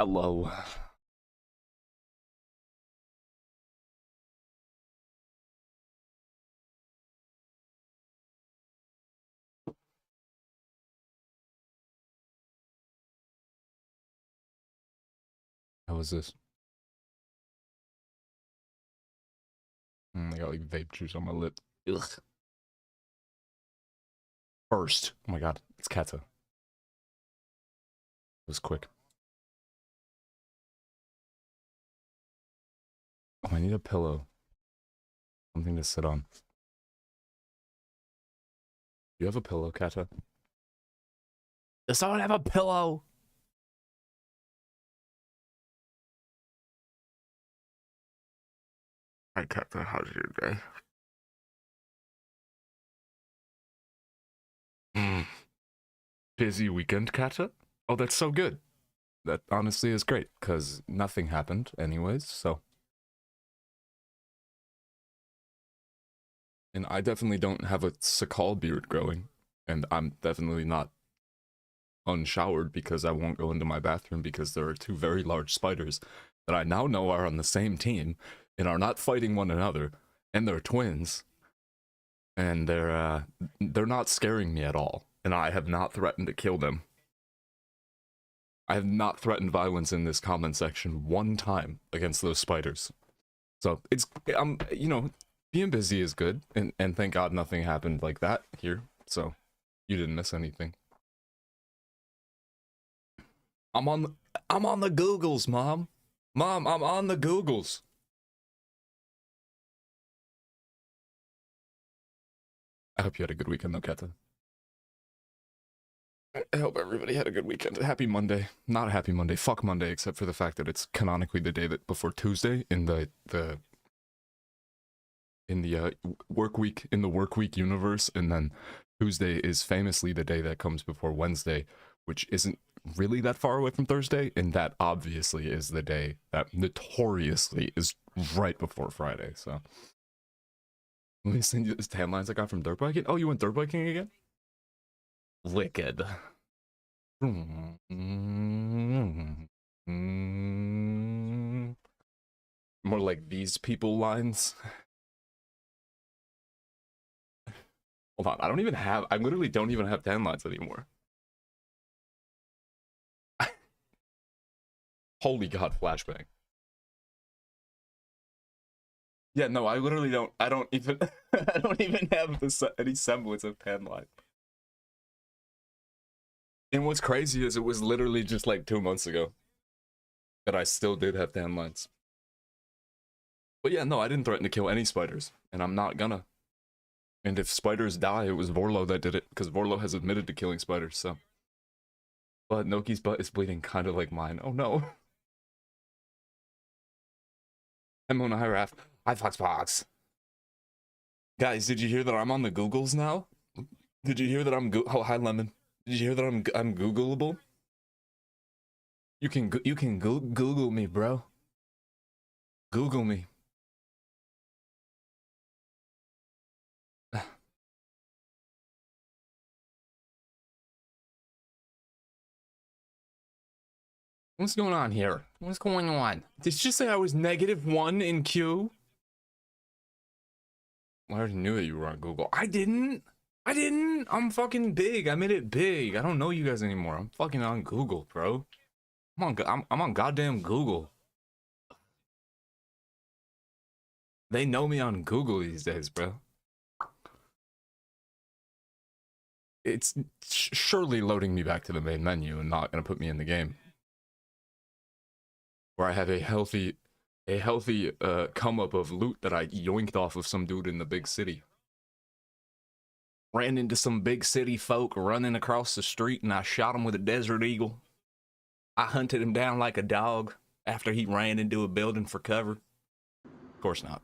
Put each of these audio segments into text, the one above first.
Hello. How was this? I got like vape juice on my lip. Ugh. First. Oh my god, it's Kata. It was quick. Oh, I need a pillow. Something to sit on. You have a pillow, Kata? Does someone have a pillow? Hi, Kata. How's your day? Busy weekend, Kata? Oh, that's so good. That honestly is great, because nothing happened anyways, so. And I definitely don't have a Sakal beard growing, and I'm definitely not unshowered because I won't go into my bathroom because there are two very large spiders that I now know are on the same team and are not fighting one another, and they're twins, and they're not scaring me at all, and I have not threatened to kill them. I have not threatened violence in this comment section one time against those spiders. So it's you know, being busy is good, and thank God nothing happened like that here. So you didn't miss anything. I'm on the Googles, Mom. Mom, I'm on the Googles. I hope you had a good weekend though, Kata. I hope everybody had a good weekend. Happy Monday. Not a happy Monday. Fuck Monday, except for the fact that it's canonically the day that before Tuesday in the work week universe, and then Tuesday is famously the day that comes before Wednesday, which isn't really that far away from Thursday, and that obviously is the day that notoriously is right before Friday. So let me send you this tan lines I got from dirt biking. Oh, you went dirt biking again? Wicked. More like these people lines. Hold on, I literally don't even have tan lines anymore. Holy god, flashbang. Yeah, no, I literally don't. I don't even. I don't even have any semblance of tan line. And what's crazy is it was literally just like 2 months ago that I still did have tan lines. But yeah, no, I didn't threaten to kill any spiders, and I'm not gonna. And if spiders die, it was Vorlo that did it, because Vorlo has admitted to killing spiders. So, but Noki's butt is bleeding, kind of like mine. Oh no. I'm on a high raft. Hi, Foxbox. Guys, did you hear that I'm on the Googles now? Did you hear that oh, hi, Lemon. Did you hear that I'm Googleable? You can Google me, bro. Google me. What's going on here? What's going on? Did you just say I was -1 in Q? I already knew that you were on Google. I didn't. I'm fucking big. I made it big. I don't know you guys anymore. I'm fucking on Google, bro. I'm on goddamn Google. They know me on Google these days, bro. It's surely loading me back to the main menu and not gonna put me in the game where I have a healthy come up of loot that I yoinked off of some dude in the big city. Ran into some big city folk running across the street, and I shot him with a Desert Eagle. I hunted him down like a dog after he ran into a building for cover. Of course not.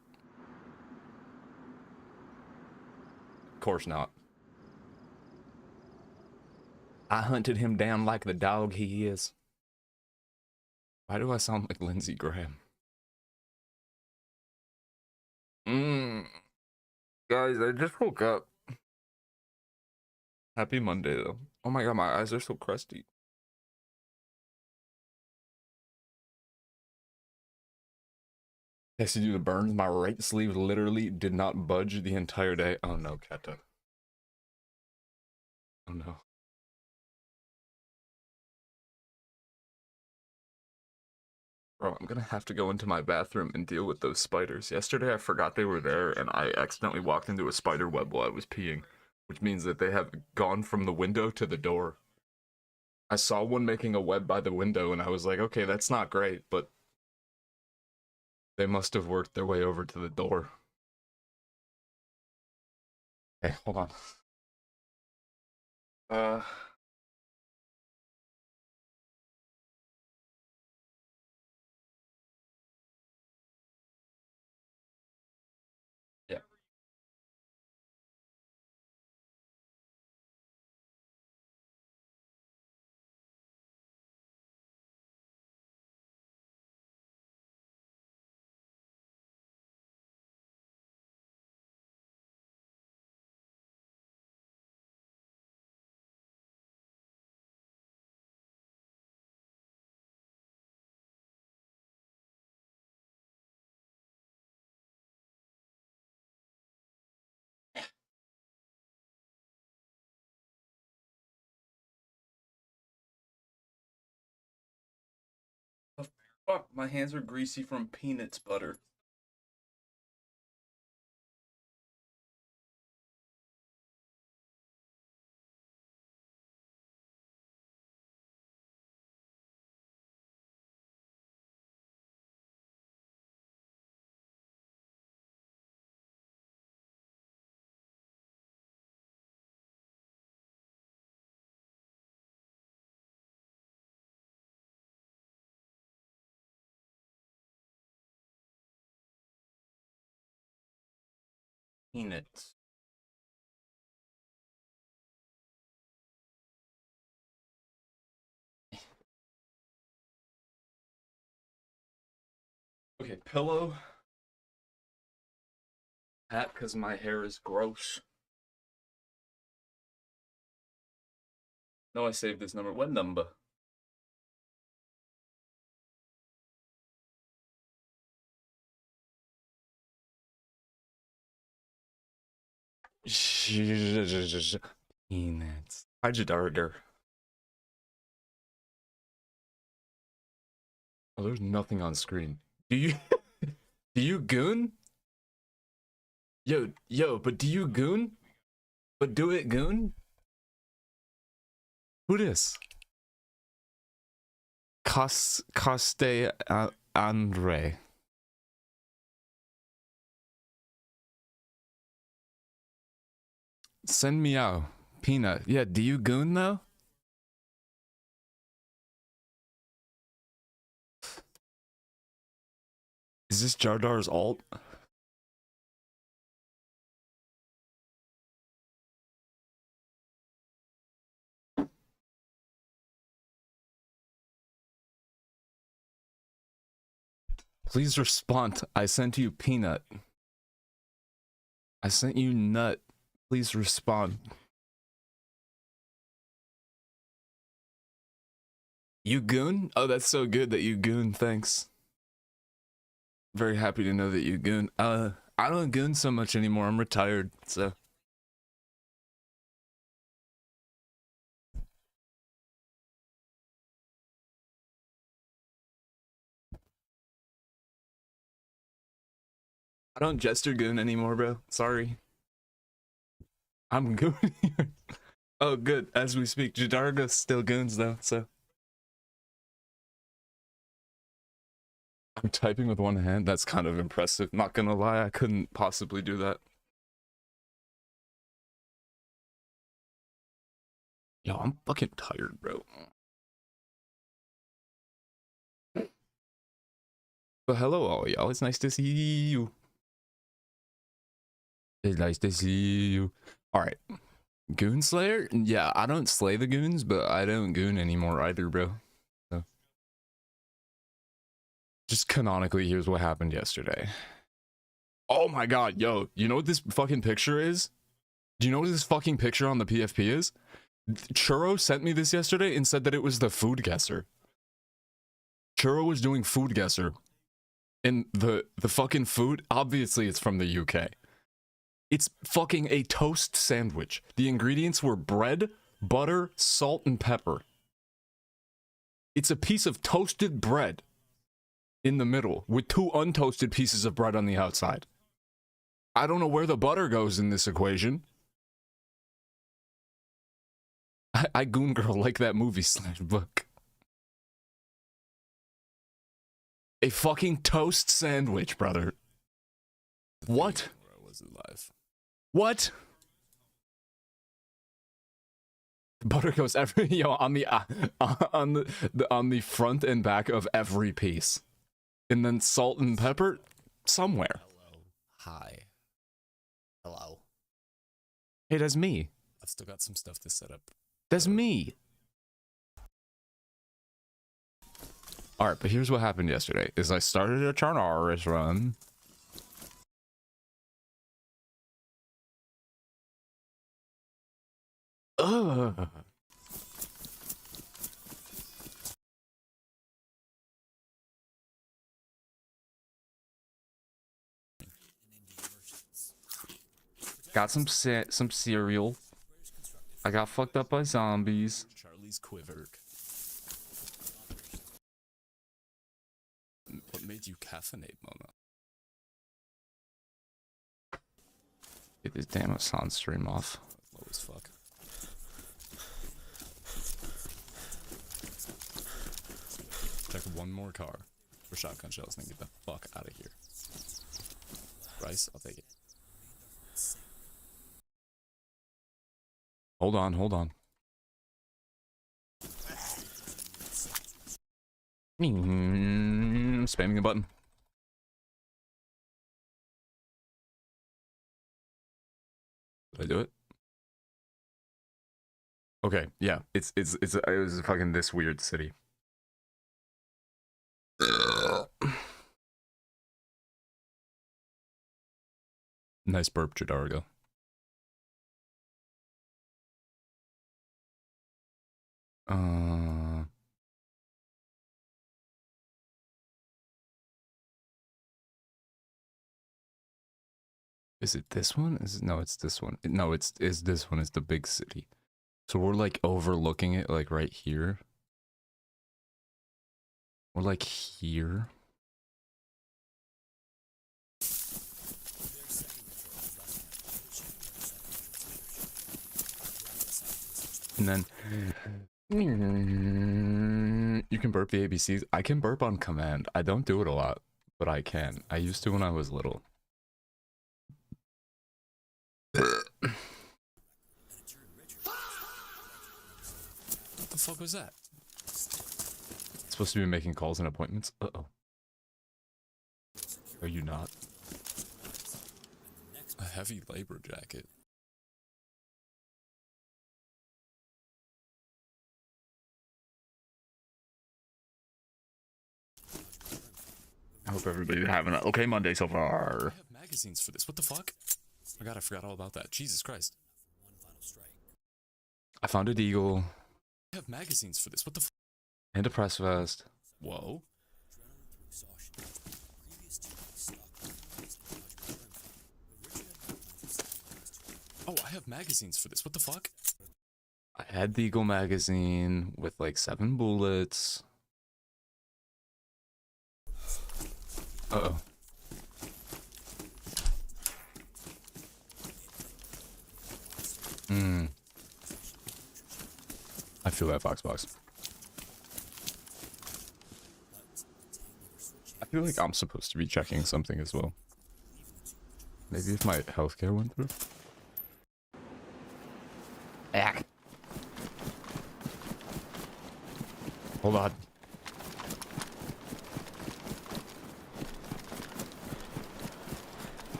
Of course not. I hunted him down like the dog he is. Why do I sound like Lindsey Graham? Guys, I just woke up. Happy Monday, though. Oh my god, my eyes are so crusty. I see you the burns. My right sleeve literally did not budge the entire day. Oh no, Kata. Oh no. Bro, I'm gonna have to go into my bathroom and deal with those spiders. Yesterday I forgot they were there and I accidentally walked into a spider web while I was peeing, which means that they have gone from the window to the door. I saw one making a web by the window and I was like, okay, that's not great, but they must have worked their way over to the door. Okay, hold on. Uh, yeah. The fuck, my hands are greasy from peanuts butter. Peanuts. Okay, pillow. Hat, because my hair is gross. No, I saved this number. What number? Peanuts. Hi, Jadargar. Oh, there's nothing on screen. Do you do you goon? Yo, but do you goon? But do it goon? Who this? Coste Andre. Send me out. Peanut. Yeah, do you goon though? Is this Jardar's alt? Please respond. I sent you peanut. I sent you nut. Please respond. You goon? Oh, that's so good that you goon. Thanks. Very happy to know that you goon. I don't goon so much anymore. I'm retired, so. I don't jester goon anymore, bro. Sorry. I'm gooning. Oh, good. As we speak, Jadarga still goons though, so. I'm typing with one hand. That's kind of impressive. Not gonna lie, I couldn't possibly do that. Yo, I'm fucking tired, bro. But hello, all y'all. It's nice to see you. It's nice to see you. All right. Goon Slayer? Yeah, I don't slay the goons, but I don't goon anymore either, bro. So. Just canonically, here's what happened yesterday. Oh my god, yo, you know what this fucking picture is? Do you know what this fucking picture on the PFP is? Churro sent me this yesterday and said that it was the food guesser. Churro was doing food guesser. And the fucking food, obviously it's from the UK. It's fucking a toast sandwich. The ingredients were bread, butter, salt, and pepper. It's a piece of toasted bread in the middle with 2 untoasted pieces of bread on the outside. I don't know where the butter goes in this equation. I goon girl like that movie slash book. A fucking toast sandwich, brother. What? Was it live? What? Butter goes every on the front and back of every piece, and then salt and pepper somewhere. Hello. Hi. Hello. Hey, that's me. I've still got some stuff to set up. That's me. All right, but here's what happened yesterday: is I started a Charnaris run. Ugh. Got some cereal. I got fucked up by zombies. Charlie's Quiver. What made you caffeinate, Mona? Get this damn Assange stream off. Low as fuck. Check one more car for shotgun shells and then get the fuck out of here. Rice, I'll take it. Hold on, hold on. Spamming the button. Did I do it? Okay, yeah. It was fucking this weird city. Nice burp, Jadargo. Is it this one? No, it's this one. No, it's this one is the big city. So we're like overlooking it like right here. We're like here. And then you can burp the ABCs. I can burp on command. I don't do it a lot, but I can. I used to when I was little. What the fuck was that? It's supposed to be making calls and appointments. Uh-oh. Are you not? A heavy labor jacket. I hope everybody's having an okay Monday so far. I have magazines for this. What the fuck? Oh my god, I forgot all about that. Jesus Christ. I found a deagle. I have magazines for this. What the fuck? And a press vest. Whoa. Oh, I have magazines for this. What the fuck? I had the Eagle magazine with like 7 bullets. Uh-oh. I feel that Foxbox. I feel like I'm supposed to be checking something as well. Maybe if my healthcare went through. Ack. Hold on.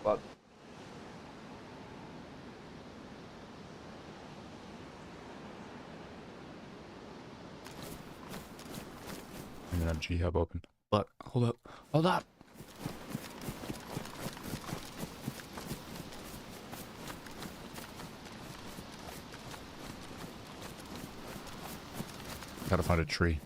What? I'm gonna have G-Hub open. But hold up. Hold up. Gotta find a tree.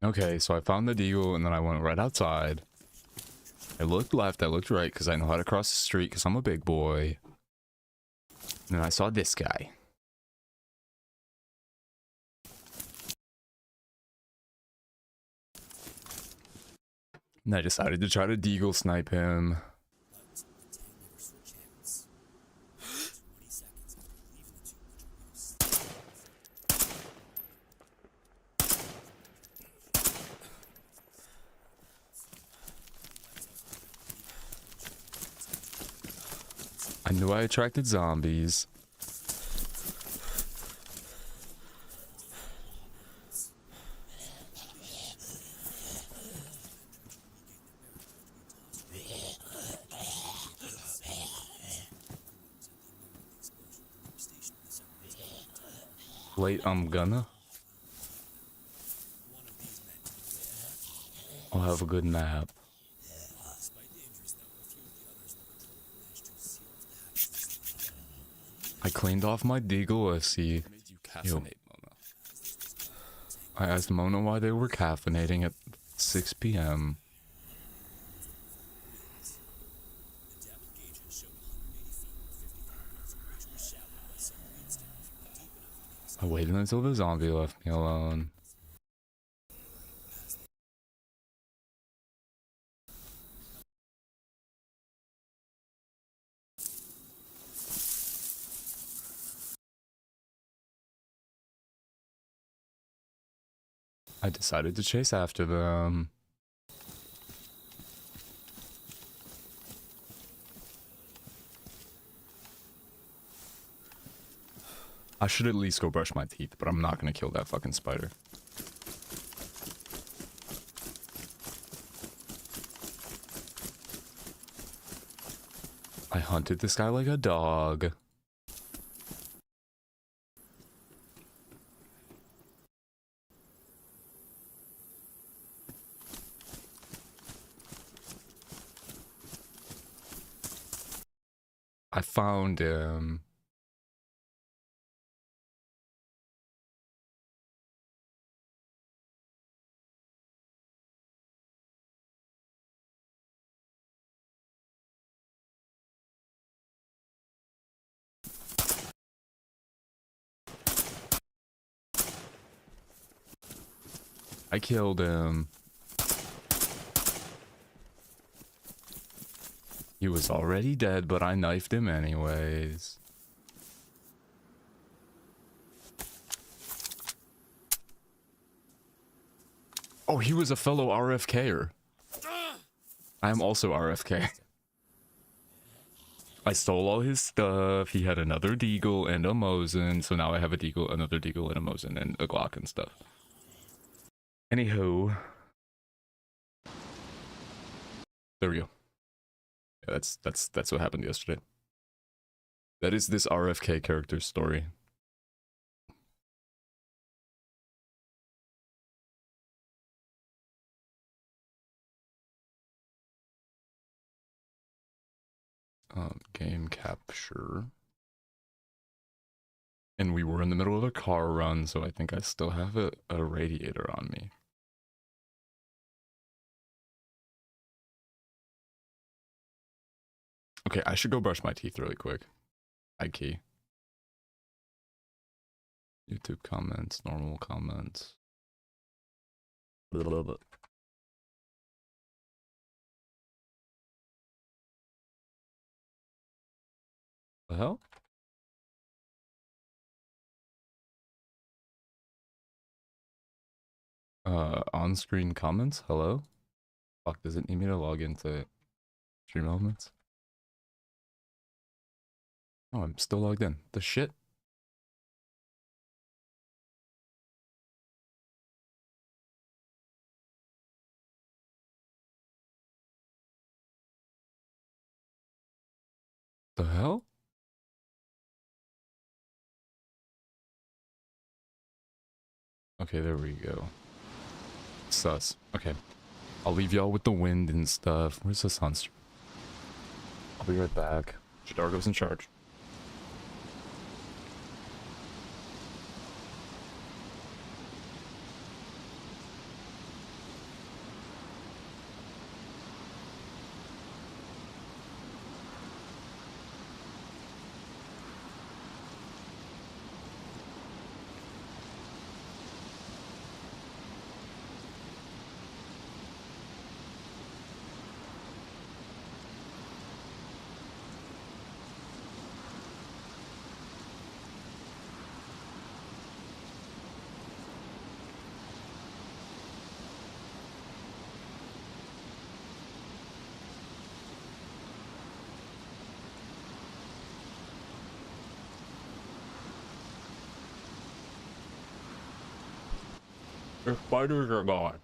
Okay, so I found the deagle and then I went right outside. I looked left, I looked right because I know how to cross the street because I'm a big boy. And then I saw this guy. And I decided to try to deagle snipe him. I knew I attracted zombies. Late, I'm gonna. I'll have a good nap. I cleaned off my deagle. Let's see. What made you caffeinate, Mona? I asked Mona why they were caffeinating at 6 p.m. I waited until the zombie left me alone. I decided to chase after them. I should at least go brush my teeth, but I'm not gonna kill that fucking spider. I hunted this guy like a dog. I found him. I killed him. He was already dead, but I knifed him anyways. Oh, he was a fellow RFKer. I am also RFK. I stole all his stuff. He had another deagle and a Mosin, so now I have a deagle, another deagle, and a Mosin, and a Glock and stuff. Anywho. There we go. Yeah, that's what happened yesterday. That is this RFK character's story. Game capture. And we were in the middle of a car run, so I think I still have a radiator on me. Okay, I should go brush my teeth really quick. High key. YouTube comments, normal comments. A little bit. The hell? On-screen comments? Hello? Fuck, does it need me to log into Stream Elements? Oh, I'm still logged in. The shit? The hell? Okay, there we go. Sus. Okay. I'll leave y'all with the wind and stuff. Where's the sunstream? I'll be right back. Jadargo's in charge. The spiders are gone.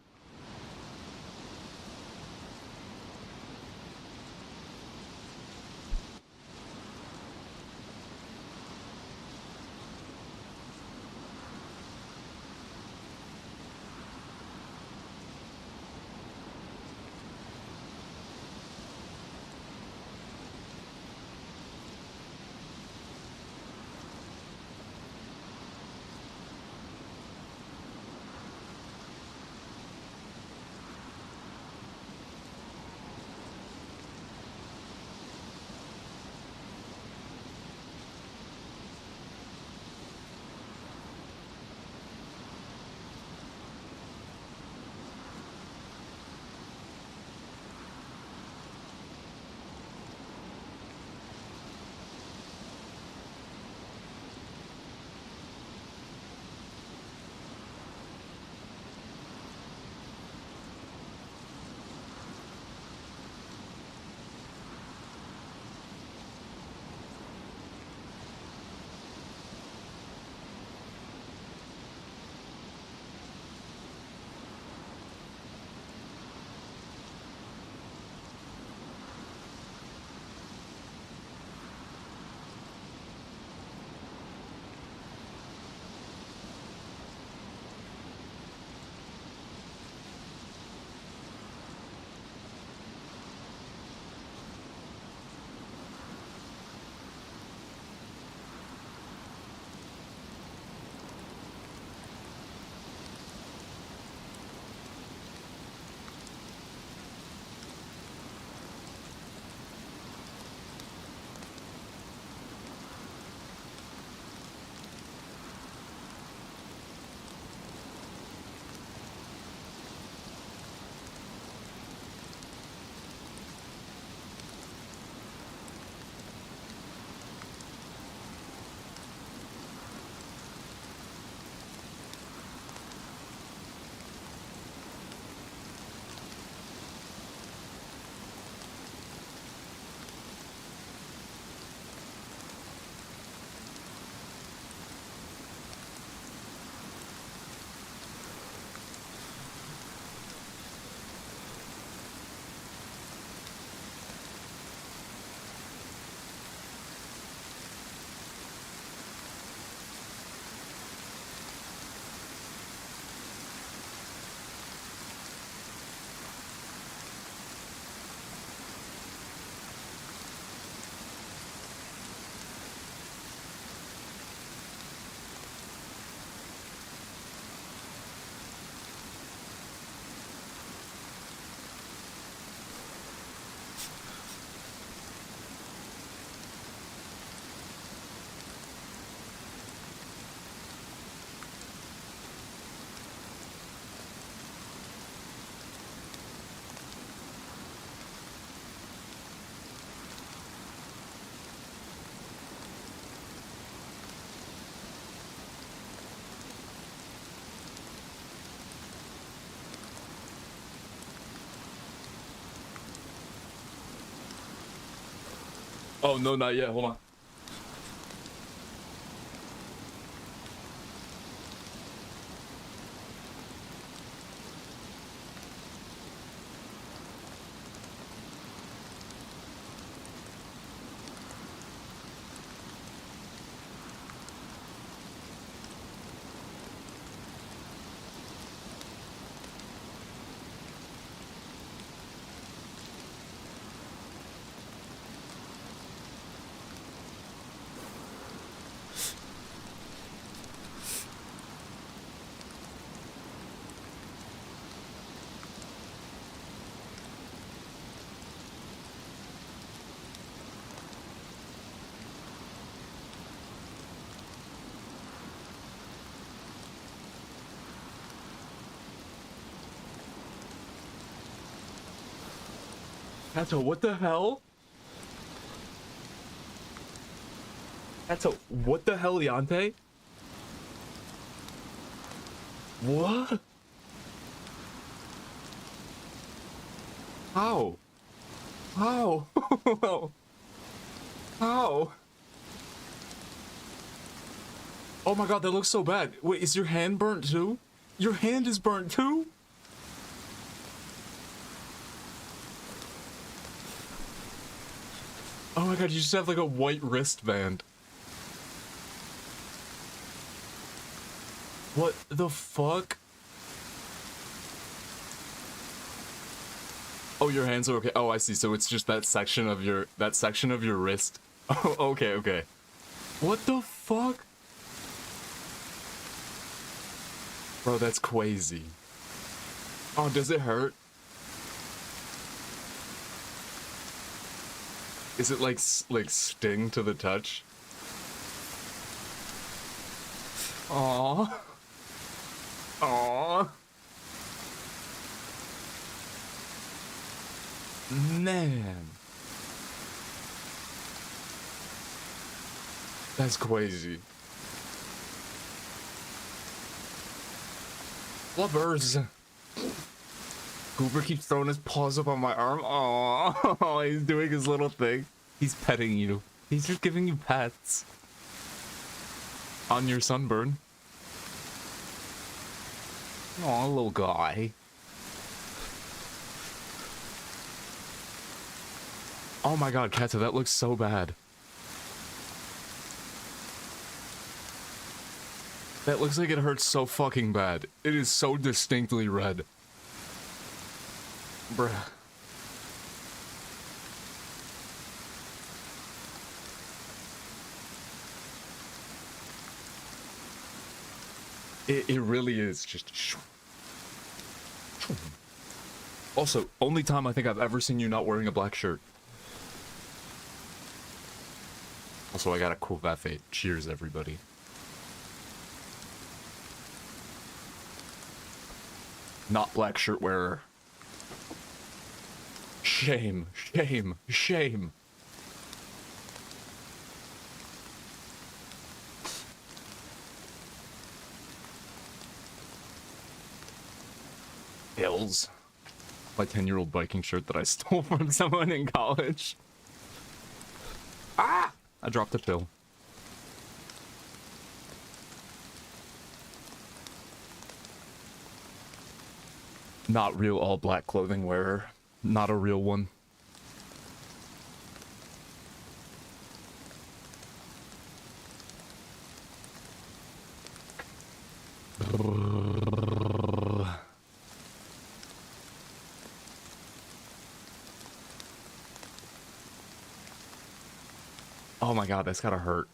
Oh, no, not yet. Hold on. Kato, what the hell? Kato, what the hell, Yante? What? How? How? How? Oh my god, that looks so bad. Wait, is your hand burnt too? Your hand is burnt too? Oh my god, you just have like a white wristband. What the fuck? Oh, your hands are okay. Oh, I see. So it's just that section of your wrist. Oh, okay, okay. What the fuck? Bro, that's crazy. Oh, does it hurt? Is it like sting to the touch? Aww. Aww. Man. That's crazy. Lovers. Cooper keeps throwing his paws up on my arm. Oh, he's doing his little thing. He's petting you. He's just giving you pets. On your sunburn. Aw, little guy. Oh my god, Kato, that looks so bad. That looks like it hurts so fucking bad. It is so distinctly red. Bruh. It really is just... Also, only time I think I've ever seen you not wearing a black shirt. Also, I got a cool Vafe. Cheers, everybody. Not black shirt wearer. Shame, shame, shame. Hills. My 10-year-old biking shirt that I stole from someone in college. Ah! I dropped a pill. Not real all black clothing wearer. Not a real one. Oh my god, that's gotta hurt.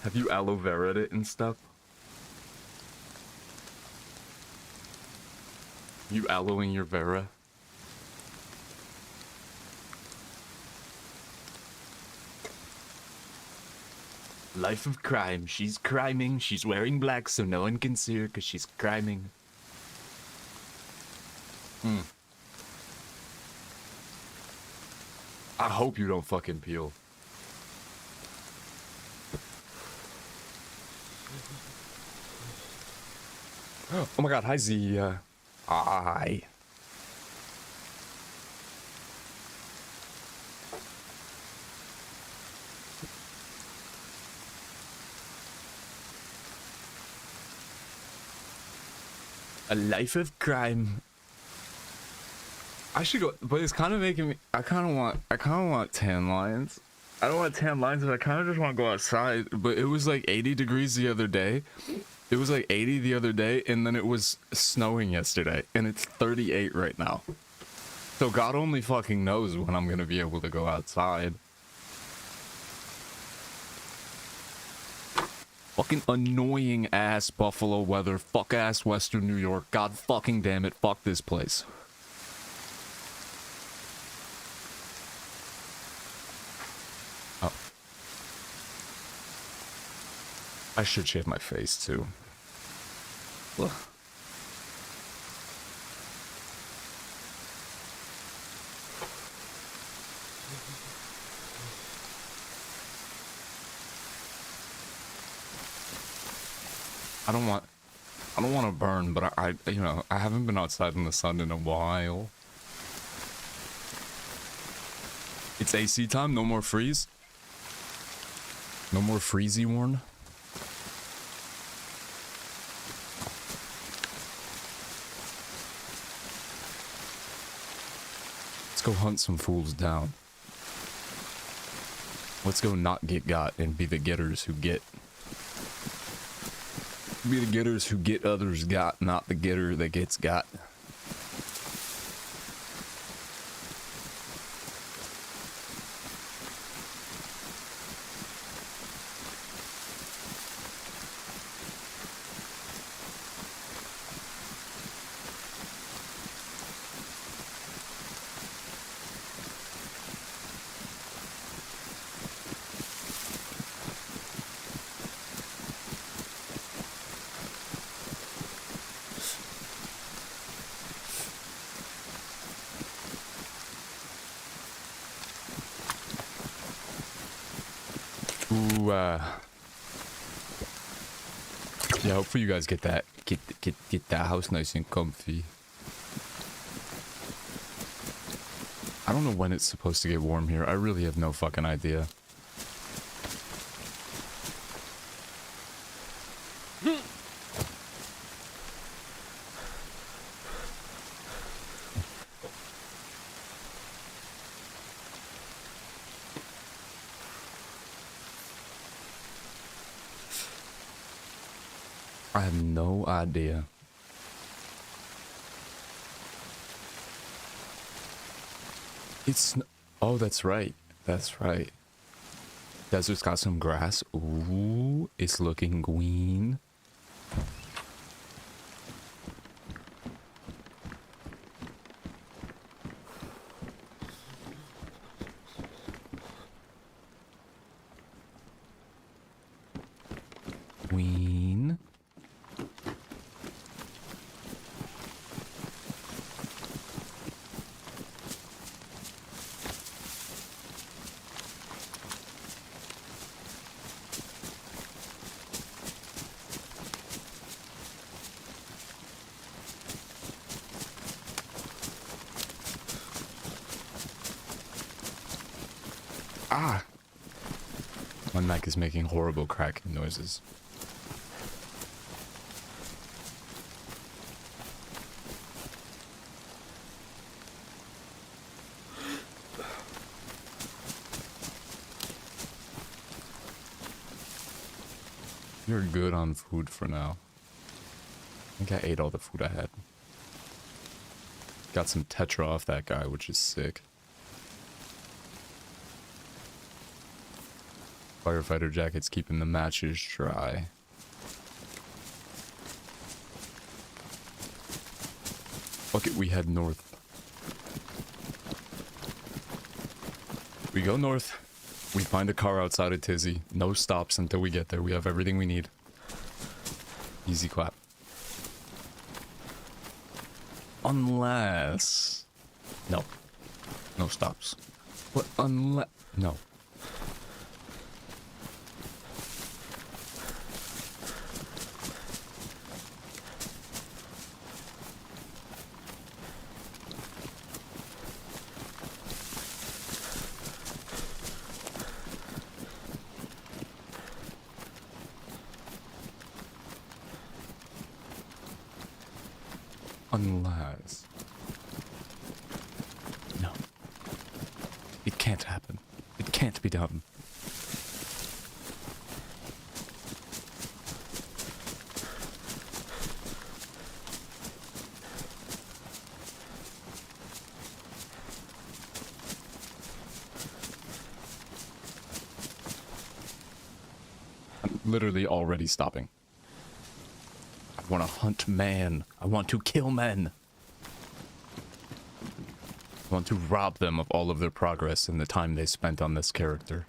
Have you aloe vera'd it and stuff? You aloeing your Vera? Life of crime. She's criming. She's wearing black so no one can see her because she's criming. I hope you don't fucking peel. Oh my god, hi Z. Hi. A life of crime. I should go, but it's kind of making me. I kind of want tan lines. I don't want tan lines, but I kind of just want to go outside. But it was like 80 degrees the other day. It was like 80 the other day, and then it was snowing yesterday, and it's 38 right now. So God only fucking knows when I'm gonna be able to go outside. Fucking annoying ass Buffalo weather. Fuck ass Western New York. God fucking damn it. Fuck this place. Oh. I should shave my face too. Ugh. I don't want to burn, but you know, I haven't been outside in the sun in a while. It's AC time, no more freeze. No more freezy warn. Let's go hunt some fools down. Let's go not get got and be the getters who get. Be the getters who get others got, not the getter that gets got. Ooh, yeah, hopefully you guys get that get that house nice and comfy. I don't know when it's supposed to get warm here. I really have no fucking idea. I have no idea. Oh, that's right. That's right. Desert's got some grass. Ooh, it's looking green. Green. Ah! My mic is making horrible cracking noises. You're good on food for now. I think I ate all the food I had. Got some Tetra off that guy, which is sick. Firefighter jacket's keeping the matches dry. Fuck it, we head north. We go north. We find a car outside of Tizzy. No stops until we get there. We have everything we need. Easy clap. Unless... No. No stops. What? Unless... No. Unless... No. It can't happen. It can't be done. I'm literally already stopping. I want to hunt man. I want to kill men. I want to rob them of all of their progress and the time they spent on this character.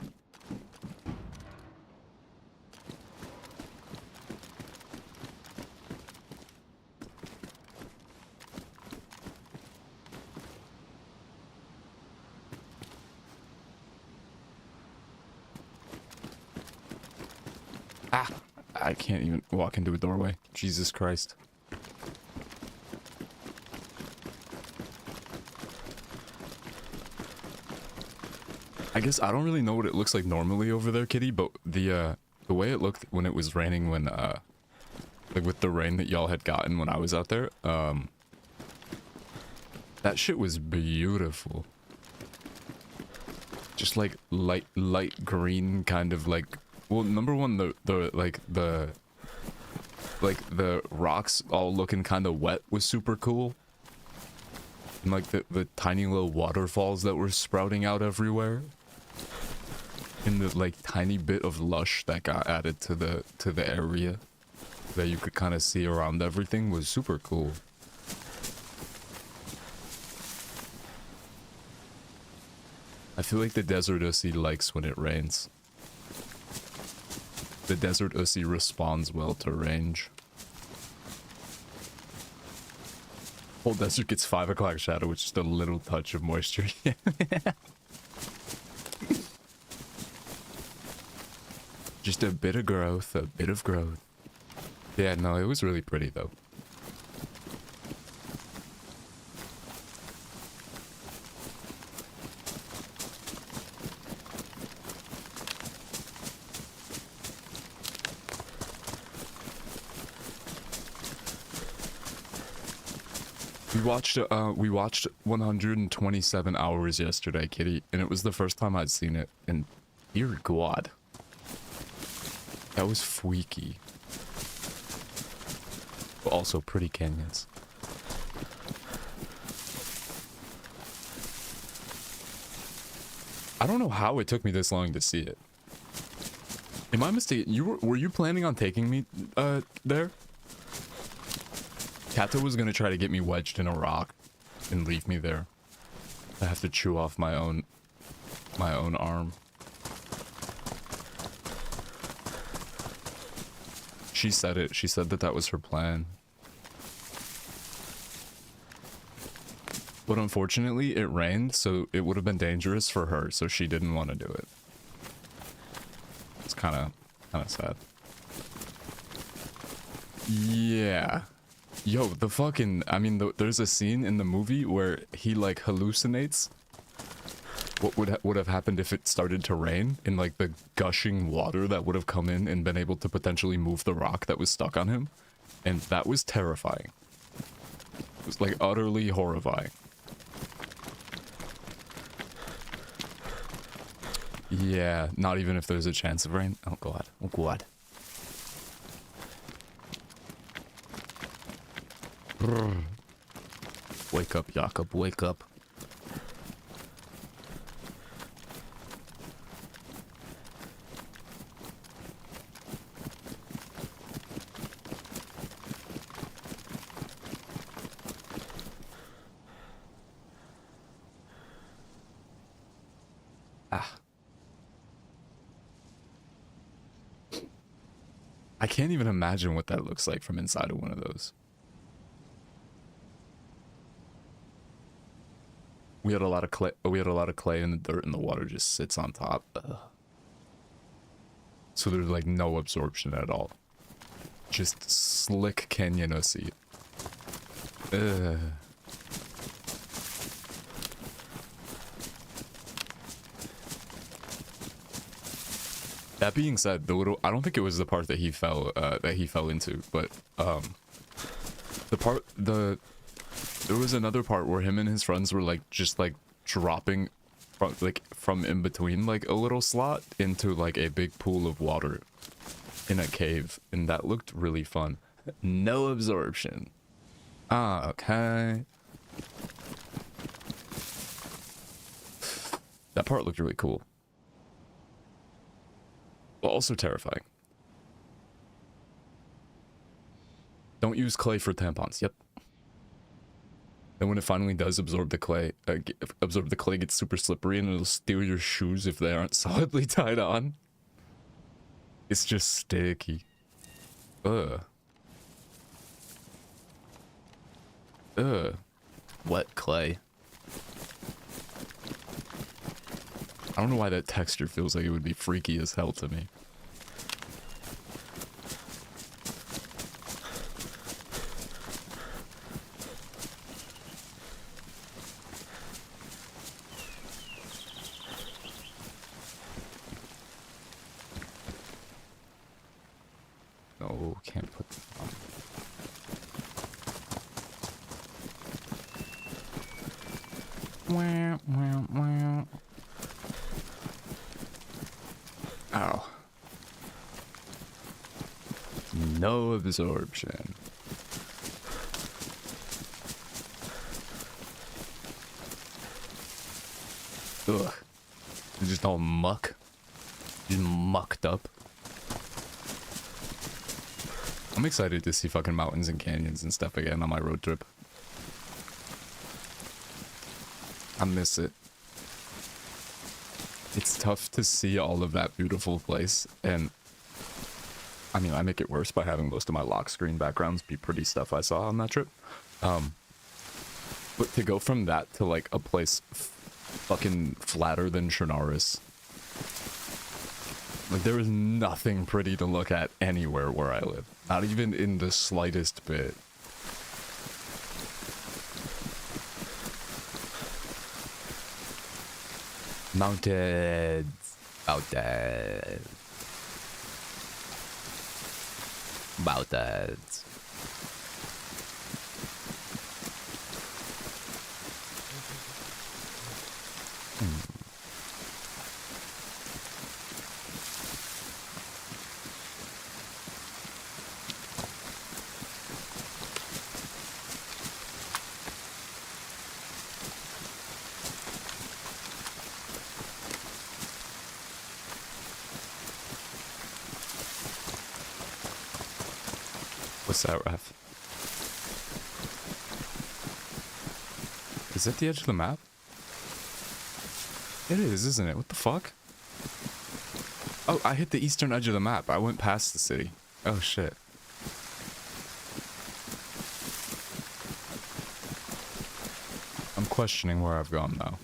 Ah! I can't even walk into a doorway. Jesus Christ. I guess I don't really know what it looks like normally over there, Kitty, but the way it looked when it was raining when like with the rain that y'all had gotten when I was out there, that shit was beautiful. Just like light green kind of like, well, number one, the rocks all looking kind of wet was super cool. And like the tiny little waterfalls that were sprouting out everywhere. And the like tiny bit of lush that got added to the area that you could kind of see around everything was super cool. I feel like the desert Ussy likes when it rains. The desert Ussy responds well to range. Whole desert gets 5 o'clock shadow with just a little touch of moisture. Just a bit of growth, a bit of growth. Yeah, no, it was really pretty though. We watched 127 hours yesterday, Kitty, and it was the first time I'd seen it, and dear God. That was freaky. But also pretty canyons. I don't know how it took me this long to see it. Am I mistaken? Were you planning on taking me there? Kato was gonna try to get me wedged in a rock and leave me there. I have to chew off my own arm. She said it. She said that that was her plan. But unfortunately, it rained, so it would have been dangerous for her, so she didn't want to do it. It's kind of sad. Yeah. Yo, the fucking, I mean, there's a scene in the movie where he like hallucinates what would have happened if it started to rain, in like the gushing water that would have come in and been able to potentially move the rock that was stuck on him. And that was terrifying. It was like utterly horrifying. Yeah, not even if there's a chance of rain. Oh god. Oh god. Wake up, Jakob, wake up. Ah. I can't even imagine what that looks like from inside of one of those. We had a lot of clay. We had a lot of clay in the dirt, and the water just sits on top. Ugh. So there's like no absorption at all. Just slick canyon Ussy. Ugh. That being said, I don't think it was the part that he fell into, but there was another part where him and his friends were like just like dropping from in between like a little slot into like a big pool of water in a cave, and that looked really fun. No absorption. Ah, okay. That part looked really cool. But also terrifying. Don't use clay for tampons. Yep. And when it finally does absorb the clay gets super slippery and it'll steal your shoes if they aren't solidly tied on. It's just sticky. Ugh. Ugh. Wet clay. I don't know why that texture feels like it would be freaky as hell to me. Oh, can't put. Wow, wow, wow. Ow. No absorption. Ugh. It's just all muck. Just mucked up. I'm excited to see fucking mountains and canyons and stuff again on my road trip. I miss it. It's tough to see all of that beautiful place, and I mean, I make it worse by having most of my lock screen backgrounds be pretty stuff I saw on that trip. But to go from that to like a place fucking flatter than Chernarus, like there is nothing pretty to look at anywhere where I live, not even in the slightest bit. Mountains. Mountains. Mountains. What's that, Raph? Is that the edge of the map? It is, isn't it? What the fuck? Oh, I hit the eastern edge of the map. I went past the city. Oh, shit. I'm questioning where I've gone now.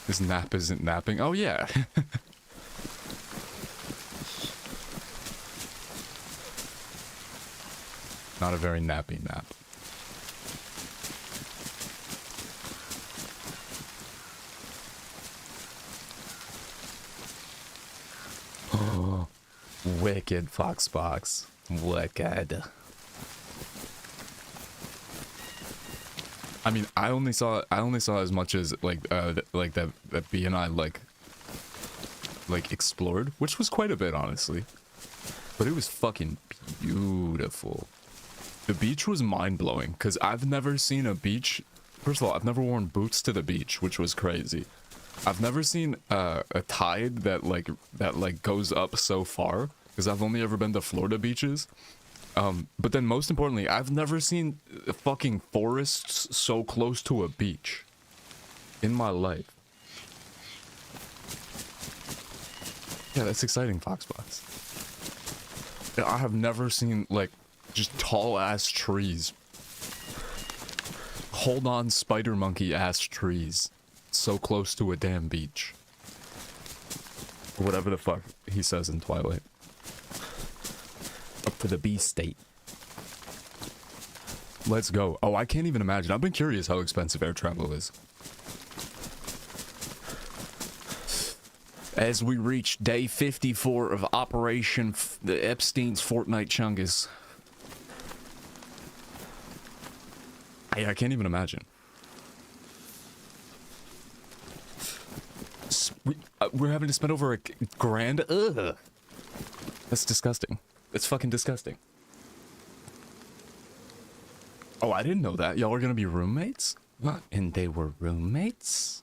This nap isn't napping. Oh, yeah. Not a very nappy nap. Oh, wicked Foxbox. Wicked. I mean, I only saw as much as like that B and I like explored, which was quite a bit, honestly. But it was fucking beautiful. The beach was mind-blowing because I've never seen a beach. First of all, I've never worn boots to the beach, which was crazy. I've never seen a tide that goes up so far because I've only ever been to Florida beaches. But then most importantly, I've never seen fucking forests so close to a beach in my life. Yeah, that's exciting, Foxbox. I have never seen like just tall ass trees. Hold on, spider monkey ass trees. So close to a damn beach. Or whatever the fuck he says in Twilight. Up to the B state. Let's go. Oh, I can't even imagine. I've been curious how expensive air travel is. As we reach day 54 of Operation the Epstein's Fortnite Chungus. I can't even imagine. We're having to spend over a grand. Ugh. That's disgusting. It's fucking disgusting. Oh, I didn't know that. Y'all are gonna be roommates? What? And they were roommates?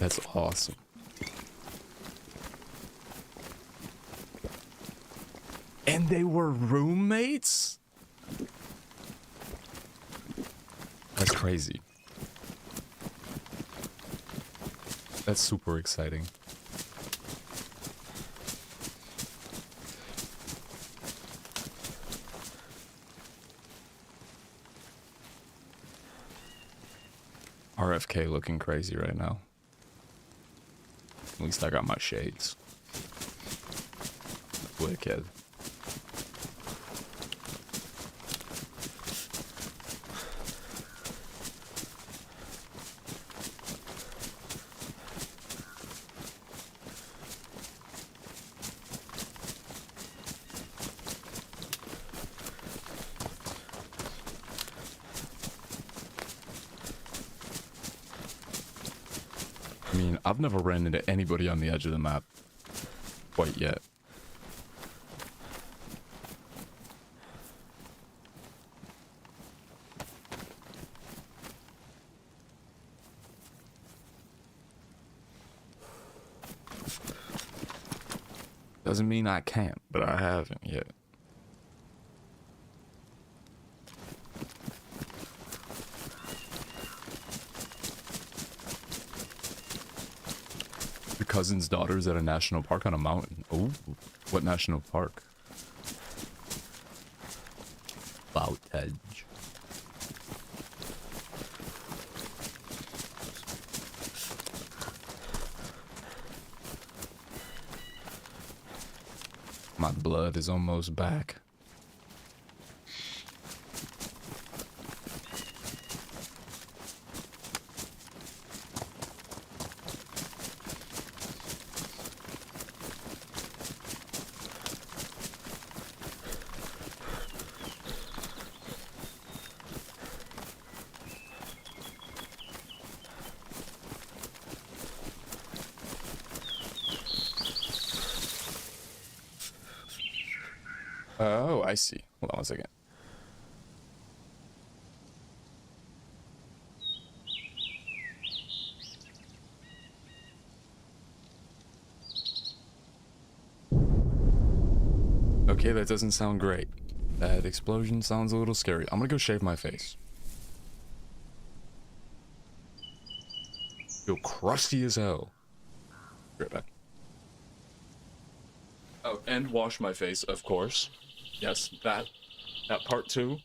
That's awesome. And they were roommates? That's crazy. That's super exciting. RFK looking crazy right now. At least I got my shades. Wicked. I mean, I've never ran into anybody on the edge of the map quite yet. Doesn't mean I can't, but I haven't yet. Your cousin's daughter's at a national park on a mountain. Oh, what national park? Boutage. My blood is almost back. Oh, I see. Hold on one second. Okay, that doesn't sound great. That explosion sounds a little scary. I'm gonna go shave my face. Feel crusty as hell. Right back. Oh, and wash my face, of course. Yes, that part too.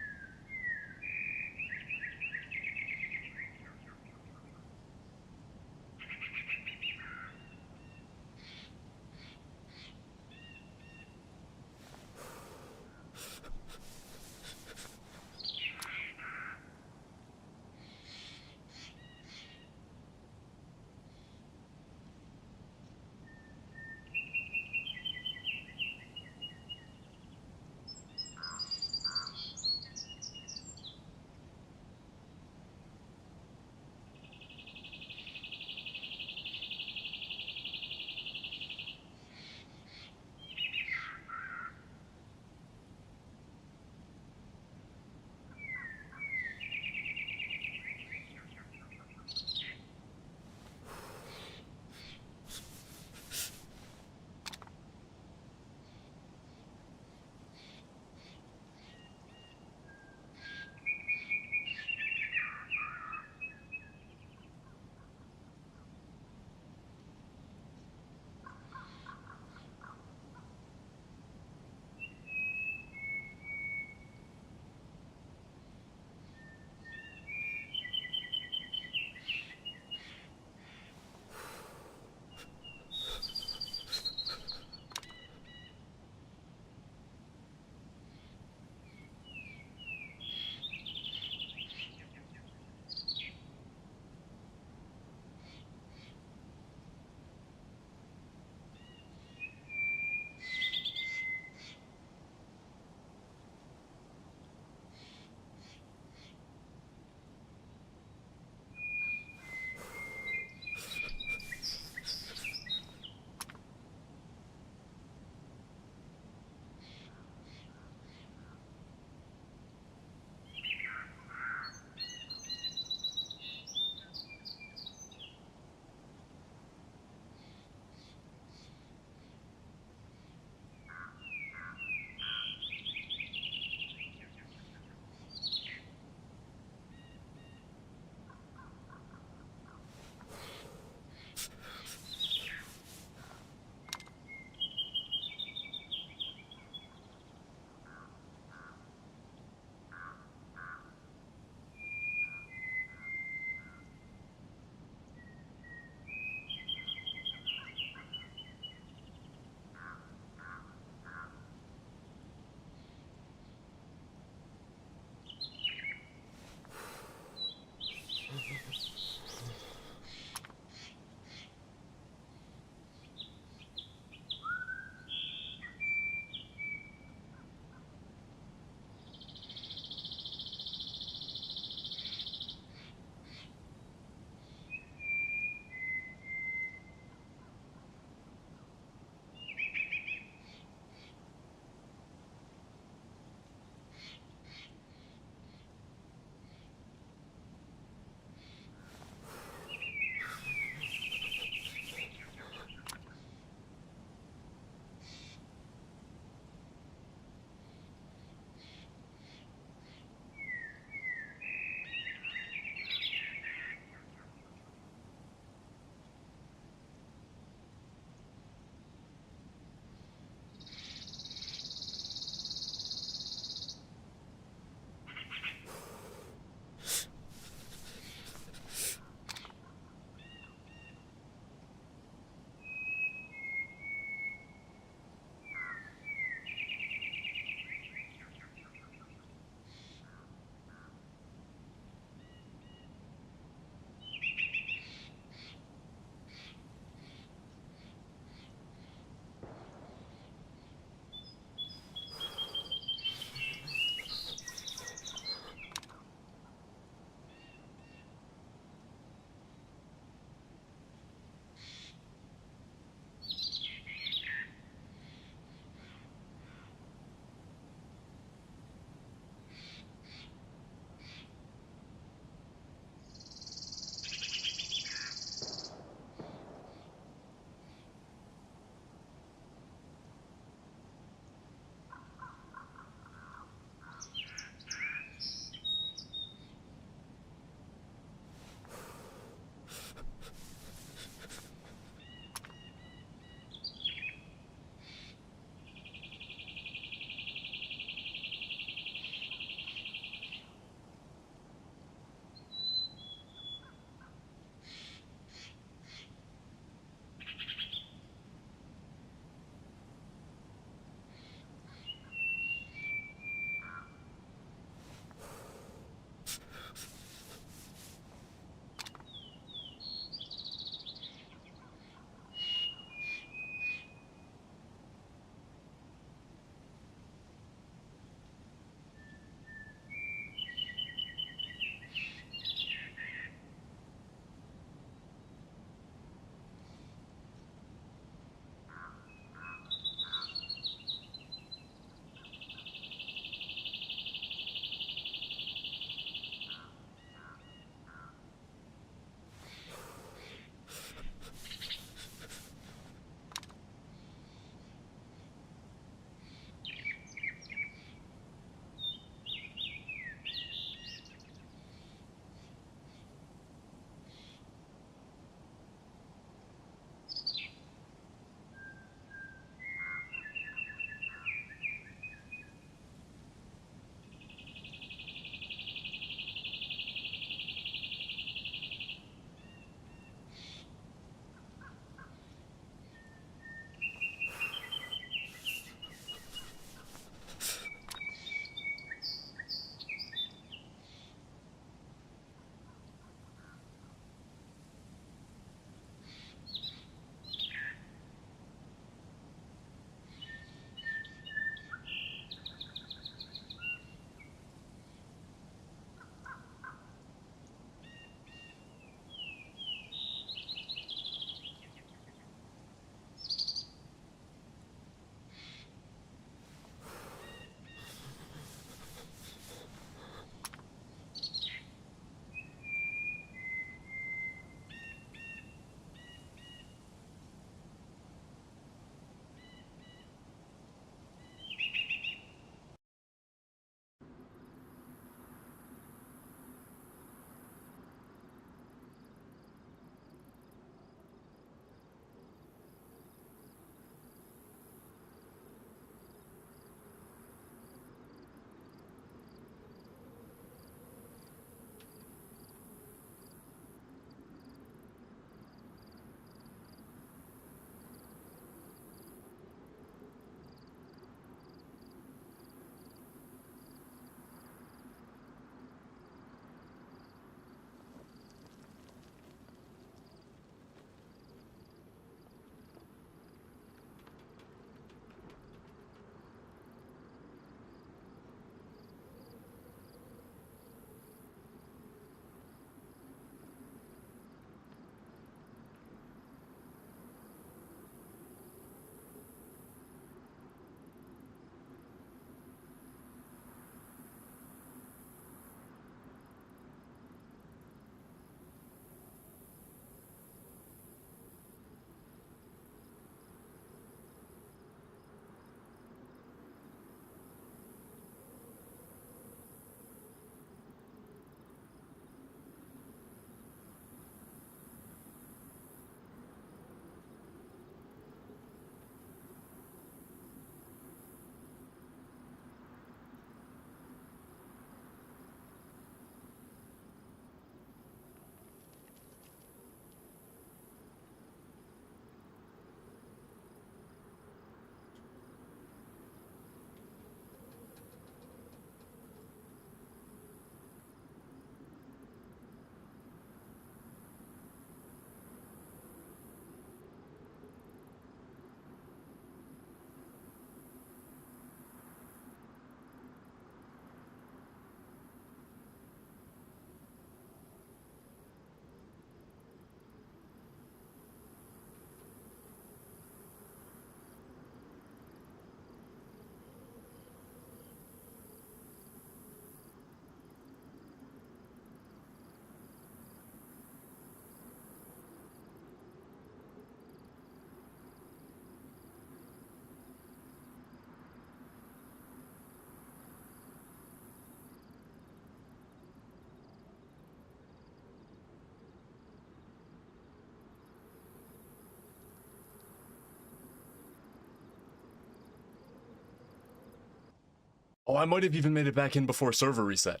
Oh, I might have even made it back in before server reset.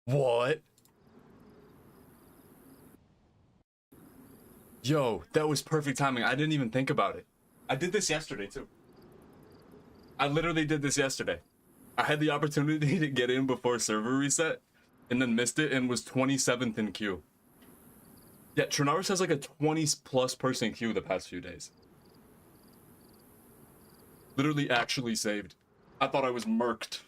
What? Yo, that was perfect timing. I didn't even think about it. I did this yesterday too. I literally did this yesterday. I had the opportunity to get in before server reset and then missed it and was 27th in queue. Yeah, Trinaris has like a 20 plus person queue the past few days. Literally actually saved. I thought I was murked.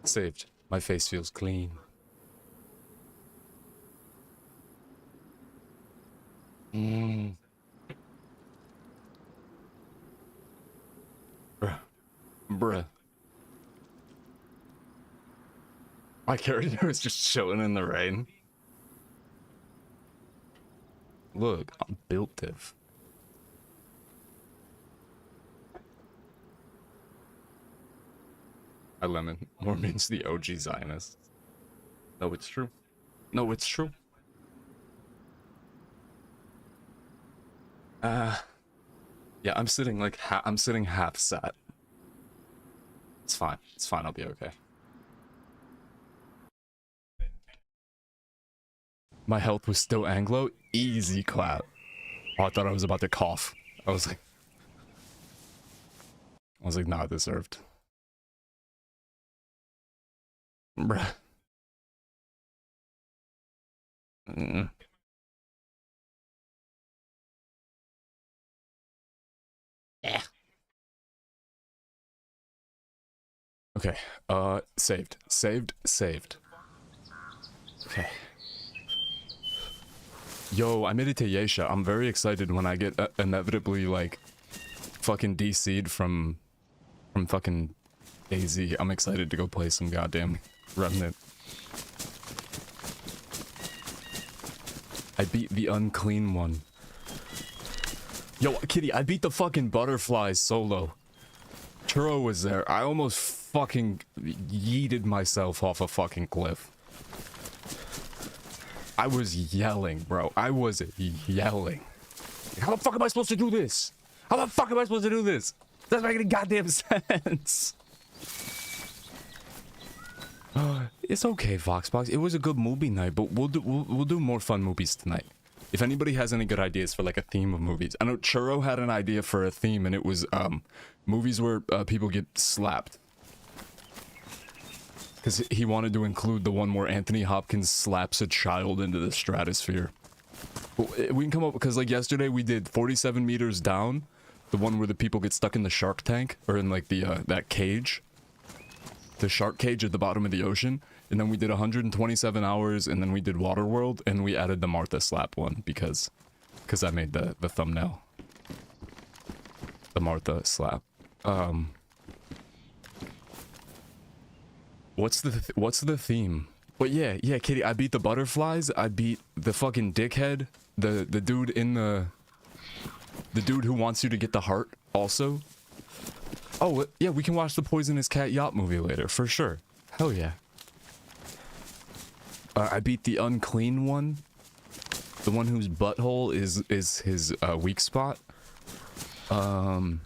Saved. My face feels clean. Bruh. My character is just chilling in the rain. Look, I'm built diff. I lemon. Mormon's the OG Zionist. No, it's true. No, it's true. Yeah, I'm sitting like I'm sitting half sat. It's fine. It's fine. I'll be okay. My health was still Anglo. Easy clap. Oh, I thought I was about to cough. I was like, nah, deserved. Bruh. Yeah. Okay. Saved. Okay. Yo, I made it to Yesha. I'm very excited when I get inevitably like fucking DC'd from fucking AZ. I'm excited to go play some goddamn Remnant. I beat the unclean one. Yo, Kitty, I beat the fucking butterflies solo. Churro was there. I almost fucking yeeted myself off a fucking cliff. I was yelling, bro. I was yelling. How the fuck am I supposed to do this? How the fuck am I supposed to do this? Doesn't make any goddamn sense. It's okay, Voxbox. It was a good movie night, but we'll do more fun movies tonight. If anybody has any good ideas for like a theme of movies, I know Churro had an idea for a theme, and it was movies where people get slapped. Because he wanted to include the one where Anthony Hopkins slaps a child into the stratosphere. But we can come up, because like yesterday we did 47 meters down, the one where the people get stuck in the shark tank, or in like the that cage. The shark cage at the bottom of the ocean. And then we did 127 hours, and then we did Waterworld, and we added the Martha slap one, because I made the thumbnail. The Martha slap. What's the theme? But yeah, Kitty, I beat the butterflies, I beat the fucking dickhead, the dude in the dude who wants you to get the heart also. Oh, yeah, we can watch the Poisonous Cat Yacht movie later, for sure. Hell yeah. I beat the unclean one. The one whose butthole is his weak spot. I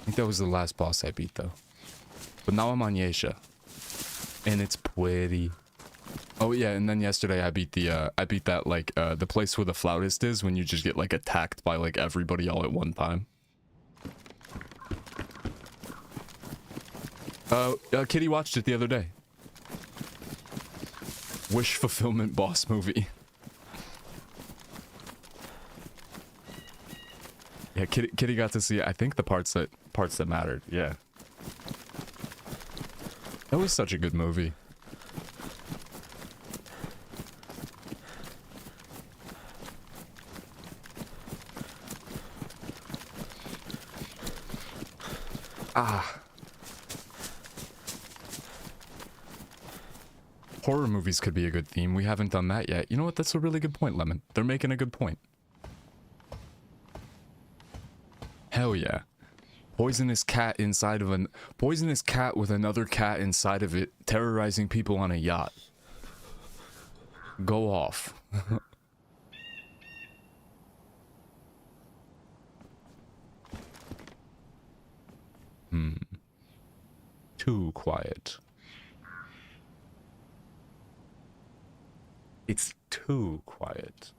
think that was the last boss I beat though. But now I'm on Yesha. And it's pretty. Oh yeah, and then yesterday I beat that like the place where the flautist is, when you just get like attacked by like everybody all at one time. Kitty watched it the other day. Wish fulfillment boss movie. Yeah, Kitty got to see, I think, the parts that mattered. Yeah. That was such a good movie. Ah. Horror movies could be a good theme. We haven't done that yet. You know what? That's a really good point, Lemon. They're making a good point. Hell yeah. Poisonous cat with another cat inside of it, terrorizing people on a yacht. Go off. Too quiet. It's too quiet.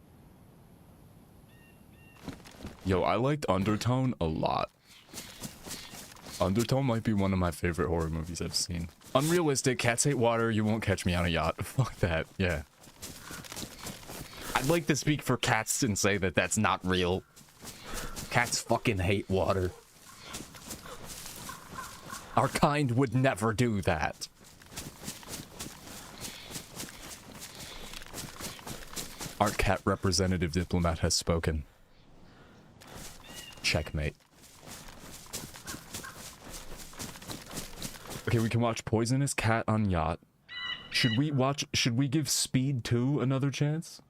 Yo, I liked Undertone a lot. Undertone might be one of my favorite horror movies I've seen. Unrealistic, cats hate water, you won't catch me on a yacht. Fuck that, yeah. I'd like to speak for cats and say that that's not real. Cats fucking hate water. Our kind would never do that. Our cat representative diplomat has spoken. Checkmate. Okay, we can watch Poisonous Cat on Yacht. Should we give Speed 2 another chance?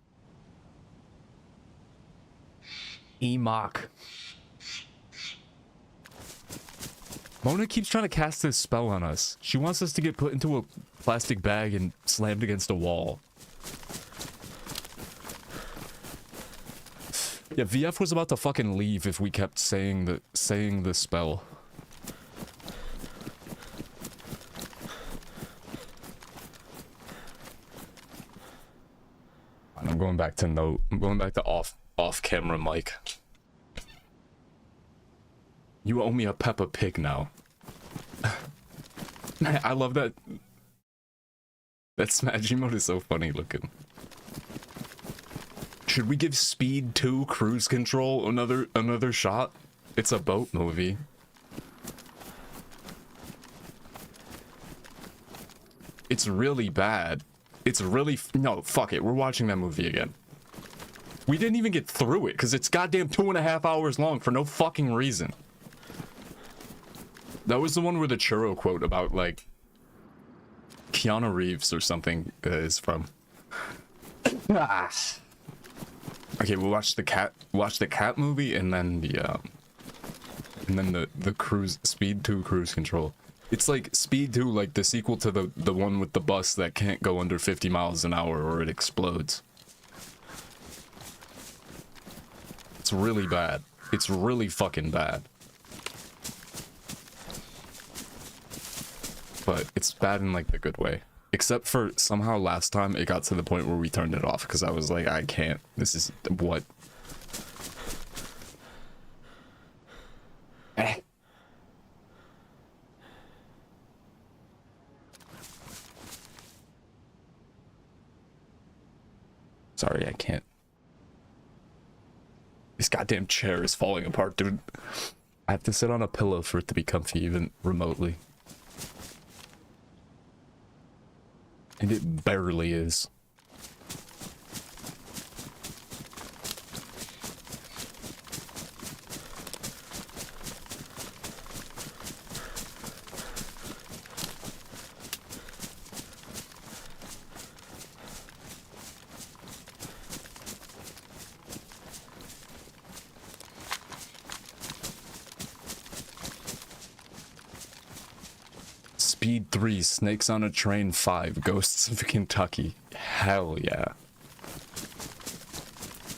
Emok. Mona keeps trying to cast this spell on us. She wants us to get put into a plastic bag and slammed against a wall. Yeah, VF was about to fucking leave if we kept saying the spell. I'm going back to note. I'm going back to off camera mic. You owe me a Peppa Pig now. I love that. That Smash emote is so funny looking. Should we give Speed 2 Cruise Control another shot? It's a boat movie. It's really bad. It's really no, fuck it. We're watching that movie again. We didn't even get through it because it's goddamn 2.5 hours long for no fucking reason. That was the one where the churro quote about like Keanu Reeves or something is from. Okay, we'll watch the cat movie and then the cruise Speed 2 Cruise Control. It's like Speed 2, like the sequel to the one with the bus that can't go under 50 miles an hour or it explodes. It's really bad. It's really fucking bad. But it's bad in like the good way. Except for somehow last time it got to the point where we turned it off because I was like, I can't. This is what? Sorry, I can't. This goddamn chair is falling apart, dude. I have to sit on a pillow for it to be comfy, even remotely. And it barely is. Speed 3, Snakes on a Train 5, Ghosts of Kentucky. Hell yeah.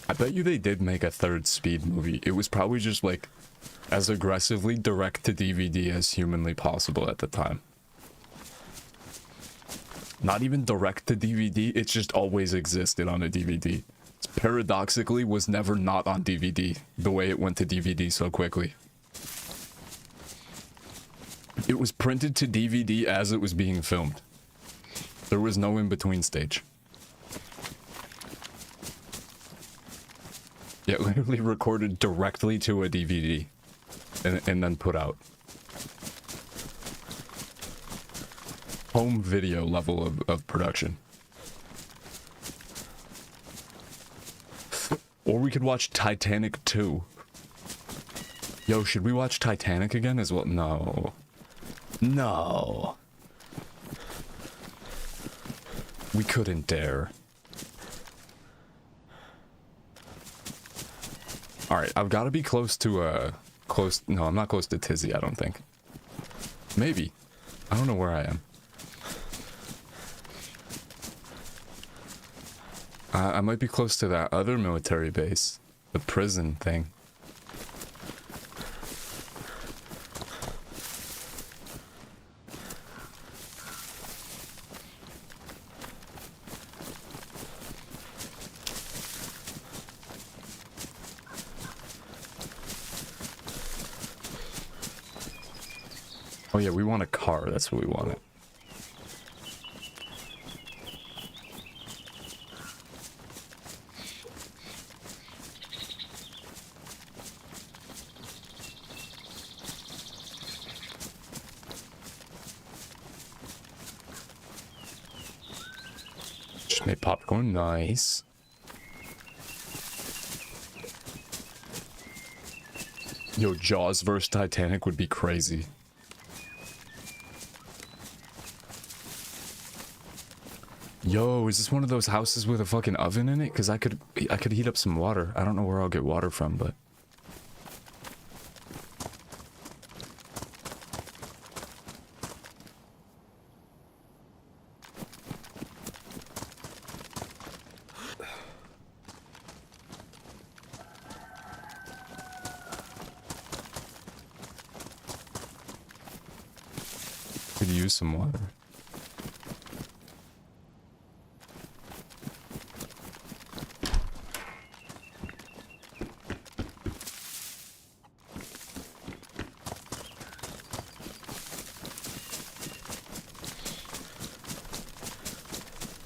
I bet you they did make a third Speed movie. It was probably just like as aggressively direct to DVD as humanly possible at the time. Not even direct to DVD, it just always existed on a DVD. Paradoxically was never not on DVD, the way it went to DVD so quickly. It was printed to DVD as it was being filmed. There was no in-between stage. It literally recorded directly to a DVD and then put out. Home video level of production. Or we could watch Titanic 2. Yo, should we watch Titanic again as well? No. No. We couldn't dare. Alright, I've got to be close to, no, I'm not close to Tizzy, I don't think. Maybe. I don't know where I am. I might be close to that other military base. The prison thing. Oh yeah, we want a car. That's what we wanted. Just made popcorn. Nice. Yo, Jaws vs. Titanic would be crazy. Yo, is this one of those houses with a fucking oven in it? Because I could heat up some water. I don't know where I'll get water from, but... could use some water.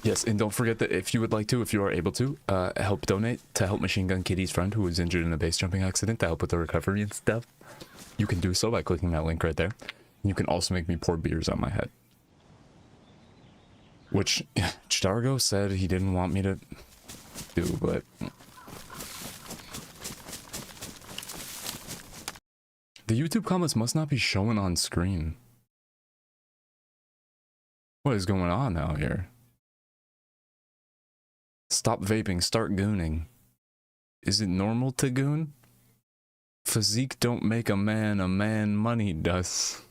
Yes, and don't forget that if you would like to, if you are able to, help donate to help Machine Gun Kitty's friend who was injured in a base jumping accident to help with the recovery and stuff. You can do so by clicking that link right there. You can also make me pour beers on my head. Which Stargo said he didn't want me to do, but... The YouTube comments must not be showing on screen. What is going on out here? Stop vaping, start gooning. Is it normal to goon? Physique don't make a man money does.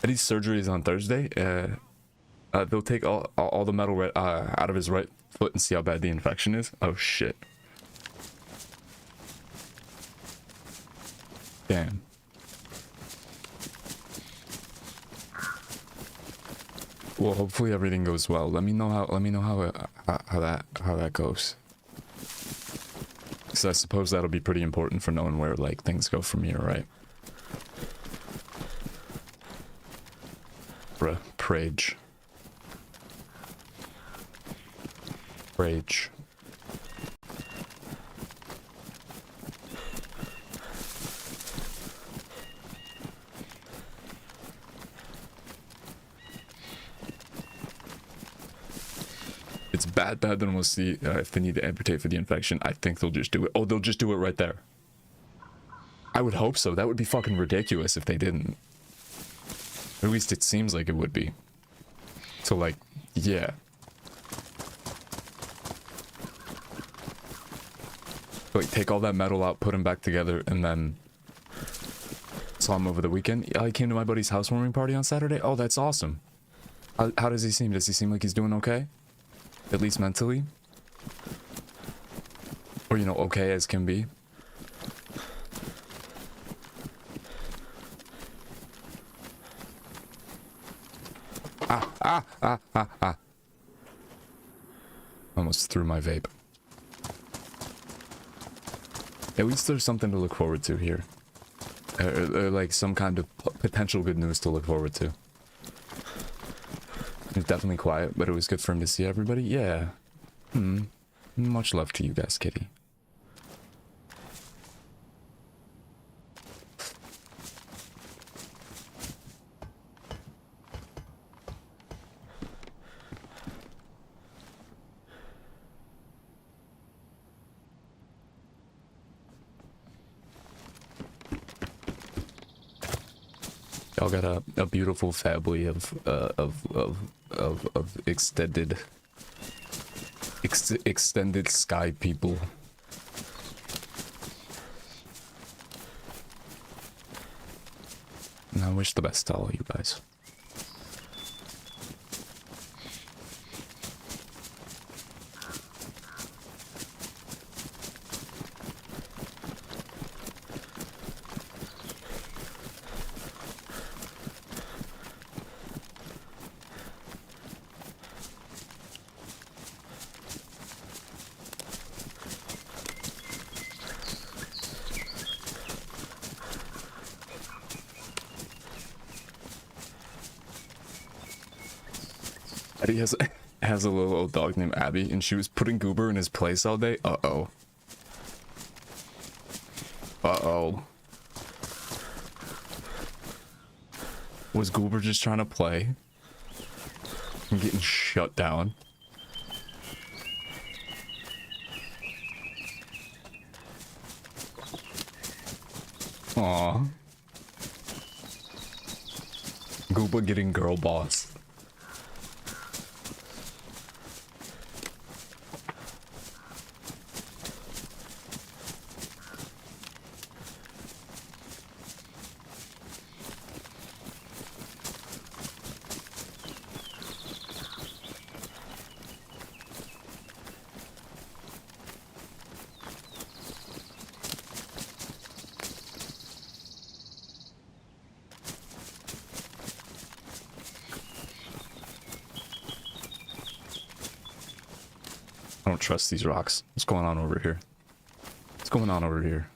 Eddie's surgery is on Thursday. They'll take all the metal out of his right foot and see how bad the infection is. Oh shit. Damn. Well, hopefully everything goes well. Let me know how that goes. So I suppose that'll be pretty important for knowing where like things go from here, right? Bruh, Prage. Prage. It's bad, then we'll see if they need to amputate for the infection. I think they'll just do it. Oh, they'll just do it right there. I would hope so. That would be fucking ridiculous if they didn't. At least it seems like it would be. So, like, yeah. Like, take all that metal out, put them back together, and then... Saw him over the weekend. I came to my buddy's housewarming party on Saturday. Oh, that's awesome. How does he seem? Does he seem like he's doing okay? At least mentally? Or, you know, okay as can be? Almost threw my vape. At least there's something to look forward to here. Like some kind of potential good news to look forward to. It was definitely quiet, but it was good for him to see everybody. Yeah. Much love to you guys, Kitty. Y'all got a beautiful family of extended sky people. And I wish the best to all you guys. Eddie has a little old dog named Abby, and she was putting Goober in his place all day. Uh-oh. Uh-oh. Was Goober just trying to play? I'm getting shut down. Aw. Goober getting girl boss. I don't trust these rocks. What's going on over here? What's going on over here?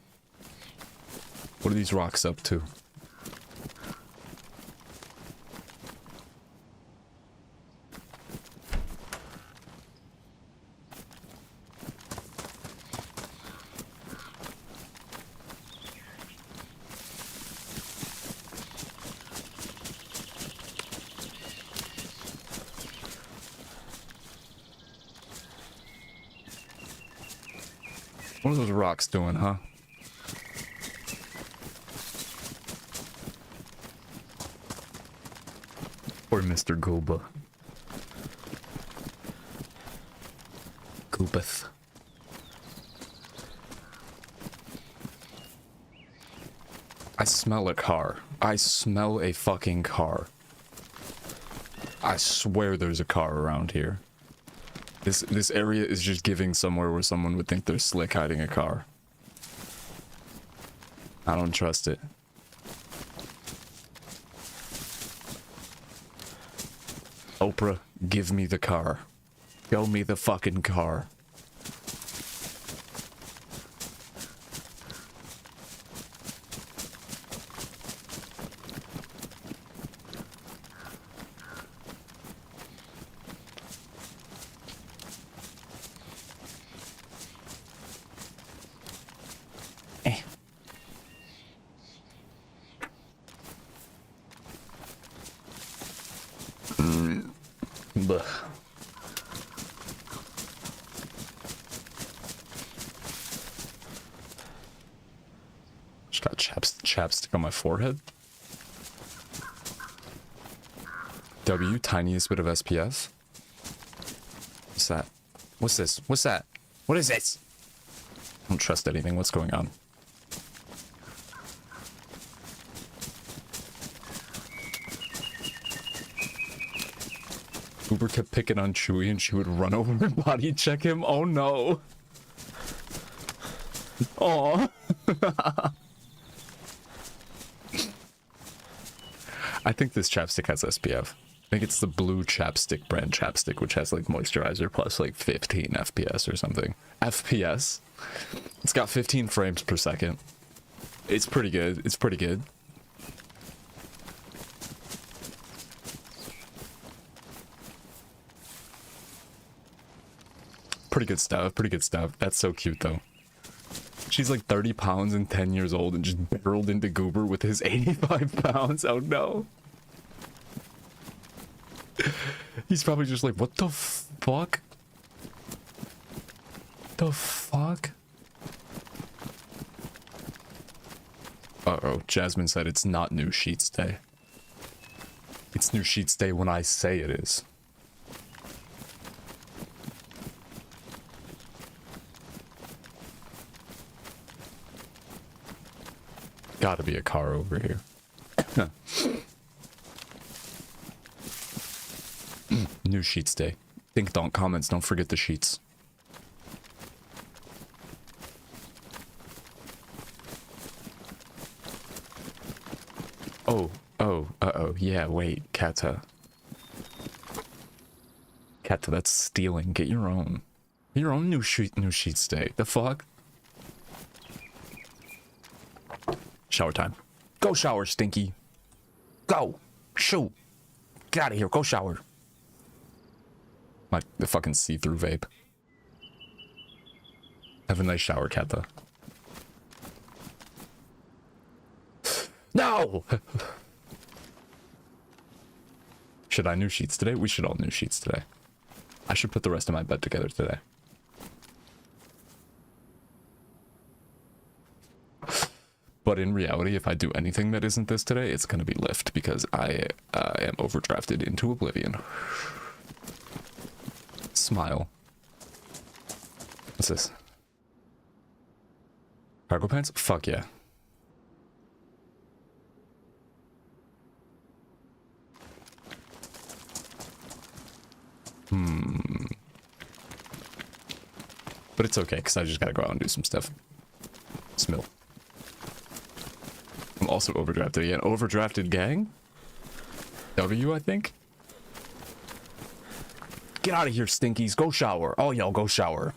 What are these rocks up to? What are those rocks doing, huh? Or Mr. Gooba. Goobeth. I smell a car. I smell a fucking car. I swear there's a car around here. This area is just giving somewhere where someone would think they're slick hiding a car. I don't trust it. Oprah, give me the car. Show me the fucking car. Blech. Just got chapstick on my forehead. W, tiniest bit of SPF. What's that? What's this? What's that? What is this? I don't trust anything. What's going on? Uber kept picking on Chewie and she would run over and body check him. Oh no. Aw. I think this chapstick has SPF. I think it's the blue chapstick brand chapstick, which has like moisturizer plus like 15 FPS or something. FPS? It's got 15 frames per second. It's pretty good. It's pretty good. Pretty good stuff. Pretty good stuff. That's so cute though. She's like 30 pounds and 10 years old and just barreled into Goober with his 85 pounds. Oh no. He's probably just like, what the fuck? The fuck? Uh-oh, Jasmine said it's not new sheets day. It's New Sheets Day when I say it is. Gotta be a car over here. New Sheets Day. Think Donk comments, don't forget the sheets. Uh-oh, yeah, wait, Kata. Kata, that's stealing. Get your own. Your own new Sheets Day. The fuck? Shower time. Go shower, Stinky. Go. Shoot. Get out of here. Go shower. The fucking see-through vape. Have a nice shower, Kata. No! Should I new sheets today? We should all new sheets today. I should put the rest of my bed together today. But in reality, if I do anything that isn't this today, it's going to be lift because I am overdrafted into oblivion. Smile. What's this? Cargo pants? Fuck yeah. But it's okay, because I just gotta go out and do some stuff. Smill. I'm also overdrafted again. Overdrafted gang? W, I think? Get out of here, Stinkies. Go shower. Oh, y'all, go shower.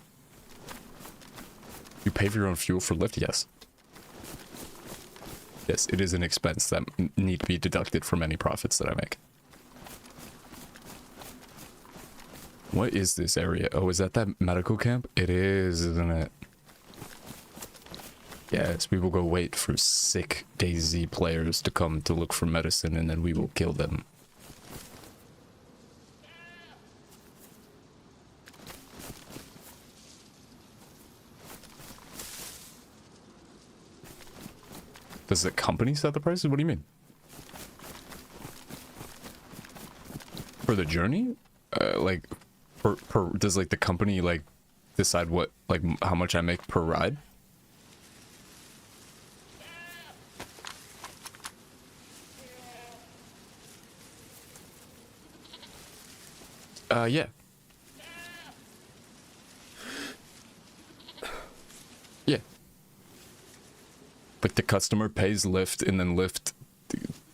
You pay for your own fuel for Lyft? Yes. Yes, it is an expense that need to be deducted from any profits that I make. What is this area? Oh, is that medical camp? It is, isn't it? Yes, we will go wait for sick DayZ players to come to look for medicine, and then we will kill them. Does the company set the prices? What do you mean? For the journey? Like... does like the company like decide what like how much I make per ride? Yeah. Yeah. Like the customer pays Lyft and then Lyft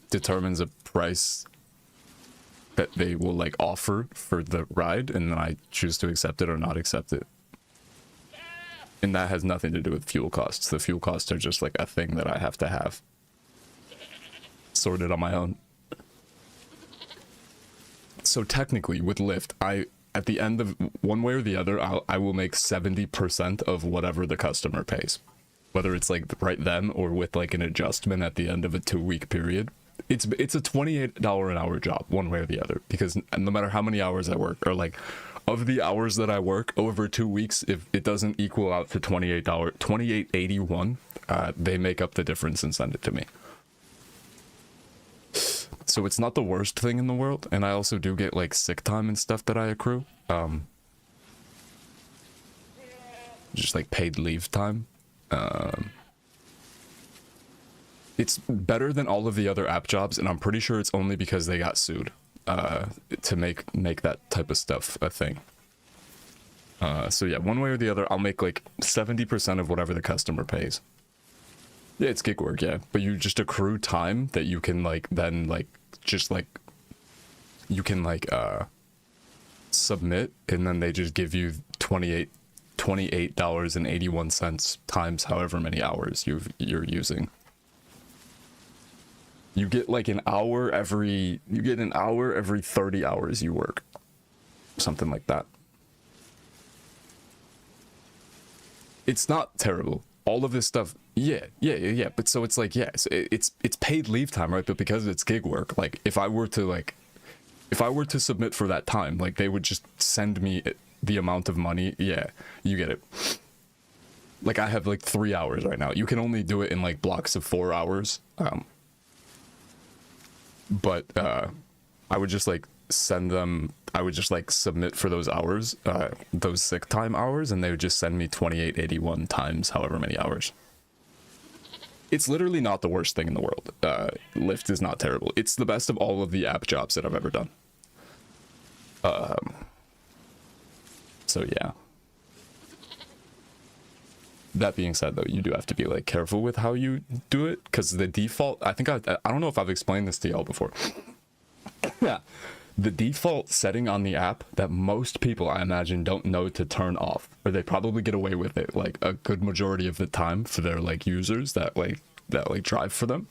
determines a price that they will like offer for the ride, and then I choose to accept it or not accept it. And that has nothing to do with fuel costs. The fuel costs are just like a thing that I have to have sorted on my own. So technically with Lyft, at the end of one way or the other, I will make 70% of whatever the customer pays. Whether it's like right then or with like an adjustment at the end of a 2-week period. It's a $28 an hour job, one way or the other, because no matter how many hours I work, or like of the hours that I work over 2 weeks, if it doesn't equal out to $28.81, they make up the difference and send it to me. So it's not the worst thing in the world, and I also do get like sick time and stuff that I accrue. Just like paid leave time. It's better than all of the other app jobs, and I'm pretty sure it's only because they got sued to make that type of stuff a thing. So yeah, one way or the other, I'll make like 70% of whatever the customer pays. Yeah, it's gig work, yeah. But you just accrue time that you can like then like just like you can like submit, and then they just give you $28.81 times however many hours you're using. You get like an hour every 30 hours you work. Something like that. It's not terrible. All of this stuff, yeah. But so it's like, yeah, so it's paid leave time, right? But because it's gig work, like if I were to submit for that time, like they would just send me the amount of money. Yeah, you get it. Like I have like 3 hours right now. You can only do it in like blocks of 4 hours. But I would just like send them, I would just like submit for those hours, those sick time hours, and they would just send me 2881 times however many hours. It's literally not the worst thing in the world. Lyft is not terrible. It's the best of all of the app jobs that I've ever done. So yeah. That being said, though, you do have to be like careful with how you do it, because the default, I think I don't know if I've explained this to y'all before. Yeah, the default setting on the app that most people, I imagine, don't know to turn off, or they probably get away with it like a good majority of the time for their like users that drive for them.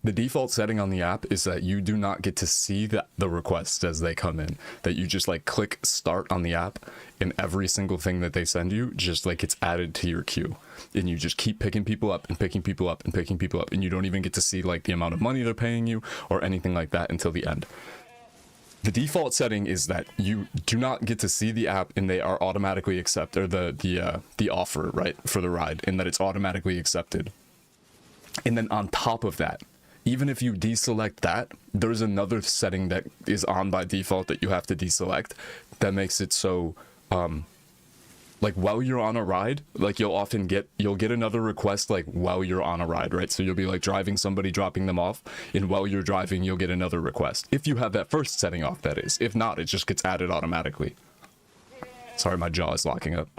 The default setting on the app is that you do not get to see the requests as they come in, that you just like click start on the app, and every single thing that they send you just like gets added to your queue, and you just keep picking people up and picking people up and picking people up, and you don't even get to see like the amount of money they're paying you or anything like that until the end. The default setting is that you do not get to see the app and they are automatically accepted, or the offer, right, for the ride, and that it's automatically accepted. And then on top of that, even if you deselect that, there's another setting that is on by default that you have to deselect that makes it so, like while you're on a ride, like you'll get another request like while you're on a ride, right? So you'll be like driving somebody, dropping them off, and while you're driving, you'll get another request. If you have that first setting off, that is. If not, it just gets added automatically. Sorry, my jaw is locking up.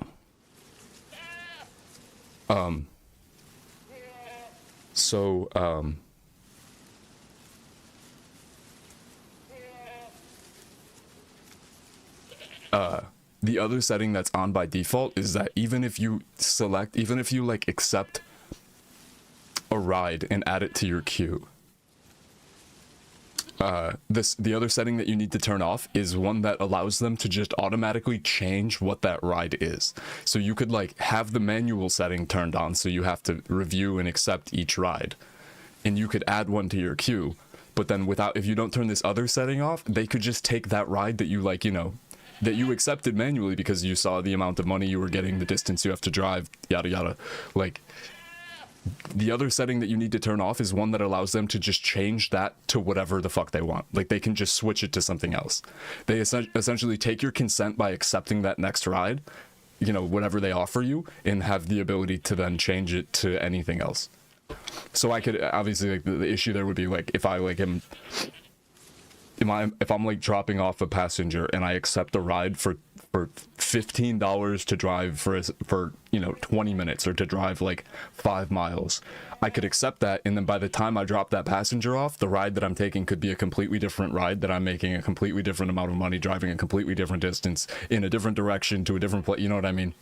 The other setting that's on by default is that even if you like accept a ride and add it to your queue, the other setting that you need to turn off is one that allows them to just automatically change what that ride is. So you could like have the manual setting turned on, so you have to review and accept each ride, and you could add one to your queue. But then if you don't turn this other setting off, they could just take that ride that you like, that you accepted manually because you saw the amount of money you were getting, the distance you have to drive, yada yada. Like, the other setting that you need to turn off is one that allows them to just change that to whatever the fuck they want. Like, they can just switch it to something else. They essentially take your consent by accepting that next ride, whatever they offer you, and have the ability to then change it to anything else. So I could, obviously, like, the issue there would be, like, if I, like, if I'm like dropping off a passenger and I accept a ride for $15 to drive for 20 minutes, or to drive like 5 miles, I could accept that, and then by the time I drop that passenger off, the ride that I'm taking could be a completely different ride, that I'm making a completely different amount of money, driving a completely different distance in a different direction to a different place. You know what I mean?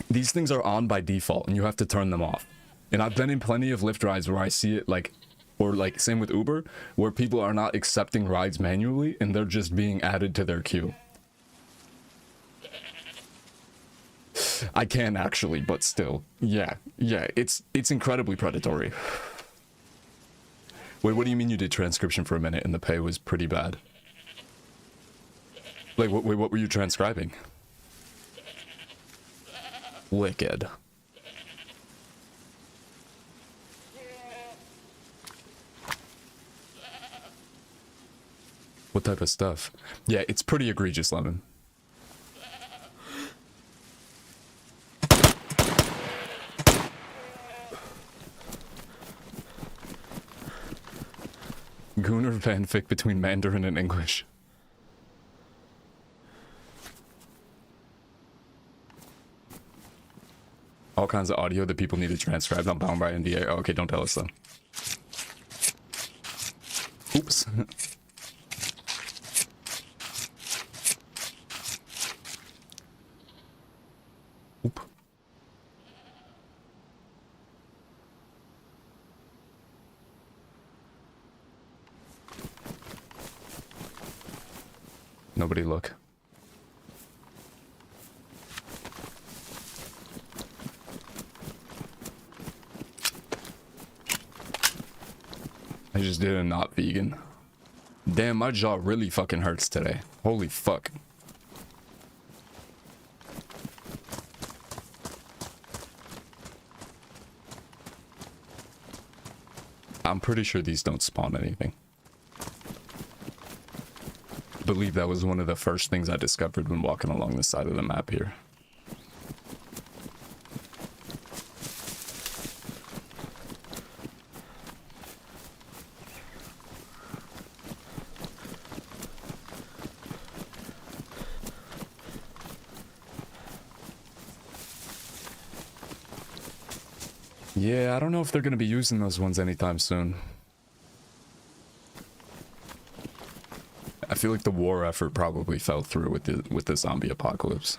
These things are on by default and you have to turn them off. And I've been in plenty of Lyft rides where I see it, like, or like same with Uber, where people are not accepting rides manually and they're just being added to their queue. I can actually, but still, yeah, it's incredibly predatory. Wait, what do you mean you did transcription for a minute and the pay was pretty bad? Like, what were you transcribing? Wicked. What type of stuff? Yeah, it's pretty egregious, Lemon. Gooner fanfic between Mandarin and English. All kinds of audio that people need to transcribe. I'm bound by NDA. Oh, okay, don't tell us then. Oops. Oop. Nobody look. I just did a not vegan. Damn, my jaw really fucking hurts today. Holy fuck. I'm pretty sure these don't spawn anything. I believe that was one of the first things I discovered when walking along the side of the map here. Yeah, I don't know if they're going to be using those ones anytime soon. I feel like the war effort probably fell through with the zombie apocalypse.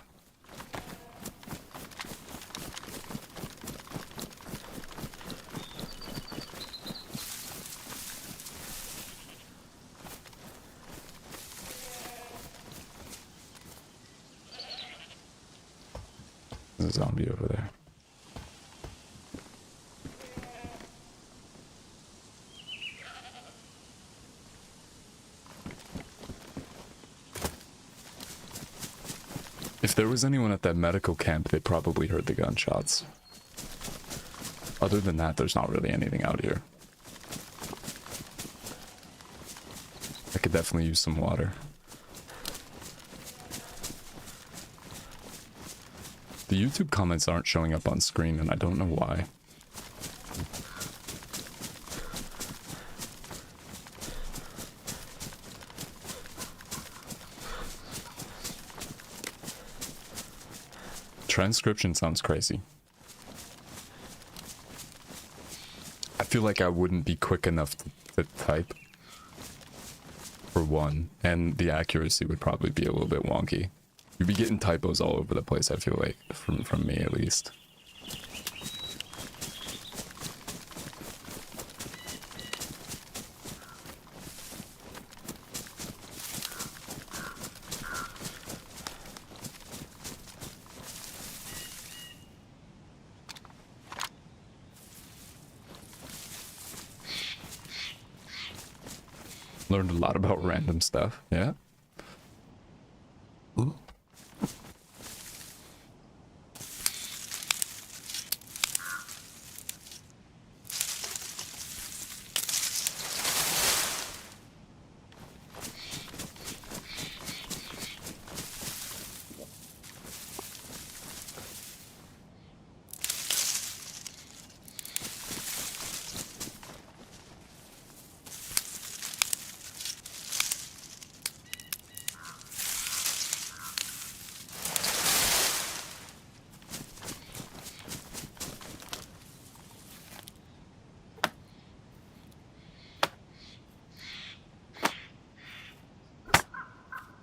There's a zombie over there. If there was anyone at that medical camp, they probably heard the gunshots. Other than that, there's not really anything out here. I could definitely use some water. The YouTube comments aren't showing up on screen, and I don't know why. Transcription sounds crazy. I feel like I wouldn't be quick enough to type, for one, and the accuracy would probably be a little bit wonky. You'd be getting typos all over the place, I feel like, from me at least. Learned a lot about random stuff, yeah? Ooh.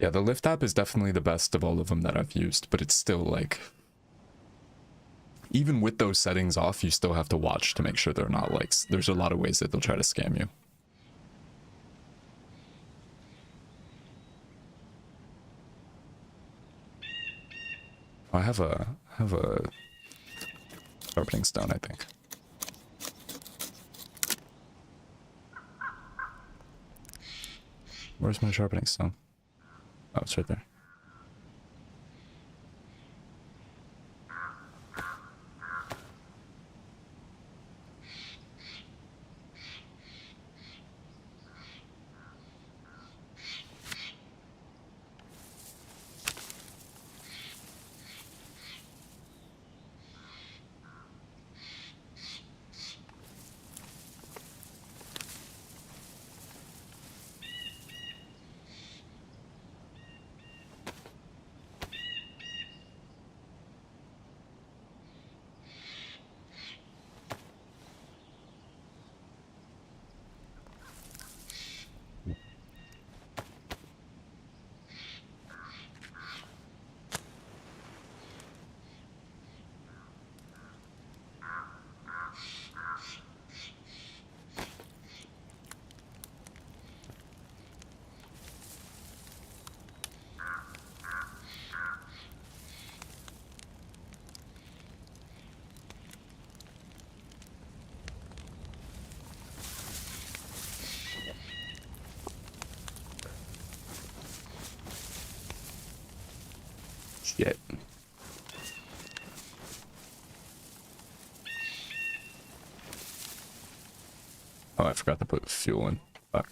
Yeah, the Lift app is definitely the best of all of them that I've used, but it's still like... Even with those settings off, you still have to watch to make sure they're not like... There's a lot of ways that they'll try to scam you. I have a sharpening stone, I think. Where's my sharpening stone? Oh, it's right there. Shit. Oh, I forgot to put fuel in. Fuck.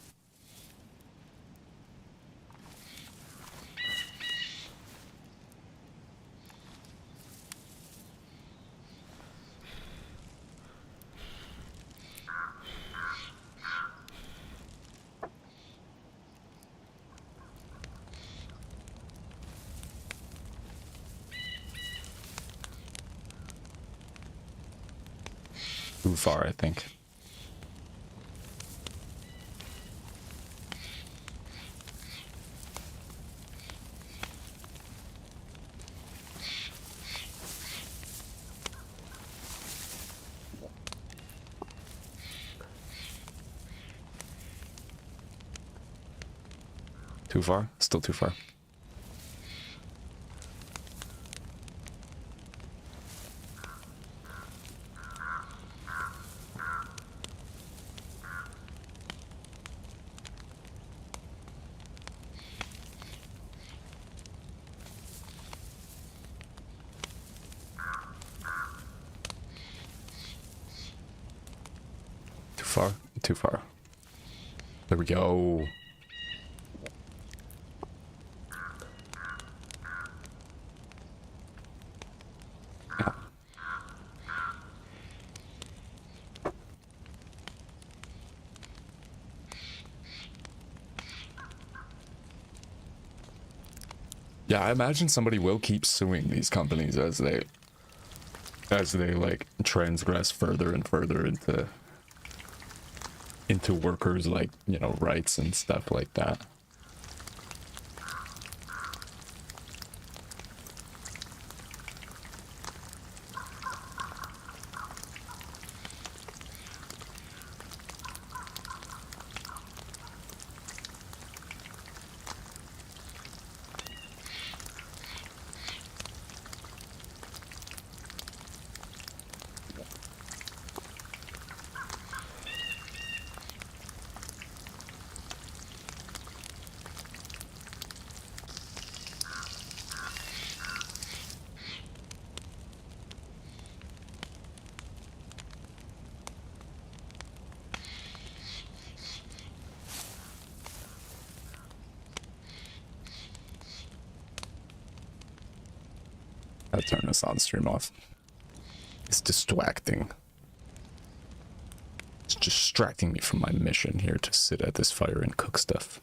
Too far, I think. Too far? Still too far. Too far? Too far. There we go. Yeah, I imagine somebody will keep suing these companies as they like transgress further and further into workers, like, you know, rights and stuff like that. I'll turn this on stream off. It's distracting. It's distracting me from my mission here to sit at this fire and cook stuff.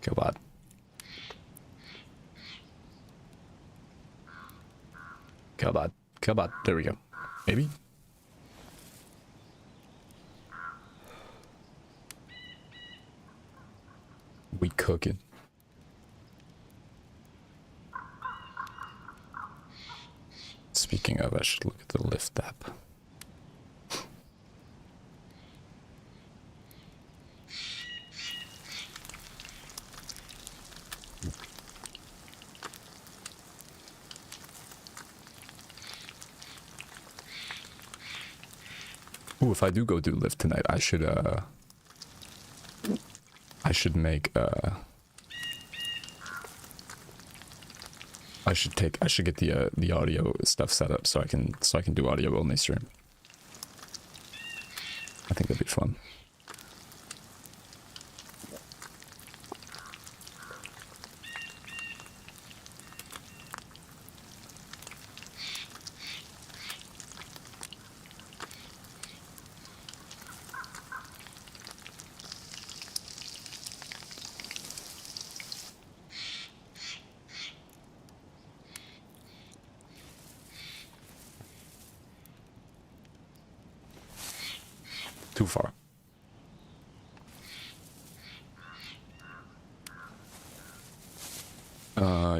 Killbot. Killbot. Killbot. There we go. Maybe? We cooking. Speaking of, I should look at the Lyft app. Ooh, if I do go do Lyft tonight, I should make I should get the audio stuff set up so I can do audio only stream. I think that'd be fun. Too far.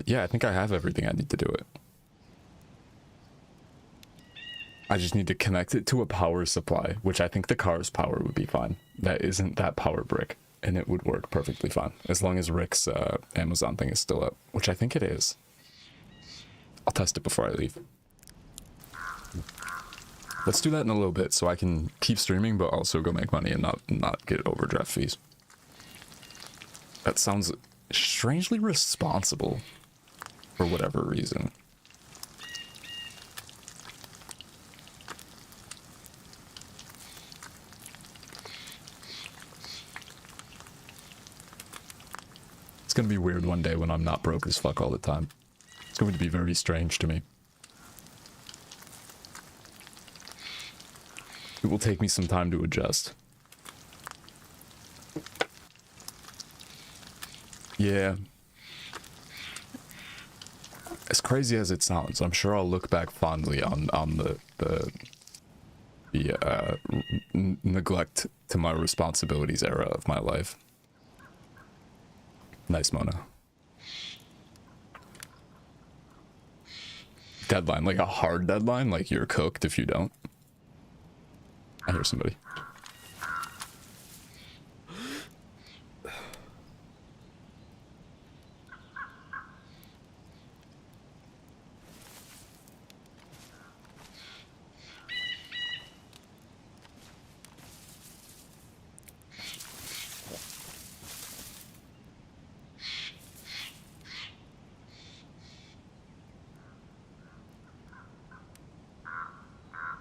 Yeah, I think I have everything I need to do it. I just need to connect it to a power supply, which I think the car's power would be fine. That isn't that power brick, and it would work perfectly fine. As long as Rick's Amazon thing is still up, which I think it is. I'll test it before I leave. Let's do that in a little bit so I can keep streaming, but also go make money and not get overdraft fees. That sounds strangely responsible for whatever reason. It's gonna be weird one day when I'm not broke as fuck all the time. It's going to be very strange to me. It will take me some time to adjust. Yeah. As crazy as it sounds, I'm sure I'll look back fondly on the neglect to my responsibilities era of my life. Nice, Mona. Deadline, like a hard deadline, like you're cooked if you don't. I hear somebody.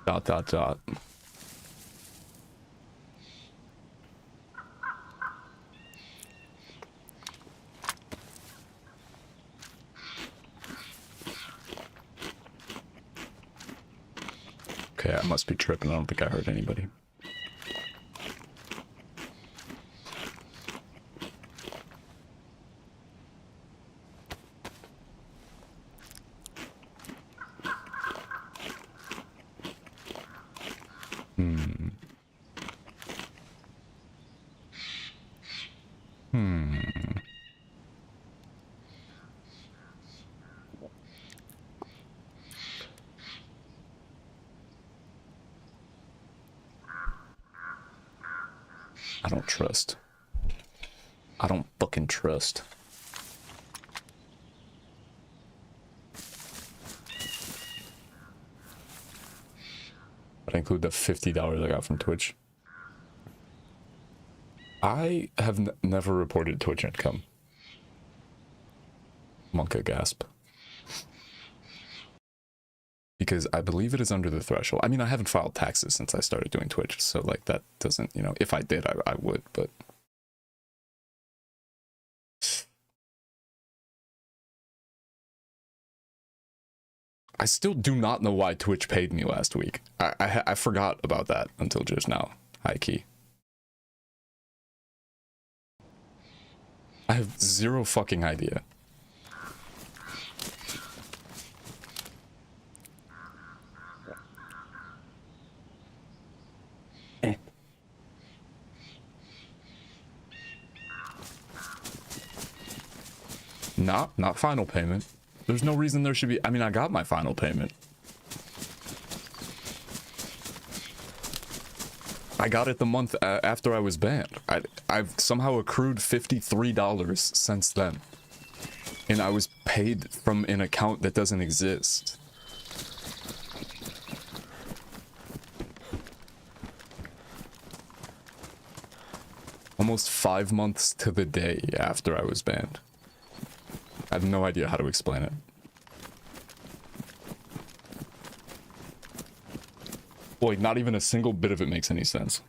Dot dot dot. Okay, I must be tripping. I don't think I heard anybody. I don't trust. I don't fucking trust. That include the $50 I got from Twitch. I have never reported Twitch income. Monka gasp. Because I believe it is under the threshold. I mean, I haven't filed taxes since I started doing Twitch, so like that doesn't, you know, if I did, I would, but... I still do not know why Twitch paid me last week. I forgot about that until just now. High key. I have zero fucking idea. Not final payment. There's no reason there should be. I mean, I got my final payment. I got it the month after I was banned. I've somehow accrued $53 since then. And I was paid from an account that doesn't exist. Almost 5 months to the day after I was banned. I have no idea how to explain it. Like, not even a single bit of it makes any sense.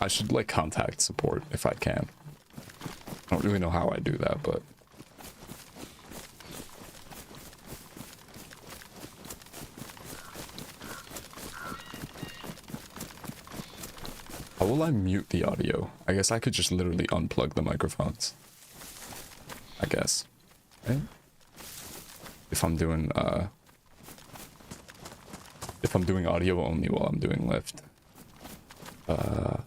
I should, like, contact support if I can. I don't really know how I do that, but... How will I mute the audio? I guess I could just literally unplug the microphones. I guess. Right? If I'm doing audio only while I'm doing lift. I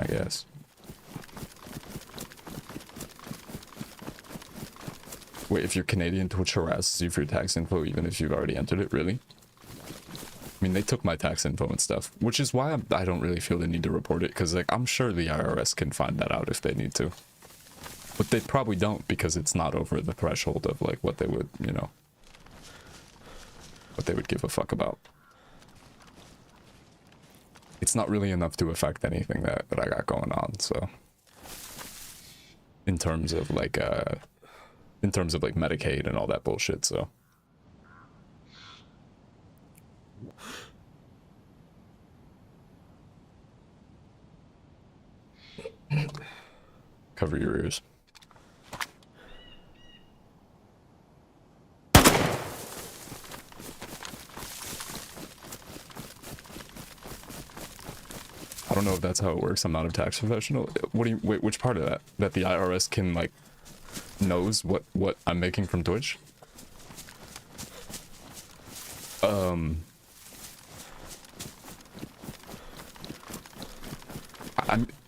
guess. Wait, if you're Canadian, Twitch harasses you for your tax info even if you've already entered it, really? I mean, they took my tax info and stuff, which is why I don't really feel the need to report it, because like I'm sure the IRS can find that out if they need to. But they probably don't, because it's not over the threshold of like what they would, you know, what they would give a fuck about. It's not really enough to affect anything that I got going on, so. In terms of like Medicaid and all that bullshit, so. Cover your ears. I don't know if that's how it works. I'm not a tax professional. What do you wait? Which part of that? That the IRS can like knows what I'm making from Twitch?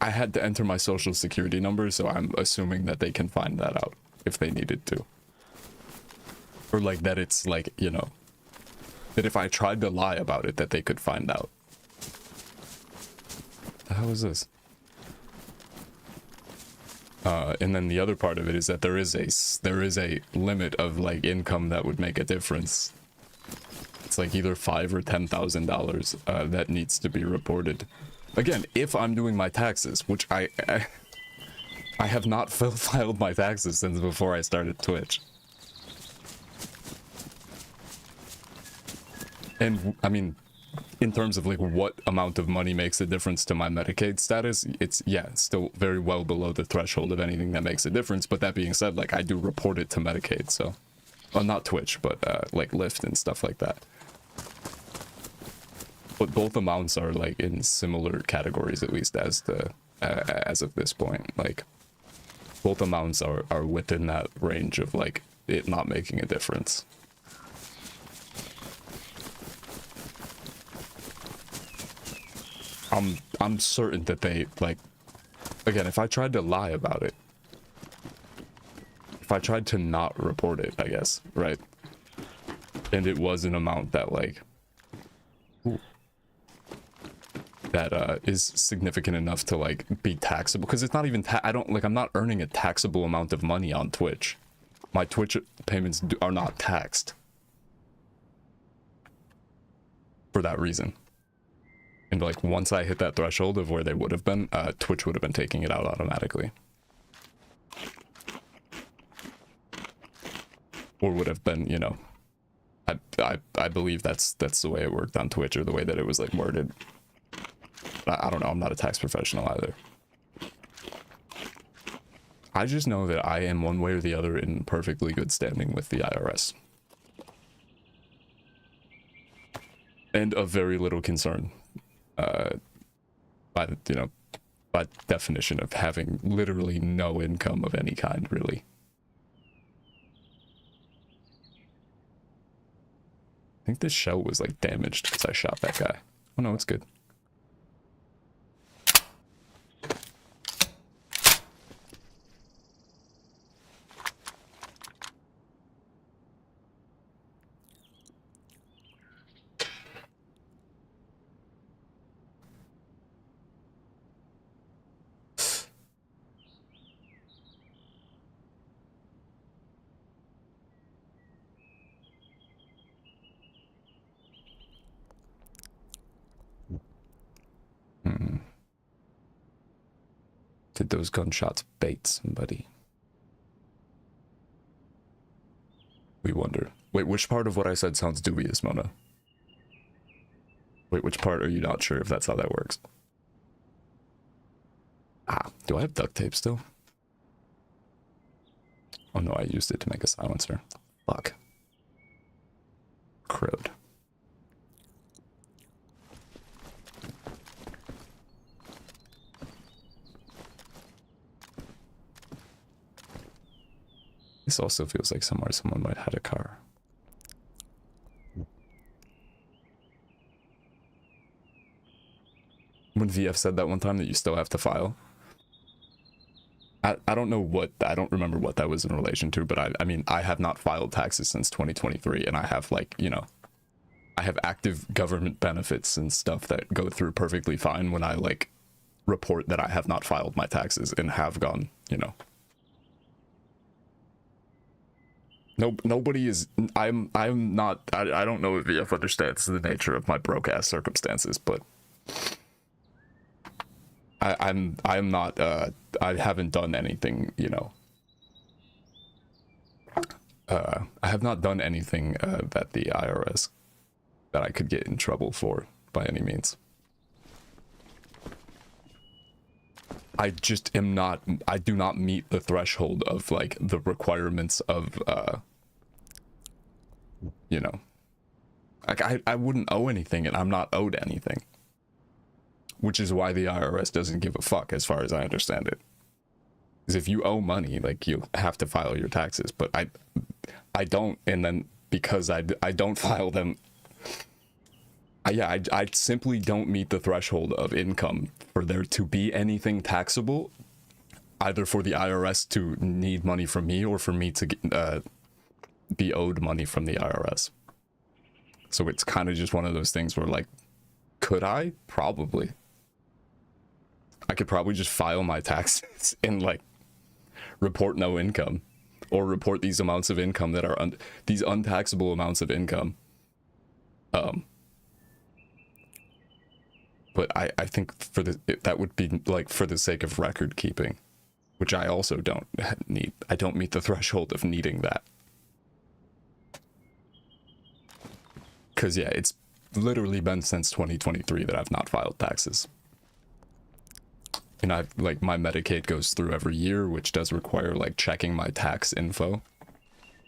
I had to enter my social security number, so I'm assuming that they can find that out if they needed to. Or like that it's like, you know, that if I tried to lie about it that they could find out. The hell is this? And then the other part of it is that there is a limit of like income that would make a difference. It's like either $5,000 or $10,000 that needs to be reported. Again, if I'm doing my taxes, which I have not filed my taxes since before I started Twitch. And I mean, in terms of like what amount of money makes a difference to my Medicaid status, it's still very well below the threshold of anything that makes a difference. But that being said, like I do report it to Medicaid, so, well, not Twitch, but like Lyft and stuff like that. But both amounts are like in similar categories, at least as of this point. Like both amounts are within that range of like it not making a difference. I'm certain that they, like, again, if I tried to lie about it, if I tried to not report it, I guess, right? And it was an amount that, like, that is significant enough to, like, be taxable, because it's not even, I'm not earning a taxable amount of money on Twitch. My Twitch payments are not taxed. For that reason. And like once I hit that threshold of where they would have been, Twitch would have been taking it out automatically. Or would have been, you know, I believe that's the way it worked on Twitch, or the way that it was like worded. I don't know, I'm not a tax professional either. I just know that I am one way or the other in perfectly good standing with the IRS. And of very little concern. By definition of having literally no income of any kind, really. I think this shell was like damaged because I shot that guy. Oh no, it's good. Did those gunshots bait somebody? We wonder. Wait, which part of what I said sounds dubious, Mona? Wait, which part are you not sure if that's how that works? Ah, do I have duct tape still? Oh no, I used it to make a silencer. Fuck. Crowed. This also feels like somewhere someone might have had a car. When VF said that one time that you still have to file, I don't know what, I don't remember what that was in relation to, but I mean, I have not filed taxes since 2023, and I have, like, you know, I have active government benefits and stuff that go through perfectly fine when I, like, report that I have not filed my taxes and have gone, you know. Nobody is, I'm not, I don't know if VF understands the nature of my broke ass circumstances, but I'm not, I haven't done anything, you know. I have not done anything that the IRS, that I could get in trouble for by any means. I just am not, I do not meet the threshold of, like, the requirements of, you know, like, I wouldn't owe anything, and I'm not owed anything. Which is why the IRS doesn't give a fuck, as far as I understand it. Because if you owe money, like, you have to file your taxes, but I don't, and then because I don't file them, I simply don't meet the threshold of income for there to be anything taxable, either for the IRS to need money from me or for me to be owed money from the IRS. So it's kind of just one of those things where, like, could I? Probably. I could probably just file my taxes and, like, report no income, or report these amounts of income that are these untaxable amounts of income. But I think for that would be, like, for the sake of record keeping, which I also don't need. I don't meet the threshold of needing that. Cause yeah, it's literally been since 2023 that I've not filed taxes. And I've, like, my Medicaid goes through every year, which does require, like, checking my tax info.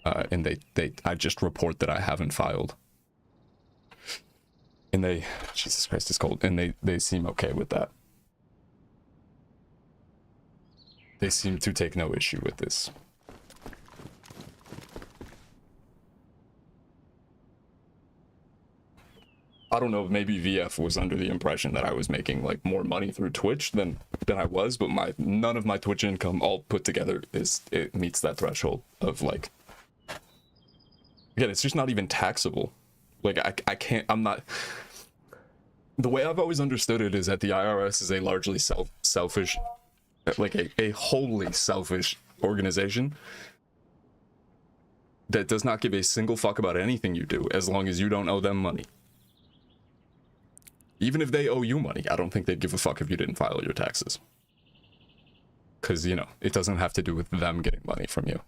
And I just report that I haven't filed. And Jesus Christ, it's cold. And they seem okay with that. They seem to take no issue with this. I don't know, maybe VF was under the impression that I was making, like, more money through Twitch than I was, but none of my Twitch income all put together it meets that threshold of, like, again, it's just not even taxable. Like, I can't, I'm not, the way I've always understood it is that the IRS is a largely selfish, like a wholly selfish organization that does not give a single fuck about anything you do as long as you don't owe them money. Even if they owe you money, I don't think they'd give a fuck if you didn't file your taxes. Because, you know, it doesn't have to do with them getting money from you.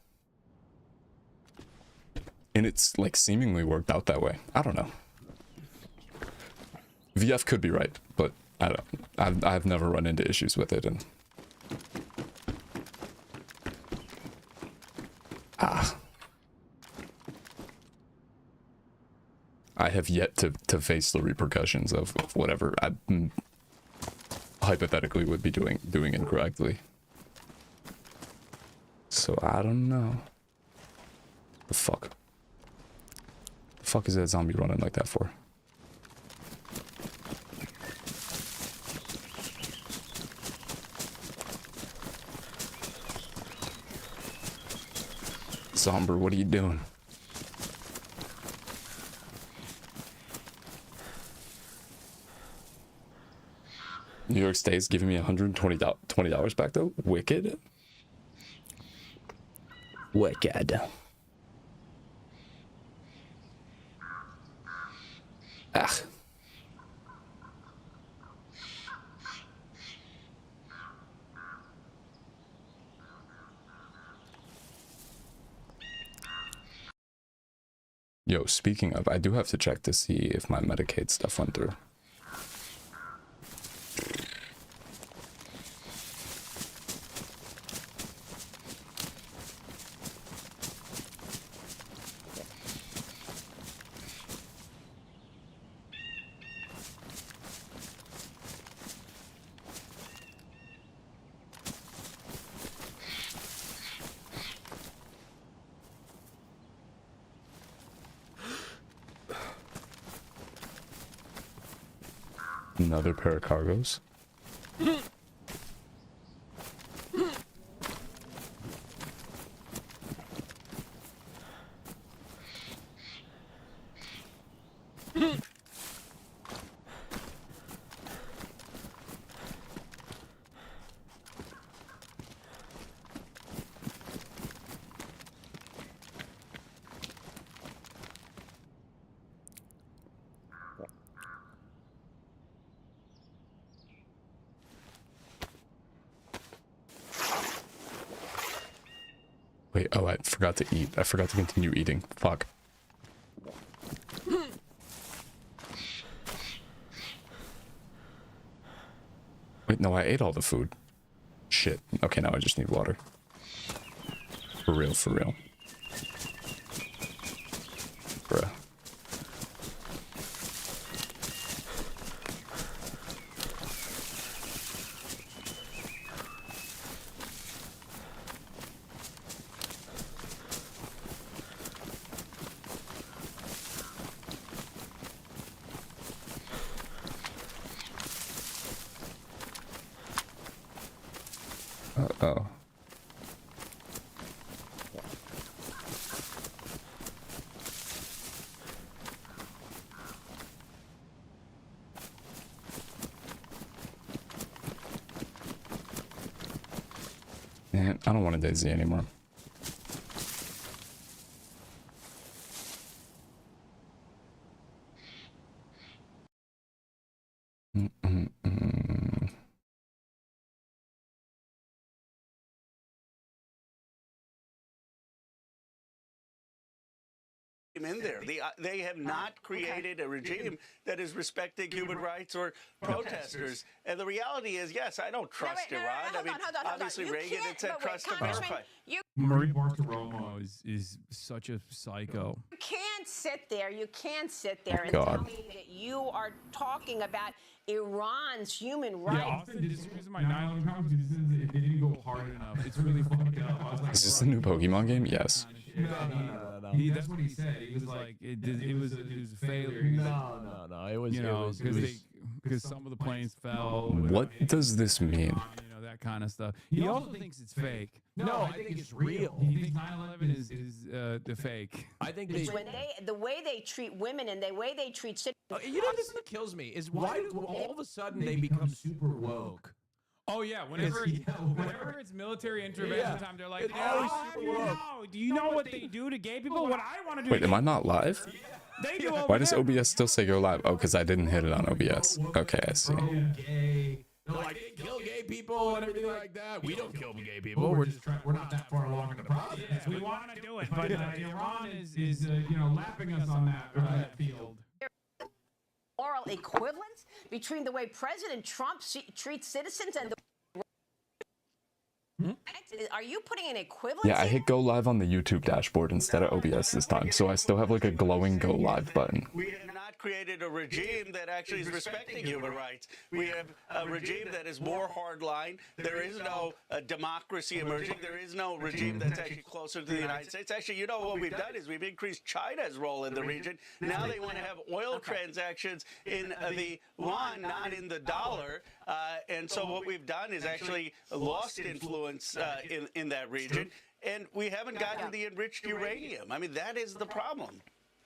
And it's, like, seemingly worked out that way. I don't know. VF could be right, but I don't. I've never run into issues with it, and I have yet to face the repercussions of whatever I hypothetically would be doing incorrectly. So I don't know. The fuck? The fuck is that zombie running like that for? Zomber, what are you doing? New York State is giving me $120 back though. Wicked. Wicked. Ah. Yo, speaking of, I do have to check to see if my Medicaid stuff went through. Another pair of cargos. Wait, oh, I forgot to eat. I forgot to continue eating. Fuck. Wait, no, I ate all the food. Shit. Okay, now I just need water. For real, for real. Bruh. Uh-oh. Man, I don't want a Daisy anymore. In there. They have not created a regime that is respecting human rights or protesters. And the reality is, yes, I don't trust Iran. I mean, obviously Reagan had said trust to verify. Marie Bartiromo is such a psycho. You can't sit there. You can't sit there and God. tell me that you are talking about Iran's human rights. Yeah, Austin disagrees with my 9/11 comments because it didn't go hard enough. It's really fucked up. I was like, Is this the new Pokemon game? Yes. No. That's what he said. He was like, it was a failure. No. It was, you know, because some of the planes fell. What does this mean? You know, that kind of stuff. He also thinks it's fake. No, I think it's real. He thinks 9/11 is the fake. I think they. When the way they treat women and the way they treat citizens. You know, this is what kills me is why do all of a sudden they become super woke? Oh yeah, whenever it's military intervention time, they're like, It's always oh, super woke. no, do you know what they do to gay people? What I want to do. Wait, am I not live? They do over Why does there. OBS still say go live? Oh, because I didn't hit it on OBS. Okay, I see. Gay. They're like, they kill gay people and everything like that. We don't kill gay people. We're just trying. We're not that far along in the process. We want to do it, but Iran is lapping us on that field. Moral equivalence between the way President Trump treats citizens and the. Are you putting an equivalence? Yeah, I hit go live on the YouTube dashboard instead of OBS this time, so I still have like a glowing go live button. We have not created a regime that actually is respecting human rights. We have a regime that is more hardline. There is no democracy emerging. There is no regime that's actually closer to the United States. Actually, you know what we've done is we've increased China's role in the region. Now they want to have oil transactions in the yuan, not in the dollar. And so what we've done is actually lost influence in that region. And we haven't gotten the enriched uranium. I mean, that is the problem.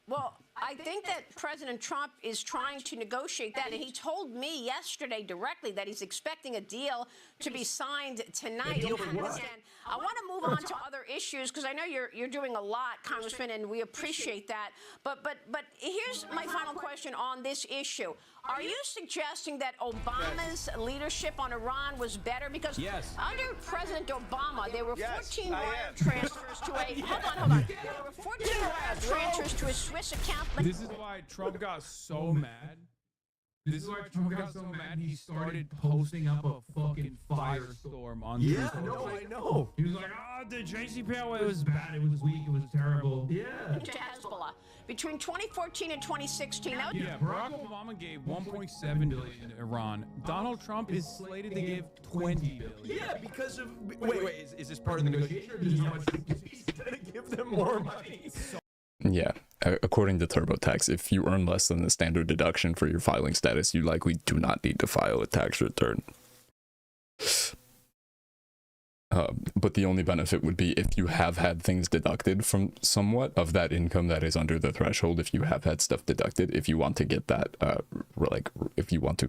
Well, I think that President Trump is trying to negotiate that, and he told me yesterday directly that he's expecting a deal to be signed tonight. I want to move on to other issues because I know you're doing a lot, Congressman, and we appreciate that. But here's my final question on this issue. Are you suggesting that Obama's leadership on Iran was better? Because under President Obama, there were 14 wire transfers to a... Hold on. There were 14 wire transfers to a Swiss account. This is why Trump got so mad. He started posting up a fucking firestorm on Twitter. I know. He was like, oh, the JCPOA was bad. It was weak. It was terrible. Yeah. To Hezbollah. Between 2014 and 2016, that was... Yeah, Barack Obama gave $1.7 billion to Iran. Donald Trump is slated to give $20 billion. Yeah, because of... Wait, is this part of the negotiation? Or just how much he's going to give them more money? Yeah. According to TurboTax, if you earn less than the standard deduction for your filing status, you likely do not need to file a tax return. But the only benefit would be if you have had things deducted from somewhat of that income that is under the threshold. If you have had stuff deducted, if you want to get that, if you want to,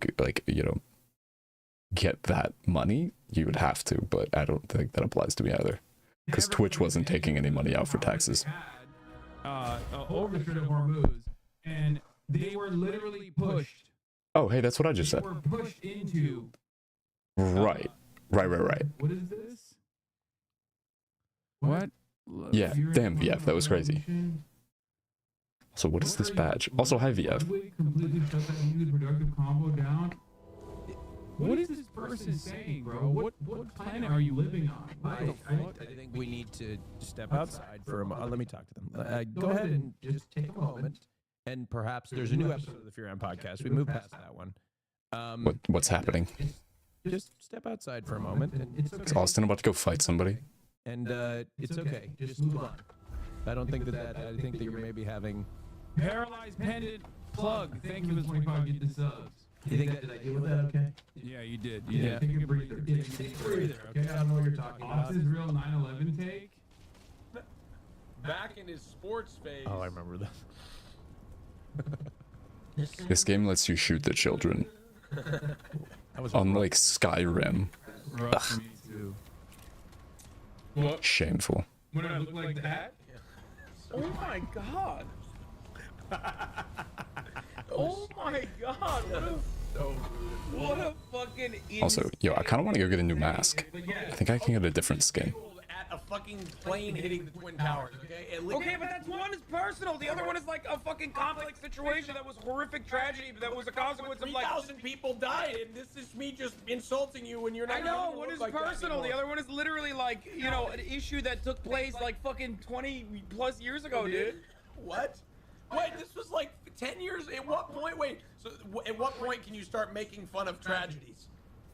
get that money, you would have to. But I don't think that applies to me either, because Twitch wasn't taking any money out for taxes. Over the Strait of Hormuz, and they were literally pushed. Oh, hey, that's what I just They said. were pushed into. Right. Right. What is this? What? Yeah, damn, VF, that was crazy. So what is this badge? Also, hi, VF. Completely shut that muted productive combo down. What is this person saying, bro? What planet are you living on? I think we need to step outside for a moment. Let me talk to them. Go ahead and just take a moment. And perhaps there's a new episode of the Fear Round podcast. We moved past that one. What's happening? Just step outside for a moment. And it's okay. Is Austin about to go fight somebody? And it's okay. Just move on. I don't think that I think that you're maybe having. Paralyzed Pendant plug. Thank you for the 25 get the subs. You think that did I deal with that okay? Yeah, you did. Yeah. Take a breather. Take a breather. Okay, I don't know what you're talking about. What's his real 9/11 take? Back in his sports phase. Oh, I remember that. This game lets you shoot the children. Unlike Skyrim. Rough for me too. What? Shameful. Would I look like that? Oh my god. Oh my god. What a fucking idiot. Also, yo, I kind of want to go get a new mask. I think I can get a different skin. At a fucking plane hitting the Twin Towers, okay? Okay, but that's one is personal. The other one is like a fucking complex situation that was horrific tragedy, but that was a consequence of like 3,000 people died, and this is me just insulting you when you're not. I know, one is personal. The other one is literally like, you know, an issue that took place like fucking 20 plus years ago, dude. What? Wait, this was like 10 years. At what point? Wait. So, at what point can you start making fun of tragedies?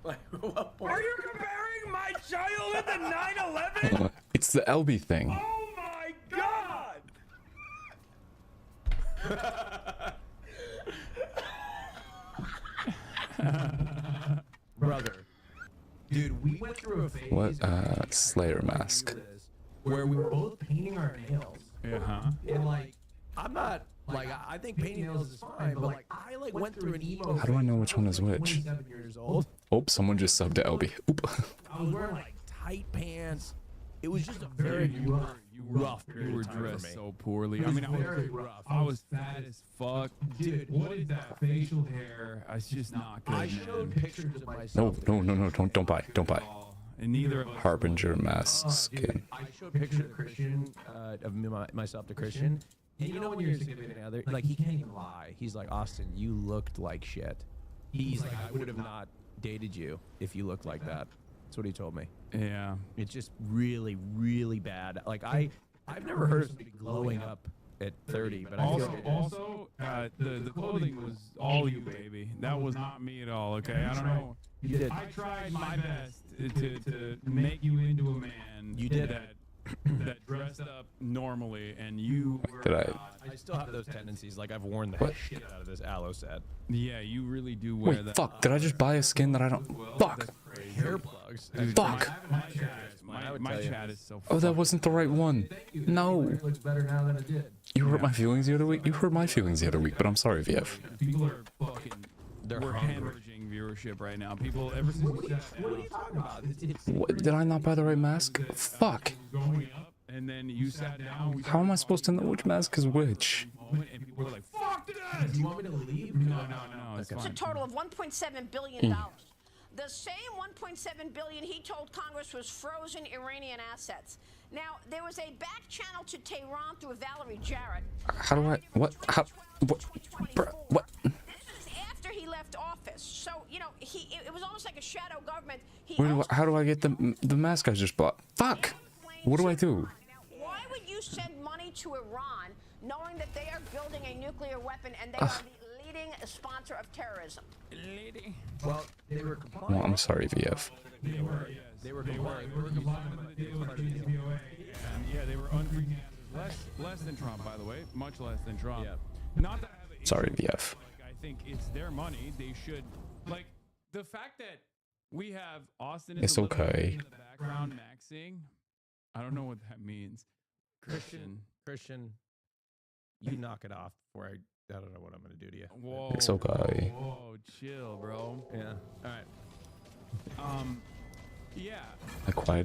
Like, at what point? Are you comparing my childhood to 9/11? It's the LB thing. Oh my god! Brother, dude, we went through a phase. What, Slayer mask? Where we were both painting our nails. Yeah. And like, I'm not like I think painting nails is fine, but like I went through an emo. How do I know which one is which? 27 years old. Oh, someone just subbed to LB. Oop. I was wearing like tight pants. It was just a very rough You period were of time for dressed me. so poorly. It I was mean, very rough. I was fat as fuck. Dude, What is that facial hair? It's just not good. I man. showed pictures of No, myself. no, don't buy. And neither of us. Harbinger mask skin. I showed pictures of Christian, of myself to Christian, and you know when you're significant other, like he can't even lie. He's like, Austin, you looked like shit. He's like, I would have not dated you if you looked like that. That's what he told me. Yeah. It's just really, really bad. Like I've never heard of somebody glowing up at 30, but I feel Also, the clothing was all you, baby. That was not me at all. Okay, I don't know. you did. I tried my best to make you into a man. You did. That dressed up normally, and you were Did I? not. I still have those tendencies. Like I've worn the What? shit out of this aloe set. Yeah, you really do wear Wait, that. fuck. Did I just buy a skin that I don't? Fuck. Hair plugs. Dude, Fuck. My chat is so. Oh, that wasn't the right one. No. It looks better now than it did. You hurt my feelings the other week. You hurt my feelings the other week, but I'm sorry, VF. People are fucking. They're We're hungry. hemorrhaging viewership right now. People, ever since we sat What are down, you talking about? It's What, did I not buy the right mask? Fuck. going up, and then you sat down. We How am I supposed to know which mask is which? moment, and people were like, "Fuck this!" Do you want me to leave? No, it's It's a fine. total of $1.7 billion. The same $1.7 billion he told Congress was frozen Iranian assets. Now, there was a back channel to Tehran through Valerie Jarrett. How do I? What? How? What? Bruh, what? This is after he left office. So, you know, it was almost like a shadow government. How do I get the mask I just bought? Fuck. What do I do? Now, why would you send money to Iran knowing that they are building a nuclear weapon and they are the leading sponsor of terrorism? Well, they were compliant. Well, I'm sorry, VF. They were compliant. They were compliant with the deal with the DPOA, and yeah, they were unfreaking answers Less than Trump, by the way. Much less than Trump. Yeah. Not that I have an Sorry, issue with VF. it, like, I think it's their money. They should, like, the fact that we have Austin is It's a little okay. in the background maxing. I don't know what that means. Christian, you knock it off before I don't know what I'm gonna do to you. Whoa. It's okay. Whoa, chill, bro. Yeah. All right. Yeah.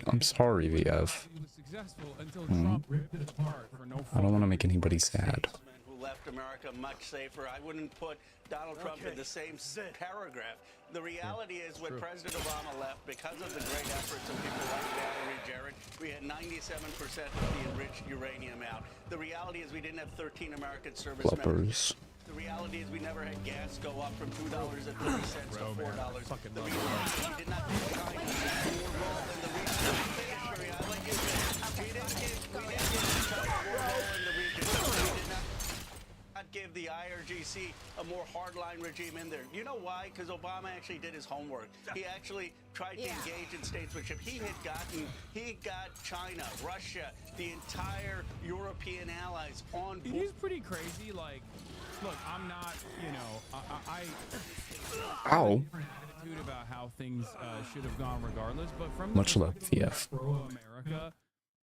I'm sorry, VF. He was successful until Trump ripped it apart for no I don't want to make anybody sad. Who left America much safer. I wouldn't put Donald Trump in the same paragraph. The reality is when President Obama left, because of the great efforts of people like Valerie Jarrett, we had 97% of the enriched uranium out. The reality is we didn't have 13 American service members. Flippers. The reality is we never had gas go up from $2.30 to $4. The reality is we did not give China more role than the region. I'll let you finish. We didn't give China more role in the region. We did not give the IRGC a more hardline regime in there. You know why? Because Obama actually did his homework. He actually tried to engage in statesmanship. He got China, Russia, the entire European allies on board. It is pretty crazy. Like, look, I'm not, you know, I Ow. different attitude about how things should have gone regardless, but from Much the love, VF. pro America,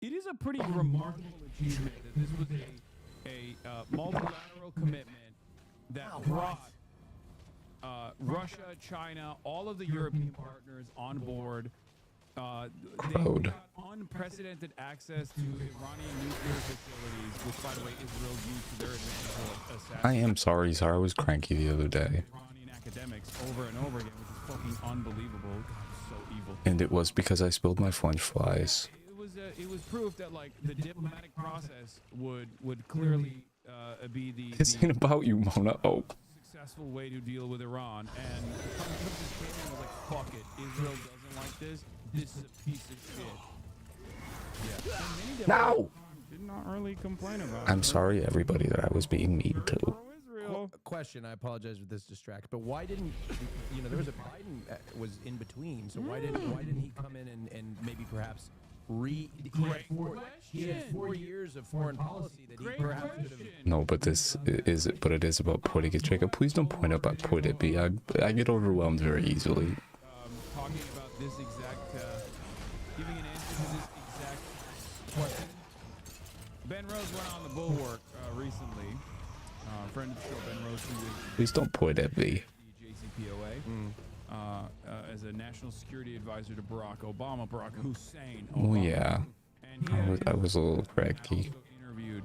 it is a pretty remarkable achievement that this was a multilateral commitment that brought Russia, China, all of the European partners on board. They Crowd. got unprecedented access to Iranian nuclear facilities, which, by the way, Israel used to their advantage to assassinate I am sorry, sir. I was cranky the other day. Iranian academics over and over again, which is fucking unbelievable. God, it's so evil. And it was because I spilled my French fries. It was proof that like the diplomatic process would clearly be This the ain't about you, Mona. Oh. successful way to deal with Iran. And Trump just came in and was like, fuck it, Israel doesn't like this. This is a piece of shit. Yeah. And many No! did not really complain about I'm it. sorry, everybody, that I was being mean to. Pro-Israel. Question. I apologize with this distract, but why didn't there was a Biden was in between, so why didn't he come in and maybe perhaps he had 4 years of foreign policy that he perhaps could have. No, but it is about putting it. Jacob, please don't point up at put it. I get overwhelmed very easily. Talking about this exact, giving an answer to this exact question. Ben Rose went on the Bulwark recently. Friend of the show, Ben Rose, who is Please don't point at me. the JCPOA, as a national security advisor to Barack Obama, Barack Hussein Oh Obama. yeah, And I was a little cranky. also interviewed.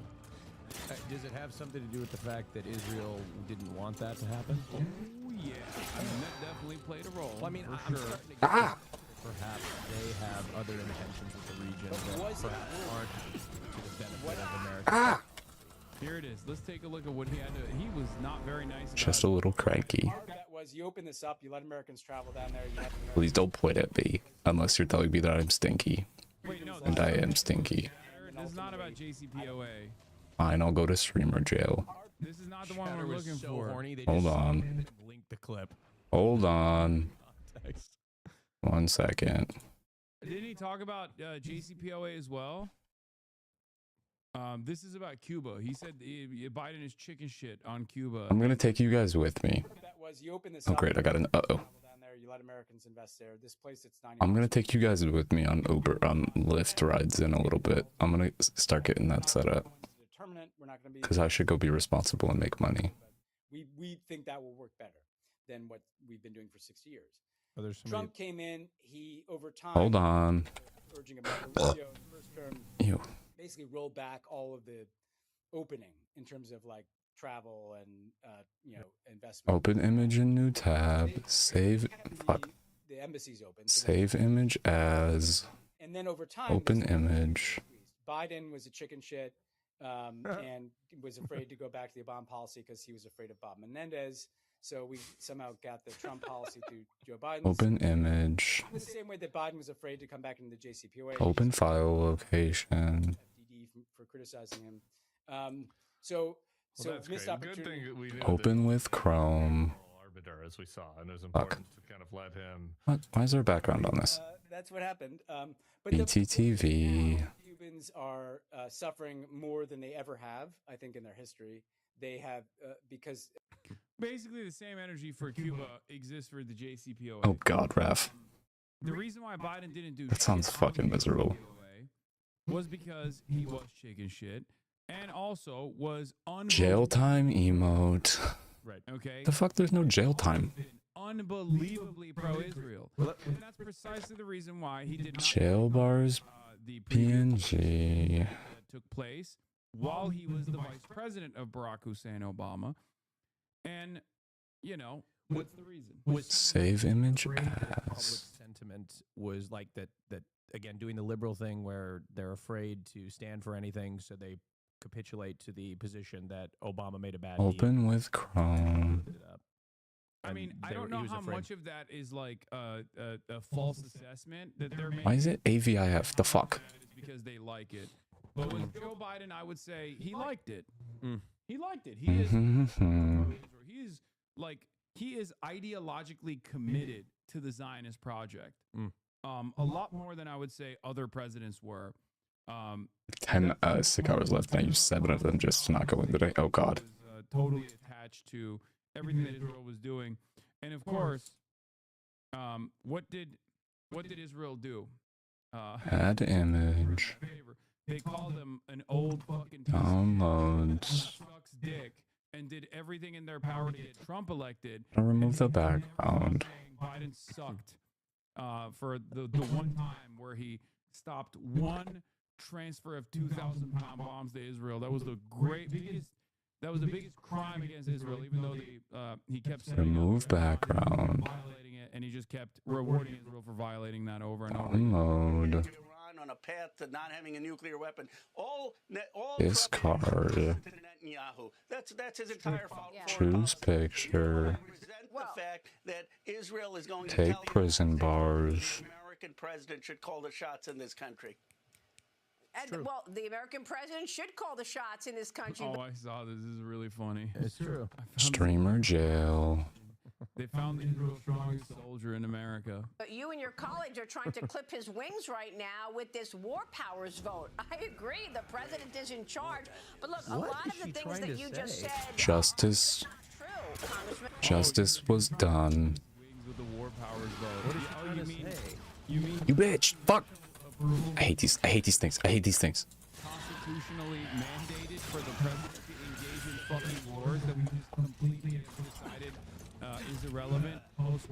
Does it have something to do with the fact that Israel didn't want that to happen? Oh yeah, I mean that definitely played a role. Well, I mean, for I'm sure. starting to get perhaps they have other intentions with the region that perhaps aren't to the benefit of America. Here it is. Let's take a look at what he had to. He was not very nice about Just a little cranky. That was you open this up, you let Americans travel down there. You have Please don't point at me unless you're telling me that I'm stinky, Wait, no, and I am stinky. this is not about JCPOA. Fine, I'll go to streamer jail. This is not the one Shatter we're was looking so for. horny, they Hold just on. zoomed in and linked the clip. Hold on. Context. 1 second. Didn't he talk about JCPOA as well? This is about Cuba. He said Biden is chicken shit on Cuba. I'm gonna take you guys with me. that was you open this Oh up. great, I got an travel down there, you let Americans invest there. This place it's 90. I'm gonna take you guys with me on Lyft rides in a little bit. I'm gonna start getting that set up Determinant. We're not going to be. because I should go be responsible and make money. We think that will work better than what we've been doing for 60 years. Oh, there's somebody. Trump came in. He over time. Hold on. Urging America, Rubio, in the first term, Ew. basically rolled back all of the opening in terms of like travel and investment. Open image in new tab. Save. Fuck. The embassies open. so Save image as. And then over time, Open this image. Biden was a chicken shit and was afraid to go back to the Obama policy because he was afraid of Bob Menendez. So we somehow got the Trump policy through Joe Biden. Open image. The same way that Biden was afraid to come back into the JCPOA. Open file location. FDD for criticizing him. So missed opportunity. Open with Chrome. arbiter, as we saw, and it was important to kind of let him. What? Why is there a background on this? That's what happened. But BTTV. the Cubans are suffering more than they ever have, I think, in their history. They have because Basically, the same energy for Cuba exists for the JCPOA. Oh God, Raph. The reason why Biden didn't do That sounds shit on fucking the miserable. JCPOA was because he was chicken shit, and also was Jail time emote. Right. Okay. The fuck? There's no jail time. Unbelievably pro-Israel, and that's precisely the reason why he did not. Jail bars. The previous PNG. that took place while he was the vice president of Barack Hussein Obama, and you know what's the reason? Save image Public as. sentiment was like that again, doing the liberal thing where they're afraid to stand for anything, so they capitulate to the position that Obama made a bad deal. Open with Chrome. I mean, I don't know how much of that is like a false assessment that they're making. Why is it AVIF? The fuck? It's because they like it. But with Joe Biden, I would say he liked it. He liked it. He is. He is like he is ideologically committed to the Zionist project. A lot more than I would say other presidents were. 10 sick hours left, and I used 7 of them just to not go in today. Oh God. Was, totally attached to everything that Israel was doing, and of course, what did Israel do? Add image. They called him an old fucking Downloads. sucks dick, and did everything in their power to get Trump elected. I'll remove the background. Biden sucked for the one time where he stopped one transfer of 2,000-pound bombs to Israel. That was the biggest crime against Israel, even though he kept saying Remove background. violating it, and he just kept rewarding Israel for violating that over and over. Download. Iran on a path to not having a nuclear weapon. All Discard. to Netanyahu. That's his entire fault. Choose picture. Resent the fact that Israel is going to Take tell the prison bars. The American president should call the shots in this country. And, well, the American president should call the shots in this country. Oh, I saw this. This is really funny. It's true. Streamer jail. They found Israel's strongest soldier in America. But you and your colleagues are trying to clip his wings right now with this war powers vote. I agree, the president is in charge. But look, a lot of the things that you just said Justice. are true, Congressman. Justice was done. Wings with the war powers vote. What is he Oh, trying you to mean say? You bitch. Fuck. I hate these things. I hate these things. constitutionally mandated for the president to engage in fucking wars that we just completely decided is irrelevant post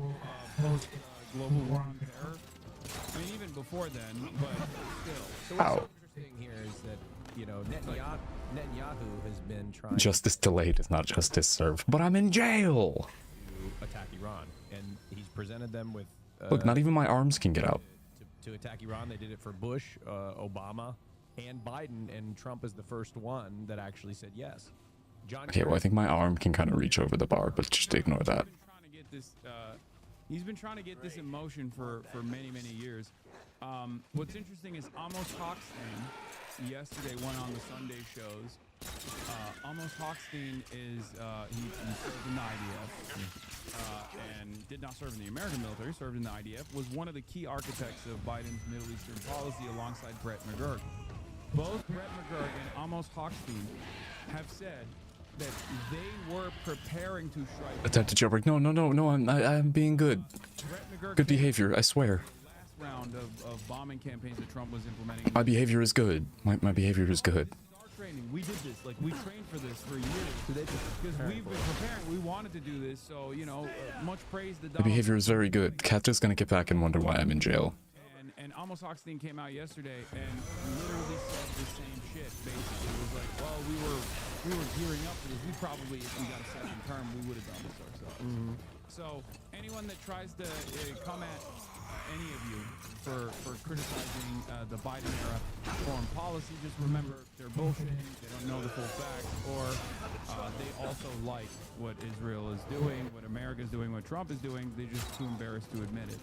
global war on terror. I mean, even before then, but still. So what's so interesting here is that, you know, Netanyahu has been trying Justice delayed is not justice served. But I'm in jail. to attack Iran, and he's presented them with Look, not even my arms can get out. to attack Iran. They did it for Bush, Obama, and Biden, and Trump is the first one that actually said yes. John Okay, well, I think my arm can kind of reach over the bar, but just ignore that. He's been trying to get this in motion for many years. What's interesting is Amos Hochstein yesterday went on the Sunday shows. Amos Hochstein is he served in the IDF and did not serve in the American military. Served in the IDF. Was one of the key architects of Biden's Middle Eastern policy alongside Brett McGurk. Both Brett McGurk and Amos Hochstein have said that they were preparing to strike. Attempted jailbreak. No. I'm being good. Brett McGurk Good behavior, I swear. last round of bombing campaigns that Trump was implementing. My behavior is good. My behavior is good. Our training, we did this. Like, we trained for this for years. Because we've been preparing. We wanted to do this. So, you know, much praise to My Donald. behavior is very good. Katja's gonna get back and wonder why I'm in jail. And Amos Hochstein came out yesterday and literally said the same shit. Basically, it was like, well, we were gearing up for this. We probably, if we got a second term, we would have done this ourselves. So anyone that tries to come at any of you for criticizing the Biden era foreign policy, just remember they're bullshitting. They don't know the full facts, or they also like what Israel is doing, what America is doing, what Trump is doing. They're just too embarrassed to admit it.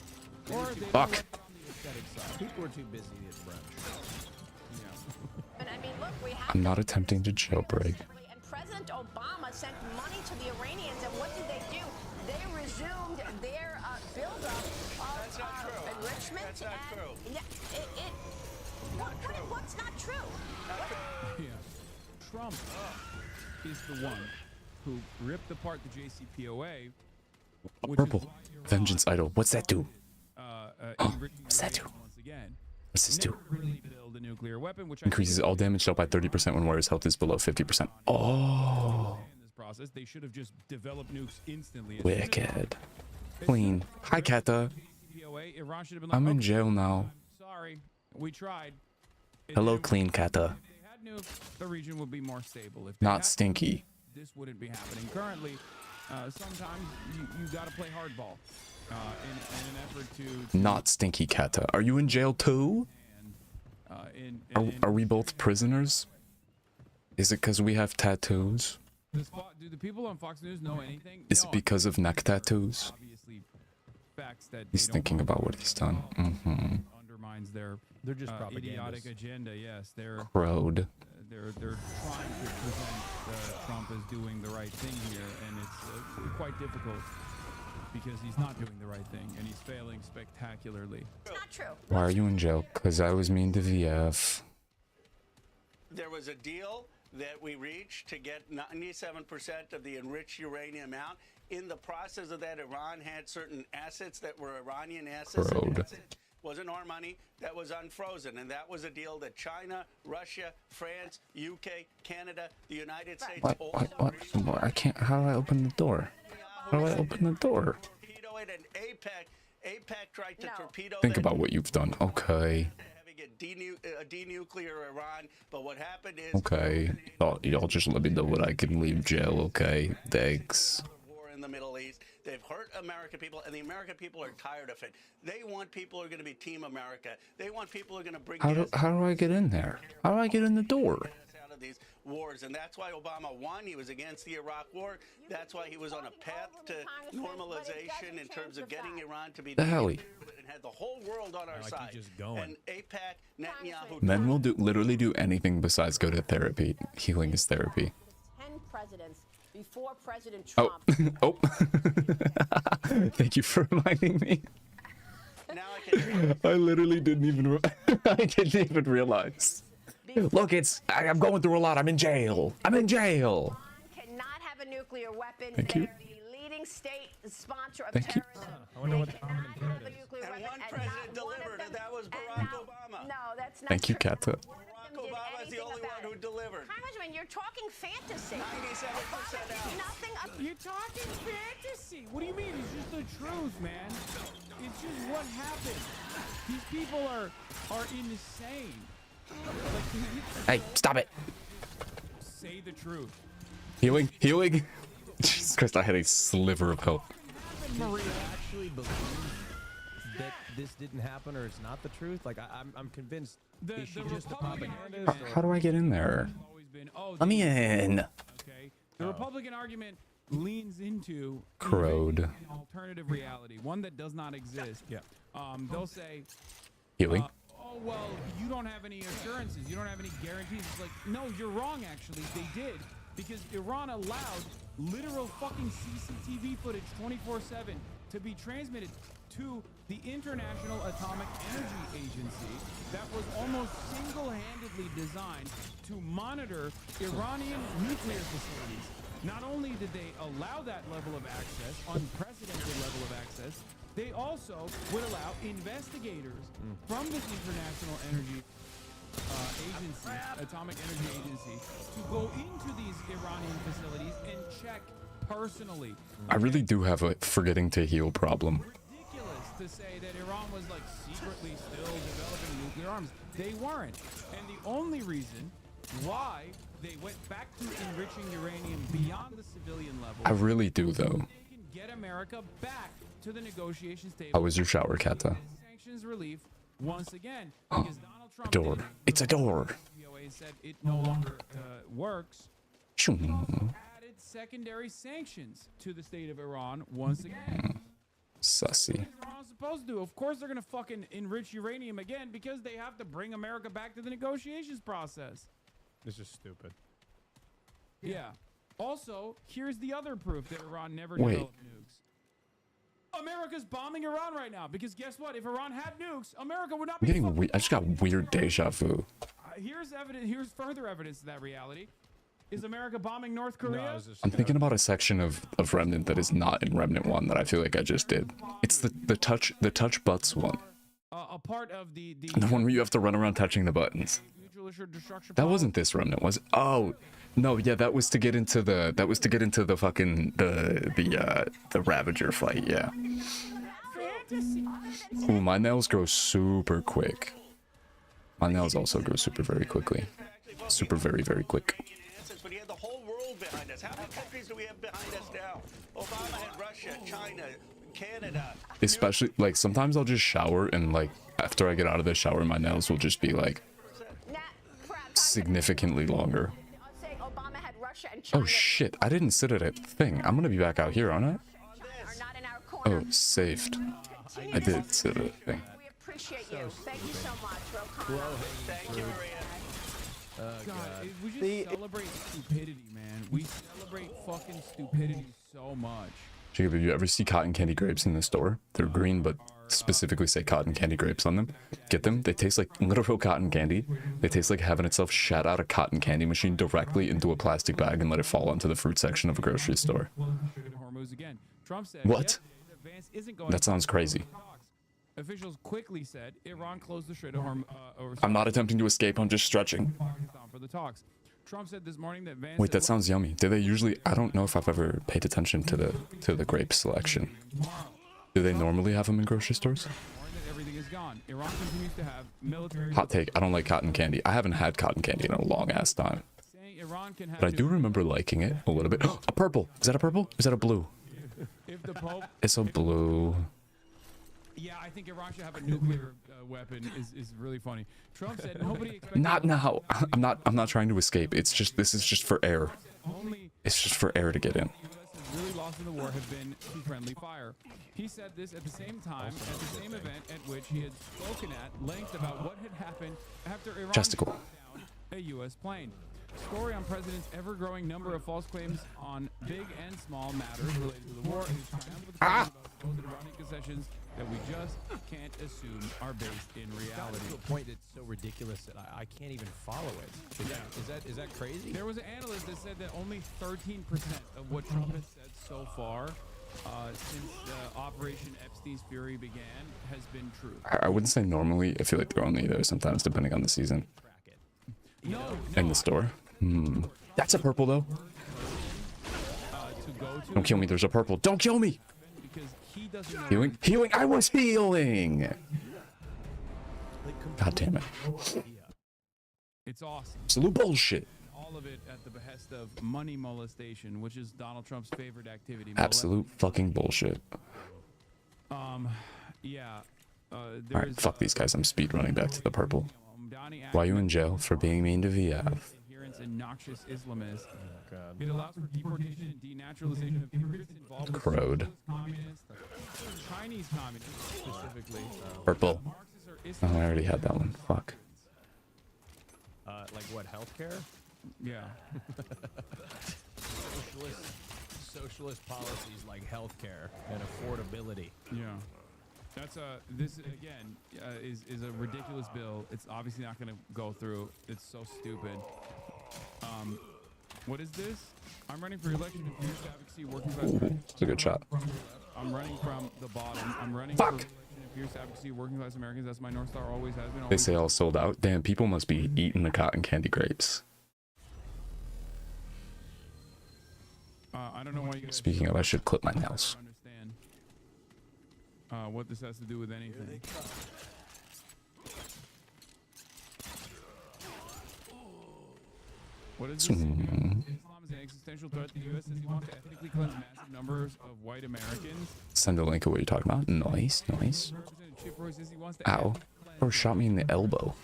Or they don't Fuck. like it on the aesthetic side. People are too busy at brunch. And I mean, look, we have I'm not attempting to jailbreak. And President President Obama sent money to the Iranians, and what did they do? They resumed their buildup of enrichment. That's not true. Yeah, what's not true? Yeah. Trump is the one who ripped apart the JCPOA. which is Purple. why Iran Vengeance Idol. What's that do? enriching What's that do? uranium once again. What's this do? Never really build a nuclear weapon, which Increases all damage dealt by 30% when warrior's health is below 50%. Oh, in this process, they should have just developed nukes instantly. As soon as- wicked. Clean. Hi, Kata. JCPOA, Iran should have been like, I'm in "Okay, jail now. sorry, we tried. And Hello, then clean Kata. If they had nukes, the region would be more stable. If they Not had- stinky. this wouldn't be happening. Currently, sometimes you got to play hardball in an effort to Not stinky Kata. Are you in jail too? Are we both prisoners? Is it because we have tattoos? Do the people on Fox News know anything? Is No, it because of neck tattoos? obviously facts that He's they don't thinking about what he's done. undermines their They're just idiotic propagandists. agenda. Yes, they're Crowed. trying to present Trump as doing the right thing here, and it's quite difficult because he's not doing the right thing and he's failing spectacularly. It's not true. Why are you in jail? Because I was mean to VF. There was a deal that we reached to get 97% of the enriched uranium out. In the process of that, Iran had certain assets that were Iranian assets. Road. And that wasn't our money. That was unfrozen. And that was a deal that China, Russia, France, UK, Canada, the United States all What? I can't. How do I open the door? How do I open the door? torpedo it, and APEC tried to No. torpedo Think that, about what you've done. Okay. having it denuclear Iran. But what happened is Okay. Y'all just let me know when I can leave jail, okay? Thanks. war in the Middle East. They've hurt American people, and the American people are tired of it. They want people who are going to be Team America. They want people who are going to bring How do I get in there? How do I get in the door? us out of these wars, and that's why Obama won. He was against the Iraq War. That's why he was on a path to normalization in terms of getting Iran to be The hell he- and had the whole world on our like side. he's just going. And APAC, Netanyahu. Men will literally do anything besides go to therapy. Healing is therapy. 10 presidents before President Oh, Trump. oh. Thank you for reminding me. Now I can. I literally didn't even. I didn't even realize. Look, I'm going through a lot. I'm in jail. I'm in jail. Cannot have a nuclear weapon. Thank They're you. the leading state sponsor of Thank you. terrorism. I wonder what They the common cannot have a thread is. nuclear And weapon, one and president not one of delivered, and them- that was and Barack no- Obama. No, that's not Thank you, true. Kata. None of them Barack did Obama is the anything only about one who it. delivered. Congressman, you're talking fantasy. 97% out. Nothing. You're talking fantasy. What do you mean? It's just the truth, man. It's just what happened. These people are insane. Hey, stop it. Say the truth. Healing. Jesus Christ, I had a sliver of hope. Maria actually believes that this didn't happen or it's not the truth? Like, I'm convinced. The Is she the just a Republican propagandist? argument How do I get in there? has always been, oh, Let me they- in. Okay. The Republican argument leans into Crowed. inventing an alternative reality, one that does not exist. Yeah. They'll say, Healing. oh, well, you don't have any assurances. You don't have any guarantees. It's like, no, you're wrong, actually. They did. Because Iran allowed literal fucking CCTV footage 24/7 to be transmitted to the International Atomic Energy Agency that was almost single-handedly designed to monitor Iranian nuclear facilities. Not only did they allow that level of access, unprecedented level of access, they also would allow investigators from this International Energy Agency, Atomic Energy Agency, to go into these Iranian facilities and check personally. I really do have a forgetting to heal problem. Ridiculous to say that Iran was like secretly still developing nuclear arms. They weren't. And the only reason why they went back to enriching uranium beyond the civilian level, I really do, though. they can get America back to the negotiations table. How was your shower, Kata? Sanctions relief once again because Donald Trump Door. did it. It's a door. POA said it no longer works. Shoo. Added secondary sanctions to the state of Iran once again. Sussy. What is Iran supposed to do? Of course they're gonna fucking enrich uranium again because they have to bring America back to the negotiations process. This is stupid. Yeah. Also, here's the other proof that Iran never Wait. developed nukes. America's bombing Iran right now because guess what? If Iran had nukes, America would not I'm be. getting weird. I just got weird deja vu. Here's evidence. Here's further evidence of that reality. Is America bombing North Korea? I'm thinking about a section of Remnant that is not in Remnant 1 that I feel like I just did. It's the touch butts one. A part of the The one where you have to run around touching the buttons. mutual assured destruction. That wasn't this Remnant, was it? Oh, no, yeah, that was to get into the fucking the Ravager fight, yeah. Ooh, my nails grow super quick. My nails also grow super very quickly. Super very, very quick. But he had the whole world behind us. How many countries do we have behind us now? Obama had Russia, China, Canada. Especially, like, sometimes I'll just shower and, like, after I get out of the shower, my nails will just be, like, significantly longer. Obama had Russia and Oh China shit, I didn't sit at a thing. I'm gonna be back out here, aren't I? are not in our corner. Oh, saved. I did sit at a thing. We appreciate you. Thank you so much, Ro Khanna. Thank you, Maria. God, we just celebrate stupidity, man. We celebrate fucking stupidity so much. Jacob, have you ever see cotton candy grapes in the store? They're green, but specifically say cotton candy grapes on them. Get them? They taste like literal cotton candy. They taste like having itself shat out a cotton candy machine directly into a plastic bag and let it fall onto the fruit section of a grocery store. Hormuz again. Trump said What? yesterday that Vance isn't going That sounds crazy. Officials quickly said Iran closed the Strait of Hormuz. I'm not attempting to escape, I'm just stretching. For the talks. Trump said this morning that Vance Wait, that sounds yummy. Do they usually, I don't know if I've ever paid attention to the grape selection. Do they normally have them in grocery stores? that everything is gone. Iran continues to have military Hot take, I don't like cotton candy. I haven't had cotton candy in a long ass time. saying Iran can have But I do remember liking it a little bit. A purple. Is that a purple? Is that a blue? if the Pope. It's a blue. Yeah, I think Iran should have a nuclear weapon. Is really funny. Trump said nobody expected. Not now. I'm not trying to escape. It's just, this is just for air. Only It's just for air to get in. the U.S. has really lost in the war have been to friendly fire. He said this at the same time at the same event at which he had spoken at length about what had happened after Iran Chesticle. shot down a U.S. plane. Story on President's ever-growing number of false claims on big and small matters related to the war and his triumphant claims about supposed Iranian concessions that we just can't assume are based in reality. To a point that's so ridiculous that I can't even follow it. Is that crazy? There was an analyst that said that only 13% of what Trump has said so far since Operation Epstein's Fury began has been true. I wouldn't say normally. I feel like they're only there sometimes depending on the season. No, In the store. That's a purple though. to go to Don't kill me. There's a purple. Don't kill me. because he doesn't know. Healing. Healing. I was healing. God damn it. It's awesome. Absolute bullshit. All of it at the behest of money molestation, which is Donald Trump's favorite activity. Absolute fucking bullshit. Yeah. Alright, fuck these guys. I'm speed running back to the purple. Why are you in jail? For being mean to VF. Adherents and noxious Islamists. It allows for deportation and denaturalization of immigrants involved with Crowed. socialist communists, Chinese communists specifically. Purple. Marxists Oh, or I Islamists. already had that one. Fuck. Like what? Healthcare? Yeah. Socialist policies like healthcare and affordability. Yeah. That's this again is a ridiculous bill. It's obviously not going to go through. It's so stupid. What is this? I'm running for election in fierce advocacy, working class. Ooh, it's a good shot. I'm running from the bottom. I'm running Fuck. for election in fierce advocacy, working class Americans. That's my North Star. Always has been. They Always say all sold out. Damn, people must be eating the cotton candy grapes. I don't know why you guys Speaking of, I should clip my nails. don't understand what this has to do with anything. What is this? Islam is an existential threat. The U.S. says he wants to ethnically cleanse massive numbers of white Americans. Send a link of what you're talking about. Nice, nice. Representative Chip Roy says he wants to Ow. ethnically Bro shot me in the elbow.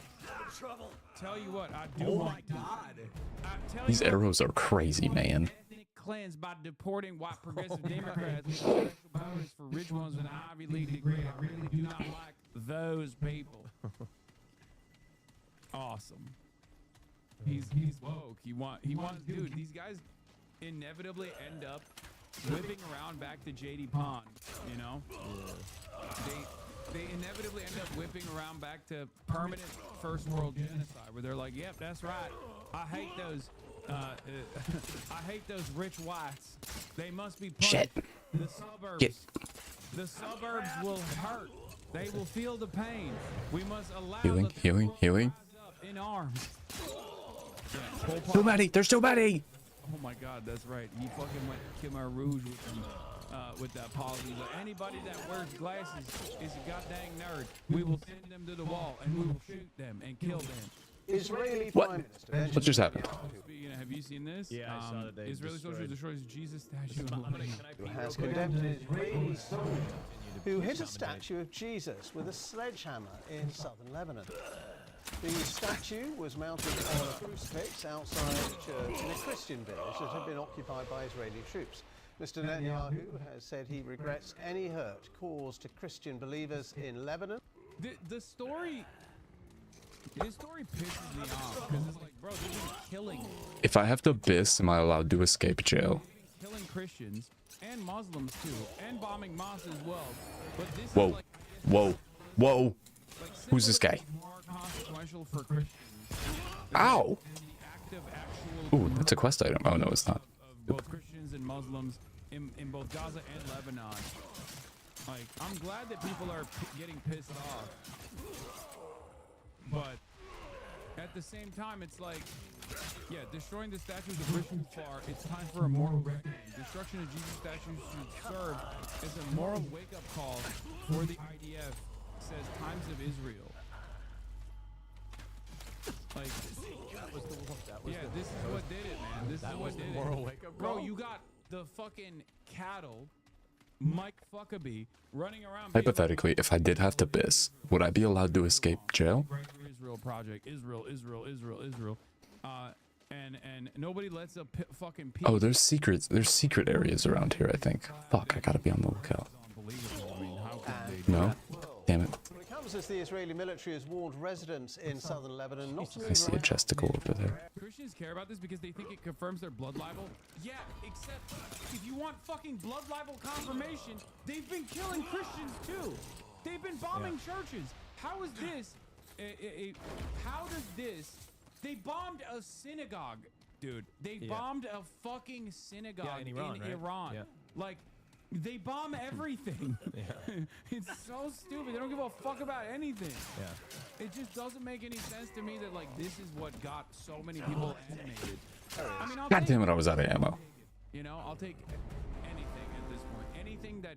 tell you what, I do want to. I tell These you what, arrows are crazy, man. ethnic cleanse by deporting white progressive Democrats with special bonus for rich ones with an Ivy League degree. I really do not like those people. Awesome. He's woke. He wants dude. These guys inevitably end up whipping around back to JD Pond, you know? They inevitably end up whipping around back to permanent first world genocide, where they're like, "Yep, that's right. I hate those. I hate those rich whites. They must be punished. Shit. The suburbs. The suburbs will hurt. They will feel the pain. We must allow Healing, the healing, people healing. to rise up in arms." Yeah, Pol Pot- Too many. There's too many. Oh my God, that's right. He fucking went Khmer Rouge with them, with that policy. He's like, anybody that wears glasses is a goddamn nerd. We will send them to the wall and we will shoot them and kill them. Israeli What? Prime Minister. What just happened? Speaking of, have you seen this? Yeah, I saw that they Israeli soldier destroys Jesus statue. Who has condemned an Israeli soldier who hit a statue of Jesus with a sledgehammer in southern Lebanon. The statue was mounted on a crucifix outside a church in a Christian village that had been occupied by Israeli troops. Mr. Netanyahu has said he regrets any hurt caused to Christian believers in Lebanon. His story pisses me off because it's like, bro, they've been killing. If I have the BIS, am I allowed to escape jail? Killing Christians and Muslims too, and bombing mosques as well. But this Whoa. is like, Whoa. Whoa. like Who's this guy? more consequential for Christians. Ow. than the active actual Ooh, that's a quest item. Oh, no, it's not. of both Christians and Muslims in both Gaza and Lebanon. Like, I'm glad that people are getting pissed off, but at the same time, it's like, yeah, destroying the statues of Christians far. It's time for a moral reckoning. Destruction of Jesus statues should serve as a moral wake-up call for the IDF. Says Times of Israel. Like, yeah, this is what did it, man. This is what did it. wake-up Bro, you got the fucking cattle, Mike Fuckabee, running around. Hypothetically, if I did have the BIS, would I be allowed to escape jail? Israel project, Israel. And nobody lets a fucking piece. Oh, there's secrets. There's secret areas around here, I think. Fuck, I gotta be on the lookout. Unbelievable. I mean, how could they? No? Damn it. Well, it comes as the Israeli military has warned residents in southern Lebanon not to move I see a around. chesticle over there. Christians care about this because they think it confirms their blood libel? Yeah, except if you want fucking blood libel confirmation, they've been killing Christians too. They've been bombing churches. How is this? How does this? They bombed a synagogue, dude. They bombed a fucking synagogue in Iran, right? Iran. Yeah. Like, they bomb everything. It's so stupid. They don't give a fuck about anything. Yeah. It just doesn't make any sense to me that, like, this is what got so many people animated. I mean, God damn it, I was out of ammo. you know, I'll take anything at this point. Anything that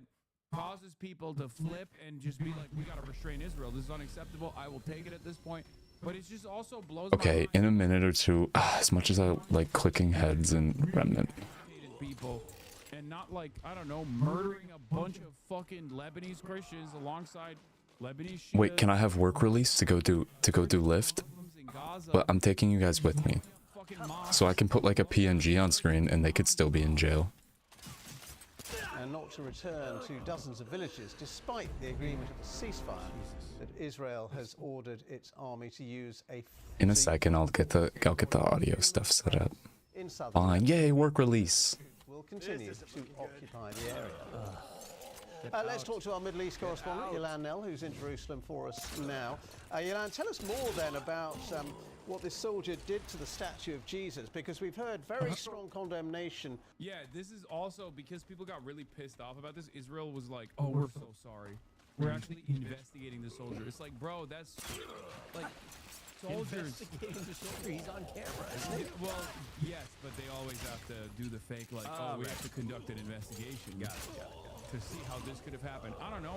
causes people to flip and just be like, we gotta restrain Israel. This is unacceptable. I will take it at this point. But it just also blows my Okay, mind. in a minute or two, as much as I like clicking heads and Remnant, Educated people and not like, I don't know, murdering a bunch of fucking Lebanese Christians alongside Lebanese Shias, wait, can I have work release to go do lift? Muslims in Gaza, But I'm taking you guys with me, fucking mosques. so I can put like a PNG on screen and they could still be in jail. And not to return to dozens of villages, despite the agreement of the ceasefire that Israel has ordered its army to use In a second, I'll get the audio stuff set up. in southern Fine, yay, work release. will continue to occupy the area. Let's talk to our Middle East correspondent, Yolan Nell, who's in Jerusalem for us now. Yolan, tell us more then about what this soldier did to the statue of Jesus, because we've heard very strong condemnation. Yeah, this is also because people got really pissed off about this. Israel was like, oh, we're so sorry. We're actually investigating the soldier. It's like, bro, that's like soldiers. Investigating the soldier, he's on camera, isn't he? Well, yes, but they always have to do the fake, like, we have to conduct an investigation to see how this could have happened. I don't know,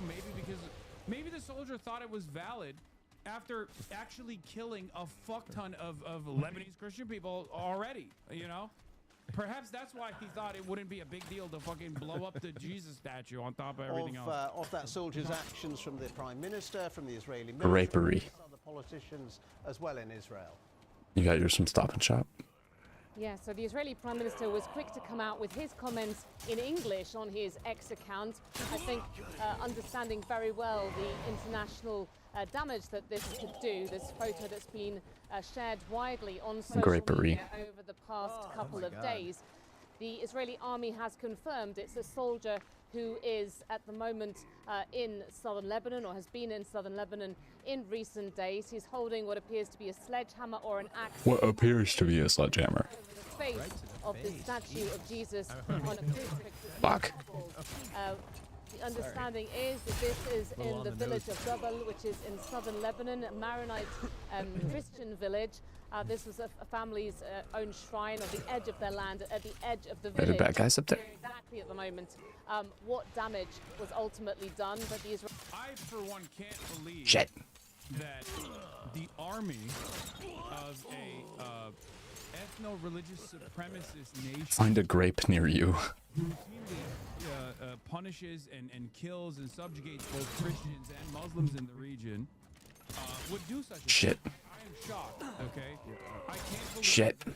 maybe the soldier thought it was valid after actually killing a fuck ton of Lebanese Christian people already, you know? Perhaps that's why he thought it wouldn't be a big deal to fucking blow up the Jesus statue on top of everything else. Of that soldier's actions from the Prime Minister, from the Israeli military, Rapery. and other politicians as well in Israel. You got yours from Stop and Shop. Yeah, so the Israeli Prime Minister was quick to come out with his comments in English on his X account. I think understanding very well the international damage that this could do, this photo that's been shared widely on social Grapery. media over the past couple of days. The Israeli army has confirmed it's a soldier who is at the moment in southern Lebanon, or has been in southern Lebanon in recent days. He's holding what appears to be a sledgehammer or an axe. What appears to be a sledgehammer. The face of the statue of Jesus on a crucifix. Fuck. The understanding is that this is in the village of Jabal, which is in southern Lebanon, a Maronite Christian village. This was a family's own shrine on the edge of their land, at the edge of the Are there village. bad guys up there? Exactly at the moment what damage was ultimately done, but the Israel. I, for one, can't believe Shit. that the army of a ethno-religious supremacist nation Find a grape near you. routinely punishes and kills and subjugates both Christians and Muslims in the region would do such a Shit. thing. I am shocked. Okay, I can't believe Shit. the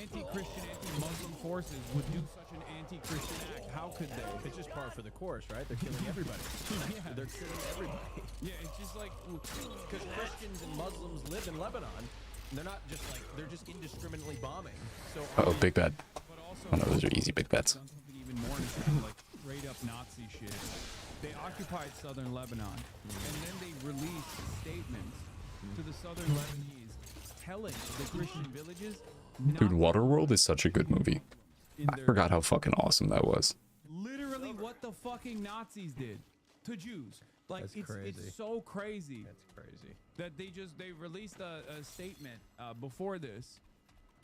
anti-Christian, anti-Muslim forces would do such an anti-Christian act. How could they? It's just par for the course, right? They're killing everybody. Yeah. They're killing everybody. Yeah, it's just like Because Christians and Muslims live in Lebanon. And they're not just like, they're just indiscriminately bombing. So Oh, big bet. but also Oh no, those are easy big bets. done something even more insane, like straight up Nazi shit. They occupied southern Lebanon, and then they released statements to the southern Lebanese telling the Christian villages not Dude, Waterworld is such a good movie. in I their forgot how fucking awesome that was. literally what the fucking Nazis did to Jews. Like That's it's crazy. so crazy That's crazy. that they released a statement before this.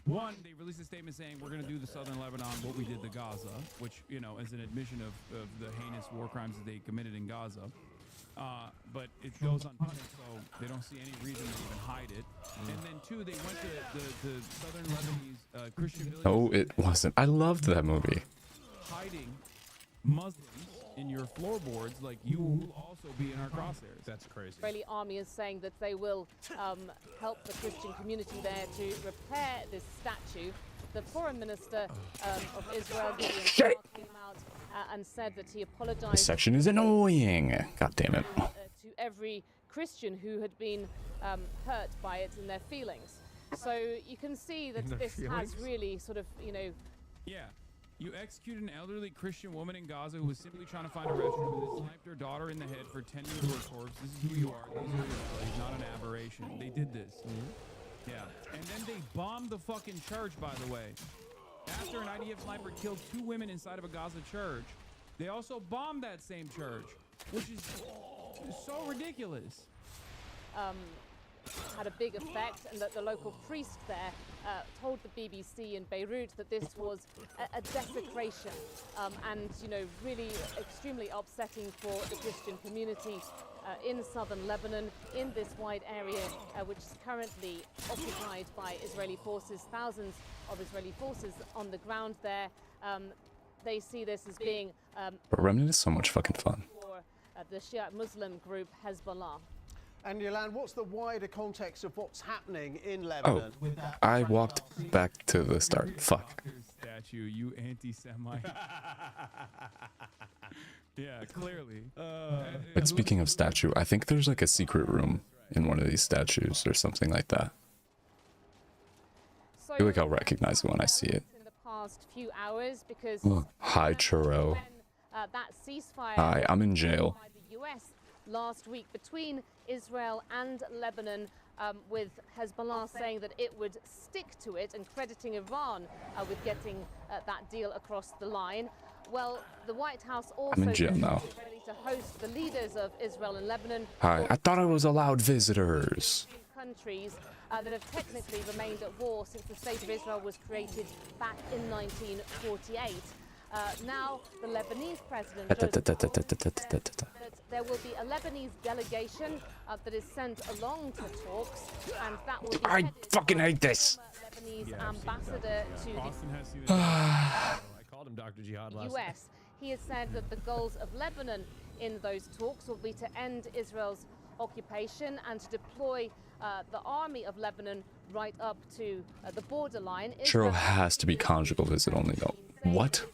One, they released a statement saying we're going to do the southern Lebanon what we did to Gaza, which, you know, is an admission of the heinous war crimes that they committed in Gaza. But it goes unpunished, so they don't see any reason to even hide it. And then two, they went to the southern Lebanese Christian villages No, it wasn't. I loved that movie. hiding Muslims in your floorboards, like you will also be in our crosshairs. That's crazy. Israeli army is saying that they will help the Christian community there to repair this statue. The foreign minister of Israel, Gideon Saar, came out and said that he This apologized section is annoying. God damn it. to every Christian who had been hurt by it in their feelings. So you can see that this has really sort of, you know, Yeah. You executed an elderly Christian woman in Gaza who was simply trying to find a restroom and sniped her daughter in the head for tending to her corpse. This is who you are. These are your bodies, not an aberration. They did this. Yeah. And then they bombed the fucking church, by the way. After an IDF sniper killed 2 women inside of a Gaza church, they also bombed that same church, which is so ridiculous. had a big effect, and that the local priest there told the BBC in Beirut that this was a desecration and, you know, really extremely upsetting for the Christian community in southern Lebanon, in this wide area which is currently occupied by Israeli forces. Thousands of Israeli forces on the ground there. They see this as being But Remnant is so much fucking fun. for the Shiite Muslim group Hezbollah. And Yolan, what's the wider context of what's happening in Oh, Lebanon? I walked back to the start. Fuck. Statue, you anti-Semite. Yeah, clearly. But speaking of statue, I think there's like a secret room in one of these statues or something like that. So I feel like I'll recognize it when I see it. in the past few hours, because Hi, Churro. when, that ceasefire Hi, I'm in jail. by the US last week between Israel and Lebanon, with Hezbollah saying that it would stick to it and crediting Iran with getting that deal across the line. Well, the White House also in jail now. is ready to host the leaders of Israel and Lebanon. Hi, I thought I was allowed visitors. Countries that have technically remained at war since the State of Israel was created back in 1948. Now, the Lebanese president that there will be a Lebanese delegation that is sent along to talks, and that will be I headed fucking by hate this. Lebanese ambassador to Austin has seen it. I called him Dr. Jihad the last US. He has said that the goals of Lebanon in those talks will be to end Israel's occupation and to deploy the army of Lebanon right up to the borderline. Churro has to be conjugal visit only though. What?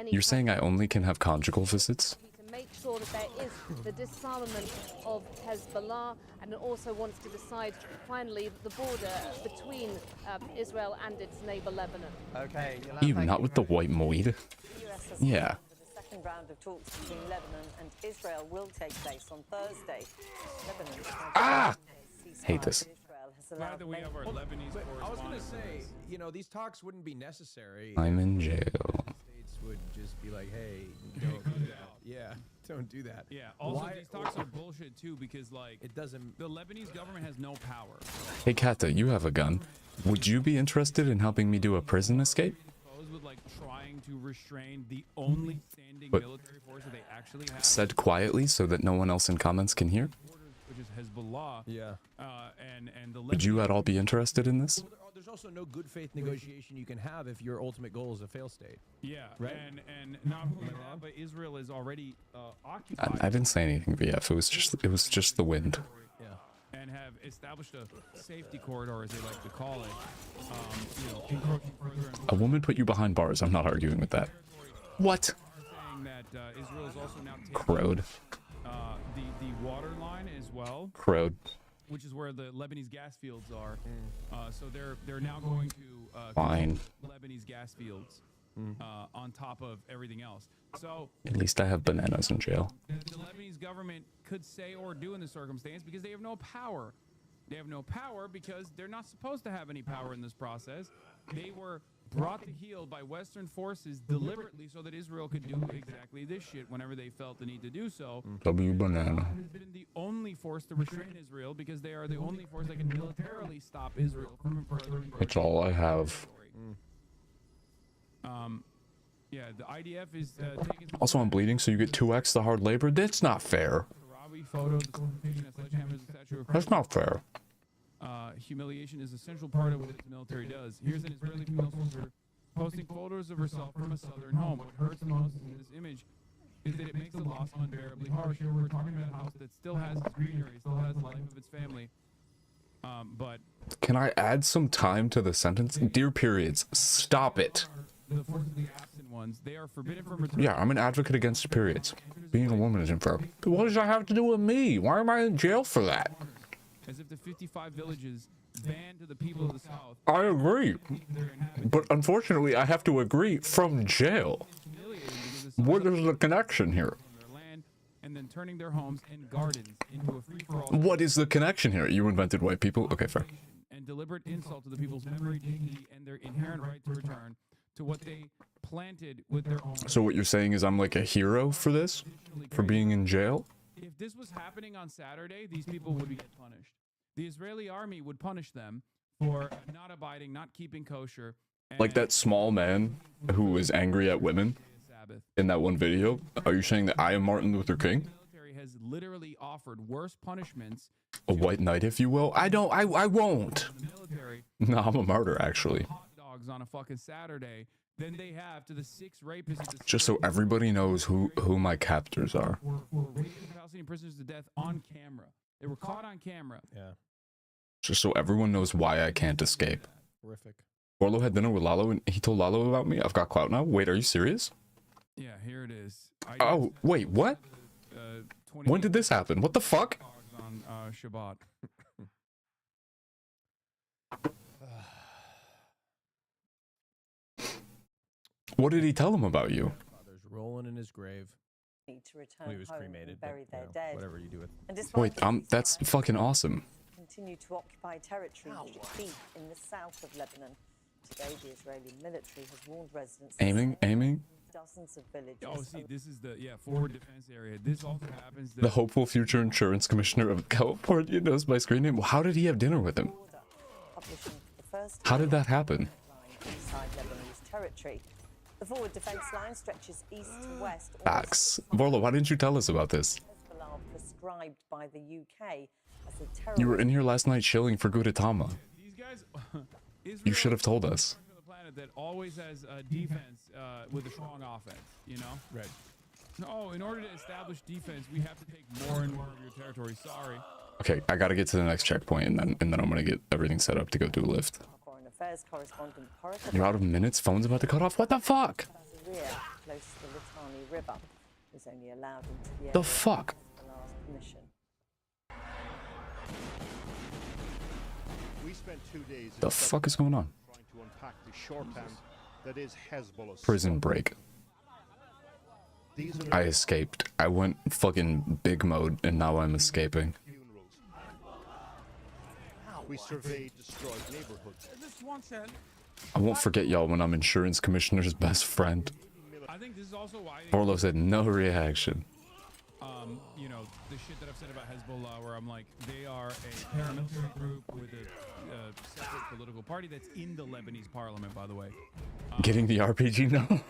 You're saying I only can have conjugal visits? to make sure that there is the disarmament of Hezbollah, and it also wants to decide finally the border between Israel and its neighbor Lebanon. Okay, You not with the white moid. Yeah. The second round of talks between Lebanon and Israel will take place on Thursday. Lebanon Hate this. Glad that we have our Lebanese I was going to correspondent. say, you know, these talks wouldn't be necessary. I'm in jail. States would just be like, hey, don't do that. Yeah, don't do that. Yeah. Also, Why- these talks are bullshit too because like It doesn't. the Lebanese government has no power. Hey Kata, you have a gun. Would you be interested in helping me do a prison escape? Opposed with like trying to restrain the only standing But- military force that they actually have, Said quietly so that no one else in comments can hear. which is Hezbollah. Yeah. And the Would you at all be interested in this? There's also no good faith negotiation you can have if your ultimate goal is a fail state. Yeah, Right. and not only that, but Israel is already occupied. I didn't say anything, VF. It was just the wind. Yeah. And have established a safety corridor, as they like to call it. You know, encroaching further and A woman put you behind bars. I'm not arguing with that. What? saying that Israel is also now taking Crowed. the water line as well, Crowed. which is where the Lebanese gas fields are. So they're now going to Fine. Lebanese gas fields on top of everything else. So At least I have bananas in jail. the Lebanese government could say or do in this circumstance because they have no power. They have no power because they're not supposed to have any power in this process. They were brought to heel by Western forces deliberately so that Israel could do exactly this shit whenever they felt the need to do so. W banana. Has been the only force to restrain Israel because they are the only force that can militarily stop Israel from further. That's all I have. Yeah, the IDF is taking some Also, I'm bleeding, so you get 2x the hard labor. That's not fair. Ravi photos, the solicitation of sledgehammers, the statue of That's not fair. humiliation is a central part of what its military does. Here's an Israeli female soldier posting photos of herself from a southern home. What hurts the most in this image is that it makes the loss unbearably harsh. Here we're talking about a house that still has its greenery, still has the life of its family. But Can I add some time to the sentence? Dear periods, stop it. the forcibly absent ones, they are forbidden from return. Yeah, I'm an advocate against periods. Being a woman isn't fair. But what does that have to do with me? Why am I in jail for that? As if the 55 villages banned to the people of the South. I agree. But unfortunately, I have to agree from jail. What is the connection here? Their land, and then turning their homes and gardens into a free-for-all. What is the connection here? You invented white people? Okay, fair. And deliberate insult to the people's memory, dignity, and their inherent right to return to what they planted with their own. So what you're saying is I'm like a hero for this? For being in jail? If this was happening on Saturday, these people would get punished. The Israeli army would punish them for not abiding, not keeping kosher. Like that small man who was angry at women Sabbath. in that one video? Are you saying that I am Martin Luther King? The military has literally offered worse punishments. A white knight, if you will? I won't. The military No, I'm a martyr, actually. hot dogs on a fucking Saturday than they have to the 6 rapists. Just so everybody knows who my captors are. Were raping Palestinian prisoners to death on camera. They were caught on camera. Yeah. Just so everyone knows why I can't escape. Horrific. Orlo had dinner with Lalo and he told Lalo about me. I've got clout now. Wait, are you serious? Yeah, here it is. Oh, wait, what? 28 When did this happen? What the fuck? dogs on Shabbat. What did he tell him about you? Father's rolling in his grave. To return When he was home cremated. and but, bury you their know, dead. whatever you do with. And despite Wait, that's fucking awesome. continue to occupy territory deep in the south of Lebanon. Today, the Israeli military has warned residents. Aiming. Dozens of villages. Oh, see, this is the forward defense area. This also happens. The hopeful future insurance commissioner of California knows my screen name. How did he have dinner with him? Publishing for the first How did that happen? line inside Lebanese territory. The forward defense line stretches east to west. Facts. Vorlo, why didn't you tell us about this? Hezbollah prescribed by the UK as a terrorist. You were in here last night chilling for Gudetama. These guys. You should have told us. On the planet that always has a defense with a strong offense. You know. Right. Oh, in order to establish defense, we have to take more and more of your territory. Sorry. Okay, I gotta get to the next checkpoint and then I'm gonna get everything set up to go do a lift. Foreign Affairs correspondent Paraka You're out of minutes? Phone's about to cut off? What the fuck? Bazaria, close to the Litani River, was only allowed into the The area fuck? of Commission. We spent 2 days The fuck is going on? trying to unpack the shorthand that is Hezbollah's Prison break. These are I escaped. I went fucking big mode and now I'm escaping. funerals. We surveyed destroyed neighborhoods. I won't forget y'all when I'm insurance commissioner's best friend. I think this is also why Orlo said no reaction. you know, the shit that I've said about Hezbollah, where I'm like, they are a paramilitary group with a separate political party that's in the Lebanese parliament, by the way. Getting the RPG now?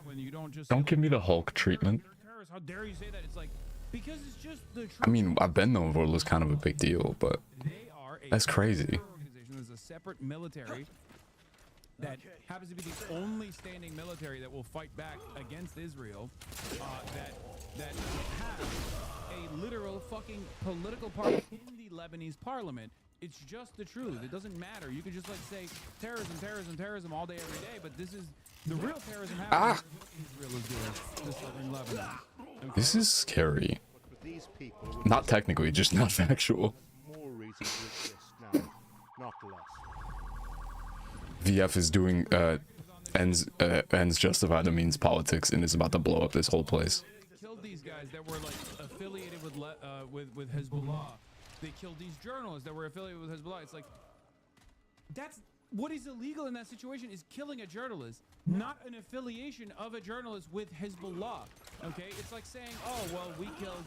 When you don't just Don't give me the Hulk treatment. terrorists, how dare you say that? It's like, because it's just the truth. I mean, I've been knowing Orlo's kind of a big deal, but They are a that's crazy. organization. There's a separate military that happens to be the only standing military that will fight back against Israel. That has a literal fucking political party in the Lebanese parliament. It's just the truth. It doesn't matter. You could just like say terrorism, terrorism, terrorism all day, every day, but this is the real terrorism happening. Is what Israel is doing to southern Lebanon. Okay? This is scary. But these people Not technically, just not factual. more reason to exist now, not less. VF is doing ends justify the means politics and is about to blow up this whole place. Killed these guys that were like affiliated with Hezbollah. They killed these journalists that were affiliated with Hezbollah. It's like, that's what is illegal in that situation is killing a journalist, not an affiliation of a journalist with Hezbollah. Okay, it's like saying, oh well, we killed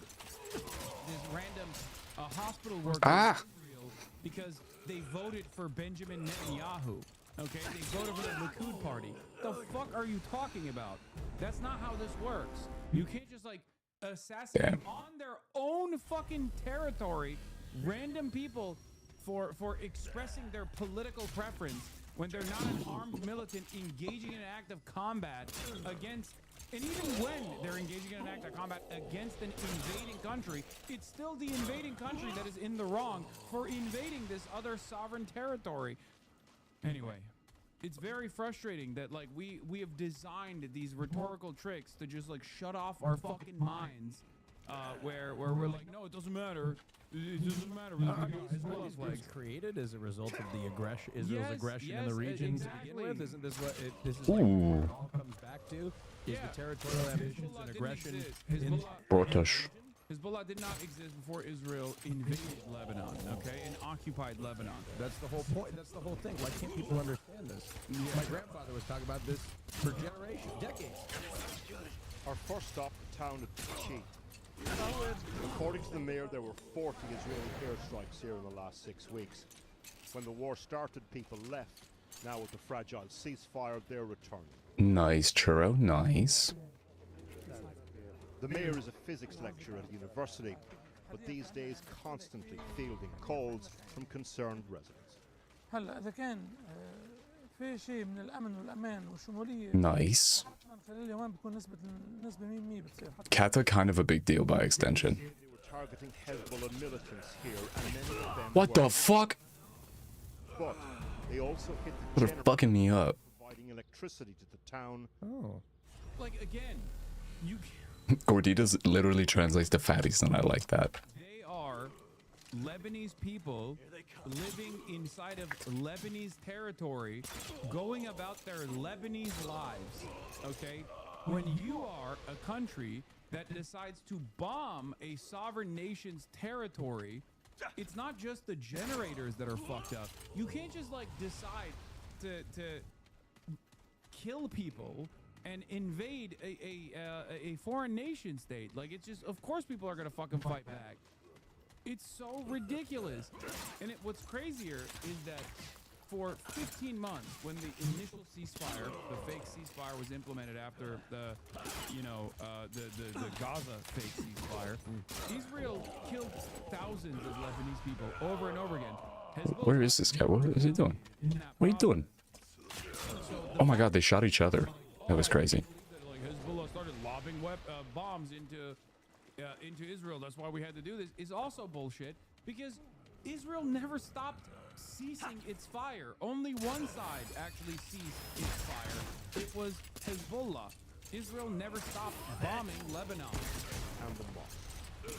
this random hospital worker in Israel because they voted for Benjamin Netanyahu. Okay, they voted for the Likud party. The fuck are you talking about? That's not how this works. You can't just like assassinate on their own fucking territory random people for expressing their political preference when they're not an armed militant engaging in an act of combat against, and even when they're engaging in an act of combat against an invading country, it's still the invading country that is in the wrong for invading this other sovereign territory. Anyway, it's very frustrating that like we have designed these rhetorical tricks to just like shut off our fucking minds, where we're like, no, it doesn't matter. It doesn't matter. Hezbollah's flags created as a result of the aggression, Israel's aggression in the region to begin with. Isn't this what this is like Ooh. what it all comes back to? Is the territorial ambitions and aggression in Brotish. Hezbollah did not exist before Israel invaded Lebanon, okay, and occupied Lebanon. That's the whole point. That's the whole thing. Why can't people understand this? My grandfather was talking about this for generations, decades. Our first stop, the town of Tachit. According to the mayor, there were 40 Israeli airstrikes here in the last 6 weeks. When the war started, people left. Now with the fragile ceasefire, they're returning. Nice, churro. Nice. The mayor is a physics lecturer at a university, but these days constantly fielding calls from concerned residents. هلا إذا كان في شيء من الأمن والأمان والشمولية Nice. خلال اليومين بتكون نسبة 100% بتصير. Kata kind of a big deal by extension. They were targeting Hezbollah militants here, and many of them What were the fuck? But they also hit the They're generator, fucking me up. providing electricity to the town. Oh. Like again, you. Gorditas literally translates to fatties, and I like that. They are Lebanese people living inside of Lebanese territory, going about their Lebanese lives. Okay, when you are a country that decides to bomb a sovereign nation's territory, it's not just the generators that are fucked up. You can't just like decide to kill people and invade a foreign nation state. Like, it's just, of course people are gonna fucking fight back. It's so ridiculous. And what's crazier is that for 15 months, when the initial ceasefire, the fake ceasefire was implemented after the Gaza fake ceasefire, Israel killed thousands of Lebanese people over and over again. Where is this guy? What is he doing? What are you doing? Oh my god, they shot each other. That was crazy. Like Hezbollah started lobbing bombs into Israel. That's why we had to do this. Is also bullshit because Israel never stopped ceasing its fire. Only one side actually ceased its fire. It was Hezbollah. Israel never stopped bombing Lebanon. And the mosque.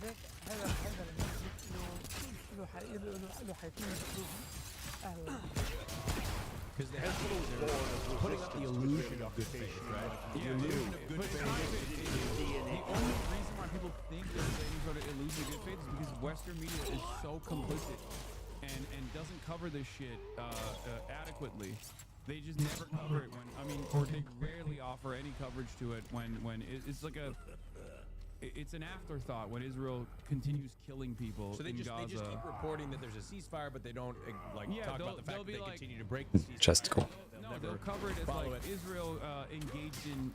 ذاك هذا له حيتين أهلا. Because they're putting up the illusion of good faith, right? The illusion of good faith. The only reason why people think there's any sort of illusion of good faith is because Western media is so complicit and doesn't cover this shit adequately. They just never cover it or they rarely offer any coverage to it when it's like it's an afterthought when Israel continues killing people So they in just Gaza. keep reporting that there's a ceasefire, but they don't talk about the fact that they continue to break Hmm. the ceasefire. Chesticle. They'll cover it as Israel engaged in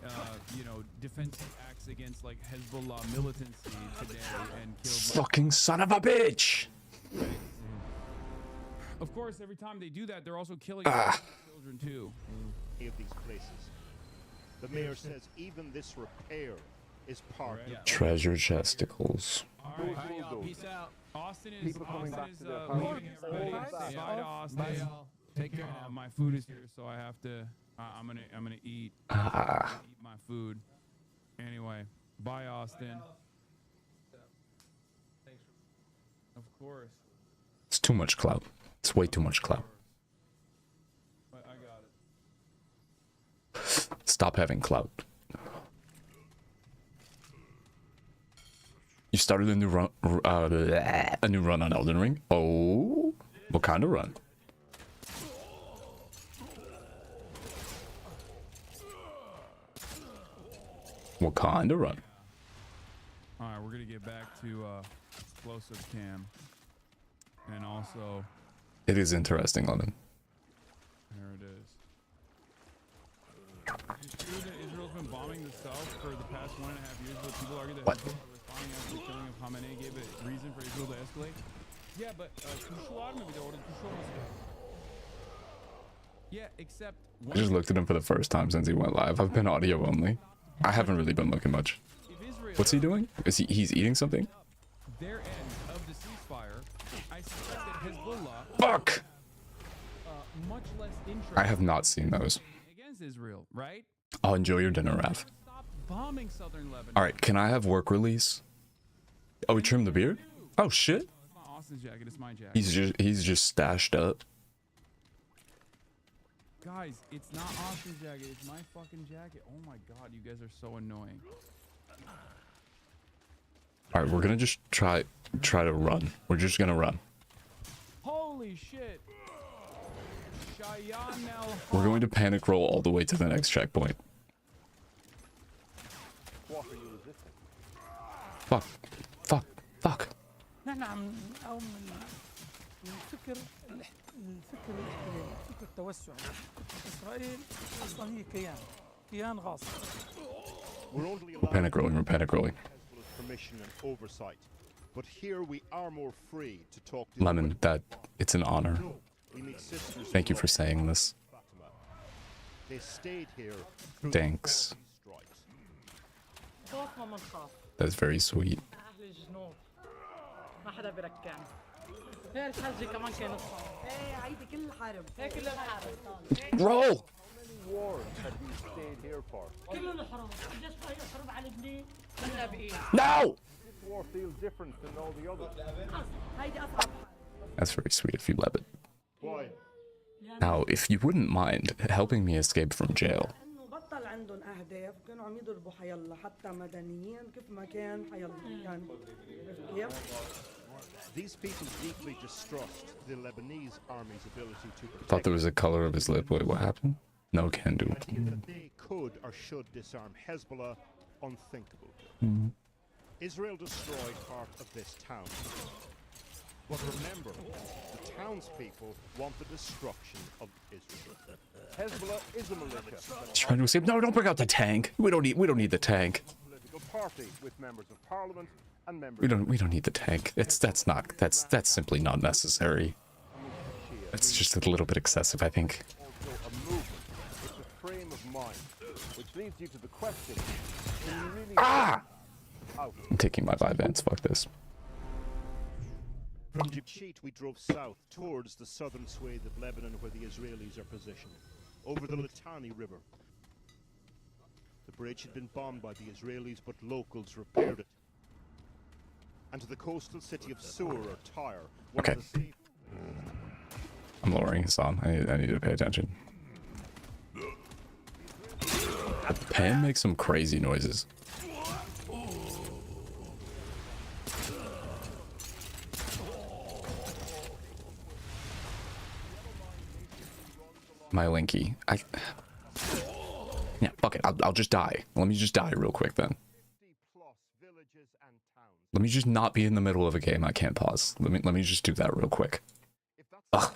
defensive acts against like Hezbollah militancy today and killed. Fucking son of a bitch! Of course, every time they do that, they're also killing children too. Of these places. The mayor says even this repair is part of Treasure chesticles. All right, Peace out. Austin is People coming back to their homes. leaving everybody. Say bye to Austin. Bye, y'all. Take care now. My food is here, so I have to. I'm gonna eat. Eat my food. Anyway, bye, Austin. Of course. It's too much clout. It's way too much clout. But I got it. Stop having clout. You started a new run on Elden Ring. Oh, what kind of run? What kind of run? All right, we're gonna get back to explosive cam, and also It is interesting, London. here it is. It's true that Israel's been bombing the south for the past 1.5 years, but people argue that Hezbollah responding after the killing of Khamenei gave a reason for Israel to escalate. Yeah, but yeah, except I just looked at him for the first time since he went live. I've been audio only. I haven't really been looking much. What's he doing? Is he's eating something? their end of the ceasefire, I suspect that Hezbollah Fuck! much less interest I have not seen those. against Israel, right? I'll enjoy your dinner, Raph. Bombing southern Lebanon. Alright, can I have work release? Oh, we trimmed the beard? Oh shit. It's not Austin's jacket, it's my jacket. He's just stashed up. Guys, it's not Austin's jacket, it's my fucking jacket. Oh my god, you guys are so annoying. Alright, we're gonna just try to run. We're just gonna run. Holy shit. Cheyenne El We're going to panic roll all the way to the next checkpoint. What are you resisting? Fuck. Fuck. Fuck. نحن عم نقاوم الفكر الفكر التوسع. إسرائيل أصلا هي كيان غاصب. We're only We're panic rolling, we're panic rolling. Hezbollah's permission and oversight, but here we are more free to talk to Lemon, it's an honor. We meet sisters. Thank you for saying this. They stayed here. Thanks. خوف ما منخاف. That's very sweet. أهل الجنوب ما حدا بيركعنا. هي الحجة كمان كانت صعبة. إيه هيدي كل الحرب. هي كل الحرب. Roll! Wars have you stayed here for? كل الحروب. جت هي حرب على لبنان بدنا بإيه. No! This war feels different than all the others. هيدي أصعب. That's very sweet if you let it. Why? Now, if you wouldn't mind helping me escape from jail. إنه بطل عندهم أهداف كانوا عم يضربوا حيالله حتى مدنيين كيف ما كان حيالله كان كيف؟ These people deeply distrust the Lebanese army's ability to protect. Thought there was a color of his lip. Wait, what happened? No can do. That they could or should disarm Hezbollah, unthinkable. Israel destroyed part of this town. But remember, the townspeople want the destruction of Israel. Hezbollah is a militia. He's trying to escape. No, don't bring out the tank. We don't need the tank. Political party with members of parliament and members. We don't need the tank. That's simply not necessary. It's just a little bit excessive, I think. Also a movement. It's a frame of mind, which leads you to the question: can you really? Ah! Out? I'm taking my Vyvanse. Fuck this. From Jabshit, we drove south towards the southern swathe of Lebanon where the Israelis are positioned, over the Litani River. The bridge had been bombed by the Israelis, but locals repaired it. and to the coastal city of Sur or Tyre. One of the safe I'm lowering Hassan. I need to pay attention. The pan makes some crazy noises. My Linky. Yeah, fuck it. I'll just die. Let me just die real quick then. Let me just not be in the middle of a game. I can't pause. Let me just do that real quick. Ugh.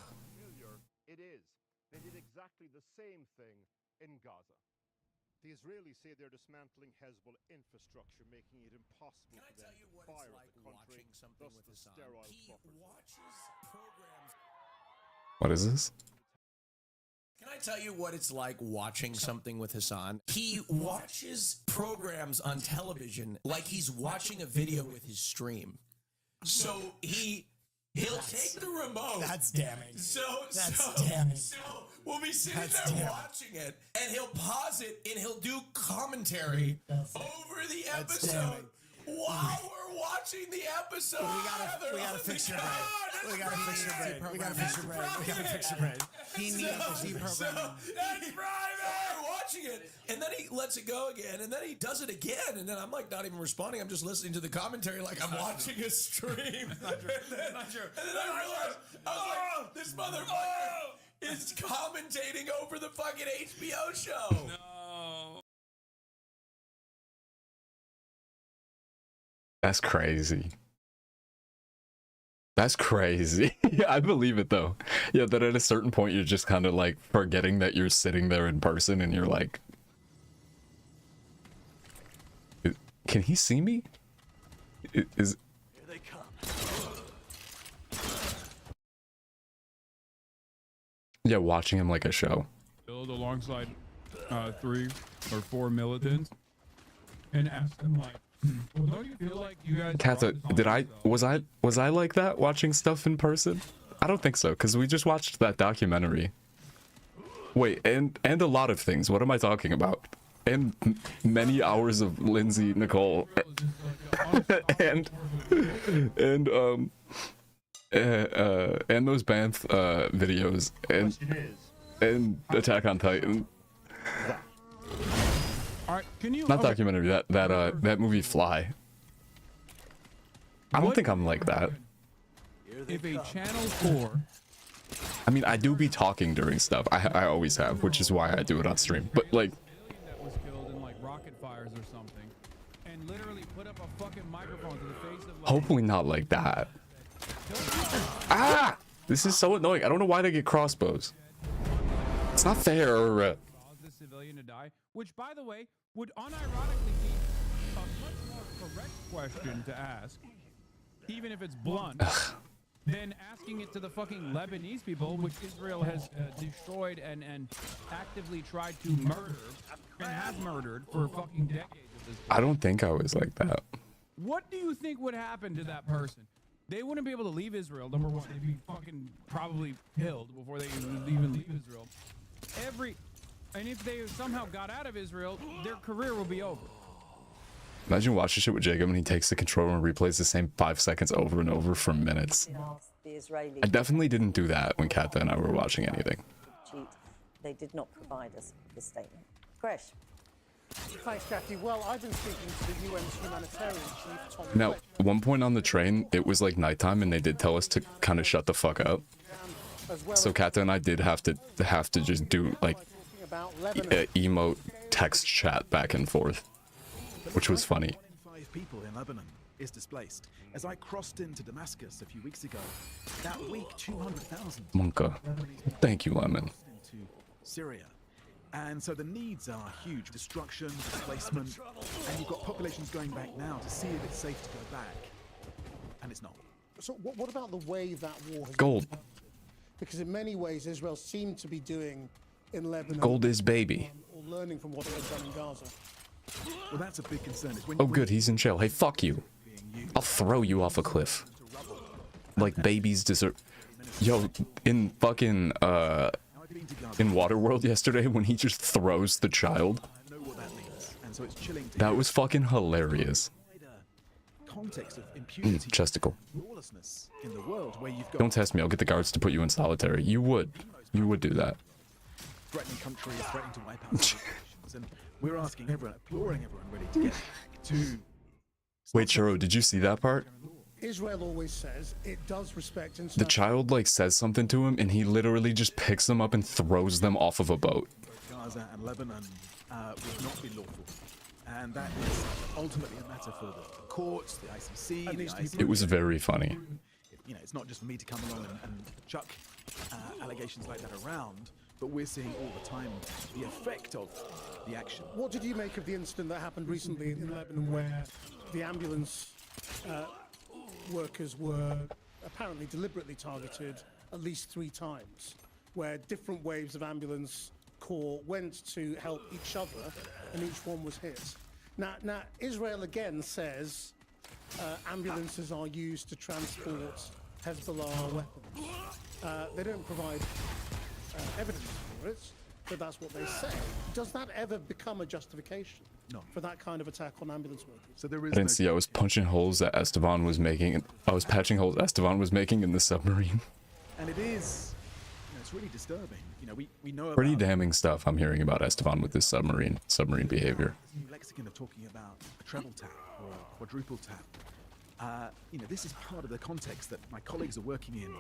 It is. They did exactly the same thing in Gaza. The Israelis say they're dismantling Hezbollah infrastructure, making it impossible for them to fire at the country, thus the sterile buffer. What is this? Can I tell you what it's like watching something with Hassan? He watches programs on television like he's watching a video with his stream. So he'll take the remote. That's damning. So damning. So we'll be sitting there watching it, and he'll pause it, and he'll do commentary over the episode while we're watching the episode. We gotta fix your brain. We gotta fix your brain. We gotta fix your brain. We gotta fix your brain. He needs to deprogram. So that's right, watching it, and then he lets it go again, and then he does it again, and then I'm like not even responding. I'm just listening to the commentary like I'm watching a stream. Not true. And then I realized I was like, this motherfucker is commentating over the fucking HBO show. No. That's crazy. That's crazy. I believe it though. Yeah, that at a certain point you're just kind of like forgetting that you're sitting there in person and you're like, can he see me? Is Here they come. yeah, watching him like a show. Build alongside 3 or 4 militants and ask them like, well, don't you feel like you guys? Kata, was I like that watching stuff in person? I don't think so, because we just watched that documentary. Wait, and a lot of things. What am I talking about? And many hours of Lindsay Nicole and those Banff videos and Attack on Titan. All right, can you? Not documentary. That movie Fly. I don't think I'm like that. If a Channel 4. I mean, I do be talking during stuff. I always have, which is why I do it on stream. But like, that was killed in like rocket fires or something, and literally put up a fucking microphone to the face of. Like, hopefully not like that. Ah! This is so annoying. I don't know why they get crossbows. It's not fair. Cause the civilian to die, which, by the way, would unironically be a much more correct question to ask, even if it's blunt, than asking it to the fucking Lebanese people, which Israel has destroyed and actively tried to murder and has murdered for fucking decades at this point. I don't think I was like that. What do you think would happen to that person? They wouldn't be able to leave Israel, number one. They'd be fucking probably killed before they even leave Israel. And if they somehow got out of Israel, their career will be over. Imagine watching shit with Jacob and he takes the controller and replays the same 5 seconds over and over for minutes. I definitely didn't do that when Kata and I were watching anything. They did not provide us with this statement. Gresh. Thanks, Kathy. Well, I've been speaking to the UN's humanitarian chief, Tom. Now, at one point on the train, it was like nighttime and they did tell us to kind of shut the fuck up. So Kata and I did have to just do like emote text chat back and forth, which was funny. 5 people in Lebanon is displaced. As I crossed into Damascus a few weeks ago, that week 200,000 Monka. Thank you, Lemon. into Syria. And so the needs are huge. Destruction, displacement, and you've got populations going back now to see if it's safe to go back. And it's not. So what about the way that war has Gold. been? Because in many ways, Israel seemed to be doing in Lebanon. Gold is baby. Or learning from what it had done in Gaza. Well, that's a big concern. Is when Oh good, he's in jail. Hey, fuck you. I'll throw you off a cliff. Like babies deserve. Yo, in fucking in Waterworld yesterday when he just throws the child. I know what that means. And so it's chilling to That was fucking hilarious. context of impunity, Chesticle. lawlessness in the world, where you've got Don't test me. I'll get the guards to put you in solitary. You would do that. threatening countries, threatening to wipe out civilizations, and we're asking everyone, imploring everyone really to get to. Wait, Churro, did you see that part? Israel always says it does respect The international. child like says something to him, and he literally just picks them up and throws them off of a boat. Gaza and Lebanon would not be lawful, and that is ultimately a matter for the courts, the ICC. The ICC. It was very funny. You know, it's not just for me to come along and chuck allegations like that around, but we're seeing all the time the effect of the action. What did you make of the incident that happened recently in Lebanon where the ambulance workers were apparently deliberately targeted at least 3 times, where different waves of ambulance corps went to help each other and each one was hit? Now Israel again says ambulances are used to transport Hezbollah weapons. They don't provide evidence for it, but that's what they say. Does that ever become a justification for that kind of attack on ambulance workers? So there I is didn't see. I was punching holes that Esteban was making. I was patching holes Esteban was making in the submarine. And it is, you know, it's really disturbing. You know, we know Pretty about damning stuff I'm hearing about Esteban with this submarine behavior. this new lexicon of talking about a treble tap or quadruple tap. You know, this is part of the context that my colleagues are working in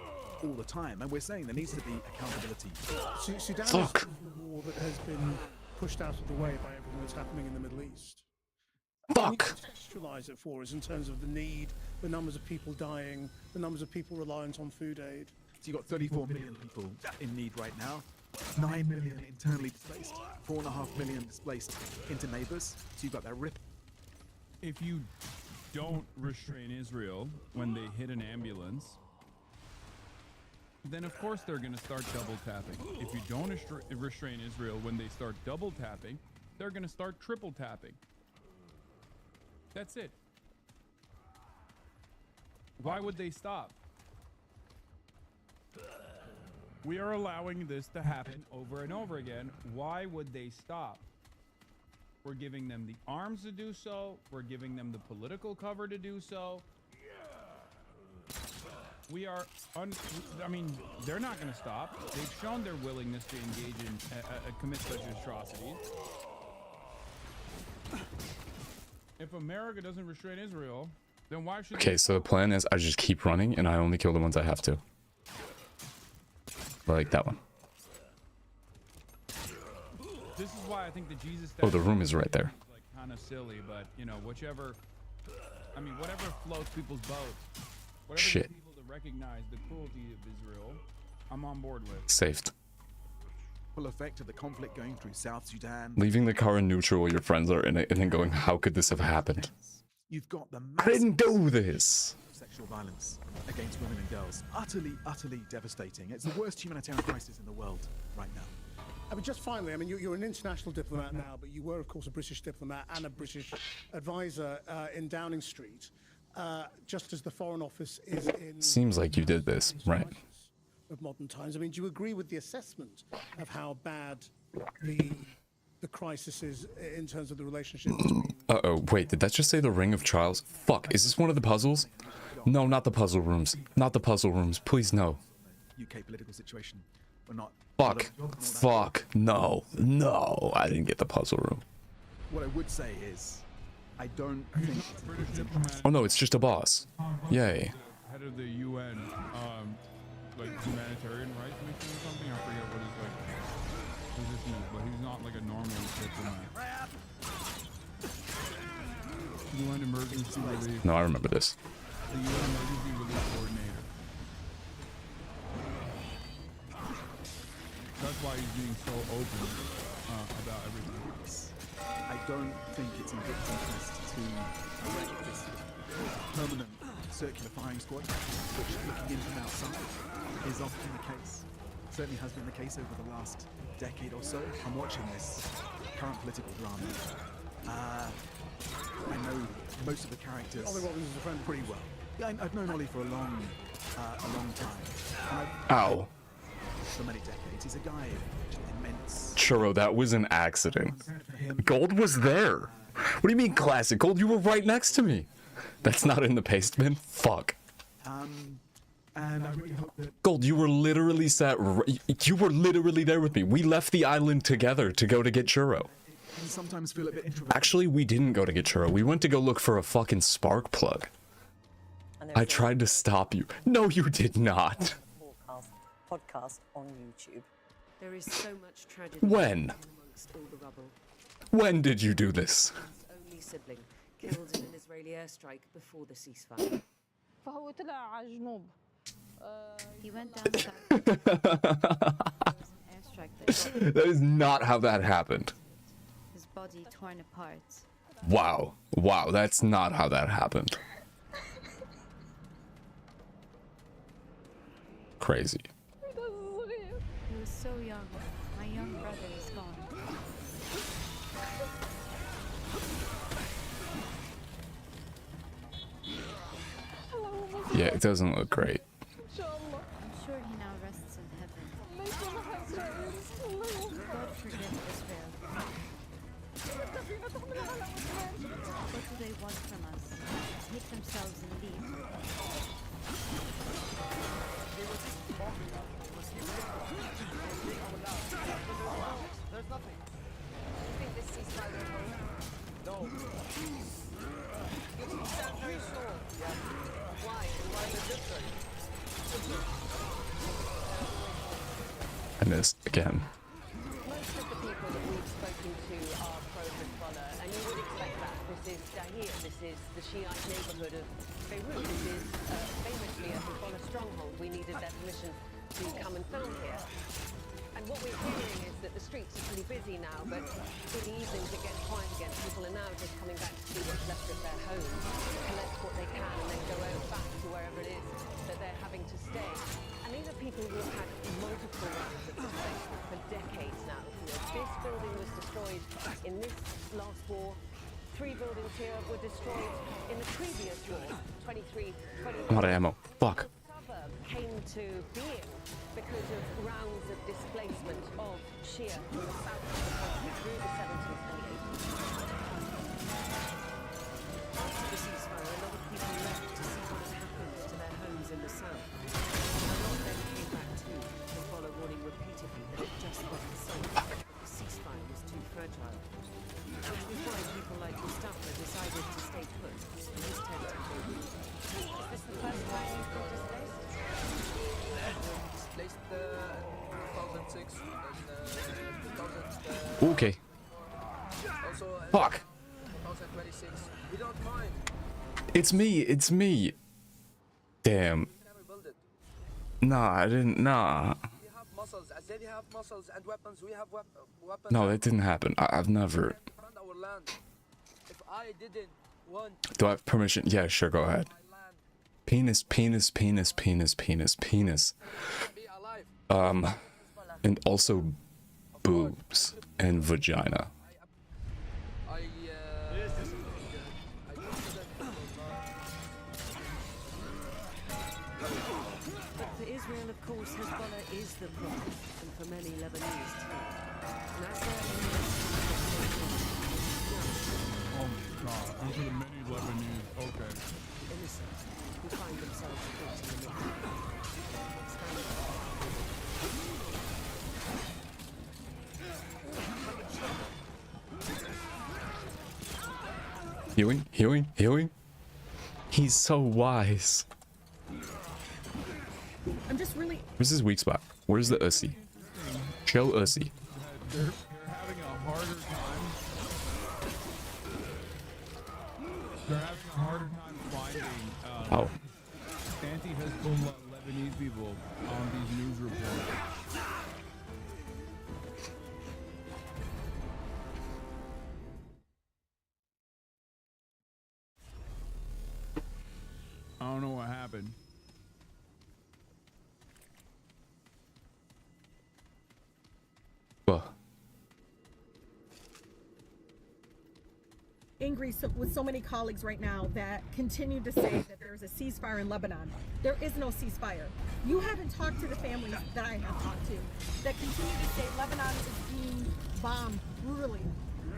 all the time, and we're saying there needs to be accountability. Sudan is a war that has been pushed out of the way by everything that's happening in the Middle East. Can you contextualize it for us in terms of the need, the numbers of people dying, the numbers of people reliant on food aid? So you've got 34 million people in need right now, 9 million internally displaced, 4.5 million displaced into neighbors. So you've got that rip. If you don't restrain Israel when they hit an ambulance, then of course they're going to start double tapping. If you don't restrain Israel when they start double tapping, they're going to start triple tapping. That's it. Why would they stop? We are allowing this to happen over and over again. Why would they stop? We're giving them the arms to do so. We're giving them the political cover to do so. We are, I mean, they're not going to stop. They've shown their willingness to engage in, commit such atrocities. If America doesn't restrain Israel, then why should Okay, so the plan is I just keep running and I only kill the ones I have to. Like that one. This is why I think the Jesus Oh, the room is right there. like kind of silly, but you know, whichever, I mean, whatever floats people's boats, whatever Shit. gets people to recognize the cruelty of Israel, I'm on board with. Saved. Full effect of the conflict going through South Sudan. Leaving the car in neutral while your friends are in it and then going, how could this have happened? You've got the I didn't do this. sexual violence against women and girls. Utterly, utterly devastating. It's the worst humanitarian crisis in the world right now. I mean, just finally, I mean, you're an international diplomat now, but you were, of course, a British diplomat and a British advisor in Downing Street, just as the Foreign Office is in Seems like you did this, right? of modern times. I mean, do you agree with the assessment of how bad the crisis is in terms of the relationship between... Uh-oh, wait, did that just say the Ring of Trials? Fuck, is this one of the puzzles? No, not the puzzle rooms. Not the puzzle rooms, please no. UK political situation. We're not. Fuck. Fuck. No. No, I didn't get the puzzle room. What I would say is, I don't think it's Oh no, it's just a boss. Yay. Head of the UN, like humanitarian rights mission or something. I forget what his like position is, but he's not like a normal diplomat. UN emergency relief. No, I remember this. The UN emergency relief coordinator. That's why he's being so open about everything. I don't think it's in Britain's interest to erect this permanent circular firing squad, which, looking in from outside, is often the case. Certainly has been the case over the last decade or so. I'm watching this current political drama. I know most of the characters Ollie Robbins is a friend pretty well. Yeah, I've known Ollie for a long time. And Ow. for many decades, he's a guy of immense. Churro, that was an accident. Gold was there. What do you mean classic? Gold, you were right next to me. That's not in the paste bin? Fuck. And I really hope that Gold, you were literally you were literally there with me. We left the island together to go to get churro. can sometimes feel a bit introverted. Actually, we didn't go to get churro. We went to go look for a fucking spark plug. I tried to stop you. No, you did not. Podcast on YouTube. There is so much tragedy When? amongst all the rubble. When did you do this? His only sibling killed in an Israeli airstrike before the ceasefire. فهو طلع على الجنوب. He went down south. There was an airstrike that That is not how that happened. his body torn apart. Wow. Wow, that's not how that happened. Crazy. He was so young. My young brother is gone. Yeah, it doesn't look great. I'm sure he now rests in heaven. God forgive Israel. What do they want from us? Take themselves and leave. There's nothing. You think this ceasefire will hold? No. It's very slow. Yeah. Why? Why the difference? I missed again. Most of the people that we've spoken to are pro-Hezbollah, and you would expect that. This is Dahir, this is the Shiite neighborhood of Beirut. This is famously a Hezbollah stronghold. We needed their permission to come and film here. And what we're hearing is that the streets are pretty busy now, but in the evenings it gets quiet again. People are now just coming back to see what's left of their homes, collect what they can, and then go back to wherever it is that they're having to stay. And these are people who have had multiple rounds of displacement for decades now. You know, this building was destroyed in this last war. 3 buildings here were destroyed in the previous war, 23, 20. I'm out of ammo. Fuck. Suburb came to being because of rounds of displacement of Shia from the south of the country through the 70s and the 80s. After the ceasefire, a lot of people left to see what had happened to their homes in the south. A lot then came back too, Hezbollah warning repeatedly that it just wasn't safe, that the ceasefire was too fragile. Which was why people like Mustafa decided to stay put in his tent in Beirut. Is this the first time you've been displaced? Displaced in 2006 and 2000. Okay. Also, Fuck. 2026. We don't mind. It's me. It's me. Damn. Nah, I didn't. Nah. We have muscles. As they have muscles and weapons, we have weapons. No, that didn't happen. I've never. Defend our land. If I didn't want. Do I have permission? Yeah, sure. Go ahead. Penis, penis, penis, penis, penis, penis. And also boobs and vagina. But for Israel, of course, Hezbollah is the problem, and for many Lebanese too. Nasser Oh my god, those are the many Lebanese. Okay. innocent who find themselves victim in the Healing, healing, healing. He's so wise. I'm just really. Where's his weak spot? Where's the ussy? Show ussy. They're having a harder time. They're having a harder time finding Oh. anti-Hezbollah Lebanese people on these news reports. I don't know what happened. Well, Angry with so many colleagues right now that continue to say that there's a ceasefire in Lebanon. There is no ceasefire. You haven't talked to the families that I have talked to that continue to say Lebanon is being bombed brutally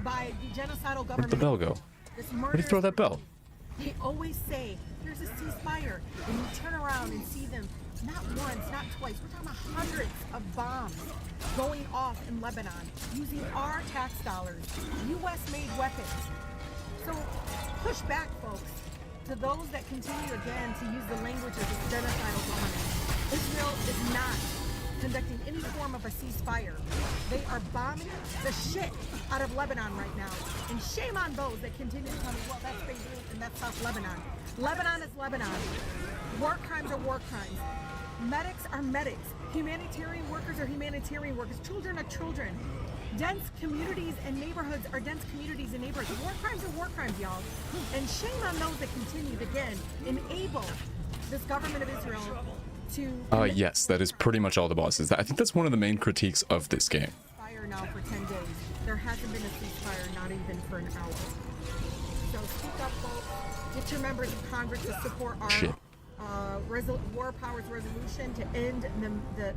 by the genocidal government. where'd the bell go? This Where'd he throw that bell? They always say there's a ceasefire, and you turn around and see them not once, not twice. We're talking about hundreds of bombs going off in Lebanon using our tax dollars, U.S.-made weapons. So push back, folks, to those that continue again to use the language of this genocidal dominance. Israel is not conducting any form of a ceasefire. They are bombing the shit out of Lebanon right now. And shame on those that continue to tell me, well, that's Beirut and that's South Lebanon. Lebanon is Lebanon. War crimes are war crimes. Medics are medics. Humanitarian workers are humanitarian workers. Children are children. Dense communities and neighborhoods are dense communities and neighborhoods. War crimes are war crimes, y'all. And shame on those that continue to, again, enable this government of Israel to... Yes, that is pretty much all the bosses. I think that's one of the main critiques of this game. Fire now for 10 days. There hasn't been a ceasefire, not even for an hour. So speak up, folks. Get your members of Congress to support our War Powers resolution to end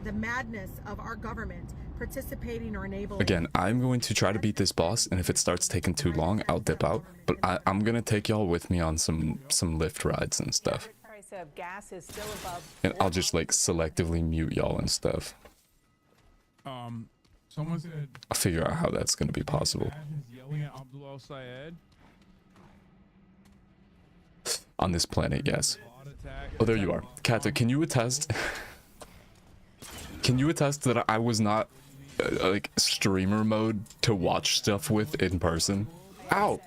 the madness of our government participating or enabling. Again, I'm going to try to beat this boss, and if it starts taking too long, I'll dip out. But I'm gonna take y'all with me on some lift rides and stuff. Price of gas is still above. And I'll just like selectively mute y'all and stuff. Someone said. I'll figure out how that's gonna be possible. Yelling at Abdullah al-Sayed. On this planet, yes. Oh, there you are. Kata, can you attest? Can you attest that I was not like streamer mode to watch stuff with in person? Ow!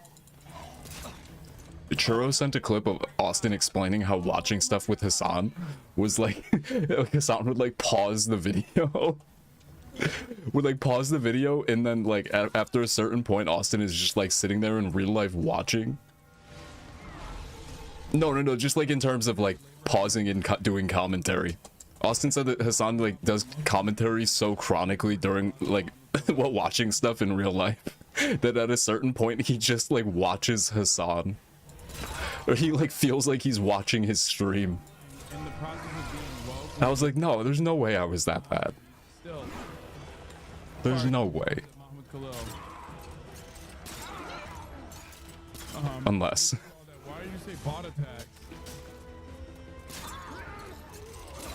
Churro sent a clip of Austin explaining how watching stuff with Hassan was like, Hassan would like pause the video. Would like pause the video and then like after a certain point Austin is just like sitting there in real life watching. No, just like in terms of like pausing and doing commentary. Austin said that Hassan like does commentary so chronically during like while watching stuff in real life that at a certain point he just like watches Hassan. Or he like feels like he's watching his stream. In the process of being woke, I was like, no, there's no way I was that bad. still. There's no way. Muhammad Khalil. Unless. Why did you say bot attacks?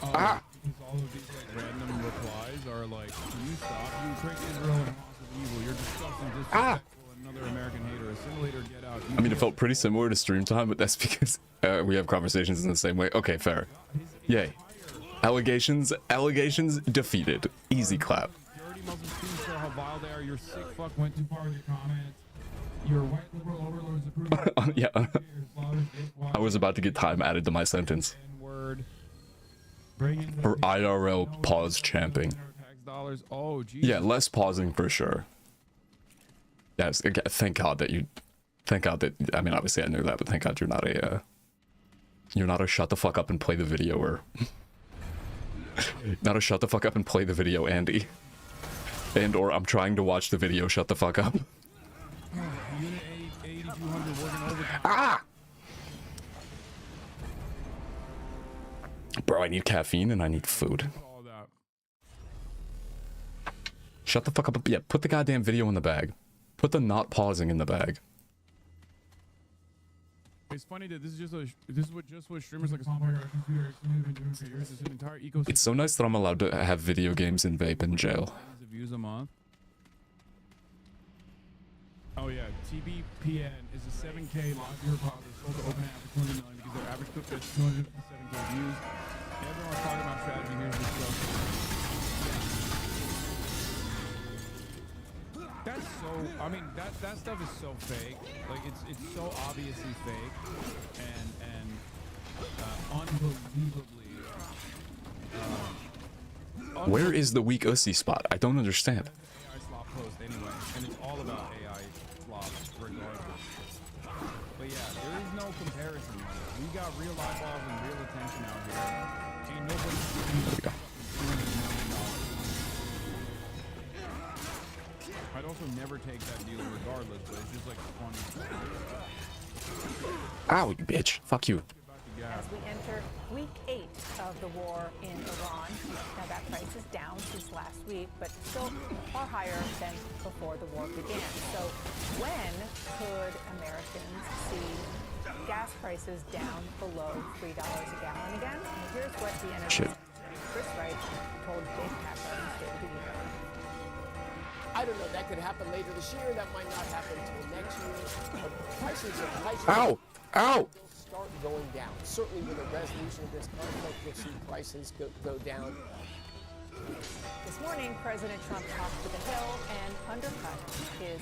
Ah! Because all of these like random replies are like, can you stop? You create Israel and Hamas of evil. You're disgusting, disrespectful, another American hater, assimilator, get out. I mean, it felt pretty similar to stream time, but that's because we have conversations in the same way. Okay, fair. Yay. Allegations defeated. Easy clap. You already Muslim students show how vile they are. Your sick fuck went too far with your comments. Your white liberal overlords approve. Yeah. I was about to get time added to my sentence. Word. For IRL pause champing. Oh, Jesus. Yeah, less pausing for sure. Yes, thank God that I mean, obviously I knew that, but thank God you're not a shut the fuck up and play the video or not a shut the fuck up and play the video Andy. And or I'm trying to watch the video, shut the fuck up. Ah! Bro, I need caffeine and I need food. Shut the fuck up. Yeah, put the goddamn video in the bag. Put the not pausing in the bag. It's funny that this is what streamers like Assault have been doing for years. It's an entire ecosystem. It's so nice that I'm allowed to have video games and vape in jail. Views a month. Oh yeah, TBPN is a 7K live viewer product sold to OpenAI for 200 million because their average clip gets 257K views. Everyone's talking about strategy. Here's the stuff. That's so. I mean, that stuff is so fake. Like it's so obviously fake and unbelievably. Where is the weak ussy spot? I don't understand. AI slop post anyway, and it's all about AI slop regardless. But yeah, there is no comparison. We got real eyeballs and real attention out here. Ain't nobody giving $200 million. I'd also never take that deal regardless, but it's just like funny. Ow, you bitch. Fuck you. As we enter week 8 of the war in Iran. Now that price is down since last week, but still far higher than before the war began. So when could Americans see gas prices down below $3 a gallon again. And here's what the energy Shit. Chris Wright told Dave Kaplan in State of the Union. I don't know. That could happen later this year. That might not happen until next year. But prices Ow! Ow! will start going down. Certainly with a resolution of this conflict, we'll see prices go down. This morning, President Trump talked to the Hill and undercut his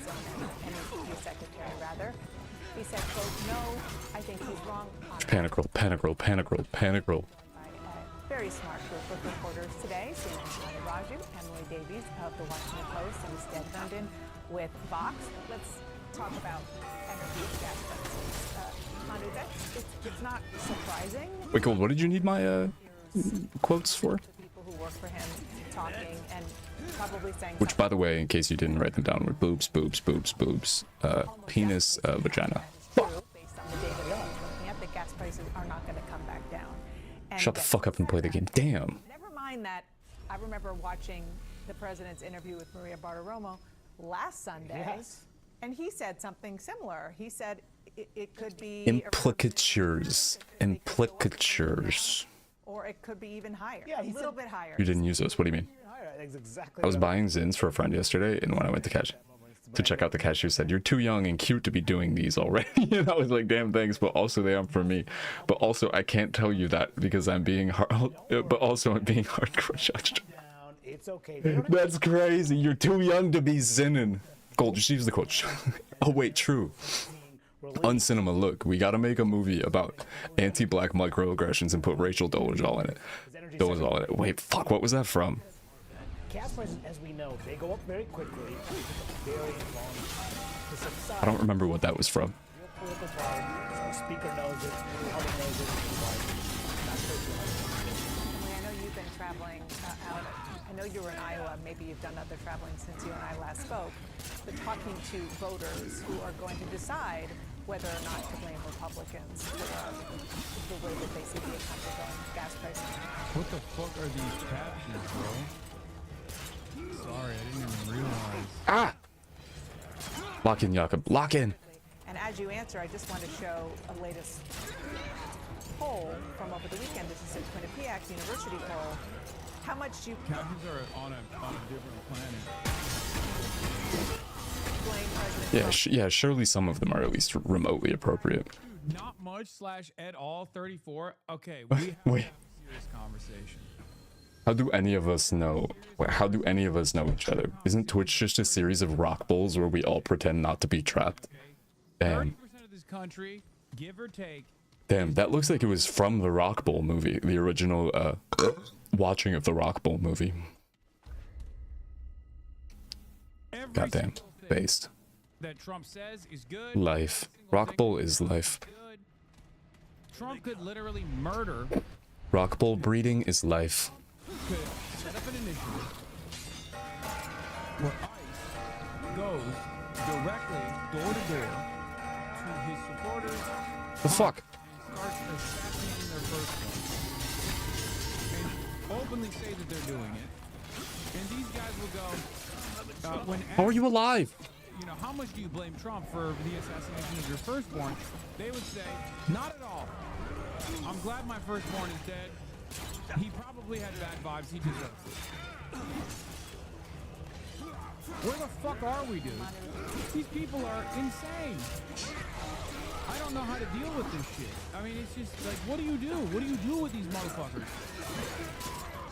energy secretary, rather. He said, quote, no, I think he's wrong on that. Panic roll, panic roll, panic roll, panic roll. Very smart group of reporters today. CNN's Tony Raju, Emily Davies of The Washington Post, and Stead Herndon with Vox. Let's talk about energy and gas prices. Manu, it's not surprising. Wait, Gold, what did you need my quotes for? People who work for him talking and probably saying. Which, by the way, in case you didn't write them down, were boobs, boobs, boobs, boobs, penis, vagina. Based on the data that he's looking at, that gas prices are not going to come back down. And Shut the fuck up and play the game. Damn. never mind that. I remember watching the president's interview with Maria Bartiromo last Sunday, and he said something similar. He said it could be Implicatures. Implicatures. or it could be even higher. Yeah, a little bit higher. You didn't use those. What do you mean? I was buying Zins for a friend yesterday, and when I went to check out the cashier said, "You're too young and cute to be doing these already." And I was like, "Damn, thanks," but also they aren't for me. But also I can't tell you that because I'm being but also I'm being hardcore judged. It's okay. That's crazy. You're too young to be zinning. Gold, just use the quote. Oh wait, true. Uncinema, look, we gotta make a movie about anti-black microaggressions and put Rachel Dolezal in it. Dolezal in it. Wait, fuck, what was that from? Gas prices, as we know, they go up very quickly, very long time. To subside, I don't remember what that was from. political party, the speaker knows it, the public knows it. Emily, I know you've been traveling out. I know you were in Iowa. Maybe you've done other traveling since you and I last spoke. But talking to voters who are going to decide whether or not to blame Republicans for the way that they see the economy going, gas prices. What the fuck are these captions, bro? Sorry, I didn't even realize. Ah! Lock in, Jakob. Lock in. And as you answer, I just want to show a latest poll from over the weekend. This is a Quinnipiac University poll. How much do you Captions are on a different planet. blame President Yeah, surely some of them are at least remotely appropriate. Not much / et al 34. Okay, we have Wait. a serious conversation. How do any of us know? How do any of us know each other? Isn't Twitch just a series of rock bowls where we all pretend not to be trapped? Damn. 30% of this country, give or take. Damn, that looks like it was from the Rock Bowl movie, the original watching of the Rock Bowl movie. Goddamn, based. That Trump says is good. Life. Rock Bowl is life. Trump could literally murder. Rock Bowl breeding is life. Could set up an initiative where ICE goes directly door to door to his supporters. The fuck? And starts assassinating their first one. And openly say that they're doing it. And these guys will go, when How are you alive? you know, how much do you blame Trump for the assassination of your firstborn? They would say, not at all. I'm glad my firstborn is dead. He probably had bad vibes. He deserves it. Where the fuck are we, dude? These people are insane. I don't know how to deal with this shit. I mean, it's just like, what do you do? What do you do with these motherfuckers?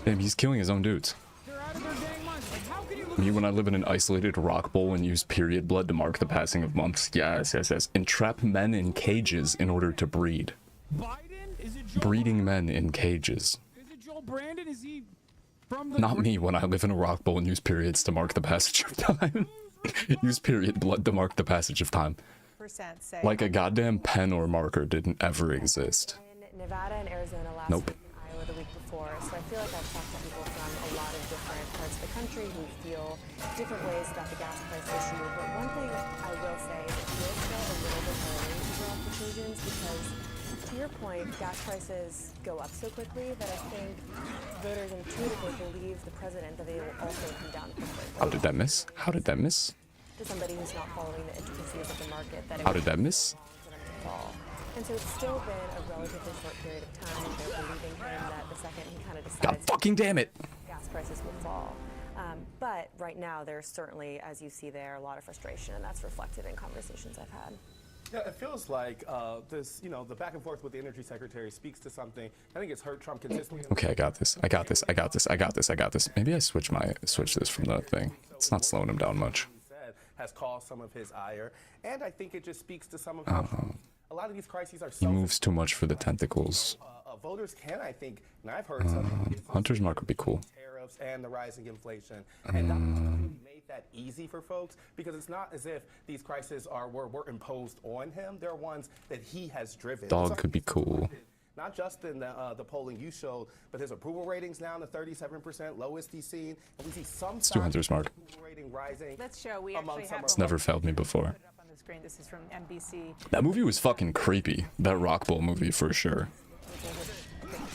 Damn, he's killing his own dudes. They're out of their dang minds. Like, how can you look Me, when I live in an isolated rock bowl and use period blood to mark the passing of months. Yes. Entrap men in cages in order to breed. Biden? Is it Joe Breeding men in cages. Is it Joel Brandon? Is he from the... Not me when I live in a rock bowl and use periods to mark the passage of time. Use period blood to mark the passage of time. say Like a goddamn pen or marker didn't ever exist. In Nevada and Arizona last Nope. week, and Iowa the week before. So I feel like I've talked to people from a lot of different parts of the country who feel different ways about the gas price issue. But one thing I will say is it feels still a little bit early to draw conclusions because, to your point, gas prices go up so quickly that I think voters intuitively believe the president that they will also come down quickly. How did that miss? How did that miss? To somebody who's not following the intricacies of the market, that it How would did that miss? for them to fall. And And so it's still been a relatively short period of time. They're believing him that the second he kind of God decides fucking damn it. gas prices will fall. But right now, there's certainly, as you see there, a lot of frustration, and that's reflected in conversations I've had. Yeah, it feels like this, the back and forth with the energy secretary speaks to something. I think it's hurt Trump consistently. Okay, I got this. Maybe I switch this from that thing. It's not slowing him down much. Has caused some of his ire, and I think it just speaks to some of how a lot of these crises are He moves too much for the tentacles. voters can, I think, and I've heard some Hunter's Mark would be cool. tariffs and the rising inflation, and Donald Trump really made that easy for folks because it's not as if these crises were imposed on him. They're ones that he has driven. Dog could be cool. Not just in the polling you showed, but his approval ratings now in the 37%, lowest he's seen, and we see some Let's do Hunter's Mark. approval rating rising. Let's show. We actually have It's never failed me before. on the screen. This is from NBC. That movie was fucking creepy. That Rock Bowl movie for sure.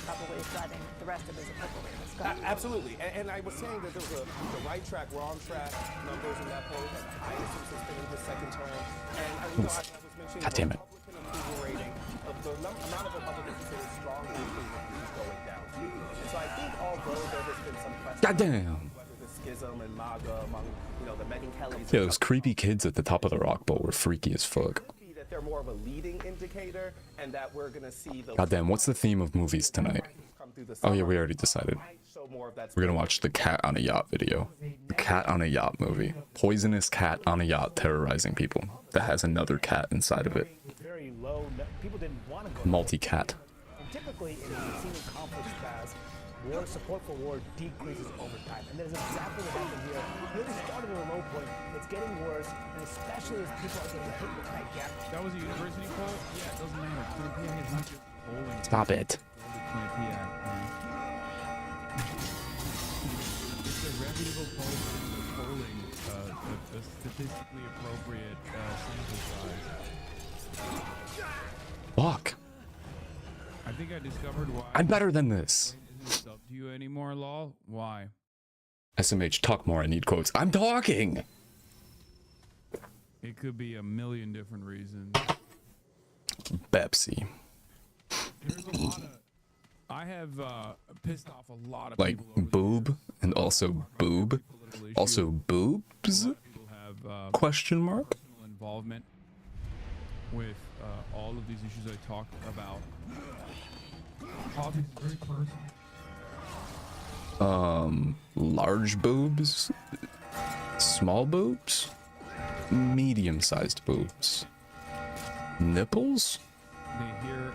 Probably driving the rest of his approval ratings. Absolutely, and I was saying that there was the right track, wrong track numbers in that poll are the highest since it's been in his second term. And I was mentioning God damn it. Republican approval rating, the amount of Republicans who say strongly approve is going down. And so I think although there has been some question, God damn. whether the schism and MAGA among the Megyn Kellys, Yeah, those creepy kids at the top of the Rock Bowl were freaky as fuck. that they're more of a leading indicator, and that we're gonna see the Goddamn, what's the theme of movies tonight? Oh yeah, we already decided. We're gonna watch the cat on a yacht video. The cat on a yacht movie. Poisonous cat on a yacht terrorizing people. That has another cat inside of it. Very low. People didn't want to go. Multi-cat. And typically, in a senior conflict paths, war support for war decreases over time, and that is exactly what happened here. It really started at a low point. It's getting worse, and especially as people are getting hit with that gap. That was a university poll? Yeah, it doesn't matter. Quinnipiac is not just polling. Stop it. Quinnipiac, man. It's a reputable poll polling, a statistically appropriate sample size. Fuck. I think I discovered why. I'm better than this. Isn't up to you anymore, lol? Why? SMH, talk more. I need quotes. I'm talking. It could be a million different reasons. Pepsi. There's a lot of. I have pissed off a lot of Like people. boob and also boob. Also boobs? Question mark? Personal involvement with all of these issues I talk about. Politics is very personal. Large boobs, small boobs, medium-sized boobs, nipples. They hear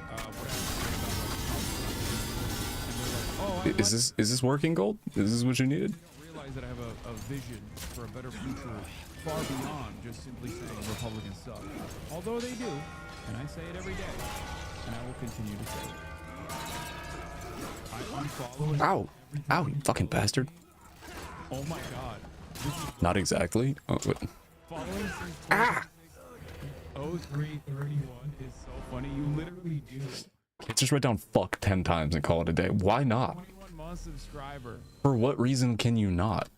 Is this working, Gold? Is this what you needed? realize that I have a vision for a better future far beyond just simply saying Republicans suck. Although they do, and I say it every day, and I will continue to say it. I unfollow. Ow! Ow, you fucking bastard. Oh my god. This is Not exactly. Oh, wait. following since 0331 is so funny. You literally do. Can't just write down fuck 10 times and call it a day. Why not? 21 month subscriber. For what reason can you not?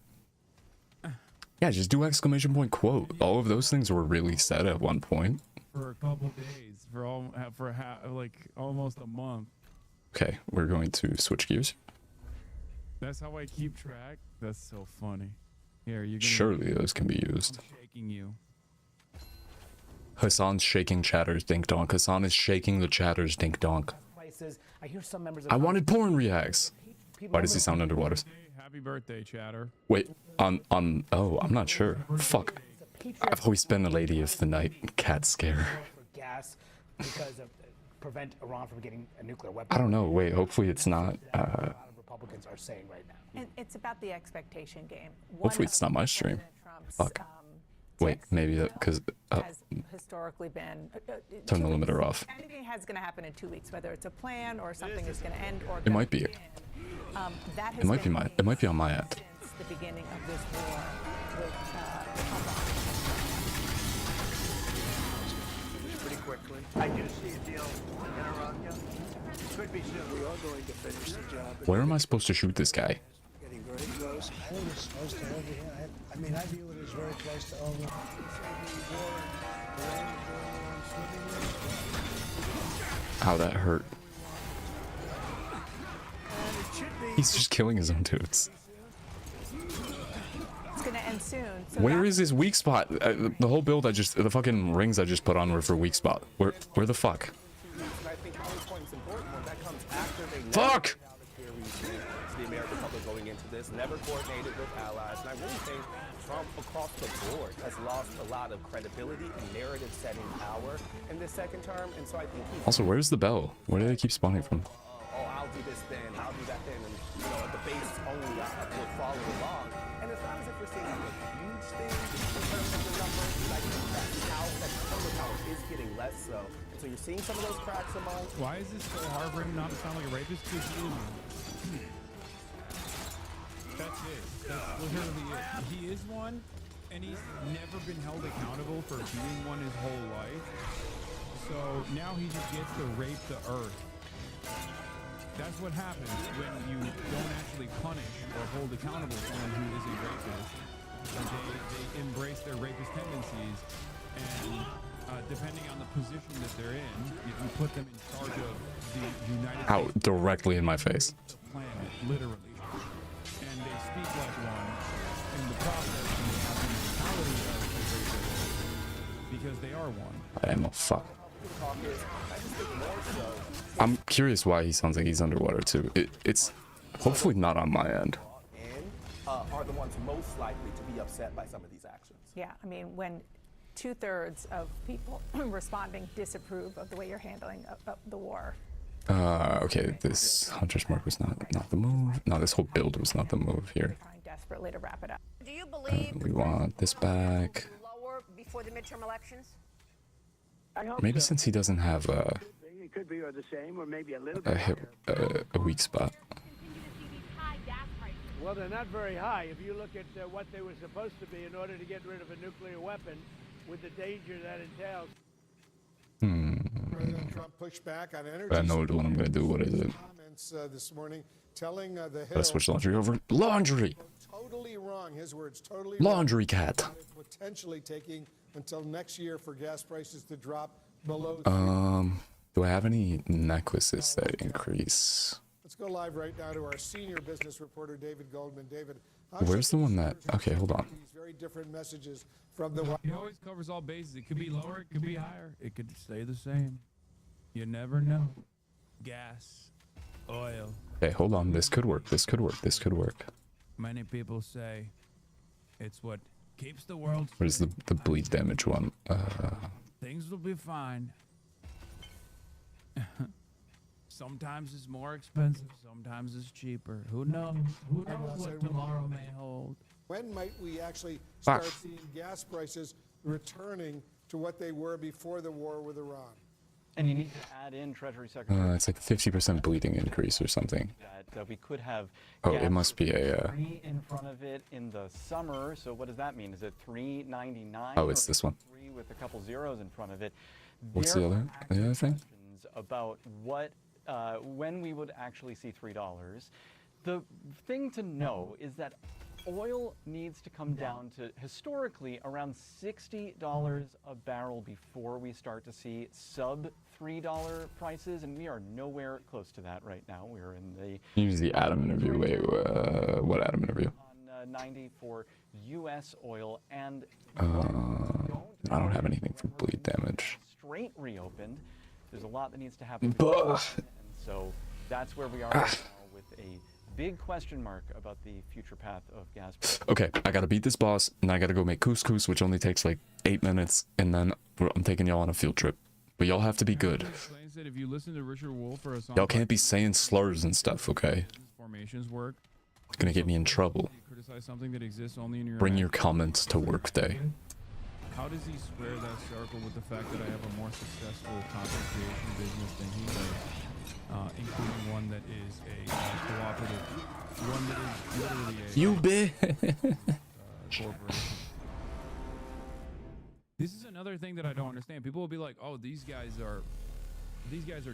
Yeah, just do exclamation point quote. All of those things were really said at one point. For a couple days, for like almost a month. Okay, we're going to switch gears. That's how I keep track. That's so funny. Here, you're gonna. Surely those can be used. I'm shaking you. Hassan's shaking chatters dink donk. Hassan is shaking the chatters dink donk. Prices. I hear some members. I wanted porn reacts. Why does he sound underwater? Happy birthday, chatter. Wait, oh, I'm not sure. Fuck. I've always been a lady of the night. Cat scare. For gas because of prevent Iran from getting a nuclear weapon. I don't know. Wait, hopefully it's not. A lot of Republicans are saying right now. And it's about the expectation game. Hopefully it's not my stream. Fuck. Wait, maybe that because Has historically been. turn the limiter off. Anything has going to happen in 2 weeks, whether it's a plan or something is going to end or. It might be. That has It might be been It might be on my end. since the beginning of this war with Pretty quickly. I do see a deal in Iran. Could be soon. We are going to finish the job. Where am I supposed to shoot this guy? Getting very close. I think it's close to over here. I mean, I view it as very close to over. Ow, that hurt. He's just killing his own dudes. It's going to end soon. So Where is his weak spot? The whole build the fucking rings I just put on were for weak spot. Where the fuck? Fuck! The American public going into this never coordinated with allies, and I really think Trump across the board has lost a lot of credibility and narrative setting power in this second term, and so I think he's Also, where's the bell? Where do they keep spawning from? oh, I'll do this then, I'll do that then, and the base only will follow along. And it's not as if we're seeing a huge thing in terms of the numbers, like that number power is getting less so. And so you're seeing some of those cracks among. Why is this so hard for him not to sound like a rapist? Because he is. That's it. That's literally it. He is one, and he's never been held accountable for being one his whole life. So now he just gets to rape the earth. That's what happens when you don't actually punish or hold accountable someone who is a rapist. They embrace their rapist tendencies, and depending on the position that they're in, if you put them in charge of the United Ow, States directly in my face. planet, literally, and they speak like one in the process, and they have the mentality of a rapist because they are one. I'm a fuck. I'm curious why he sounds like he's underwater too. It's hopefully not on my end. Are the ones most likely to be upset by some of these actions. Yeah, I mean, when 2/3 of people responding disapprove of the way you're handling the war. Okay, this Hunter's Mark was not the move. No, this whole build was not the move here. Trying desperately to wrap it up. Do you believe We want this back. lower before the midterm elections? I hope Maybe so. since he doesn't have It could be or the same, or maybe a little bit. a weak spot. Well, they're not very high. If you look at what they were supposed to be in order to get rid of a nuclear weapon, with the danger that entails. President Trump pushed back on energy. I know what I'm gonna do. What is it? Comments this morning telling the Hill. Let's switch laundry over. Laundry. Totally wrong. His words. Totally Laundry wrong. cat. Potentially taking until next year for gas prices to drop below. Do I have any necklaces that increase? Let's go live right now to our senior business reporter, David Goldman. David, Where's the one that? Okay, hold on. these very different messages from the. He always covers all bases. It could be lower, it could be higher, it could stay the same. You never know. Gas, oil. Okay, hold on. This could work. This could work. This could work. Many people say it's what keeps the world. Where's the bleed damage one? Things will be fine. Sometimes it's more expensive, sometimes it's cheaper. Who knows? Who knows what tomorrow may hold? When might we actually Fuck. start seeing gas prices returning to what they were before the war with Iran? And you need to add in Treasury Secretary. It's like 50% bleeding increase or something. That we could have. Oh, gas it must be a. free in front of it in the summer. So what does that mean? Is it $3.99? Oh, it's this one. Free with a couple zeros in front of it. What's There the are other thing? questions about what, when we would actually see $3. The thing to know is that oil needs to come down to historically around $60 a barrel before we start to see sub $3 prices, and we are nowhere close to that right now. We're in the Use the Adam interview. Wait, what Adam interview? on 90 for U.S. oil, and I don't have anything for bleed damage. straight reopened. There's a lot that needs to happen. Buh. And so that's where we are right now with a big question mark about the future path of gas prices. Okay, I gotta beat this boss, and I gotta go make couscous, which only takes like 8 minutes, and then I'm taking y'all on a field trip. But y'all have to be good. Explains that if you listen to Richard Wolff or a song Y'all can't be saying slurs and stuff, okay? formations work, It's gonna get me in trouble. criticize something that exists only in your Bring your comments to work day. How does he square that circle with the fact that I have a more successful content creation business than he does, including one that is a cooperative, one that is literally a You be. corporation. This is another thing that I don't understand. People will be like, "Oh, these guys are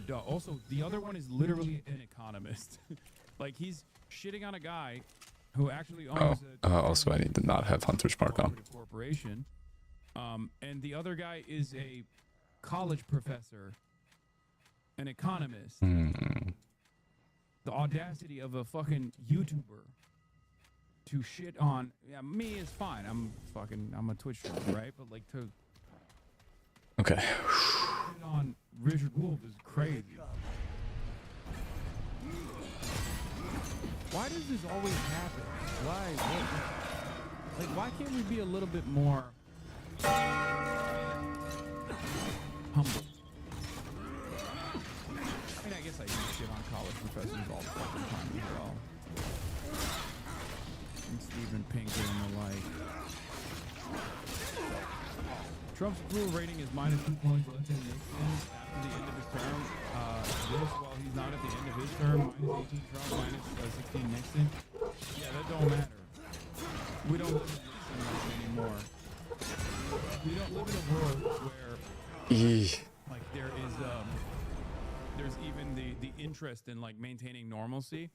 dumb." Also, the other one is literally an economist. Like he's shitting on a guy who actually owns Also, I need to not have Hunter's Mark on. a corporation. And the other guy is a college professor an economist, Hmm. the audacity of a fucking YouTuber to shit on, yeah, me is fine. I'm a Twitch streamer, right? But like to Okay. shit on Richard Wolf is crazy. Why does this always happen? Why? Like, why can't we be a little bit more humble? I mean, I guess I use shit on college professors all the fucking time as well. And Steven Pinker and the like. Trump's approval rating is -2 points less than Nixon's after the end of his term. This, while he's not at the end of his term, -18 Trump, -16 Nixon. Yeah, that don't matter. We don't live in Nixon anymore. We don't live in a world where, like, there's even the interest in like maintaining normalcy.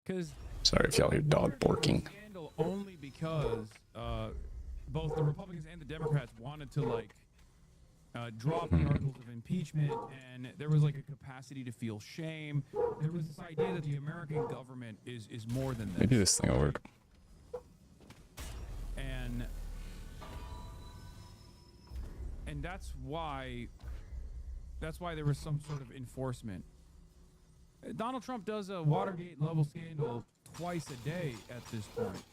Because Sorry if y'all hear dog barking. scandal only because both the Republicans and the Democrats wanted to like draw up the articles of impeachment, and there was like a capacity to feel shame. There was this idea that the American government is more than this. Maybe this thing will work. And that's why there was some sort of enforcement. Donald Trump does a Watergate level scandal twice a day at this point.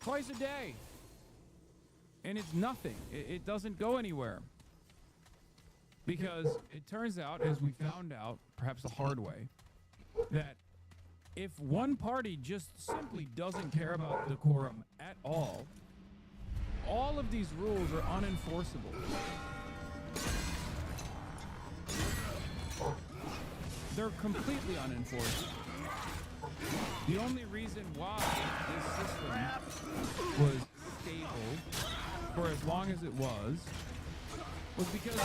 Twice a day. And it's nothing. It doesn't go anywhere. Because it turns out, as we found out, perhaps the hard way, that if one party just simply doesn't care about decorum at all of these rules are unenforceable. They're completely unenforceable. The only reason why this system was stable for as long as it was because the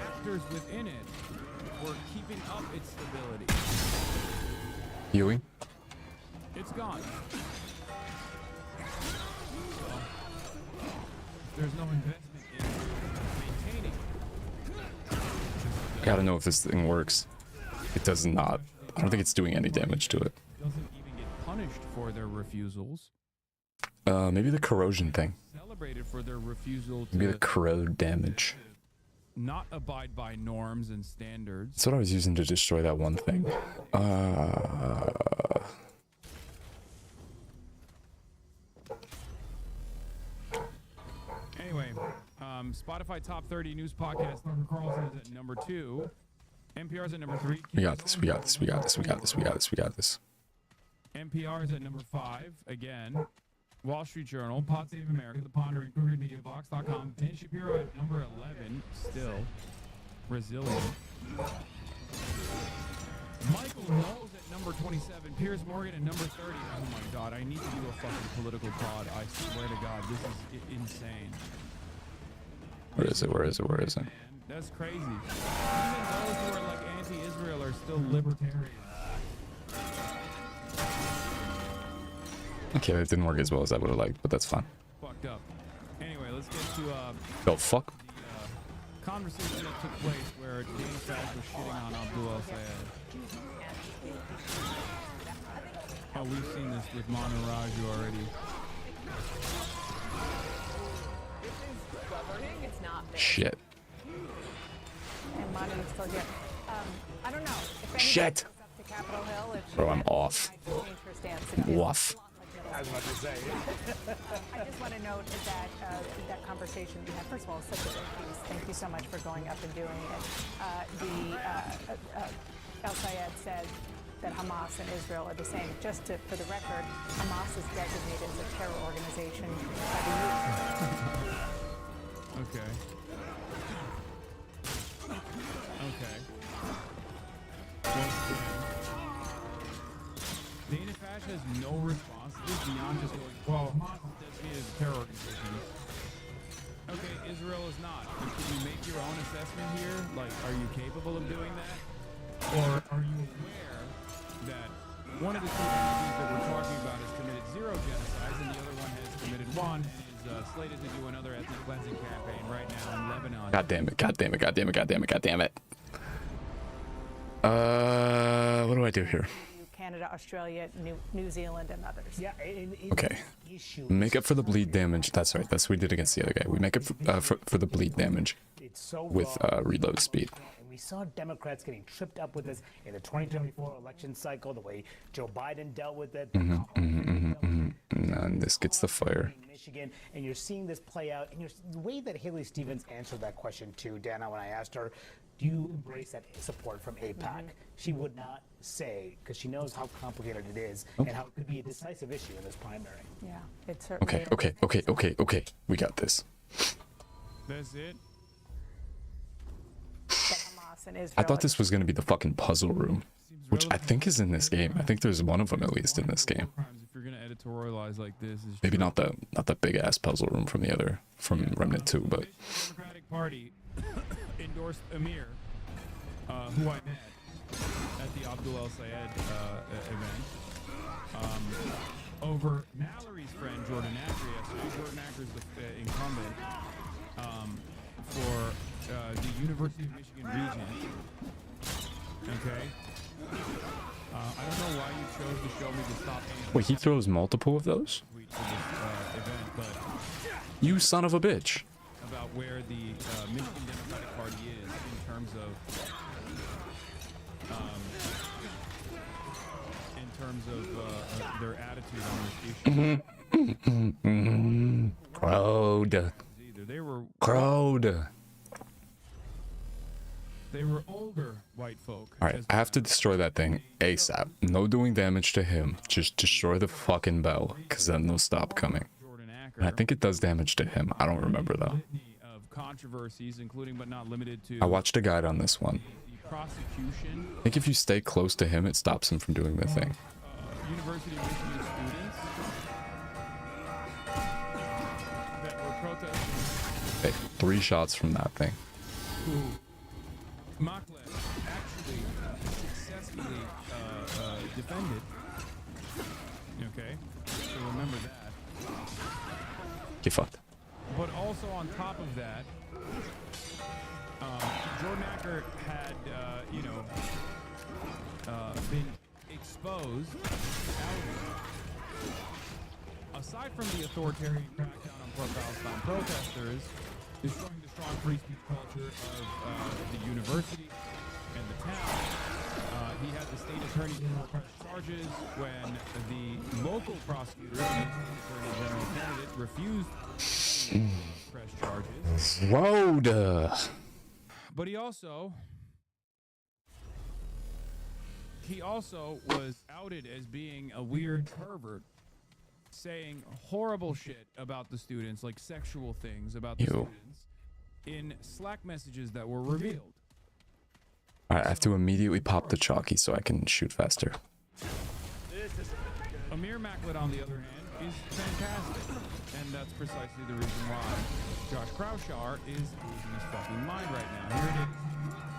actors within it were keeping up its stability. Huey? It's gone. There's no investment in maintaining it. Gotta know if this thing works. It does not. I don't think it's doing any damage to it. Doesn't even get punished for their refusals. Maybe the corrosion thing. Celebrated for their refusal Maybe the to corrode damage. not abide by norms and standards. That's what I was using to destroy that one thing. Anyway, Spotify Top 30 News Podcast. Tucker Carlson is at number 2. NPR's at number 3. We got this. We got this. We got this. We got this. We got this. We got this. NPR is at number 5 again. Wall Street Journal, Pod Save America, The Pondering, Crooked Media, Vox.com, Ben Shapiro at number 11, still resilient. Michael Knowles at number 27, Piers Morgan at number 30. Oh my God, I need to do a fucking political pod. I swear to God, this is insane. Where is it? Where is it? Where is it? That's crazy. Even those who are like anti-Israel are still libertarian. Okay, it didn't work as well as I would have liked, but that's fine. Fucked up. Anyway, let's get to The fuck? the conversation that took place where Danny Faz was shitting on Abdul El-Sayed. Oh, we've seen this with Manu Raju already. It's not. Shit. And Manu is still here. I don't know. If anybody Shit. goes up to Capitol Hill, if Bro, I'm off. change her stance. Woof. I was about to say. I just want to note that that conversation we had, first of all, is such a great piece. Thank you so much for going up and doing it. El-Sayed said that Hamas and Israel are the same. Just for the record, Hamas is designated as a terror organization by the UN. Okay. Okay. Once again, Dana Fash has no response to this beyond just going, well, Hamas is designated as a terror organization. Okay, Israel is not. But can you make your own assessment here? Like, are you capable of doing that? Or are you aware that one of the two entities that we're talking about has committed 0 genocides and the other one has committed 1 and is slated to do another ethnic cleansing campaign right now in Lebanon? God damn it. God damn it. God damn it. God damn it. God damn it. What do I do here? Canada, Australia, New Zealand, and others. Yeah. Okay. Make up for the bleed damage. That's right. That's what we did against the other guy. We make up for the bleed damage with reload speed. And we saw Democrats getting tripped up with this in the 2024 election cycle, the way Joe Biden dealt with it. And this gets the fire. Michigan, and you're seeing this play out, and the way that Haley Stevens answered that question too, Dana, when I asked her, do you embrace that support from AIPAC? She would not say, because she knows how complicated it is and how it could be a decisive issue in this primary. Yeah, it's certainly. Okay. We got this. That's it. Hamas and Israel. I thought this was going to be the fucking puzzle room, which I think is in this game. I think there's one of them at least in this game. If you're gonna editorialize like this, is Maybe not the big ass puzzle room from Remnant 2, but Democratic Party endorsed Amir, who I met at the Abdul El Sayed event, over Mallory's friend Jordan Acker. Yes, Jordan Acker is the incumbent for the University of Michigan Regent. Okay. I don't know why you chose to show me the stop. wait, he throws multiple of those? Event, but You son of a bitch. about where the Michigan Democratic Party is in terms of their attitude on this issue. Crowd. Crowd. They were older white folk. Alright, I have to destroy that thing ASAP. No doing damage to him. Just destroy the fucking bell, because then they'll stop coming. And I think it does damage to him. I don't remember though. Of controversies, including but not limited to I watched a guide on this one. the prosecution. I think if you stay close to him, it stops him from doing the thing. University of Michigan students that were protesting. Okay, 3 shots from that thing. Who Makhleb actually successfully defended. Okay, so remember that. Get fucked. But also on top of that, Jordan Acker had, been exposed. Aside from the authoritarian crackdown on pro-Palestine protesters, destroying the strong free speech culture of the university and the town, he had the state attorney general press charges when the local prosecutor, the attorney general candidate, refused to press charges. Road. But he also was outed as being a weird pervert, saying horrible shit about the students, like sexual things about the students, in Slack messages that were revealed. Alright, I have to immediately pop the chalky so I can shoot faster. Amir Makhleb, on the other hand, is fantastic, and that's precisely the reason why Josh Kraushaar is losing his fucking mind right now. Here it is.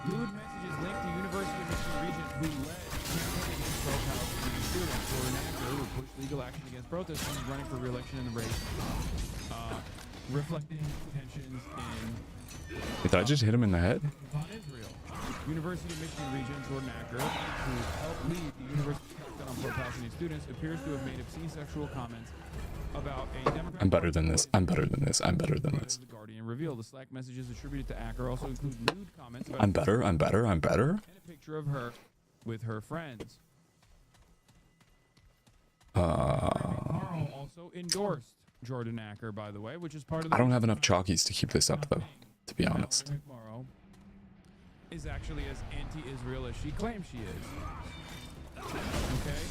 Lewd messages linked to University of Michigan Regent who led campaign against pro-Palestinian students. Jordan Acker would push legal action against protesters running for re-election in the race, reflecting tensions in Wait, did I just hit him in the head? on Israel. University of Michigan Regent Jordan Acker, who helped lead the university's crackdown on pro-Palestinian students, appears to have made obscene sexual comments about a Democratic I'm better than this. I'm better than this. I'm better than this. The Guardian revealed. The Slack messages attributed to Acker also include nude comments about I'm better. I'm better. I'm better. and a picture of her with her friends. Carl also endorsed Jordan Acker, by the way, which is part of the I don't have enough chalkies to keep this up though, to be honest. McMorrow is actually as anti-Israel as she claims she is. Okay?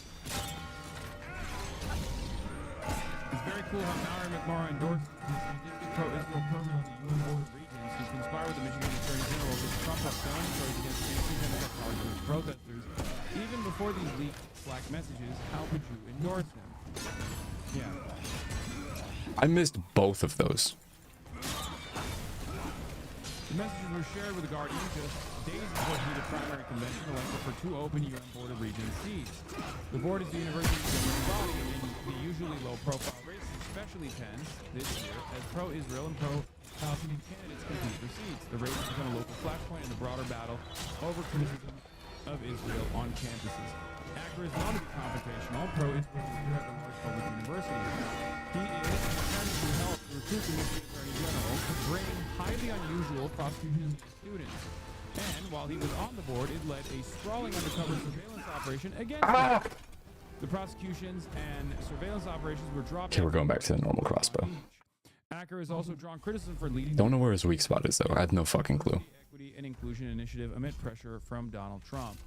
It's very cool how Mallory McMorrow endorsed this vindictive pro-Israel program in the UN Board of Regents who conspired with the Michigan Attorney General with Trump up felony charges against anti-Semitic targeted protesters. Even before these leaked Slack messages, how could you endorse him? Yeah. I missed both of those. The messages were shared with the Guardian just days before the primary convention elected for 2 open UN Board of Regents seats. The board is the university's governing body, and the usually low-profile race is especially tense this year as pro-Israel and pro-Palestinian candidates compete for seats. The race has become a local flashpoint in the broader battle over criticism of Israel on campuses. Acker is not to be confrontational, pro-Israel leader at the large public university. He is trying to help recruit the Michigan Attorney General to bring highly unusual prosecutions to students. And while he was on the board, it led a sprawling undercover surveillance operation against him. The prosecutions and surveillance operations were dropped. Okay, we're going back to the normal crossbow. Acker has also drawn criticism for leading Don't know where his weak spot is, though. I have no fucking clue. the Equity and Inclusion Initiative amid pressure from Donald Trump.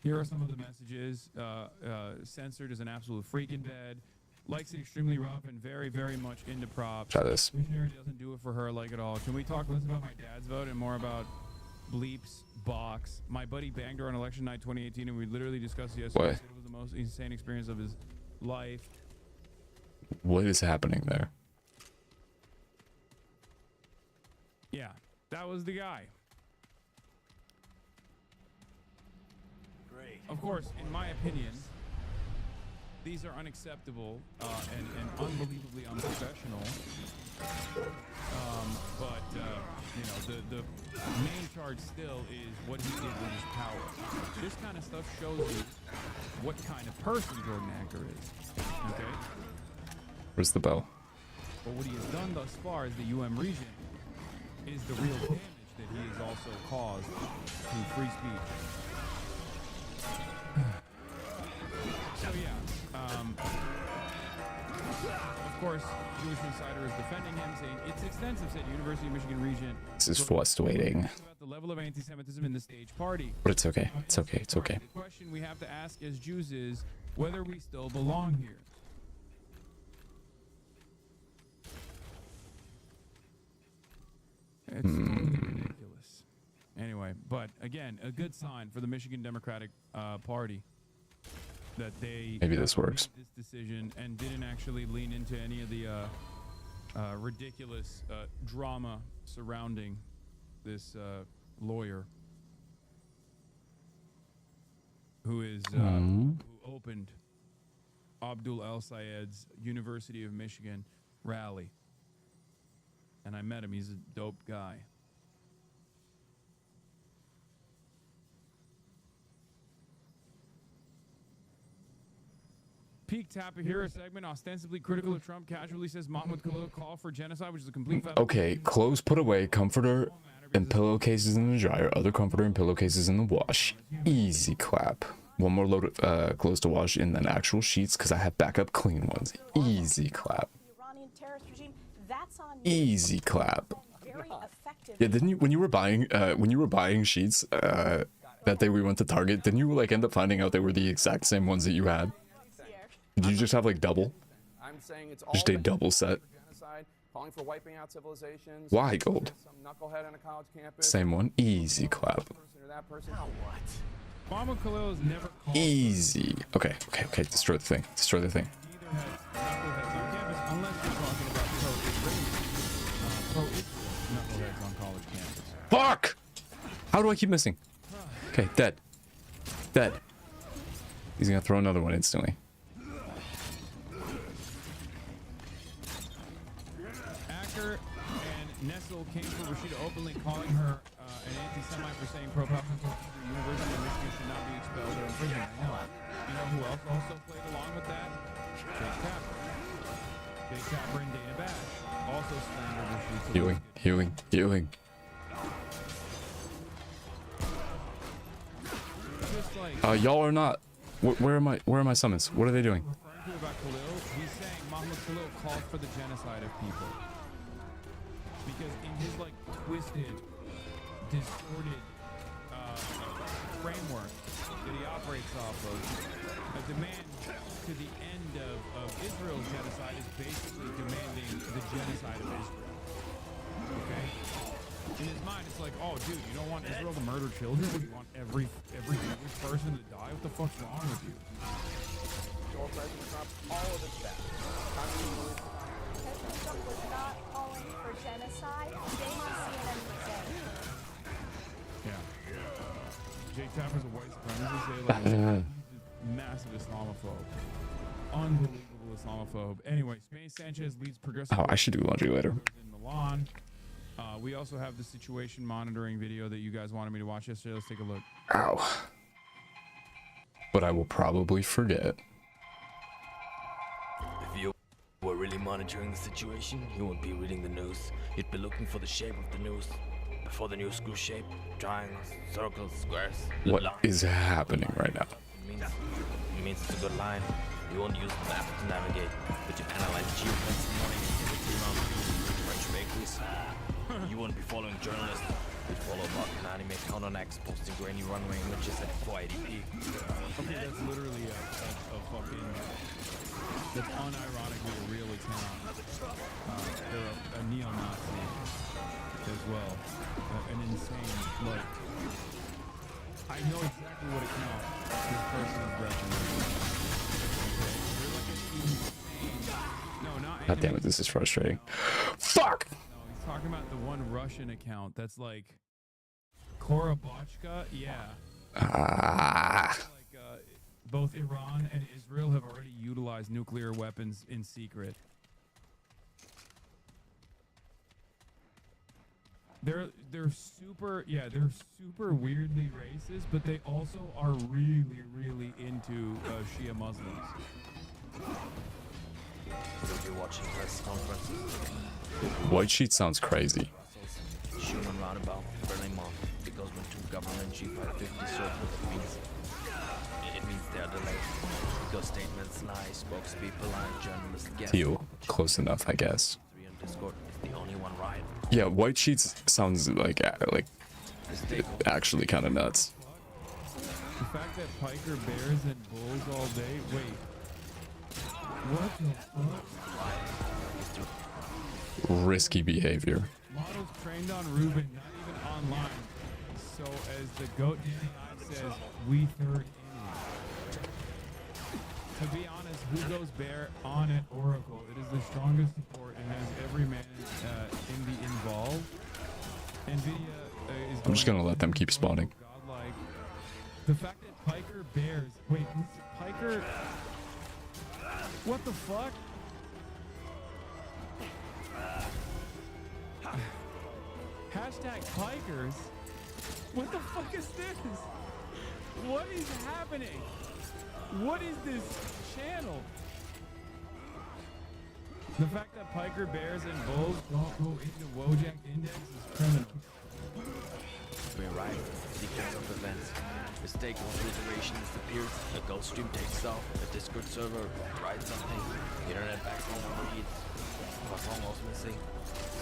Here are some of the messages. Censored is an absolute freak in bed. Likes it extremely rough and very, very much into props. Try this. Missionary doesn't do it for her like at all. Can we talk less about my dad's vote and more about bleeps box? My buddy banged her on election night 2018, and we literally discussed it yesterday. What? It was the most insane experience of his life. What is happening there? Yeah, that was the guy. Great. Of course, in my opinion, these are unacceptable and unbelievably unprofessional. But you know, the main charge still is what he did with his power. This kind of stuff shows you what kind of person Jordan Acker is. Okay. Where's the bell? But what he has done thus far as the UM region is the real damage that he has also caused through free speech. So yeah, of course, Jewish Insider is defending him, saying it's extensive, said University of Michigan region. This is frustrating. About the level of anti-Semitism in the stage party. But it's okay. It's okay. It's okay. The question we have to ask as Jews is whether we still belong here. It's totally ridiculous. Anyway, but again, a good sign for the Michigan Democratic Party that they Maybe this works. made this decision and didn't actually lean into any of the ridiculous drama surrounding this lawyer who is who opened Abdul El Sayed's University of Michigan rally. And I met him. He's a dope guy. Peak Tapper Hero segment, ostensibly critical of Trump, casually says Mahmoud Khalil call for genocide, which is a complete Okay, clothes put away, comforter and pillowcases in the dryer, other comforter and pillowcases in the wash. Easy clap. One more load of clothes to wash and then actual sheets because I have backup clean ones. Easy clap. Iranian terrorist regime, that's on you. Easy clap. Very effective. Yeah, didn't you when you were buying sheets that day we went to Target, didn't you like end up finding out they were the exact same ones that you had? Did you just have like double? I'm saying it's all Just a double set. genocide, calling for wiping out civilizations. Why gold? Some knucklehead on a college campus. Same one. Easy clap. Or that person. Now what? Mahmoud Khalil is never Easy. Okay. Destroy the thing. Destroy the thing. knuckleheads on campus unless you're talking about pro-Israel knuckleheads on college campus. Fuck! How do I keep missing? Okay, dead. Dead. He's gonna throw another one instantly. Acker and Nessel came for Rashida openly calling her an anti-Semite for saying pro-Palestinian at the University of Michigan should not be expelled or imprisoned. You know who else also played along with that? Jake Tapper. Jake Tapper and Dana Bash also slandered Rashida. Healing. Just like Y'all are not. Where are my summons? What are they doing? referring to about Khalil, he's saying Mahmoud Khalil called for the genocide of people. Because in his like twisted, distorted framework that he operates off of, a demand to the end of Israel's genocide is basically demanding the genocide of Israel. Okay? In his mind, it's like, oh, dude, you don't want Israel to murder children? You want every Jewish person to die? What the fuck's wrong with you? Or President Trump, all of it's bad. President Trump was not calling for genocide. Shame on CNN for saying. Yeah. Jake Tapper's a white supremacist. He's a massive Islamophobe. Unbelievable Islamophobe. Anyway, Spain Sanchez leads progressive. Oh, I should do laundry later. In Milan. We also have the situation monitoring video that you guys wanted me to watch yesterday. Let's take a look. Ow. But I will probably forget. If you were really monitoring the situation, you wouldn't be reading the news. You'd be looking for the shape of the news. Before the news grew shape, triangles, circles, squares. What is happening right now? It means it's a good line. You won't use the map to navigate, but you analyze geopoints in the morning around French bakeries. You wouldn't be following journalists. You'd follow Mark and anime counternacks posting grainy runway images at 480p. Okay, that's literally a fucking... That's unironically a real account. They're a neo-Nazi as well. An insane, like... I know exactly what account this person is referencing. No, not God damn it, this is frustrating. Fuck! No, he's talking about the one Russian account that's like Korobotchka. Yeah. Like both Iran and Israel have already utilized nuclear weapons in secret. They're super they're weirdly racist, but they also are really into Shia Muslims. You'll be watching press conferences. White Sheet sounds crazy. Schumann roundabout, Berlin Mall. Because when two government chiefs have 50 circles, it means they're delayed. Because statements lie, spokespeople lie, journalists guess. Deal. Close enough, I guess. Discord is the only one right. Yeah, White Sheets sounds like actually kind of nuts. The fact that Piker bears and bulls all day. Wait. What the fuck? Risky behavior. Models trained on Ruben, not even online. So as the GOAT says, we third inning. To be honest, who goes bare on at Oracle? It is the strongest support and has every man in the involved. NVIDIA is... I'm just gonna let them keep spawning. Godlike. The fact that Piker bears... Wait, Piker... What the fuck? Hashtag Pikers? What the fuck is this? What is happening? What is this channel? The fact that Piker bears and bulls don't go into Wojak Index is criminal. We're right. Sequence of events. Mistake one iteration disappears. The Ghost stream takes off. The Discord server writes something. The internet backbone reads. What's almost missing?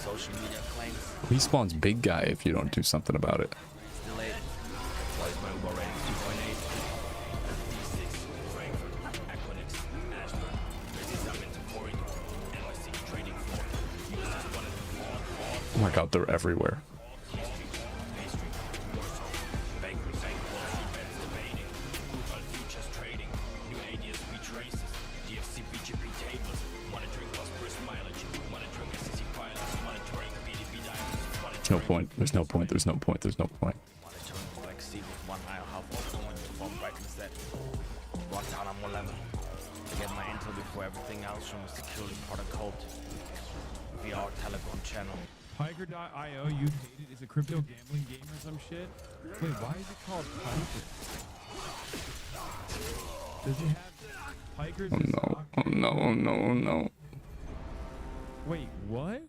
Social media claims. Respawn's big guy if you don't do something about it. It's delayed. Why is my Uber rating 2.8? D6, Frankfurt, Equinix, Ashburn, Busy Summit, Corridor, NYC Trading Floor. Users wanted to fall. Oh my god, they're everywhere. No point. There's no point. There's no point. There's no point. Like C with one eye half open when you perform right instead. Brought down on one level. To get my intel before everything else from a security protocol. VR Telegram channel. Piker.io, you hate it. It's a crypto gambling game or some shit. Wait, why is it called Piker? Does it have Pikers? Oh no. Oh no. Oh no. Oh no. Wait, what?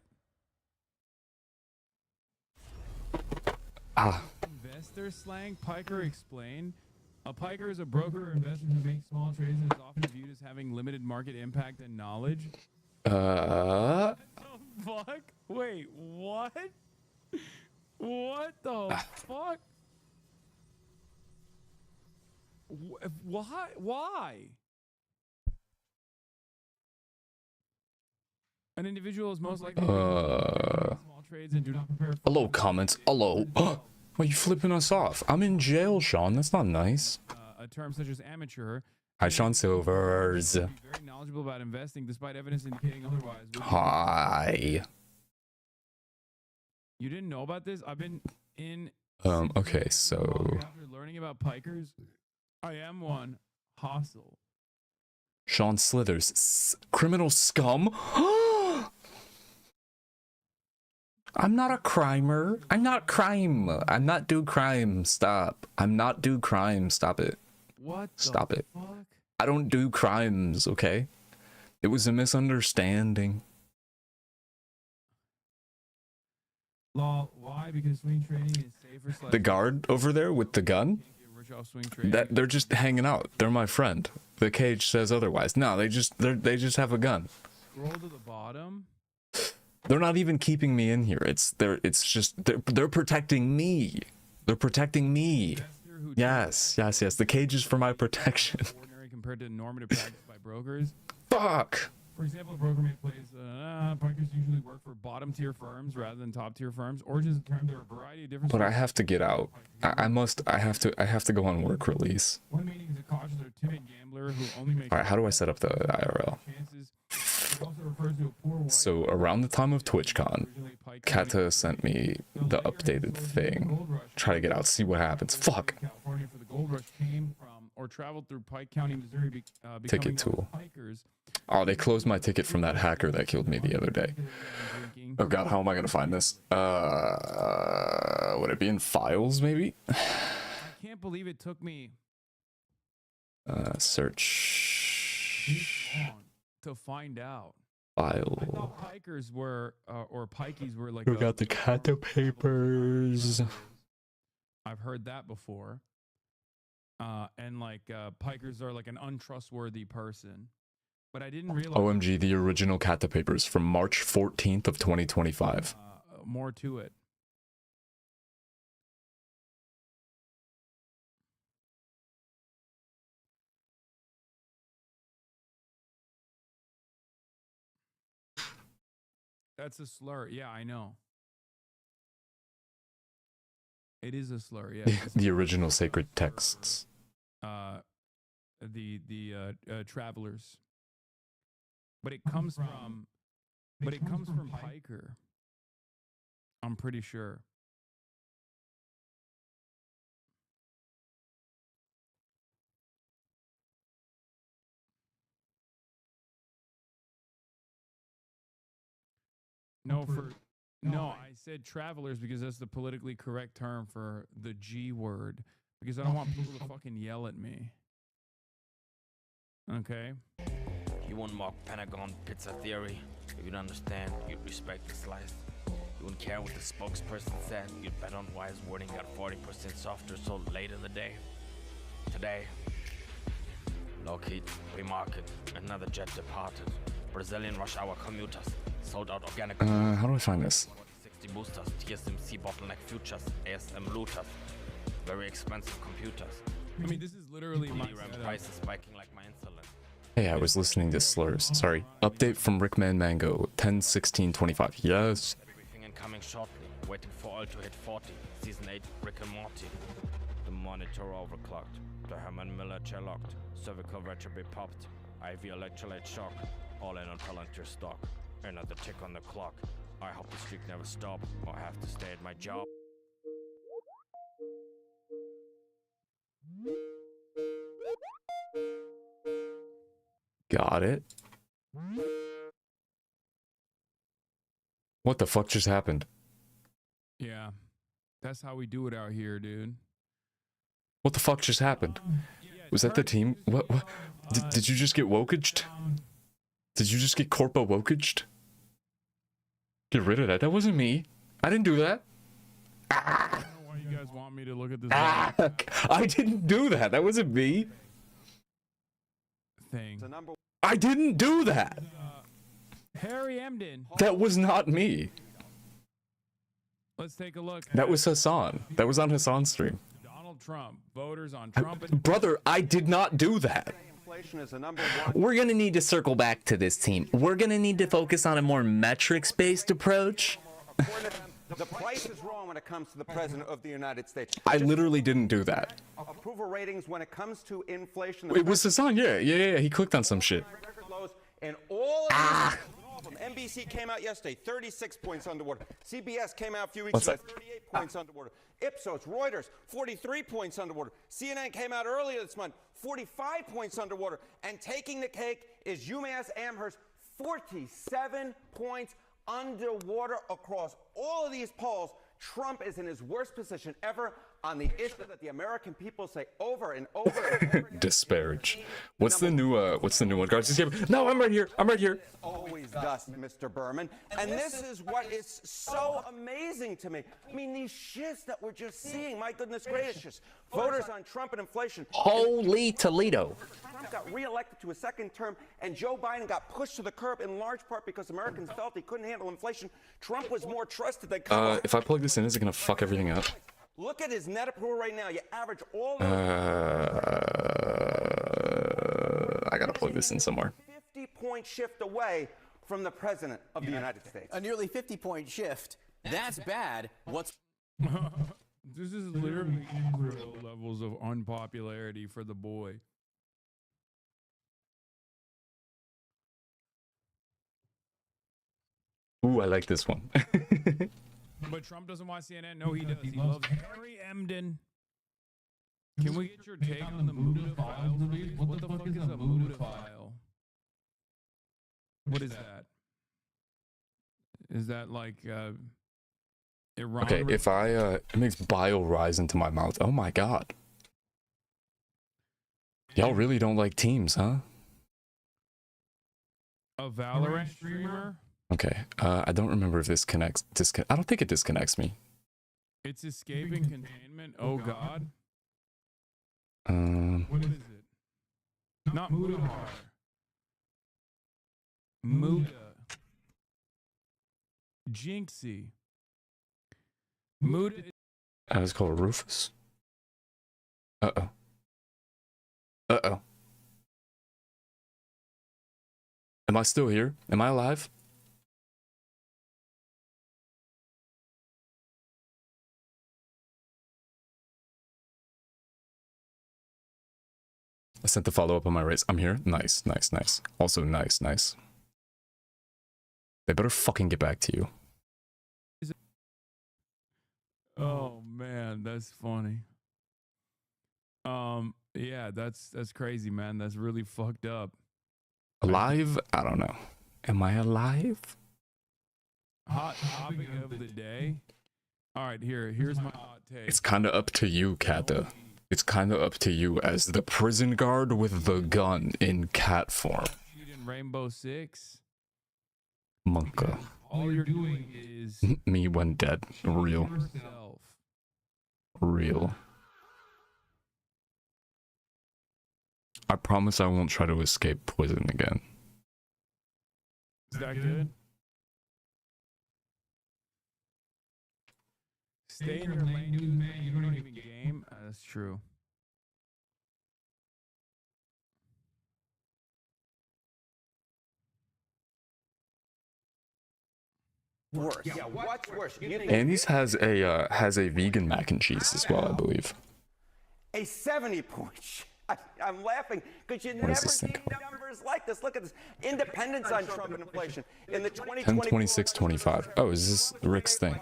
Investor slang, Piker explained. A Piker is a broker or investor who makes small trades and is often viewed as having limited market impact and knowledge. What the fuck? Wait, what? What the fuck? Why? Why? An individual is most likely to make small trades and do not prepare. Hello, comments. Hello. Why are you flipping us off? I'm in jail, Sean. That's not nice. A term such as amateur. Hi, Sean Silvers. Very knowledgeable about investing, despite evidence indicating otherwise. Hi. You didn't know about this? I've been in. Okay, so After learning about Pikers, I am one. Hostile. Sean Slithers, criminal scum. I'm not a crimer. I'm not crime. I'm not do crime. Stop. I'm not do crime. Stop it. What? Stop it. I don't do crimes, okay? It was a misunderstanding. Law, why? Because swing trading is safer. The guard over there with the gun? That they're just hanging out. They're my friend. The cage says otherwise. No, they just have a gun. Scroll to the bottom. They're not even keeping me in here. They're protecting me. They're protecting me. Yes. The cage is for my protection. Ordinary compared to normative practice by brokers. Fuck. For example, a broker may place brokers usually work for bottom tier firms rather than top tier firms. Origins term there are a variety of different. But I have to get out. I have to go on work release. One meaning is a cautious or timid gambler who only makes. All right, how do I set up the IRL? So around the time of TwitchCon, Kata sent me the updated thing. Try to get out, see what happens. Fuck. California for the gold rush came from or traveled through Pike County, Missouri. Ticket tool. Oh, they closed my ticket from that hacker that killed me the other day. Oh god, how am I gonna find this? Would it be in files maybe? I can't believe it took me Search to find out. File. I thought pikers were or pikeys were like. We got the Kata papers. I've heard that before. And like pikers are like an untrustworthy person. But I didn't realize. OMG, the original Kata papers from March 14th of 2025. More to it. That's a slur. Yeah, I know. It is a slur. Yeah. The original sacred texts. The travelers. But it comes from Piker. I'm pretty sure. No, I said travelers because that's the politically correct term for the G word. Because I don't want people to fucking yell at me. Okay? You wouldn't mock Pentagon pizza theory. If you'd understand, you'd respect the slice. You wouldn't care what the spokesperson said. You'd bet on why his wording got 40% softer so late in the day. Today, Lockheed, remarket, another jet departed. Brazilian rush hour commuters, sold out organic. How do I find this? 60 boosters, TSMC bottleneck futures, ASM looters, very expensive computers. I mean, this is literally my DRAM prices spiking like my insulin. Hey, I was listening to slurs. Sorry. Update from Rickman Mango, 10/16/25. Yes. Everything incoming shortly. Waiting for oil to hit 40. Season 8, Rick and Morty. The monitor overclocked. The Herman Miller chair locked. Cervical retrobit popped. IV electrolyte shock. All in on Palantir stock. Another tick on the clock. I hope the streak never stop or have to stay at my job. Got it. What the fuck just happened? Yeah. That's how we do it out here, dude. What the fuck just happened? Was that the team? What? Did you just get wokaged? Did you just get corpo wokaged? Get rid of that. That wasn't me. I didn't do that. I don't know why you guys want me to look at this I didn't do that. That wasn't me. thing. I didn't do that. Harry Emden. That was not me. Let's take a look. That was Hassan. That was on Hassan's stream. Donald Trump. Voters on Trump. Brother, I did not do that. We're going to need to circle back to this team. We're going to need to focus on a more metrics-based approach. The price is wrong when it comes to the President of the United States. I literally didn't do that. Approval ratings when it comes to inflation. It was Hassan, yeah. He clicked on some shit. Record lows, and all of these NBC came out yesterday, 36 points underwater. CBS came out a few weeks ago, 38 points underwater. Ipsos, Reuters, 43 points underwater. CNN came out earlier this month, 45 points underwater. And taking the cake is UMass Amherst, 47 points underwater across all of these polls. Trump is in his worst position ever on the issue that the American people say over and over and over again. Disparage. What's the new one? Guards escape. No, I'm right here. I'm right here. Always dust, Mr. Berman. And this is what is so amazing to me. I mean, these shifts that we're just seeing, my goodness gracious. Voters on Trump and inflation. Holy Toledo. Trump got reelected to a second term, and Joe Biden got pushed to the curb in large part because Americans felt he couldn't handle inflation. Trump was more trusted than If I plug this in, is it gonna fuck everything up? Look at his net approval right now. You average all I gotta plug this in somewhere. 50-point shift away from the president of the United States. A nearly 50-point shift. That's bad. What's This is literally Israel levels of unpopularity for the boy. Ooh, I like this one. But Trump doesn't watch CNN. No, he does. He loves Harry Emden. Can we get your take on the Muda file, please? What the fuck is a Muda file? What is that? Is that like Iran? Okay, if I it makes bile rise into my mouth. Oh my god. Y'all really don't like teams, huh? A Valorant streamer? Okay, I don't remember if this connects. I don't think it disconnects me. It's escaping containment. Oh god. What is it? Not Muda. Muda. Jinxie. Muda. It's called Rufus. Uh-oh. Uh-oh. Am I still here? Am I alive? I sent the follow-up on my race. I'm here. Nice, nice, nice. Also nice, nice. They better fucking get back to you. Oh man, that's funny. Yeah, that's crazy, man. That's really fucked up. Alive? I don't know. Am I alive? Hot topic of the day. All right, here's my hot take. It's kind of up to you, Kata. It's kind of up to you as the prison guard with the gun in cat form. In Rainbow Six. Monka. All you're doing is Me when dead. Real. yourself. Real. I promise I won't try to escape poison again. Is that good? Stay in your lane, news man. You don't even game. That's true. Worse. Yeah, what's worse? Andy's has a vegan mac and cheese as well, I believe. A 70-point shift. I'm laughing because you What never is this see thing called? numbers like this. Look at this. Independence on Trump and inflation. In the 1026.25. Oh, is this Rick's thing?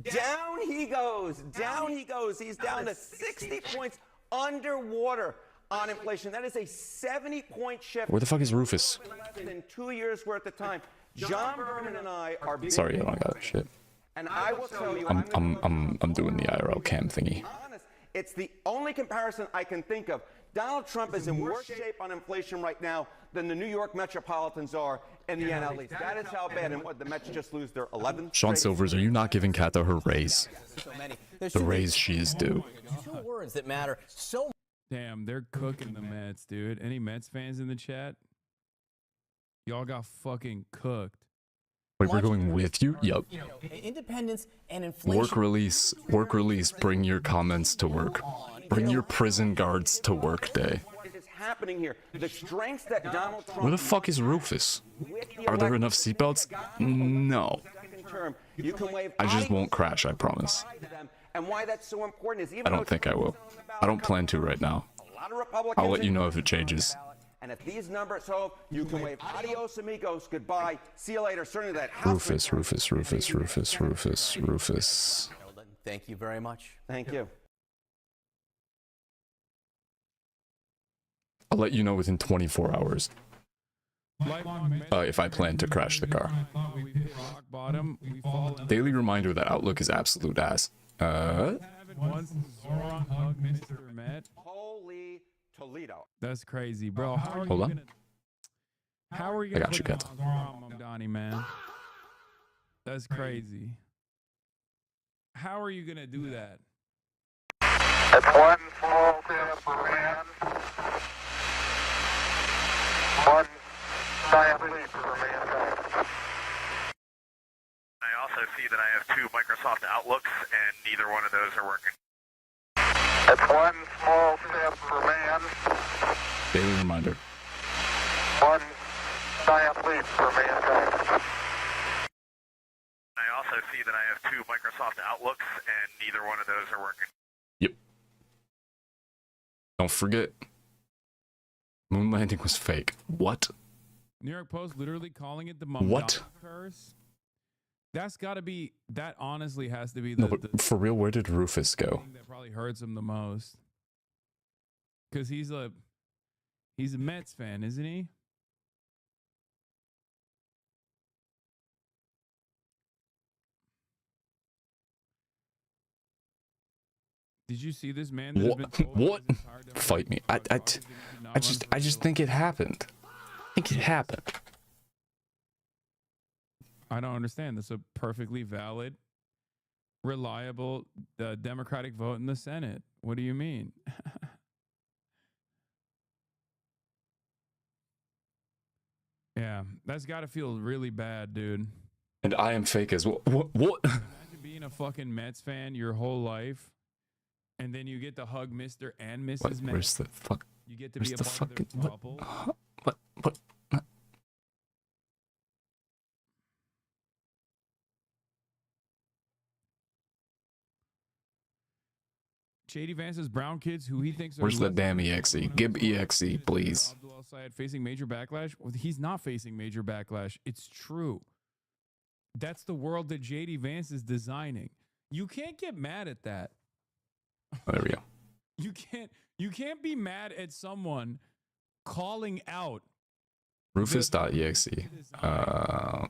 Down he goes. Down he goes. He's down to 60 points underwater on inflation. That is a 70-point shift. Where the fuck is Rufus? In 2 years worth of time. John Berman and I are big Sorry, I don't got that shit. and I will tell you, I'm doing the IRL cam thingy. honest, it's the only comparison I can think of. Donald Trump is in worse shape on inflation right now than the New York Metropolitans are in the NL East. That is how bad. And what, the Mets just lose their 11th? Sean Silvers, are you not giving Kata her raise? so many? There The should be raise she is due. two words that matter so Damn, they're cooking the Mets, dude. Any Mets fans in the chat? Y'all got fucking cooked. Wait, we're going with you? Yup. independence and inflation. Work release, bring your comments to work. Bring your prison guards to work day. What is happening here? The strengths that Donald Trump Where the fuck is Rufus? Are there enough seatbelts? No. second term, you can waive I just won't crash, I promise. to them. And why that's so important is even I don't think I will. I don't plan to right now. a lot of Republicans I'll let you know if it changes. and if these numbers hold, you can wave adios amigos, goodbye, see you later. Certainly that Rufus. Thank you very much. Thank you. I'll let you know within 24 hours. If I plan to crash the car. Rock bottom. We fall in Daily reminder that Outlook is absolute ass. once Zoran hug Mr. Met. Holy Toledo. That's crazy, bro. How are Hold you on. gonna, how are you I gonna got you, put Kat. Zoran Mamdani, man? That's crazy. How are you gonna do that? It's one small step for man, one giant leap for mankind. I also see that I have 2 Microsoft Outlooks, and neither one of those are working. It's one small step for man, Daily reminder. one giant leap for mankind. I also see that I have 2 Microsoft Outlooks, and neither one of those are working. Yep. Don't forget, moon landing was fake. What? New York Post literally calling it the What? Mamdani curse. That's got to be. That honestly has to be the, No, but for real, where did Rufus go? thing that probably hurts him the most. Because he's a Mets fan, isn't he? Did you see this man? That has been told by What? his entire Democratic Fight me. I just think it happened. I think it happened. I don't understand. That's a perfectly valid, reliable Democratic vote in the Senate. What do you mean? Yeah, that's got to feel really bad, dude. And I am fake as well. What? Imagine being a fucking Mets fan your whole life, and then you get to hug Mr. and Mrs. What? Mets. Where's the fuck? You get to Where's be a the part fucking of their bubble. what? JD Vance's brown kids, who he thinks are Where's the less damn than EXE? everyone Give else, EXE, please. Abdul El-Sayed facing major backlash. Well, he's not facing major backlash. It's true. That's the world that JD Vance is designing. You can't get mad at that. Oh, there we go. You can't be mad at someone calling out Rufus.exe. of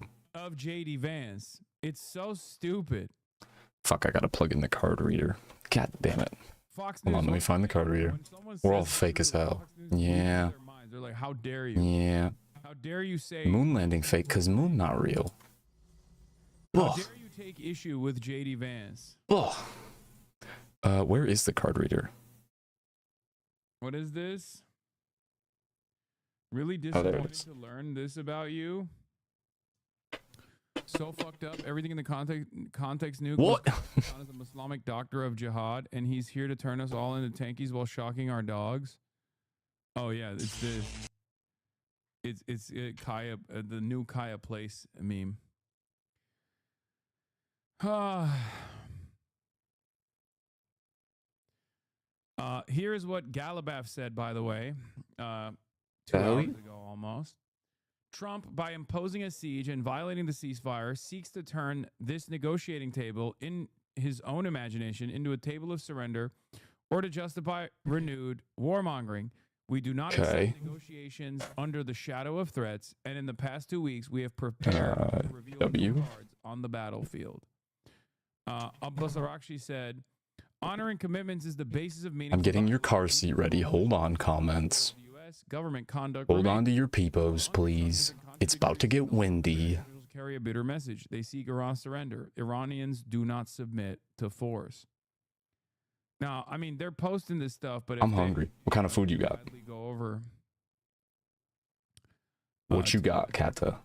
JD Vance. It's so stupid. Fuck, I gotta plug in the card reader. God damn it. Fox Hold on, News let me find the card reader. We're all fake as hell. Yeah. They're like, how dare you? Yeah. How dare you say? Moon landing fake, cause moon not real. How Ugh. dare you take issue with JD Vance? Ugh. Where is the card reader? What is this? Really Oh, there it disappointed is. to learn this about you. So fucked up. Everything in the context nuke. What? Was as a Islamic doctor of jihad, and he's here to turn us all into tankies while shocking our dogs. Oh yeah, it's this. It's Kaya, the new Kaya Place meme. Here's what Galabaf said, by the way, 2 hours ago almost. Trump, by imposing a siege and violating the ceasefire, seeks to turn this negotiating table in his own imagination into a table of surrender or to justify renewed warmongering. We do not accept negotiations under the shadow of threats, and in the past 2 weeks, we have prepared to reveal W. new cards on the battlefield. Abbas Arakshi said, honoring commitments is the basis of meaningful I'm getting your car seat ready. Hold on, comments. government conduct. Hold on to your peepos, please. It's about to get windy. Carry a bitter message. They seek Iran surrender. Iranians do not submit to force. Now, I mean, they're posting this stuff, but if I'm they hungry. What kind of food you got? go over. What you got, Kata?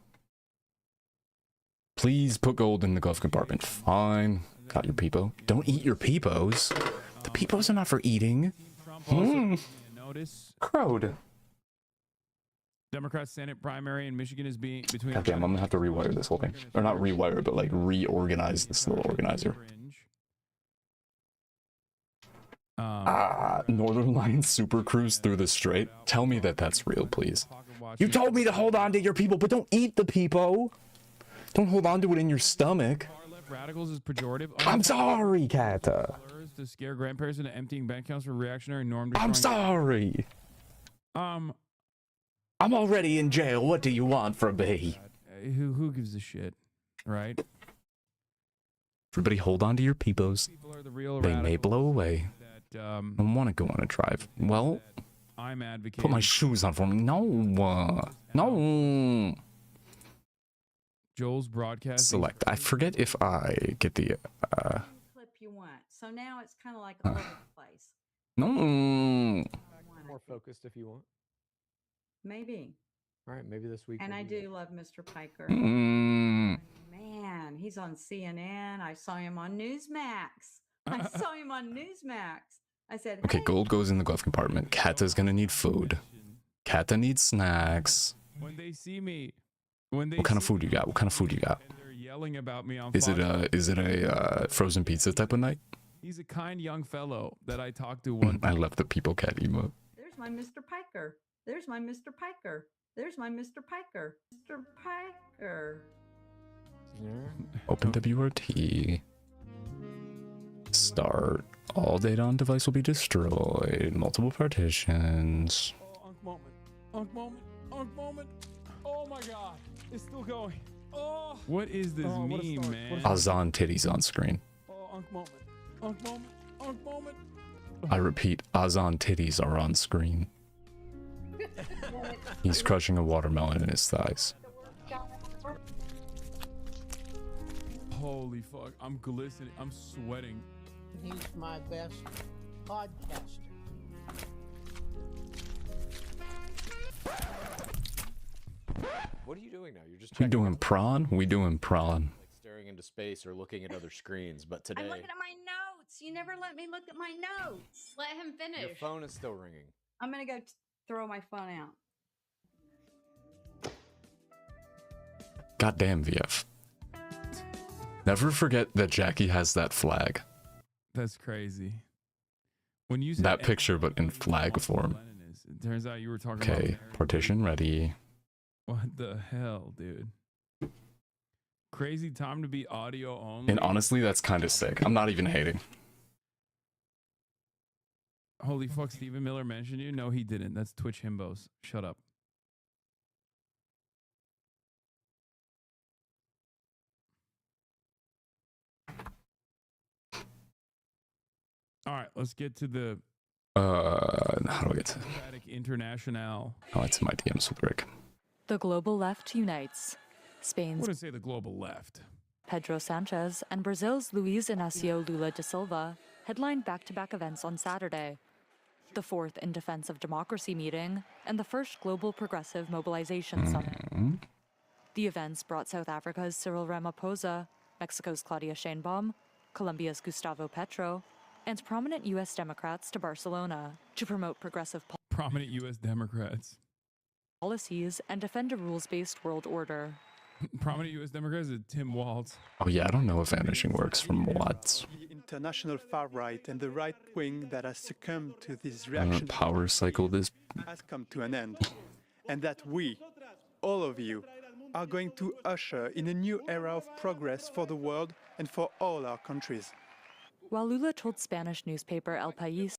Please put gold in the glove compartment. Fine. Got your peepo. Don't eat your peepos. The peepos are not for eating. Notice. Crowed. Democrat Senate primary in Michigan is being between. God damn, I'm gonna have to rewire this whole thing. Or not rewire, but like reorganize this little organizer. Northern Line Super Cruise through the Strait. Tell me that that's real, please. You told me to hold on to your people, but don't eat the peepo. Don't hold on to it in your stomach. Radicals is pejorative. I'm sorry, Kata. To scare grandparents into emptying bank accounts for reactionary norm. I'm sorry. I'm already in jail. What do you want from me? Who gives a shit, right? Everybody hold on to your peepos. People are the real They may blow away. that I want to go on a drive. Well, I'm advocating. put my shoes on for me. No. No. Joel's broadcasting. Select. I forget if I get the... clip you want. So now it's kind of like all over the place. No. More focused if you want. Maybe. All right, maybe this week. And we'll I do do love Mr. Piker. Mm. Man, he's on CNN. I saw him on Newsmax. I saw him on Newsmax. I said, Okay, gold goes in the glove compartment. Kata's gonna need food. Kata needs snacks. When they see me, when they What kind of food you got? What kind of food you got? they're yelling about me on Is Fox. it a frozen pizza type of night? He's a kind young fellow that I talked to one. I love the people cat emote. there's my Mr. Piker. There's my Mr. Piker. There's my Mr. Piker. Mr. Piker. Open WRT. Start. All data on device will be destroyed. Multiple partitions. Unk moment. Unk moment. Unk moment. Oh my god. It's still going. Oh. What is this meme, man? Azan titties on screen. Oh, unk moment. Unk moment. Unk moment. I repeat, Azan titties are on screen. He's crushing a watermelon in his thighs. Holy fuck. I'm glistening. I'm sweating. He's my best podcaster. What are you doing now? You're just We checking doing out, prawn? We doing prawn. like staring into space or looking at other screens. But today, I'm looking at my notes. You never let me look at my notes. Let him finish. your phone is still ringing. I'm going to go throw my phone out. Goddamn VF. Never forget that Jackie has that flag. That's crazy. When you said That picture, but in flag form. it turns out you were talking about Okay, Mary. partition ready. What the hell, dude? Crazy time to be audio only. And honestly, that's kind of sick. I'm not even hating. Holy fuck, Stephen Miller mentioned you? No, he didn't. That's Twitch himbos. Shut up. All right, let's get to the How do I get to... Democratic International. Oh, it's in my DMs with Rick. The global left unites. I Spain's wouldn't say the global left. Pedro Sanchez and Brazil's Luiz Inácio Lula da Silva headlined back-to-back events on Saturday. The fourth In Defense of Democracy meeting and the first Global Progressive Mobilization Summit. The events brought South Africa's Cyril Ramaphosa, Mexico's Claudia Sheinbaum, Colombia's Gustavo Petro, and prominent U.S. Democrats to Barcelona to promote progressive Prominent U.S. Democrats. policies and defend a rules-based world order. Prominent U.S. Democrats is Tim Walz. Oh yeah, I don't know if vanishing works from Watts. The international far right and the right wing that has succumbed to this I'm gonna reaction power cycle this. has come to an end, and that we, all of you, are going to usher in a new era of progress for the world and for all our countries. While Lula told Spanish newspaper El País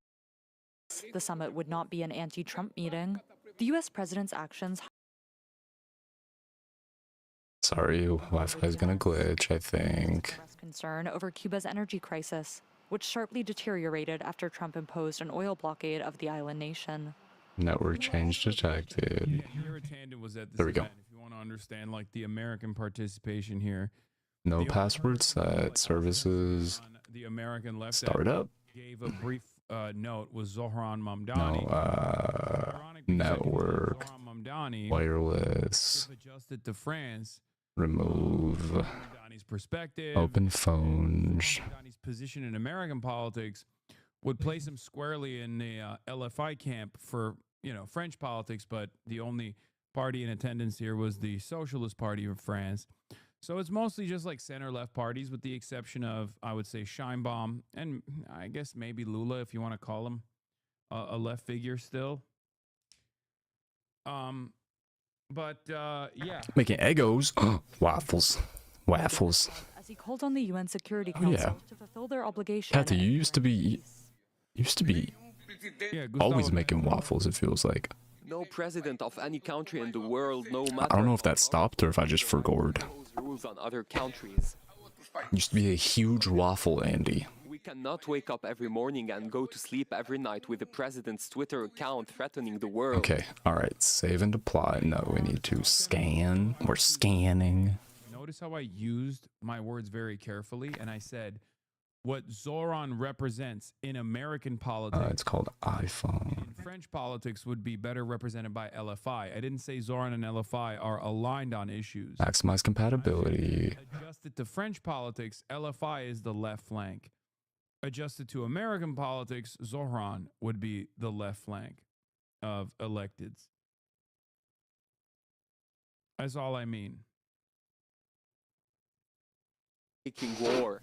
the summit would not be an anti-Trump meeting, the U.S. president's actions Sorry, Wi-Fi is gonna glitch, I think. expressed concern over Cuba's energy crisis, which sharply deteriorated after Trump imposed an oil blockade of the island nation. Network change detected. Your attendant was at this There we go. event, if you want to understand like the American participation here. No password set. Services. The American left Start up. gave a brief note was Zohran No, Mamdani. network. Mamdani Wireless. adjusted to France. Remove. Mamdani's perspective. Open phones. Mamdani's position in American politics would place him squarely in the LFI camp for French politics, but the only party in attendance here was the Socialist Party of France. So it's mostly just like center-left parties, with the exception of, I would say, Sheinbaum, and I guess maybe Lula, if you want to call him a left figure still. But yeah. Making Eggos. Waffles. Waffles. As he called on the UN Security Oh, Council yeah. to fulfill their obligation. Kata, you used to be Yeah, always Gustavo making waffles, it feels like. No president of any country in the world, no matter I don't know if that stopped or if I just forgot. rules on other countries. Used to be a huge waffle, Andy. We cannot wake up every morning and go to sleep every night with the president's Twitter account threatening the world. Okay, alright, save and apply. No, we need to scan. We're scanning. Notice how I used my words very carefully, and I said what Zoran represents in American politics. It's called iPhone. In French politics would be better represented by LFI. I didn't say Zoran and LFI are aligned on issues. Maximize compatibility. Adjusted to French politics, LFI is the left flank. Adjusted to American politics, Zoran would be the left flank of electeds. That's all I mean. Making war.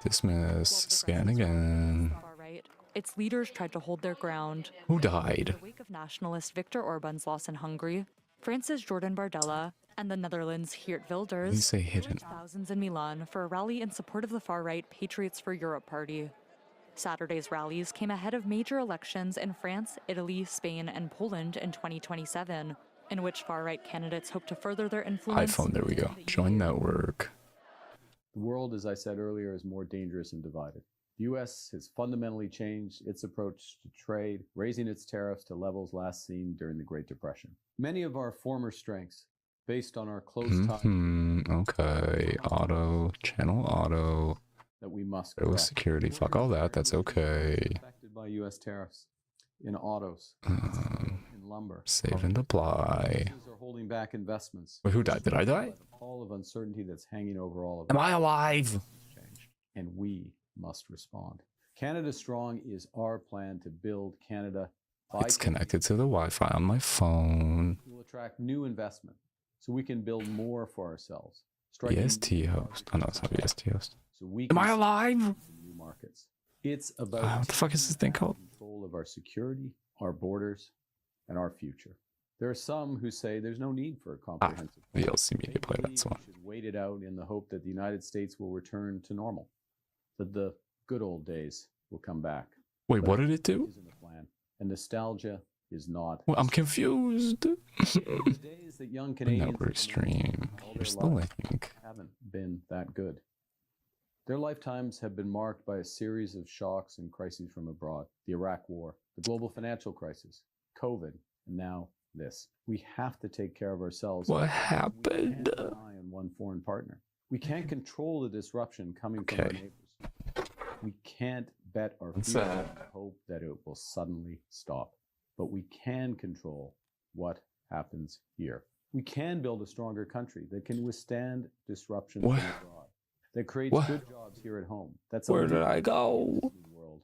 Dismiss. Scan again. Far right, its leaders tried to hold their ground. Who died? In the wake of nationalist Viktor Orban's loss in Hungary, France's Jordan Bardella, and the Netherlands' Geert Wilders You say hidden. joined thousands in Milan for a rally in support of the far-right Patriots for Europe party. Saturday's rallies came ahead of major elections in France, Italy, Spain, and Poland in 2027, in which far-right candidates hope to further their influence. iPhone, there we go. Join network. The world, as I said earlier, is more dangerous and divided. The U.S. has fundamentally changed its approach to trade, raising its tariffs to levels last seen during the Great Depression. Many of our former strengths, based on our close ties Okay. Auto. Channel auto. that we must There was correct, security. Fuck all that. That's okay. affected by U.S. tariffs in autos, in lumber. Save and apply. Businesses are holding back investments. Wait, who died? Did I die? By the pall of uncertainty that's hanging over all of Am us. I alive? And we must respond. Canada Strong is our plan to build Canada by It's connected to the Wi-Fi on my phone. will attract new investment so we can build more for ourselves. striking EST host. Oh no, it's not EST host. So we Am can I alive? new markets. It's about What the fuck is this thing called? control of our security, our borders, and our future. There are some who say there's no need for a comprehensive VLC Media Player, that's the one. should wait it out in the hope that the United States will return to normal, that the good old days will come back. Wait, what did it do? Isn't the plan, and nostalgia is not. Well, I'm confused. These days that young Canadians Network stream. all their Here's the lives link. haven't been that good. Their lifetimes have been marked by a series of shocks and crises from abroad: the Iraq War, the global financial crisis, COVID, and now this. We have to take care of ourselves. What We happened? can't rely on one foreign partner. We can't control the disruption coming from our Okay. neighbors. We can't bet our What's future that? and hope that it will suddenly stop. But we can control what happens here. We can build a stronger country that can withstand disruption from What? abroad, that creates What? good jobs here at home. That's Where a did I go? world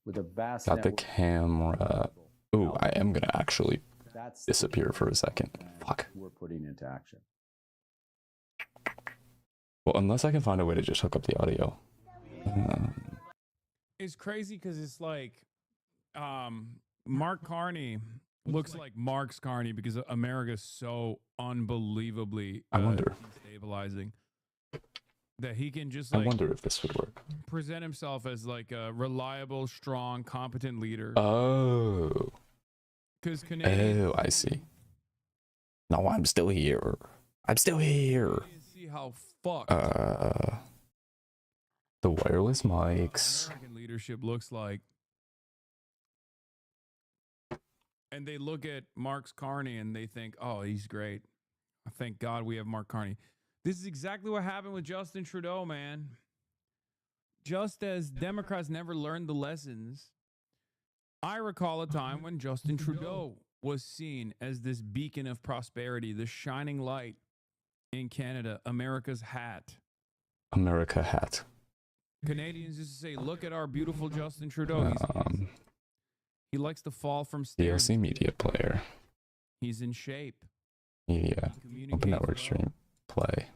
with a vast Got the network. camera. Ooh, I am gonna actually That's the disappear for a second. Fuck. we're putting into action. Well, unless I can find a way to just hook up the audio. It's crazy because it's like Mark Carney looks like Mark's Carney because America's so unbelievably I wonder. destabilizing that he can just I like wonder if this would work. present himself as like a reliable, strong, competent leader. Oh. Because Canadians Oh, I see. No, I'm still here. I'm still here. see how fucked The wireless mics. American leadership looks like. And they look at Mark Carney and they think, oh, he's great. Thank God we have Mark Carney. This is exactly what happened with Justin Trudeau, man. Just as Democrats never learned the lessons, I recall a time when Justin Trudeau was seen as this beacon of prosperity, the shining light in Canada, America's hat. America hat. Canadians used to say, look at our beautiful Justin Trudeau. He likes to fall from stairs. DLC Media Player. He's in shape. Media. Open network stream. Play.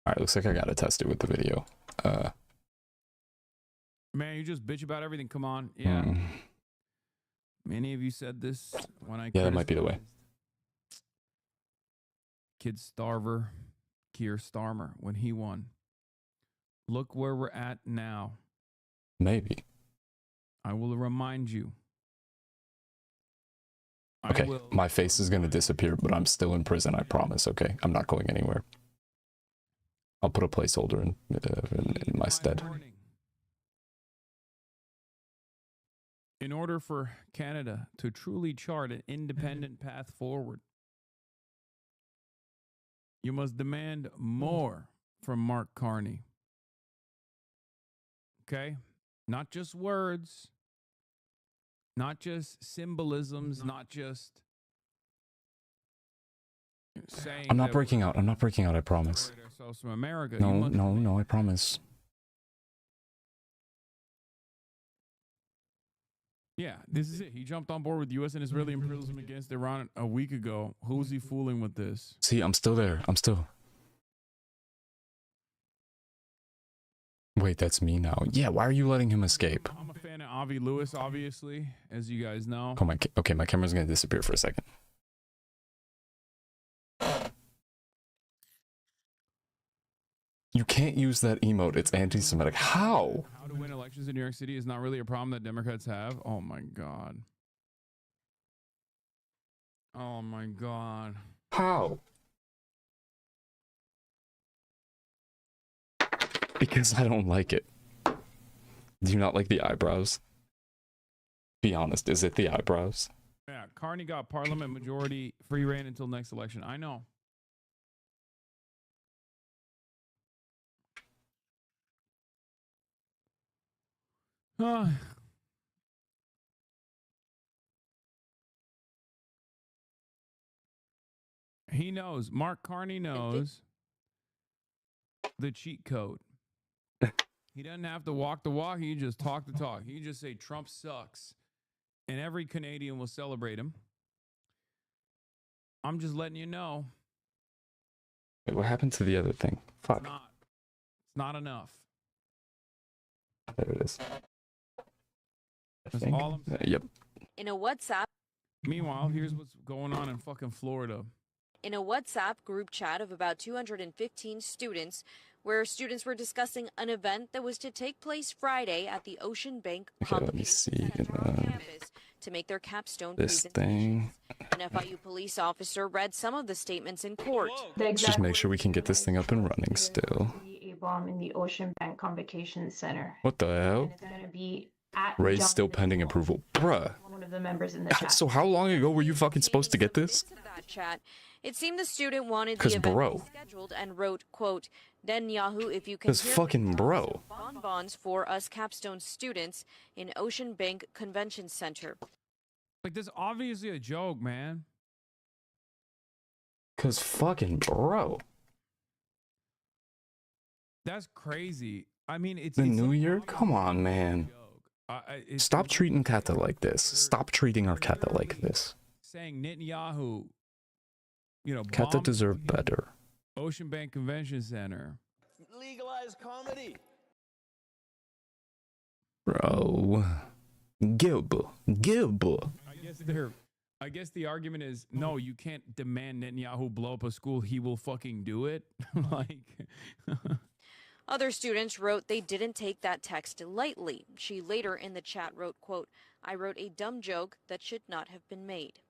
Alright, looks like I gotta test it with the video. Man, you just bitch about everything. Come on. Yeah. hmm. Many of you said this when I Yeah, that might be the way. Kid Starver, Keir Starmer, when he won. Look where we're at now. Maybe. I will remind you. Okay, my face is gonna disappear, but I'm still in prison, I promise, okay? I'm not going anywhere. I'll put a placeholder in my stead. In order for Canada to truly chart an independent path forward, you must demand more from Mark Carney. Okay? Not just words, not just symbolisms, not just saying I'm not that breaking out. I'm not breaking out, I promise. separate ourselves from America. No, You must no, I promise. Yeah, this is it. He jumped on board with U.S. and Israeli imperialism against Iran a week ago. Who was he fooling with this? See, I'm still there. I'm still. Wait, that's me now. Yeah, why are you letting him escape? I'm a fan of Avi Lewis, obviously, as you guys know. Oh, okay, my camera's gonna disappear for a second. You can't use that emote. It's anti-Semitic. How? How to win elections in New York City is not really a problem that Democrats have. Oh my God. Oh my God. How? Because I don't like it. Do you not like the eyebrows? Be honest, is it the eyebrows? Yeah, Carney got parliament majority, free reign until next election. I know. He knows. Mark Carney knows the cheat code. He doesn't have to walk the walk. He just talk the talk. He just say Trump sucks, and every Canadian will celebrate him. I'm just letting you know. Wait, what happened to the other thing? Fuck. It's not enough. There it is. That's all I'm saying. Yep. In a WhatsApp. Meanwhile, here's what's going on in fucking Florida. In a WhatsApp group chat of about 215 students, where students were discussing an event that was to take place Friday at the Ocean Bank Okay, let me see. campus to make their capstone This presentation. thing. An FIU police officer read some of the statements in court. Let's just make sure we can get this thing up and running still. A bomb in the Ocean Bank Convocation Center. What the hell? It's going to be at Raise John still pending approval. Bruh. one of the members in the chat. So how long ago were you fucking supposed to get this? That chat. It seemed the student wanted 'Cause the event bro. scheduled and wrote, quote, Netanyahu, if you can 'Cause hear me, fucking bro. bonbons for us capstone students in Ocean Bank Convention Center. Like, this is obviously a joke, man. 'Cause fucking bro. That's crazy. I mean, it's The New Year? Come on, man. Stop treating Kata like this. Stop treating our Kata like this. saying Netanyahu, you know, Kata bombed deserve better. Ocean Bank Convention Center. Legalize comedy. Bro. Gib. I guess the argument is no, you can't demand Netanyahu blow up a school. He will fucking do it. Like. Other students wrote they didn't take that text lightly. She later in the chat wrote, quote, I wrote a dumb joke that should not have been made.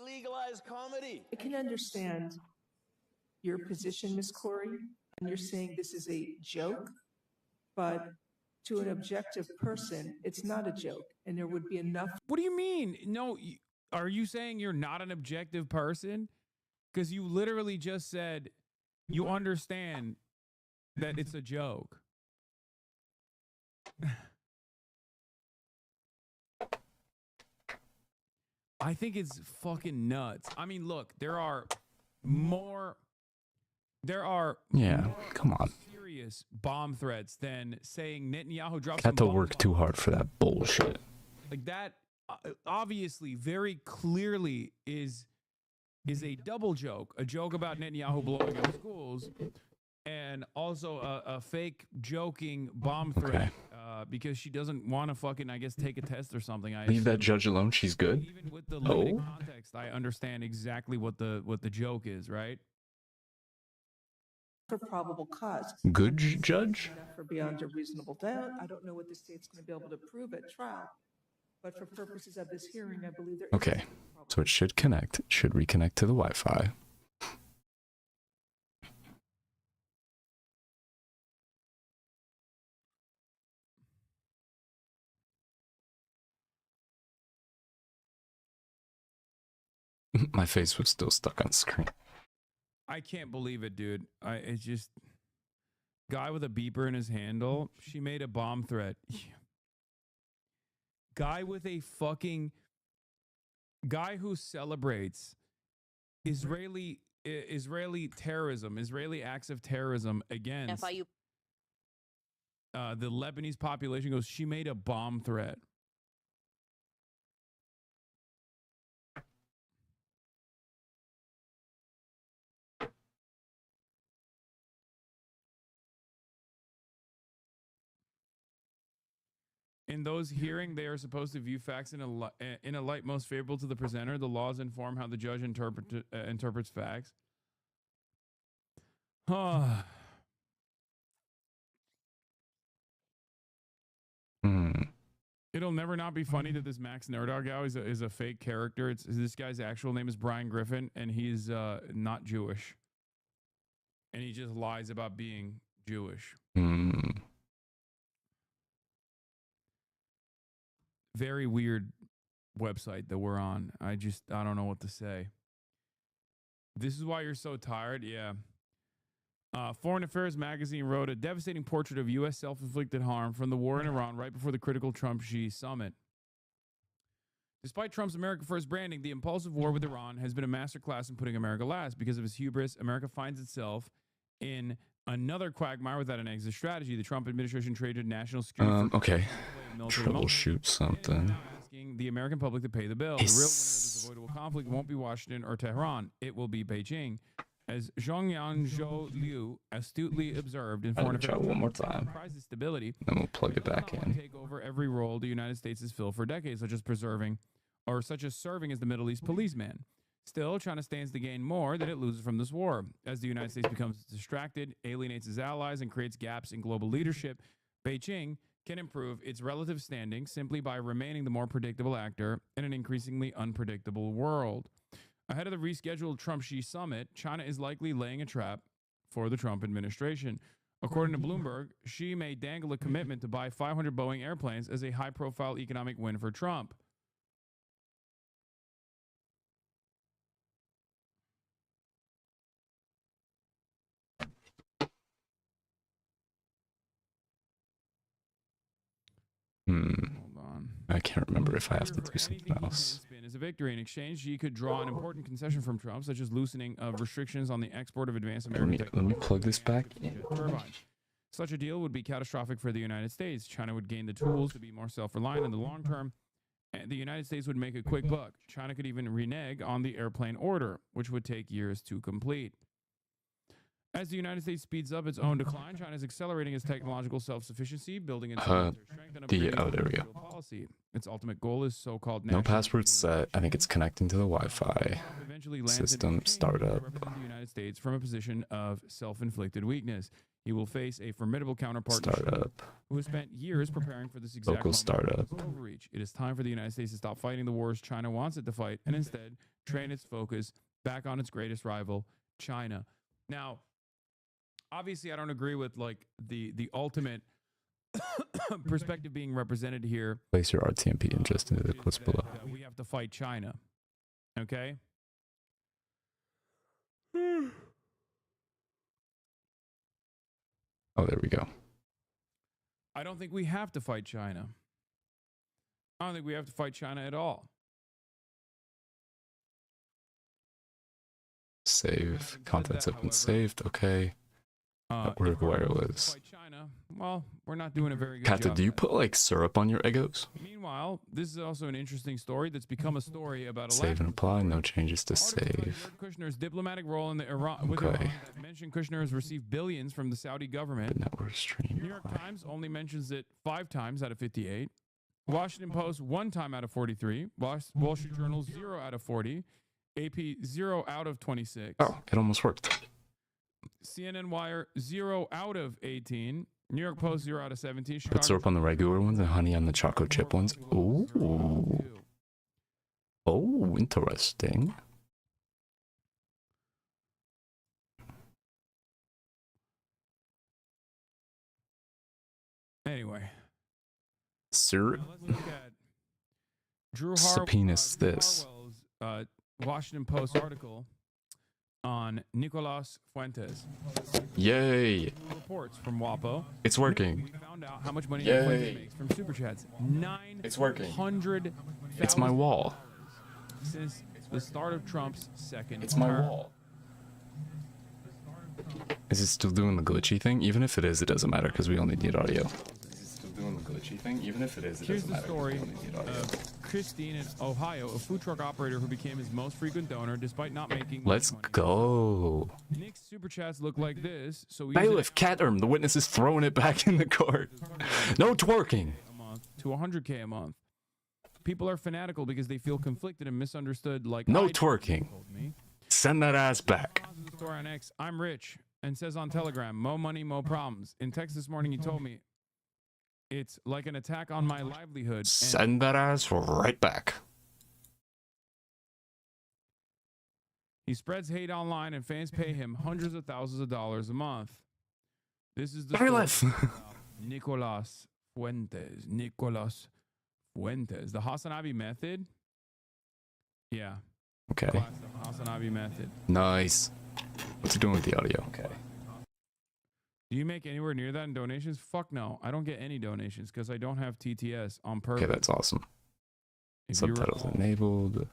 Legalize comedy. I can understand your position, Ms. Corey, and you're saying this is a joke, but to an objective person, it's not a joke, and there would be enough. What do you mean? No, are you saying you're not an objective person? Because you literally just said you understand that it's a joke. I think it's fucking nuts. I mean, look, there are more Yeah, come on. serious bomb threats than saying Netanyahu dropped Kata some bomb. worked too hard for that bullshit. Like that obviously very clearly is a double joke, a joke about Netanyahu blowing up schools, and also a fake joking bomb threat because she doesn't want to fucking, I guess, take a test or something. Leave that judge alone. She's good. Even with the limited context, I understand exactly what the joke is, right? for probable cause. Good judge? For beyond a reasonable doubt, I don't know what the state's going to be able to prove at trial, but for purposes of this hearing, I believe there is Okay, so it should connect. It should reconnect to the Wi-Fi. My face was still stuck on screen. I can't believe it, dude. It's just guy with a beeper in his handle. She made a bomb threat. Guy with a fucking guy who celebrates Israeli terrorism, Israeli acts of terrorism against FIU. The Lebanese population goes, she made a bomb threat. In those hearing, they are supposed to view facts in a light most favorable to the presenter. The laws inform how the judge interprets facts. It'll never not be funny that this Max Nerdog guy is a fake character. This guy's actual name is Brian Griffin, and he's not Jewish. And he just lies about being Jewish. Very weird website that we're on. I don't know what to say. This is why you're so tired? Yeah. Foreign Affairs magazine wrote a devastating portrait of U.S. self-inflicted harm from the war in Iran right before the critical Trump-Xi summit. Despite Trump's America First branding, the impulsive war with Iran has been a masterclass in putting America last. Because of his hubris, America finds itself in another quagmire without an exit strategy. The Trump administration traded national security. Okay. Troubleshoot something. Asking the American public to pay the bill. The real winner of this avoidable conflict won't be Washington or Tehran. It will be Beijing. As Zhongyang Zhou Liu astutely observed in Foreign Affairs, one more time. Crisis stability. Then we'll plug it back in. Take over every role the United States has filled for decades, such as serving as the Middle East policeman. Still, China stands to gain more than it loses from this war. As the United States becomes distracted, alienates its allies, and creates gaps in global leadership, Beijing can improve its relative standing simply by remaining the more predictable actor in an increasingly unpredictable world. Ahead of the rescheduled Trump-Xi summit, China is likely laying a trap for the Trump administration. According to Bloomberg, Xi may dangle a commitment to buy 500 Boeing airplanes as a high-profile economic win for Trump. Hold on. I can't remember if I have to do something else. As a victory in exchange, Xi could draw an important concession from Trump, such as loosening of restrictions on the export of advanced American technology. Let me plug this back in. Such a deal would be catastrophic for the United States. China would gain the tools to be more self-reliant in the long term, and the United States would make a quick buck. China could even renege on the airplane order, which would take years to complete. As the United States speeds up its own decline, China is accelerating its technological self-sufficiency, building its military strength, and upgrading there we its go. policy. Its ultimate goal is so-called No password set. I think it's connecting to the Wi-Fi. System startup. Represent the United States from a position of self-inflicted weakness. He will face a formidable counterpart who has spent years preparing for this exact Local startup. overreach. It is time for the United States to stop fighting the wars China wants it to fight and instead train its focus back on its greatest rival, China. Now, obviously, I don't agree with like the ultimate perspective being represented here. Place your RTMP in just into the clips below. We have to fight China. Okay? Oh, there we go. I don't think we have to fight China. I don't think we have to fight China at all. Save. Contents have been saved. Okay. Network wireless. China, well, we're not doing a very good Kata, job. do you put like syrup on your Eggos? Meanwhile, this is also an interesting story that's become a story about Save and apply. No changes to save. Kushner's diplomatic role in the Iran. With Iran that mentioned Kushner has received billions from the Saudi government. The network stream. New York Times only mentions it 5 times out of 58. Washington Post 1 time out of 43. Wall Street Journal 0 out of 40. AP 0 out of 26. Oh, it almost worked. CNN Wire 0 out of 18. New York Post 0 out of 17. Put syrup on the regular ones and honey on the chocolate chip ones. Ooh. Oh, interesting. Anyway. Syrup. Let's look at Drew Subpoenas this. Harwell's Washington Post article on Nicolas Fuentes. Yay. Reports from WAPO. It's working. We found out how much money Yay. Fuentes makes from Super Chats. It's working. $900,000 It's my wall. since the start of Trump's second It's my term. wall. Is it still doing the glitchy thing? Even if it is, it doesn't matter because we only need audio. Is it still doing the glitchy thing? Even if it is, it Here's doesn't the matter. 'cause story we only need audio. of Christine in Ohio, a food truck operator who became his most frequent donor despite not making much Let's money. go. Nick's super chats look like this, so we Bailiff Caterham, the witness is throwing it back in the court. No twerking. a month to 100K a month. People are fanatical because they feel conflicted and misunderstood. Like No I twerking. told me. Send that ass back. The story on X, I'm rich, and says on Telegram, mo money, mo problems. In text this morning, he told me it's like an attack on my livelihood. And Send that ass right back. he spreads hate online, and fans pay him hundreds of thousands of dollars a month. This is the Bailiff. story about Nicolas Fuentes. Nicolas Fuentes. The Hasanabi method? Yeah. Okay. Classic Hasanabi method. Nice. What's he doing with the audio? Okay. Do you make anywhere near that in donations? Fuck no. I don't get any donations because I don't have TTS on purpose. Okay, that's awesome. If you Subtitles recall. enabled.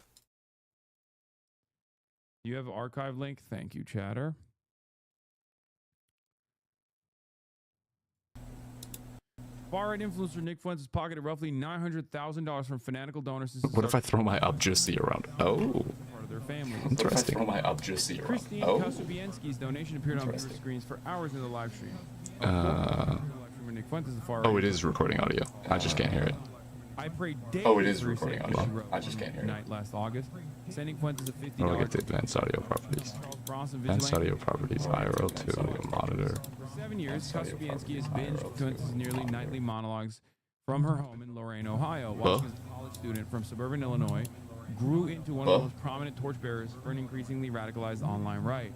You have archive link? Thank you, chatter. Far-right influencer Nick Fuentes pocketed roughly $900,000 from fanatical donors. Since the What if I start throw my objussy around? Oh. part of their family. Interesting. Throw my objussy around. Christine Oh. Kasubiensky's donation appeared on viewer screens for hours in the live stream. Nick Fuentes, the far Oh, it is recording audio. I just can't hear it. I prayed daily Oh, it is for his recording safety, audio. she wrote I just can't hear it. night last August, sending Fuentes a $50 Oh, look at the advanced audio properties. Charles Bronson Advanced vigilante. audio properties, IRL2 audio monitor. For 7 years, Kasubiensky has binged Fuentes' nearly nightly monologues from her home in Lorain, Ohio, watching as a college student from suburban Illinois grew into one of the most prominent torchbearers for an increasingly radicalized online right.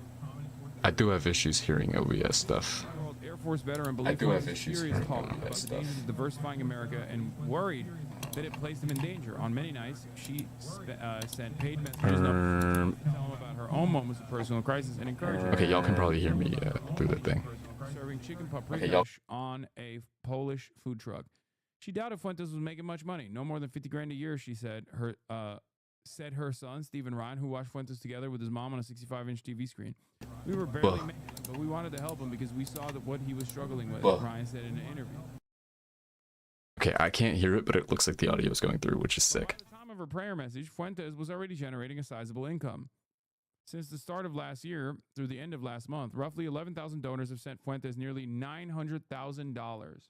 I do have issues hearing OBS stuff. Air Force veteran I believed do have Fuentes' issues serious hearing talk OBS about the stuff. dangers of diversifying America and worried that it placed him in danger. On many nights, she sent paid messages to tell him about her own moments of personal crisis and encourage him. Okay, y'all can probably hear me through the thing. Serving chicken Okay, y'all- paprikash on a Polish food truck. She doubted Fuentes was making much money, no more than 50 grand a year. She said her son Stephen Ryan, who watched Fuentes together with his mom on a 65-inch TV screen. We were barely Well. making it, but we wanted to help him because we saw that what he was struggling with. Well. Ryan said in an interview. Okay, I can't hear it, but it looks like the audio is going through, which is sick. At the time of her prayer message, Fuentes was already generating a sizable income. Since the start of last year through the end of last month, roughly 11,000 donors have sent Fuentes nearly $900,000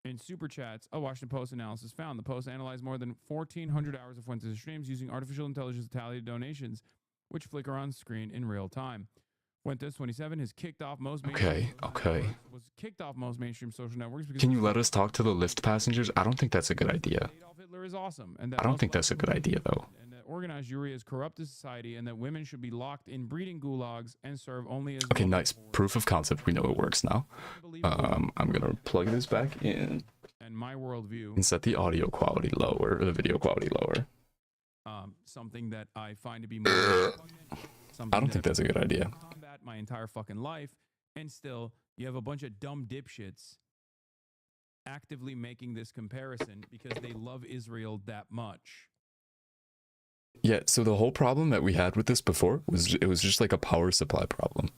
in super chats. A Washington Post analysis found the Post analyzed more than 1,400 hours of Fuentes' streams using artificial intelligence to tally donations, which flicker on screen in real time. Fuentes, 27, has kicked off most Okay, okay. was kicked off most mainstream social networks because Can you let us talk to the Lyft passengers? I don't think that's a good idea. Adolf Hitler is awesome, and that I don't most think that's a good idea, though. and that organized Jewry has corrupted society, and that women should be locked in breeding gulags and serve only as Okay, nice. Proof of concept. We know it works now. I'm gonna plug this back in and my worldview. and set the audio quality lower, or the video quality lower. Something that I find to be more. I don't think that's a good idea. Combat my entire fucking life, and still you have a bunch of dumb dipshits actively making this comparison because they love Israel that much. Yeah, so the whole problem that we had with this before was it was just like a power supply problem.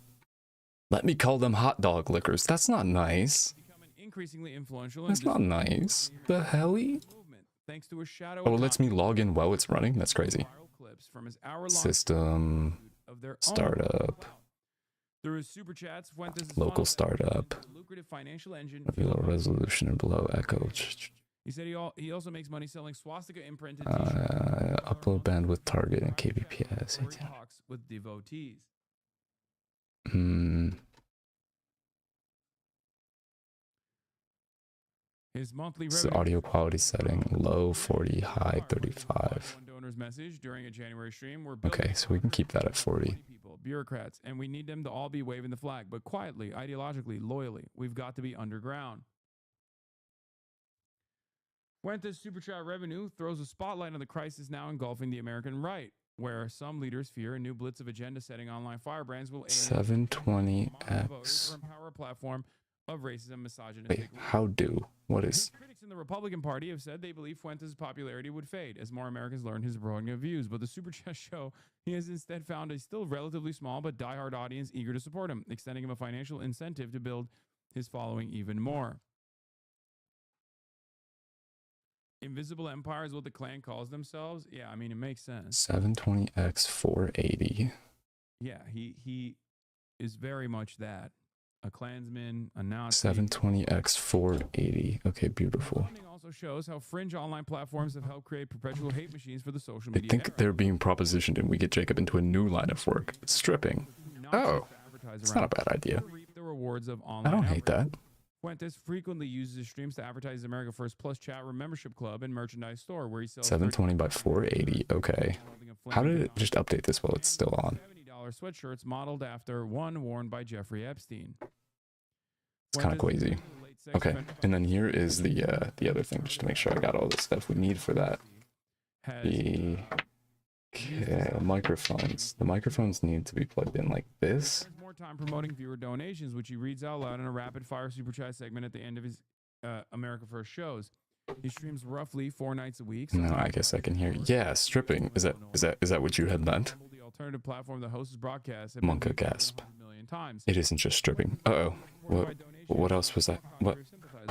Let me call them hot dog lickers. That's not nice. Increasingly influential. That's not nice. The helly? Thanks to a shadow. Oh, it lets me log in while it's running? That's crazy. Clips from his hour-long System. of their own. Startup. Through his super chats, Fuentes is Local startup. lucrative financial engine. Below resolution or below echo. He said he also makes money selling swastika imprinted Upload bandwidth target and kbps. talks with devotees. His monthly This is revenue. audio quality setting, low 40, high 35. One donor's message during a January stream. We're Okay, so we can keep that at 40. people, bureaucrats, and we need them to all be waving the flag, but quietly, ideologically, loyally. We've got to be underground. Fuentes super chat revenue throws a spotlight on the crisis now engulfing the American right, where some leaders fear a new blitz of agenda-setting online firebrands will 720x. empower a platform of racism, misogyny. Wait, how do? What is? Critics in the Republican Party have said they believe Fuentes' popularity would fade as more Americans learn his brilliant views, but the Super Chat show he has instead found a still relatively small but diehard audience eager to support him, extending him a financial incentive to build his following even more. Invisible Empire is what the Klan calls themselves. Yeah, I mean, it makes sense. 720x 480. Yeah, he is very much that. A Klansman, a Nazi. 720x 480. Okay, beautiful. Funding also shows how fringe online platforms have helped create perpetual hate machines for the social I media think era. they're being propositioned and we get Jacob into a new line of work. Stripping. Oh, it's not a bad idea. Reap the rewards of I online don't hate that. Fuentes frequently uses his streams to advertise his America First Plus chat room membership club and merchandise store where he sells 720 by 480. Okay. How did it just update this while it's still on? $70 sweatshirts modeled after one worn by Jeffrey Epstein. It's kind of queasy. Okay, and then here is the other thing, just to make sure I got all the stuff we need for that. The microphones. The microphones need to be plugged in like this. More time promoting viewer donations, which he reads out loud in a rapid fire super chat segment at the end of his America First shows. He streams roughly 4 nights a week. No, I guess I can hear. Yeah, stripping. Is that what you had meant? The alternative platform that hosts his broadcast. Monka gasp. A million times. It isn't just stripping. Uh-oh. What else was I? What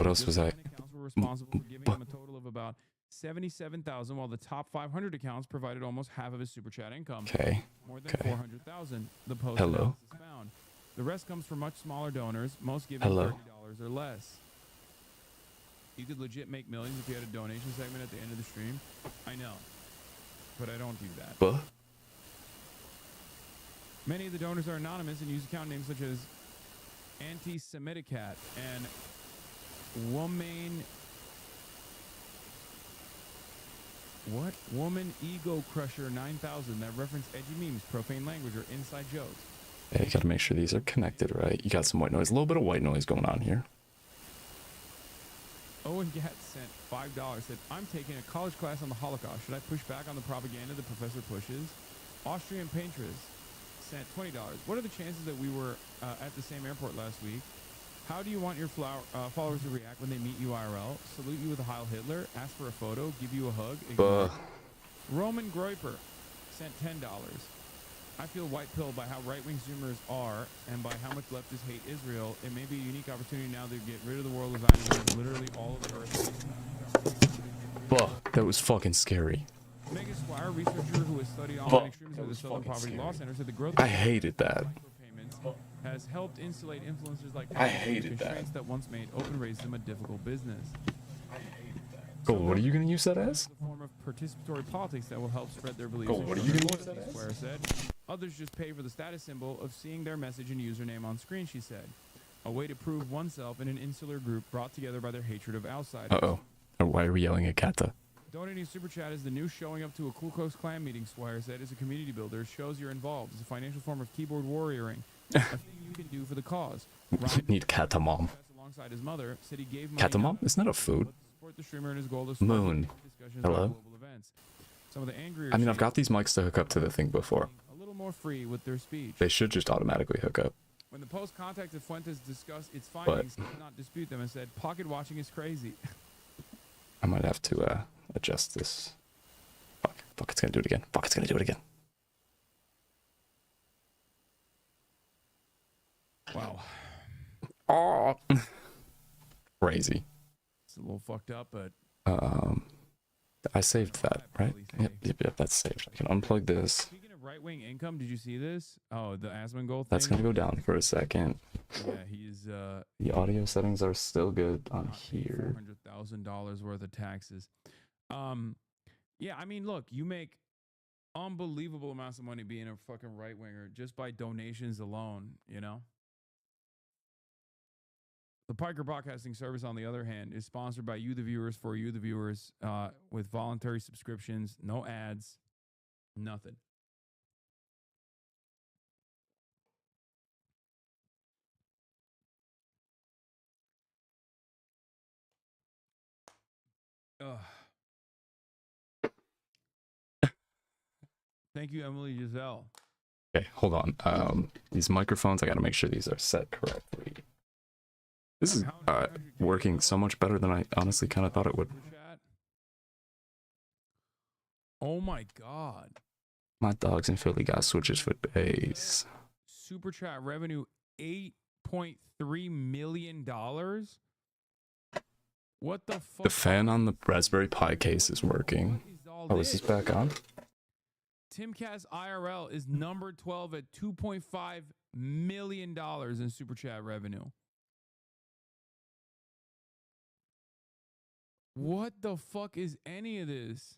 else was I? Accounts were responsible for giving him a total of about 77,000, while the top 500 accounts provided almost half of his super chat income. Okay. More than 400,000. The post Hello. analysis found. The rest comes from much smaller donors, most giving Hello. $30 or less. You could legit make millions if you had a donation segment at the end of the stream. I know, but I don't do that. Buh. Many of the donors are anonymous and use account names such as Anti-Semiticat and Woman Ego Crusher 9000 that reference edgy memes, profane language, or inside jokes. Hey, you gotta make sure these are connected, right? You got some white noise, a little bit of white noise going on here. Owen Gatz sent $5, said, I'm taking a college class on the Holocaust. Should I push back on the propaganda the professor pushes? Austrian Paintress sent $20. What are the chances that we were at the same airport last week? How do you want your followers to react when they meet you IRL? Salute you with a Heil Hitler? Ask for a photo? Give you a hug? Buh. Roman Groiper sent $10. I feel white-pilled by how right-wing Zoomers are and by how much leftists hate Israel. It may be a unique opportunity now to get rid of the world of Zionism, literally all of the earth. Buh. That was fucking scary. Megan Squire, a researcher who has studied online extremism at the Southern Poverty Law Center, said the growth I hated that. micropayments has helped insulate influencers like I hated that. constraints that once made open racism a difficult business. Oh, what are you gonna use that as? A form of participatory politics that will help spread their beliefs. Oh, and what are show you their gonna use loyalty, that as? Square said. Others just pay for the status symbol of seeing their message and username on screen, she said. A way to prove oneself in an insular group brought together by their hatred of outsiders. Uh-oh. Why are we yelling at Kata? Donating Super Chat is the new showing up to a Cool Coast Clan meeting, Squire said. As a community builder, shows you're involved. It's a financial form of keyboard warrioring. A thing you can do for the cause. Ryan Need Kata Mom. alongside his mother said he gave money Kata Mom? Isn't that a food? to support the streamer and his goal to spark Moon. discussions about Hello? global events. Some of the angrier I mean, I've got these mics to hook up to the thing before. a little more free with their speech. They should just automatically hook up. When the Post contacted Fuentes to discuss its findings, he did not dispute them and said, pocket watching is crazy. I might have to adjust this. Fuck, it's gonna do it again. Fuck, it's gonna do it again. Wow. Oh. Crazy. It's a little fucked up, but I saved that, right? Yep, that's saved. I can unplug this. speaking of right-wing income, did you see this? Oh, the Asmongold thing? That's gonna go down for a second. Yeah, he's The audio settings are still good on here. $400,000 worth of taxes. Yeah, I mean, look, you make unbelievable amounts of money being a fucking right winger just by donations alone, you know? The Piker Broadcasting Service, on the other hand, is sponsored by you, the viewers, for you, the viewers, with voluntary subscriptions, no ads, nothing. Ugh. Thank you, Emily Giselle. Okay, hold on. These microphones, I gotta make sure these are set correctly. This is working so much better than I honestly kind of thought it would. Oh my God. My dogs in Philly got switches for days. Super chat revenue $8.3 million. What the fuck? The fan on the Raspberry Pi case is working. Oh, is this back on? Timcast IRL is number 12 at $2.5 million in super chat revenue. What the fuck is any of this?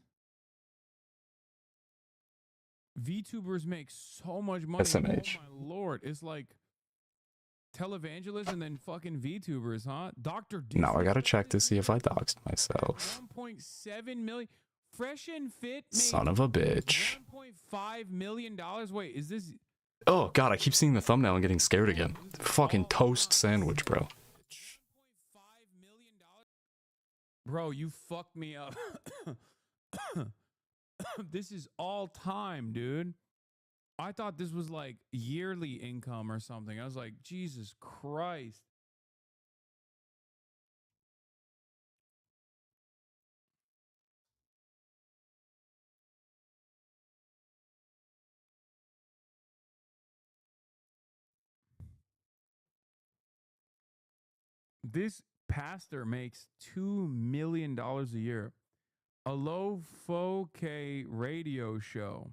VTubers make so much money. SMH. Oh my lord. It's like televangelists and then fucking VTubers, huh? Dr. Now I gotta check to see if I doxed myself. 1.7 million. Fresh and Fit made Son of a bitch. $1.5 million. Wait, is this... Oh god, I keep seeing the thumbnail and getting scared again. Fucking toast sandwich, bro. Bro, you fucked me up. This is all time, dude. I thought this was like yearly income or something. I was like, Jesus Christ. This pastor makes $2 million a year. A low K radio show.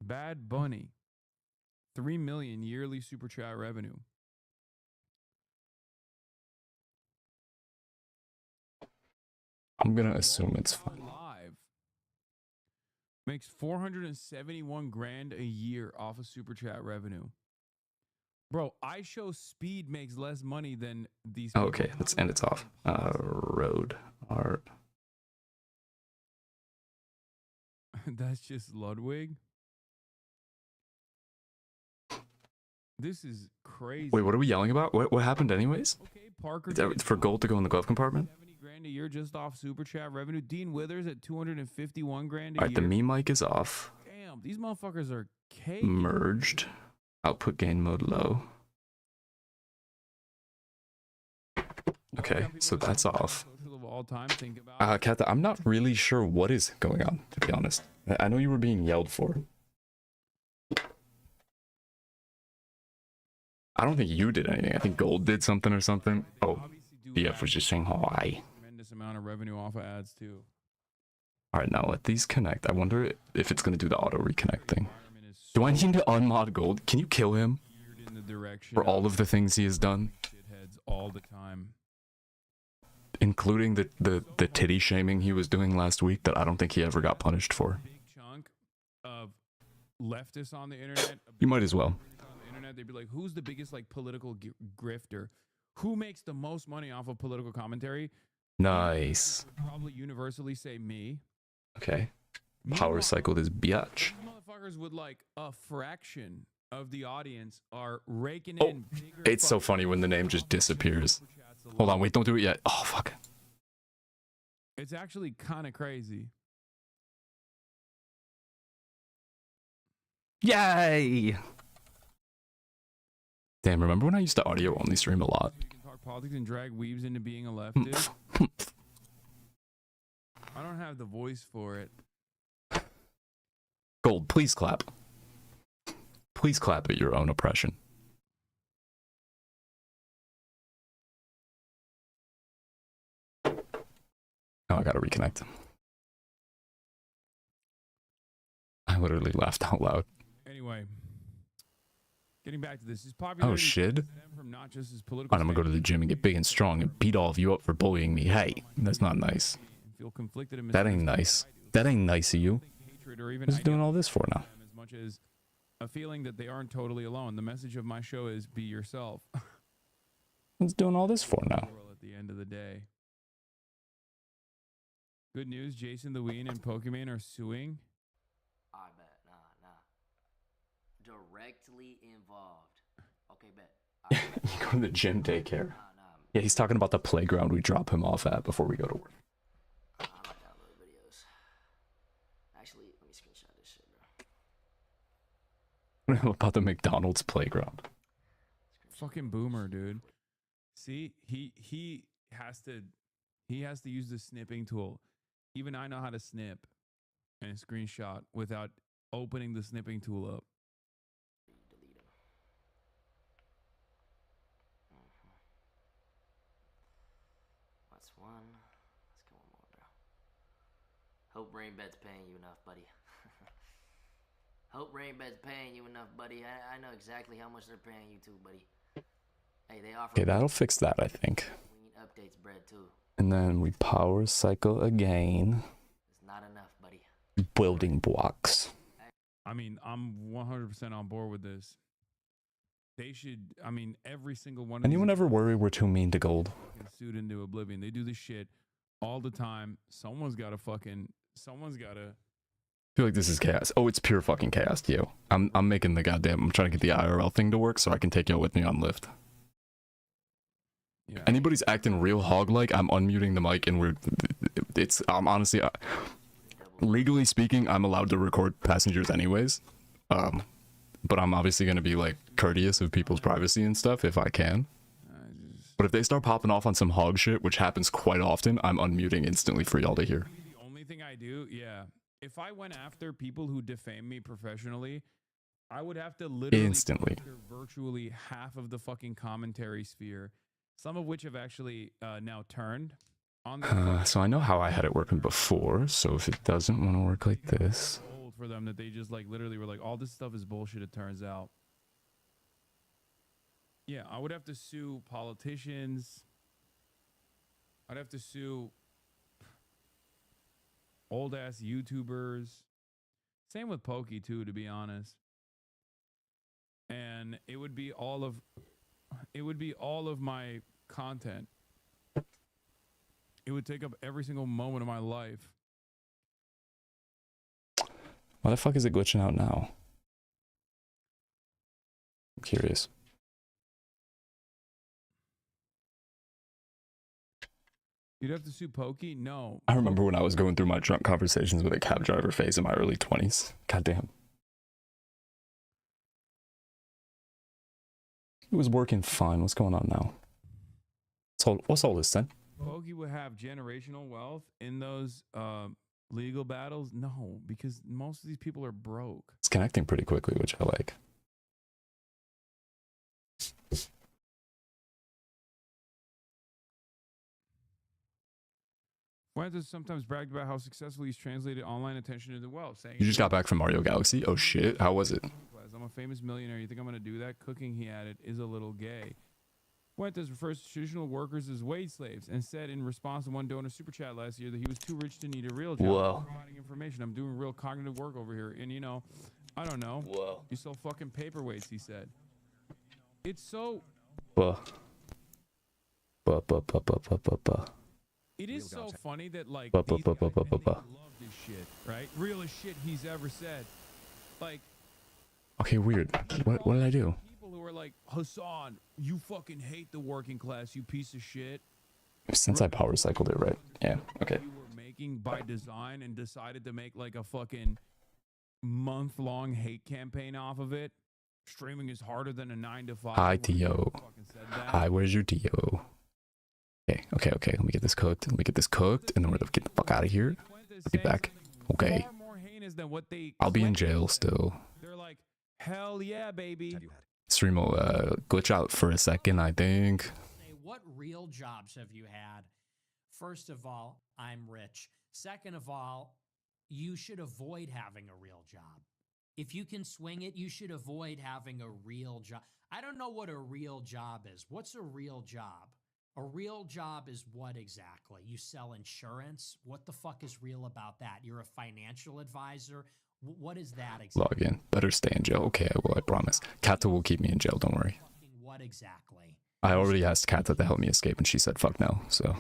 Bad Bunny. $3 million yearly super chat revenue. I'm gonna assume it's fine. Live. Makes 471 grand a year off of super chat revenue. Bro, iShow Speed makes less money than these. Okay, let's end it's off. Road art. That's just Ludwig. This is crazy. Wait, what are we yelling about? What happened anyways? Okay, Parker Is that for gold to go in the glove compartment? 70 grand a year just off super chat revenue. Dean Withers at 251 grand a Alright, year. the meme mic is off. Damn, these motherfuckers are cake. Merged. Output gain mode low. Okay, so that's off. Of all time, think about Katha, I'm not really sure what is going on, to be honest. I know you were being yelled for. I don't think you did anything. I think Gold did something or something. Oh, BF was just saying hi. Tremendous amount of revenue off of ads too. Alright, now let these connect. I wonder if it's going to do the auto reconnect thing. Do I need to unmod Gold? Can you kill him? In the direction For all of the things he has done? Shitheads all the time. Including the titty shaming he was doing last week that I don't think he ever got punished for. Big chunk of leftists on the internet. You might as well. On the internet, they'd be like, "Who's the biggest like political grifter? Who makes the most money off of political commentary?" Nice. Would probably universally say me. Okay. Power cycle this biatch. These motherfuckers with like a fraction of the audience are raking Oh, in. Bigger it's so funny when the name just disappears. Hold on, wait, don't do it yet. Oh, fuck. It's actually kind of crazy. Yay! Damn, remember when I used to audio only stream a lot? You can talk politics and drag weaves into being a leftist. I don't have the voice for it. Gold, please clap. Please clap at your own oppression. Oh, I gotta reconnect. I literally laughed out loud. Anyway, getting back to this, his popularity Oh, shit. stem from not just his political Alright, I'm gonna go to the gym and get big and strong and beat all of you up for bullying me. Hey, that's not nice. and feel conflicted and That ain't nice. That ain't nice of you. hatred or even What's he doing all ideology this for now? them as much as a feeling that they aren't totally alone. The message of my show is be yourself. What's he doing all this for now? At the end of the day. Good news, Jason Lewin and Pokemon are suing. I bet. Nah. Directly involved. Okay, bet. You go to the gym daycare. Yeah, he's talking about the playground we drop him off at before we go to work. I might download videos. Actually, let me screenshot this shit, bro. About the McDonald's playground. Fucking boomer, dude. See, he has to use the snipping tool. Even I know how to snip and screenshot without opening the snipping tool up. Delete them. What's one? Let's go one more, bro. Hope Rainbed's paying you enough, buddy. Hope Rainbed's paying you enough, buddy. I know exactly how much they're paying you too, buddy. Hey, they offer. Okay, that'll fix that, I think. We need updates, bread too. And then we power cycle again. It's not enough, buddy. Building blocks. I mean, I'm 100% on board with this. They should, I mean, every single one of Anyone ever worry we're too mean to gold? these sued into oblivion. They do this shit all the time. Someone's got to I feel like this is chaos. Oh, it's pure fucking chaos, yo. I'm making the goddamn. I'm trying to get the IRL thing to work so I can take y'all with me on Lyft. Yeah. Anybody's acting real hog-like, I'm unmuting the mic and I'm honestly, legally speaking, I'm allowed to record passengers anyways. But I'm obviously going to be like courteous of people's privacy and stuff if I can. But if they start popping off on some hog shit, which happens quite often, I'm unmuting instantly for y'all to hear. The only thing I do, yeah. If I went after people who defame me professionally, I would have to literally Instantly. clear virtually half of the fucking commentary sphere, some of which have actually now turned on their So I know how I had it working before, so if it doesn't want to work like this... old for them that they just like literally were like, all this stuff is bullshit, it turns out. Yeah, I would have to sue politicians. I'd have to sue old ass YouTubers. Same with Pokey too, to be honest. And it would be all of my content. It would take up every single moment of my life. Why the fuck is it glitching out now? I'm curious. You'd have to sue Pokey? No. I remember when I was going through my drunk conversations with a cab driver phase in my early 20s. Goddamn. It was working fine. What's going on now? What's all this then? Pokey would have generational wealth in those legal battles? No, because most of these people are broke. It's connecting pretty quickly, which I like. Fuentes sometimes bragged about how successfully he's translated online attention into wealth, saying, You just got back from Mario Galaxy? Oh shit, how was it? I'm a famous millionaire. You think I'm going to do that? Cooking, he added, is a little gay. Fuentes refers to traditional workers as wage slaves and said in response to one donor super chat last year that he was too rich to need a real job. Whoa. Providing information. I'm doing real cognitive work over here. And, you know, I don't know. Whoa. You sell fucking paperweights, he said. It's so... It is so funny that, like, these guys, and they love this shit, right? Realest shit he's ever said. Like... Okay, weird. What did I do? People who are like, Hassan, you fucking hate the working class, you piece of shit. Since I power cycled it, right? Yeah, okay. You were making by design and decided to make like a fucking month-long hate campaign off of it. Streaming is harder than a 9-to-5. Hi, T.O. Hi, where's your T.O.? Okay. Let me get this cooked. And then we're gonna get the fuck out of here. I'll be back. Okay. I'll be in jail still. They're like, hell yeah, baby. Stream will glitch out for a second, I think. What real jobs have you had? First of all, I'm rich. Second of all, you should avoid having a real job. If you can swing it, you should avoid having a real job. I don't know what a real job is. What's a real job? A real job is what exactly? You sell insurance? What the fuck is real about that? You're a financial advisor? What is that exactly? Log in. Better stay in jail. Okay, I will, I promise. Kata will keep me in jail, don't worry. What exactly? I already asked Kata to help me escape and she said fuck no, so.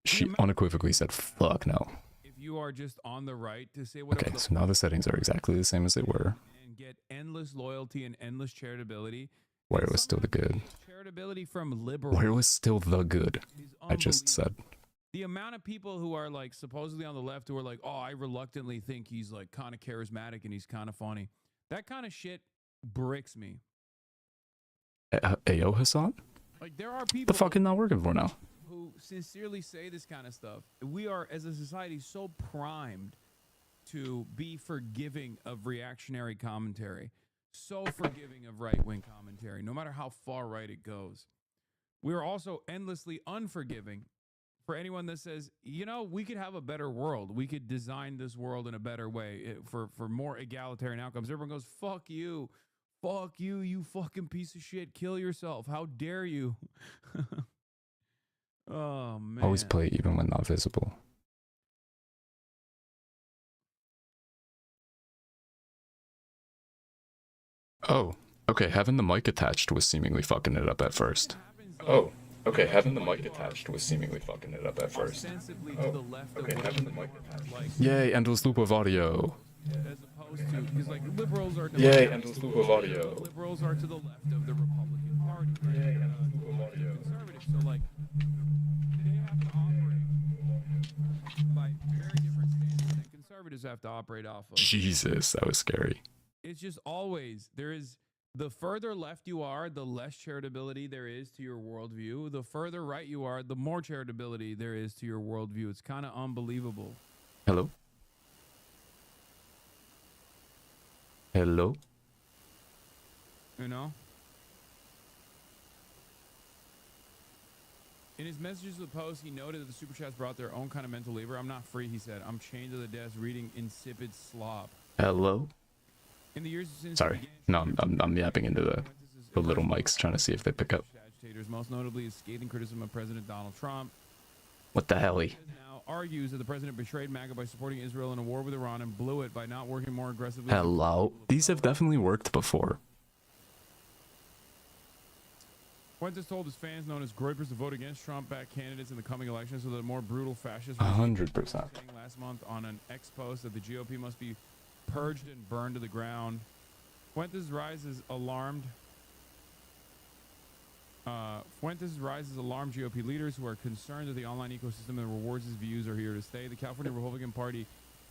She unequivocally said fuck no. If you are just on the right to say whatever Okay, so now the settings are exactly the same as they were. and get endless loyalty and endless charitability. Where it was still the good. Charitability from liberals. Where it was still the good. I just said. The amount of people who are like supposedly on the left who are like, oh, I reluctantly think he's like kind of charismatic and he's kind of funny. That kind of shit bricks me. Ayo Hassan? Like there are people The fucking not working for now. who sincerely say this kind of stuff. We are, as a society, so primed to be forgiving of reactionary commentary, so forgiving of right-wing commentary, no matter how far right it goes. We are also endlessly unforgiving for anyone that says, you know, we could have a better world. We could design this world in a better way for more egalitarian outcomes. Everyone goes, fuck you. Fuck you, you fucking piece of shit. Kill yourself. How dare you? Oh, man. Always play even when not visible. Oh, okay, having the mic attached was seemingly fucking it up at first. Oh, okay, having the mic attached was seemingly fucking it up at first. Oh, okay, having the mic attached. Yay, endless loop of audio. As opposed to, because like liberals are to Yay, the left, endless loop of audio. liberals are to the left of the Republican Party. Yay, endless loop of audio. Conservatives, so like they have to operate by very different standards than conservatives have to operate off of. Jesus, that was scary. It's just always, there is, the further left you are, the less charitability there is to your worldview. The further right you are, the more charitability there is to your worldview. It's kind of unbelievable. Hello? Hello? You know? In his messages to the Post, he noted that the Super Chats brought their own kind of mental labor. I'm not free, he said. I'm chained to the desk reading insipid slop. Hello? In the years since Sorry. No, I'm yapping into the little mics trying to see if they pick up. agitators, most notably his scathing criticism of President Donald Trump, What the helly? now argues that the president betrayed MAGA by supporting Israel in a war with Iran and blew it by not working more aggressively. Hello? These have definitely worked before. Fuentes told his fans known as Groypers to vote against Trump-backed candidates in the coming election so that a more brutal fascist 100%. saying last month on an X post that the GOP must be purged and burned to the ground. Fuentes' rise is alarmed. Fuentes' rise has alarmed GOP leaders who are concerned that the online ecosystem that rewards his views are here to stay. The California Republican Party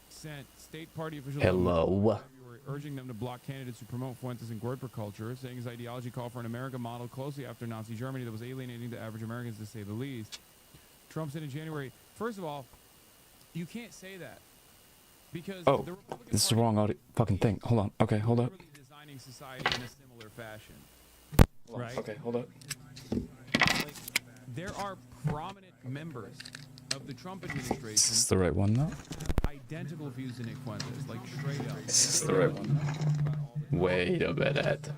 sent state party officials Hello. urging them to block candidates who promote Fuentes and Groyper culture, saying his ideology called for an America modeled closely after Nazi Germany that was alienating to average Americans, to say the least. Trump said in January, first of all, you can't say that. Because Oh, the Republican this is the wrong audio fucking thing. Hold on. Okay, hold up. designing society in a similar fashion. Right? Okay, hold up. Like, there are prominent members of the Trump Is administration this the right one now? identical views to Nick Fuentes, like straight up. Is this the right one now? Wait a minute.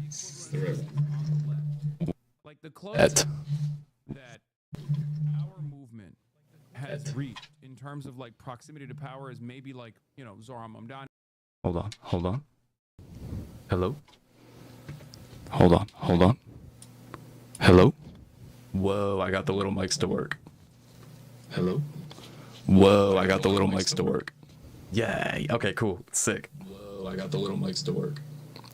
Is this the right one? Like the closest that our movement has reached in terms of like proximity to power is maybe like, you know, Zoran Mamdani. Hold on, hold on. Hello? Hold on, hold on. Hello? Whoa, I got the little mics to work. Hello? Whoa, I got the little mics to work. Yay. Okay, cool. Sick. Whoa, I got the little mics to work.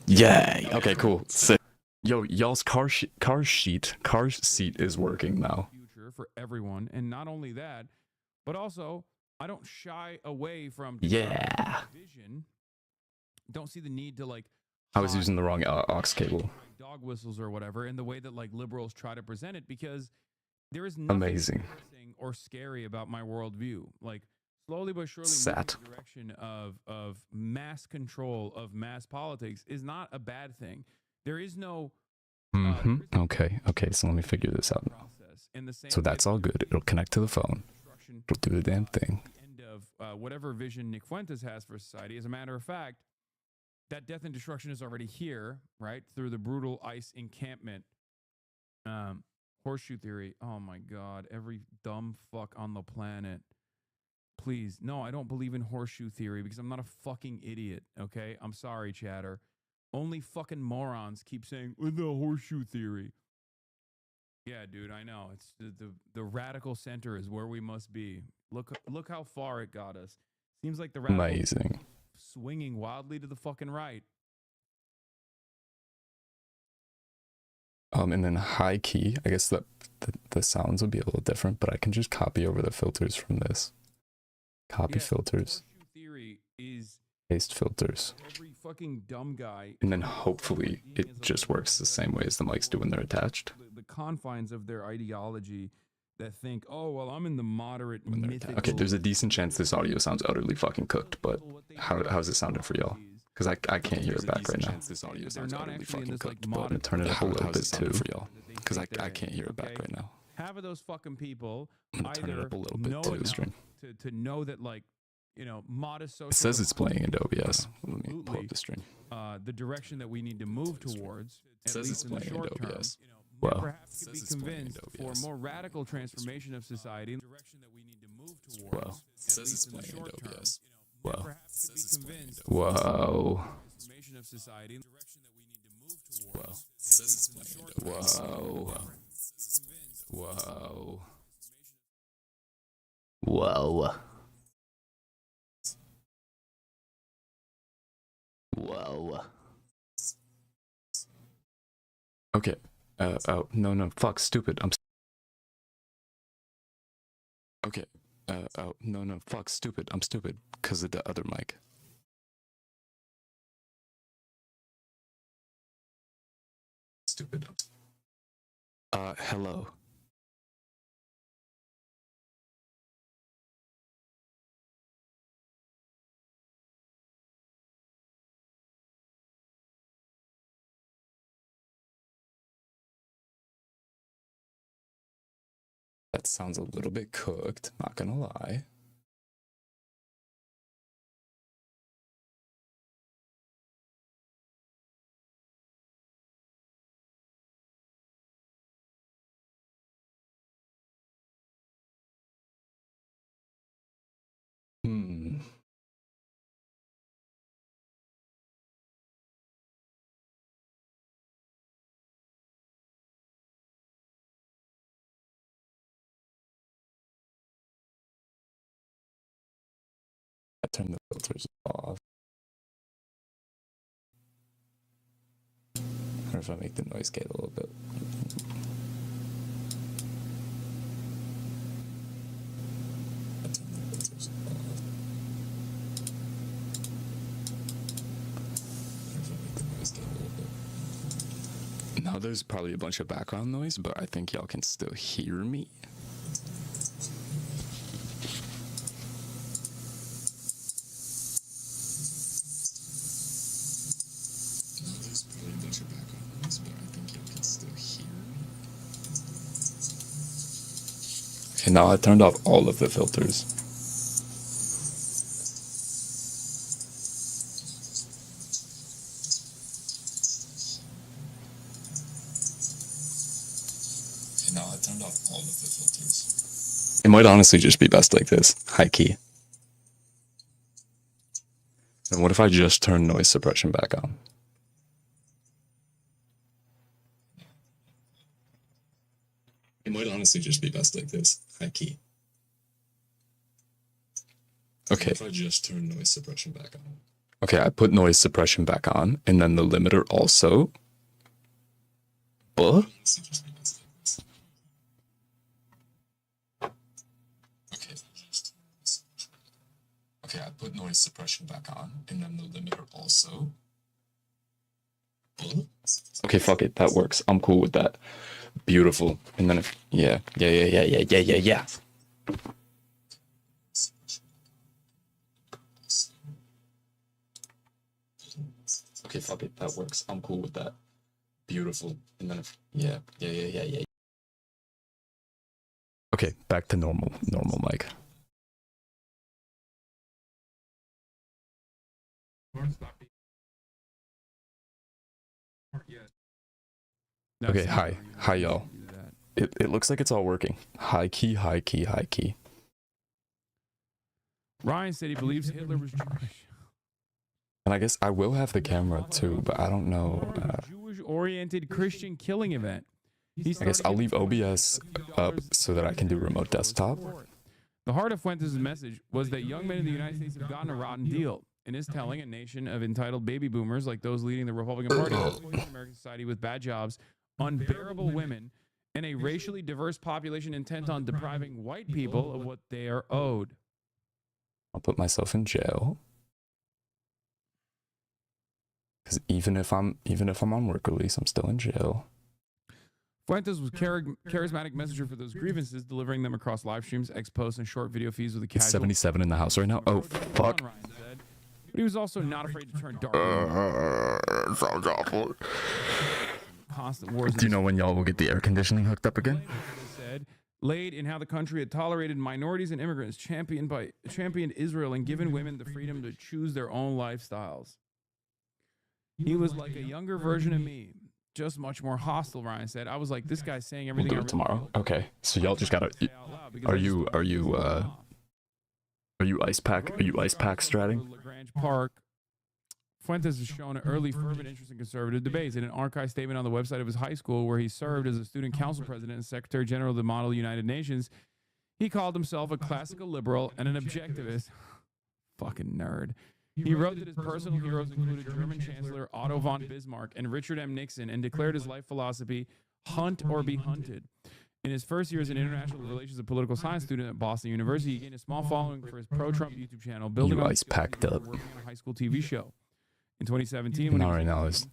Yay. Okay, cool. Sick. Yo, y'all's car seat is working now. Future for everyone, and not only that, but also I don't shy away from Yeah. vision. Don't see the need to like I was using the wrong aux cable. dog whistles or whatever in the way that like liberals try to present it, because there is nothing Amazing. embarrassing or scary about my worldview. Like slowly but surely Sat. moving in the direction of mass control of mass politics is not a bad thing. There is no Okay, so let me figure this out now. in the same So that's all good. It'll connect to the phone. It'll do the damn thing. end of whatever vision Nick Fuentes has for society. As a matter of fact, that death and destruction is already here, right? Through the brutal ICE encampment. Horseshoe theory. Oh my God. Every dumb fuck on the planet. Please. No, I don't believe in horseshoe theory because I'm not a fucking idiot. Okay. I'm sorry, chatter. Only fucking morons keep saying the horseshoe theory. Yeah, dude, I know. It's the radical center is where we must be. Look how far it got us. Seems like the radical Amazing. swinging wildly to the fucking right. And then high key, I guess that the sounds will be a little different, but I can just copy over the filters from this. Copy filters. Theory is Paste filters. every fucking dumb guy. And then hopefully it just works the same way as the mics do when they're attached. The confines of their ideology that think, oh, well, I'm in the moderate mythical. Okay, there's a decent chance this audio sounds utterly fucking cooked, but how's it sounding for y'all? Because I can't hear it back right now. This audio sounds utterly fucking cooked, But I'm gonna turn it up a little bit too for y'all. Because I can't hear it back right now. Half of those fucking people I'm gonna turn it either up a little bit know too. enough Stream. to know that, like, you know, modest social. It says it's playing in OBS. Let me pull up the stream. The direction that we need to move towards, It at says least it's in the playing in short term, OBS. you know, Wow. perhaps could be convinced for a more radical transformation of society, the direction that we need to move towards, Wow. at least in the short term, Wow. perhaps could be convinced Whoa. transformation of society, the direction that we need to move towards. Whoa. Whoa. Whoa. Okay. Oh, no, fuck, stupid. Okay. Oh, no, fuck, stupid. I'm stupid because of the other mic. Stupid. Hello. That sounds a little bit cooked, not gonna lie. I turn the filters off. Or if I make the noise gate a little bit. Now there's probably a bunch of background noise, but I think y'all can still hear me. Okay, now I turned off all of the filters. Okay, now I turned off all of the filters. It might honestly just be best like this, high key. And what if I just turn noise suppression back on? It might honestly just be best like this, high key. Okay. What if I just turn noise suppression back on? Okay, I put noise suppression back on, and then the limiter also. But? Okay, I put noise suppression back on, and then the limiter also. Okay, fuck it, that works. I'm cool with that. Beautiful. And then if, yeah. Okay, fuck it, that works. I'm cool with that. Beautiful. And then if, yeah. Okay, back to normal mic. Okay, hi y'all. It looks like it's all working. High key. Ryan said he believes Hitler was Jewish. And I guess I will have the camera too, but I don't know. Jewish-oriented Christian killing event. I guess I'll leave OBS up so that I can do remote desktop. The heart of Fuentes' message was that young men in the United States have gotten a rotten deal. In his telling, a nation of entitled baby boomers like those leading the Republican Party, American society with bad jobs, unbearable women, and a racially diverse population intent on depriving white people of what they are owed. I'll put myself in jail. Because even if I'm on work release, I'm still in jail. Fuentes was charismatic messenger for those grievances, delivering them across live streams, X posts, and short video feeds with a casual. It's 77 in the house right now. Oh fuck! Ryan said, but he was also not afraid to turn dark. Sounds awful. Constant wars. Do you know when y'all will get the air conditioning hooked up again? Said, laid in how the country had tolerated minorities and immigrants, championed Israel, and given women the freedom to choose their own lifestyles. He was like a younger version of me, just much more hostile. Ryan said. I was like, this guy's saying everything. We'll do it tomorrow. Okay, so y'all just gotta. Are you ice pack stratting? LaGrange Park. Fuentes has shown an early fervent interest in conservative debates. In an archived statement on the website of his high school, where he served as a student council president and secretary general of the Model United Nations, he called himself a classical liberal and an objectivist. Fucking nerd. He wrote that his personal heroes included German Chancellor Otto von Bismarck and Richard M. Nixon, and declared his life philosophy, hunt or be hunted. In his first year as an international relations and political science student at Boston University, he gained a small following for his pro-Trump YouTube channel, building on ice packed up. Working on a high school TV show. In 2017, when not right now, it's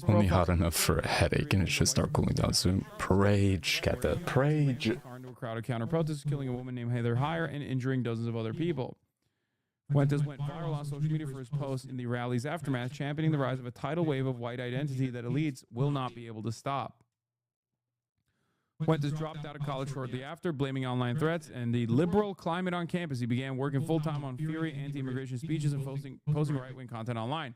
only hot enough for a headache, and it should start cooling down soon. Parade, got the parade. To a crowd of counter-protesters, killing a woman named Heather Heyer and injuring dozens of other people. Fuentes went viral on social media for his posts in the rally's aftermath, championing the rise of a tidal wave of white identity that elites will not be able to stop. Fuentes dropped out of college shortly after, blaming online threats and the liberal climate on campus. He began working full-time on Fury anti-immigration speeches and posting right-wing content online.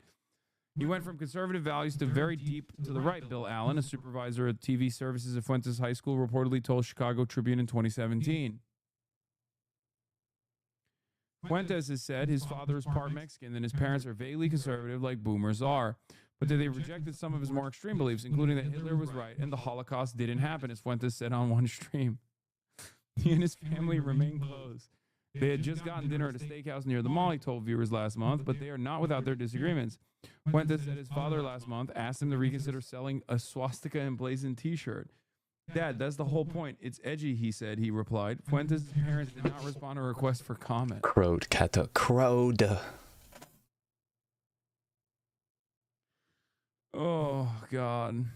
He went from conservative values to very deep to the right. Bill Allen, a supervisor at TV services at Fuentes High School, reportedly told Chicago Tribune in 2017. Fuentes has said his father is part Mexican and his parents are vaguely conservative like boomers are, but that they rejected some of his more extreme beliefs, including that Hitler was right and the Holocaust didn't happen, as Fuentes said on one stream. He and his family remain close. They had just gotten dinner at a steakhouse near the mall, he told viewers last month, but they are not without their disagreements. Fuentes said his father last month asked him to reconsider selling a swastika emblazoned t-shirt. Dad, that's the whole point. It's edgy, he said, he replied. Fuentes' parents did not respond to a request for comment. Crowed, Kata, crowed. Oh, God.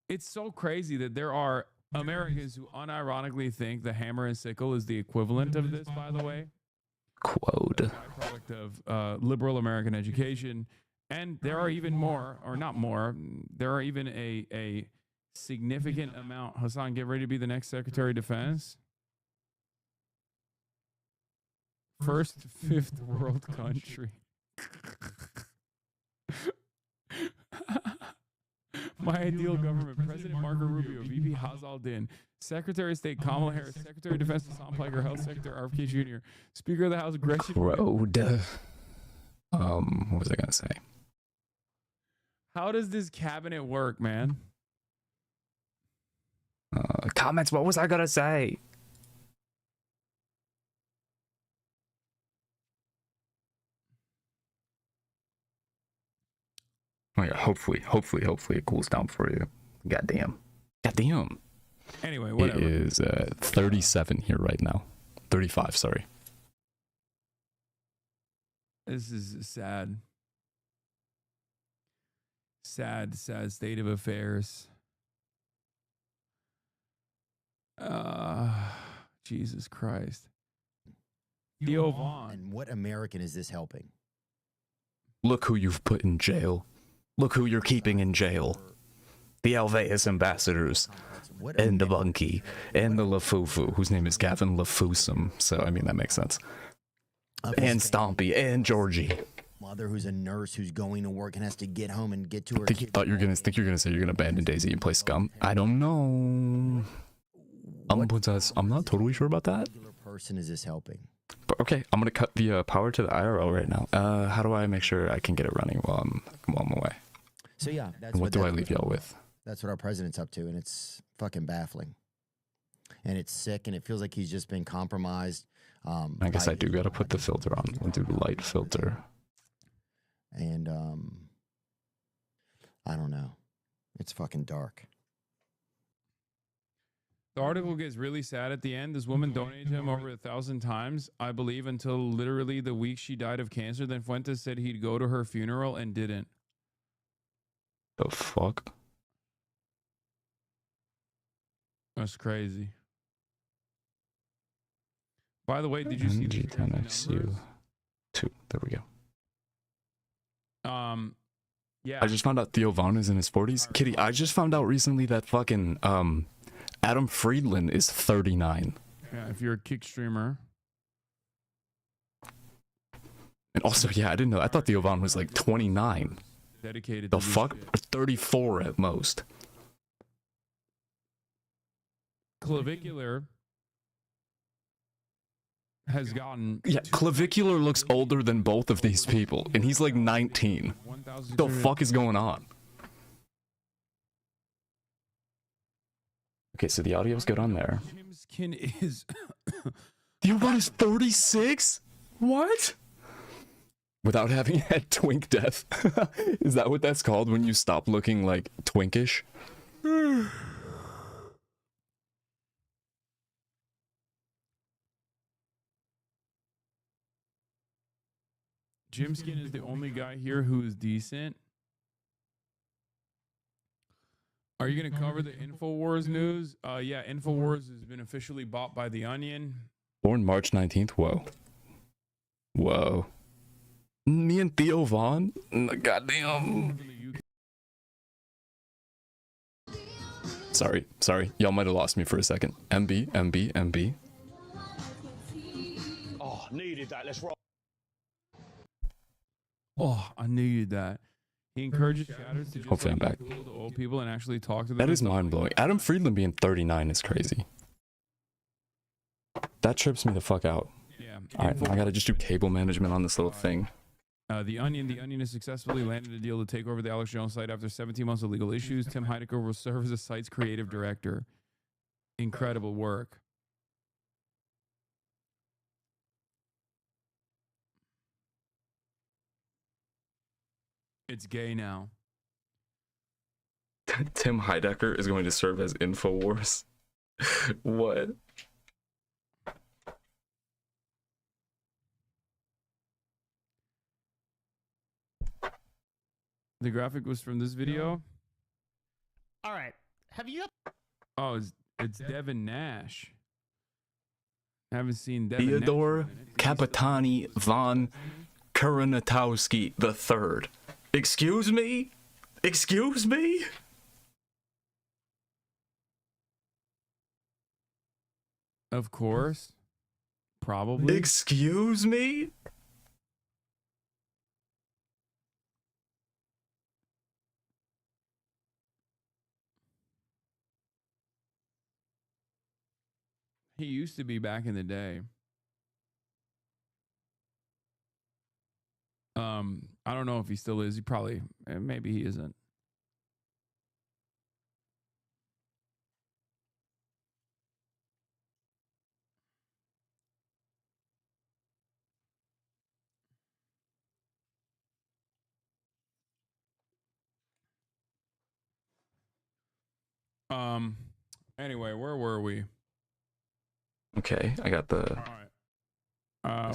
It's so crazy that there are Americans who unironically think the hammer and sickle is the equivalent of this, by the way. Quote. Product of liberal American education. And there are even more, or not more, there are even a significant amount. Hassan, get ready to be the next Secretary of Defense. First fifth world country. My ideal government. President Marco Rubio, VP Hazal Din, Secretary of State Kamala Harris, Secretary of Defense Hassan Piker, Health Secretary RFK Jr., Speaker of the House Gretchen. Crowed. What was I gonna say? How does this cabinet work, man? Comments. What was I gonna say? Oh yeah, hopefully it cools down for you. Goddamn. Anyway, whatever. It is 37 here right now. 35, sorry. This is sad. Sad state of affairs. Jesus Christ. Theo Vaughn. And what American is this helping? Look who you've put in jail. Look who you're keeping in jail. The Alveus ambassadors. And the Bunky. And the Lafufu, whose name is Gavin Lafusum. So, I mean, that makes sense. And Stompy. And Georgie. mother who's a nurse who's going to work and has to get home and get to her. Thought you're gonna say you're gonna abandon Daisy and play Scum. I don't know. I'm not totally sure about that. What person is this helping? But okay, I'm gonna cut the power to the IRL right now. How do I make sure I can get it running while I'm away? So yeah, that's and what do I leave y'all with? That's what our president's up to, and it's fucking baffling. And it's sick, and it feels like he's just been compromised. I guess I do gotta put the filter on. We'll do the light filter. And I don't know. It's fucking dark. The article gets really sad at the end. This woman donated him over 1,000 times, I believe, until literally the week she died of cancer. Then Fuentes said he'd go to her funeral and didn't. The fuck? That's crazy. By the way, did you see the G10XU 2? There we go. Yeah. I just found out Theo Von is in his 40s. Kitty, I just found out recently that fucking Adam Friedland is 39. Yeah, if you're a kick streamer. And also, yeah, I didn't know. I thought Theo Von was like 29. Dedicated The to fuck? this shit. Or 34 at most. Clavicular has gotten... Yeah, Clavicular looks older than both of these people, and he's like 19. What the fuck is going on? Okay, so the audio's good on there. Jim's skin is... Theo Von is 36? What? Without having had twink death. Is that what that's called when you stop looking like twinkish? Jim Skin is the only guy here who is decent. Are you going to cover the InfoWars news? Yeah, InfoWars has been officially bought by The Onion. Born March 19th? Whoa. Whoa. Me and Theo Von? Goddamn. Sorry. Y'all might have lost me for a second. MB. Oh, needed that. Let's roll. Oh, I needed that. He encourages chatters to just Hopefully I'm back. to old people and actually talk to them. That is mind-blowing. Adam Friedland being 39 is crazy. That trips me the fuck out. Yeah. Alright, I gotta just do cable management on this little thing. The Onion has successfully landed a deal to take over the Alex Jones site after 17 months of legal issues. Tim Heidecker will serve as the site's creative director. Incredible work. It's gay now. Tim Heidecker is going to serve as InfoWars. What? The graphic was from this video. All right. Have you? Oh, it's Devin Nash. I haven't seen Devin Theodore Nash. Capitani von Kuranatowski III. Excuse me? Excuse me? Of course. Probably. Excuse me? He used to be back in the day. I don't know if he still is. He probably, maybe he isn't. Anyway, where were we? Okay, I got the...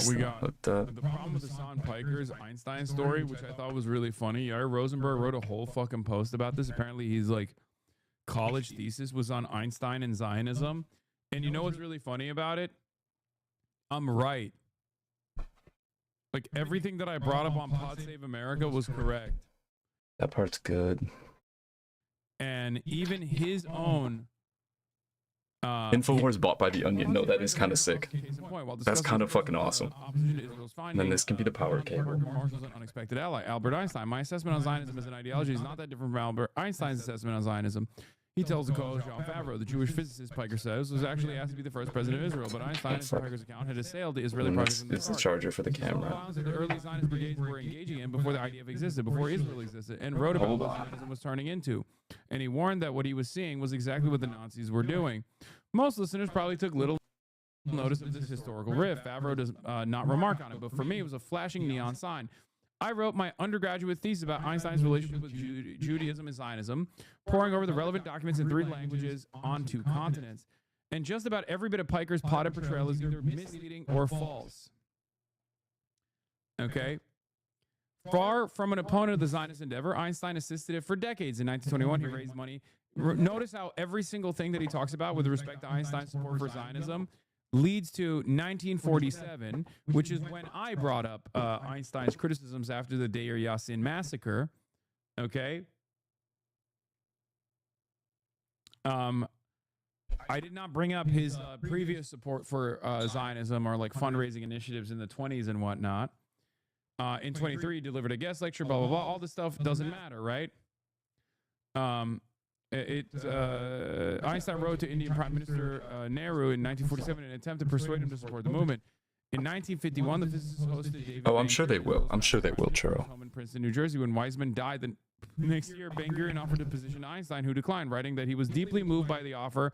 We got the problem with Hassan Piker's Einstein story, which I thought was really funny. Yair Rosenberg wrote a whole fucking post about this. Apparently, he's like, college thesis was on Einstein and Zionism. And you know what's really funny about it? I'm right. Like, everything that I brought up on Pod Save America was correct. That part's good. And even his own Infowars bought by the Onion. No, that is kind of sick. That's kind of fucking awesome. And then this can be the power cable. Marshall's an unexpected ally. Albert Einstein. My assessment on Zionism as an ideology is not that different from Albert Einstein's assessment on Zionism. He tells the co-host Jon Favreau, the Jewish physicist Piker says, was actually asked to be the first president of Israel, but Einstein, in Piker's account, had assailed the Israeli project from the It's the start. charger for the camera. That the early Zionist brigades were engaging in before the IDF existed, before Israel existed, and wrote about what Zionism was turning into. And he warned that what he was seeing was exactly what the Nazis were doing. Most listeners probably took little notice of this historical riff. Favreau does not remark on it, but for me, it was a flashing neon sign. I wrote my undergraduate thesis about Einstein's relationship with Judaism and Zionism, poring over the relevant documents in 3 languages on 2 continents. And just about every bit of Piker's plotted portrayal is either misleading or false. Okay? Far from an opponent of the Zionist endeavor, Einstein assisted it for decades. In 1921, he raised money. Notice how every single thing that he talks about with respect to Einstein's support for Zionism leads to 1947, which is when I brought up Einstein's criticisms after the Deir Yassin massacre. Okay? I did not bring up his previous support for Zionism or like fundraising initiatives in the 20s and whatnot. In 23, he delivered a guest lecture, blah, blah, blah. All this stuff doesn't matter, right? Einstein wrote to Indian Prime Minister Nehru in 1947 in an attempt to persuade him to support the movement. In 1951, the physicists hosted David Oh, I'm sure they will. I'm sure they will, Churro. home in Princeton, New Jersey. When Weizmann died the next year, Ben-Gurion offered a position to Einstein, who declined, writing that he was deeply moved by the offer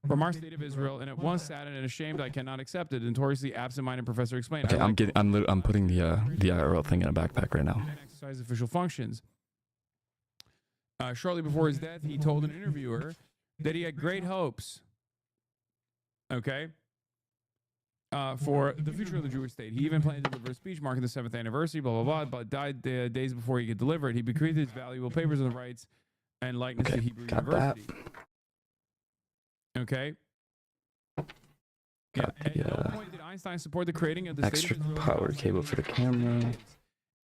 from our state of Israel, and at once saddened and ashamed I cannot accept it. The notoriously absent-minded professor explained. Okay, I'm putting the IRL thing in a backpack right now. Exercise official functions. Shortly before his death, he told an interviewer that he had great hopes, okay, for the future of the Jewish state. He even planned to deliver a speech marking the 7th anniversary, blah, blah, blah, but died days before he could deliver it. He bequeathed his valuable papers on the rights and likeness to Hebrew University. Okay? Yeah. At no point did Einstein support the creating of the Extra state of power cable for the camera.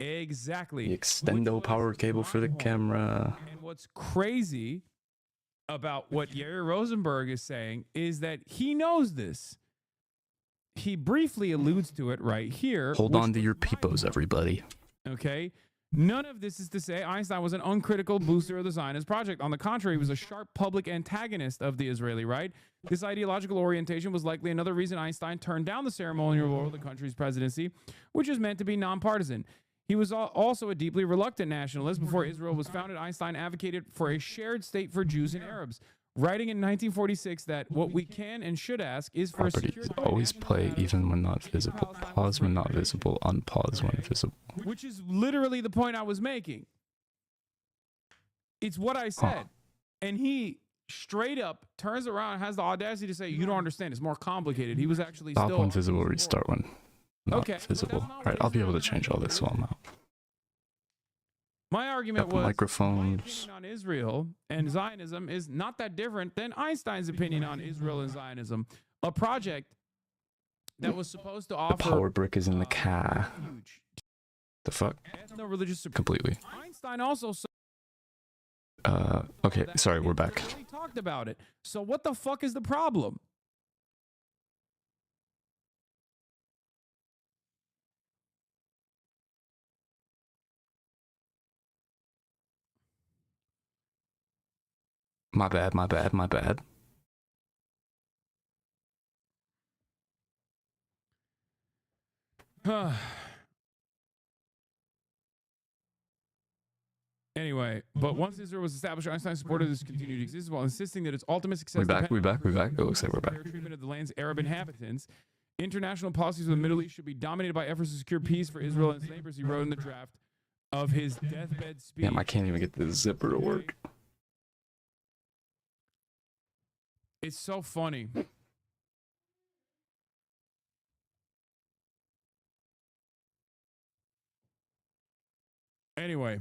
Exactly. The extendo power cable for the camera. And what's crazy about what Yair Rosenberg is saying is that he knows this. He briefly alludes to it right here. Hold on to your peepos, everybody. Okay? None of this is to say Einstein was an uncritical booster of the Zionist project. On the contrary, he was a sharp public antagonist of the Israeli right. This ideological orientation was likely another reason Einstein turned down the ceremonial role of the country's presidency, which is meant to be nonpartisan. He was also a deeply reluctant nationalist. Before Israel was founded, Einstein advocated for a shared state for Jews and Arabs, writing in 1946 that what we can and should ask is for a secure... Always play even when not visible. Pause when not visible. Unpause when visible. Which is literally the point I was making. It's what I said. And he straight up turns around and has the audacity to say, you don't understand. It's more complicated. He was actually Stop still... when visible, restart when not Okay, visible. Alright, I'll be able to change all this while I'm out. My argument Got the was microphones. my opinion on Israel and Zionism is not that different than Einstein's opinion on Israel and Zionism. A project that was supposed to The offer power brick is in the car. The fuck? no religious support. Completely. Einstein also Okay, sorry, we're back. talked about it. So what the fuck is the problem? My bad, my bad, my bad. Anyway, but once Israel was established, Einstein supported its continued existence while insisting that its ultimate success We back. depended It looks like we're back. fair treatment of the land's Arab inhabitants. International policies of the Middle East should be dominated by efforts to secure peace for Israel and its neighbors, he wrote in the draft of his deathbed speech. Damn, I can't even get the zipper to work. It's so funny. Anyway,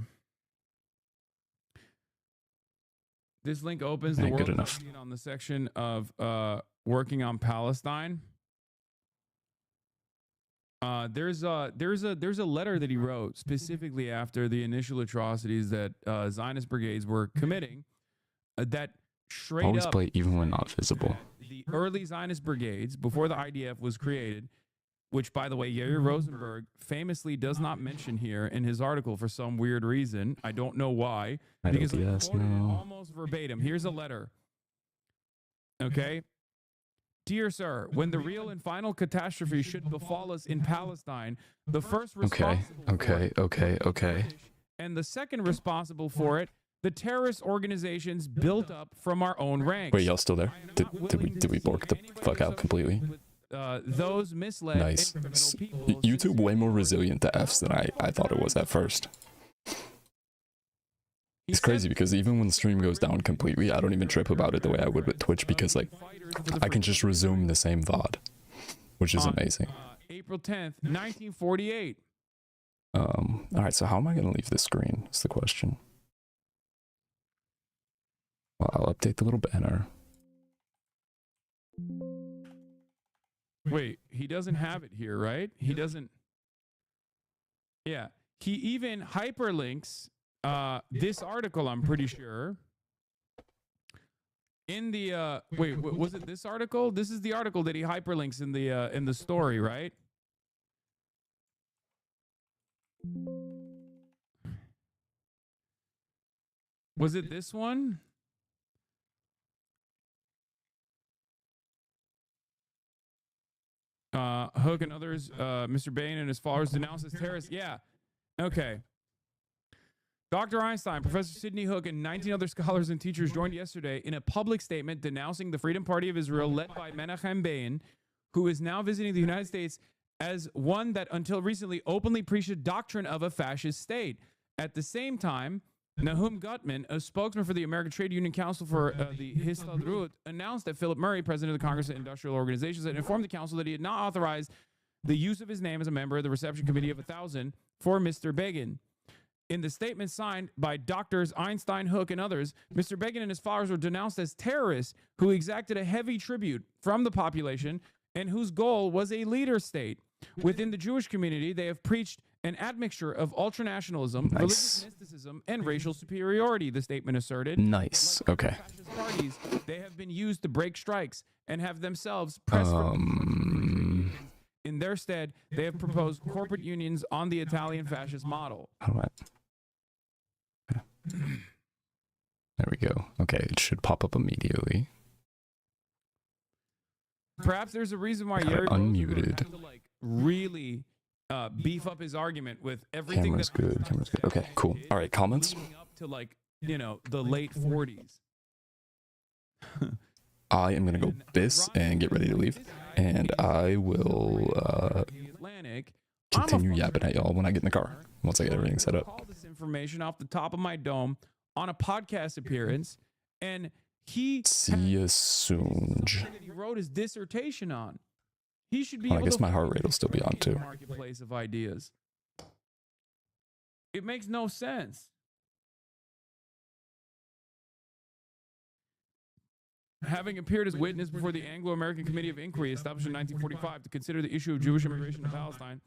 this link opens the Ain't good world enough. on the section of working on Palestine. There's a letter that he wrote specifically after the initial atrocities that Zionist brigades were committing that straight Always up play even when not visible. the early Zionist brigades before the IDF was created, which, by the way, Yair Rosenberg famously does not mention here in his article for some weird reason. I don't know why. Because I IWS, quoted it no. almost verbatim. Here's a letter. Okay. Dear sir, when the real and final catastrophe should befall us in Palestine, the first Okay, responsible okay. and the second responsible for it, the terrorist organizations built up from our own ranks. Wait, y'all still there? Did we bork the fuck out completely? Those misled Nice. and criminal people. YouTube way more resilient to Fs than I thought it was at first. It's crazy because even when the stream goes down completely, I don't even trip about it the way I would with Twitch because like I can just resume the same VOD, which is amazing. April 10th, 1948. All right, so how am I gonna leave this screen? Is the question. Well, I'll update the little banner. Wait, he doesn't have it here, right? He doesn't. Yeah, he even hyperlinks this article, I'm pretty sure. In the wait, was it this article? This is the article that he hyperlinks in the story, right? Was it this one? Hook and others, Mr. Bain and his followers denounced as terrorists. Yeah. Okay. Dr. Einstein, Professor Sidney Hook, and 19 other scholars and teachers joined yesterday in a public statement denouncing the Freedom Party of Israel led by Menachem Begin, who is now visiting the United States as one that until recently openly preached a doctrine of a fascist state. At the same time, Nahum Gutman, a spokesman for the American Trade Union Council for the Histadrut, announced that Philip Murray, president of the Congress of Industrial Organizations, had informed the council that he had not authorized the use of his name as a member of the reception committee of 1,000 for Mr. Begin. In the statement signed by Doctors Einstein, Hook, and others, Mr. Begin and his followers were denounced as terrorists who exacted a heavy tribute from the population and whose goal was a leader state. Within the Jewish community, they have preached an admixture of ultranationalism, religious mysticism, and racial superiority, the statement asserted. Nice. Okay. Parties, they have been used to break strikes and have themselves pressed for in their stead, they have proposed corporate unions on the Italian fascist model. How do I? Okay. There we go. Okay, it should pop up immediately. Perhaps there's a reason why Yair Unmuted. had to like really beef up his argument with everything. Camera's good. Camera's good. Okay, cool. All right, comments. Up to like the late 40s. I am gonna go bis and get ready to leave, and I will continue yapping at y'all when I get in the car once I get everything set up. Call this information off the top of my dome on a podcast appearance, and he See you soon. he wrote his dissertation on. He should be. Well, I able guess to my heart rate will still be on too. Marketplace of ideas. It makes no sense. Having appeared as witness before the Anglo-American Committee of Inquiry established in 1945 to consider the issue of Jewish immigration to Palestine,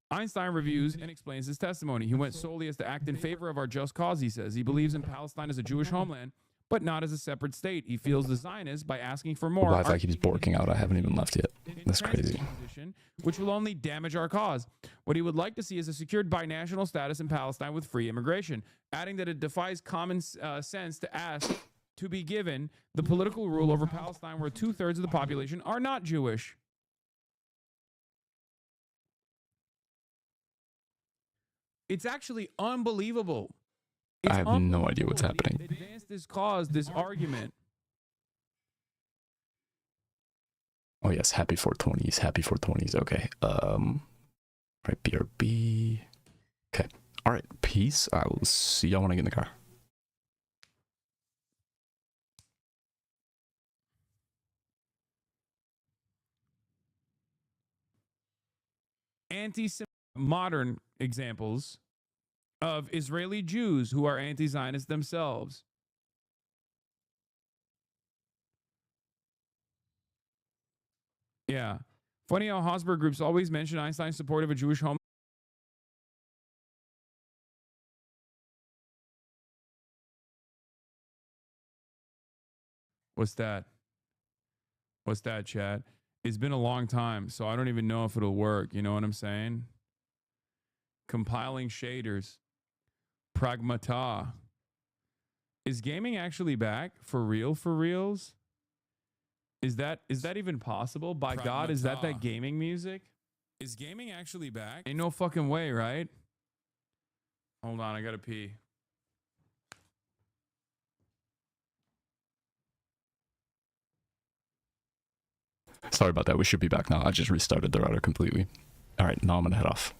Einstein reviews and explains his testimony. He went solely as to act in favor of our just cause, he says. He believes in Palestine as a Jewish homeland, but not as a separate state. He feels the Zionists, by asking for more, Wi-Fi keeps borking out. I haven't even left yet. That's crazy. Which will only damage our cause. What he would like to see is a secured binational status in Palestine with free immigration, adding that it defies common sense to ask to be given the political rule over Palestine where 2/3 of the population are not Jewish. It's actually unbelievable. I have no idea what's happening. Advance this cause, this argument. Oh yes, happy 420s. Happy 420s. Okay. Right, BRB. Okay. All right. Peace. I will see y'all when I get in the car. Modern examples of Israeli Jews who are anti-Zionist themselves. Yeah. Funny how Hosberg groups always mention Einstein's support of a Jewish home. What's that? What's that, chat? It's been a long time, so I don't even know if it'll work. You know what I'm saying? Compiling shaders. Pragmata. Is gaming actually back? For real? For reals? Is that even possible? By God, is that gaming music? Is gaming actually back? Ain't no fucking way, right? Hold on, I gotta pee. Sorry about that. We should be back now. I just restarted the router completely. All right, now I'm gonna head off.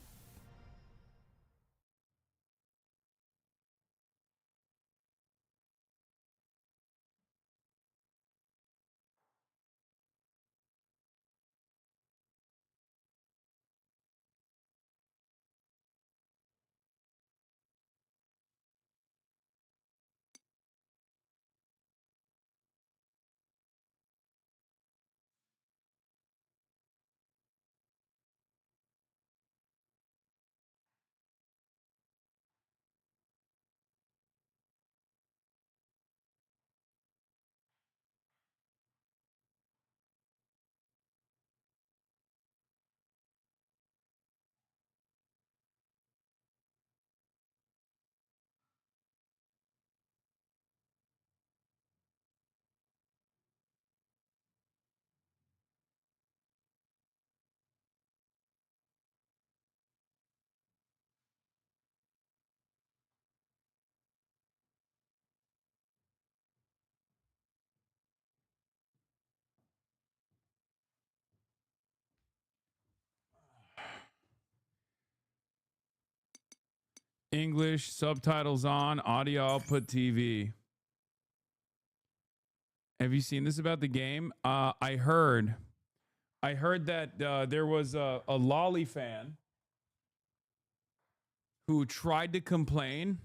English, subtitles on, audio output TV. Have you seen this about the game? I heard that there was a Lolly fan who tried to complain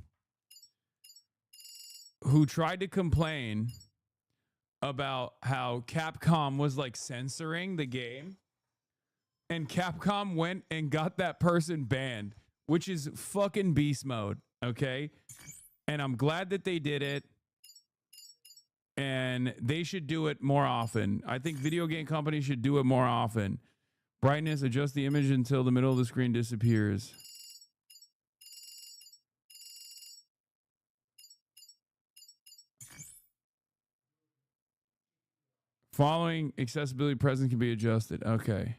about how Capcom was like censoring the game, and Capcom went and got that person banned, which is fucking beast mode, okay? And I'm glad that they did it, and they should do it more often. I think video game companies should do it more often. Brightness, adjust the image until the middle of the screen disappears. Following accessibility present can be adjusted. Okay.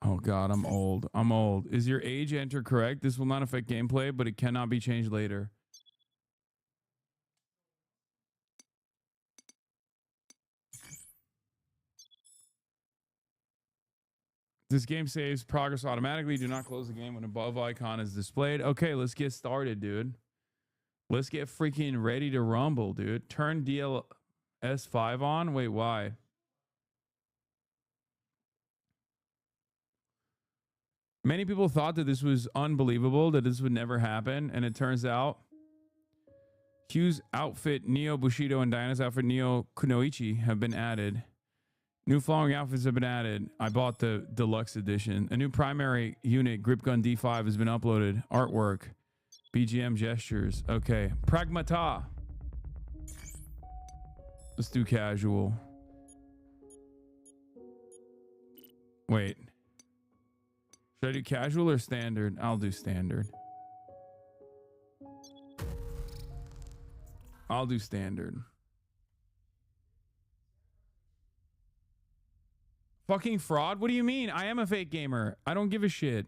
Oh God, I'm old. I'm old. Is your age entered correct? This will not affect gameplay, but it cannot be changed later. This game saves progress automatically. Do not close the game when above icon is displayed. Okay, let's get started, dude. Let's get freaking ready to rumble, dude. Turn DLS5 on. Wait, why? Many people thought that this was unbelievable, that this would never happen, and it turns out Hugh's outfit, Neo Bushido, and Diana's outfit, Neo Kunoichi, have been added. New following outfits have been added. I bought the deluxe edition. A new primary unit, Grip Gun D5, has been uploaded. Artwork, BGM gestures. Okay. Pragmata. Let's do casual. Wait. Should I do casual or standard? I'll do standard. I'll do standard. Fucking fraud? What do you mean? I am a fake gamer. I don't give a shit.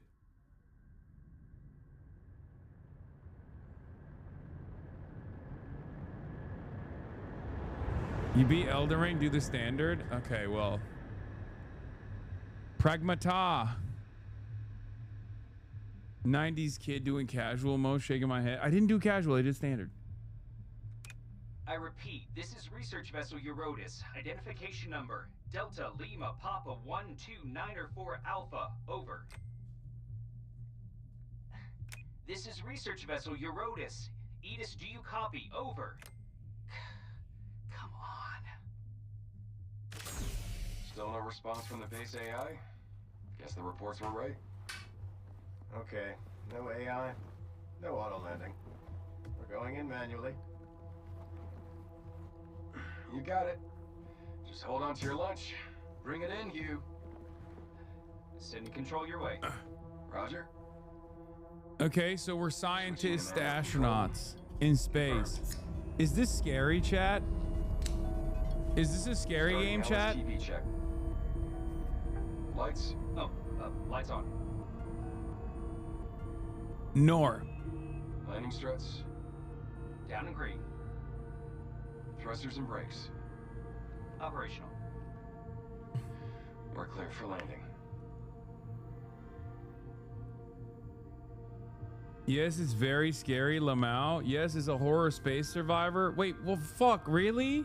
You beat Elden Ring, do the standard? Okay, well. Pragmata. 90s kid doing casual mode, shaking my head. I didn't do casual, I did standard. I repeat, this is research vessel Eurotas. Identification number Delta Lima Papa 1294 Alpha. Over. This is research vessel Eurotas. Edis, do you copy? Over. Come on. Still no response from the base AI? Guess the reports were right. Okay, no AI, no auto landing. We're going in manually. You got it. Just hold on to your lunch. Bring it in, Hugh. Sydney, control your way. Roger. Okay, so we're scientists, astronauts in space. Is this scary, chat? Is this a scary game, chat? TV check. Lights. Oh, lights on. Nor. Landing struts. Down and green. Thrusters and brakes. Operational. We're clear for landing. Yes, it's very scary, Lamau. Yes, it's a horror space survivor. Wait, well, fuck, really?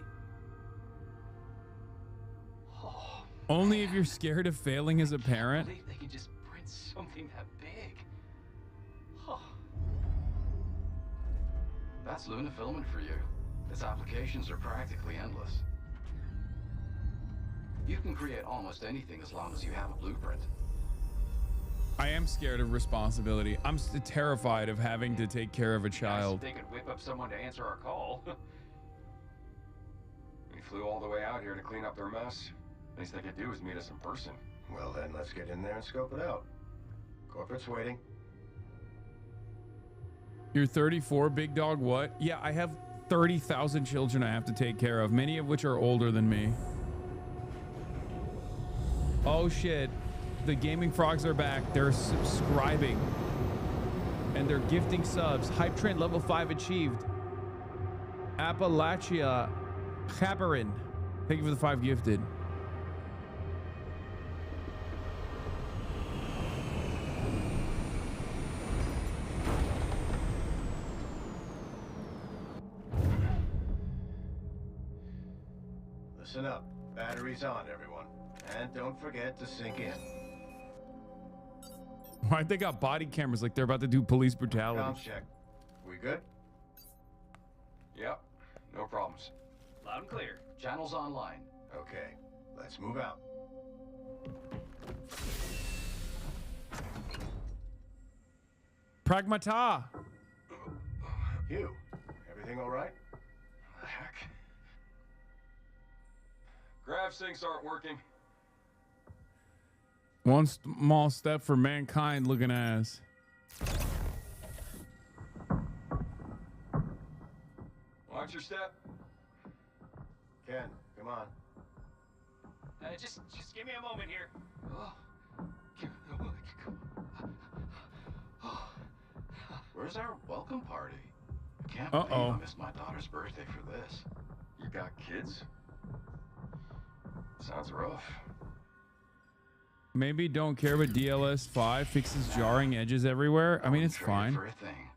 Oh, Only if you're scared of failing as a parent? I believe they can just print something that big. Oh. That's Luna filament for you. Its applications are practically endless. You can create almost anything as long as you have a blueprint. I am scared of responsibility. I'm terrified of having to take care of a child. They could whip up someone to answer our call. We flew all the way out here to clean up their mess. Least they could do is meet us in person. Well then, let's get in there and scope it out. Corporate's waiting. You're 34, big dog, what? Yeah, I have 30,000 children I have to take care of, many of which are older than me. Oh shit. The Gaming Frogs are back. They're subscribing. And they're gifting subs. Hype Train level 5 achieved. Appalachia Chabarin. Thank you for the 5 gifted. Listen up. Batteries on, everyone. And don't forget to sync in. Why they got body cameras like they're about to do police brutality? Comms check. We good? Yep. No problems. Loud and clear. Channels online. Okay. Let's move out. Pragmata. Hugh, everything all right? The heck? Grav sinks aren't working. One small step for mankind looking ass. Watch your step. Ken, come on. Just give me a moment here. Where's our welcome party? I can't believe I missed my daughter's birthday for this. You got kids? Sounds rough. Maybe don't care, but DLS 5 fixes jarring edges everywhere. I mean, it's fine. For a thing.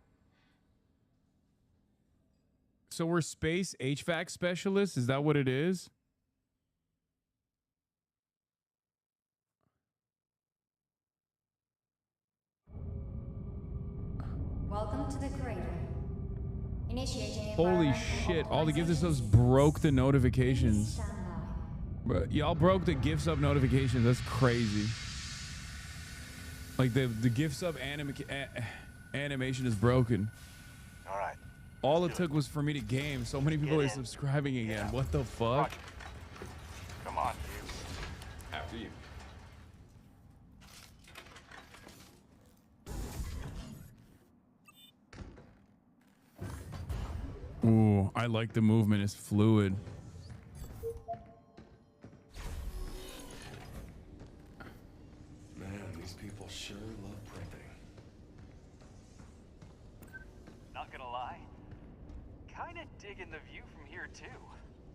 So we're space HVAC specialists? Is that what it is? Welcome to the crater. Initiating. Holy shit. All the gift subs broke the notifications. But y'all broke the gift sub notifications. That's crazy. Like the gift sub animation is broken. All right. All it took was for me to game. So many people are subscribing again. What the fuck? Come on, After you. Ooh, I like the movement. It's fluid. Man, these people sure love printing. Not gonna lie, kinda digging the view from here too.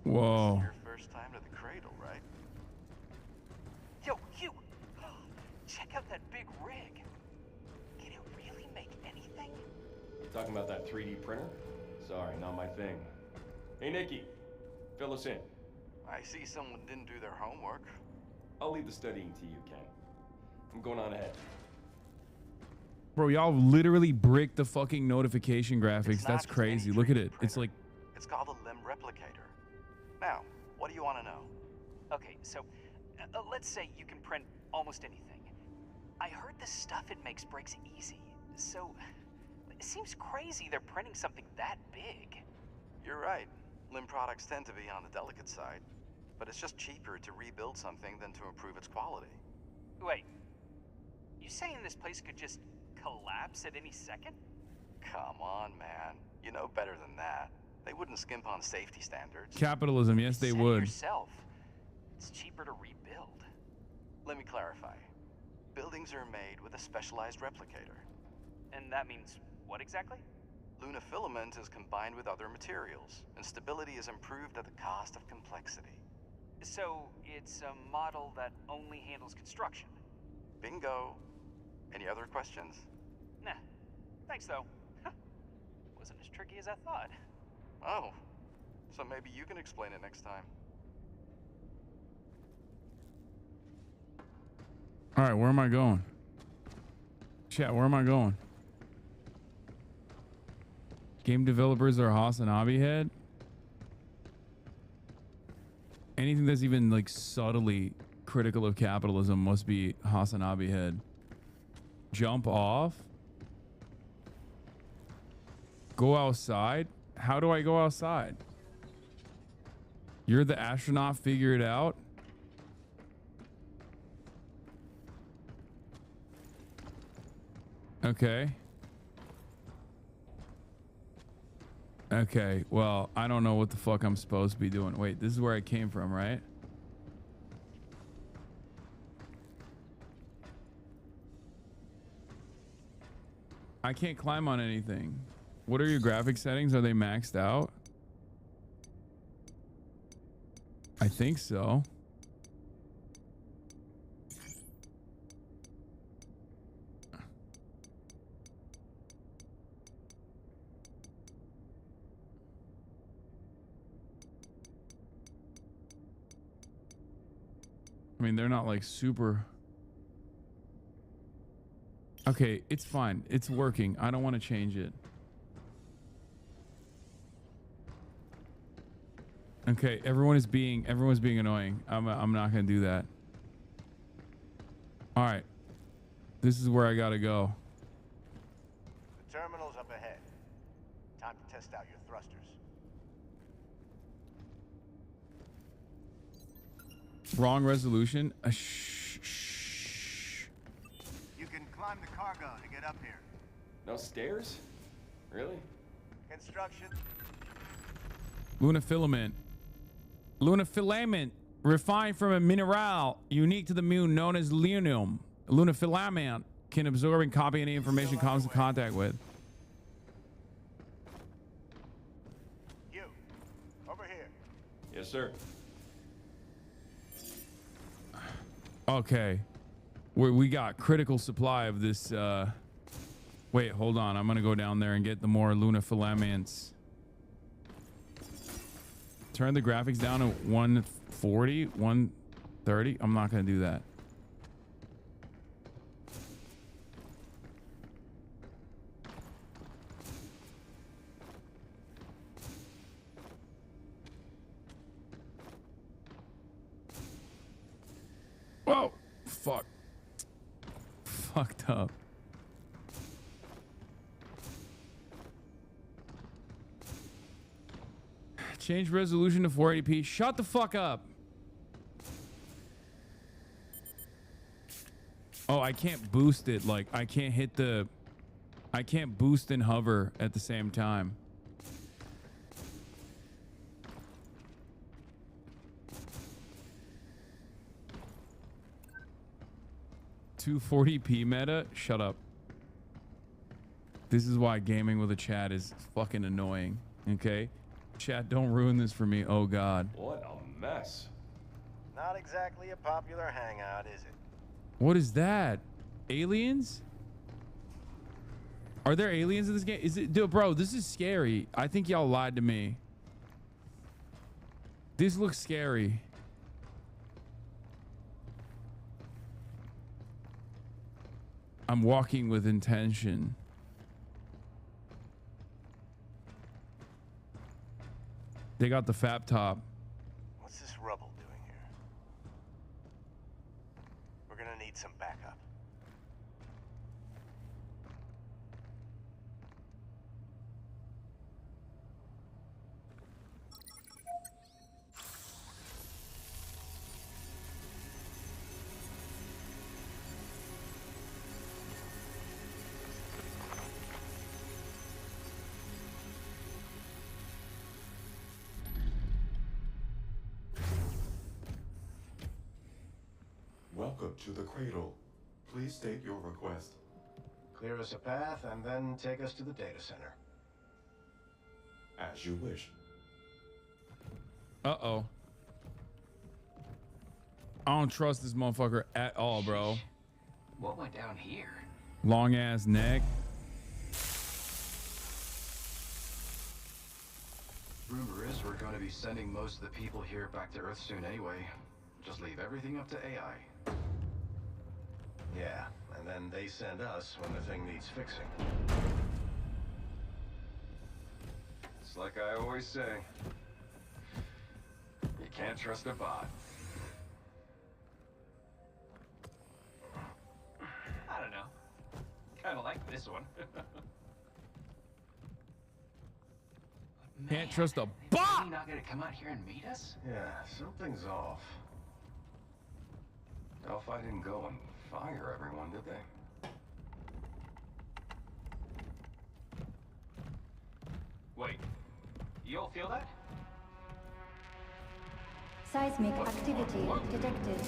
Whoa. This is your first time to the cradle, right? Yo, Hugh! Check out that big rig. Can it really make anything? Talking about that 3D printer? Sorry, not my thing. Hey, Nikki, fill us in. I see someone didn't do their homework. I'll leave the studying to you, Ken. I'm going on ahead. Bro, y'all literally bricked the fucking notification graphics. That's crazy. Look at it. It's like... It's called a limb replicator. Now, what do you want to know? Okay, so let's say you can print almost anything. I heard the stuff it makes breaks easy, so it seems crazy they're printing something that big. You're right. Limb products tend to be on the delicate side, but it's just cheaper to rebuild something than to improve its quality. Wait, you saying this place could just collapse at any second? Come on, man. You know better than that. They wouldn't skimp on safety standards. Capitalism, yes, they Said would. yourself, it's cheaper to rebuild. Let me clarify. Buildings are made with a specialized replicator. And that means what exactly? Luna filament is combined with other materials, and stability is improved at the cost of complexity. So it's a model that only handles construction. Bingo. Any other questions? Nah. Thanks though. Wasn't as tricky as I thought. Oh. So maybe you can explain it next time. All right, where am I going? Chat, where am I going? Game developers are Hasanabe head. Anything that's even like subtly critical of capitalism must be Hasanabe head. Jump off? Go outside? How do I go outside? You're the astronaut, figure it out? Okay. Okay, well, I don't know what the fuck I'm supposed to be doing. Wait, this is where I came from, right? I can't climb on anything. What are your graphic settings? Are they maxed out? I think so. I mean, they're not like super. Okay, it's fine. It's working. I don't want to change it. Okay, everyone's being annoying. I'm not gonna do that. All right, this is where I gotta go. The terminal's up ahead. Time to test out your thrusters. Wrong resolution. You can climb the cargo to get up here. No stairs? Really? Construction. Luna filament. Luna filament, refined from a mineral unique to the moon known as lunium. Luna filament can absorb and copy any information it comes in contact with. You, over here. Yes, sir. Okay, we got critical supply of this. Wait, hold on. I'm gonna go down there and get the more Luna filaments. Turn the graphics down to 140, 130. I'm not gonna do that. Whoa, fuck. Fucked up. Change resolution to 480p. Shut the fuck up. Oh, I can't boost it. Like, I can't hit the... I can't boost and hover at the same time. $240p meta? Shut up. This is why gaming with a chat is fucking annoying. Okay? Chat, don't ruin this for me. Oh, God. What a mess. Not exactly a popular hangout, is it? What is that? Aliens? Are there aliens in this game? Is it, dude, bro, this is scary. I think y'all lied to me. This looks scary. I'm walking with intention. They got the fab top. What's this rubble doing here? We're gonna need some backup. Welcome to the cradle. Please state your request. Clear us a path and then take us to the data center. As you wish. Uh-oh. I don't trust this motherfucker at all, bro. What went down here? Long ass neck. Rumor is we're going to be sending most of the people here back to Earth soon anyway. Just leave everything up to AI. Yeah, and then they send us when the thing needs fixing. It's like I always say. You can't trust a bot. I don't know. Kind of like this one. Can't trust a Is bot. he not gonna come out here and meet us? Yeah, something's off. Delphi didn't go and fire everyone, did they? Wait, you all feel that? Seismic activity detected.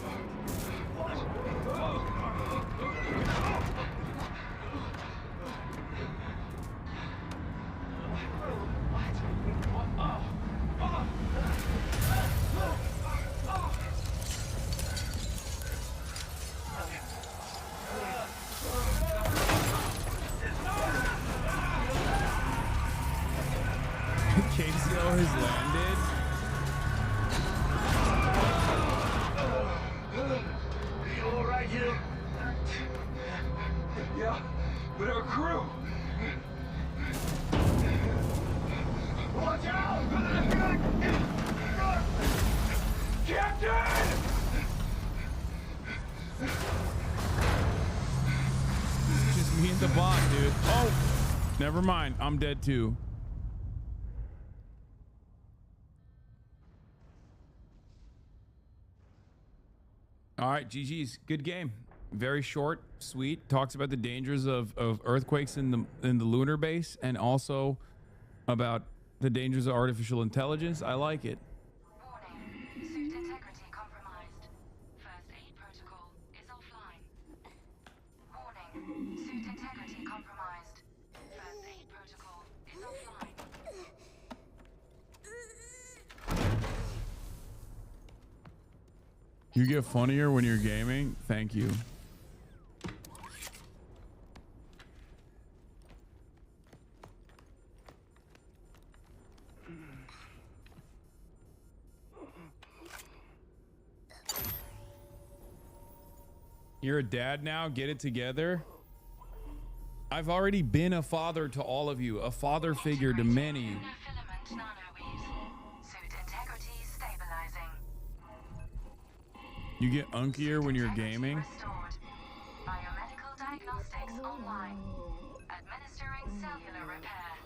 KCO has landed. You all right here? Yeah, but our crew. Watch out! Captain! Just me and the bot, dude. Oh, never mind. I'm dead too. All right, GG's. Good game. Very short, sweet. Talks about the dangers of earthquakes in the lunar base, and also about the dangers of artificial intelligence. I like it. Warning. Suit integrity compromised. First aid protocol is offline. Warning. Suit integrity compromised. First aid protocol is offline. You get funnier when you're gaming. Thank you. You're a dad now? Get it together? I've already been a father to all of you, a father figure to many. Filament nanoweaves. Suit integrity stabilizing. You get unkier when you're gaming? Restored. Biomedical diagnostics online. Administering cellular repair.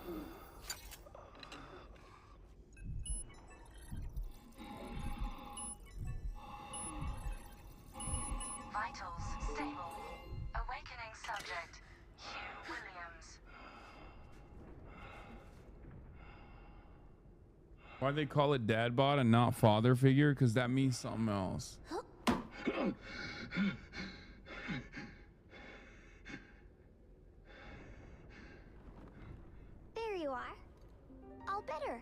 Vitals stable. Awakening subject. Hugh Williams. Why they call it dad bod and not father figure? Because that means something else. There you are. All better.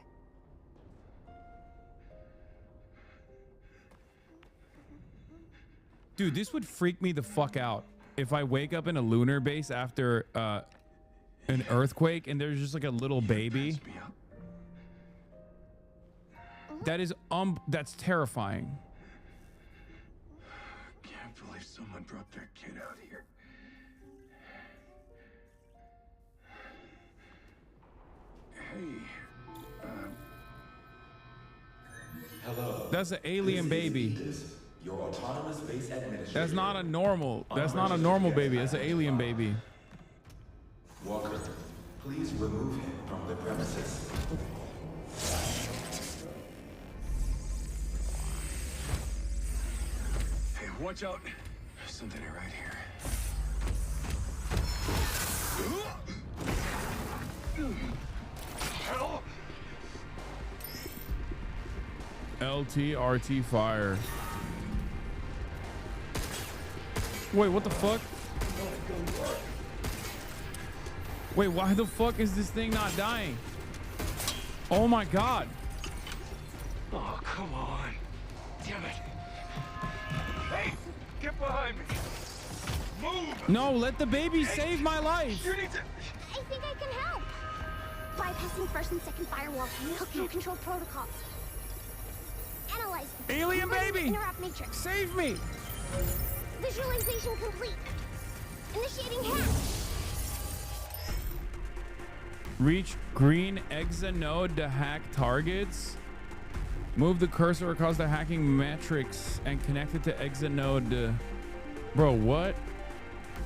Dude, this would freak me the fuck out if I wake up in a lunar base after an earthquake and there's just like a little baby. That is that's terrifying. Can't believe someone brought their kid out here. Hey, Hello. That's an alien baby. Your autonomous base administrator. That's not a normal baby. That's an alien baby. Walker, please remove him from the premises. hey, watch out. There's something right here. Hell! LT RT fire. Wait, what the fuck? Wait, why the fuck is this thing not dying? Oh my god. Oh, come on. Damn it. Hey, get behind me. Move. No, let the baby save my life. You need to... I think I can help. Bypassing first and second firewall can help you control protocols. Analyze the Alien baby! interrupt matrix. Save me! Visualization complete. Initiating hack. Reach green exa node to hack targets. Move the cursor across the hacking matrix and connect it to exa node to... Bro, what?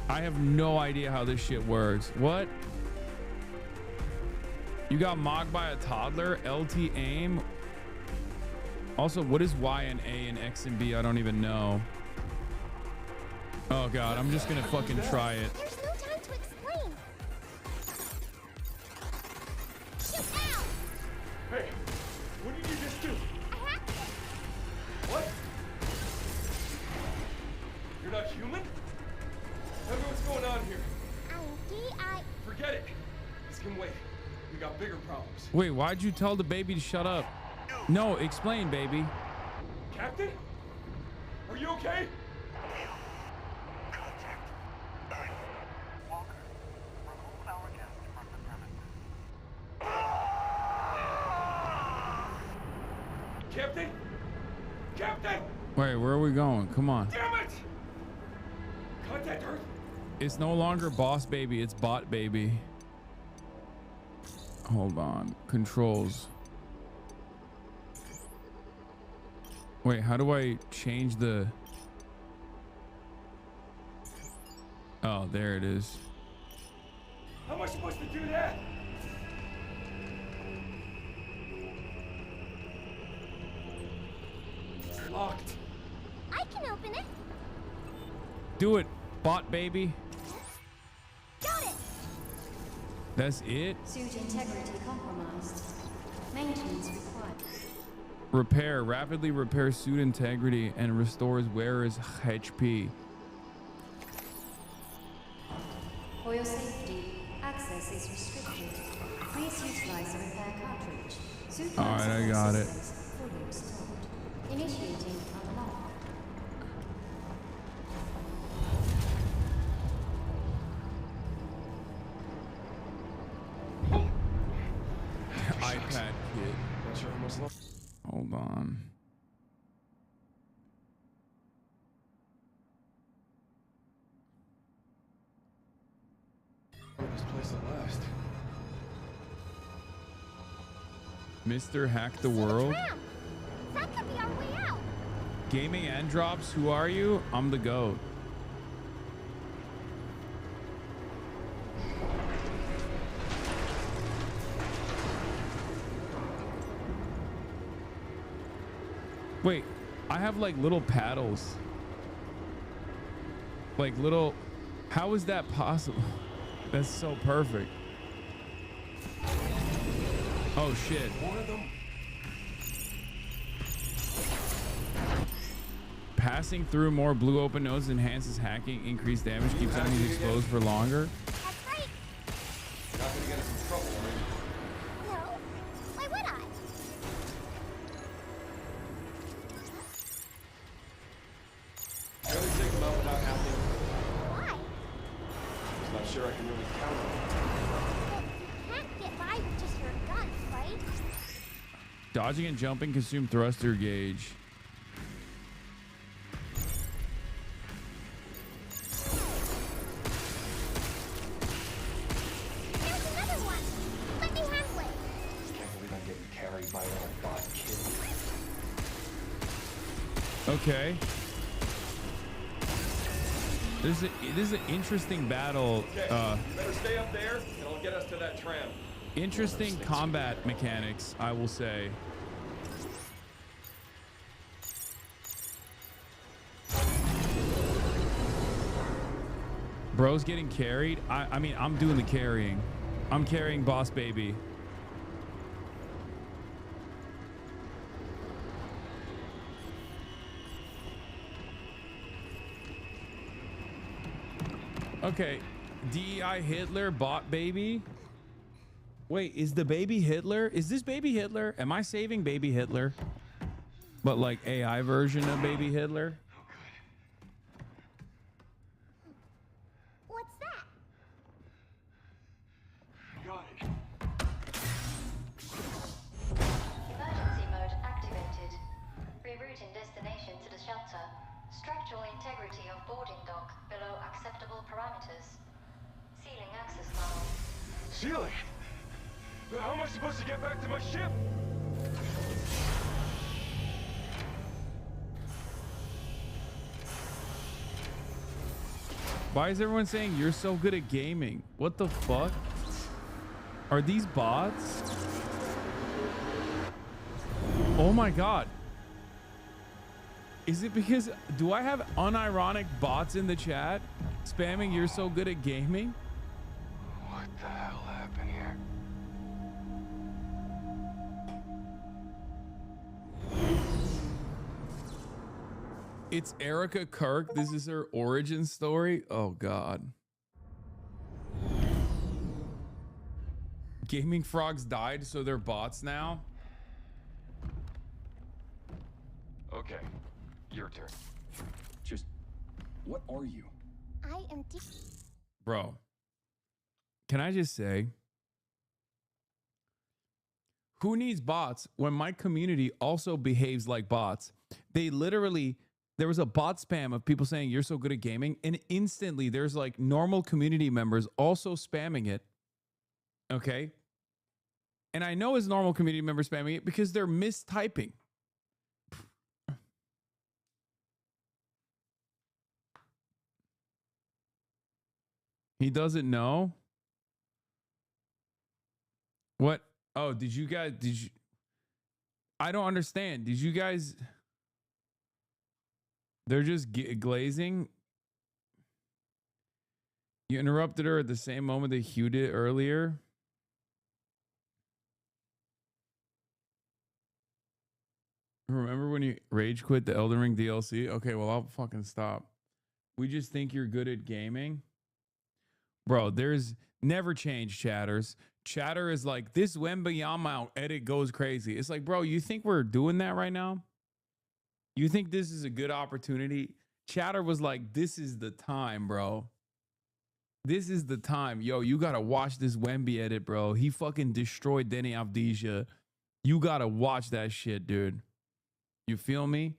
I have no idea how this shit works. What? You got mocked by a toddler? LT aim? Also, what is Y and A and X and B? I don't even know. Oh god, I'm just gonna fucking try it. There's no time to explain. Shoot out! Hey, what did you just do? I hacked it. What? You're not human? Tell me what's going on here. Forget it. This can wait. We got bigger problems. Wait, why'd you tell the baby to shut up? No, explain, baby. Captain? Are you okay? Captain? Captain! Wait, where are we going? Come on. Damn it! Contact Earth. It's no longer boss baby, it's bot baby. Hold on. Controls. Wait, how do I change the... Oh, there it is. How am I supposed to do that? It's locked. I can open it. Do it, bot baby. Got it. That's it? Suit integrity compromised. Maintenance required. Repair. Rapidly repair suit integrity and restores wearer's HP. For your safety, access is restricted. Please utilize a repair cartridge. Suit Alright, I got it. fully restored. Initiating unlock. iPad kit. Not sure how much longer. Hold on. This place will last. Mr. Hack the World. That could be our way out. Gaming and drops. Who are you? I'm the GOAT. Wait, I have like little paddles. Like little... How is that possible? That's so perfect. Oh shit. One of them. Passing through more blue open nodes enhances hacking, increased damage, keeps enemies exposed for longer. That's right. You're not gonna get us in trouble, are you? No. Why would I? I only take them out without happening. Why? Just not sure I can really count on them. You can't get by with just your guns, right? Dodging and jumping consume thruster gauge. There's another one. Let me handle it. Can't believe I'm getting carried by an old bot kid. Okay. This is an interesting battle. Okay, better stay up there, and I'll get us to that tram. Interesting combat mechanics, I will say. Bro's getting carried. I mean, I'm doing the carrying. I'm carrying Boss Baby. Okay, DEI Hitler bot baby. Wait, is the baby Hitler? Is this baby Hitler? Am I saving baby Hitler? But like AI version of baby Hitler? What's that? Got it. Emergency mode activated. Rerouting destination to the shelter. Structural integrity of boarding dock below acceptable parameters. Sealing access tunnel. Ceiling? How am I supposed to get back to my ship? Why is everyone saying you're so good at gaming? What the fuck? Are these bots? Oh my god. Is it because do I have unironic bots in the chat spamming you're so good at gaming? What the hell happened here? It's Erica Kirk. This is her origin story. Oh god. Gaming frogs died, so they're bots now. Okay, your turn. Just, what are you? I am Bro, can I just say, who needs bots when my community also behaves like bots? They literally, there was a bot spam of people saying you're so good at gaming, and instantly there's like normal community members also spamming it. Okay. And I know it's normal community members spamming it because they're mistyping. He doesn't know. What? Oh, did you? I don't understand. Did you guys? They're just glazing. You interrupted her at the same moment that Hugh did earlier. Remember when you rage quit the Elden Ring DLC? Okay, well, I'll fucking stop. We just think you're good at gaming. Bro, there's never change, chatters. Chatter is like, this Wembayama edit goes crazy. It's like, bro, you think we're doing that right now? You think this is a good opportunity? Chatter was like, this is the time, bro. This is the time. Yo, you gotta watch this Wemby edit, bro. He fucking destroyed Denny Avdija. You gotta watch that shit, dude. You feel me?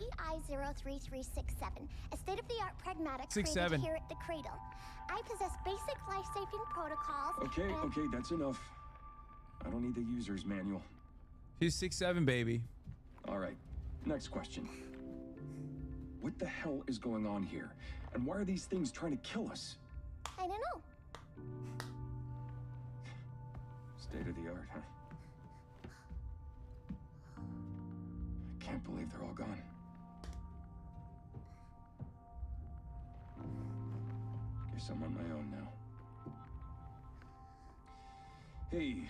EI-03367, a state-of-the-art pragmatic 67. created here at the Cradle. I possess basic life-saving protocols. Okay, and okay, that's enough. I don't need the user's manual. She's 6'7", baby. All right, next question. What the hell is going on here? And why are these things trying to kill us? I don't know. State of the art, huh? I can't believe they're all gone. Guess I'm on my own now. Hey,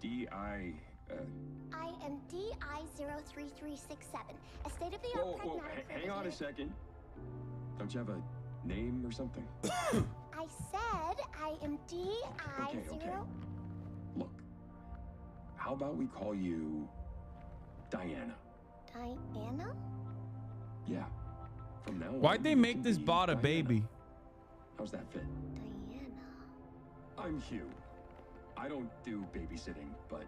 D.I. I am DI-03367, a state-of-the-art Whoa, pragmatic hang on a second. Don't you have a name or something? I said I am DI-0... Okay. Look, how about we call you Diana? Diana? Yeah. From now on. Why'd they you make can this be bot a Diana. baby? How's that fit? Diana. I'm Hugh. I don't do babysitting, but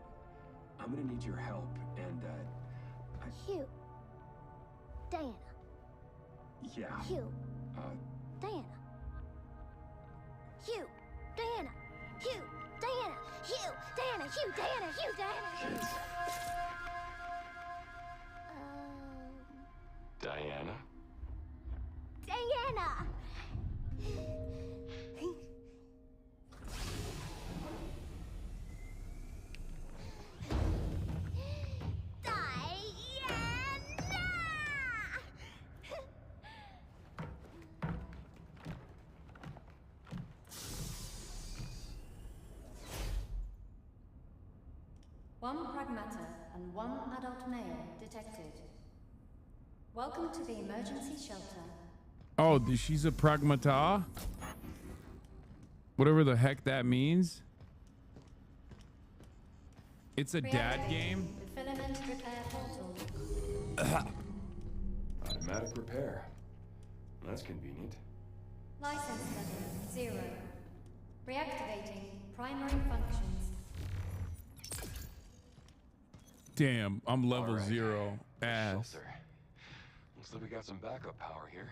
I'm gonna need your help, and, Hugh. Diana. yeah. Hugh. Diana. Hugh. Diana. Hugh. Diana. Hugh. Diana. Hugh. Diana. Hugh. Diana. Diana? Diana. 1 pragmata and 1 adult male detected. Welcome to the emergency shelter. Oh, she's a pragmata? Whatever the heck that means. It's a dad game? The filament repair portal. Automatic repair. That's convenient. License level 0. Reactivating primary functions. Damn, I'm level All right. 0. Ass. Shelter. Looks like we got some backup power here.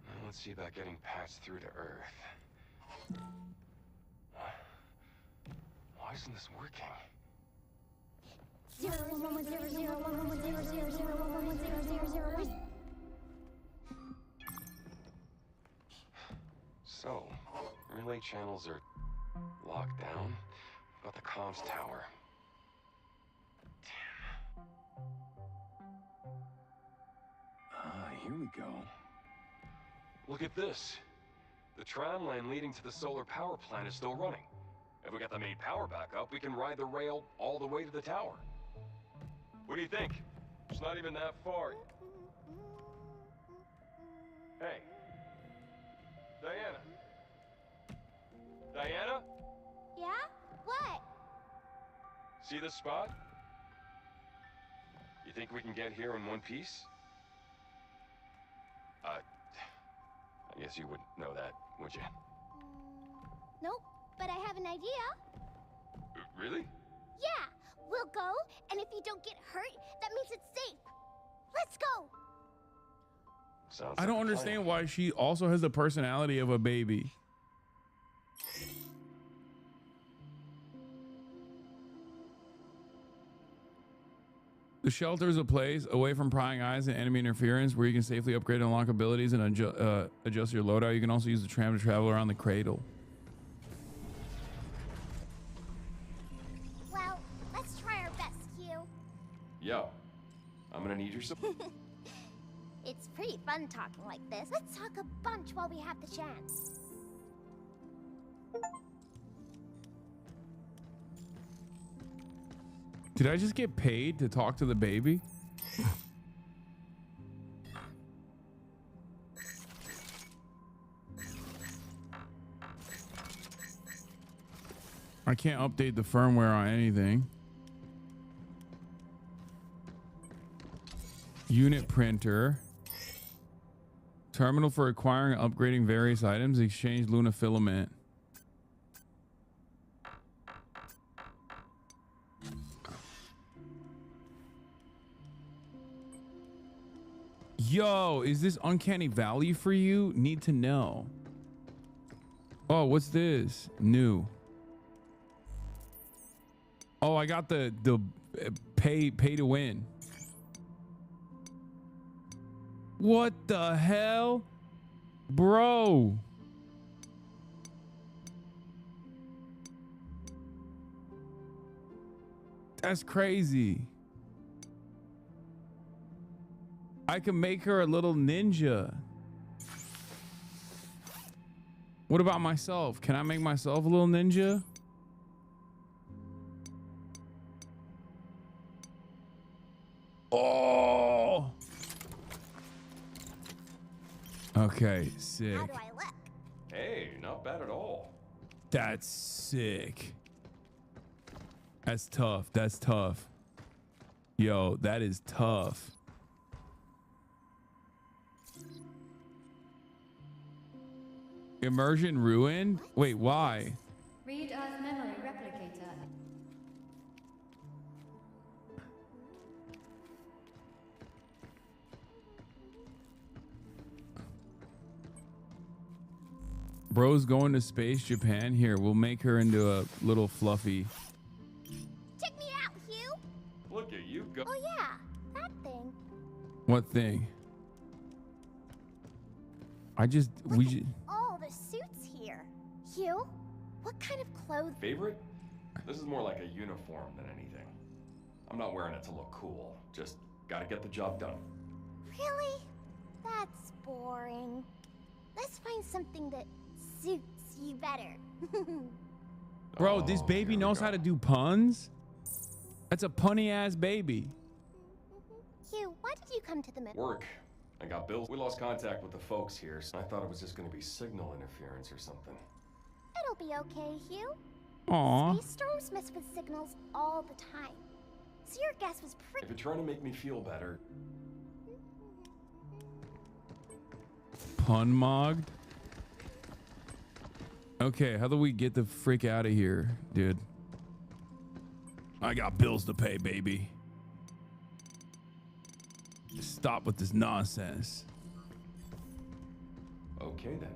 Now let's see about getting patched through to Earth. Why isn't this working? 0 1 1 1 0 0 1 1 1 0 0 0 1 1 1 0 0 0 1. So, relay channels are locked down. About the comms tower. Damn. Here we go. Look at this. The tram line leading to the solar power plant is still running. If we get the main power back up, we can ride the rail all the way to the tower. What do you think? It's not even that far. Hey. Diana. Diana? Yeah? What? See this spot? You think we can get here in one piece? I guess you wouldn't know that, would you? Nope, but I have an idea. Really? Yeah, we'll go, and if you don't get hurt, that means it's safe. Let's go. Sounds I don't understand why she also has the personality of a baby. The shelter is a place away from prying eyes and enemy interference where you can safely upgrade and unlock abilities and adjust your loadout. You can also use the tram to travel around the cradle. Well, let's try our best, Hugh. Yo, I'm gonna need your support. It's pretty fun talking like this. Let's talk a bunch while we have the chance. Did I just get paid to talk to the baby? I can't update the firmware on anything. Unit printer. Terminal for acquiring and upgrading various items. Exchange Luna filament. Yo, is this Uncanny Valley for you? Need to know. Oh, what's this? New. Oh, I got the pay to win. What the hell? Bro. That's crazy. I can make her a little ninja. What about myself? Can I make myself a little ninja? Oh. Okay, sick. How do I look? Hey, not bad at all. That's sick. That's tough. That's tough. Yo, that is tough. Immersion ruined? Wait, why? Read Earth memory replicator. Bro's going to space Japan. Here, we'll make her into a little fluffy. Check me out, Hugh. Look at you go. Oh yeah, that thing. What thing? We just. All the suits here. Hugh, what kind of clothes? Favorite? This is more like a uniform than anything. I'm not wearing it to look cool. Just gotta get the job done. Really? That's boring. Let's find something that suits you better. Bro, this Oh, baby here we knows go. how to do puns? That's a punny ass baby. Hugh, why did you come to the middle? Work. I got bills. We lost contact with the folks here, so I thought it was just gonna be signal interference or something. It'll be okay, Hugh. Aw. Space storms mess with signals all the time. So your guess was If pretty. you're trying to make me feel better, Pun mogged? Okay, how do we get the frick out of here, dude? I got bills to pay, baby. Stop with this nonsense. okay then.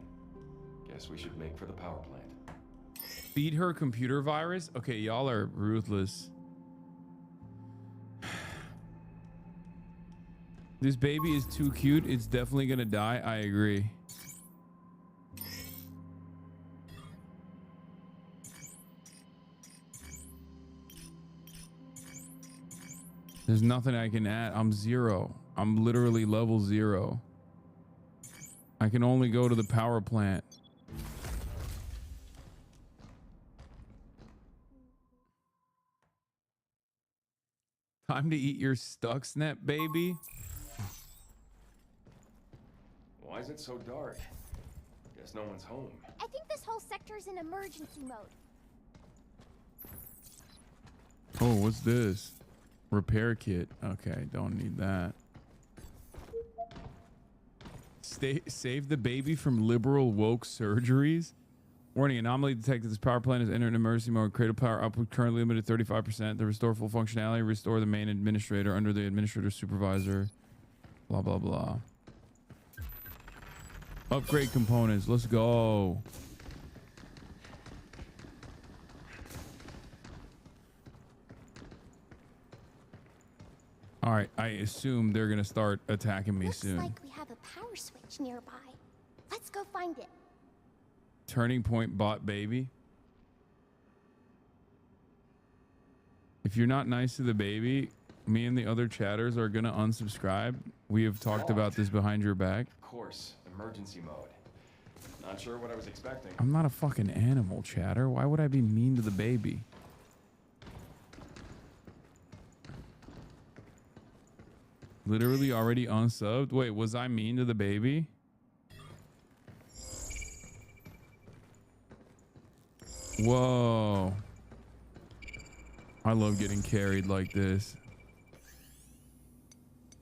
Guess we should make for the power plant. Feed her computer virus? Okay, y'all are ruthless. This baby is too cute. It's definitely gonna die. I agree. There's nothing I can add. I'm 0. I'm literally level 0. I can only go to the power plant. Time to eat your Stuxnet, baby. Why is it so dark? Guess no one's home. I think this whole sector's in emergency mode. Oh, what's this? Repair kit. Okay, don't need that. Save the baby from liberal woke surgeries. Warning, anomaly detected. This power plant has entered emergency mode. Cradle power output currently limited 35%. To restore full functionality, restore the main administrator under the administrator supervisor. Blah, blah, blah. Upgrade components. Let's go. All right, I assume they're gonna start attacking me Looks soon. like we have a power switch nearby. Let's go find it. Turning point bot baby. If you're not nice to the baby, me and the other chatters are gonna unsubscribe. We have talked about this behind your back. Of course, emergency mode. Not sure what I was expecting. I'm not a fucking animal, chatter. Why would I be mean to the baby? Literally already unsubbed? Wait, was I mean to the baby? Whoa. I love getting carried like this.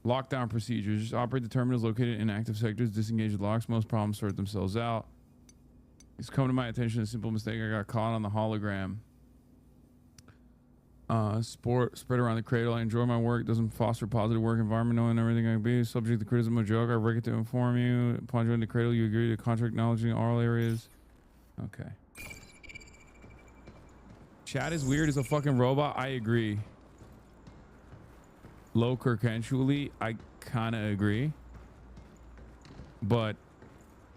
Lockdown procedures. Just operate the terminals located in active sectors. Disengage the locks. Most problems sort themselves out. It's come to my attention a simple mistake. I got caught on the hologram. Spread around the cradle. I enjoy my work. Doesn't foster positive work environment. Knowing everything I can be. Subject to criticism of joke. I record to inform you. Upon joining the cradle, you agree to contract acknowledging all areas. Okay. Chat is weird as a fucking robot. I agree. Low Kirkentually, I kind of agree. But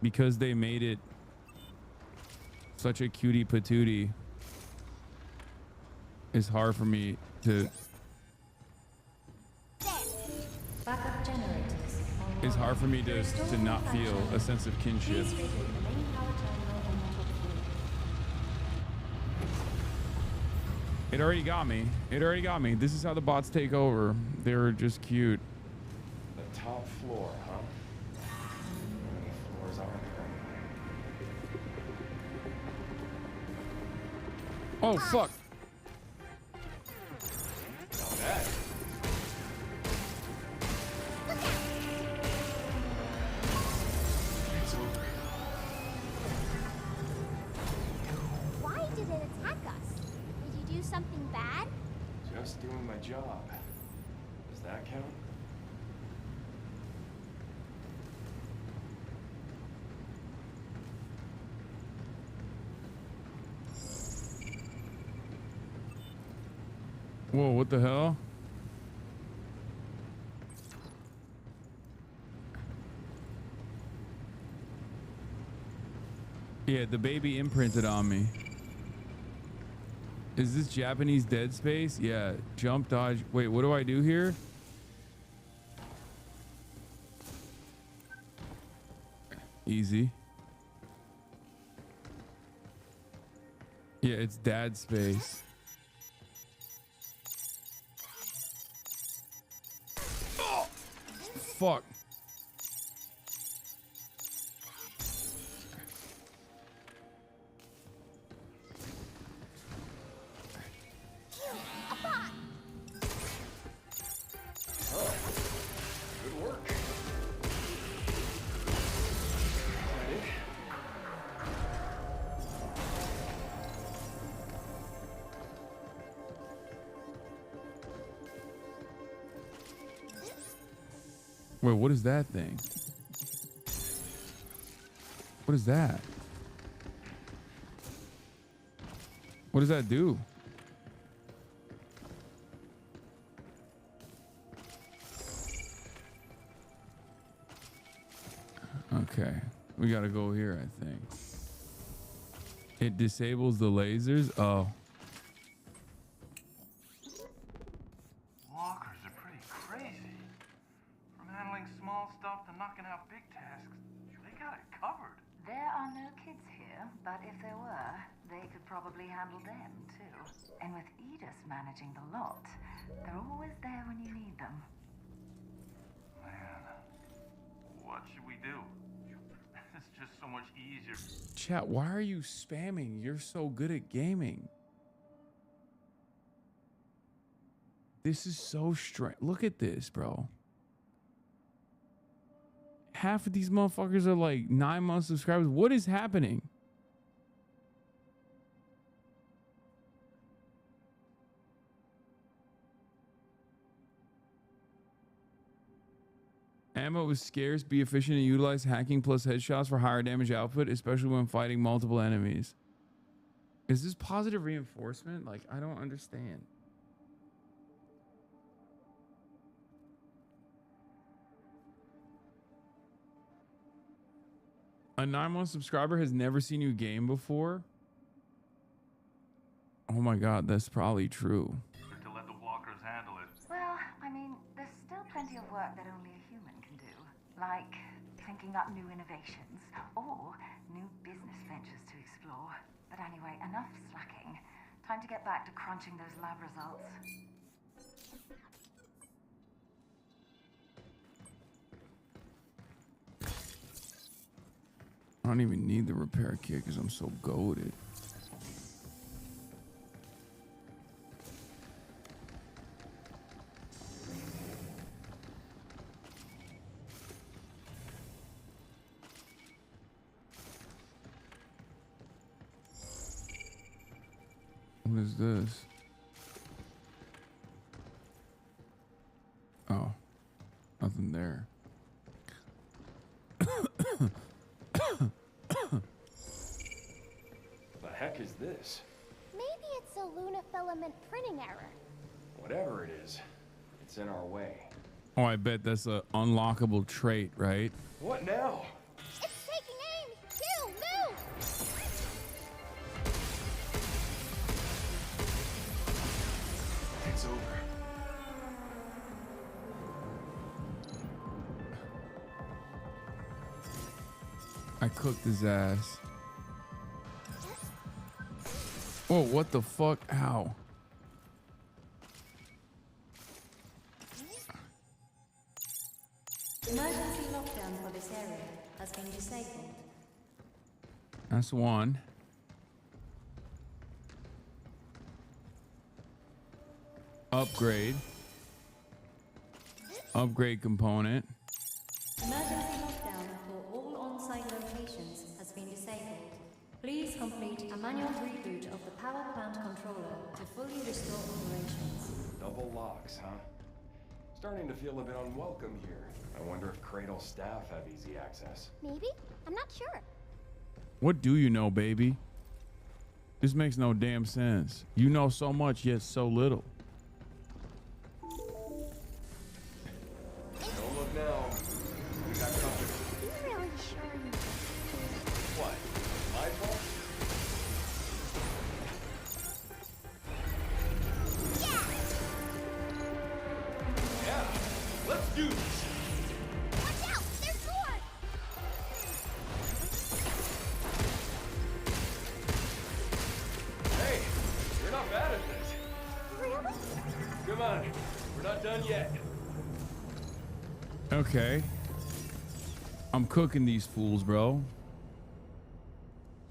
because they made it such a cutie patootie, it's hard for me to. Backup generators. It's hard for me to not feel a sense of kinship. Please refill the main power terminal on top floor. It already got me. It already got me. This is how the bots take over. They're just cute. The top floor, huh? How many floors are there? Oh, fuck. Not bad. It's over. Why did it attack us? Did you do something bad? Just doing my job. Does that count? Whoa, what the hell? Yeah, the baby imprinted on me. Is this Japanese Dead Space? Yeah, jump, dodge. Wait, what do I do here? Easy. Yeah, it's dad space. Oh, fuck. Good work. Wait, what is that thing? What is that? What does that do? Okay, we gotta go here, I think. It disables the lasers. Oh. Walkers are pretty crazy. From handling small stuff to knocking out big tasks, they got it covered. There are no kids here, but if there were, they could probably handle them too. And with Edith managing the lot, they're always there when you need them. Man, what should we do? It's just so much easier. Chat, why are you spamming? You're so good at gaming. This is so strange. Look at this, bro. Half of these motherfuckers are like 9 months subscribers. What is happening? Ammo is scarce. Be efficient and utilize hacking plus headshots for higher damage output, especially when fighting multiple enemies. Is this positive reinforcement? Like, I don't understand. A 9-month subscriber has never seen you game before? Oh my god, that's probably true. To let the walkers handle it. Well, I mean, there's still plenty of work that only a human can do. Like thinking up new innovations or new business ventures to explore. But anyway, enough slacking. Time to get back to crunching those lab results. I don't even need the repair kit because I'm so goated. What is this? Oh, nothing there. The heck is this? Maybe it's a lunafilament printing error. Whatever it is, it's in our way. Oh, I bet that's a unlockable trait, right? What now? It's taking aim! Q, move! It's over. I cooked his ass. Whoa, what the fuck? Ow. Emergency lockdown for this area has been disabled. That's one. Upgrade. Upgrade component. Emergency lockdown for all on-site locations has been disabled. Please complete a manual reboot of the power plant controller to fully restore operations. Double locks, huh? Starting to feel a bit unwelcome here. I wonder if Cradle staff have easy access. Maybe? I'm not sure. What do you know, baby? This makes no damn sense. You know so much, yet so little. Don't look now. We got company. I'm really sure you... What? My fault? Yeah! Let's do this! Watch out! There's more! Come on, we're not done yet. Okay. I'm cooking these fools, bro.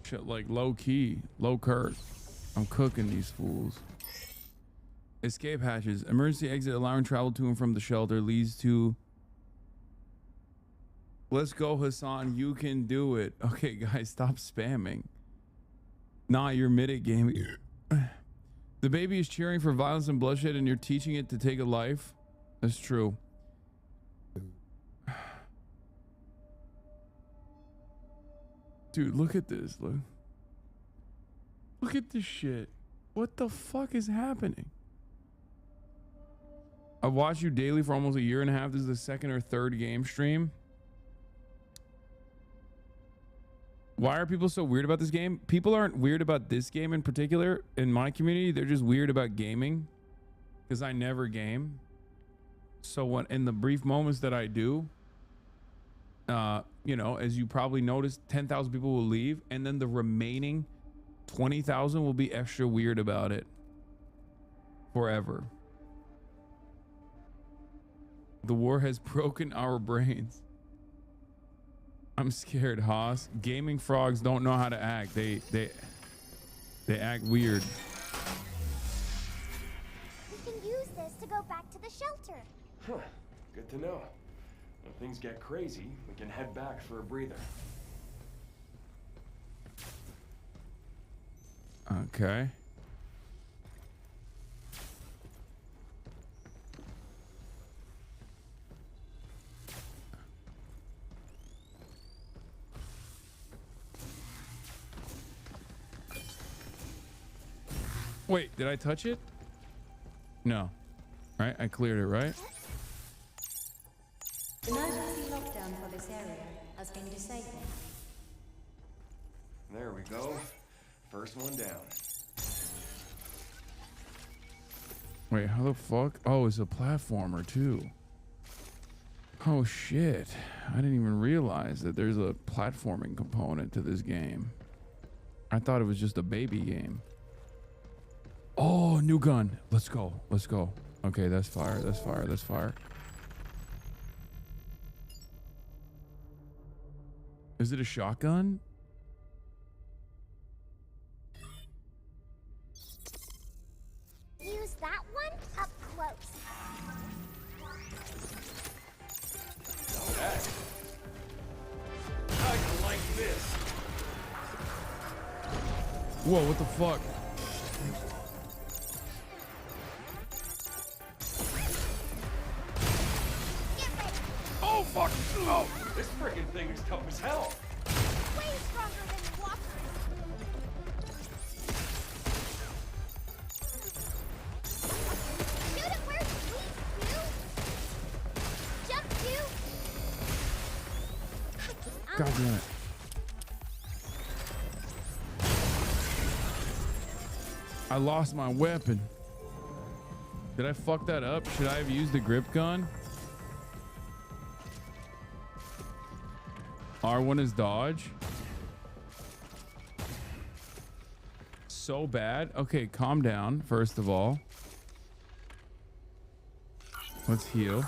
Shit, like low key, low Kurt. I'm cooking these fools. Escape hatches. Emergency exit allowing travel to and from the shelter leads to... Let's go, Hassan. You can do it. Okay, guys, stop spamming. Nah, you're mid-gaming. The baby is cheering for violence and bloodshed and you're teaching it to take a life. That's true. Dude, look at this. Look at this shit. What the fuck is happening? I've watched you daily for almost a year and a half. This is the second or third game stream. Why are people so weird about this game? People aren't weird about this game in particular. In my community, they're just weird about gaming. Because I never game. So when in the brief moments that I do, you know, as you probably noticed, 10,000 people will leave. And then the remaining 20,000 will be extra weird about it. Forever. The war has broken our brains. I'm scared, Haas. Gaming frogs don't know how to act. They act weird. We can use this to go back to the shelter. Huh, good to know. When things get crazy, we can head back for a breather. Okay. Wait, did I touch it? No. Right? I cleared it, right? Emergency lockdown for this area has been disabled. There we go. First one down. Wait, how the fuck? Oh, it's a platformer too. Oh shit. I didn't even realize that there's a platforming component to this game. I thought it was just a baby game. Oh, new gun. Let's go. Let's go. Okay, that's fire. That's fire. That's fire. Is it a shotgun? Use that one up close. That. I like this. Whoa, what the fuck? Oh fuck! No! This freaking thing is tough as hell. Way stronger than walkers. Shoot it where it's weak, you. Jump, you. God damn it. I lost my weapon. Did I fuck that up? Should I have used the grip gun? R1 is dodge. So bad. Okay, calm down, first of all. Let's heal.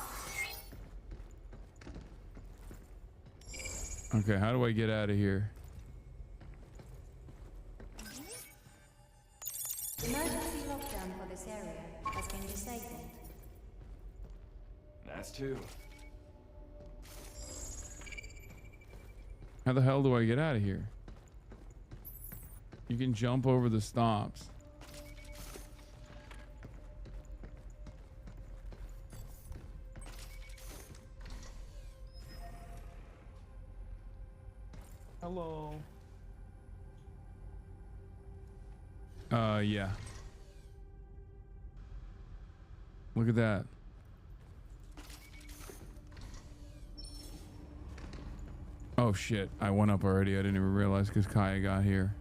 Okay, how do I get out of here? Emergency lockdown for this area has been disabled. That's two. How the hell do I get out of here? You can jump over the stops. Hello. Yeah. Look at that. Oh shit, I went up already. I didn't even realize because Kaya got here.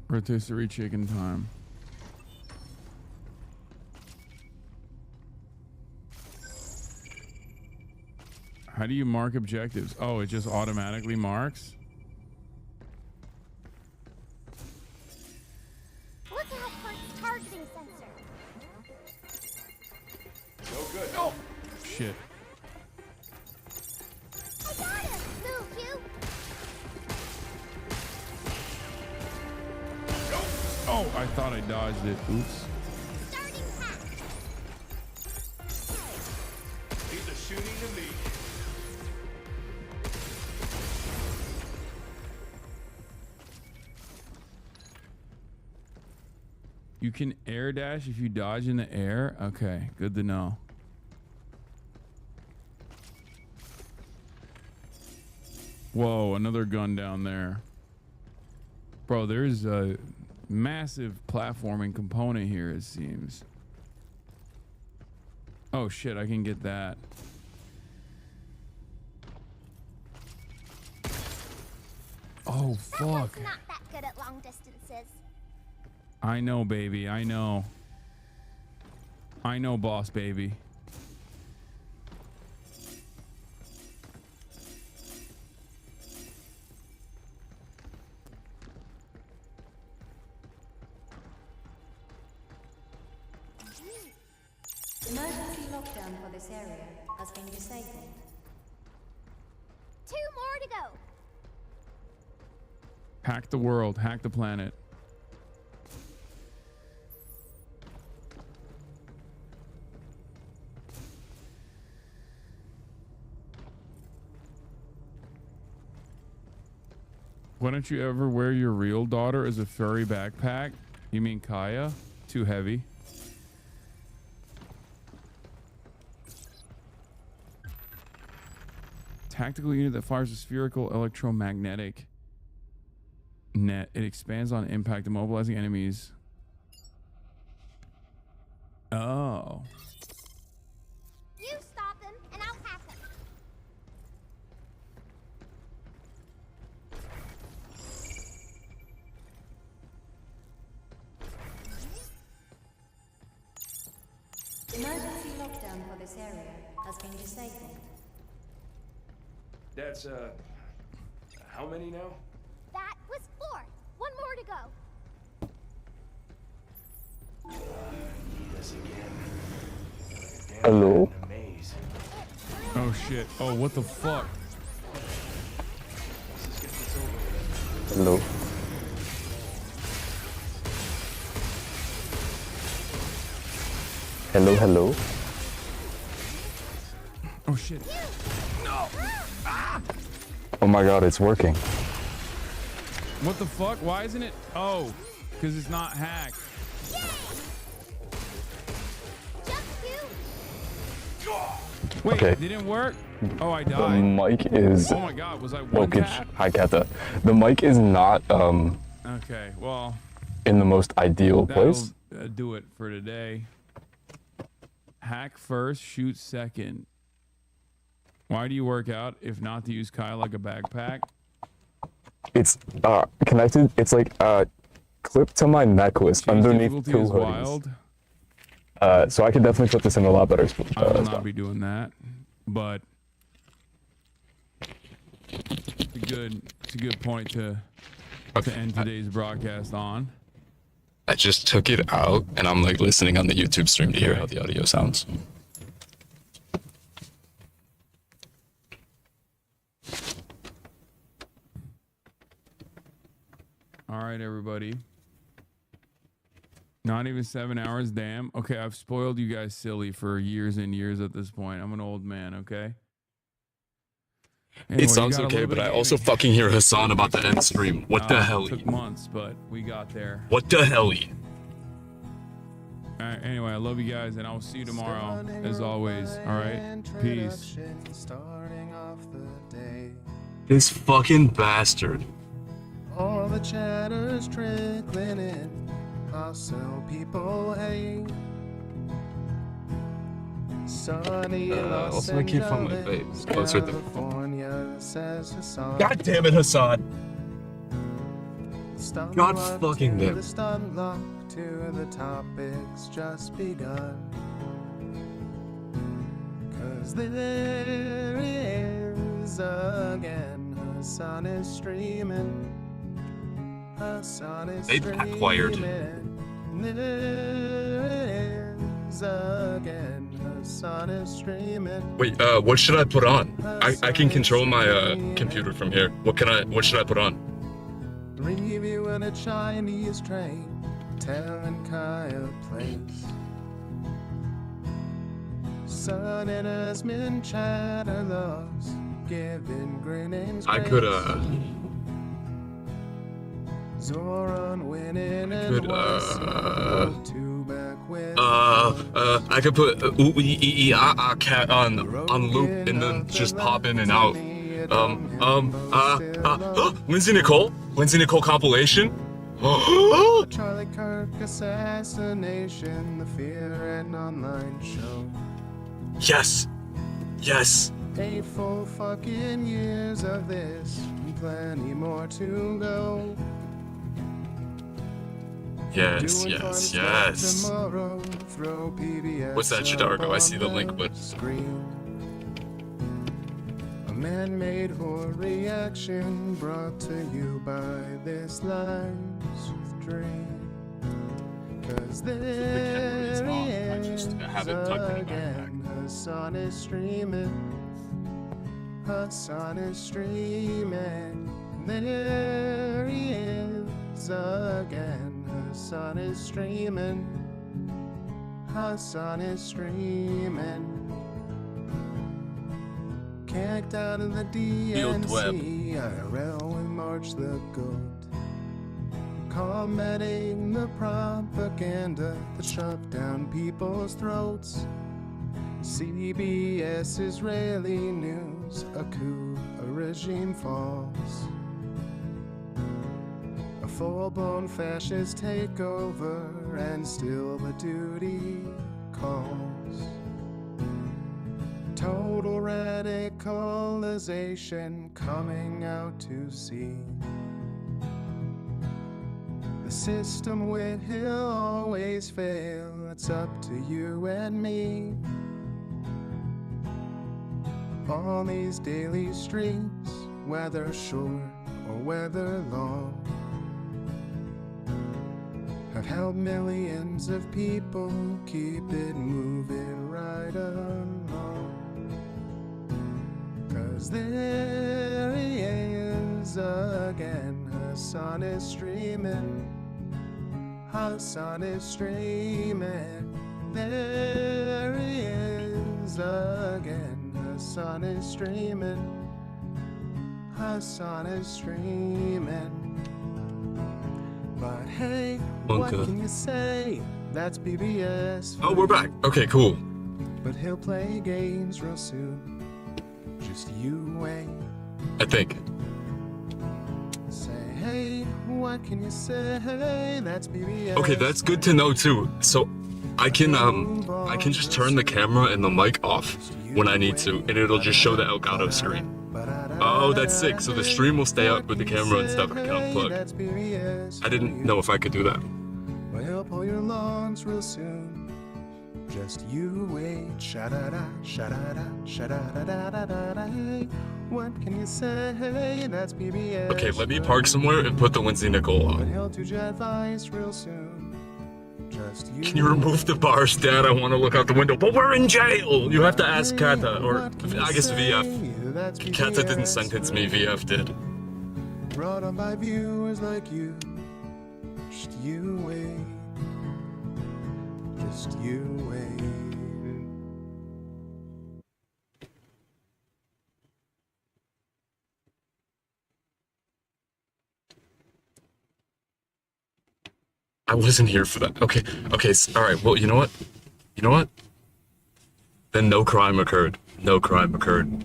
Rotisserie chicken time. How do you mark objectives? Oh, it just automatically marks? Look out for its targeting sensor. No good. Oh! Shit. I got him! Move, you! Oh, I thought I dodged it. Oops. Starting hack. These are shooting to me. You can air dash if you dodge in the air? Okay, good to know. Whoa, another gun down there. Bro, there's a massive platforming component here, it seems. Oh shit, I can get that. Oh fuck. Not that good at long distances. I know, baby. I know. I know, boss baby. Emergency lockdown for this area has been disabled. 2 more to go. Hack the world. Hack the planet. Why don't you ever wear your real daughter as a furry backpack? You mean Kaya? Too heavy. Tactical unit that fires a spherical electromagnetic net. It expands on impact, immobilizing enemies. Oh. You stop him, and I'll hack him. Emergency lockdown for this area has been disabled. That's, how many now? That was 4. 1 more to go. Need us again. Hello? In a maze. Oh shit. Oh, what the fuck? Let's just get this over with. Hello? Hello, hello? Oh shit. No! Ah! Oh my god, it's working. What the fuck? Why isn't it? Oh, because it's not hacked. Wait, Okay. it didn't work? Oh, I The died. mic is... Oh my god, was I one Okay, tap? I get that. The mic is not, Okay, well, in the most ideal that'll place. do it for today. Hack first, shoot second. Why do you work out if not to use Kyle like a backpack? It's, connected, it's like, clipped to my necklace underneath Difficulty 2 is hoodies. wild. So I could definitely put this in a lot better spot. I will not be doing that, but it's a good point to end today's broadcast on. I just took it out and I'm like listening on the YouTube stream to hear how the audio sounds. All right, everybody. Not even 7 hours, damn. Okay, I've spoiled you guys silly for years and years at this point. I'm an old man, okay? Anyway, It sounds you got a okay, little but bit I of also gaming. fucking hear Hassan about the end stream. What the hell? Took months, but we got there. What the hell? All right, anyway, I love you guys, and I will see you tomorrow, as always. All right, peace. Starting off the day. This fucking bastard. All the chatter's trickling in. Hostile people hate. Sunny Los also I keep on my Angeles, face. Closer to California, says Hassan. God damn it, Hassan. Stun God lock fucking to damn. the stun lock to the topics just begun. 'Cause there is is again. Her sun is streaming. Her sun is They backwired. Is again. Her sun is streaming. Wait, what should I put on? I can control my computer from here. What should I put on? Reviewing a Chinese train, telling Kaya place. Sun in us min chatter loss, giving grinning. I could Zoran winning and I could put cat on loop and then just pop in and out. Lindsay Nicole compilation. Charlie Kirk assassination, the Fear and Online show. Yes. 8 full fucking years of this, and plenty more to go. Yes. Tomorrow, throw PBS What's that, Chidargo? I see the link, but a man-made horror reaction brought to you by this life's dream. 'Cause there he is again. Her sun is streaming. Her sun is streaming. There he is again. Her sun is streaming. Her sun is streaming. Kicked out of the DNC, IRL with March the Goat. Combating the propaganda that shoved down people's throats. CBS Israeli news, a coup, a regime falls. A full-blown fascist takeover, and still the duty calls. Total radicalization coming out to sea. The system will always fail, it's up to you and me. On these daily streets, whether short or whether long, have helped millions of people keep it moving right along. 'Cause there he is again, her sun is streaming. Her sun is streaming. There he is again, her sun is streaming. Her sun is streaming. But hey, what can you say? That's PBS. Oh, we're back. Okay, cool. But he'll play games real soon. Just you wait. I think. Say, hey, what can you say? That's PBS. Okay, that's good to know too. So I can just turn the camera and the mic off when I need to, and it'll just show the Elgato screen. Oh, that's sick. So the stream will stay up with the camera and stuff. I can unplug. I didn't know if I could do that. Well, he'll pull your lawns real soon. Just you wait. Sha-da-da, sha-da-da, sha-da-da-da-da-da. Hey, what can you say? That's PBS. Okay, let me park somewhere and put the Lindsay Nicole But on. he'll do jet vice real soon. Just you. Can you remove the bars, Dad? I want to look out the window, but we're in jail! You have to ask Kata, or I guess VF. Kata didn't sentence me, VF did. Brought on by viewers like you. Just you wait. Just you wait. I wasn't here for that. Okay, all right. Well, you know what? Then no crime occurred. No crime occurred.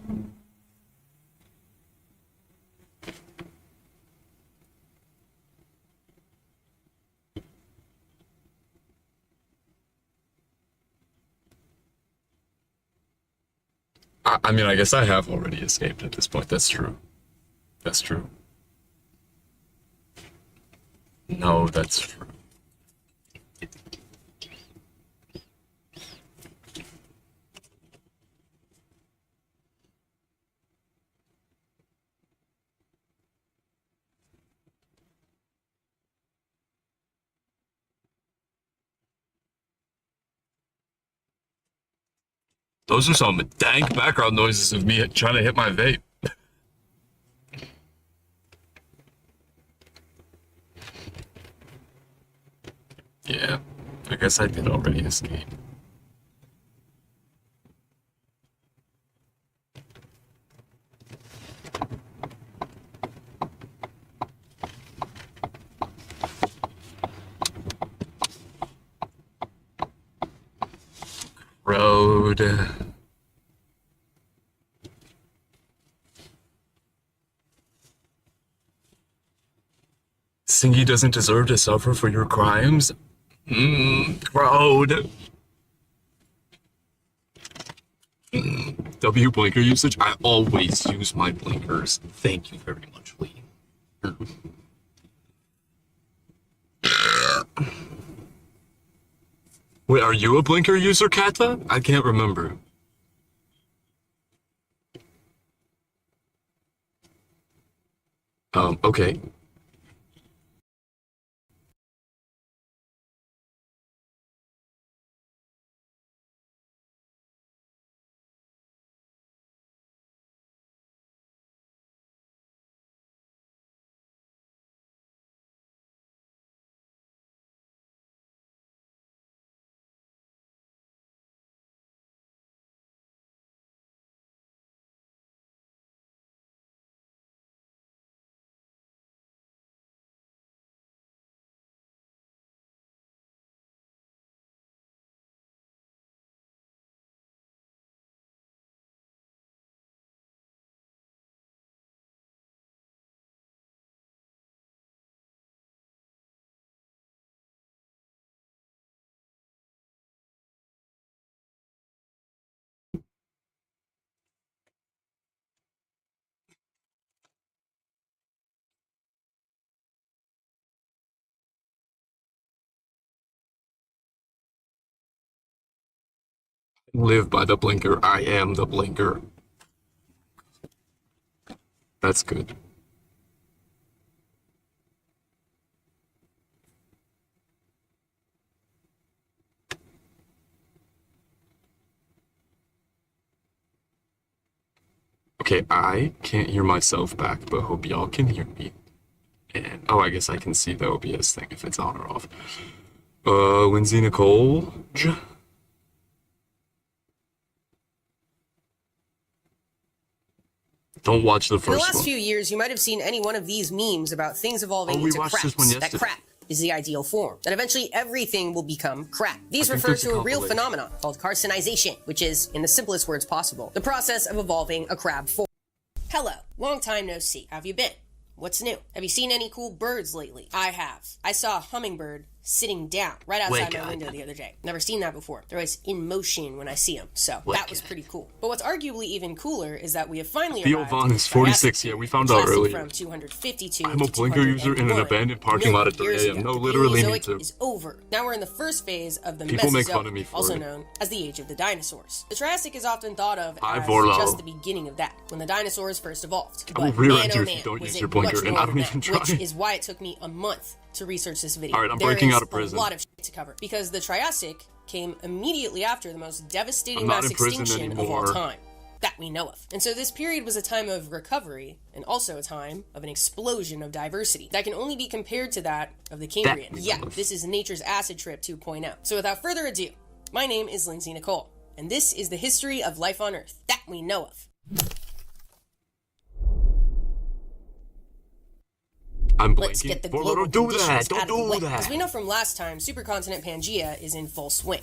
I mean, I guess I have already escaped at this point. That's true. That's true. No, that's true. Those are some dank background noises of me trying to hit my vape. Yeah, I guess I did already escape. Road. Singy doesn't deserve to suffer for your crimes. Road. W blinker usage? I always use my blinkers. Thank you very much, Lee. Wait, are you a blinker user, Kata? I can't remember. Okay. Live by the blinker. I am the blinker. That's good. Okay, I can't hear myself back, but hope y'all can hear me. And, oh, I guess I can see the OBS thing if it's on or off. Lindsay Nicole? Don't watch the first one. In the last few years, you might have seen any one of these memes about things evolving into craps. That crap is the ideal form. That eventually everything will become crap. These refer to a real phenomenon called carcinization, which is, in the simplest words possible, the process of evolving a crab form. Hello, long time no see. How have you been? What's new? Have you seen any cool birds lately? I have. I saw a hummingbird sitting down right outside my window the other day. Never seen that before. They're always in motion when I see them, so that was pretty cool. But what's arguably even cooler is that we have finally Theo arrived Vaughn is 46, yeah, we found out earlier. From 252 I'm a blinker user in an abandoned parking lot at 3 a.m. No, literally me too. Is over. Now we're in the first phase of the People make Mesozoic, fun of me for also it. known as the age of the dinosaurs. The Triassic is often thought of Hi, as Vorlo. just the beginning of that, when the dinosaurs first evolved. I will But rear-end you man, oh if you man, don't was use it your blinker, much and more I don't than even that, try. Which is why it took me a month to research this video. All right, I'm There breaking is out of prison. a lot of shit to cover because the Triassic came immediately after the most devastating I'm not mass in prison extinction of all anymore. time that we know of. And so this period was a time of recovery and also a time of an explosion of diversity that can only be compared to that of the Cambrian. Yeah, this is nature's acid trip 2.0. So without further ado, my name is Lindsay Nicole, and this is the history of life on Earth that we know of. I'm Let's blinking. get the Vorlo, global don't do conditions that. out Don't of the way. do that. As we know from last time, supercontinent Pangea is in full swing.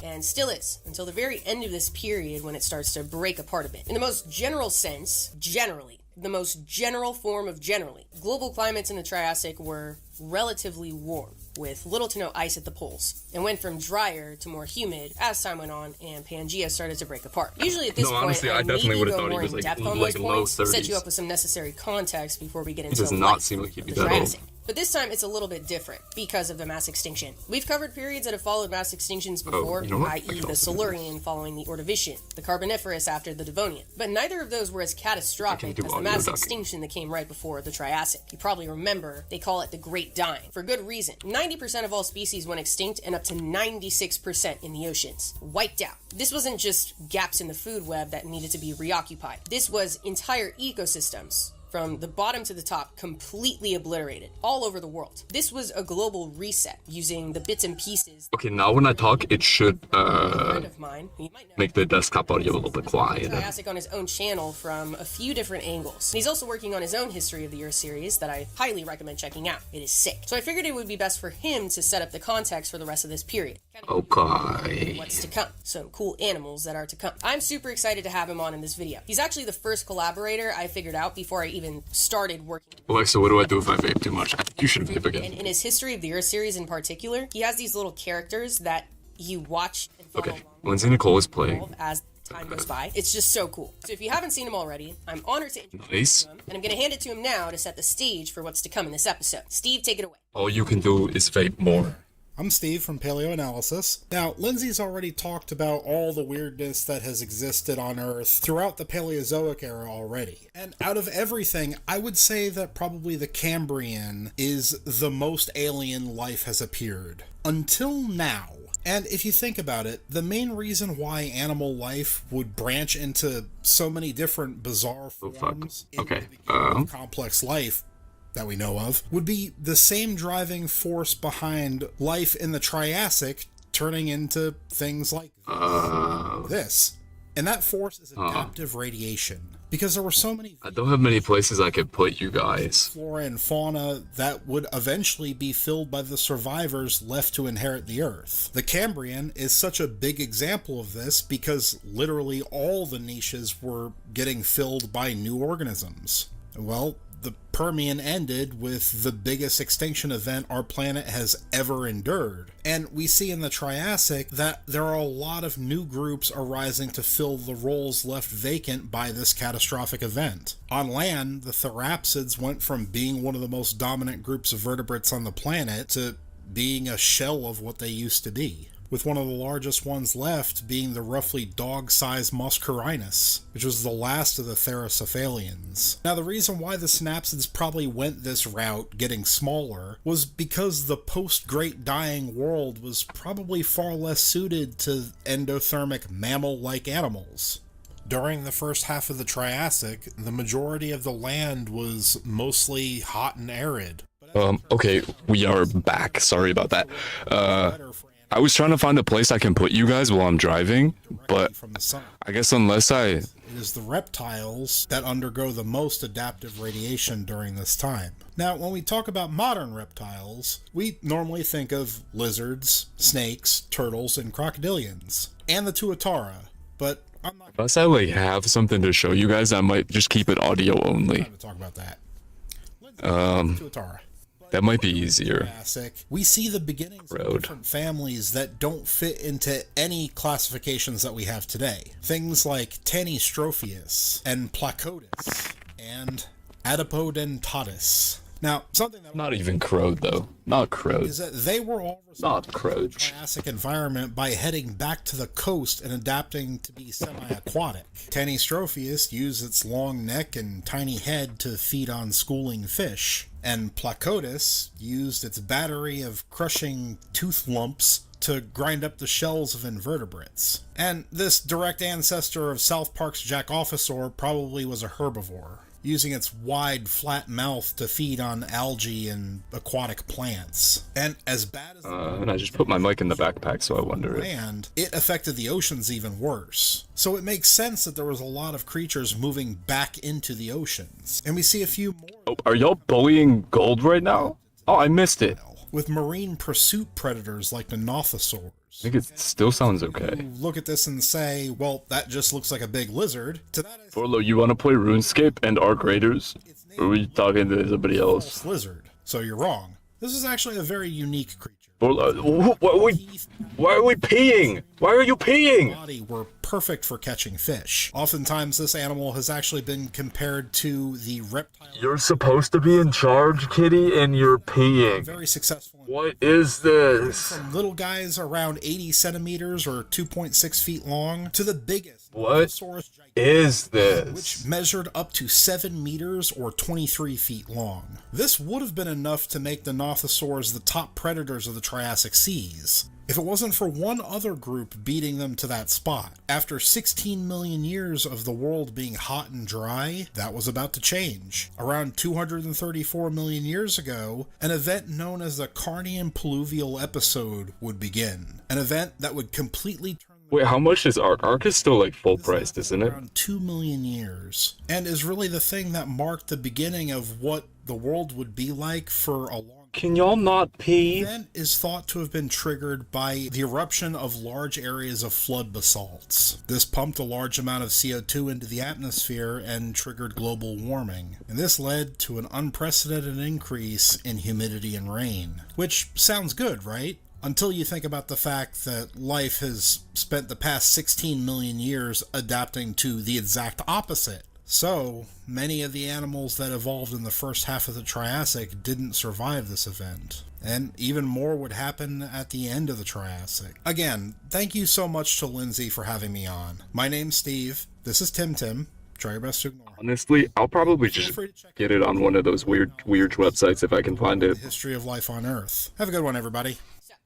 And still is, until the very end of this period when it starts to break apart a bit. In the most general sense, generally, the most general form of generally, global climates in the Triassic were relatively warm, with little to no ice at the poles, and went from drier to more humid as time went on and Pangea started to break apart. Usually at this point, honestly, I definitely maybe would have go thought he more was in like depth on low those points, set 30s. you up with some necessary context before we get It into does the not life seem like he'd of be the that old. Triassic. But this time it's a little bit different because of the mass extinction. We've covered periods that have followed mass extinctions before, i.e. the Silurian following the Ordovician, the Carboniferous after the Devonian. But neither of those were as catastrophic as the mass extinction that came right before the Triassic. You probably remember they call it the Great Dying, for good reason. 90% of all species went extinct and up to 96% in the oceans. Wiped out. This wasn't just gaps in the food web that needed to be reoccupied. This was entire ecosystems, from the bottom to the top, completely obliterated all over the world. This was a global reset using the bits and pieces. Okay, now when I talk, it should A friend of mine, you might know, make the desktop audio a little bit quieter. Triassic on his own channel from a few different angles. He's also working on his own History of the Earth series that I highly recommend checking out. It is sick. So I figured it would be best for him to set up the context for the rest of this period. Okay. What's to come. Some cool animals that are to come. I'm super excited to have him on in this video. He's actually the first collaborator I figured out before I even started working. Alexa, what do I do if I vape too much? I think you should vape again. And in his History of the Earth series in particular, he has these little characters that you watch and follow Okay, Lindsay Nicole is playing. as time goes by. It's just so cool. So if you haven't seen him already, I'm honored to introduce Nice. him, and I'm going to hand it to him now to set the stage for what's to come in this episode. Steve, take it away. All you can do is vape more. I'm Steve from Paleoanalysis. Now, Lindsay's already talked about all the weirdness that has existed on Earth throughout the Paleozoic era already. And out of everything, I would say that probably the Cambrian is the most alien life has appeared. Until now. And if you think about it, the main reason why animal life would branch into so many different bizarre forms of complex life that we know of would be the same driving force behind life in the Triassic turning into things like this. And that force is adaptive radiation. Because there were so many I don't have many places I could put you guys. flora and fauna that would eventually be filled by the survivors left to inherit the Earth. The Cambrian is such a big example of this because literally all the niches were getting filled by new organisms. Well, the Permian ended with the biggest extinction event our planet has ever endured. And we see in the Triassic that there are a lot of new groups arising to fill the roles left vacant by this catastrophic event. On land, the Therapsids went from being one of the most dominant groups of vertebrates on the planet to being a shell of what they used to be, with one of the largest ones left being the roughly dog-sized Muscarinus, which was the last of the Theracephalians. Now, the reason why the Synapsids probably went this route, getting smaller, was because the post-Great Dying world was probably far less suited to endothermic mammal-like animals. During the first half of the Triassic, the majority of the land was mostly hot and arid. Okay, we are back. Sorry about that. I was trying to find a place I can put you guys while I'm driving, but I guess unless It is the reptiles that undergo the most adaptive radiation during this time. Now, when we talk about modern reptiles, we normally think of lizards, snakes, turtles, and crocodilians, and the tuatara, but unless I like have something to show you guys, I might just keep it audio only. talk about that. Tuatara. That might be easier. We see the beginnings of different families that don't fit into any classifications that we have today. Things like Tanystropheus and Placotis and Adipodentatus. Now, something that Not even crowed though. Not crowed. is that they were all Not crowed. Triassic environment by heading back to the coast and adapting to be semi-aquatic. Tanystropheus used its long neck and tiny head to feed on schooling fish, and Placotis used its battery of crushing tooth lumps to grind up the shells of invertebrates. And this direct ancestor of South Park's Jacophosaur probably was a herbivore, using its wide, flat mouth to feed on algae and aquatic plants. And as bad as and I just put my mic in the backpack, so I wonder if... land, it affected the oceans even worse. So it makes sense that there was a lot of creatures moving back into the oceans. And we see a few more... Oh, are y'all bullying gold right now? Oh, I missed it. With marine pursuit predators like the Nothosaurs. I think it still sounds okay. You look at this and say, well, that just looks like a big lizard. To that, Forlo, you want to play RuneScape and Arc Raiders? Or are we talking to somebody else? Lizard. So you're wrong. This is actually a very unique creature. Forlo, why are we peeing? Why are you peeing? Body were perfect for catching fish. Oftentimes, this animal has actually been compared to the reptile. You're supposed to be in charge, Kitty, and you're peeing. Very successful. What is this? From little guys around 80 centimeters or 2.6 feet long to the biggest. What is this? Which measured up to 7 meters or 23 feet long. This would have been enough to make the Nothosaurs the top predators of the Triassic seas, if it wasn't for one other group beating them to that spot. After 16 million years of the world being hot and dry, that was about to change. Around 234 million years ago, an event known as the Carnian Pluvial Episode would begin. An event that would completely turn. Wait, how much is Ark? Ark is still like full priced, isn't it? Around 2 million years. And is really the thing that marked the beginning of what the world would be like for a long. Can y'all not pee? The event is thought to have been triggered by the eruption of large areas of flood basalts. This pumped a large amount of CO2 into the atmosphere and triggered global warming. And this led to an unprecedented increase in humidity and rain. Which sounds good, right? Until you think about the fact that life has spent the past 16 million years adapting to the exact opposite. So, many of the animals that evolved in the first half of the Triassic didn't survive this event. And even more would happen at the end of the Triassic. Again, thank you so much to Lindsay for having me on. My name's Steve. This is Tim. Try your best to ignore. Honestly, I'll probably just get it on one of those weird websites if I can find it. The history of life on Earth. Have a good one, everybody.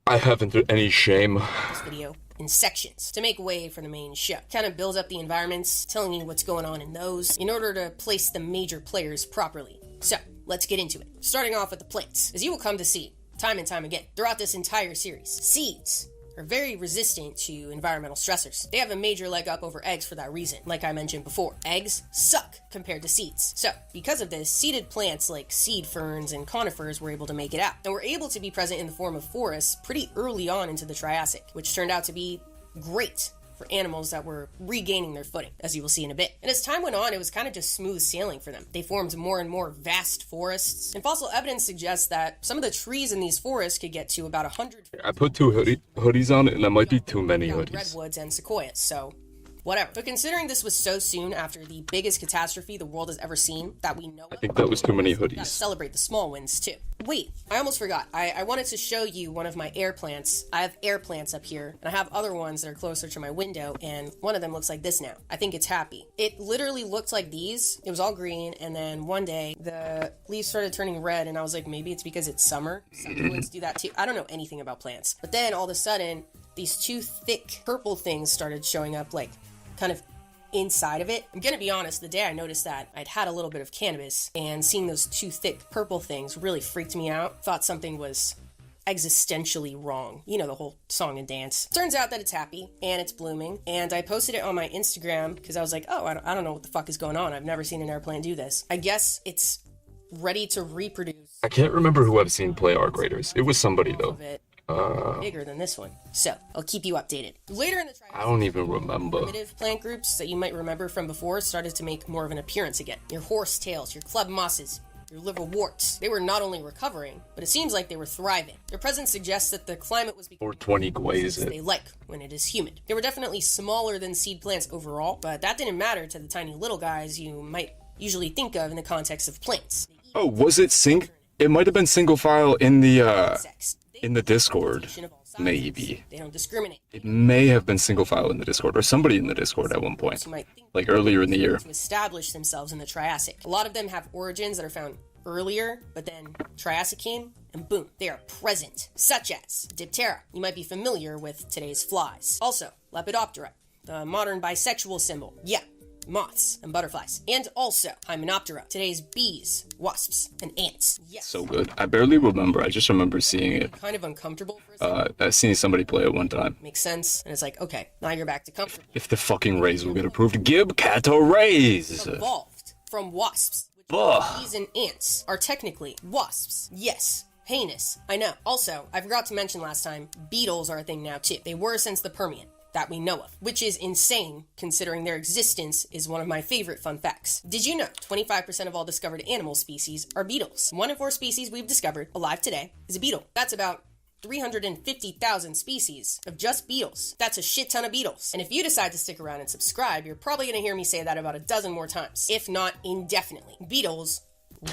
I haven't any shame. This video in sections to make way for the main show. Kind of builds up the environments, telling you what's going on in those in order to place the major players properly. So, let's get into it. Starting off with the plants. As you will come to see, time and time again, throughout this entire series, seeds are very resistant to environmental stressors. They have a major leg up over eggs for that reason, like I mentioned before. Eggs suck compared to seeds. So, because of this, seeded plants like seed ferns and conifers were able to make it out, and were able to be present in the form of forests pretty early on into the Triassic, which turned out to be great for animals that were regaining their footing, as you will see in a bit. And as time went on, it was kind of just smooth sailing for them. They formed more and more vast forests, and fossil evidence suggests that some of the trees in these forests could get to about 100. I put two hoodies on it, and that might be too many hoodies. Redwoods and sequoias, so whatever. But considering this was so soon after the biggest catastrophe the world has ever seen that we know of, I think that was too many hoodies. Gotta celebrate the small wins too. Wait, I almost forgot. I wanted to show you one of my air plants. I have air plants up here, and I have other ones that are closer to my window, and one of them looks like this now. I think it's happy. It literally looked like these. It was all green, and then one day the leaves started turning red, and I was like, maybe it's because it's summer. Some plants do that too. I don't know anything about plants. But then all of a sudden, these two thick purple things started showing up, like kind of inside of it. I'm gonna be honest, the day I noticed that, I'd had a little bit of cannabis, and seeing those two thick purple things really freaked me out. Thought something was existentially wrong. You know, the whole song and dance. Turns out that it's happy, and it's blooming, and I posted it on my Instagram because I was like, oh, I don't know what the fuck is going on. I've never seen an airplane do this. I guess it's ready to reproduce. I can't remember who I've seen play Ark Raiders. It was somebody, though. Bigger than this one. So, I'll keep you updated. Later in the Triassic, I don't even remember. Primitive plant groups that you might remember from before started to make more of an appearance again. Your horsetails, your club mosses, your liverworts. They were not only recovering, but it seems like they were thriving. Their presence suggests that the climate was becoming 420 glaze they like when it is humid. They were definitely smaller than seed plants overall, but that didn't matter to the tiny little guys you might usually think of in the context of plants. Oh, was it It might have been single file in the Discord. Maybe. They don't discriminate. It may have been single file in the Discord, or somebody in the Discord at one point, like earlier in the year. To establish themselves in the Triassic. A lot of them have origins that are found earlier, but then Triassic came, and boom, they are present. Such as Diptera. You might be familiar with today's flies. Also, Lepidoptera, the modern bisexual symbol. Yeah, moths and butterflies. And also Hymenoptera, today's bees, wasps, and ants. Yes. So good. I barely remember. I just remember seeing it. Kind of uncomfortable for a second. I seen somebody play it one time. Makes sense. And it's like, okay, now you're back to comfortable. If the fucking rays will get approved, Gib Cato rays. Evolved from wasps. Bees and ants are technically wasps. Yes. Heinous. I know. Also, I forgot to mention last time, beetles are a thing now too. They were since the Permian. That we know of, which is insane considering their existence is one of my favorite fun facts. Did you know 25% of all discovered animal species are beetles? One in 4 species we've discovered alive today is a beetle. That's about 350,000 species of just beetles. That's a shit ton of beetles. And if you decide to stick around and subscribe, you're probably going to hear me say that about a dozen more times, if not indefinitely. Beetles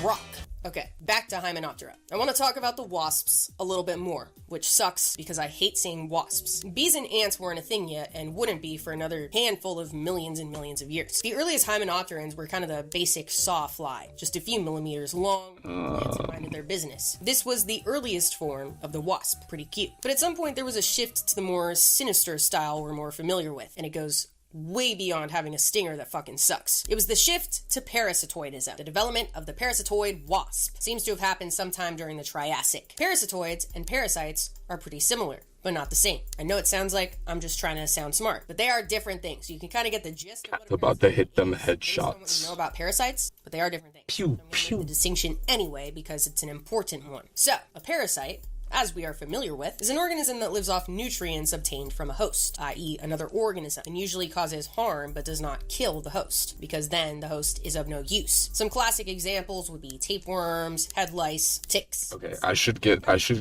rock. Okay, back to Hymenoptera. I want to talk about the wasps a little bit more, which sucks because I hate saying wasps. Bees and ants weren't a thing yet and wouldn't be for another handful of millions and millions of years. The earliest Hymenopterans were kind of the basic sawfly, just a few millimeters long, ants minded their business. This was the earliest form of the wasp, pretty cute. But at some point there was a shift to the more sinister style we're more familiar with, and it goes way beyond having a stinger that fucking sucks. It was the shift to parasitoidism. The development of the parasitoid wasp seems to have happened sometime during the Triassic. Parasitoids and parasites are pretty similar, but not the same. I know it sounds like I'm just trying to sound smart, but they are different things. You can kind of get the gist of what about to hit them you don't headshots. really know about parasites, but they are different things. Pew, pew. The distinction anyway because it's an important one. So, a parasite, as we are familiar with, is an organism that lives off nutrients obtained from a host, i.e. another organism, and usually causes harm but does not kill the host, because then the host is of no use. Some classic examples would be tapeworms, head lice, ticks. Okay, I should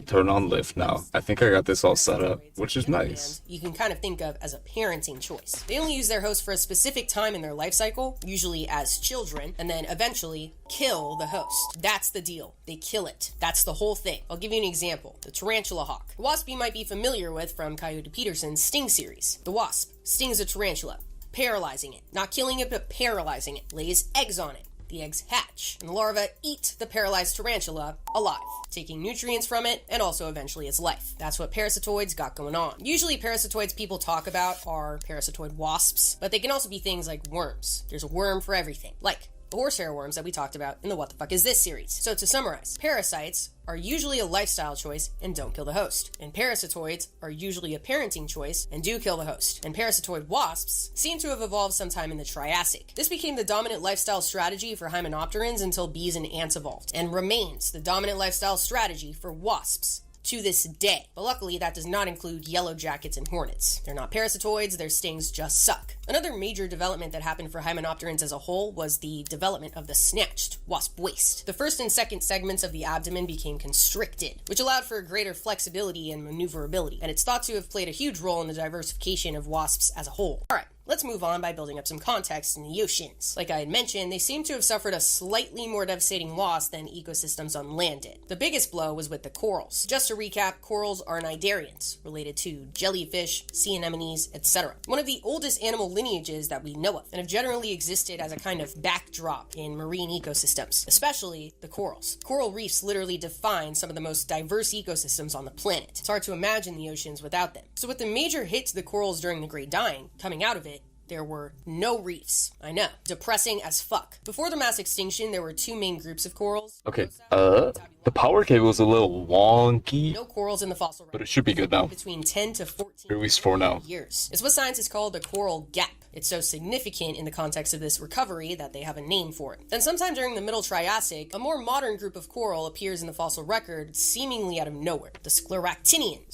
turn on Lyft now. I think I got this all set up, which is nice. You can kind of think of as a parenting choice. They only use their host for a specific time in their life cycle, usually as children, and then eventually kill the host. That's the deal. They kill it. That's the whole thing. I'll give you an example. The tarantula hawk. The wasp you might be familiar with from Coyote Peterson's Sting series. The wasp stings a tarantula, paralyzing it. Not killing it, but paralyzing it. Lays eggs on it. The eggs hatch, and the larvae eat the paralyzed tarantula alive, taking nutrients from it and also eventually its life. That's what parasitoids got going on. Usually parasitoids people talk about are parasitoid wasps, but they can also be things like worms. There's a worm for everything, like the horsehair worms that we talked about in the What the Fuck Is This series. So to summarize, parasites are usually a lifestyle choice and don't kill the host. And parasitoids are usually a parenting choice and do kill the host. And parasitoid wasps seem to have evolved sometime in the Triassic. This became the dominant lifestyle strategy for Hymenopterans until bees and ants evolved, and remains the dominant lifestyle strategy for wasps to this day. But luckily, that does not include yellow jackets and hornets. They're not parasitoids, their stings just suck. Another major development that happened for Hymenopterans as a whole was the development of the snatched wasp waist. The first and second segments of the abdomen became constricted, which allowed for greater flexibility and maneuverability, and it's thought to have played a huge role in the diversification of wasps as a whole. Alright, let's move on by building up some context in the oceans. Like I had mentioned, they seem to have suffered a slightly more devastating loss than ecosystems on land did. The biggest blow was with the corals. Just to recap, corals are cnidarians, related to jellyfish, sea anemones, etc. One of the oldest animal lineages that we know of, and have generally existed as a kind of backdrop in marine ecosystems, especially the corals. Coral reefs literally define some of the most diverse ecosystems on the planet. It's hard to imagine the oceans without them. So with the major hit to the corals during the Great Dying, coming out of it, there were no reefs. I know. Depressing as fuck. Before the mass extinction, there were two main groups of corals. Okay, the power cable is a little wonky. No corals in the fossil record. But it should be good now. Between 10 to 14 at least for now. years. It's what scientists call the coral gap. It's so significant in the context of this recovery that they have a name for it. Then sometime during the Middle Triassic, a more modern group of coral appears in the fossil record seemingly out of nowhere. The Scleractinian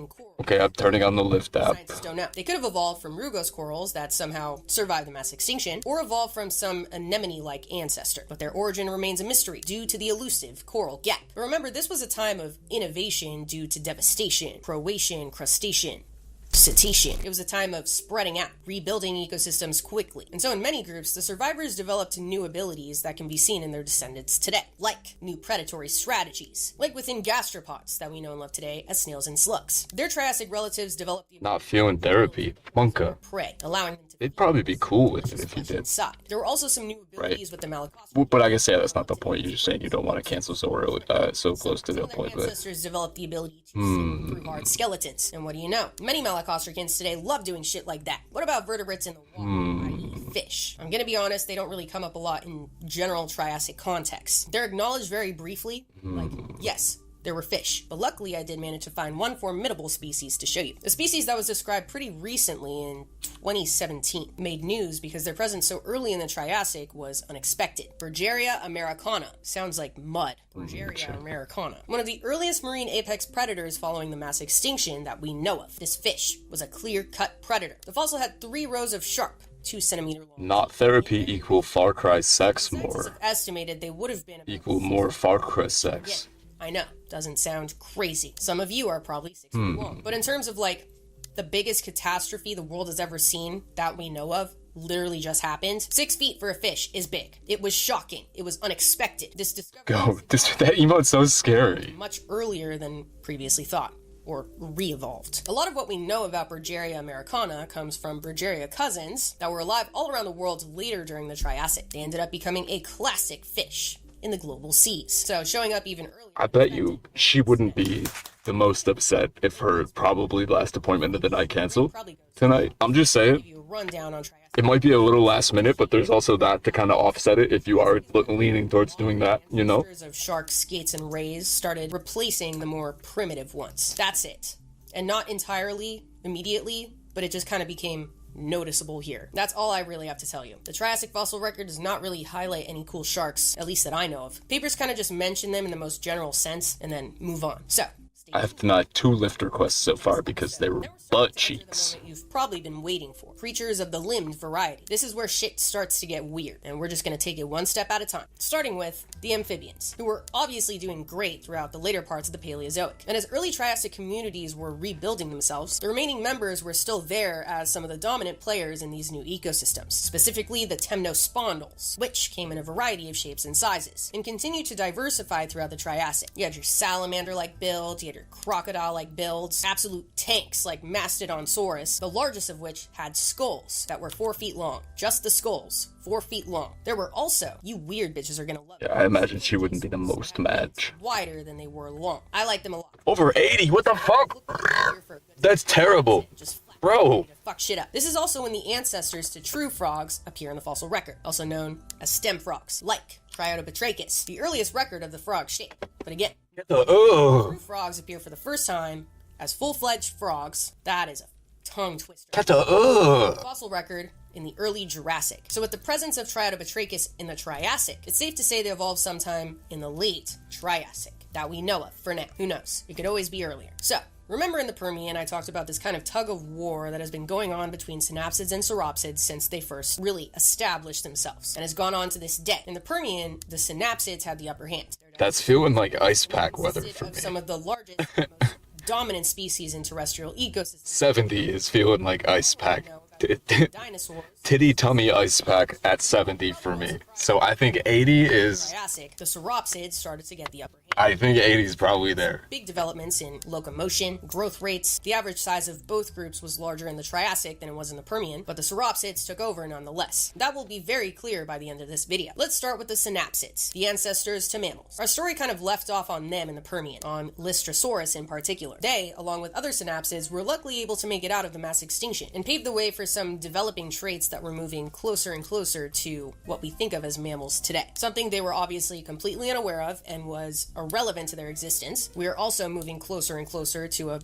coral. Okay, I'm turning on the Lyft app. Scientists don't know. They could have evolved from rugose corals that somehow survived the mass extinction, or evolved from some anemone-like ancestor, but their origin remains a mystery due to the elusive coral gap. But remember, this was a time of innovation due to devastation, Croatian, crustacean, cetacean. It was a time of spreading out, rebuilding ecosystems quickly. And so in many groups, the survivors developed new abilities that can be seen in their descendants today, like new predatory strategies, like within gastropods that we know and love today as snails and slugs. Their Triassic relatives developed the Not feeling therapy. Monka. prey, allowing them to They'd probably be cool with it if you did. inside. There were also some new abilities with the Malacosta. Well, but I guess, yeah, that's not the point. You're just saying you don't want to cancel so early, so close to the point. But Ancestors developed the ability to see through hard skeletons. And what do you know? Many Malacostricans today love doing shit like that. What about vertebrates in the water, i.e. fish? I'm gonna be honest, they don't really come up a lot in general Triassic contexts. They're acknowledged very briefly, like, yes, there were fish, but luckily I did manage to find one formidable species to show you. A species that was described pretty recently in 2017 made news because their presence so early in the Triassic was unexpected. Bergeria americana. Sounds like mud. Bergeria americana. One of the earliest marine apex predators following the mass extinction that we know of. This fish was a clear-cut predator. The fossil had 3 rows of sharp, 2 centimeter long. not therapy equal Far Cry sex more. Estimated they would have been Equal more Far Cry sex. I know, doesn't sound crazy. Some of you are probably 6 feet long. But in terms of like the biggest catastrophe the world has ever seen that we know of, literally just happened. 6 feet for a fish is big. It was shocking. It was unexpected. This discovery that emote's so scary. much earlier than previously thought, or re-evolved. A lot of what we know about Bergeria americana comes from Bergeria cousins that were alive all around the world later during the Triassic. They ended up becoming a classic fish in the global seas. So showing up even earlier. I bet you she wouldn't be the most upset if her probably last appointment of the night canceled tonight. I'm just saying. Rundown on Triassic. It might be a little last minute, but there's also that to kind of offset it if you are leaning towards doing that, you know? Of sharks, skates, and rays started replacing the more primitive ones. That's it. And not entirely immediately, but it just kind of became noticeable here. That's all I really have to tell you. The Triassic fossil record does not really highlight any cool sharks, at least that I know of. Papers kind of just mention them in the most general sense and then move on. So, I have denied 2 lift requests so far because they were butt cheeks. You've probably been waiting for. Creatures of the limbed variety. This is where shit starts to get weird, and we're just gonna take it one step at a time. Starting with the amphibians, who were obviously doing great throughout the later parts of the Paleozoic. And as early Triassic communities were rebuilding themselves, the remaining members were still there as some of the dominant players in these new ecosystems, specifically the temnospondyls, which came in a variety of shapes and sizes, and continued to diversify throughout the Triassic. You had your salamander-like builds, you had your crocodile-like builds, absolute tanks like Mastodonsaurus, the largest of which had skulls that were 4 feet long. Just the skulls, 4 feet long. There were also, you weird bitches are gonna love it, Yeah, I imagine she wouldn't be the most match. wider than they were long. I like them a lot. Over 80? What the fuck? That's terrible. Bro. Fuck shit up. This is also when the ancestors to true frogs appear in the fossil record, also known as stem frogs, like Triadobatrachus, the earliest record of the frog shape. But again, true frogs appear for the first time as full-fledged frogs. That is a tongue twister. Fossil record in the early Jurassic. So with the presence of Triadobatrachus in the Triassic, it's safe to say they evolved sometime in the late Triassic that we know of for now. Who knows? It could always be earlier. So, remember in the Permian, I talked about this kind of tug of war that has been going on between synapsids and sauropsids since they first really established themselves, and has gone on to this day. In the Permian, the synapsids had the upper hand. That's feeling like ice pack weather for me. Some of the largest, most dominant species in terrestrial ecosystems. 70 is feeling like ice pack. Dinosaurs. Titty tummy ice pack at 70 for me. So I think 80 is... Triassic, the sauropsids started to get the upper hand. I think 80 is probably there. Big developments in locomotion, growth rates. The average size of both groups was larger in the Triassic than it was in the Permian, but the sauropsids took over nonetheless. That will be very clear by the end of this video. Let's start with the synapsids, the ancestors to mammals. Our story kind of left off on them in the Permian, on Lystrosaurus in particular. They, along with other synapsids, were luckily able to make it out of the mass extinction and paved the way for some developing traits that were moving closer and closer to what we think of as mammals today. Something they were obviously completely unaware of and was irrelevant to their existence. We are also moving closer and closer to a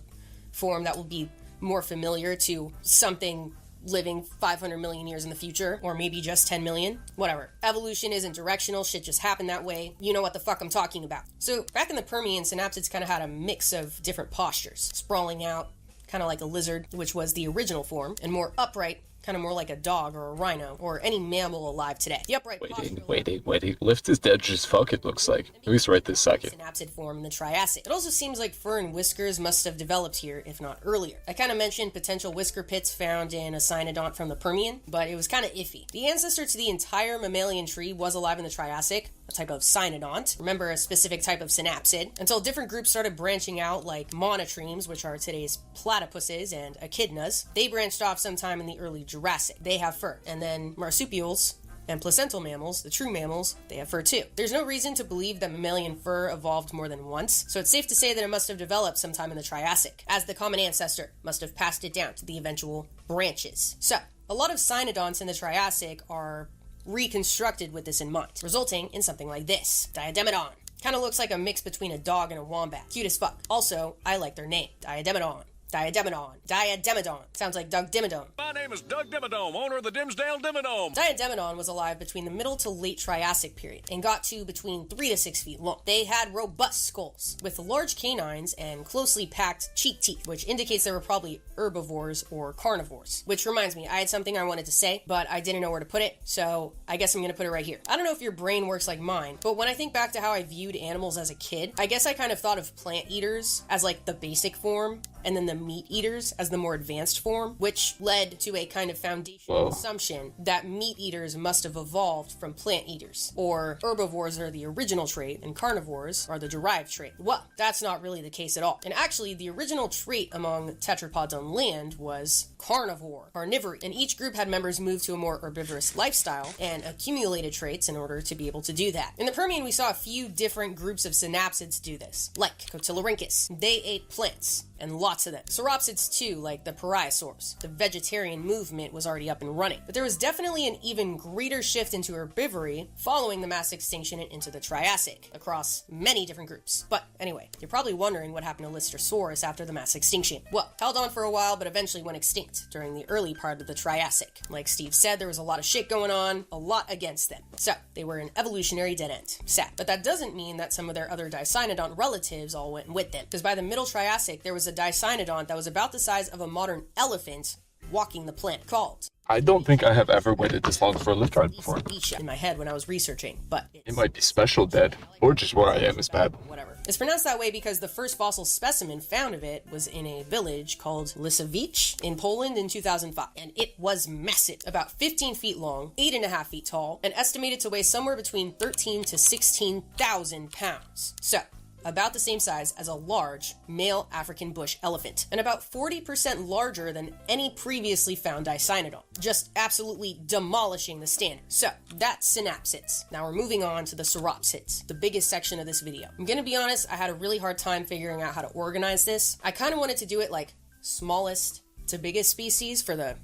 form that will be more familiar to something living 500 million years in the future, or maybe just 10 million, whatever. Evolution isn't directional, shit just happened that way. You know what the fuck I'm talking about. So back in the Permian, synapsids kind of had a mix of different postures, sprawling out, kind of like a lizard, which was the original form, and more upright, kind of more like a dog or a rhino, or any mammal alive today. The upright Wait, Lift is dead as fuck, it looks like. At least right this second. Synapsid form in the Triassic. It also seems like fur and whiskers must have developed here, if not earlier. I kind of mentioned potential whisker pits found in a cynodont from the Permian, but it was kind of iffy. The ancestor to the entire mammalian tree was alive in the Triassic, a type of cynodont, remember a specific type of synapsid, until different groups started branching out like monotremes, which are today's platypuses, and echidnas. They branched off sometime in the early Jurassic. They have fur. And then marsupials and placental mammals, the true mammals, they have fur too. There's no reason to believe that mammalian fur evolved more than once, so it's safe to say that it must have developed sometime in the Triassic, as the common ancestor must have passed it down to the eventual branches. So, a lot of cynodonts in the Triassic are reconstructed with this in mind, resulting in something like this. Diademodon. Kind of looks like a mix between a dog and a wombat. Cute as fuck. Also, I like their name, Diademodon. Diademodon. Sounds like Doug Dimmadome. My name is Doug Dimmadome, owner of the Dimsdale Dimmadome. Diademodon was alive between the middle to late Triassic period and got to between 3 to 6 feet long. They had robust skulls with large canines and closely packed cheek teeth, which indicates they were probably herbivores or carnivores. Which reminds me, I had something I wanted to say, but I didn't know where to put it, so I guess I'm gonna put it right here. I don't know if your brain works like mine, but when I think back to how I viewed animals as a kid, I guess I kind of thought of plant eaters as like the basic form, and then the meat eaters as the more advanced form, which led to a kind of foundational assumption that meat eaters must have evolved from plant eaters, or herbivores are the original trait and carnivores are the derived trait. Well, that's not really the case at all. And actually, the original trait among tetrapods on land was carnivory, and each group had members move to a more herbivorous lifestyle and accumulated traits in order to be able to do that. In the Permian, we saw a few different groups of synapsids do this, like Cotylarhynchus. They ate plants, and lots of them. Sauropsids too, like the Pariasaurs. The vegetarian movement was already up and running. But there was definitely an even greater shift into herbivory following the mass extinction and into the Triassic, across many different groups. But anyway, you're probably wondering what happened to Listersaurus after the mass extinction. Well, held on for a while, but eventually went extinct during the early part of the Triassic. Like Steve said, there was a lot of shit going on, a lot against them. So, they were an evolutionary dead end. Sad. But that doesn't mean that some of their other Dicynodont relatives all went with them. Because by the middle Triassic, there was a Dicynodont that was about the size of a modern elephant walking the planet called. I don't think I have ever waited this long for a lift ride before. In my head when I was researching, but it might be special dead, or just where I am is bad. Whatever. It's pronounced that way because the first fossil specimen found of it was in a village called Lisowicz in Poland in 2005, and it was massive, about 15 feet long, 8.5 feet tall, and estimated to weigh somewhere between 13 to 16,000 pounds. So, about the same size as a large male African bush elephant, and about 40% larger than any previously found Dicynodont, just absolutely demolishing the standard. So, that's synapsids. Now we're moving on to the sauropsids, the biggest section of this video. I'm gonna be honest, I had a really hard time figuring out how to organize this. I kind of wanted to do it like smallest to biggest species for the,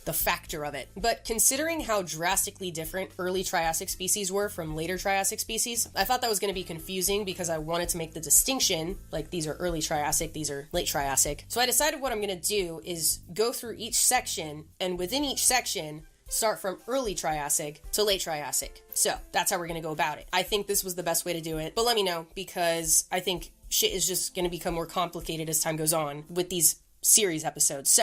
the factor of it. But considering how drastically different early Triassic species were from later Triassic species, I thought that was going to be confusing because I wanted to make the distinction, like these are early Triassic, these are late Triassic. So I decided what I'm going to do is go through each section, and within each section, start from early Triassic to late Triassic. So that's how we're going to go about it. I think this was the best way to do it, but let me know, because I think shit is just going to become more complicated as time goes on with these series episodes. So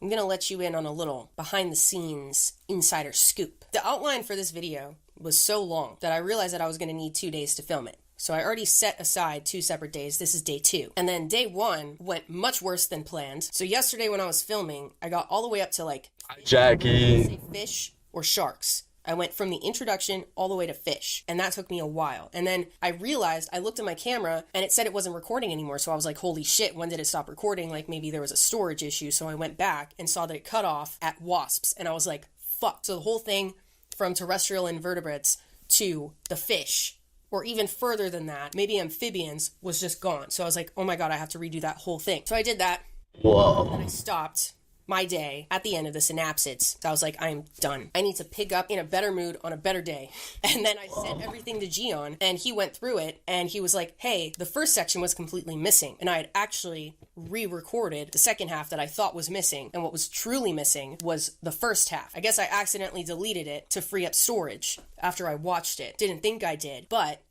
I'm gonna let you in on a little behind the scenes insider scoop. The outline for this video was so long that I realized that I was gonna need 2 days to film it. So I already set aside 2 separate days. This is day 2. And then day 1 went much worse than planned. So yesterday when I was filming, I got all the way up to like Jackie, fish or sharks. I went from the introduction all the way to fish, and that took me a while. And then I realized, I looked at my camera, and it said it wasn't recording anymore, so I was like, holy shit, when did it stop recording? Like, maybe there was a storage issue, so I went back and saw that it cut off at wasps, and I was like, fuck. So the whole thing from terrestrial invertebrates to the fish, or even further than that, maybe amphibians, was just gone. So I was like, oh my god, I have to redo that whole thing. So I did that. Whoa. And I stopped my day at the end of the synapsids. So I was like, I am done. I need to pick up in a better mood on a better day. And then I sent everything to Gion, and he went through it, and he was like, hey, the first section was completely missing. And I had actually re-recorded the second half that I thought was missing, and what was truly missing was the first half. I guess I accidentally deleted it to free up storage after I watched it. Didn't think I did, but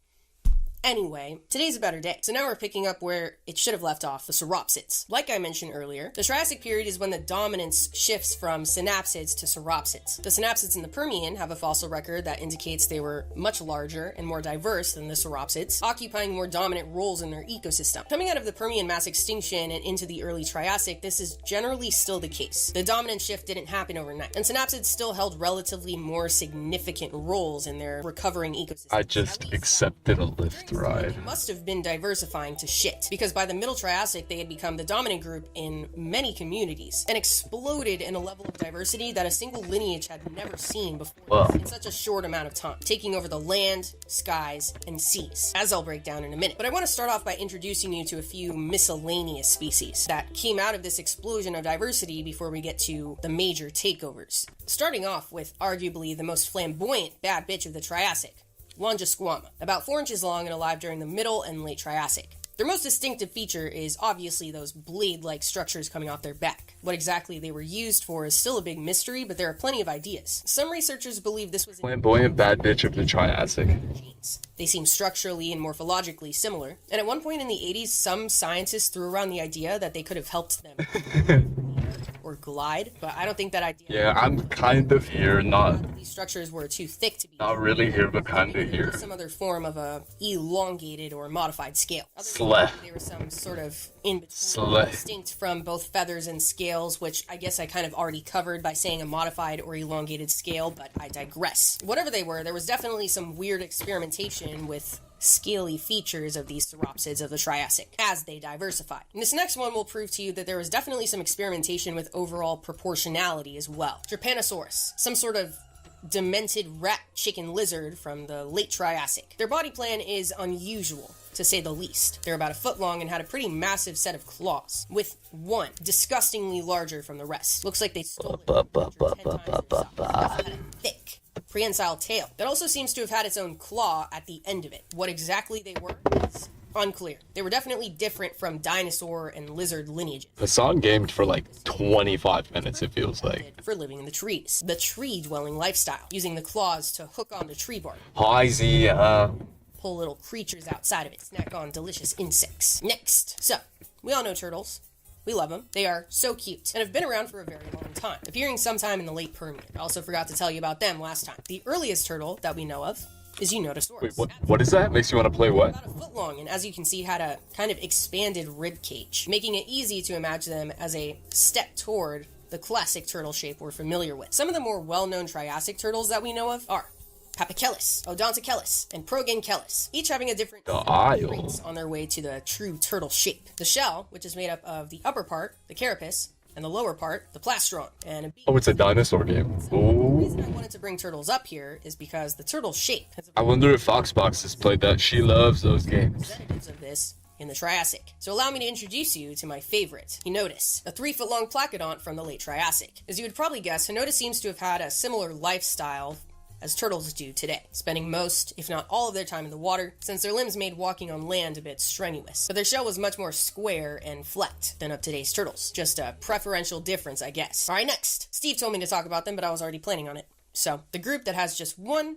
anyway, today's a better day. So now we're picking up where it should have left off, the sauropsids. Like I mentioned earlier, the Triassic period is when the dominance shifts from synapsids to sauropsids. The synapsids in the Permian have a fossil record that indicates they were much larger and more diverse than the sauropsids, occupying more dominant roles in their ecosystem. Coming out of the Permian mass extinction and into the early Triassic, this is generally still the case. The dominant shift didn't happen overnight, and synapsids still held relatively more significant roles in their recovering ecosystem. I just accepted a lift ride. They must have been diversifying to shit, because by the middle Triassic they had become the dominant group in many communities and exploded in a level of diversity that a single lineage had never seen before in such a short amount of time, taking over the land, skies, and seas, as I'll break down in a minute. But I want to start off by introducing you to a few miscellaneous species that came out of this explosion of diversity before we get to the major takeovers. Starting off with arguably the most flamboyant bad bitch of the Triassic, Longisquama, about 4 inches long and alive during the middle and late Triassic. Their most distinctive feature is obviously those blade-like structures coming off their back. What exactly they were used for is still a big mystery, but there are plenty of ideas. Some researchers believe this was flamboyant bad bitch of the Triassic. They seem structurally and morphologically similar, and at one point in the 80s, some scientists threw around the idea that they could have helped them or glide, but I don't think that idea... Yeah, I'm kind of here, not... These structures were too thick to be... Not really here, but kind of here. Some other form of a elongated or modified scale. Sleh. They were some sort of in-between, distinct from both feathers and scales, which I guess I kind of already covered by saying a modified or elongated scale, but I digress. Whatever they were, there was definitely some weird experimentation with scaly features of these sauropsids of the Triassic as they diversified. And this next one will prove to you that there was definitely some experimentation with overall proportionality as well. Trypanosaurus, some sort of demented rat chicken lizard from the late Triassic. Their body plan is unusual, to say the least. They're about a foot long and had a pretty massive set of claws, with one disgustingly larger from the rest. Looks like they stole it. Thick prehensile tail that also seems to have had its own claw at the end of it. What exactly they were is unclear. They were definitely different from dinosaur and lizard lineages. Hassan gamed for like 25 minutes, it feels like. For living in the trees. The tree-dwelling lifestyle, using the claws to hook onto tree bark. Hi, Zia. Pull little creatures outside of it, snack on delicious insects. Next. So, we all know turtles. We love them. They are so cute and have been around for a very long time, appearing sometime in the late Permian. I also forgot to tell you about them last time. The earliest turtle that we know of is Eunotosaurus. Wait, what is that? Makes you want to play what? About a foot long, and as you can see, had a kind of expanded rib cage, making it easy to imagine them as a step toward the classic turtle shape we're familiar with. Some of the more well-known Triassic turtles that we know of are Papachelis, Odontochelis, and Progenchelis, each having a different traits on their way to the true turtle shape. The shell, which is made up of the upper part, the carapace, and the lower part, the plastron, and a beak. Oh, it's a dinosaur game. The reason I wanted to bring turtles up here is because the turtle shape has I wonder if Foxbox has played that. She loves those games. Representatives of this in the Triassic. So allow me to introduce you to my favorite, Henotus, a 3-foot-long placodont from the late Triassic. As you would probably guess, Henotus seems to have had a similar lifestyle as turtles do today, spending most, if not all of their time in the water, since their limbs made walking on land a bit strenuous. But their shell was much more square and flat than of today's turtles. Just a preferential difference, I guess. Alright, next. Steve told me to talk about them, but I was already planning on it. So, the group that has just one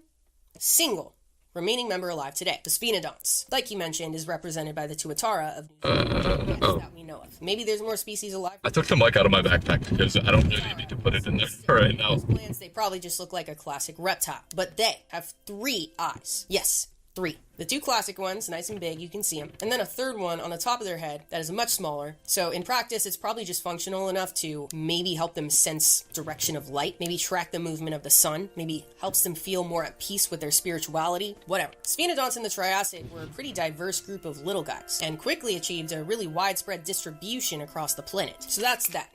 single remaining member alive today, the Sphenodonts, like you mentioned, is represented by the Tuatara of that we know of. Maybe there's more species alive. I took the mic out of my backpack because I don't really need to put it in there right now. Plants, they probably just look like a classic reptile, but they have 3 eyes. Yes, 3. The 2 classic ones, nice and big, you can see them, and then a third one on the top of their head that is much smaller. So in practice, it's probably just functional enough to maybe help them sense direction of light, maybe track the movement of the sun, maybe helps them feel more at peace with their spirituality, whatever. Sphenodonts in the Triassic were a pretty diverse group of little guys, and quickly achieved a really widespread distribution across the planet. So that's that.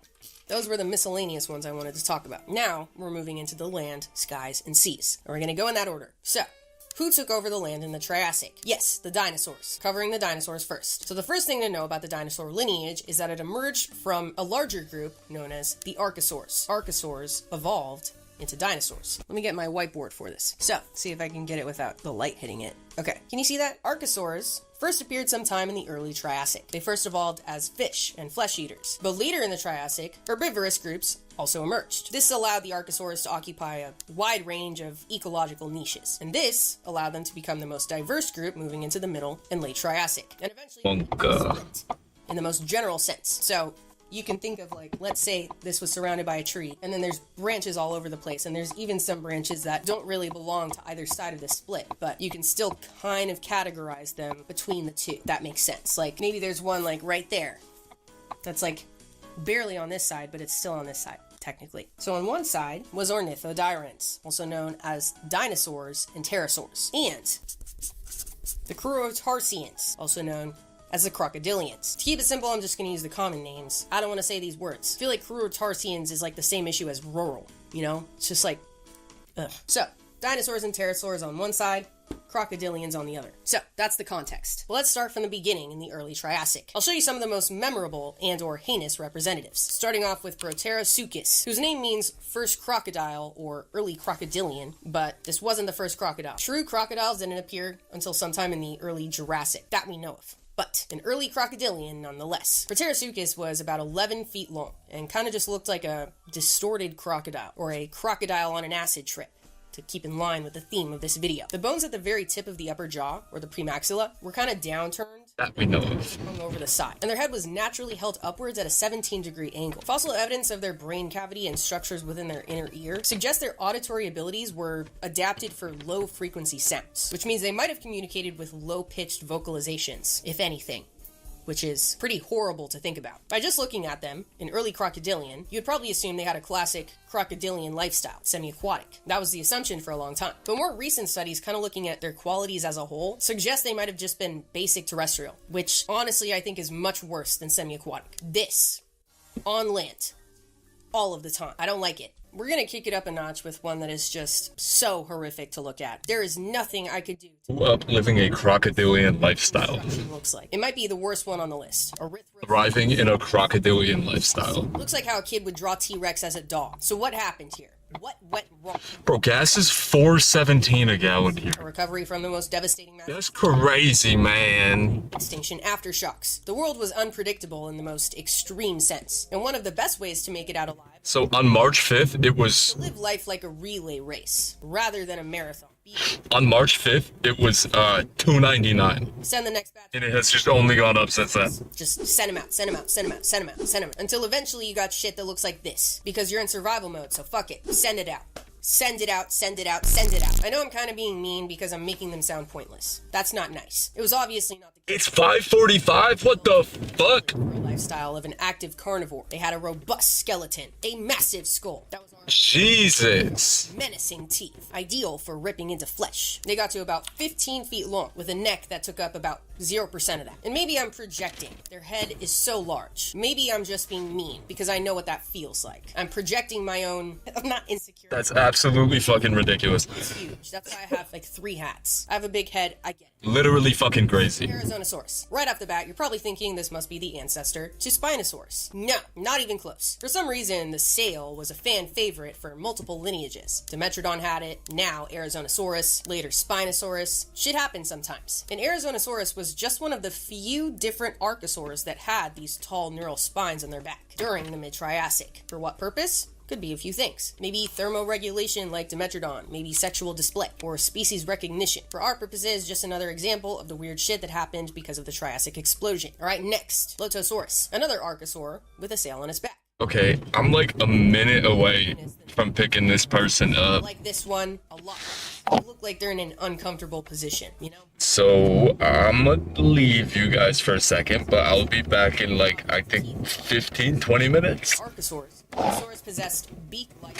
Those were the miscellaneous ones I wanted to talk about. Now, we're moving into the land, skies, and seas. And we're going to go in that order. So, who took over the land in the Triassic? Yes, the dinosaurs. Covering the dinosaurs first. So the first thing to know about the dinosaur lineage is that it emerged from a larger group known as the Archosaurs. Archosaurs evolved into dinosaurs. Let me get my whiteboard for this. So, see if I can get it without the light hitting it. Okay, can you see that? Archosaurs first appeared sometime in the early Triassic. They first evolved as fish and flesh eaters. But later in the Triassic, herbivorous groups also emerged. This allowed the Archosaurs to occupy a wide range of ecological niches. And this allowed them to become the most diverse group moving into the middle and late Triassic. And eventually, split in the most general sense. So, you can think of, like, let's say this was surrounded by a tree, and then there's branches all over the place, and there's even some branches that don't really belong to either side of the split, but you can still kind of categorize them between the two. That makes sense. Like, maybe there's one, like, right there that's, like, barely on this side, but it's still on this side, technically. So on one side was Ornithodyrents, also known as dinosaurs and pterosaurs, and the Crurotarsians, also known as the crocodilians. To keep it simple, I'm just going to use the common names. I don't want to say these words. I feel like Crurotarsians is like the same issue as rural, you know? It's just like, ugh. So, dinosaurs and pterosaurs on one side, crocodilians on the other. So, that's the context. Well, let's start from the beginning in the early Triassic. I'll show you some of the most memorable and or heinous representatives, starting off with Proterosuchus, whose name means first crocodile or early crocodilian, but this wasn't the first crocodile. True crocodiles didn't appear until sometime in the early Jurassic, that we know of. but an early crocodilian nonetheless. Proterosuchus was about 11 feet long and kind of just looked like a distorted crocodile, or a crocodile on an acid trip, to keep in line with the theme of this video. The bones at the very tip of the upper jaw, or the premaxilla, were kind of downturned. That we know of. Hung over the side, and their head was naturally held upwards at a 17-degree angle. Fossil evidence of their brain cavity and structures within their inner ear suggests their auditory abilities were adapted for low-frequency sounds, which means they might have communicated with low-pitched vocalizations, if anything, which is pretty horrible to think about. By just looking at them, an early crocodilian, you'd probably assume they had a classic crocodilian lifestyle, semi-aquatic. That was the assumption for a long time. But more recent studies, kind of looking at their qualities as a whole, suggest they might have just been basic terrestrial, which honestly I think is much worse than semi-aquatic. This, on land, all of the time. I don't like it. We're gonna kick it up a notch with one that is just so horrific to look at. There is nothing I could do to living a crocodilian lifestyle. looks like. It might be the worst one on the list. Thriving in a crocodilian lifestyle. Looks like how a kid would draw T-Rex as a dog. So what happened here? What went wrong? Bro, gas is $4.17 a gallon here. A recovery from the most devastating mass That's crazy, man. extinction aftershocks. The world was unpredictable in the most extreme sense, and one of the best ways to make it out alive So on March 5th, it was... live life like a relay race, rather than a marathon. On March 5th, it was $2.99. Send the next batch. And it has just only gone up since then. Just send them out, send them out, send them out, send them out, send them out. Until eventually you got shit that looks like this. Because you're in survival mode, so fuck it. Send it out. Send it out, send it out, send it out. I know I'm kind of being mean because I'm making them sound pointless. That's not nice. It was obviously not the It's 5:45? What the fuck? lifestyle of an active carnivore. They had a robust skeleton, a massive skull that was Jesus. menacing teeth, ideal for ripping into flesh. They got to about 15 feet long, with a neck that took up about 0% of that. And maybe I'm projecting. Their head is so large. Maybe I'm just being mean, because I know what that feels like. I'm projecting my own... I'm not insecure. That's absolutely fucking ridiculous. It's huge. That's why I have like 3 hats. I have a big head, I get it. Literally fucking crazy. Arizonosaurus. Right off the bat, you're probably thinking this must be the ancestor to Spinosaurus. No, not even close. For some reason, the sail was a fan favorite for multiple lineages. Dimetrodon had it, now Arizonosaurus, later Spinosaurus. Shit happens sometimes. And Arizonosaurus was just one of the few different archosaurs that had these tall neural spines on their back during the mid-Triassic. For what purpose? Could be a few things. Maybe thermoregulation like Dimetrodon, maybe sexual display, or species recognition. For our purposes, just another example of the weird shit that happened because of the Triassic explosion. Alright, next, Lotosaurus, another archosaur with a sail on its back. Okay, I'm like a minute away from picking this person up. Like this one, a lot. They look like they're in an uncomfortable position, you know? So, I'm gonna leave you guys for a second, but I'll be back in like, I think, 15, 20 minutes. Archosaurs. Archosaurs possessed beak-like,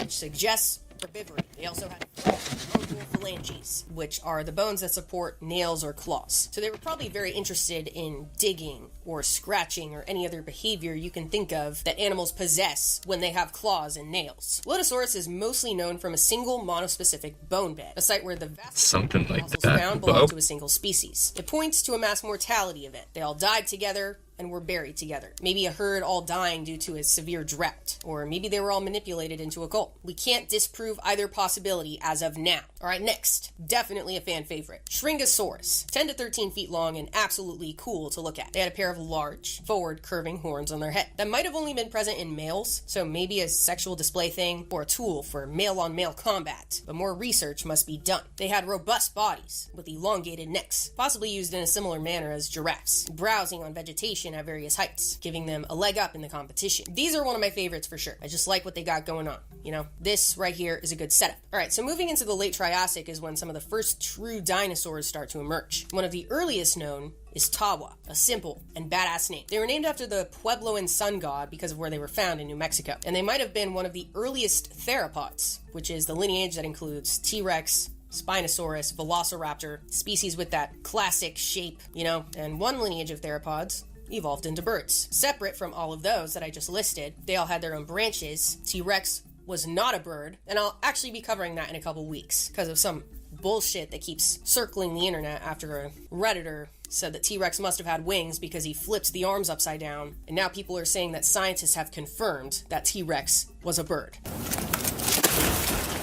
which suggests herbivory. They also had frontal phalanges, which are the bones that support nails or claws. So they were probably very interested in digging or scratching or any other behavior you can think of that animals possess when they have claws and nails. Lotosaurus is mostly known from a single monospecific bone bed, a site where the vast Something like fossils that. found belong to a single species. It points to a mass mortality event. They all died together and were buried together. Maybe a herd all dying due to a severe drought, or maybe they were all manipulated into a cult. We can't disprove either possibility as of now. Alright, next, definitely a fan favorite. Shringosaurus, 10 to 13 feet long and absolutely cool to look at. They had a pair of large, forward curving horns on their head that might have only been present in males, so maybe a sexual display thing or a tool for male-on-male combat, but more research must be done. They had robust bodies with elongated necks, possibly used in a similar manner as giraffes, browsing on vegetation at various heights, giving them a leg up in the competition. These are one of my favorites for sure. I just like what they got going on. You know, this right here is a good setup. Alright, so moving into the late Triassic is when some of the first true dinosaurs start to emerge. One of the earliest known is Tawa, a simple and badass name. They were named after the Puebloan sun god because of where they were found in New Mexico, and they might have been one of the earliest theropods, which is the lineage that includes T-Rex, Spinosaurus, Velociraptor, species with that classic shape, you know, and one lineage of theropods evolved into birds. Separate from all of those that I just listed, they all had their own branches. T-Rex was not a bird, and I'll actually be covering that in a couple weeks because of some bullshit that keeps circling the internet after a Redditor said that T-Rex must have had wings because he flipped the arms upside down, and now people are saying that scientists have confirmed that T-Rex was a bird.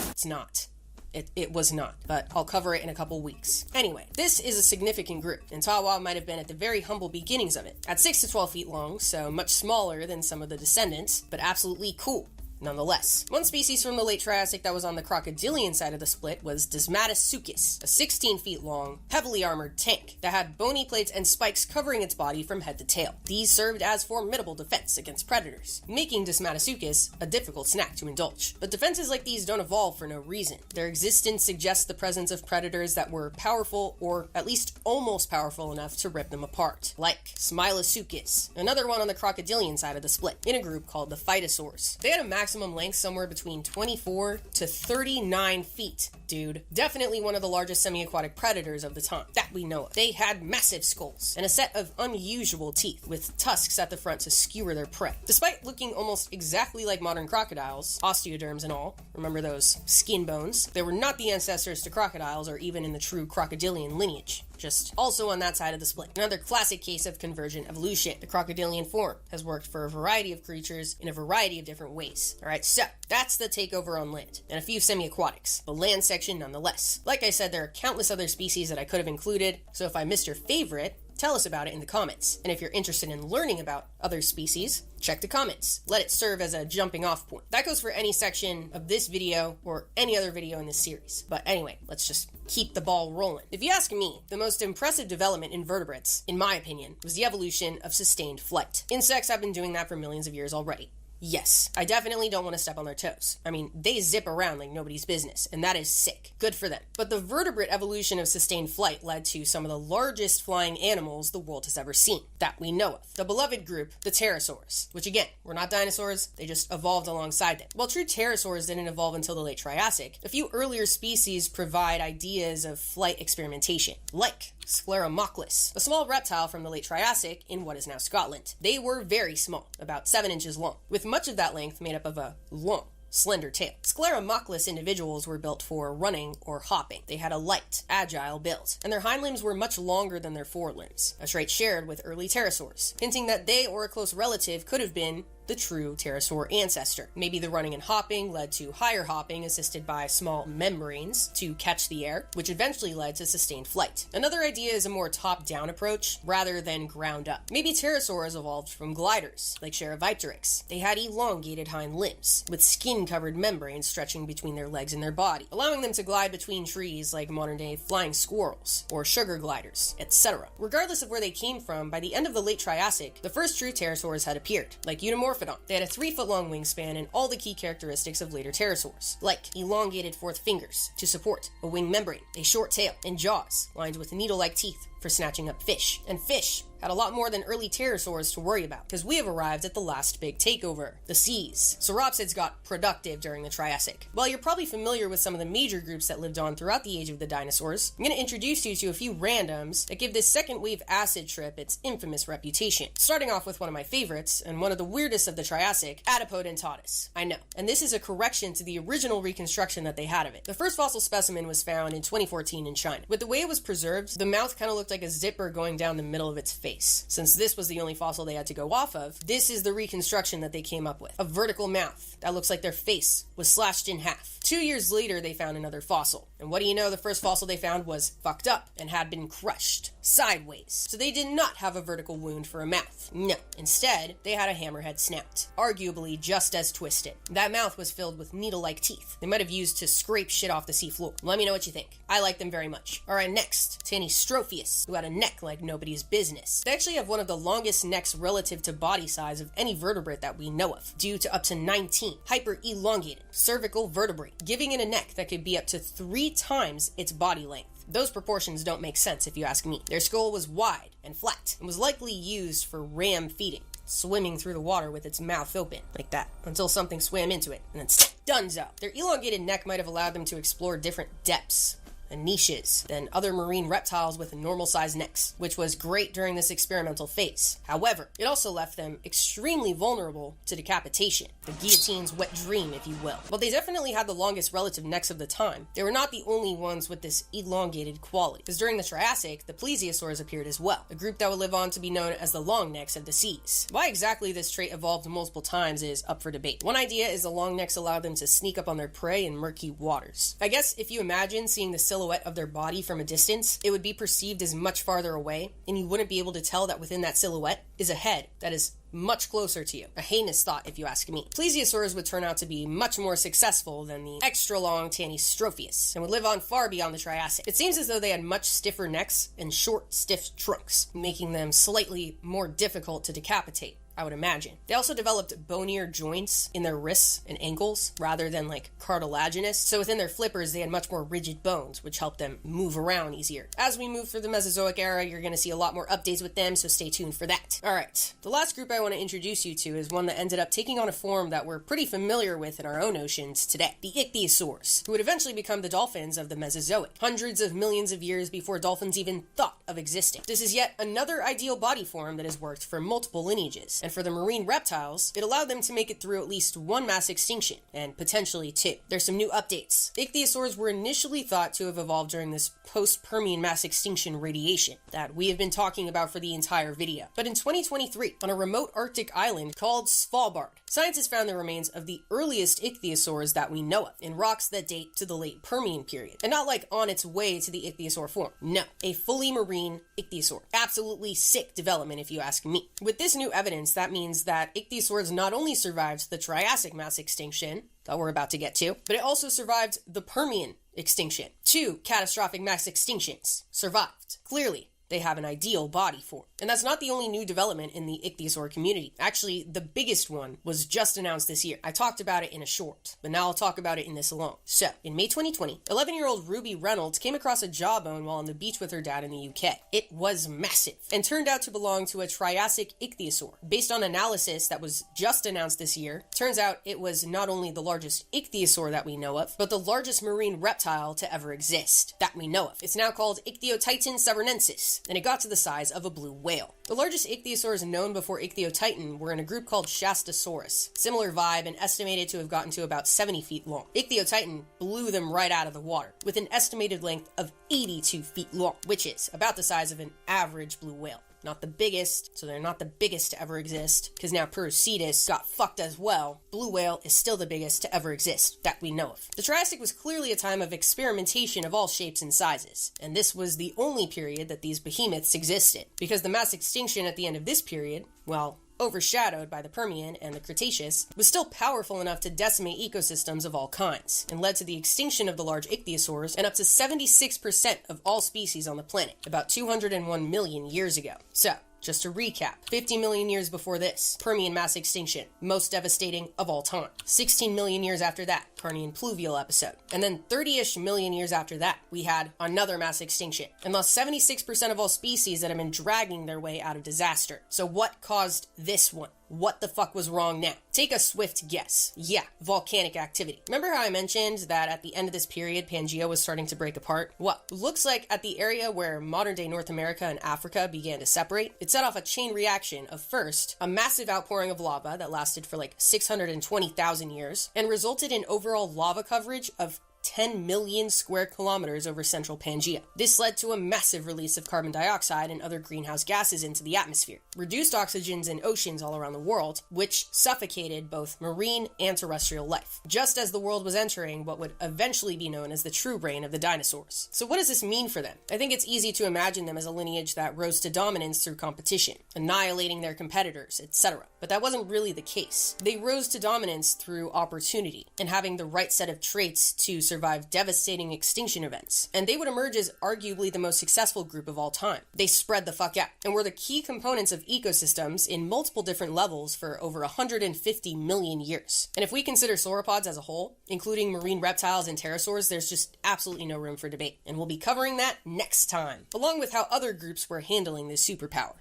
It's not. it was not, but I'll cover it in a couple weeks. Anyway, this is a significant group, and Tawa might have been at the very humble beginnings of it. At 6 to 12 feet long, so much smaller than some of the descendants, but absolutely cool. Nonetheless, one species from the late Triassic that was on the crocodilian side of the split was Desmatosuchus, a 16 feet long, heavily armored tank that had bony plates and spikes covering its body from head to tail. These served as formidable defense against predators, making Desmatosuchus a difficult snack to indulge. But defenses like these don't evolve for no reason. Their existence suggests the presence of predators that were powerful, or at least almost powerful enough to rip them apart, like Smilosuchus, another one on the crocodilian side of the split, in a group called the Phytosaurs. They had a maximum length somewhere between 24 to 39 feet, dude. Definitely one of the largest semi-aquatic predators of the time, that we know of. They had massive skulls and a set of unusual teeth with tusks at the front to skewer their prey. Despite looking almost exactly like modern crocodiles, osteoderms and all, remember those skin bones, they were not the ancestors to crocodiles or even in the true crocodilian lineage. Just also on that side of the split. Another classic case of convergent evolution. The crocodilian form has worked for a variety of creatures in a variety of different ways. Alright, so that's the takeover on land, and a few semi-aquatics, but land section nonetheless. Like I said, there are countless other species that I could have included, so if I missed your favorite, tell us about it in the comments. And if you're interested in learning about other species, check the comments. Let it serve as a jumping off point. That goes for any section of this video or any other video in this series. But anyway, let's just keep the ball rolling. If you ask me, the most impressive development in vertebrates, in my opinion, was the evolution of sustained flight. Insects have been doing that for millions of years already. Yes, I definitely don't want to step on their toes. I mean, they zip around like nobody's business, and that is sick. Good for them. But the vertebrate evolution of sustained flight led to some of the largest flying animals the world has ever seen, that we know of. The beloved group, the pterosaurs, which again, were not dinosaurs, they just evolved alongside them. While true pterosaurs didn't evolve until the late Triassic, a few earlier species provide ideas of flight experimentation, like Scleromochlus, a small reptile from the late Triassic in what is now Scotland. They were very small, about 7 inches long, with much of that length made up of a long, slender tail. Scleromochlus individuals were built for running or hopping. They had a light, agile build, and their hind limbs were much longer than their forelimbs, a trait shared with early pterosaurs, hinting that they or a close relative could have been the true pterosaur ancestor. Maybe the running and hopping led to higher hopping assisted by small membranes to catch the air, which eventually led to sustained flight. Another idea is a more top-down approach rather than ground-up. Maybe pterosaurs evolved from gliders, like Chaerovipteryx. They had elongated hind limbs, with skin-covered membranes stretching between their legs and their body, allowing them to glide between trees like modern-day flying squirrels, or sugar gliders, etc. Regardless of where they came from, by the end of the late Triassic, the first true pterosaurs had appeared, like Eunomorphodon. They had a 3-foot-long wingspan and all the key characteristics of later pterosaurs, like elongated fourth fingers to support a wing membrane, a short tail, and jaws lined with needle-like teeth for snatching up fish. And fish had a lot more than early pterosaurs to worry about, because we have arrived at the last big takeover, the seas. Sauropsids got productive during the Triassic. While you're probably familiar with some of the major groups that lived on throughout the age of the dinosaurs, I'm going to introduce you to a few randoms that give this second wave acid trip its infamous reputation. Starting off with one of my favorites, and one of the weirdest of the Triassic, Adipodentatus. I know, and this is a correction to the original reconstruction that they had of it. The first fossil specimen was found in 2014 in China. With the way it was preserved, the mouth kind of looked like a zipper going down the middle of its face. Since this was the only fossil they had to go off of, this is the reconstruction that they came up with. A vertical mouth that looks like their face was slashed in half. 2 years later, they found another fossil. And what do you know, the first fossil they found was fucked up and had been crushed sideways. So they did not have a vertical wound for a mouth. No. Instead, they had a hammerhead snout, arguably just as twisted. That mouth was filled with needle-like teeth they might have used to scrape shit off the seafloor. Let me know what you think. I like them very much. Alright, next, Tanystropheus, who had a neck like nobody's business. They actually have one of the longest necks relative to body size of any vertebrate that we know of, due to up to 19 hyper-elongated cervical vertebrae, giving it a neck that could be up to 3 times its body length. Those proportions don't make sense if you ask me. Their skull was wide and flat, and was likely used for ram feeding, swimming through the water with its mouth open, like that, until something swam into it, and then dunzo. Their elongated neck might have allowed them to explore different depths and niches than other marine reptiles with normal-sized necks, which was great during this experimental phase. However, it also left them extremely vulnerable to decapitation, the guillotine's wet dream, if you will. While they definitely had the longest relative necks of the time, they were not the only ones with this elongated quality, because during the Triassic, the plesiosaurs appeared as well, a group that would live on to be known as the long necks of the seas. Why exactly this trait evolved multiple times is up for debate. One idea is the long necks allowed them to sneak up on their prey in murky waters. I guess if you imagine seeing the silhouette of their body from a distance, it would be perceived as much farther away, and you wouldn't be able to tell that within that silhouette is a head that is much closer to you. A heinous thought, if you ask me. Plesiosaurs would turn out to be much more successful than the extra-long Tanystropheus, and would live on far beyond the Triassic. It seems as though they had much stiffer necks and short, stiff trunks, making them slightly more difficult to decapitate, I would imagine. They also developed bonier joints in their wrists and ankles rather than like cartilaginous. So within their flippers, they had much more rigid bones, which helped them move around easier. As we move through the Mesozoic era, you're going to see a lot more updates with them, so stay tuned for that. All right, the last group I want to introduce you to is one that ended up taking on a form that we're pretty familiar with in our own oceans today, the ichthyosaurs, who would eventually become the dolphins of the Mesozoic, hundreds of millions of years before dolphins even thought of existing. This is yet another ideal body form that has worked for multiple lineages, and for the marine reptiles, it allowed them to make it through at least one mass extinction, and potentially two. There's some new updates. Ichthyosaurs were initially thought to have evolved during this post-Permian mass extinction radiation that we have been talking about for the entire video. But in 2023, on a remote Arctic island called Svalbard, scientists found the remains of the earliest ichthyosaurs that we know of, in rocks that date to the late Permian period. And not like on its way to the ichthyosaur form. No, a fully marine ichthyosaur. Absolutely sick development if you ask me. With this new evidence, that means that ichthyosaurs not only survived the Triassic mass extinction that we're about to get to, but it also survived the Permian extinction. 2 catastrophic mass extinctions survived. Clearly, they have an ideal body form. And that's not the only new development in the ichthyosaur community. Actually, the biggest one was just announced this year. I talked about it in a short, but now I'll talk about it in this alone. So, in May 2020, 11-year-old Ruby Reynolds came across a jawbone while on the beach with her dad in the UK. It was massive, and turned out to belong to a Triassic ichthyosaur. Based on analysis that was just announced this year, turns out it was not only the largest ichthyosaur that we know of, but the largest marine reptile to ever exist that we know of. It's now called Ichthyotitan severnensis, and it got to the size of a blue whale. The largest ichthyosaurs known before Ichthyotitan were in a group called Shastasaurus. Similar vibe and estimated to have gotten to about 70 feet long. Ichthyotitan blew them right out of the water, with an estimated length of 82 feet long, which is about the size of an average blue whale. Not the biggest, so they're not the biggest to ever exist, because now Puruscetus got fucked as well. Blue whale is still the biggest to ever exist, that we know of. The Triassic was clearly a time of experimentation of all shapes and sizes, and this was the only period that these behemoths existed, because the mass extinction at the end of this period, well, overshadowed by the Permian and the Cretaceous, was still powerful enough to decimate ecosystems of all kinds, and led to the extinction of the large ichthyosaurs and up to 76% of all species on the planet, about 201 million years ago. So, just to recap, 50 million years before this, Permian mass extinction, most devastating of all time. 16 million years after that, Permian pluvial episode. And then 30-ish million years after that, we had another mass extinction, and lost 76% of all species that have been dragging their way out of disaster. So what caused this one? What the fuck was wrong now? Take a swift guess. Yeah, volcanic activity. Remember how I mentioned that at the end of this period, Pangaea was starting to break apart? Well, looks like at the area where modern-day North America and Africa began to separate, it set off a chain reaction of first, a massive outpouring of lava that lasted for like 620,000 years, and resulted in overall lava coverage of 10 million square kilometers over central Pangaea. This led to a massive release of carbon dioxide and other greenhouse gases into the atmosphere, reduced oxygens in oceans all around the world, which suffocated both marine and terrestrial life, just as the world was entering what would eventually be known as the true reign of the dinosaurs. So what does this mean for them? I think it's easy to imagine them as a lineage that rose to dominance through competition, annihilating their competitors, etc. But that wasn't really the case. They rose to dominance through opportunity and having the right set of traits to survive devastating extinction events, and they would emerge as arguably the most successful group of all time. They spread the fuck out, and were the key components of ecosystems in multiple different levels for over 150 million years. And if we consider sauropods as a whole, including marine reptiles and pterosaurs, there's just absolutely no room for debate, and we'll be covering that next time, along with how other groups were handling this superpower.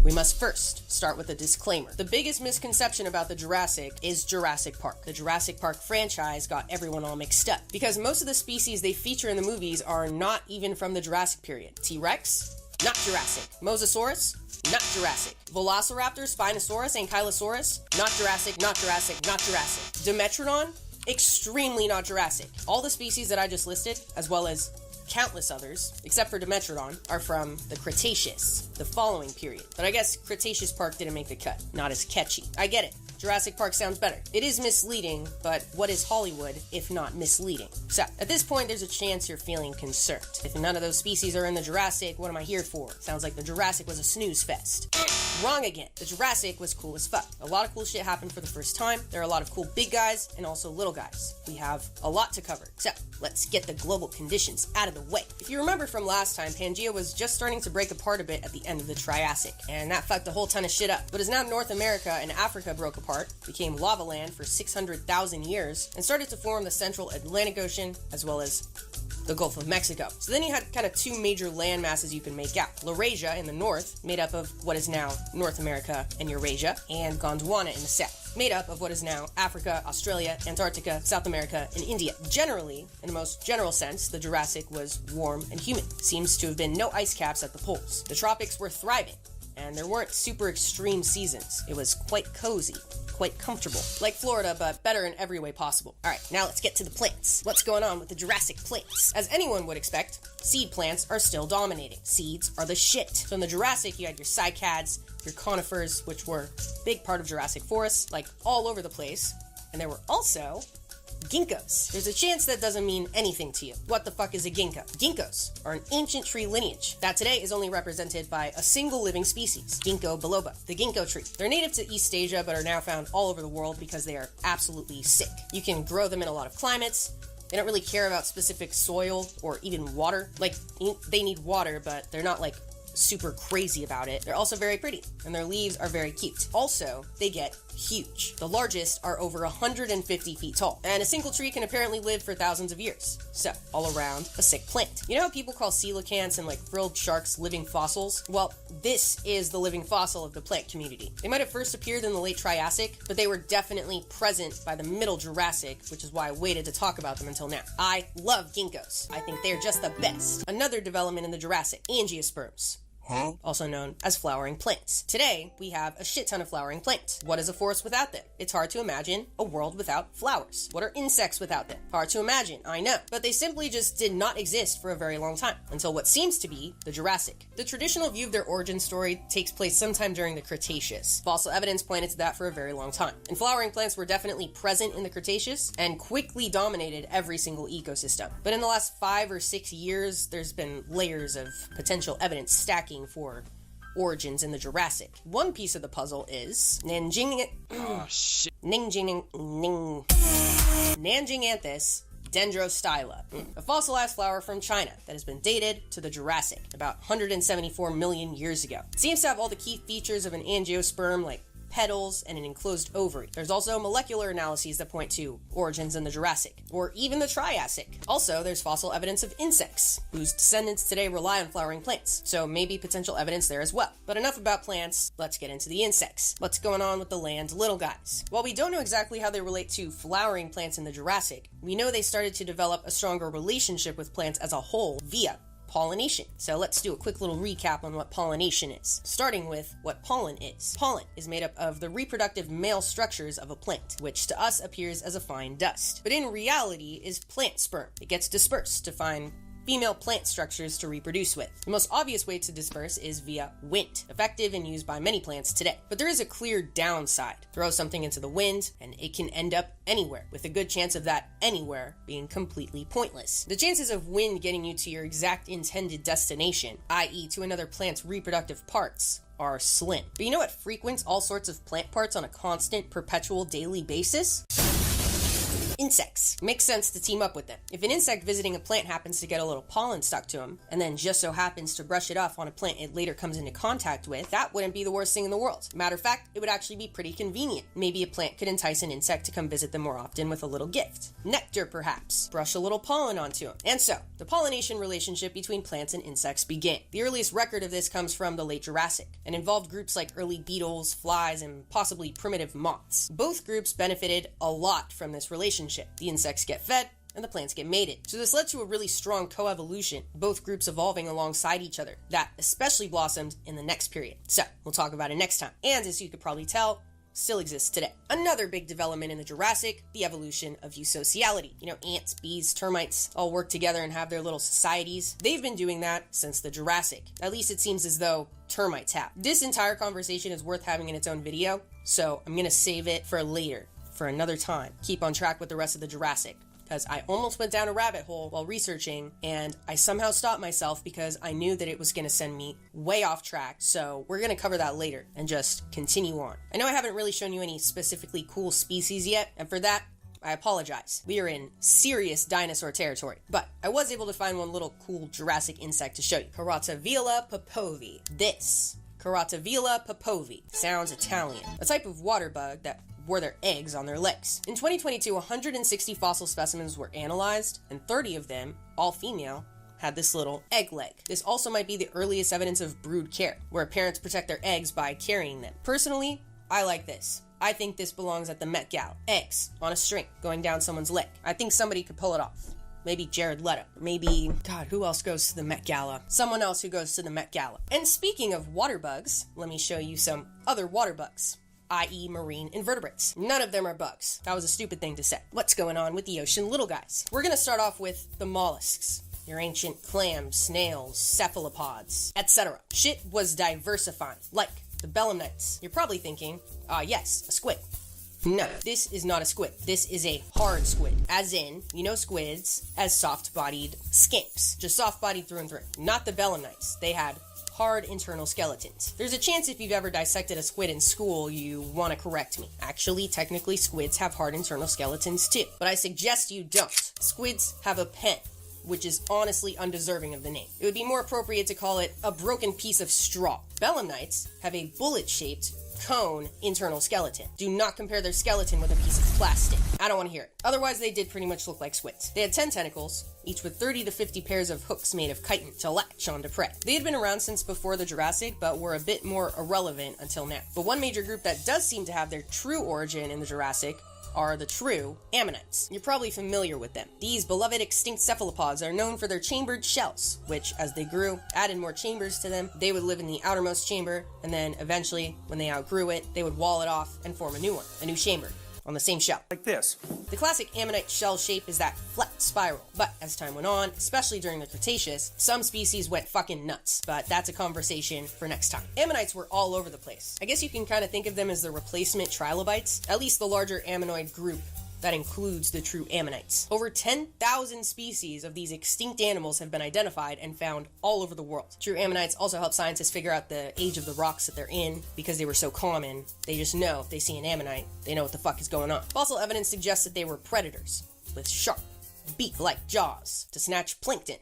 We must first start with a disclaimer. The biggest misconception about the Jurassic is Jurassic Park. The Jurassic Park franchise got everyone all mixed up because most of the species they feature in the movies are not even from the Jurassic period. T-Rex? Not Jurassic. Mosasaurus? Not Jurassic. Velociraptor, Spinosaurus, Ankylosaurus? Not Jurassic, not Jurassic, not Jurassic. Dimetrodon? Extremely not Jurassic. All the species that I just listed, as well as countless others, except for Dimetrodon, are from the Cretaceous, the following period. But I guess Cretaceous Park didn't make the cut. Not as catchy. I get it. Jurassic Park sounds better. It is misleading, but what is Hollywood if not misleading? So, at this point, there's a chance you're feeling concerned. If none of those species are in the Jurassic, what am I here for? Sounds like the Jurassic was a snooze fest. Wrong again. The Jurassic was cool as fuck. A lot of cool shit happened for the first time. There are a lot of cool big guys and also little guys. We have a lot to cover. So, let's get the global conditions out of the way. If you remember from last time, Pangaea was just starting to break apart a bit at the end of the Triassic, and that fucked a whole ton of shit up. But as now North America and Africa broke apart, became lava land for 600,000 years, and started to form the central Atlantic Ocean, as well as the Gulf of Mexico. So then you had kind of two major land masses you can make out. Laurasia in the north, made up of what is now North America and Eurasia, and Gondwana in the south, made up of what is now Africa, Australia, Antarctica, South America, and India. Generally, in the most general sense, the Jurassic was warm and humid. Seems to have been no ice caps at the poles. The tropics were thriving, and there weren't super extreme seasons. It was quite cozy, quite comfortable. Like Florida, but better in every way possible. Alright, now let's get to the plants. What's going on with the Jurassic plants? As anyone would expect, seed plants are still dominating. Seeds are the shit. So in the Jurassic, you had your cycads, your conifers, which were a big part of Jurassic forests, like all over the place. And there were also ginkgos. There's a chance that doesn't mean anything to you. What the fuck is a ginkgo? Ginkgos are an ancient tree lineage that today is only represented by a single living species, Ginkgo biloba, the ginkgo tree. They're native to East Asia but are now found all over the world because they are absolutely sick. You can grow them in a lot of climates. They don't really care about specific soil or even water. Like, they need water, but they're not like super crazy about it. They're also very pretty, and their leaves are very cute. Also, they get huge. The largest are over 150 feet tall, and a single tree can apparently live for thousands of years. So, all around, a sick plant. You know how people call coelacanths and like frilled sharks living fossils? Well, this is the living fossil of the plant community. They might have first appeared in the late Triassic, but they were definitely present by the middle Jurassic, which is why I waited to talk about them until now. I love ginkgos. I think they're just the best. Another development in the Jurassic, angiosperms. Also known as flowering plants. Today, we have a shit ton of flowering plants. What is a forest without them? It's hard to imagine a world without flowers. What are insects without them? Hard to imagine, I know. But they simply just did not exist for a very long time, until what seems to be the Jurassic. The traditional view of their origin story takes place sometime during the Cretaceous. Fossil evidence pointed to that for a very long time. And flowering plants were definitely present in the Cretaceous and quickly dominated every single ecosystem. But in the last 5 or 6 years, there's been layers of potential evidence stacking for origins in the Jurassic. One piece of the puzzle is Nanjinganthus dendrostyla, a fossilized flower from China that has been dated to the Jurassic, about 174 million years ago. It seems to have all the key features of an angiosperm, like petals and an enclosed ovary. There's also molecular analyses that point to origins in the Jurassic, or even the Triassic. Also, there's fossil evidence of insects, whose descendants today rely on flowering plants, so maybe potential evidence there as well. But enough about plants, let's get into the insects. What's going on with the land little guys? While we don't know exactly how they relate to flowering plants in the Jurassic, we know they started to develop a stronger relationship with plants as a whole via pollination. So let's do a quick little recap on what pollination is, starting with what pollen is. Pollen is made up of the reproductive male structures of a plant, which to us appears as a fine dust, but in reality is plant sperm. It gets dispersed to find female plant structures to reproduce with. The most obvious way to disperse is via wind, effective and used by many plants today. But there is a clear downside. Throw something into the wind, and it can end up anywhere, with a good chance of that anywhere being completely pointless. The chances of wind getting you to your exact intended destination, i.e. to another plant's reproductive parts, are slim. But you know what frequents all sorts of plant parts on a constant, perpetual, daily basis? Insects. Makes sense to team up with them. If an insect visiting a plant happens to get a little pollen stuck to him, and then just so happens to brush it off on a plant it later comes into contact with, that wouldn't be the worst thing in the world. Matter of fact, it would actually be pretty convenient. Maybe a plant could entice an insect to come visit them more often with a little gift. Nectar, perhaps. Brush a little pollen onto them. And so, the pollination relationship between plants and insects began. The earliest record of this comes from the late Jurassic, and involved groups like early beetles, flies, and possibly primitive moths. Both groups benefited a lot from this relationship. The insects get fed, and the plants get mated. So this led to a really strong coevolution, both groups evolving alongside each other, that especially blossomed in the next period. So, we'll talk about it next time. And as you could probably tell, still exists today. Another big development in the Jurassic, the evolution of eusociality. You know, ants, bees, termites all work together and have their little societies. They've been doing that since the Jurassic. At least it seems as though termites have. This entire conversation is worth having in its own video, so I'm gonna save it for later, for another time. Keep on track with the rest of the Jurassic, because I almost went down a rabbit hole while researching, and I somehow stopped myself because I knew that it was going to send me way off track, so we're going to cover that later and just continue on. I know I haven't really shown you any specifically cool species yet, and for that, I apologize. We are in serious dinosaur territory, but I was able to find one little cool Jurassic insect to show you. Carotavila popovi. This, Carotavila popovi, sounds Italian. A type of water bug that wore their eggs on their legs. In 2022, 160 fossil specimens were analyzed, and 30 of them, all female, had this little egg leg. This also might be the earliest evidence of brood care, where parents protect their eggs by carrying them. Personally, I like this. I think this belongs at the Met Gala. Eggs on a string going down someone's leg. I think somebody could pull it off. Maybe Jared Leto. Maybe, God, who else goes to the Met Gala? Someone else who goes to the Met Gala. And speaking of water bugs, let me show you some other water bugs, i.e. marine invertebrates. None of them are bugs. That was a stupid thing to say. What's going on with the ocean little guys? We're gonna start off with the mollusks. Your ancient clams, snails, cephalopods, etc. Shit was diversifying, like the belemnites. You're probably thinking, yes, a squid. No, this is not a squid. This is a hard squid. As in, you know squids as soft-bodied skinks. Just soft-bodied through and through. Not the belemnites. They had hard internal skeletons. There's a chance if you've ever dissected a squid in school, you want to correct me. Actually, technically, squids have hard internal skeletons too. But I suggest you don't. Squids have a pen, which is honestly undeserving of the name. It would be more appropriate to call it a broken piece of straw. Belemnites have a bullet-shaped cone internal skeleton. Do not compare their skeleton with a piece of plastic. I don't want to hear it. Otherwise, they did pretty much look like squids. They had 10 tentacles, each with 30 to 50 pairs of hooks made of chitin to latch onto prey. They had been around since before the Jurassic, but were a bit more irrelevant until now. But one major group that does seem to have their true origin in the Jurassic are the true ammonites. You're probably familiar with them. These beloved extinct cephalopods are known for their chambered shells, which, as they grew, added more chambers to them. They would live in the outermost chamber, and then eventually, when they outgrew it, they would wall it off and form a new one, a new chamber, on the same shell. Like this. The classic ammonite shell shape is that flat spiral, but as time went on, especially during the Cretaceous, some species went fucking nuts, but that's a conversation for next time. Ammonites were all over the place. I guess you can kind of think of them as the replacement trilobites, at least the larger ammonoid group that includes the true ammonites. Over 10,000 species of these extinct animals have been identified and found all over the world. True ammonites also help scientists figure out the age of the rocks that they're in. Because they were so common, they just know if they see an ammonite, they know what the fuck is going on. Fossil evidence suggests that they were predators with sharp, beak-like jaws to snatch plankton,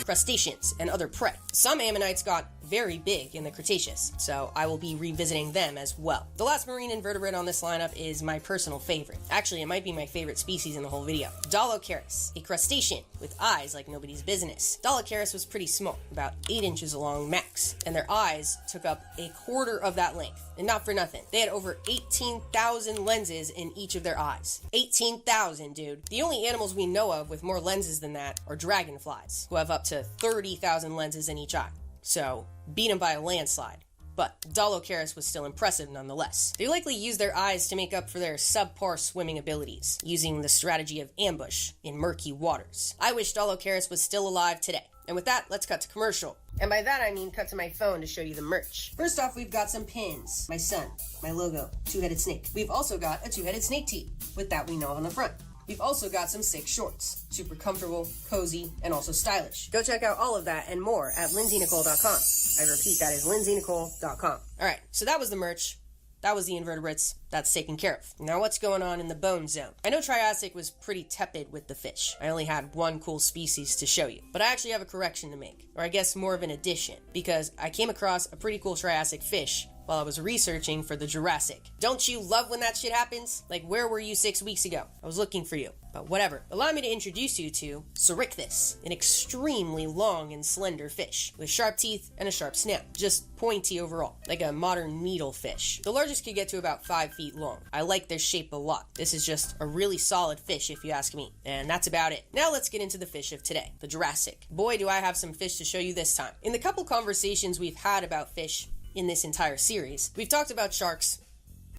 crustaceans, and other prey. Some ammonites got very big in the Cretaceous, so I will be revisiting them as well. The last marine invertebrate on this lineup is my personal favorite. Actually, it might be my favorite species in the whole video. Dolocaris, a crustacean with eyes like nobody's business. Dolocaris was pretty small, about 8 inches long max, and their eyes took up a quarter of that length. And not for nothing, they had over 18,000 lenses in each of their eyes. 18,000, dude. The only animals we know of with more lenses than that are dragonflies, who have up to 30,000 lenses in each eye. So, beat them by a landslide. But Dolocaris was still impressive nonetheless. They likely used their eyes to make up for their subpar swimming abilities, using the strategy of ambush in murky waters. I wish Dolocaris was still alive today. And with that, let's cut to commercial. And by that I mean cut to my phone to show you the merch. First off, we've got some pins. My sun, my logo, two-headed snake. We've also got a two-headed snake tee, with that we know on the front. We've also got some sick shorts. Super comfortable, cozy, and also stylish. Go check out all of that and more at lindsaynicole.com. I repeat, that is lindsaynicole.com. Alright, so that was the merch. that was the invertebrates. That's taken care of. Now what's going on in the bone zone? I know Triassic was pretty tepid with the fish. I only had one cool species to show you, but I actually have a correction to make, or I guess more of an addition, because I came across a pretty cool Triassic fish while I was researching for the Jurassic. Don't you love when that shit happens? Like, where were you 6 weeks ago? I was looking for you. But whatever. Allow me to introduce you to Sorichthys, an extremely long and slender fish with sharp teeth and a sharp snout. Just pointy overall, like a modern needlefish. The largest could get to about 5 feet long. I like their shape a lot. This is just a really solid fish if you ask me. And that's about it. Now let's get into the fish of today, the Jurassic. Boy, do I have some fish to show you this time. In the couple conversations we've had about fish in this entire series, we've talked about sharks.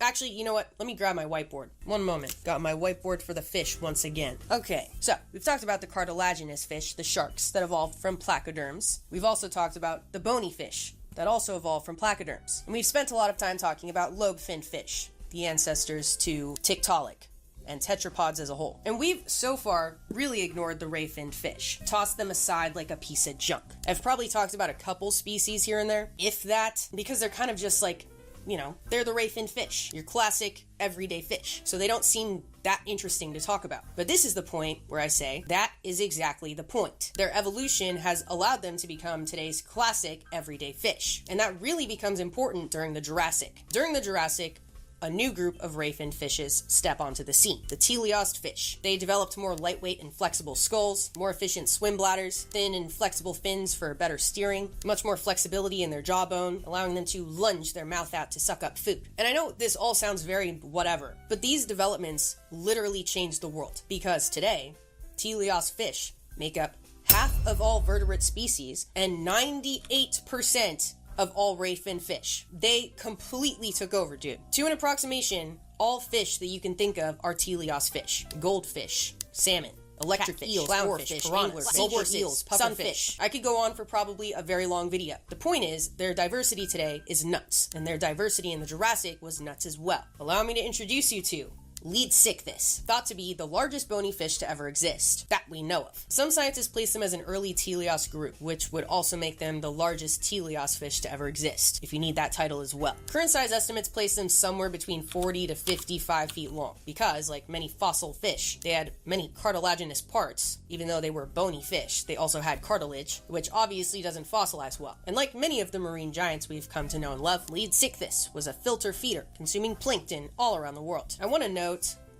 Actually, you know what? Let me grab my whiteboard. One moment. Got my whiteboard for the fish once again. Okay, so we've talked about the cartilaginous fish, the sharks, that evolved from placoderms. We've also talked about the bony fish that also evolved from placoderms. And we've spent a lot of time talking about lobe-finned fish, the ancestors to Tiktaalik and tetrapods as a whole. And we've, so far, really ignored the ray-finned fish, tossed them aside like a piece of junk. I've probably talked about a couple species here and there, if that, because they're kind of just like, you know, they're the ray-finned fish, your classic everyday fish. So they don't seem that interesting to talk about. But this is the point where I say that is exactly the point. Their evolution has allowed them to become today's classic everyday fish. And that really becomes important during the Jurassic. During the Jurassic, a new group of ray-finned fishes step onto the scene, the teleost fish. They developed more lightweight and flexible skulls, more efficient swim bladders, thin and flexible fins for better steering, much more flexibility in their jawbone, allowing them to lunge their mouth out to suck up food. And I know this all sounds very whatever, but these developments literally changed the world, because today, teleost fish make up half of all vertebrate species and 98% of all ray-finned fish. They completely took over, dude. To an approximation, all fish that you can think of are teleost fish. Goldfish, salmon, electric fish, clownfish, piranhas, silver eels, sunfish. I could go on for probably a very long video. The point is, their diversity today is nuts, and their diversity in the Jurassic was nuts as well. Allow me to introduce you to Leedsichthys, thought to be the largest bony fish to ever exist, that we know of. Some scientists place them as an early teleost group, which would also make them the largest teleost fish to ever exist, if you need that title as well. Current size estimates place them somewhere between 40 to 55 feet long, because, like many fossil fish, they had many cartilaginous parts. Even though they were bony fish, they also had cartilage, which obviously doesn't fossilize well. And like many of the marine giants we've come to know and love, Leedsichthys was a filter feeder, consuming plankton all around the world. I want to note,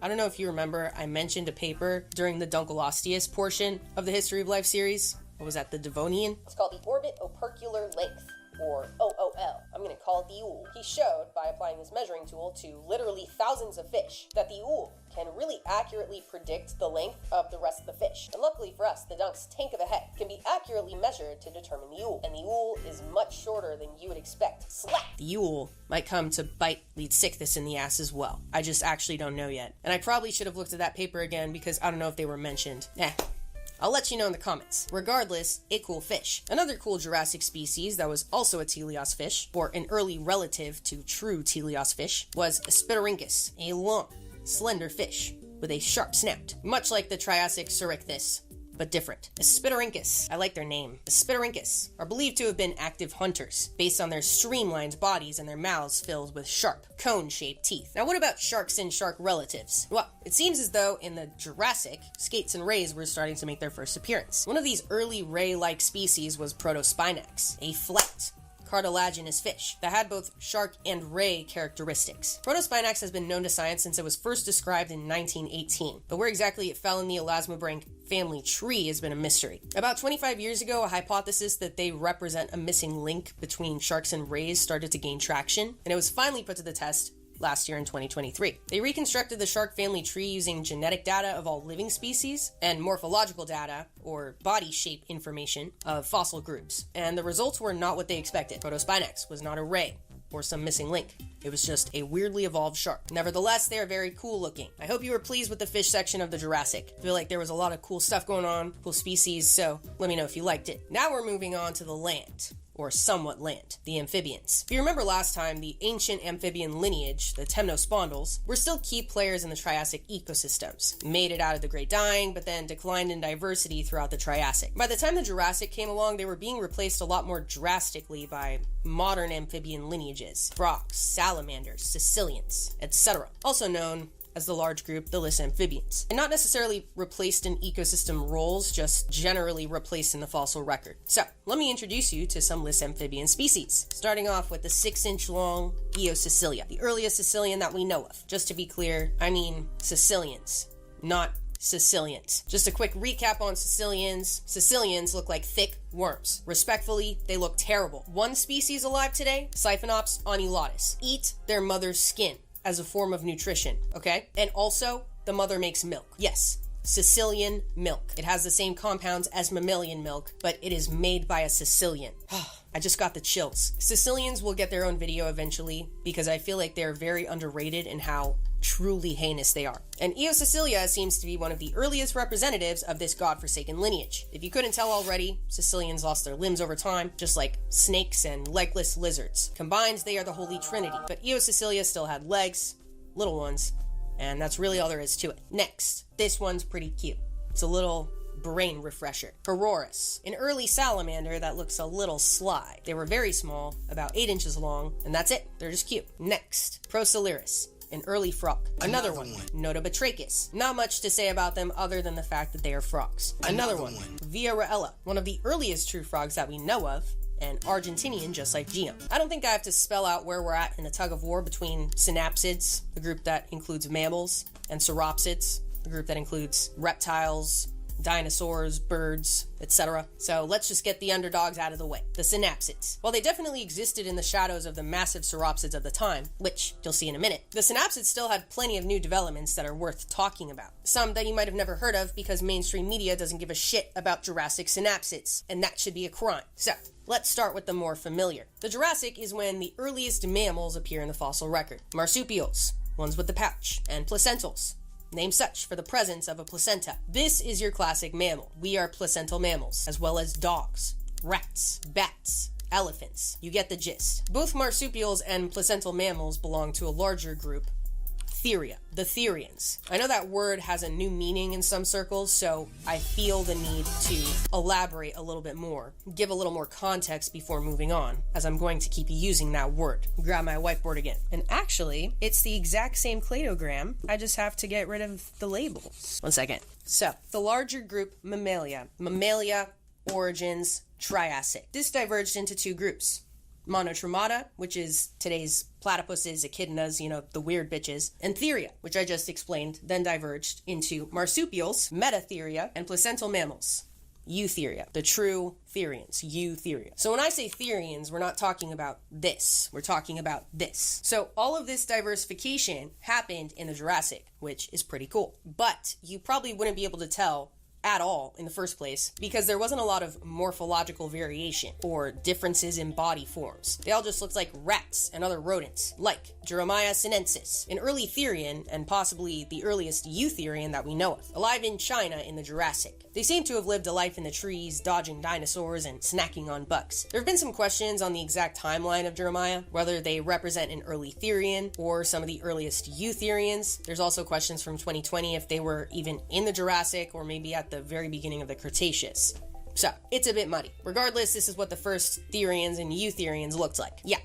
I don't know if you remember, I mentioned a paper during the Dunkleosteus portion of the History of Life series. What was that, the Devonian? It's called the Orbit Opercular Length, or OOL. I'm going to call it the OOL. He showed, by applying this measuring tool to literally thousands of fish, that the OOL can really accurately predict the length of the rest of the fish. And luckily for us, the Dunk's tank of a head can be accurately measured to determine the OOL. And the OOL is much shorter than you would expect. Slap! The OOL might come to bite Leedsichthys in the ass as well. I just actually don't know yet. And I probably should have looked at that paper again because I don't know if they were mentioned. I'll let you know in the comments. Regardless, a cool fish. Another cool Jurassic species that was also a teleost fish, or an early relative to true teleost fish, was Aspitorhynchus, a long, slender fish with a sharp snout, much like the Triassic Sorichthys, but different. Aspitorhynchus, I like their name. Aspitorhynchus are believed to have been active hunters, based on their streamlined bodies and their mouths filled with sharp, cone-shaped teeth. Now what about sharks and shark relatives? Well, it seems as though in the Jurassic, skates and rays were starting to make their first appearance. One of these early ray-like species was Protospinax, a flat, cartilaginous fish that had both shark and ray characteristics. Protospinax has been known to science since it was first described in 1918, but where exactly it fell in the Elasmobranch family tree has been a mystery. About 25 years ago, a hypothesis that they represent a missing link between sharks and rays started to gain traction, and it was finally put to the test last year in 2023. They reconstructed the shark family tree using genetic data of all living species and morphological data, or body shape information, of fossil groups. And the results were not what they expected. Protospinax was not a ray or some missing link. It was just a weirdly evolved shark. Nevertheless, they are very cool looking. I hope you were pleased with the fish section of the Jurassic. I feel like there was a lot of cool stuff going on, cool species, so let me know if you liked it. Now we're moving on to the land. or somewhat land, the amphibians. If you remember last time, the ancient amphibian lineage, the temnospondyls, were still key players in the Triassic ecosystems. Made it out of the Great Dying, but then declined in diversity throughout the Triassic. By the time the Jurassic came along, they were being replaced a lot more drastically by modern amphibian lineages, frogs, salamanders, caecilians, etc., also known as the large group, the Lis amphibians, and not necessarily replaced in ecosystem roles, just generally replaced in the fossil record. So, let me introduce you to some Lis amphibian species, starting off with the 6-inch long Eocaecilia, the earliest caecilian that we know of. Just to be clear, I mean caecilians, not caecilians. Just a quick recap on caecilians. Caecilians look like thick worms. Respectfully, they look terrible. One species alive today, Siphonops anilatus, eat their mother's skin as a form of nutrition, okay? And also, the mother makes milk. Yes, caecilian milk. It has the same compounds as mammalian milk, but it is made by a caecilian. I just got the chills. Caecilians will get their own video eventually because I feel like they're very underrated in how truly heinous they are. And Eocaecilia seems to be one of the earliest representatives of this godforsaken lineage. If you couldn't tell already, caecilians lost their limbs over time, just like snakes and legless lizards. Combined, they are the holy trinity. But Eocaecilia still had legs, little ones, and that's really all there is to it. Next, this one's pretty cute. It's a little brain refresher. Pororis, an early salamander that looks a little sly. They were very small, about 8 inches long, and that's it. They're just cute. Next, Procellurus, an early frog. Another one, Notobatrachus. Not much to say about them other than the fact that they are frogs. Another one, Viorella, one of the earliest true frogs that we know of, and Argentinian just like Geom. I don't think I have to spell out where we're at in a tug of war between synapsids, the group that includes mammals, and sauropsids, the group that includes reptiles, dinosaurs, birds, etc. So let's just get the underdogs out of the way. The synapsids. While they definitely existed in the shadows of the massive sauropsids of the time, which you'll see in a minute, the synapsids still had plenty of new developments that are worth talking about. Some that you might have never heard of because mainstream media doesn't give a shit about Jurassic synapsids, and that should be a crime. So, let's start with the more familiar. The Jurassic is when the earliest mammals appear in the fossil record. Marsupials, ones with the pouch, and placentals, named such for the presence of a placenta. This is your classic mammal. We are placental mammals, as well as dogs, rats, bats, elephants. You get the gist. Both marsupials and placental mammals belong to a larger group, Theria, the Therians. I know that word has a new meaning in some circles, so I feel the need to elaborate a little bit more, give a little more context before moving on, as I'm going to keep using that word. Grab my whiteboard again. And actually, it's the exact same cladogram, I just have to get rid of the labels. One second. So, the larger group, Mammalia. Mammalia, origins, Triassic. This diverged into two groups. Monotremata, which is today's platypuses, echidnas, the weird bitches, and Theria, which I just explained, then diverged into marsupials, Metatheria, and placental mammals, Eutheria, the true Therians, Eutheria. So when I say Therians, we're not talking about this, we're talking about this. So all of this diversification happened in the Jurassic, which is pretty cool. But you probably wouldn't be able to tell at all in the first place because there wasn't a lot of morphological variation or differences in body forms. They all just looked like rats and other rodents, like Jeremiah sinensis, an early Therian and possibly the earliest Eutherian that we know of, alive in China in the Jurassic. They seem to have lived a life in the trees, dodging dinosaurs and snacking on bugs. There have been some questions on the exact timeline of Jeremiah, whether they represent an early Therian or some of the earliest Eutherians. There's also questions from 2020 if they were even in the Jurassic or maybe at the very beginning of the Cretaceous. So, it's a bit muddy. Regardless, this is what the first Therians and Eutherians looked like. Yeah,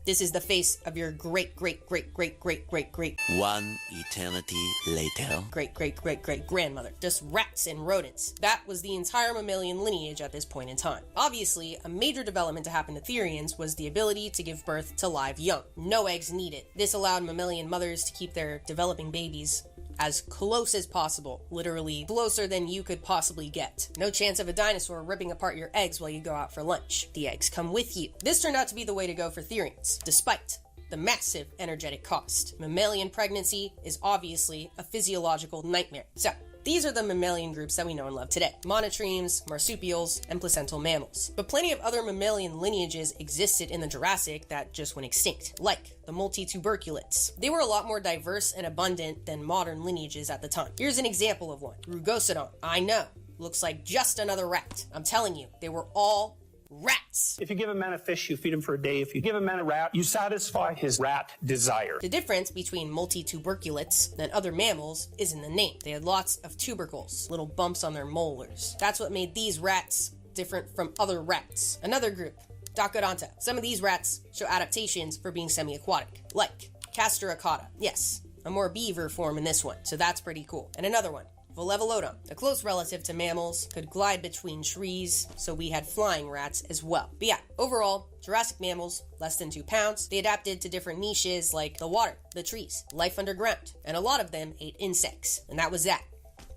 this is the face of your great-great-great-great-great-great-great. One eternity later. Great-great-great-great-grandmother. Just rats and rodents. That was the entire mammalian lineage at this point in time. Obviously, a major development to happen to Therians was the ability to give birth to live young. No eggs needed. This allowed mammalian mothers to keep their developing babies as close as possible, literally closer than you could possibly get. No chance of a dinosaur ripping apart your eggs while you go out for lunch. The eggs come with you. This turned out to be the way to go for Therians, despite the massive energetic cost. Mammalian pregnancy is obviously a physiological nightmare. So, these are the mammalian groups that we know and love today. Monotremes, marsupials, and placental mammals. But plenty of other mammalian lineages existed in the Jurassic that just went extinct, like the multituberculates. They were a lot more diverse and abundant than modern lineages at the time. Here's an example of one. Rugosodon. I know, looks like just another rat. I'm telling you, they were all rats. If you give a man a fish, you feed him for a day. If you give a man a rat, you satisfy his rat desire. The difference between multituberculates and other mammals is in the name. They had lots of tubercles, little bumps on their molars. That's what made these rats different from other rats. Another group, Docodonta. Some of these rats show adaptations for being semi-aquatic, like Castorocata. Yes, a more beaver form in this one, so that's pretty cool. And another one, Volevolodon, a close relative to mammals, could glide between trees, so we had flying rats as well. But yeah, overall, Jurassic mammals, less than 2 pounds. They adapted to different niches like the water, the trees, life underground, and a lot of them ate insects. And that was that.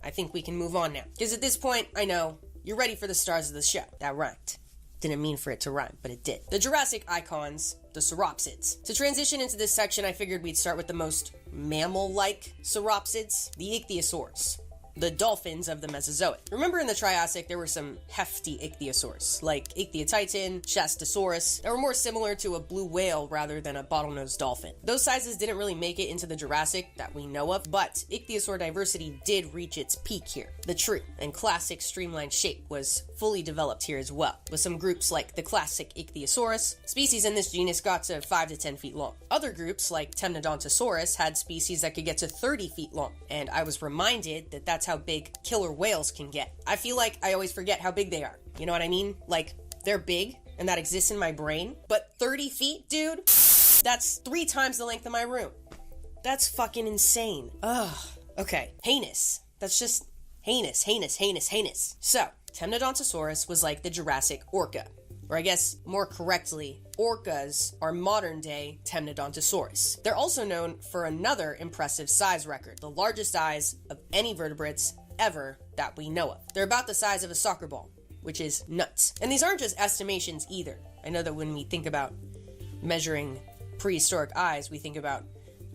I think we can move on now. Because at this point, I know, you're ready for the stars of the show. That rhymed. Didn't mean for it to rhyme, but it did. The Jurassic icons, the sauropsids. To transition into this section, I figured we'd start with the most mammal-like sauropsids, the ichthyosaurs. The dolphins of the Mesozoic. Remember in the Triassic, there were some hefty ichthyosaurs, like Ichthyotitan, Shastosaurus, that were more similar to a blue whale rather than a bottlenose dolphin. Those sizes didn't really make it into the Jurassic that we know of, but ichthyosaur diversity did reach its peak here. The true and classic streamlined shape was fully developed here as well, with some groups like the classic Ichthyosaurus. Species in this genus got to 5 to 10 feet long. Other groups, like Temnodontosaurus, had species that could get to 30 feet long, and I was reminded that that's how big killer whales can get. I feel like I always forget how big they are. You know what I mean? Like, they're big, and that exists in my brain, but 30 feet, dude? That's 3 times the length of my room. That's fucking insane. Ugh. Okay, heinous. That's just heinous. So, Temnodontosaurus was like the Jurassic orca. Or I guess, more correctly, orcas are modern-day Temnodontosaurus. They're also known for another impressive size record, the largest eyes of any vertebrates ever that we know of. They're about the size of a soccer ball, which is nuts. And these aren't just estimations either. I know that when we think about measuring prehistoric eyes, we think about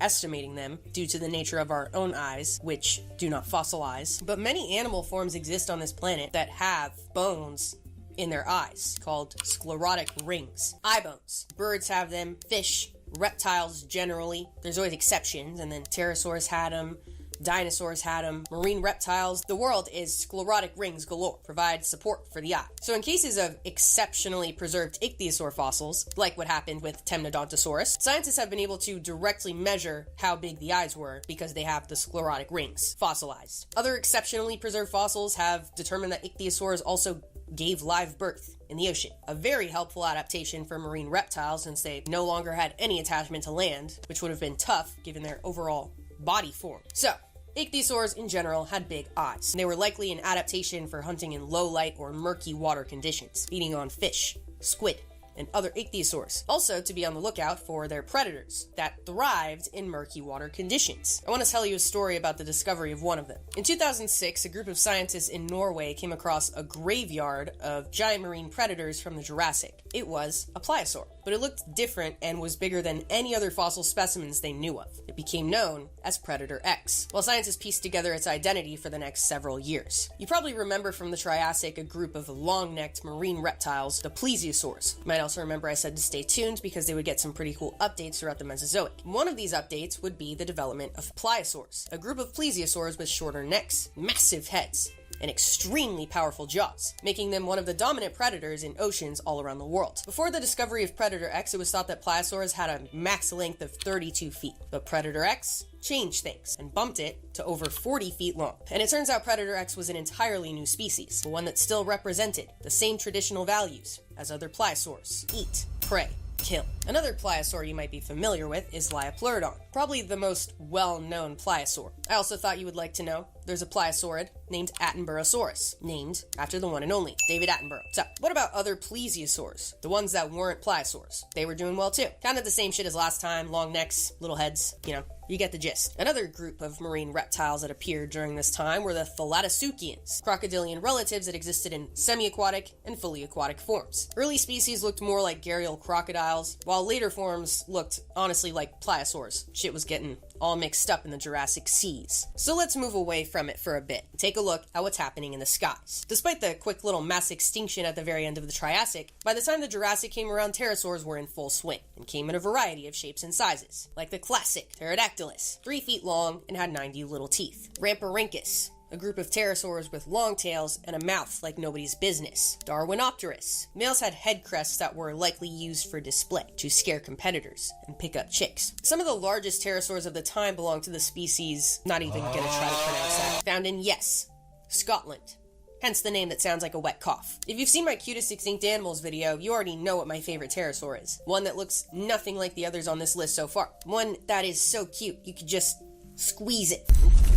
estimating them due to the nature of our own eyes, which do not fossilize. But many animal forms exist on this planet that have bones in their eyes, called sclerotic rings. Eye bones. Birds have them, fish, reptiles generally. There's always exceptions, and then pterosaurs had them, dinosaurs had them, marine reptiles. The world is sclerotic rings galore, provide support for the eye. So in cases of exceptionally preserved ichthyosaur fossils, like what happened with Temnodontosaurus, scientists have been able to directly measure how big the eyes were because they have the sclerotic rings fossilized. Other exceptionally preserved fossils have determined that ichthyosaurs also gave live birth in the ocean. A very helpful adaptation for marine reptiles since they no longer had any attachment to land, which would have been tough given their overall body form. So, ichthyosaurs in general had big eyes, and they were likely an adaptation for hunting in low light or murky water conditions, feeding on fish, squid, and other ichthyosaurs. Also, to be on the lookout for their predators that thrived in murky water conditions. I want to tell you a story about the discovery of one of them. In 2006, a group of scientists in Norway came across a graveyard of giant marine predators from the Jurassic. It was a pliosaur, but it looked different and was bigger than any other fossil specimens they knew of. It became known as Predator X, while scientists pieced together its identity for the next several years. You probably remember from the Triassic a group of long-necked marine reptiles, the plesiosaurs. You might also remember I said to stay tuned because they would get some pretty cool updates throughout the Mesozoic. One of these updates would be the development of pliosaurs, a group of plesiosaurs with shorter necks, massive heads, and extremely powerful jaws, making them one of the dominant predators in oceans all around the world. Before the discovery of Predator X, it was thought that pliosaurs had a max length of 32 feet, but Predator X changed things and bumped it to over 40 feet long. And it turns out Predator X was an entirely new species, but one that still represented the same traditional values as other pliosaurs: eat, prey, kill. Another pliosaur you might be familiar with is Liopleurodon, probably the most well-known pliosaur. I also thought you would like to know there's a pliosaurid named Attenboroughsaurus, named after the one and only David Attenborough. So, what about other plesiosaurs? The ones that weren't pliosaurs. They were doing well too. Kind of the same shit as last time, long necks, little heads, you know. You get the gist. Another group of marine reptiles that appeared during this time were the Thalattosuchians, crocodilian relatives that existed in semi-aquatic and fully aquatic forms. Early species looked more like gharial crocodiles, while later forms looked honestly like pliosaurs. Shit was getting all mixed up in the Jurassic seas. So let's move away from it for a bit and take a look at what's happening in the skies. Despite the quick little mass extinction at the very end of the Triassic, by the time the Jurassic came around, pterosaurs were in full swing and came in a variety of shapes and sizes, like the classic Pterodactylus, 3 feet long and had 90 little teeth. Rhamphorhynchus, a group of pterosaurs with long tails and a mouth like nobody's business. Darwinopterus. Males had head crests that were likely used for display to scare competitors and pick up chicks. Some of the largest pterosaurs of the time belonged to the species, not even gonna try to pronounce that, found in, yes, Scotland. Hence the name that sounds like a wet cough. If you've seen my cutest extinct animals video, you already know what my favorite pterosaur is. One that looks nothing like the others on this list so far. One that is so cute, you could just squeeze it.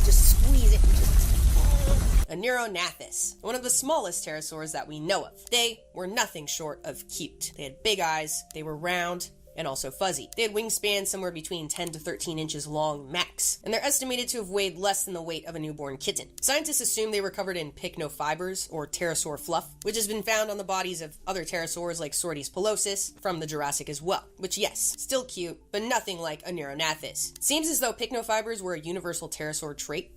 Just squeeze it. A Neuronathus, one of the smallest pterosaurs that we know of. They were nothing short of cute. They had big eyes, they were round, and also fuzzy. They had wingspans somewhere between 10 to 13 inches long max, and they're estimated to have weighed less than the weight of a newborn kitten. Scientists assume they were covered in pycnofibers, or pterosaur fluff, which has been found on the bodies of other pterosaurs like Sortes pilosus from the Jurassic as well, which yes, still cute, but nothing like a Neuronathus. It seems as though pycnofibers were a universal pterosaur trait.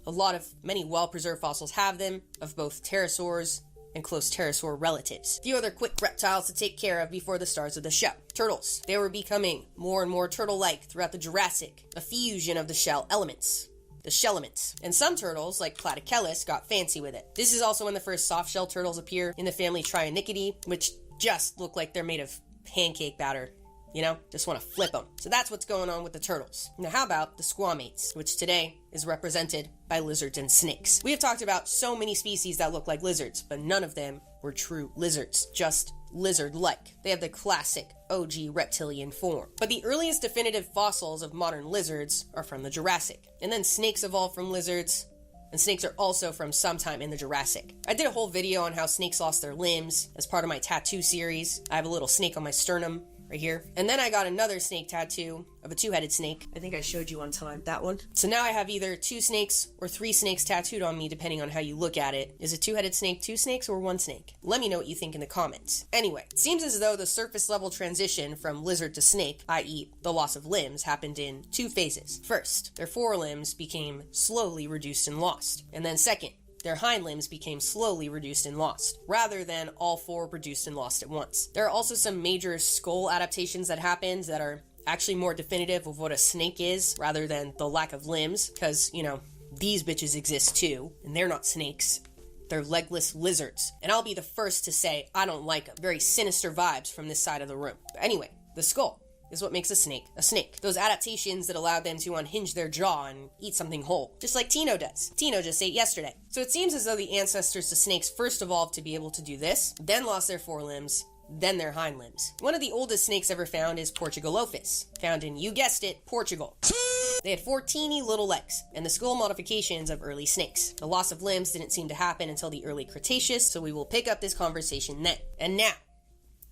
Many well-preserved fossils have them, of both pterosaurs and close pterosaur relatives. A few other quick reptiles to take care of before the stars of the show. Turtles. They were becoming more and more turtle-like throughout the Jurassic, a fusion of the shell elements. The shellaments. And some turtles, like Platychelys, got fancy with it. This is also when the first soft-shell turtles appear in the family Trionychidae, which just look like they're made of pancake batter. You know, just want to flip them. So that's what's going on with the turtles. Now how about the squamates, which today is represented by lizards and snakes. We have talked about so many species that look like lizards, but none of them were true lizards, just lizard-like. They have the classic OG reptilian form. But the earliest definitive fossils of modern lizards are from the Jurassic. And then snakes evolved from lizards, and snakes are also from sometime in the Jurassic. I did a whole video on how snakes lost their limbs as part of my tattoo series. I have a little snake on my sternum right here. And then I got another snake tattoo of a two-headed snake. I think I showed you one time, that one. So now I have either 2 snakes or 3 snakes tattooed on me, depending on how you look at it. Is a two-headed snake 2 snakes or 1 snake? Let me know what you think in the comments. Anyway, it seems as though the surface level transition from lizard to snake, i.e. the loss of limbs, happened in 2 phases. First, their forelimbs became slowly reduced and lost. And then second, their hind limbs became slowly reduced and lost, rather than all 4 reduced and lost at once. There are also some major skull adaptations that happened that are actually more definitive of what a snake is, rather than the lack of limbs, because, you know, these bitches exist too, and they're not snakes. They're legless lizards. And I'll be the first to say, I don't like them. Very sinister vibes from this side of the room. But anyway, the skull is what makes a snake a snake. Those adaptations that allowed them to unhinge their jaw and eat something whole, just like Tino does. Tino just ate yesterday. So it seems as though the ancestors to snakes first evolved to be able to do this, then lost their forelimbs, then their hind limbs. One of the oldest snakes ever found is Portugalophus, found in, you guessed it, Portugal. They had 4 teeny little legs, and the skull modifications of early snakes. The loss of limbs didn't seem to happen until the early Cretaceous, so we will pick up this conversation then. And now,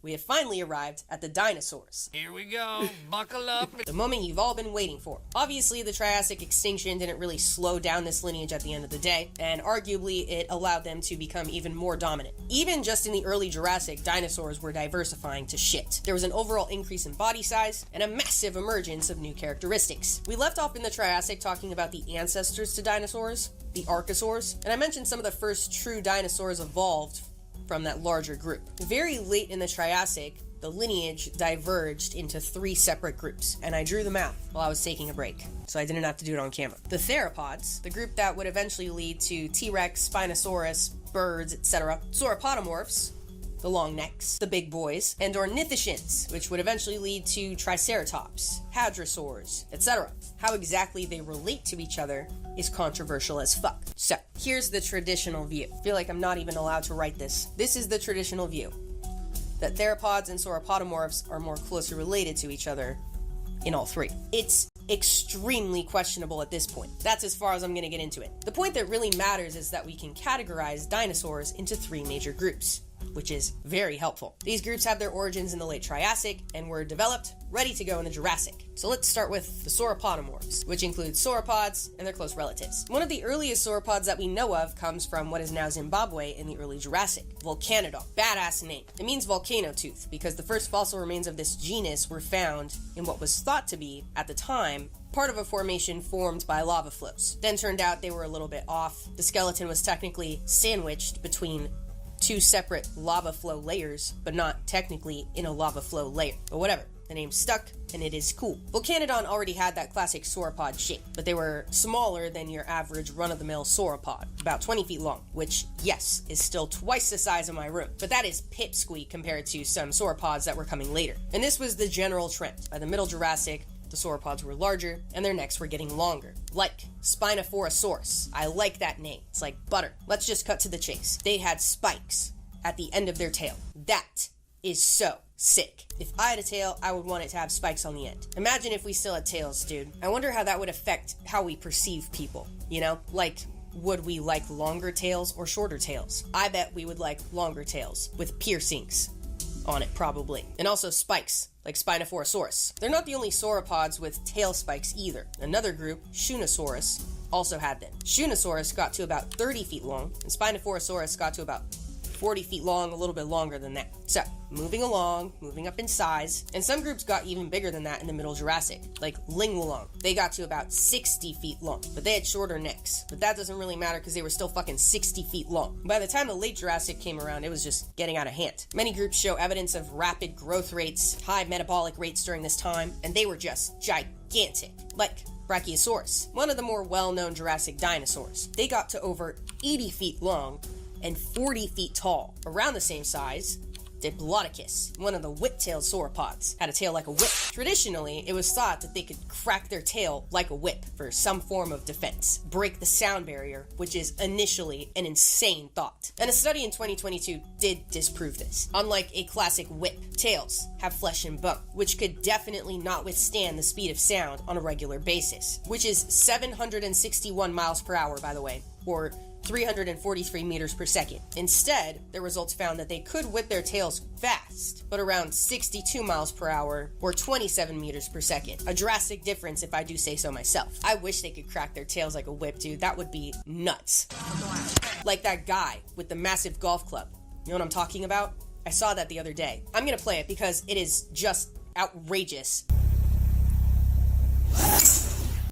we have finally arrived at the dinosaurs. Here we go, buckle up. The moment you've all been waiting for. Obviously, the Triassic extinction didn't really slow down this lineage at the end of the day, and arguably it allowed them to become even more dominant. Even just in the early Jurassic, dinosaurs were diversifying to shit. There was an overall increase in body size, and a massive emergence of new characteristics. We left off in the Triassic talking about the ancestors to dinosaurs, the Archosaurs, and I mentioned some of the first true dinosaurs evolved from that larger group. Very late in the Triassic, the lineage diverged into 3 separate groups, and I drew them out while I was taking a break, so I didn't have to do it on camera. The theropods, the group that would eventually lead to T-Rex, Spinosaurus, birds, etc. Sauropodomorphs, the long necks, the big boys, and ornithischians, which would eventually lead to Triceratops, hadrosaurs, etc. How exactly they relate to each other is controversial as fuck. So, here's the traditional view. I feel like I'm not even allowed to write this. This is the traditional view, that theropods and sauropodomorphs are more closely related to each other in all 3. It's extremely questionable at this point. That's as far as I'm gonna get into it. The point that really matters is that we can categorize dinosaurs into 3 major groups, which is very helpful. These groups have their origins in the late Triassic and were developed, ready to go in the Jurassic. So let's start with the sauropodomorphs, which includes sauropods and their close relatives. One of the earliest sauropods that we know of comes from what is now Zimbabwe in the early Jurassic, Volcanodon. Badass name. It means volcano tooth because the first fossil remains of this genus were found in what was thought to be, at the time, part of a formation formed by lava flows. Then turned out they were a little bit off. The skeleton was technically sandwiched between 2 separate lava flow layers, but not technically in a lava flow layer. But whatever. The name stuck, and it is cool. Volcanodon already had that classic sauropod shape, but they were smaller than your average run-of-the-mill sauropod, about 20 feet long, which, yes, is still twice the size of my room, but that is pipsqueak compared to some sauropods that were coming later. And this was the general trend. By the Middle Jurassic, the sauropods were larger, and their necks were getting longer. Like Spinophorosaurus. I like that name. It's like butter. Let's just cut to the chase. They had spikes at the end of their tail. That is so sick. If I had a tail, I would want it to have spikes on the end. Imagine if we still had tails, dude. I wonder how that would affect how we perceive people, you know? Like, would we like longer tails or shorter tails? I bet we would like longer tails with piercings on it, probably. And also spikes, like Spinophorosaurus. They're not the only sauropods with tail spikes either. Another group, Shunosaurus, also had them. Shunosaurus got to about 30 feet long, and Spinophorosaurus got to about 40 feet long, a little bit longer than that. So, moving along, moving up in size, and some groups got even bigger than that in the Middle Jurassic, like Lingwulong. They got to about 60 feet long, but they had shorter necks. But that doesn't really matter because they were still fucking 60 feet long. By the time the Late Jurassic came around, it was just getting out of hand. Many groups show evidence of rapid growth rates, high metabolic rates during this time, and they were just gigantic. Like Brachiosaurus, one of the more well-known Jurassic dinosaurs. They got to over 80 feet long and 40 feet tall. Around the same size, Diplodocus, one of the whip-tailed sauropods, had a tail like a whip. Traditionally, it was thought that they could crack their tail like a whip for some form of defense, break the sound barrier, which is initially an insane thought. And a study in 2022 did disprove this. Unlike a classic whip, tails have flesh and bone, which could definitely not withstand the speed of sound on a regular basis, which is 761 miles per hour, by the way, or 343 meters per second. Instead, the results found that they could whip their tails fast, but around 62 miles per hour or 27 meters per second. A drastic difference if I do say so myself. I wish they could crack their tails like a whip, dude. That would be nuts. Like that guy with the massive golf club. You know what I'm talking about? I saw that the other day. I'm gonna play it because it is just outrageous.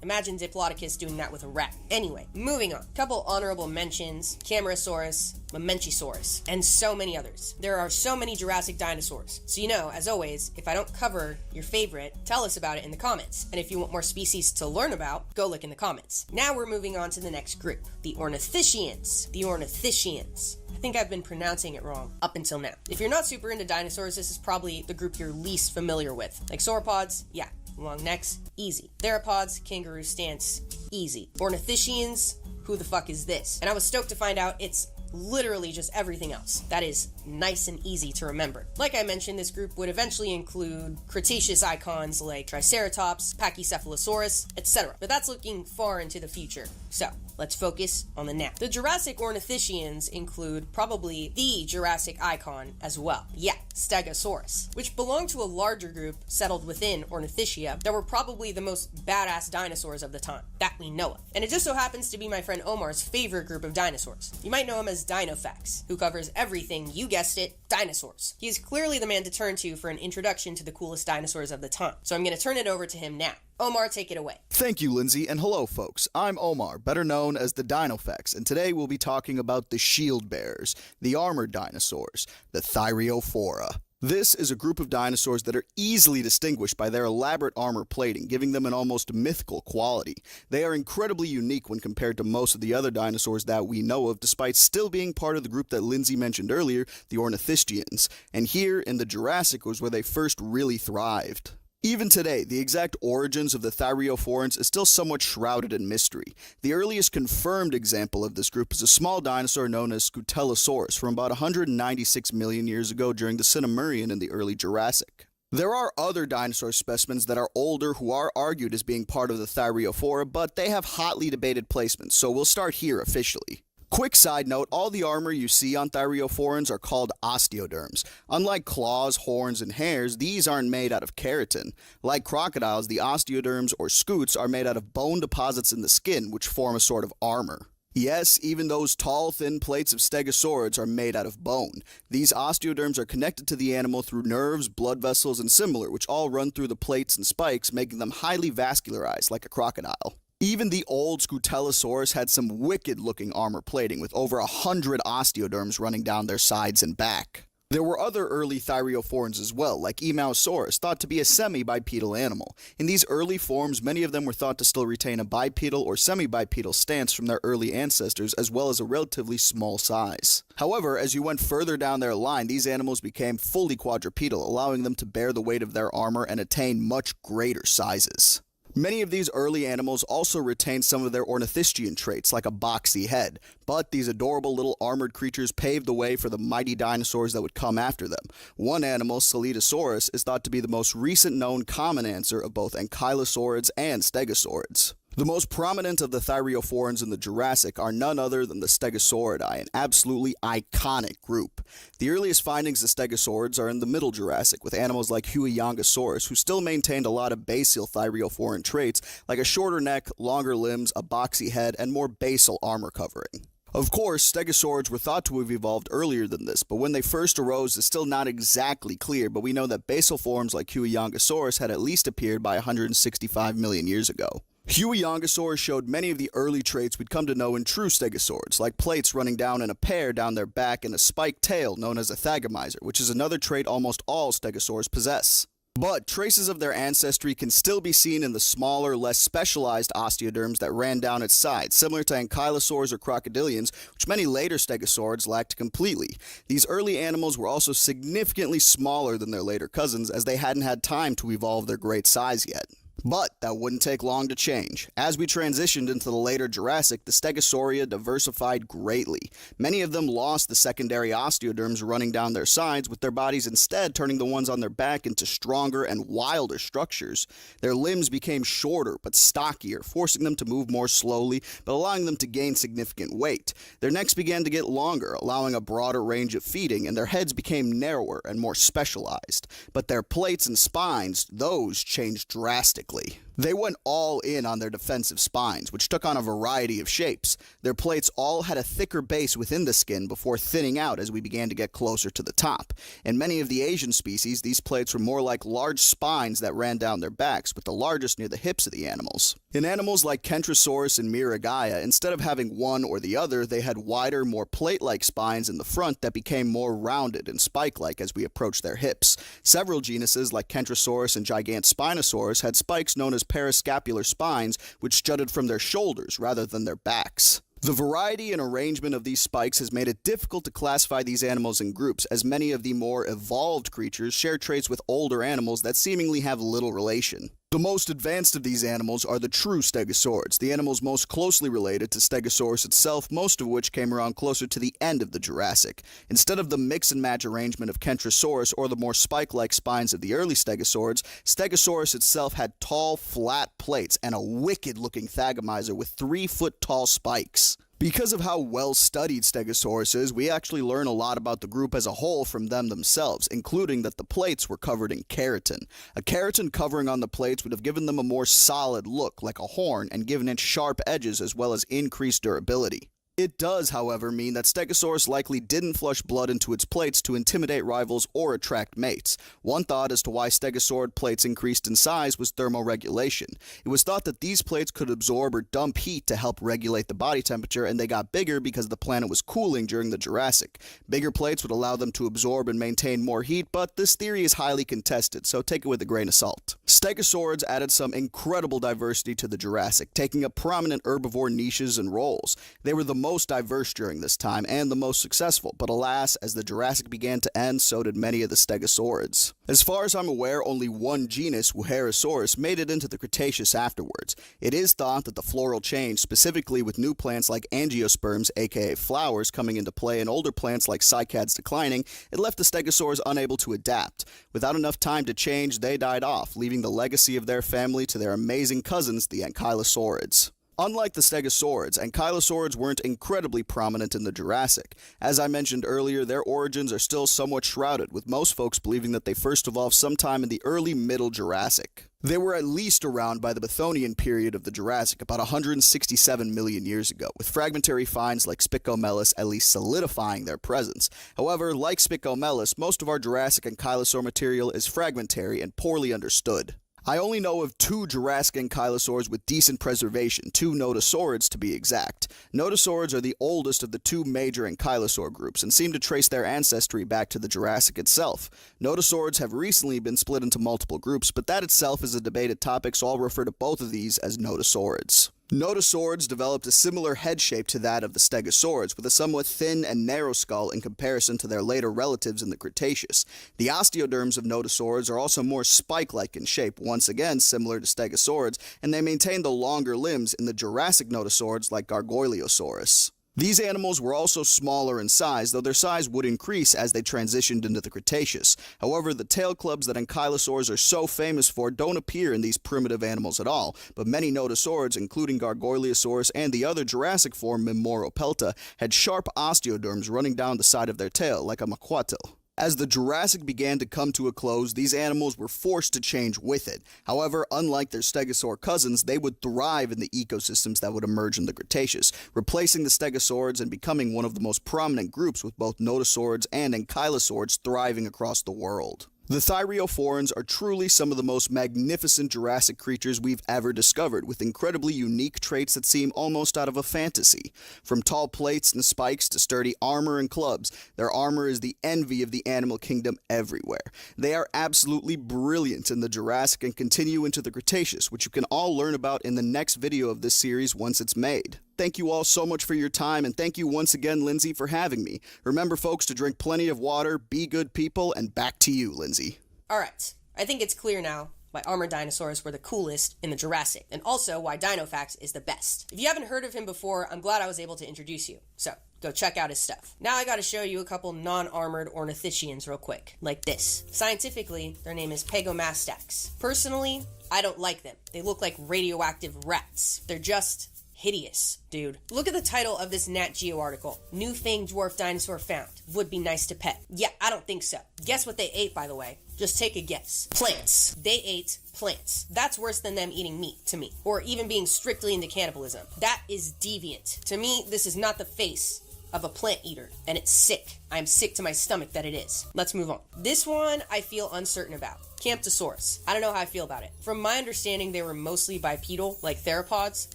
Imagine Diplodocus doing that with a rat. Anyway, moving on. Couple honorable mentions: Camarasaurus, Mamenchisaurus, and so many others. There are so many Jurassic dinosaurs. So you know, as always, if I don't cover your favorite, tell us about it in the comments. And if you want more species to learn about, go look in the comments. Now we're moving on to the next group, the Ornithischians. The Ornithischians. I think I've been pronouncing it wrong up until now. If you're not super into dinosaurs, this is probably the group you're least familiar with. Like sauropods, yeah. Long necks, easy. Theropods, kangaroo stance, easy. Ornithischians, who the fuck is this? And I was stoked to find out it's literally just everything else. That is nice and easy to remember. Like I mentioned, this group would eventually include Cretaceous icons like Triceratops, Pachycephalosaurus, etc. But that's looking far into the future. So, let's focus on the now. The Jurassic Ornithischians include probably the Jurassic icon as well. Yeah, Stegosaurus, which belonged to a larger group settled within Ornithischia that were probably the most badass dinosaurs of the time, that we know of. And it just so happens to be my friend Omar's favorite group of dinosaurs. You might know him as Dinofax, who covers everything, you guessed it, dinosaurs. He is clearly the man to turn to for an introduction to the coolest dinosaurs of the time. So I'm going to turn it over to him now. Omar, take it away. Thank you, Lindsay, and hello, folks. I'm Omar, better known as the Dinofax, and today we'll be talking about the shield bearers, the armored dinosaurs, the Thyreophora. This is a group of dinosaurs that are easily distinguished by their elaborate armor plating, giving them an almost mythical quality. They are incredibly unique when compared to most of the other dinosaurs that we know of, despite still being part of the group that Lindsay mentioned earlier, the Ornithischians. And here in the Jurassic was where they first really thrived. Even today, the exact origins of the Thyreophorans is still somewhat shrouded in mystery. The earliest confirmed example of this group is a small dinosaur known as Scutellosaurus from about 196 million years ago during the Sinemurian in the early Jurassic. There are other dinosaur specimens that are older who are argued as being part of the Thyreophora, but they have hotly debated placements, so we'll start here officially. Quick side note, all the armor you see on Thyreophorans are called osteoderms. Unlike claws, horns, and hairs, these aren't made out of keratin. Like crocodiles, the osteoderms, or scutes, are made out of bone deposits in the skin, which form a sort of armor. Yes, even those tall, thin plates of stegosaurids are made out of bone. These osteoderms are connected to the animal through nerves, blood vessels, and similar, which all run through the plates and spikes, making them highly vascularized, like a crocodile. Even the old Scutellosaurus had some wicked-looking armor plating, with over 100 osteoderms running down their sides and back. There were other early thyreophorans as well, like Emausaurus, thought to be a semi-bipedal animal. In these early forms, many of them were thought to still retain a bipedal or semi-bipedal stance from their early ancestors, as well as a relatively small size. However, as you went further down their line, these animals became fully quadrupedal, allowing them to bear the weight of their armor and attain much greater sizes. Many of these early animals also retained some of their ornithischian traits, like a boxy head, but these adorable little armored creatures paved the way for the mighty dinosaurs that would come after them. One animal, Celutosaurus, is thought to be the most recent known common answer of both ankylosaurids and stegosaurids. The most prominent of the thyreophorans in the Jurassic are none other than the Stegosauridae, an absolutely iconic group. The earliest findings of stegosaurids are in the Middle Jurassic, with animals like Huiyangosaurus, who still maintained a lot of basal thyreophoran traits, like a shorter neck, longer limbs, a boxy head, and more basal armor covering. Of course, stegosaurids were thought to have evolved earlier than this, but when they first arose is still not exactly clear, but we know that basal forms like Huiyangosaurus had at least appeared by 165 million years ago. Huiyangosaurus showed many of the early traits we'd come to know in true stegosaurids, like plates running down in a pair down their back and a spiked tail known as a thagomizer, which is another trait almost all stegosaurs possess. But traces of their ancestry can still be seen in the smaller, less specialized osteoderms that ran down its sides, similar to ankylosaurs or crocodilians, which many later stegosaurids lacked completely. These early animals were also significantly smaller than their later cousins, as they hadn't had time to evolve their great size yet. But that wouldn't take long to change. As we transitioned into the later Jurassic, the Stegosauria diversified greatly. Many of them lost the secondary osteoderms running down their sides, with their bodies instead turning the ones on their back into stronger and wilder structures. Their limbs became shorter but stockier, forcing them to move more slowly, but allowing them to gain significant weight. Their necks began to get longer, allowing a broader range of feeding, and their heads became narrower and more specialized. But their plates and spines, those changed drastically. They went all in on their defensive spines, which took on a variety of shapes. Their plates all had a thicker base within the skin before thinning out as we began to get closer to the top. In many of the Asian species, these plates were more like large spines that ran down their backs, with the largest near the hips of the animals. In animals like Kentrosaurus and Miragaia, instead of having one or the other, they had wider, more plate-like spines in the front that became more rounded and spike-like as we approached their hips. Several genuses like Kentrosaurus and Gigantspinosaurus had spikes known as parascapular spines, which jutted from their shoulders rather than their backs. The variety and arrangement of these spikes has made it difficult to classify these animals in groups, as many of the more evolved creatures share traits with older animals that seemingly have little relation. The most advanced of these animals are the true stegosaurids, the animals most closely related to Stegosaurus itself, most of which came around closer to the end of the Jurassic. Instead of the mix and match arrangement of Kentrosaurus or the more spike-like spines of the early stegosaurids, Stegosaurus itself had tall, flat plates and a wicked-looking thagomizer with 3-foot-tall spikes. Because of how well-studied Stegosaurus is, we actually learn a lot about the group as a whole from them themselves, including that the plates were covered in keratin. A keratin covering on the plates would have given them a more solid look, like a horn, and given it sharp edges as well as increased durability. It does, however, mean that Stegosaurus likely didn't flush blood into its plates to intimidate rivals or attract mates. One thought as to why Stegosaurid plates increased in size was thermoregulation. It was thought that these plates could absorb or dump heat to help regulate the body temperature, and they got bigger because the planet was cooling during the Jurassic. Bigger plates would allow them to absorb and maintain more heat, but this theory is highly contested, so take it with a grain of salt. Stegosaurids added some incredible diversity to the Jurassic, taking up prominent herbivore niches and roles. They were the most diverse during this time and the most successful, but alas, as the Jurassic began to end, so did many of the Stegosaurids. As far as I'm aware, only one genus, Wuerhosaurus, made it into the Cretaceous afterwards. It is thought that the floral change, specifically with new plants like angiosperms, aka flowers, coming into play and older plants like cycads declining, it left the Stegosaurs unable to adapt. Without enough time to change, they died off, leaving the legacy of their family to their amazing cousins, the Ankylosaurids. Unlike the Stegosaurids, Ankylosaurids weren't incredibly prominent in the Jurassic. As I mentioned earlier, their origins are still somewhat shrouded, with most folks believing that they first evolved sometime in the early Middle Jurassic. They were at least around by the Bathonian period of the Jurassic, about 167 million years ago, with fragmentary finds like Spicomelus at least solidifying their presence. However, like Spicomelus, most of our Jurassic Ankylosaur material is fragmentary and poorly understood. I only know of 2 Jurassic ankylosaurs with decent preservation, 2 nodosaurids to be exact. Nodosaurids are the oldest of the 2 major ankylosaur groups and seem to trace their ancestry back to the Jurassic itself. Nodosaurids have recently been split into multiple groups, but that itself is a debated topic, so I'll refer to both of these as nodosaurids. Nodosaurids developed a similar head shape to that of the Stegosaurids, with a somewhat thin and narrow skull in comparison to their later relatives in the Cretaceous. The osteoderms of nodosaurids are also more spike-like in shape, once again similar to Stegosaurids, and they maintain the longer limbs in the Jurassic nodosaurids like Gargoyleosaurus. These animals were also smaller in size, though their size would increase as they transitioned into the Cretaceous. However, the tail clubs that ankylosaurs are so famous for don't appear in these primitive animals at all, but many nodosaurids, including Gargoyleosaurus and the other Jurassic form Mimoropelta, had sharp osteoderms running down the side of their tail, like a macuatl. As the Jurassic began to come to a close, these animals were forced to change with it. However, unlike their stegosaur cousins, they would thrive in the ecosystems that would emerge in the Cretaceous, replacing the stegosaurids and becoming one of the most prominent groups, with both nodosaurids and ankylosaurids thriving across the world. The thyreophorans are truly some of the most magnificent Jurassic creatures we've ever discovered, with incredibly unique traits that seem almost out of a fantasy. From tall plates and spikes to sturdy armor and clubs, their armor is the envy of the animal kingdom everywhere. They are absolutely brilliant in the Jurassic and continue into the Cretaceous, which you can all learn about in the next video of this series once it's made. Thank you all so much for your time, and thank you once again, Lindsay, for having me. Remember, folks, to drink plenty of water, be good people, and back to you, Lindsay. Alright, I think it's clear now why armored dinosaurs were the coolest in the Jurassic, and also why Dinofax is the best. If you haven't heard of him before, I'm glad I was able to introduce you, so go check out his stuff. Now I gotta show you a couple non-armored ornithischians real quick, like this. Scientifically, their name is Pagomastax. Personally, I don't like them. They look like radioactive rats. They're just hideous, dude. Look at the title of this Nat Geo article. New fanged dwarf dinosaur found. Would be nice to pet. Yeah, I don't think so. Guess what they ate, by the way? Just take a guess. Plants. They ate plants. That's worse than them eating meat, to me. Or even being strictly into cannibalism. That is deviant. To me, this is not the face of a plant eater, and it's sick. I am sick to my stomach that it is. Let's move on. This one I feel uncertain about. Camptosaurus. I don't know how I feel about it. From my understanding, they were mostly bipedal, like theropods,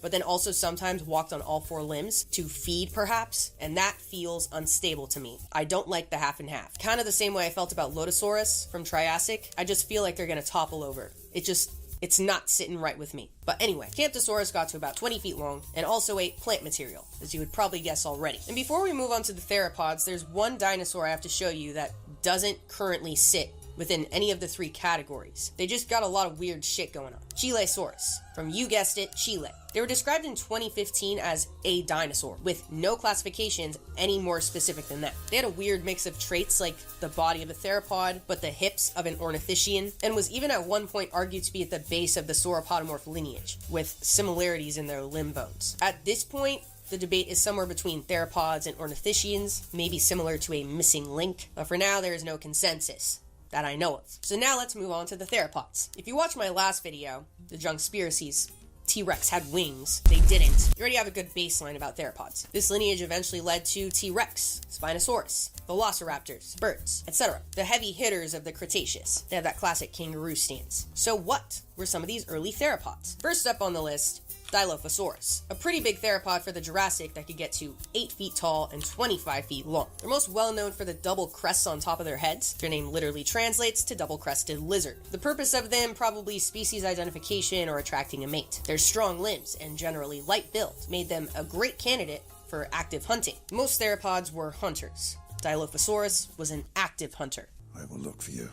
but then also sometimes walked on all 4 limbs to feed, perhaps, and that feels unstable to me. I don't like the half and half. Kind of the same way I felt about Lodosaurus from Triassic. I just feel like they're gonna topple over. It's not sitting right with me. But anyway, Camptosaurus got to about 20 feet long and also ate plant material, as you would probably guess already. And before we move on to the theropods, there's one dinosaur I have to show you that doesn't currently sit within any of the 3 categories. They just got a lot of weird shit going on. Chilesaurus, from, you guessed it, Chile. They were described in 2015 as a dinosaur, with no classifications any more specific than that. They had a weird mix of traits like the body of a theropod, but the hips of an ornithischian, and was even at one point argued to be at the base of the sauropodomorph lineage, with similarities in their limb bones. At this point, the debate is somewhere between theropods and ornithischians, maybe similar to a missing link, but for now there is no consensus that I know of. So now let's move on to the theropods. If you watched my last video, the Junkspiracies, T-Rex had wings, they didn't. You already have a good baseline about theropods. This lineage eventually led to T-Rex, Spinosaurus, Velociraptors, birds, etc. The heavy hitters of the Cretaceous. They have that classic kangaroo stance. So what were some of these early theropods? First up on the list, Dilophosaurus, a pretty big theropod for the Jurassic that could get to 8 feet tall and 25 feet long. They're most well known for the double crests on top of their heads. Their name literally translates to double-crested lizard. The purpose of them probably species identification or attracting a mate. Their strong limbs and generally light build made them a great candidate for active hunting. Most theropods were hunters. Dilophosaurus was an active hunter. I will look for you.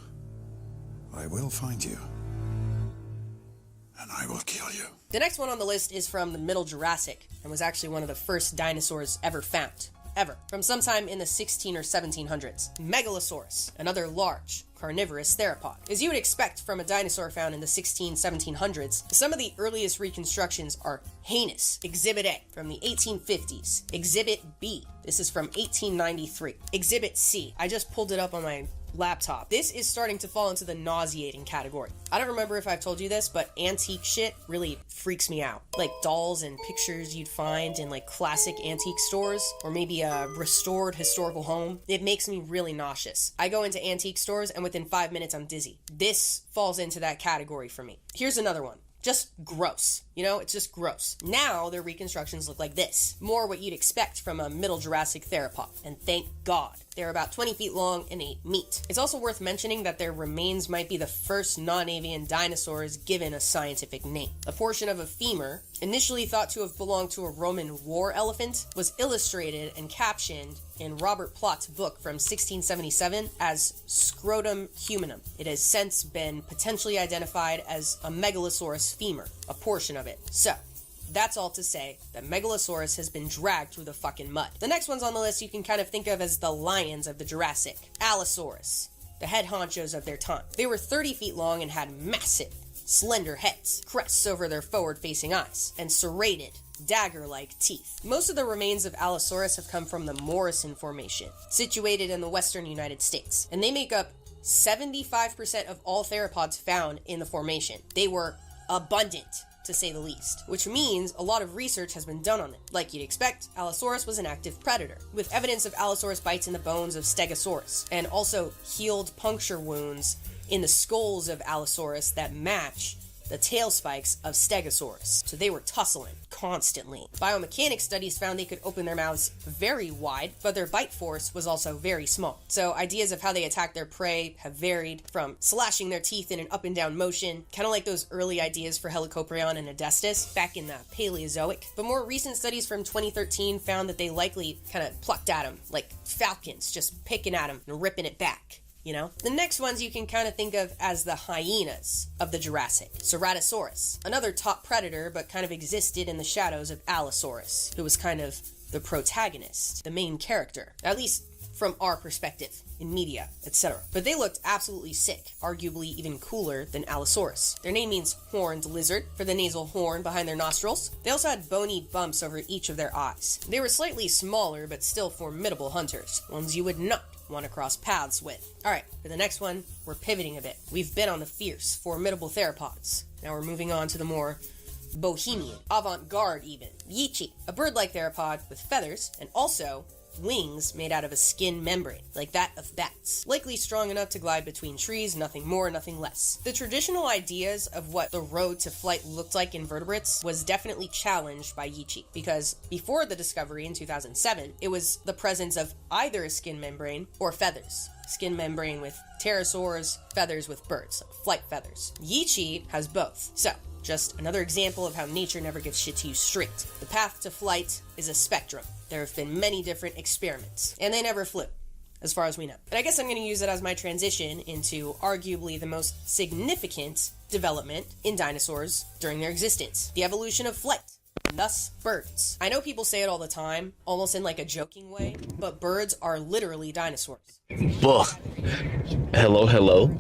I will find you. And I will kill you. The next one on the list is from the Middle Jurassic and was actually one of the first dinosaurs ever found. Ever. From sometime in the 16 or 1700s. Megalosaurus, another large, carnivorous theropod. As you would expect from a dinosaur found in the 1700s, some of the earliest reconstructions are heinous. Exhibit A, from the 1850s. Exhibit B, this is from 1893. Exhibit C, I just pulled it up on my laptop. This is starting to fall into the nauseating category. I don't remember if I've told you this, but antique shit really freaks me out. Like dolls and pictures you'd find in like classic antique stores, or maybe a restored historical home. It makes me really nauseous. I go into antique stores and within 5 minutes I'm dizzy. This falls into that category for me. Here's another one. Just gross. You know, it's just gross. Now their reconstructions look like this. More what you'd expect from a Middle Jurassic theropod. And thank God. They're about 20 feet long and ate meat. It's also worth mentioning that their remains might be the first non-avian dinosaurs given a scientific name. A portion of a femur, initially thought to have belonged to a Roman war elephant, was illustrated and captioned in Robert Plott's book from 1677 as Scrotum humanum. It has since been potentially identified as a Megalosaurus femur, a portion of it. So, that's all to say that Megalosaurus has been dragged through the fucking mud. The next ones on the list you can kind of think of as the lions of the Jurassic. Allosaurus, the head honchos of their time. They were 30 feet long and had massive, slender heads, crests over their forward-facing eyes, and serrated, dagger-like teeth. Most of the remains of Allosaurus have come from the Morrison Formation, situated in the western United States, and they make up 75% of all theropods found in the formation. They were abundant, to say the least, which means a lot of research has been done on it. Like you'd expect, Allosaurus was an active predator, with evidence of Allosaurus bites in the bones of Stegosaurus, and also healed puncture wounds in the skulls of Allosaurus that match the tail spikes of Stegosaurus. So they were tussling constantly. Biomechanics studies found they could open their mouths very wide, but their bite force was also very small. So ideas of how they attack their prey have varied, from slashing their teeth in an up and down motion, kind of like those early ideas for Helicoprion and Adestus back in the Paleozoic. But more recent studies from 2013 found that they likely kind of plucked at them like falcons, just picking at them and ripping it back. You know? The next ones you can kind of think of as the hyenas of the Jurassic. Ceratosaurus, another top predator, but kind of existed in the shadows of Allosaurus, who was kind of the protagonist, the main character, at least from our perspective, in media, etc. But they looked absolutely sick, arguably even cooler than Allosaurus. Their name means horned lizard, for the nasal horn behind their nostrils. They also had bony bumps over each of their eyes. They were slightly smaller, but still formidable hunters, ones you would not want to cross paths with. Alright, for the next one, we're pivoting a bit. We've been on the fierce, formidable theropods. Now we're moving on to the more bohemian, avant-garde even. Yichi, a bird-like theropod with feathers, and also wings made out of a skin membrane, like that of bats. Likely strong enough to glide between trees, nothing more, nothing less. The traditional ideas of what the road to flight looked like in vertebrates was definitely challenged by Yichi, because before the discovery in 2007, it was the presence of either a skin membrane or feathers. Skin membrane with pterosaurs, feathers with birds, flight feathers. Yichi has both. So, just another example of how nature never gives shit to you straight. The path to flight is a spectrum. There have been many different experiments, and they never flew, as far as we know. But I guess I'm going to use it as my transition into arguably the most significant development in dinosaurs during their existence, the evolution of flight, and thus birds. I know people say it all the time, almost in like a joking way, but birds are literally dinosaurs. Ugh. Hello?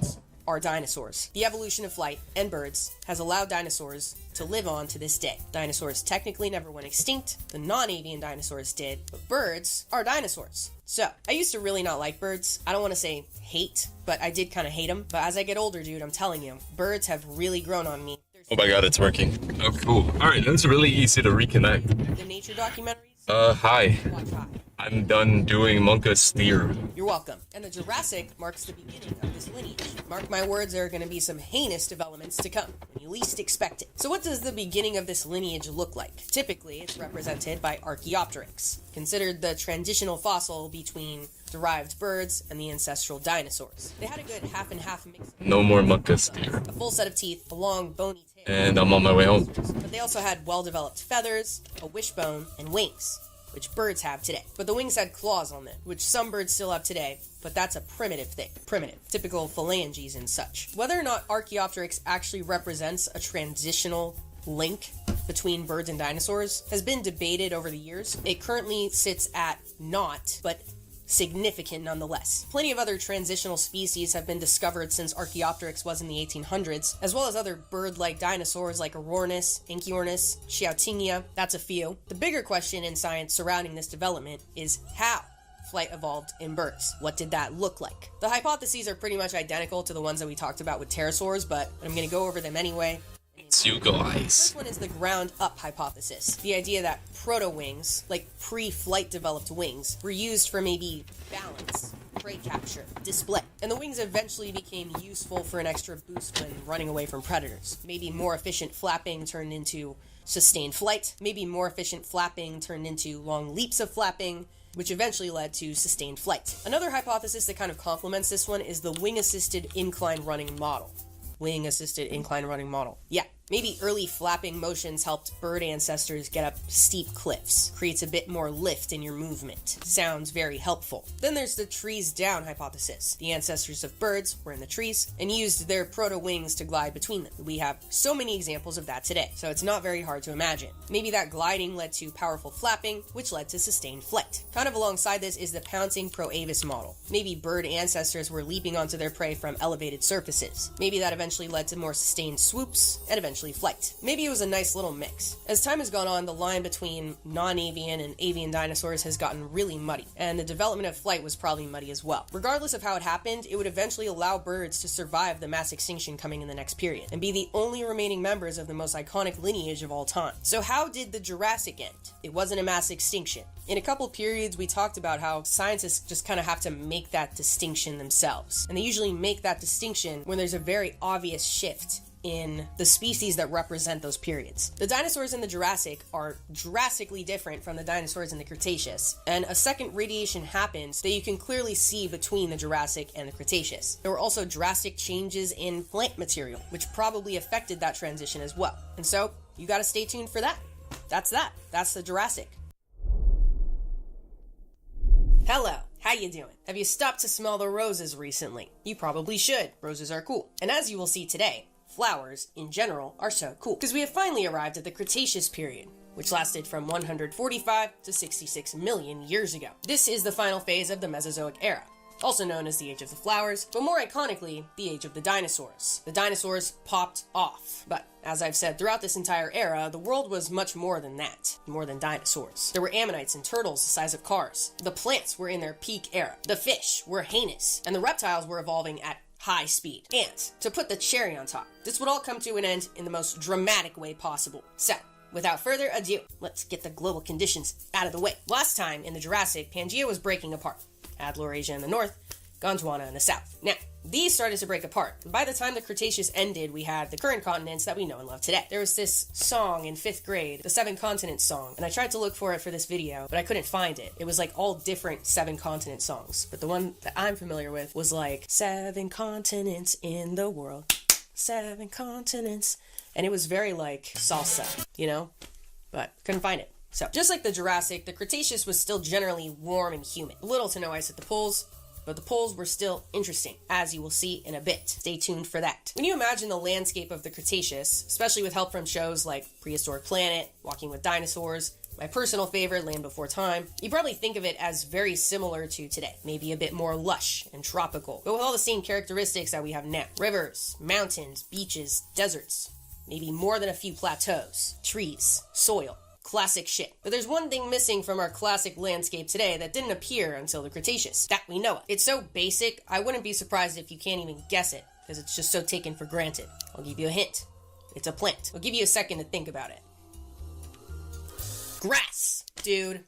Are dinosaurs. The evolution of flight and birds has allowed dinosaurs to live on to this day. Dinosaurs technically never went extinct, the non-avian dinosaurs did, but birds are dinosaurs. So, I used to really not like birds. I don't want to say hate, but I did kind of hate them. But as I get older, dude, I'm telling you, birds have really grown on me. Oh my god, it's working. Oh, cool. Alright, that's really easy to reconnect. The nature documentaries? Hi. I'm done doing Monka Steer. You're welcome. And the Jurassic marks the beginning of this lineage. Mark my words, there are going to be some heinous developments to come, when you least expect it. So what does the beginning of this lineage look like? Typically, it's represented by Archaeopteryx, considered the transitional fossil between derived birds and the ancestral dinosaurs. They had a good half and half mix. No more Monka Steer. A full set of teeth, a long bony tail. And I'm on my way home. But they also had well-developed feathers, a wishbone, and wings, which birds have today. But the wings had claws on them, which some birds still have today, but that's a primitive thing. Primitive. Typical phalanges and such. Whether or not Archaeopteryx actually represents a transitional link between birds and dinosaurs has been debated over the years. It currently sits at not, but significant nonetheless. Plenty of other transitional species have been discovered since Archaeopteryx was in the 1800s, as well as other bird-like dinosaurs like Aurornis, Inchiornis, Xiaotingia, that's a few. The bigger question in science surrounding this development is how. flight evolved in birds. What did that look like? The hypotheses are pretty much identical to the ones that we talked about with pterosaurs, but I'm going to go over them anyway. It's you guys. The first one is the ground-up hypothesis. The idea that proto-wings, like pre-flight developed wings, were used for maybe balance, prey capture, display. And the wings eventually became useful for an extra boost when running away from predators. Maybe more efficient flapping turned into sustained flight. Maybe more efficient flapping turned into long leaps of flapping, which eventually led to sustained flight. Another hypothesis that kind of complements this one is the wing-assisted incline running model. Wing-assisted incline running model. Yeah, maybe early flapping motions helped bird ancestors get up steep cliffs. Creates a bit more lift in your movement. Sounds very helpful. Then there's the trees down hypothesis. The ancestors of birds were in the trees and used their proto-wings to glide between them. We have so many examples of that today, so it's not very hard to imagine. Maybe that gliding led to powerful flapping, which led to sustained flight. Kind of alongside this is the pouncing pro-avis model. Maybe bird ancestors were leaping onto their prey from elevated surfaces. Maybe that eventually led to more sustained swoops and eventually flight. Maybe it was a nice little mix. As time has gone on, the line between non-avian and avian dinosaurs has gotten really muddy, and the development of flight was probably muddy as well. Regardless of how it happened, it would eventually allow birds to survive the mass extinction coming in the next period, and be the only remaining members of the most iconic lineage of all time. So how did the Jurassic end? It wasn't a mass extinction. In a couple periods, we talked about how scientists just kind of have to make that distinction themselves. And they usually make that distinction when there's a very obvious shift in the species that represent those periods. The dinosaurs in the Jurassic are drastically different from the dinosaurs in the Cretaceous, and a second radiation happens that you can clearly see between the Jurassic and the Cretaceous. There were also drastic changes in plant material, which probably affected that transition as well. And so, you gotta stay tuned for that. That's that. That's the Jurassic. Hello, how you doing? Have you stopped to smell the roses recently? You probably should. Roses are cool. And as you will see today, flowers, in general, are so cool. Because we have finally arrived at the Cretaceous period, which lasted from 145 to 66 million years ago. This is the final phase of the Mesozoic era, also known as the Age of the Flowers, but more iconically, the Age of the Dinosaurs. The dinosaurs popped off, but as I've said throughout this entire era, the world was much more than that, more than dinosaurs. There were ammonites and turtles the size of cars. The plants were in their peak era. The fish were heinous, and the reptiles were evolving at high speed. And to put the cherry on top, this would all come to an end in the most dramatic way possible. So, without further ado, let's get the global conditions out of the way. Last time in the Jurassic, Pangaea was breaking apart. Had Laurasia in the north, Gondwana in the south. Now, these started to break apart. By the time the Cretaceous ended, we had the current continents that we know and love today. There was this song in 5th grade, the Seven Continents song, and I tried to look for it for this video, but I couldn't find it. It was like all different 7 continent songs, but the one that I'm familiar with was like, 7 continents in the world, 7 continents, and it was very like salsa, you know? But couldn't find it. So, just like the Jurassic, the Cretaceous was still generally warm and humid. Little to no ice at the poles, but the poles were still interesting, as you will see in a bit. Stay tuned for that. When you imagine the landscape of the Cretaceous, especially with help from shows like Prehistoric Planet, Walking with Dinosaurs, my personal favorite, Land Before Time, you probably think of it as very similar to today. Maybe a bit more lush and tropical, but with all the same characteristics that we have now. Rivers, mountains, beaches, deserts, maybe more than a few plateaus, trees, soil. Classic shit. But there's one thing missing from our classic landscape today that didn't appear until the Cretaceous, that we know of. It's so basic, I wouldn't be surprised if you can't even guess it, because it's just so taken for granted. I'll give you a hint. It's a plant. I'll give you a second to think about it. Grass, dude.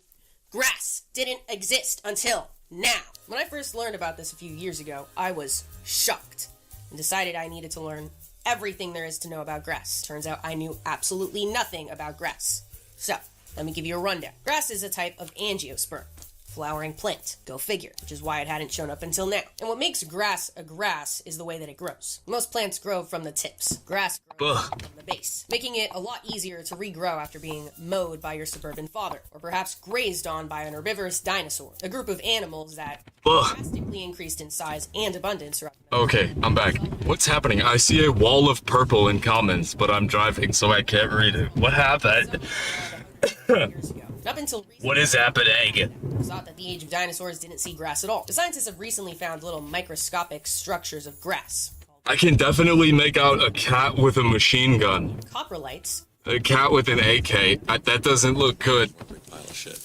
Grass didn't exist until now. When I first learned about this a few years ago, I was shocked and decided I needed to learn everything there is to know about grass. Turns out I knew absolutely nothing about grass. So, let me give you a rundown. Grass is a type of angiosperm, flowering plant. Go figure, which is why it hadn't shown up until now. And what makes grass a grass is the way that it grows. Most plants grow from the tips. Grass grows from the base, making it a lot easier to regrow after being mowed by your suburban father, or perhaps grazed on by an herbivorous dinosaur, a group of animals that drastically increased in size and abundance throughout the Okay, I'm back. What's happening? I see a wall of purple in comments, but I'm driving, so I can't read it. What happened? Up until recently, What is happening? it was thought that the Age of Dinosaurs didn't see grass at all. The scientists have recently found little microscopic structures of grass. I can definitely make out a cat with a machine gun. Coprolites, A cat with an AK. That doesn't look good.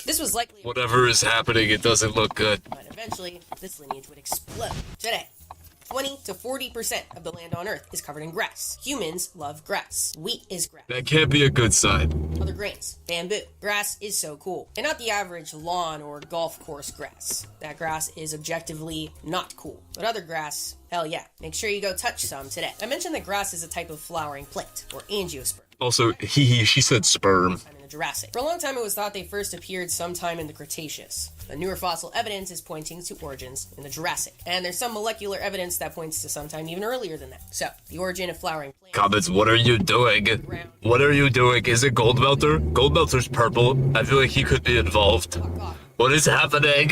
This was likely... Whatever is happening, it doesn't look good. But eventually, this lineage would explode. Today, 20 to 40% of the land on Earth is covered in grass. Humans love grass. Wheat is grass. That can't be a good sign. Other grains. Bamboo. Grass is so cool. And not the average lawn or golf course grass. That grass is objectively not cool. But other grass, hell yeah. Make sure you go touch some today. I mentioned that grass is a type of flowering plant, or angiosperm. Also, she said sperm. In the Jurassic. For a long time, it was thought they first appeared sometime in the Cretaceous. The newer fossil evidence is pointing to origins in the Jurassic. And there's some molecular evidence that points to sometime even earlier than that. So, the origin of flowering plants... Comments, what are you doing? What are you doing? Is it Goldmelter? Goldmelter's purple. I feel like he could be involved. What is happening?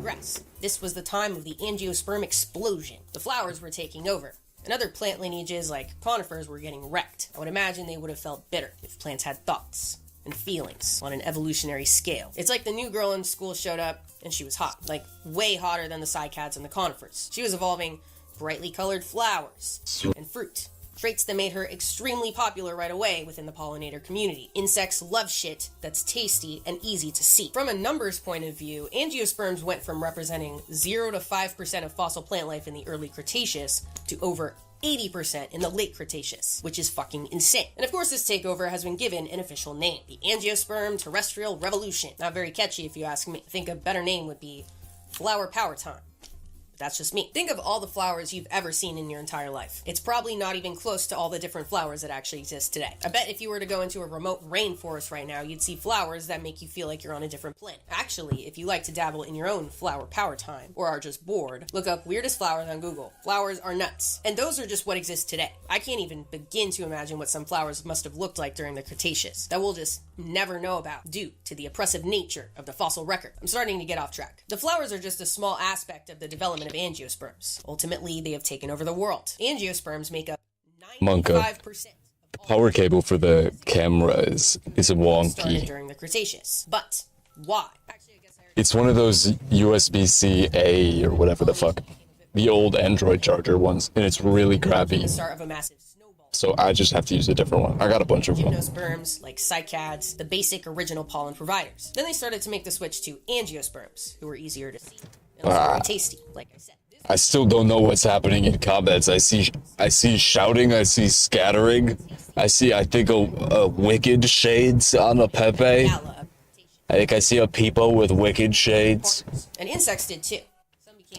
Grass. This was the time of the angiosperm explosion. The flowers were taking over. And other plant lineages, like conifers, were getting wrecked. I would imagine they would have felt bitter if plants had thoughts and feelings on an evolutionary scale. It's like the new girl in school showed up, and she was hot. Like, way hotter than the cycads and the conifers. She was evolving brightly colored flowers and fruit. Traits that made her extremely popular right away within the pollinator community. Insects love shit that's tasty and easy to see. From a numbers point of view, angiosperms went from representing 0 to 5% of fossil plant life in the early Cretaceous to over 80% in the late Cretaceous, which is fucking insane. And of course, this takeover has been given an official name, the Angiosperm Terrestrial Revolution. Not very catchy if you ask me. I think a better name would be Flower Power Time. That's just me. Think of all the flowers you've ever seen in your entire life. It's probably not even close to all the different flowers that actually exist today. I bet if you were to go into a remote rainforest right now, you'd see flowers that make you feel like you're on a different planet. Actually, if you like to dabble in your own flower power time, or are just bored, look up weirdest flowers on Google. Flowers are nuts. And those are just what exists today. I can't even begin to imagine what some flowers must have looked like during the Cretaceous that we'll just never know about due to the oppressive nature of the fossil record. I'm starting to get off track. The flowers are just a small aspect of the development of angiosperms. Ultimately, they have taken over the world. Angiosperms make up 95% the power cable for the camera is wonky. Started during the Cretaceous. But why? It's one of those USB-C-A or whatever the fuck. The old Android charger ones, and it's really crappy. The start of a massive So I just have to use a different one. I got a bunch of them. Gymnosperms, like cycads, the basic original pollen providers. Then they started to make the switch to angiosperms, who were easier to see and also very tasty, like I said. I still don't know what's happening in comments. I see shouting, I see scattering. I think a wicked shades on a Pepe. I think I see a peepo with wicked shades. And insects did too.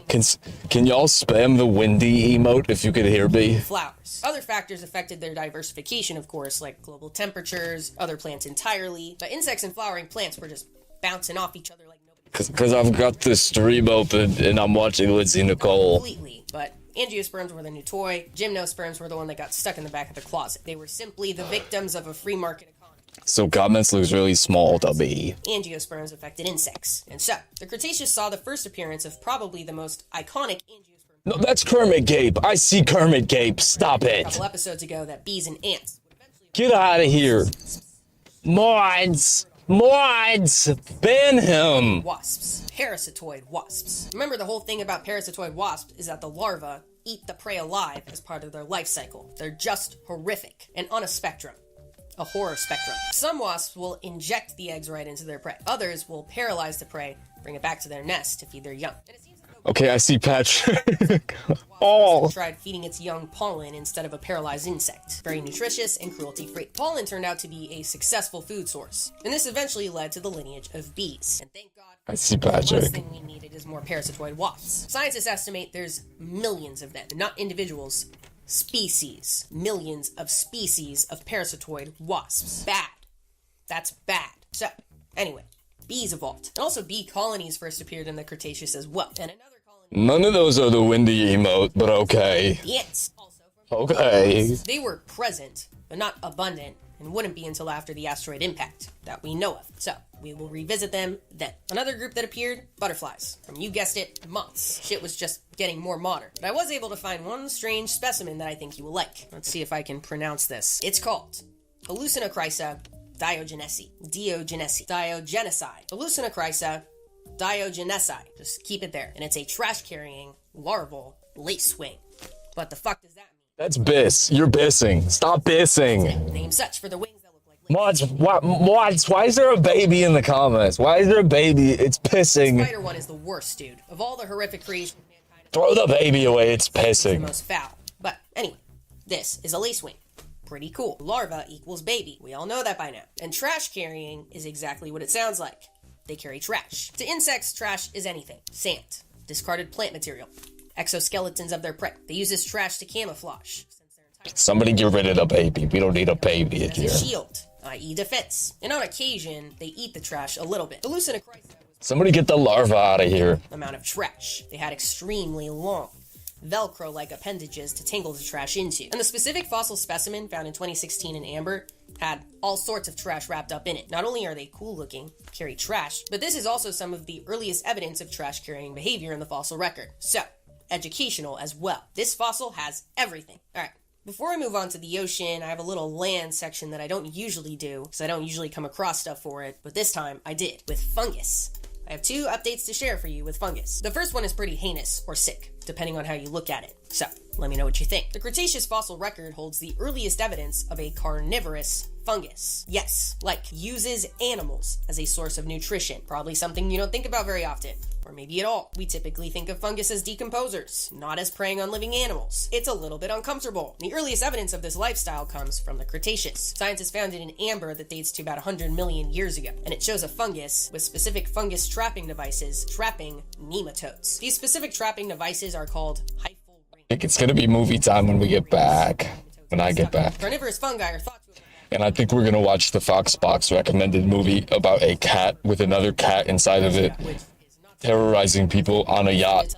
Can y'all spam the windy emote if you could hear me? Flowers. Other factors affected their diversification, of course, like global temperatures, other plants entirely. But insects and flowering plants were just bouncing off each other like nobody. Because I've got this stream open and I'm watching Lindsay Nicole. Completely, but angiosperms were the new toy. Gymnosperms were the one that got stuck in the back of the closet. They were simply the victims of a free market economy. So comments looks really small to me. Angiosperms affected insects. And so, the Cretaceous saw the first appearance of probably the most iconic angiosperm. No, that's Kermit Gape. I see Kermit Gape. Stop A it. couple episodes ago that bees and ants. Get out of here. Mods. Ban him. Wasps. Parasitoid wasps. Remember, the whole thing about parasitoid wasps is that the larvae eat the prey alive as part of their life cycle. They're just horrific and on a spectrum. A horror spectrum. Some wasps will inject the eggs right into their prey. Others will paralyze the prey, bring it back to their nest to feed their young. Okay, I see Patrick. Oh. Tried feeding its young pollen instead of a paralyzed insect. Very nutritious and cruelty-free. Pollen turned out to be a successful food source, and this eventually led to the lineage of bees. And thank God, I see the last Patrick. thing we needed is more parasitoid wasps. Scientists estimate there's millions of them, not individuals. Species. Millions of species of parasitoid wasps. Bad. That's bad. So, anyway, bees evolved. And also bee colonies first appeared in the Cretaceous as well. And another colony... None of those are the windy emote, but okay. The ants also. Okay. They were present, but not abundant, and wouldn't be until after the asteroid impact that we know of. So, we will revisit them then. Another group that appeared, butterflies. From, you guessed it, moths. Shit was just getting more modern. But I was able to find one strange specimen that I think you will like. Let's see if I can pronounce this. It's called Hallucinochrisa diogenesi. Hallucinochrisa diogenesi. Just keep it there. And it's a trash-carrying, larval lacewing. What the fuck does that mean? That's biss. You're bissing. Stop bissing. Named such for the wings that look like Mods, why is there a baby in the comments? Why is there a baby? It's pissing. Spider one is the worst, dude. Of all the horrific creations, Throw the baby away, it's the pissing. most foul. But anyway, this is a lacewing. Pretty cool. Larva equals baby. We all know that by now. And trash carrying is exactly what it sounds like. They carry trash. To insects, trash is anything. Sand, discarded plant material, exoskeletons of their prey. They use this trash to camouflage. Somebody get rid of the baby. We don't need a baby in As here. a shield, i.e. defense. And on occasion, they eat the trash a little bit. The Lucina Somebody get the larva out of here. amount of trash. They had extremely long, Velcro-like appendages to tangle the trash into. And the specific fossil specimen found in 2016 in Amber had all sorts of trash wrapped up in it. Not only are they cool looking, carry trash, but this is also some of the earliest evidence of trash carrying behavior in the fossil record. So, educational as well. This fossil has everything. All right. Before I move on to the ocean, I have a little land section that I don't usually do, because I don't usually come across stuff for it, but this time I did, with fungus. I have 2 updates to share for you with fungus. The first one is pretty heinous, or sick, depending on how you look at it. So, let me know what you think. The Cretaceous fossil record holds the earliest evidence of a carnivorous fungus. Yes, like uses animals as a source of nutrition. Probably something you don't think about very often. Or maybe at all. We typically think of fungus as decomposers, not as preying on living animals. It's a little bit uncomfortable. The earliest evidence of this lifestyle comes from the Cretaceous. Scientists found it in amber that dates to about 100 million years ago, and it shows a fungus with specific fungus trapping devices trapping nematodes. These specific trapping devices are called I think it's gonna be movie time when we get back. When I get back. carnivorous fungi are thought to And I think we're gonna watch the Fox Box recommended movie about a cat with another cat inside of it, terrorizing people on a yacht,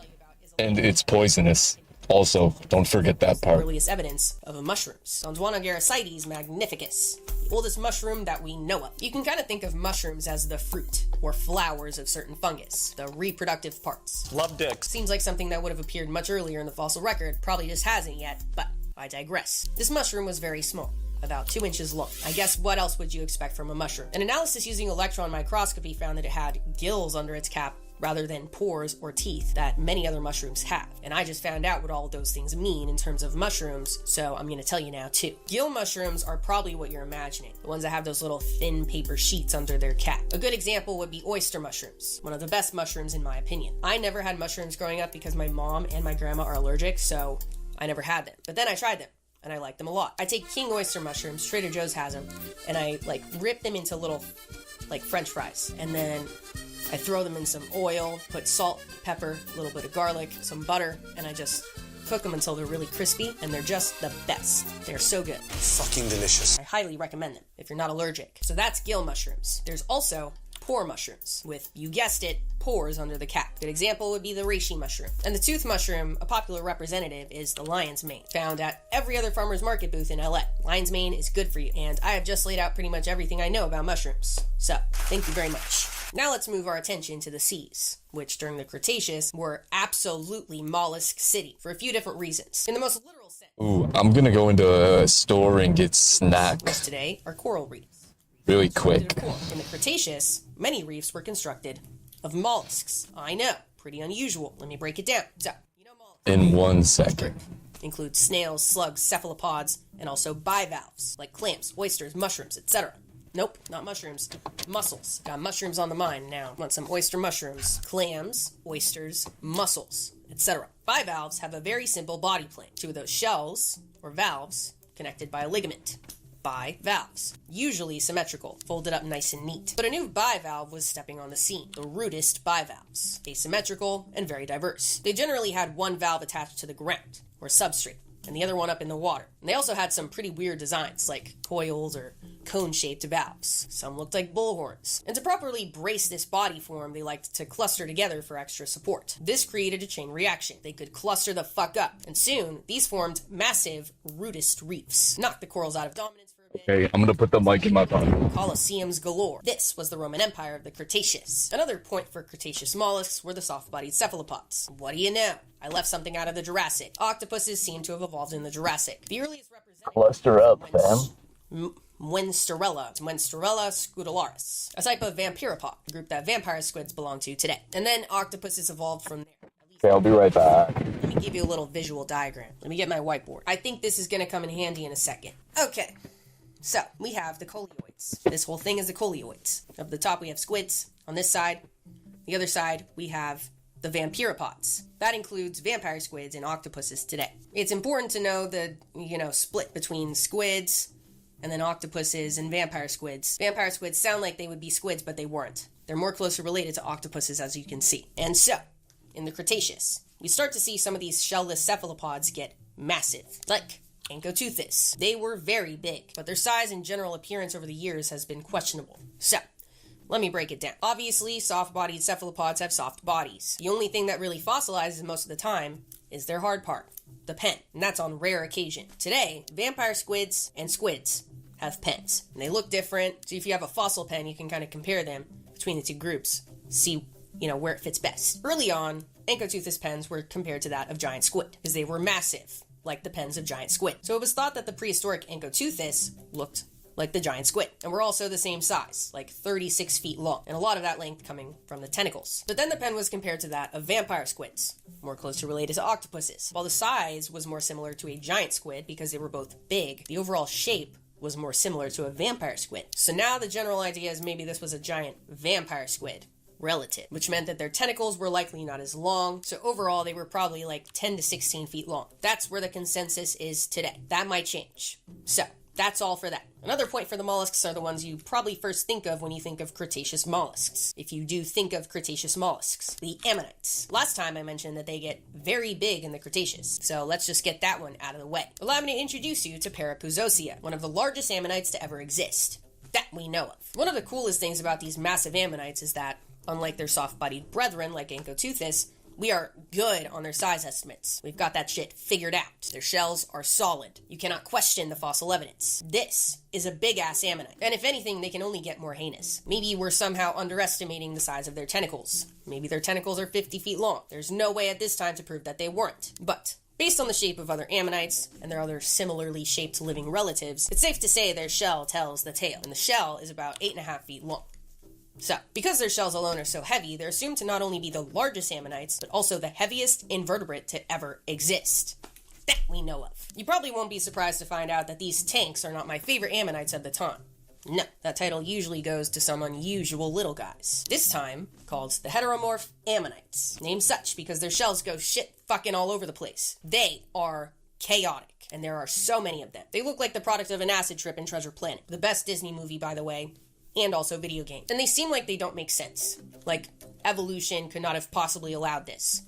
and it's poisonous. Also, don't forget that part. earliest evidence of mushrooms. Gondwana Garicides magnificus, the oldest mushroom that we know of. You can kind of think of mushrooms as the fruit or flowers of certain fungus, the reproductive parts. Love dicks. Seems like something that would have appeared much earlier in the fossil record, probably just hasn't yet, but I digress. This mushroom was very small, about 2 inches long. I guess what else would you expect from a mushroom? An analysis using electron microscopy found that it had gills under its cap rather than pores or teeth that many other mushrooms have. And I just found out what all of those things mean in terms of mushrooms, so I'm gonna tell you now too. Gill mushrooms are probably what you're imagining, the ones that have those little thin paper sheets under their cap. A good example would be oyster mushrooms, one of the best mushrooms in my opinion. I never had mushrooms growing up because my mom and my grandma are allergic, so I never had them. But then I tried them, and I like them a lot. I take king oyster mushrooms, Trader Joe's has them, and I rip them into little French fries, and then I throw them in some oil, put salt, pepper, a little bit of garlic, some butter, and I just cook them until they're really crispy, and they're just the best. They're so good. Fucking delicious. I highly recommend them if you're not allergic. So that's gill mushrooms. There's also pore mushrooms, with, you guessed it, pores under the cap. Good example would be the reishi mushroom. And the tooth mushroom, a popular representative, is the lion's mane, found at every other farmer's market booth in LA. Lion's mane is good for you, and I have just laid out pretty much everything I know about mushrooms. So, thank you very much. Now let's move our attention to the seas, which during the Cretaceous were absolutely mollusk city for a few different reasons. In the most literal sense, Ooh, I'm gonna go into a store and get snacks today are coral reefs. really quick. In the Cretaceous, many reefs were constructed of mollusks. I know, pretty unusual. Let me break it down. So, In 1 second. include snails, slugs, cephalopods, and also bivalves, like clams, oysters, mushrooms, etc. Nope, not mushrooms. Mussels. Got mushrooms on the mind now. Want some oyster mushrooms, clams, oysters, mussels, etc. Bivalves have a very simple body plan. 2 of those shells, or valves, connected by a ligament. Bivalves. Usually symmetrical, folded up nice and neat. But a new bivalve was stepping on the scene, the rudest bivalves. Asymmetrical and very diverse. They generally had one valve attached to the ground, or substrate, and the other one up in the water. And they also had some pretty weird designs, like coils or cone-shaped valves. Some looked like bullhorns. And to properly brace this body form, they liked to cluster together for extra support. This created a chain reaction. They could cluster the fuck up, and soon, these formed massive rudist reefs. Knocked the corals out of dominance. Okay, I'm gonna put the mic in my pocket. Colosseums galore. This was the Roman Empire of the Cretaceous. Another point for Cretaceous mollusks were the soft-bodied cephalopods. What do you know? I left something out of the Jurassic. Octopuses seem to have evolved in the Jurassic. The earliest representative... Cluster up, fam. Muensterella scutularis, a type of vampiropod, a group that vampire squids belong to today. And then octopuses evolved from there. Okay, I'll be right back. Let me give you a little visual diagram. Let me get my whiteboard. I think this is going to come in handy in a second. Okay. So, we have the coleoids. This whole thing is the coleoids. Up at the top we have squids. On this side, the other side, we have the vampiropods. That includes vampire squids and octopuses today. It's important to know the, split between squids and then octopuses and vampire squids. Vampire squids sound like they would be squids, but they weren't. They're more closely related to octopuses, as you can see. And so, in the Cretaceous, we start to see some of these shellless cephalopods get massive, like Ankoteuthis. They were very big, but their size and general appearance over the years has been questionable. So, let me break it down. Obviously, soft-bodied cephalopods have soft bodies. The only thing that really fossilizes most of the time is their hard part, the pen, and that's on rare occasion. Today, vampire squids and squids have pens, and they look different, so if you have a fossil pen, you can kind of compare them between the two groups, see, where it fits best. Early on, Ankoteuthis pens were compared to that of giant squid, because they were massive, like the pens of giant squid. So it was thought that the prehistoric Ankoteuthis looked like the giant squid, and were also the same size, like 36 feet long, and a lot of that length coming from the tentacles. But then the pen was compared to that of vampire squids, more closely related to octopuses. While the size was more similar to a giant squid because they were both big, the overall shape was more similar to a vampire squid. So now the general idea is maybe this was a giant vampire squid relative, which meant that their tentacles were likely not as long, so overall they were probably like 10 to 16 feet long. That's where the consensus is today. That might change. So, that's all for that. Another point for the mollusks are the ones you probably first think of when you think of Cretaceous mollusks. If you do think of Cretaceous mollusks, the ammonites. Last time I mentioned that they get very big in the Cretaceous, so let's just get that one out of the way. Allow me to introduce you to Parapuzosia, one of the largest ammonites to ever exist. That we know of. One of the coolest things about these massive ammonites is that, unlike their soft-bodied brethren like Ankoteuthis, we are good on their size estimates. We've got that shit figured out. Their shells are solid. You cannot question the fossil evidence. This is a big-ass ammonite. And if anything, they can only get more heinous. Maybe we're somehow underestimating the size of their tentacles. Maybe their tentacles are 50 feet long. There's no way at this time to prove that they weren't. But based on the shape of other ammonites and their other similarly shaped living relatives, it's safe to say their shell tells the tale. And the shell is about 8.5 feet long. So, because their shells alone are so heavy, they're assumed to not only be the largest ammonites, but also the heaviest invertebrate to ever exist. That we know of. You probably won't be surprised to find out that these tanks are not my favorite ammonites of the time. No, that title usually goes to some unusual little guys. This time, called the heteromorph ammonites. Named such because their shells go shit fucking all over the place. They are chaotic, and there are so many of them. They look like the product of an acid trip in Treasure Planet. The best Disney movie, by the way. And also video games. And they seem like they don't make sense. Like, evolution could not have possibly allowed this.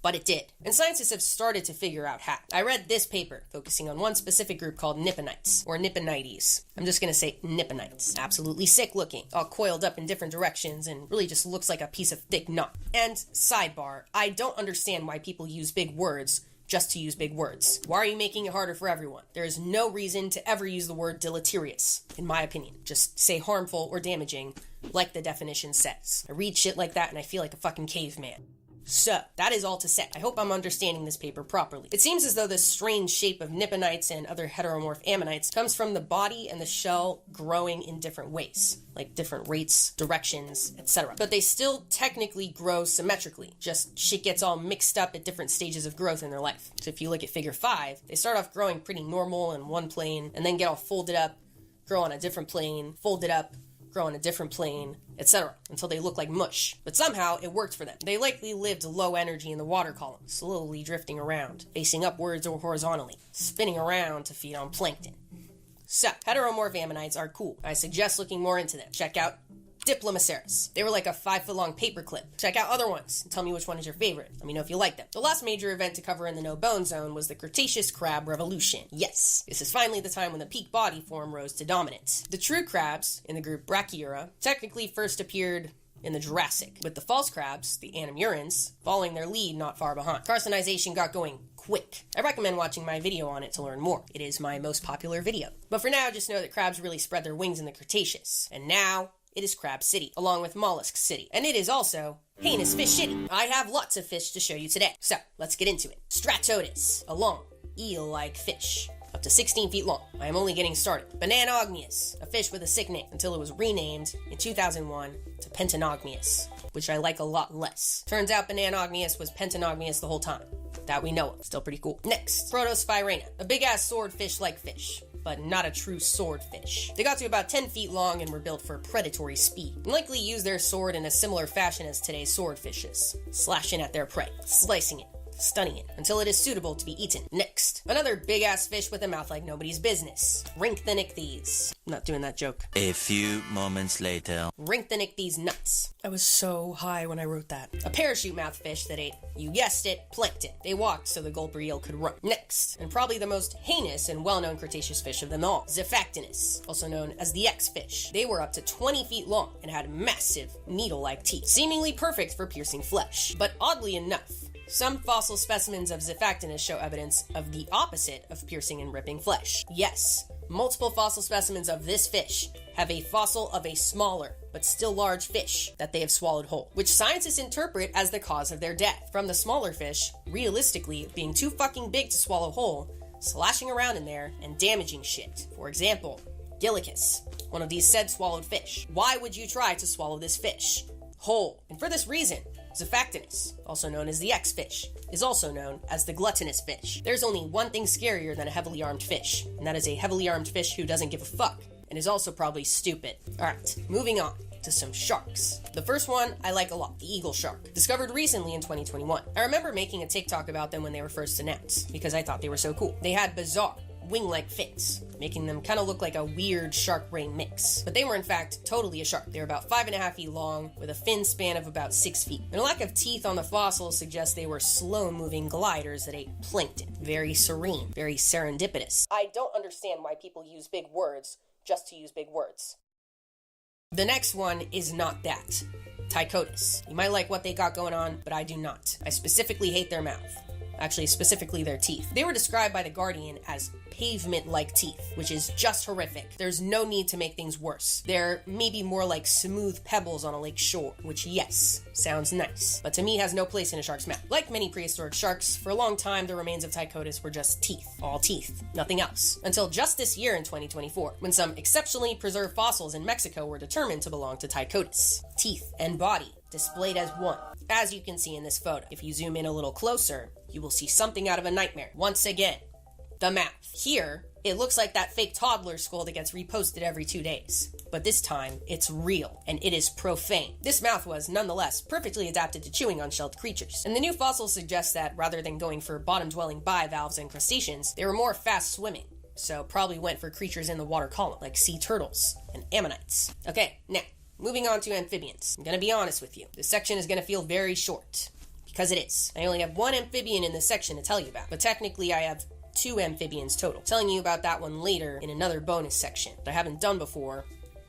But it did. And scientists have started to figure out how. I read this paper focusing on one specific group called Nipponites, or Nipponites. I'm just gonna say Nipponites. Absolutely sick looking, all coiled up in different directions, and really just looks like a piece of thick knot. And sidebar, I don't understand why people use big words just to use big words. Why are you making it harder for everyone? There is no reason to ever use the word deleterious, in my opinion. Just say harmful or damaging, like the definition says. I read shit like that and I feel like a fucking caveman. So, that is all to say. I hope I'm understanding this paper properly. It seems as though this strange shape of Nipponites and other heteromorph ammonites comes from the body and the shell growing in different ways, like different rates, directions, etc. But they still technically grow symmetrically, just shit gets all mixed up at different stages of growth in their life. So if you look at figure 5, they start off growing pretty normal in one plane, and then get all folded up, grow on a different plane, folded up, grow on a different plane, etc., until they look like mush. But somehow, it worked for them. They likely lived low energy in the water column, slowly drifting around, facing upwards or horizontally, spinning around to feed on plankton. So, heteromorph ammonites are cool. I suggest looking more into them. Check out Diplomacerus. They were like a 5-foot-long paperclip. Check out other ones and tell me which one is your favorite. Let me know if you like them. The last major event to cover in the no-bone zone was the Cretaceous crab revolution. Yes, this is finally the time when the peak body form rose to dominance. The true crabs, in the group Brachyura, technically first appeared in the Jurassic, with the false crabs, the Anomurans, following their lead not far behind. Carcinization got going quick. I recommend watching my video on it to learn more. It is my most popular video. But for now, just know that crabs really spread their wings in the Cretaceous. And now, it is Crab City, along with Mollusk City. And it is also Heinous Fish City. I have lots of fish to show you today. So, let's get into it. Stratodus, a long, eel-like fish, up to 16 feet long. I am only getting started. Bananogmeus, a fish with a sick name, until it was renamed in 2001 to Pentanogmeus, which I like a lot less. Turns out Bananogmeus was Pentanogmeus the whole time. That we know of. Still pretty cool. Next, Protospirena, a big-ass swordfish-like fish. but not a true swordfish. They got to about 10 feet long and were built for predatory speed, and likely used their sword in a similar fashion as today's swordfishes, slashing at their prey, slicing it, stunning it, until it is suitable to be eaten. Next, another big-ass fish with a mouth like nobody's business. Rhynchthenichthyes. I'm not doing that joke. A few moments later. Rhynchthenichthyes nuts. I was so high when I wrote that. A parachute mouth fish that ate, you guessed it, plankton. They walked so the gulper eel could run. Next, and probably the most heinous and well-known Cretaceous fish of them all, Zephactinus, also known as the X-fish. They were up to 20 feet long and had massive needle-like teeth, seemingly perfect for piercing flesh. But oddly enough, some fossil specimens of Zephactinus show evidence of the opposite of piercing and ripping flesh. Yes, multiple fossil specimens of this fish have a fossil of a smaller, but still large fish that they have swallowed whole, which scientists interpret as the cause of their death. From the smaller fish, realistically, being too fucking big to swallow whole, slashing around in there and damaging shit. For example, Gillicus, one of these said swallowed fish. Why would you try to swallow this fish whole? And for this reason, Zephactinus, also known as the X-fish, is also known as the gluttonous fish. There's only one thing scarier than a heavily armed fish, and that is a heavily armed fish who doesn't give a fuck, and is also probably stupid. Alright, moving on to some sharks. The first one I like a lot, the eagle shark, discovered recently in 2021. I remember making a TikTok about them when they were first announced, because I thought they were so cool. They had bizarre, wing-like fins, making them kind of look like a weird shark brain mix. But they were in fact totally a shark. They were about 5.5 feet long, with a fin span of about 6 feet. And a lack of teeth on the fossils suggests they were slow-moving gliders that ate plankton. Very serene, very serendipitous. I don't understand why people use big words just to use big words. The next one is not that. Tychodus. You might like what they got going on, but I do not. I specifically hate their mouth. Actually, specifically their teeth. They were described by The Guardian as pavement-like teeth, which is just horrific. There's no need to make things worse. They're maybe more like smooth pebbles on a lake shore, which, yes, sounds nice, but to me has no place in a shark's mouth. Like many prehistoric sharks, for a long time the remains of Tychodus were just teeth. All teeth. Nothing else. Until just this year in 2024, when some exceptionally preserved fossils in Mexico were determined to belong to Tychodus. Teeth and body displayed as one. As you can see in this photo, if you zoom in a little closer, you will see something out of a nightmare. Once again, the mouth. Here, it looks like that fake toddler skull that gets reposted every 2 days. But this time, it's real, and it is profane. This mouth was, nonetheless, perfectly adapted to chewing on shelled creatures. And the new fossil suggests that, rather than going for bottom-dwelling bivalves and crustaceans, they were more fast-swimming. So probably went for creatures in the water column, like sea turtles and ammonites. Okay, now, moving on to amphibians. I'm gonna be honest with you. This section is gonna feel very short. Because it is. I only have one amphibian in this section to tell you about. But technically I have 2 amphibians total. Telling you about that one later in another bonus section that I haven't done before,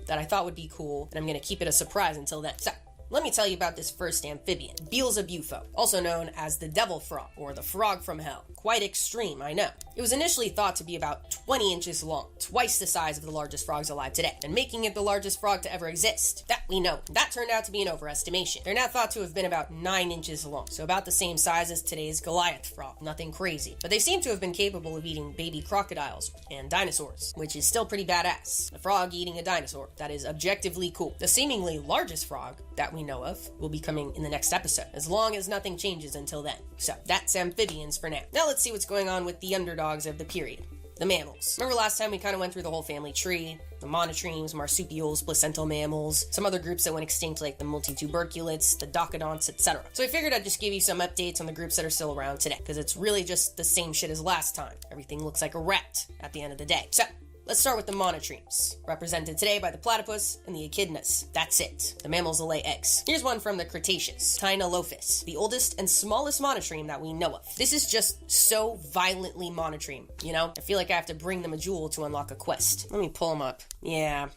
that I thought would be cool, and I'm gonna keep it a surprise until then. So, let me tell you about this first amphibian, Beelzebufo, also known as the devil frog, or the frog from hell. Quite extreme, I know. It was initially thought to be about 20 inches long, twice the size of the largest frogs alive today, and making it the largest frog to ever exist. That we know. That turned out to be an overestimation. They're now thought to have been about 9 inches long, so about the same size as today's Goliath frog. Nothing crazy. But they seem to have been capable of eating baby crocodiles and dinosaurs, which is still pretty badass. A frog eating a dinosaur. That is objectively cool. The seemingly largest frog that we know of will be coming in the next episode, as long as nothing changes until then. So, that's amphibians for now. Now let's see what's going on with the underdogs of the period. The mammals. Remember last time we kind of went through the whole family tree? The monotremes, marsupials, placental mammals, some other groups that went extinct like the multituberculates, the docodonts, etc. So I figured I'd just give you some updates on the groups that are still around today, because it's really just the same shit as last time. Everything looks like a rat at the end of the day. So, let's start with the monotremes, represented today by the platypus and the echidnas. That's it. The mammals that lay eggs. Here's one from the Cretaceous, Tynalophus, the oldest and smallest monotreme that we know of. This is just so violently monotreme, you know? I feel like I have to bring them a jewel to unlock a quest. Let me pull them up. Yeah,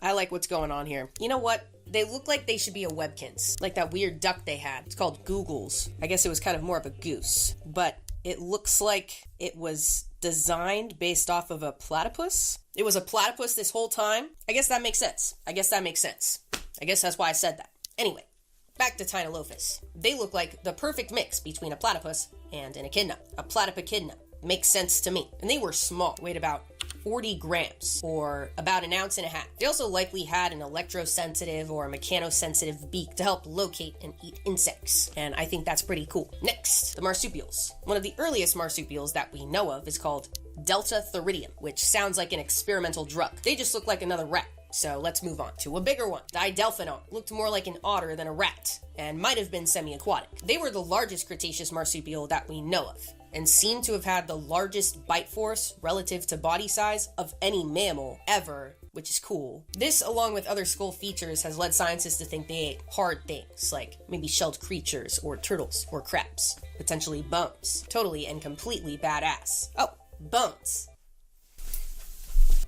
I like what's going on here. You know what? They look like they should be a Webkins, like that weird duck they had. It's called Googles. I guess it was kind of more of a goose, but it looks like it was designed based off of a platypus. It was a platypus this whole time. I guess that makes sense. I guess that's why I said that. Anyway, back to Tynalophus. They look like the perfect mix between a platypus and an echidna. A platypechidna. Makes sense to me. And they were small, weighed about 40 grams, or about 1.5 ounces. They also likely had an electrosensitive or a mechanosensitive beak to help locate and eat insects, and I think that's pretty cool. Next, the marsupials. One of the earliest marsupials that we know of is called Delta Theridium, which sounds like an experimental drug. They just look like another rat. So let's move on to a bigger one. Didelphinum looked more like an otter than a rat, and might have been semi-aquatic. They were the largest Cretaceous marsupial that we know of, and seem to have had the largest bite force relative to body size of any mammal ever, which is cool. This, along with other skull features, has led scientists to think they ate hard things, like maybe shelled creatures, or turtles, or crabs. Potentially bones. Totally and completely badass. Oh, bones.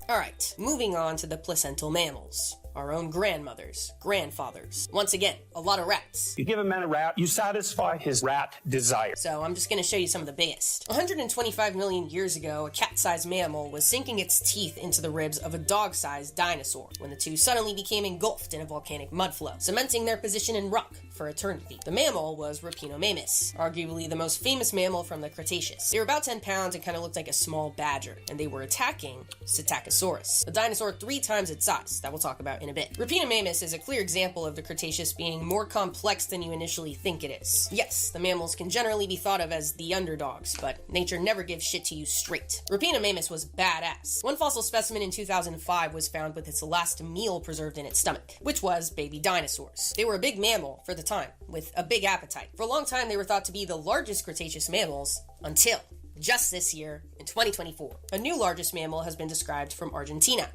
Alright, moving on to the placental mammals. Our own grandmothers, grandfathers. Once again, a lot of rats. You give a man a rat, you satisfy his rat desire. So I'm just going to show you some of the biggest. 125 million years ago, a cat-sized mammal was sinking its teeth into the ribs of a dog-sized dinosaur when the two suddenly became engulfed in a volcanic mudflow, cementing their position in rock for eternity. The mammal was Rapinomamus, arguably the most famous mammal from the Cretaceous. They were about 10 pounds and kind of looked like a small badger, and they were attacking Psittacosaurus, a dinosaur 3 times its size that we'll talk about in a bit. Rapinomamus is a clear example of the Cretaceous being more complex than you initially think it is. Yes, the mammals can generally be thought of as the underdogs, but nature never gives shit to you straight. Rapinomamus was badass. One fossil specimen in 2005 was found with its last meal preserved in its stomach, which was baby dinosaurs. They were a big mammal for the time, with a big appetite. For a long time, they were thought to be the largest Cretaceous mammals, until just this year, in 2024. A new largest mammal has been described from Argentina.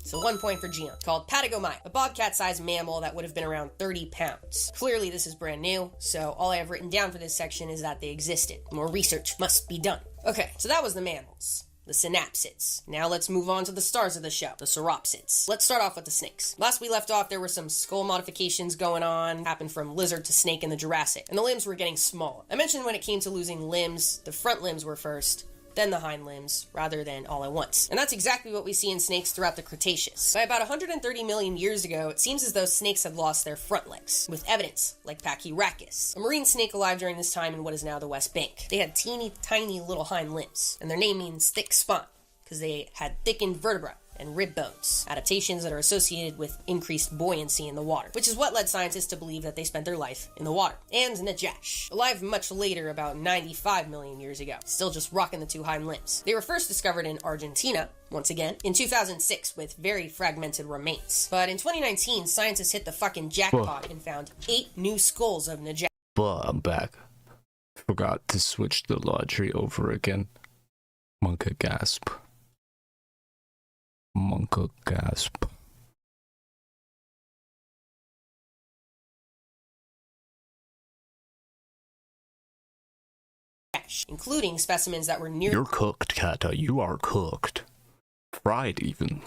So 1 point for Gian, called Patagomai, a bobcat-sized mammal that would have been around 30 pounds. Clearly this is brand new, so all I have written down for this section is that they existed. More research must be done. Okay, so that was the mammals. The synapsids. Now let's move on to the stars of the show, the sauropsids. Let's start off with the snakes. Last we left off, there were some skull modifications going on, happened from lizard to snake in the Jurassic, and the limbs were getting smaller. I mentioned when it came to losing limbs, the front limbs were first, then the hind limbs, rather than all at once. And that's exactly what we see in snakes throughout the Cretaceous. By about 130 million years ago, it seems as though snakes had lost their front legs, with evidence like Pachyrhacus, a marine snake alive during this time in what is now the West Bank. They had teeny tiny little hind limbs, and their name means thick spine, because they had thickened vertebrae and rib bones, adaptations that are associated with increased buoyancy in the water, which is what led scientists to believe that they spent their life in the water. And Najash, alive much later, about 95 million years ago, still just rocking the 2 hind limbs. They were first discovered in Argentina, once again, in 2006 with very fragmented remains. But in 2019, scientists hit the fucking jackpot and found 8 new skulls of Najash. But I'm back. Forgot to switch the laundry over again. Monka gasp. Monka gasp. Including specimens that were You're cooked, Kata. You are cooked. Fried, even.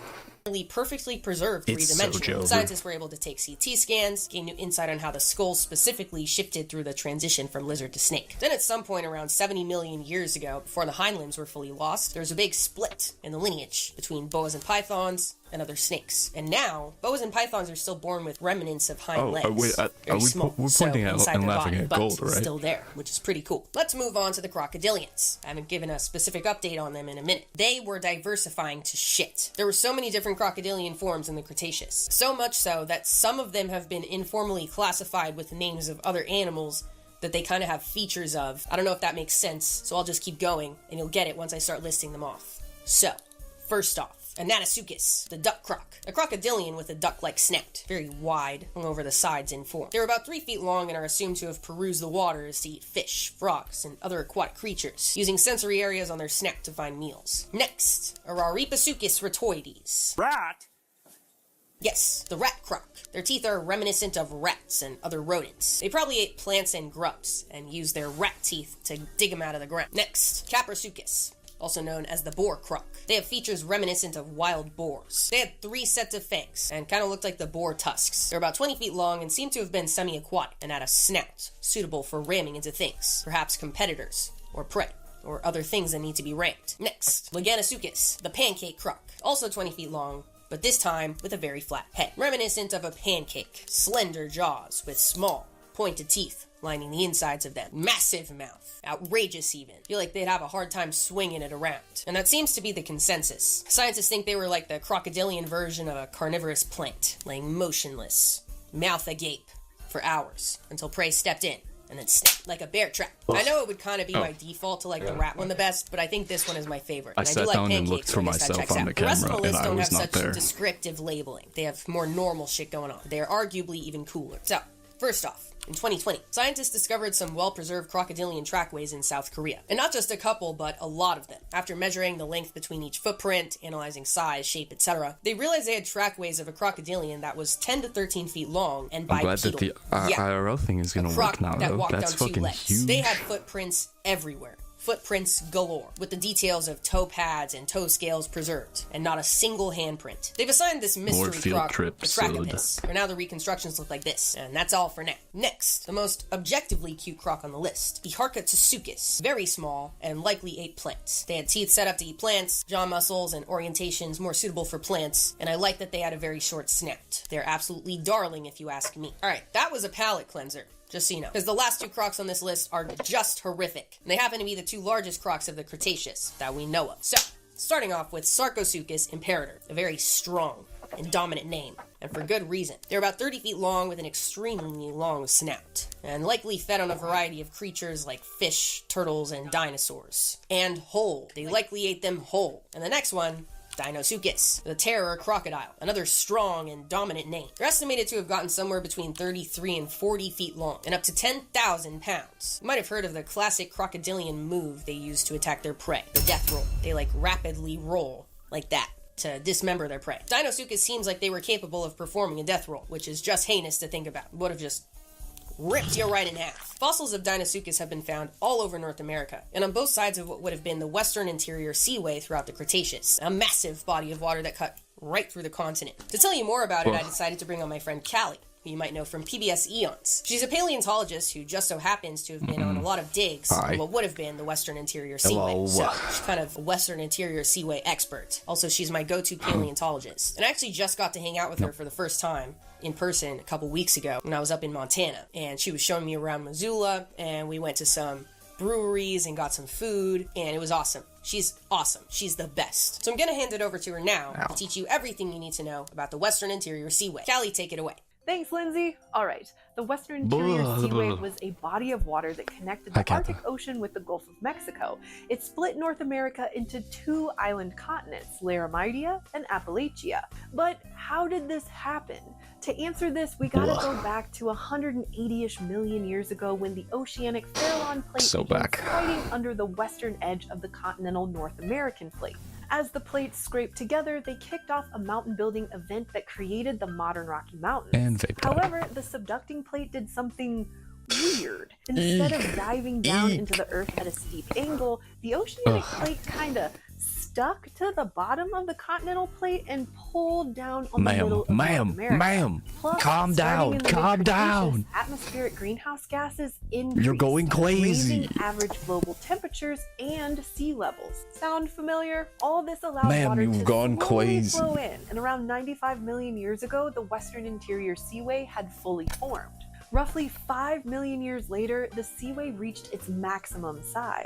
Perfectly preserved three-dimensionally. Scientists were able to take CT scans, gain new insight on how the skull specifically shifted through the transition from lizard to snake. Then at some point around 70 million years ago, before the hind limbs were fully lost, there was a big split in the lineage between boas and pythons and other snakes. And now, boas and pythons are still born with remnants of hind legs. We're pointing at and laughing at gold, right? Still there, which is pretty cool. Let's move on to the crocodilians. I haven't given a specific update on them in a minute. They were diversifying to shit. There were so many different crocodilian forms in the Cretaceous. So much so that some of them have been informally classified with names of other animals that they kind of have features of. I don't know if that makes sense, so I'll just keep going, and you'll get it once I start listing them off. So, first off, Anatosuchus, the duck croc. A crocodilian with a duck-like snout, very wide, hung over the sides in form. They're about 3 feet long and are assumed to have perused the waters to eat fish, frogs, and other aquatic creatures, using sensory areas on their snout to find meals. Next, Araripasuchus ratoides. Rat? Yes, the rat croc. Their teeth are reminiscent of rats and other rodents. They probably ate plants and grubs, and used their rat teeth to dig them out of the ground. Next, Caprasuchus, also known as the boar croc. They have features reminiscent of wild boars. They had 3 sets of fangs, and kind of looked like the boar tusks. They're about 20 feet long and seem to have been semi-aquatic, and had a snout suitable for ramming into things, perhaps competitors, or prey, or other things that need to be rammed. Next, Laganosuchus, the pancake croc, also 20 feet long, but this time with a very flat head, reminiscent of a pancake. Slender jaws with small, pointed teeth lining the insides of them. Massive mouth. Outrageous even. Feel like they'd have a hard time swinging it around. And that seems to be the consensus. Scientists think they were like the crocodilian version of a carnivorous plant, laying motionless, mouth agape, for hours, until prey stepped in and then snap, like a bear trap. I know it would kind of be my default to like the rat one the best, but I think this one is my favorite. I And I sat do like down and pancakes, looked so for I guess that myself checks on out. the The rest of the camera, list and I don't was have not such there. descriptive labeling. They have more normal shit going on. They're arguably even cooler. So, first off, in 2020, scientists discovered some well-preserved crocodilian trackways in South Korea. And not just a couple, but a lot of them. After measuring the length between each footprint, analyzing size, shape, etc., they realized they had trackways of a crocodilian that was 10 to 13 feet long and I'm glad bipedal. that the IRL thing is gonna Croc work now, that though. walked That's on two fucking legs. huge. They had footprints everywhere. Footprints galore, with the details of toe pads and toe scales preserved, and not a single handprint. They've assigned this mystery field croc trips, a Trachopus. For now, the reconstructions look like this, and that's all for now. Next, the most objectively cute croc on the list, the Harcatosuchus. Very small, and likely ate plants. They had teeth set up to eat plants, jaw muscles, and orientations more suitable for plants, and I like that they had a very short snout. They're absolutely darling if you ask me. Alright, that was a palate cleanser. Just so you know. Because the last two crocs on this list are just horrific. And they happen to be the two largest crocs of the Cretaceous that we know of. So, starting off with Sarcosuchus imperator, a very strong and dominant name, and for good reason. They're about 30 feet long with an extremely long snout, and likely fed on a variety of creatures like fish, turtles, and dinosaurs. And whole. They likely ate them whole. And the next one, Deinosuchus, the terror crocodile, another strong and dominant name. They're estimated to have gotten somewhere between 33 and 40 feet long, and up to 10,000 pounds. You might have heard of the classic crocodilian move they use to attack their prey, the death roll. They rapidly roll, like that, to dismember their prey. Deinosuchus seems like they were capable of performing a death roll, which is just heinous to think about. Would have just ripped you right in half. Fossils of Deinosuchus have been found all over North America, and on both sides of what would have been the western interior seaway throughout the Cretaceous, a massive body of water that cut right through the continent. To tell you more about it, I decided to bring on my friend Callie, who you might know from PBS Eons. She's a paleontologist who just so happens to have been on a lot of digs on what would have been the western interior seaway. So she's kind of a western interior seaway expert. Also, she's my go-to paleontologist. And I actually just got to hang out with her for the first time in person a couple weeks ago when I was up in Montana. And she was showing me around Missoula, and we went to some breweries and got some food, and it was awesome. She's awesome. She's the best. So I'm gonna hand it over to her now to teach you everything you need to know about the western interior seaway. Callie, take it away. Thanks, Lindsay. All right. The Western Interior Seaway was a body of water that connected the Arctic Ocean with the Gulf of Mexico. It split North America into two island continents, Laramidia and Appalachia. But how did this happen? To answer this, we gotta go back to 180-ish million years ago when the oceanic Farallon Plate began sliding under the western edge of the continental North American plate. As the plates scraped together, they kicked off a mountain-building event that created the modern Rocky Mountains. And However, the subducting plate did something weird. Instead of diving down into the earth at a steep angle, the oceanic plate kinda stuck to the bottom of the continental plate and pulled down on the middle of North America. Plus, calm starting in down, the calm mid-Cretaceous, down. Atmospheric greenhouse gases increased, You're going crazy. raising average global temperatures and sea levels. Sound familiar? All this allowed Ma'am, water you've to gone slowly crazy. flow in, and around 95 million years ago, the Western Interior Seaway had fully formed. Roughly 5 million years later, the seaway reached its maximum size.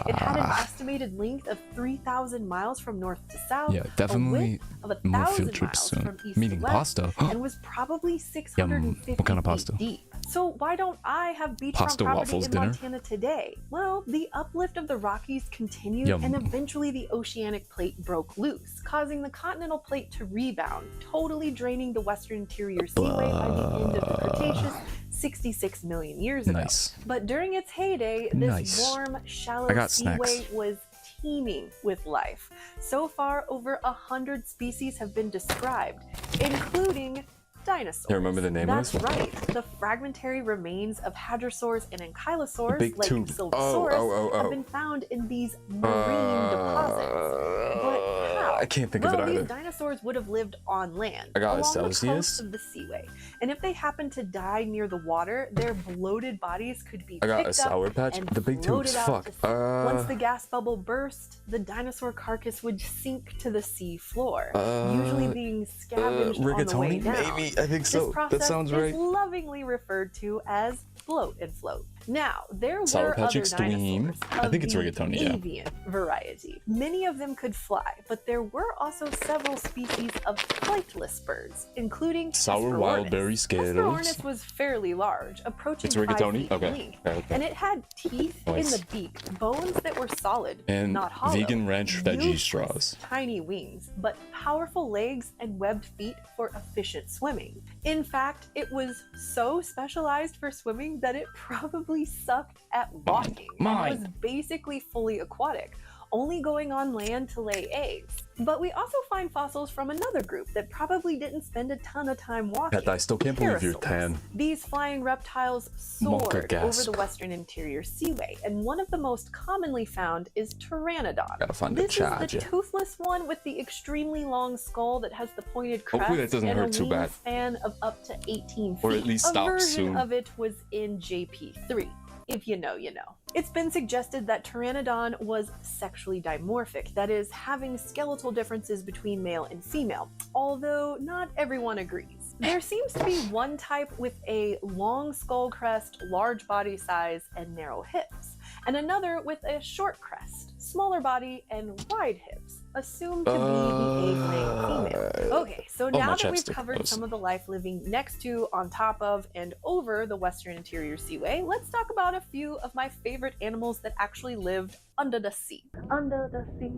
It had an estimated length of 3,000 miles from north to south, Yeah, definitely a width of more 1,000 field trips miles soon. from east Meaning to west, pasta. and was probably 650 What kind of pasta? feet deep. So why don't I have beachfront Pasta property waffles in dinner? Montana today? Well, the uplift of the Rockies continued, Yum. and eventually the oceanic plate broke loose, causing the continental plate to rebound, totally draining the Western Interior Seaway by the end of the Cretaceous 66 million years ago. Nice. But during its heyday, this Nice. warm, shallow I got seaway snacks. was teeming with life. So far, over 100 species have been described, including dinosaurs. You remember the name of That's this? right. The fragmentary remains of hadrosaurs and ankylosaurs, Big like tooth. Sylvosaurus, have been found in these marine deposits. But how? I can't think of it Well, either. these dinosaurs would have lived on land, I got a along the Celsius. coast of the seaway. And if they happened to die near the water, their bloated bodies could be I got a picked up Sour Patch. and The big floated tubes. out Fuck. to sea. Once the gas bubble burst, the dinosaur carcass would sink to the sea floor, usually being scavenged on the way rigatoni? down. Maybe. I think so. This That process sounds is right. lovingly referred to as explode and float. Now, there Sour were Patch other Extreme. dinosaurs I of think it's the rigatoni, yeah. avian variety. Many of them could fly, but there were also several species of flightless birds, including Sour Wild Berry Skittles. Hesperornis was fairly large, approaching It's 5 rigatoni? feet Okay. in length, Okay. and it had teeth Nice. in the beak, bones that were solid, And not hollow, vegan ranch veggie useless straws. tiny wings, but powerful legs and webbed feet for efficient swimming. In fact, it was so specialized for swimming that it probably sucked at walking Mine. and was basically fully aquatic, only going on land to lay eggs. But we also find fossils from another group that probably didn't spend a ton of time walking. Pet, I still can't believe you're Pterosaurs. 10. These flying reptiles soared over gasp. the western interior seaway, and one of the most commonly found is Pteranodon. Gotta find a This is charger. the toothless one with the extremely long skull that has the pointed crest Hopefully that doesn't and hurt a too bad. wingspan of up to 18 feet. Or at least a stop version soon. of it was in JP3. If you know, you know. It's been suggested that Pteranodon was sexually dimorphic, that is, having skeletal differences between male and female, although not everyone agrees. There seems to be one type with a long skull crest, large body size, and narrow hips, and another with a short crest, smaller body, and wide hips, assumed to be the egg-laying female. Okay, so my now that we've chapstick covered close. some of the life living next to, on top of, and over the western interior seaway, let's talk about a few of my favorite animals that actually lived under the sea. Under the sea.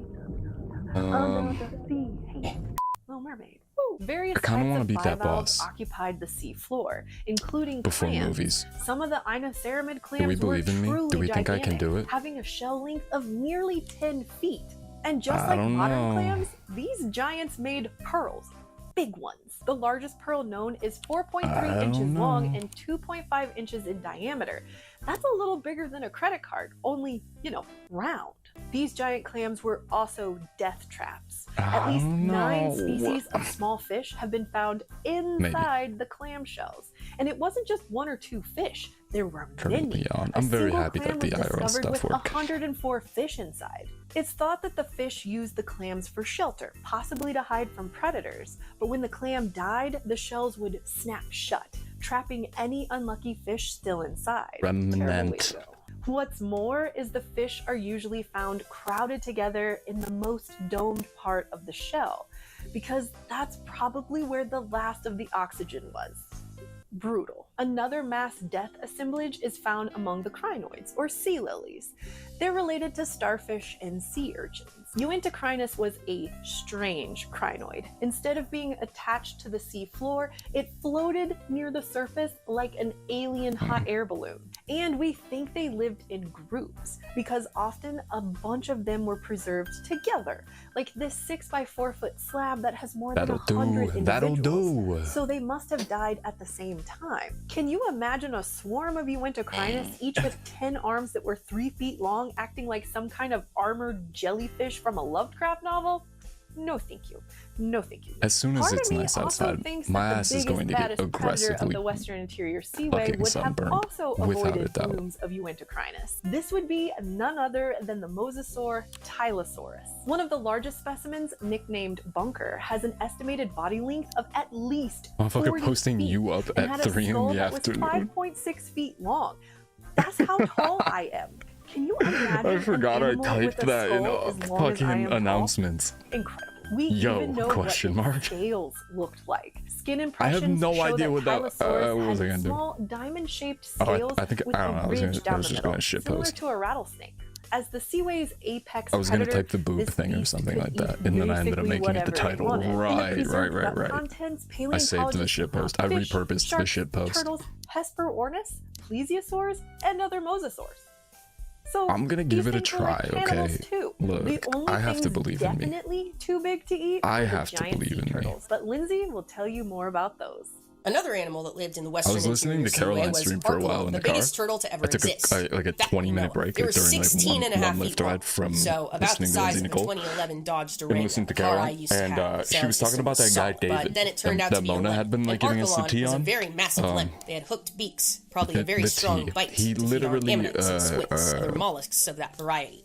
Under the sea. Hey, Little Mermaid. Woo. Various I kinda types wanna of beat that bivalves boss. occupied the sea floor, including Before clams. movies. Some of the Inoceramid clams Do we believe were in me? truly Do we think I can gigantic, do it? having a shell length of nearly 10 feet. And just I like don't modern know. clams, these giants made pearls. Big ones. The largest pearl known is 4.3 I inches don't long know. and 2.5 inches in diameter. That's a little bigger than a credit card, only, round. These giant clams were also death traps. At least 9 species of small fish have been found inside the clam shells. And it wasn't just 1 or 2 fish, there were Turning many. me on. A I'm very single happy clam that the was IRL discovered stuff with works. 104 fish inside. It's thought that the fish used the clams for shelter, possibly to hide from predators. But when the clam died, the shells would snap shut, trapping any unlucky fish still inside. Terrible way Remnant. to go. What's more is the fish are usually found crowded together in the most domed part of the shell, because that's probably where the last of the oxygen was. Brutal. Another mass death assemblage is found among the crinoids, or sea lilies. They're related to starfish and sea urchins. Uinta was a strange crinoid. Instead of being attached to the sea floor, it floated near the surface like an alien hot air balloon. And we think they lived in groups, because often a bunch of them were preserved together, like this 6 by 4 foot slab that has more than 100 individuals. That'll do. So they must have died at the same time. Can you imagine a swarm of Uinta, each with 10 arms that were 3 feet long, acting like some kind of armored jellyfish from a Lovecraft novel? No thank you. No thank you. As soon as Part it's of me nice also outside, thinks my that the ass is biggest, going to get baddest predator of aggressively the western interior seaway fucking would have sunburned, also without a avoided doubt. blooms of Uinta. This would be none other than the mosasaur Tylosaurus. One of the largest specimens, nicknamed Bunker, has an estimated body length of at least Motherfucker 40 posting feet you up and at had a 3 in skull the that afternoon. was 5.6 feet long. That's how tall I am. Can you imagine? I forgot I an animal with typed a that in skull as long as I fucking am tall? announcements. Incredible. We Yo, even know question what mark. its scales looked like. Skin I impressions have no show idea that what that. Tylosaurus What was I had gonna do? small diamond-shaped Oh, scales I think with I don't know. a I was ridge gonna. I down was the just middle, gonna shit similar post. to a rattlesnake. As the seaway's apex I was gonna predator, type the boob this thing or beast something could like that, eat and then I ended up basically making it the whatever it title. wanted. In the Right, preserved right. gut contents, I saved the paleontologists shit found post. I fish, repurposed the sharks, shit post. turtles, Hesperornis, plesiosaurs, and other mosasaurs. So I'm gonna give these it a things were like try, cannibals okay? too. Look, The only I have to things believe in me. definitely too big to eat I are the have to giant believe sea in me. turtles. But Lindsay will tell you more about those. Another animal that lived in the I western was listening interior to seaway Caroline was stream for a while Archelon, in the the car. biggest turtle to ever I took exist. like a 20-minute break They were during like 16 and a half one feet lift long, ride from so about the listening to size Lindsay of the Nicole. 2011 Dodge And Durango, listening to the car I Caroline, used to and have. she was talking about that guy But David then it turned out that to be Mona a had been like giving us the Archelon tea was a on. very massive limb. They had hooked beaks, probably a very the strong tea. bite He to feed on literally, ammonits and squids, other mollusks of that variety.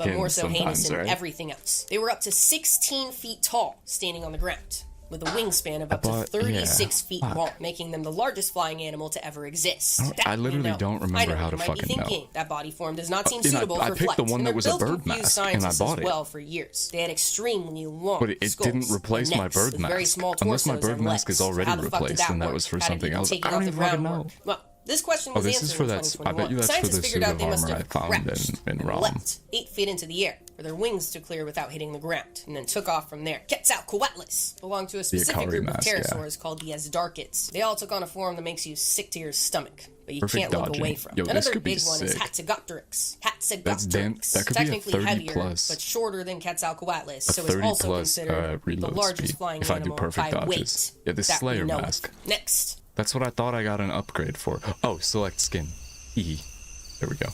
but more so heinous sometimes, in right? everything else. They were up to 16 feet tall, standing on the ground. with a wingspan of up to 36 feet long, making them the largest flying animal to ever exist. I literally don't remember how to fucking know. That body form does not seem suitable for flight. I picked the one that was a bird mask, and I bought it. Well, for years, they had extremely long but it didn't replace my bird mask. Unless my bird mask is already replaced, and that was for something else. I don't even fucking know. Well, this question was answered in 2021. I bet you that's for the suit of armor I found in ROM. Leapt 8 feet into the air for their wings to clear without hitting the ground, and then took off from there. Quetzalcoatlus belonged to a specific group of pterosaurs called the Asdarchids. They all took on a form that makes you sick to your stomach, but you can't look away from. Another big one is Hatzegopteryx. That could technically be a 30 heavier, plus, but shorter than Quetzalcoatlus, so is also considered the largest flying animal by weight. Yeah, the Slayer mask. Next. That's what I thought I got an upgrade for. Oh, select skin. E. There we go.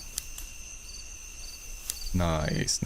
Nice.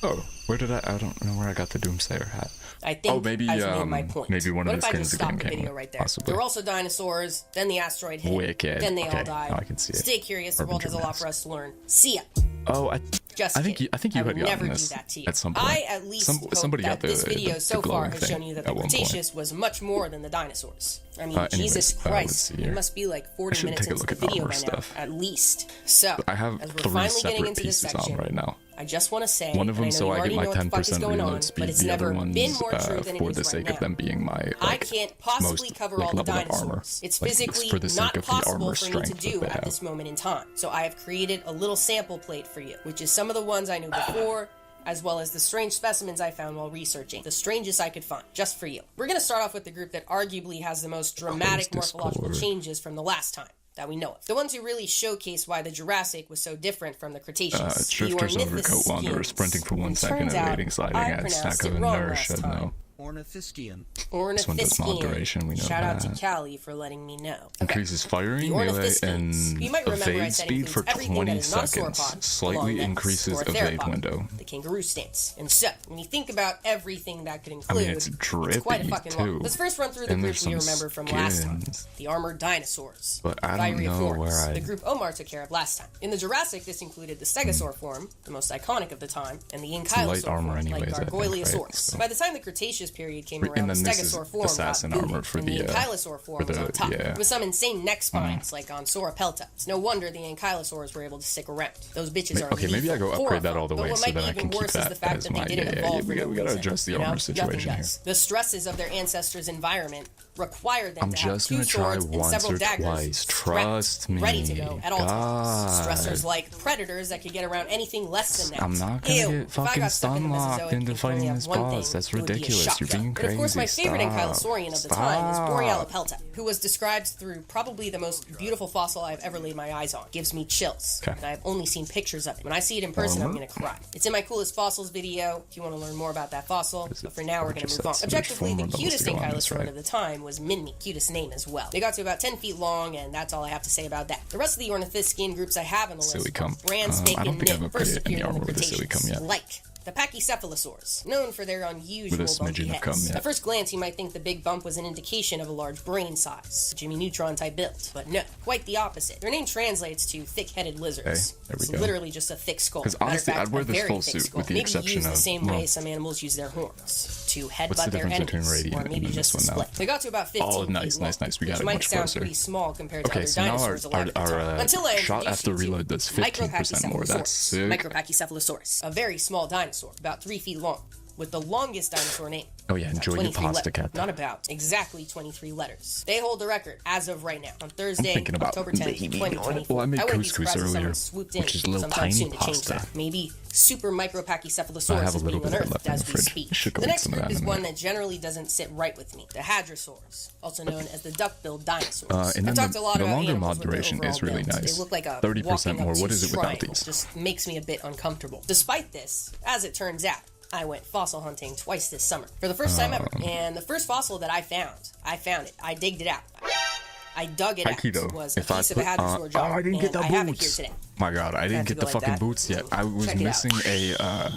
Oh, where did I don't know where I got the Doomsayer hat. I think maybe I've made my point. Maybe one of the skins again came video with, right there. possibly. There were also dinosaurs, then the asteroid hit, Wicked. then they all Okay, died. now I can see it. Stay curious, the world has a lot for us to learn. See ya. Oh, I think you had would never gotten do this that to you. at some point. I at least hope somebody that got the, this video so far glowing has shown you that the thing at one Cretaceous was much more than the dinosaurs. I mean, anyways, Jesus let's Christ, see it here. must be like I 40 should minutes take a into look the at video armor by stuff. now, at least. So, I have as we're 3 finally getting separate into this pieces section, on right now. I just want to say, One of them and I know so you I already get my know what the fuck is 10% going on, reload speed. but it's The never other one's been more true than for it the is sake right of them being my I can't possibly most, cover all the level of armor. dinosaurs. It's Like, physically for the sake not of the possible armor for me to strength do that they at have. this moment in time. So I have created a little sample plate for you, which is some of the ones I knew before, as well as the strange specimens I found while researching. The strangest I could find, just for you. We're going to start off with the group that arguably has the most dramatic morphological changes from the last time that we know of. The ones who really showcase why the Jurassic was so different from the Cretaceous. Drifters overcoat wanderer sprinting for 1 second and evading sliding at stack of inertia. No. Ornithischian. This one does moderation, we know Shout out that. to Callie for letting me know. Increases firing, melee, and You might remember I evade said speed for everything that 20 is not a seconds. sauropod, Slightly long increases necks, or a evade theropod, window. The kangaroo stance. And so, when you think about everything that could I include, mean, it's drippy quite a fucking lot. too. Let's first run through the And group there's we some remember from last time. skins. The armored dinosaurs. But I don't know where I... The group Omar took care of last time. In the Jurassic, this included the Stegosaur form, the most iconic of the time, and the It's light Ankylosaur armor form, anyways, like I think, Gargoyleosaurus. right? So- By the time the Cretaceous period came And around, the then this is Stegosaur form assassin got booted, armor for and the, Ankylosaur form was on top, yeah. with some insane neck spines like on Sauropelta. It's no wonder the Ankylosaurs were able to stick around. Those bitches are Okay, maybe I go lethal, upgrade that all the horrifying. way But so what then might I be can even keep worse is the that fact as that they my... didn't Yeah, evolve for no we gotta reason. adjust the You know, armor nothing situation here. does. The stresses of their ancestors' environment required them I'm to have just 2 gonna try swords and once several or daggers twice. Trust strapped, me. ready to go at all times. God. Stressors like predators that could get around anything less than that. I'm not gonna Ew. get If I fucking got stuck in the stun locked Mesozoic, into you could only fighting have this one boss. thing, That's it would be a ridiculous. You're shotgun. being But of course, my crazy. favorite Stop. Ankylosaurian of the time is Stop. Borealopelta, who was described through probably the most beautiful fossil I've ever laid my eyes on. Gives me chills. Okay. And I've only seen pictures of it. When I see it in person, I'm Armor? gonna cry. It's in my coolest fossils video if you want to learn more about that fossil. But for now, we're gonna just move on. said there's Objectively, 4 the more levels cutest to go on this, Ankylosaur right? of the time was Minmi. Cutest name as well. They got to about 10 feet long, and that's all I have to say about that. The rest of the Ornithischian groups I have on the list Silicum. brand I spanking don't think new, I've first upgraded any appeared in armor the with the Cretaceous, Silicum yet. like the Pachycephalosaurs, known for their unusual With a bumpy smidgen of heads. cum, yeah. At first glance, you might think the big bump was an indication of a large brain size, Jimmy Neutron type build, but no, quite the opposite. Their name translates to thick-headed lizards. Hey, there we It's go. literally just a thick skull. 'Cause Matter of honestly, fact, I'd wear a this very full thick suit skull. with the maybe exception used the of- same way well, some animals use their horns to What's headbutt the their difference between enemies, radiant or maybe and just this to one now? split. They got to about 15 Oh, feet nice, long, nice, nice. We got which it might much sound closer. pretty small compared to Okay, other so now dinosaurs alive at the time. Until I shot introduced after you to reload does 15% more. That's sick. Micropachycephalosaurus, a very small dinosaur, about 3 feet long, with the longest dinosaur name. Oh yeah, enjoy your 23 pasta, letters. cat. Not about, exactly 23 letters. They hold the record as of right now, on Thursday, thinking about October 10th, maybe. 2024. Well, I made wouldn't be couscous surprised if earlier, someone swooped in which is little sometime tiny soon to change pasta. that. Maybe super I Micropachycephalosaurus have a is little being bit of it unearthed left in as the we fridge. speak. Should go The eat next some of group that is in a one minute. that generally doesn't sit right with me. The Hadrosaurs, also known as the duck-billed dinosaurs. And I've then talked a lot the about longer animals with their moderation is overall really builds. nice. They look like a 30% walking more. What is it obtuse without triangle. these? Just makes me a bit uncomfortable. Despite this, as it turns out, I went fossil hunting twice this summer. For the first time ever. And the first fossil that I found it. I digged it out. I dug it out. Aikido. Was a If I piece of a put- hadrosaur jaw. I didn't get and the I have it here boots. today. My God, I didn't get the fucking boots yet. I was missing a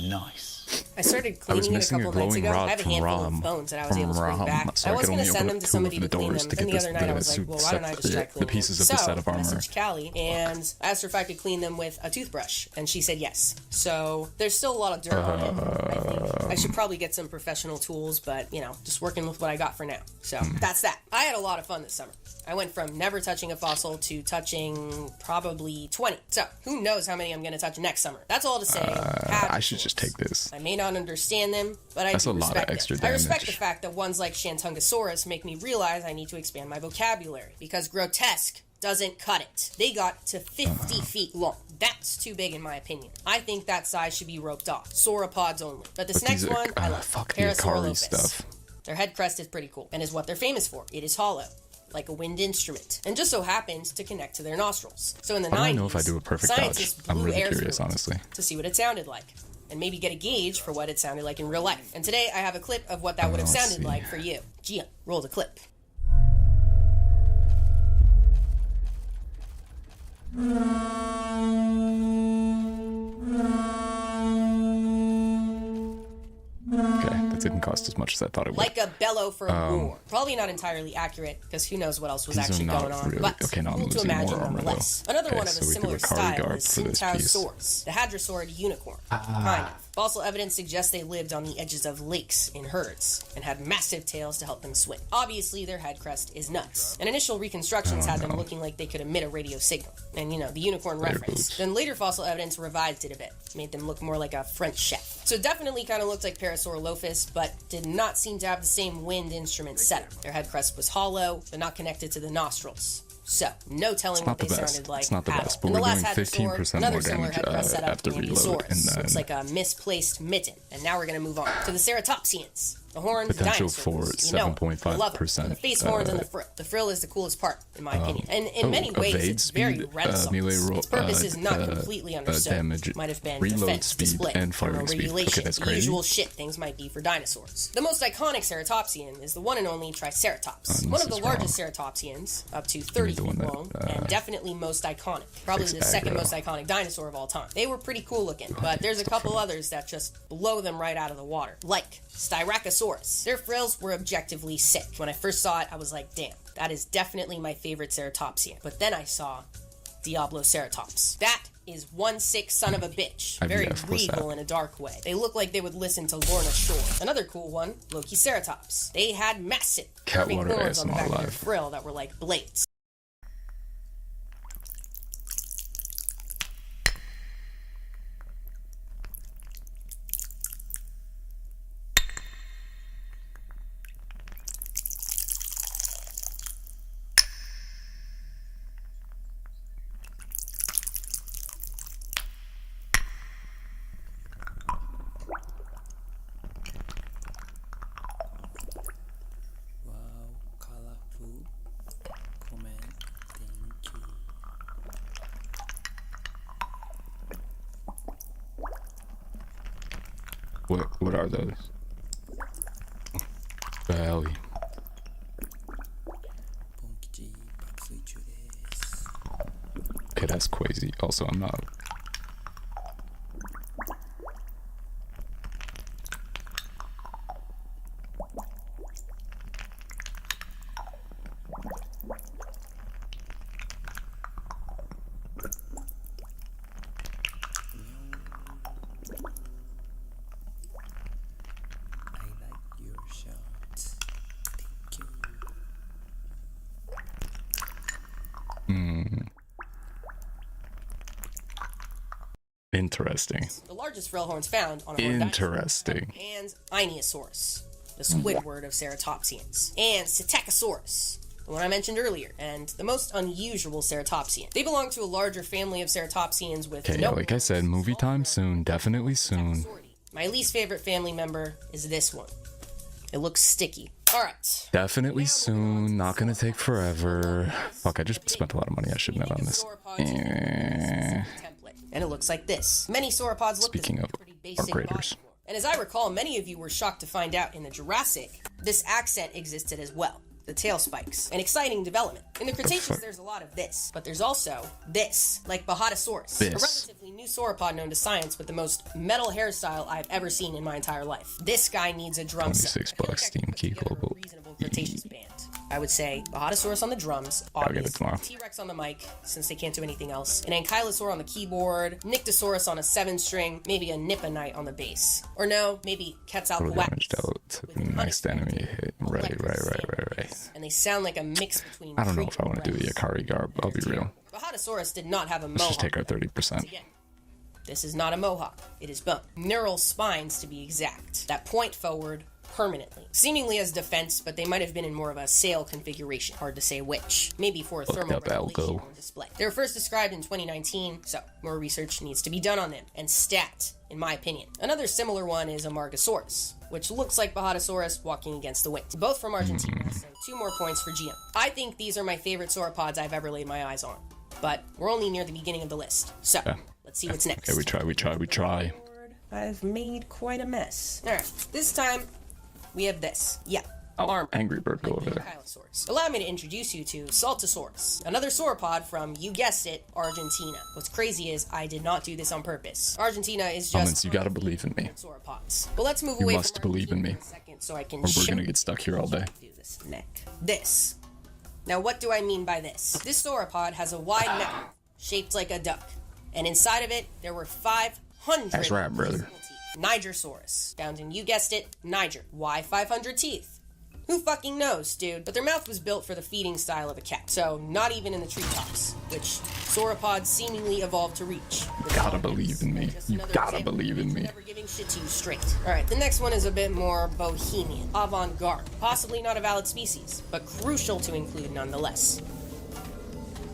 Nice. I started cleaning it a couple nights ago. I have a handful of bones that I was able to bring back. So I was can going to only send open them to up somebody two to of the clean doors them. to Then get the other night I was like, well, why don't I just try cleaning the pieces of them? the set of I armor. messaged Callie and I asked her if I could clean them with a toothbrush, and she said yes. So there's still a lot of dirt on it. I think I should probably get some professional tools, but you know, just working with what I got for now. So that's that. I had a lot of fun this summer. I went from never touching a fossil to touching probably 20. So who knows how many I'm going to touch next summer. That's all to say. I should just take this. I may not understand them, but I That's do a lot of respect extra them. I respect damage. the fact that ones like Shantungosaurus make me realize I need to expand my vocabulary, because grotesque doesn't cut it. They got to 50 feet long. That's too big in my opinion. I think that size should be roped off. Sauropods only. But this next one, I love. Fuck the Akari stuff. Their head crest is pretty cool, and is what they're famous for. It is hollow, like a wind instrument, and just so happens to connect to their nostrils. So in the 90s, I don't know if I do a perfect scientists dodge. I'm blew really air curious, through it honestly. to see what it sounded like, and maybe get a gauge for what it sounded like in real life. And today I have a clip of what that would have let's sounded see. like for you. Gia, roll the clip. Okay, that didn't cost as much as I thought it would. Like a bellow for a war. Probably not entirely accurate, because who knows what else was These are actually not going on. really- But okay, now I'm cool to losing more imagine armor, nonetheless. though. Another Okay, one of so a we do similar a Kari style guard is for this piece. Syntausaurus, the hadrosaurid unicorn. Kind of. Fossil evidence suggests they lived on the edges of lakes in herds and had massive tails to help them swim. Obviously, their head crest is nuts. And initial reconstructions had them looking like they could emit a radio signal. And you know, the unicorn reference. Then later fossil evidence revised it a bit, made them look more like a French chef. So definitely kind of looked like Parasaurolophus, but did not seem to have the same wind instrument setup. Their head crest was hollow, but not connected to the nostrils. So, no telling what they sounded like. It's not the at best, all. but And we're the last doing 15% hadrosaur, more another similar damage head crest setup, after reload, Amblyosaurus. and then Looks like a misplaced mitten. And now we're going to move on to the Ceratopsians. The horned potential dinosaurs. for You know 'em. 7.5%. I love 'em. The face horns and the frill. The frill is the coolest part, in my opinion. And in many ways, evade it's very speed, Renaissance. melee Its purpose is not completely understood. damage, Might have been reload defense, speed, display, and firing speed. regulation. Okay, that's the crazy. usual shit things might be for dinosaurs. The most iconic Ceratopsian is the one and only Triceratops. One of the largest Ceratopsians, up to 30 feet long, and definitely most iconic. Probably the second most iconic dinosaur of all time. They were pretty cool looking, but there's a couple others that just blow them right out of the water. Like Styracosaurus. Their frills were objectively sick. When I first saw it, I was like, damn, that is definitely my favorite Ceratopsian. But then I saw Diabloceratops. That is one sick son of a bitch. Very IVF, what's regal that? in a dark way. They look like they would listen to Lorna Shore. Another cool one, Lokiceratops. They had massive curving Catwater horns on the back of their ASMR frill that were like blades. What are those? Belly. Okay, that's crazy. Also, I'm not. Interesting. The largest frill horns found on a horned Interesting. dinosaur. And Ichneosaurus, the Squidward of Ceratopsians. And Psittacosaurus, the one I mentioned earlier, and the most unusual Ceratopsian. They belong to a larger family of Ceratopsians with Okay, yeah, like I said, movie time soon. Definitely soon. My least favorite family member is this one. It looks sticky. Alright. Definitely soon. Not gonna take forever. Fuck, I just spent a lot of money. I shouldn't have on this. And it looks like this. Many sauropods look Speaking of pretty basic upgraders. And as I recall, many of you were shocked to find out in the Jurassic, this accent existed as well. the tail spikes. An exciting development. In the Cretaceous, there's a lot of this, but there's also this, like Bajatosaurus, a relatively new sauropod known to science with the most metal hairstyle I've ever seen in my entire life. This guy needs a drum set. $26 Steam Key Global. Reasonable Cretaceous band. I would say Bajatosaurus on the drums, T-Rex on the mic, since they can't do anything else, an Ankylosaur on the keyboard, Nyctosaurus on a 7-string, maybe a Nipponite on the bass. Or no, maybe Quetzalcoatlus. Next enemy hit. Right. And they sound like a mix between. I don't know if I want to do the Akari garb, I'll be real. Bajatosaurus did not have a mohawk. Let's just take our 30%. Again, this is not a mohawk, it is bone. Neural spines, to be exact, that point forward permanently. Seemingly as defense, but they might have been in more of a sail configuration. Hard to say which. Maybe for a thermal regulation on display. They were first described in 2019, so more research needs to be done on them. And stat, in my opinion. Another similar one is Amargasaurus, which looks like Bajatosaurus walking against the wind. Both from Argentina, so 2 more points for GM. I think these are my favorite sauropods I've ever laid my eyes on, but we're only near the beginning of the list. So, let's see what's next. Okay, we try. I've made quite a mess. Alright, this time, we have this. Yeah. Armor. Angry Bird, go over there. Allow me to introduce you to Saltosaurus, another sauropod from, you guessed it, Argentina. What's crazy is I did not do this on purpose. Argentina is just you gotta believe in me. Sauropods. But let's move you away must believe in me. So I can or we're gonna get stuck here all day. Do this neck. This. Now what do I mean by this? This sauropod has a wide mouth, shaped like a duck. And inside of it, there were 500 That's right, brother. Nigersaurus. Found in, you guessed it, Niger. Why 500 teeth? Who fucking knows, dude? But their mouth was built for the feeding style of a cat, so not even in the treetops, which sauropods seemingly evolved to reach. You gotta believe in me. You gotta believe in me. Never giving shit to you straight. Alright, the next one is a bit more bohemian, avant-garde. Possibly not a valid species, but crucial to include nonetheless.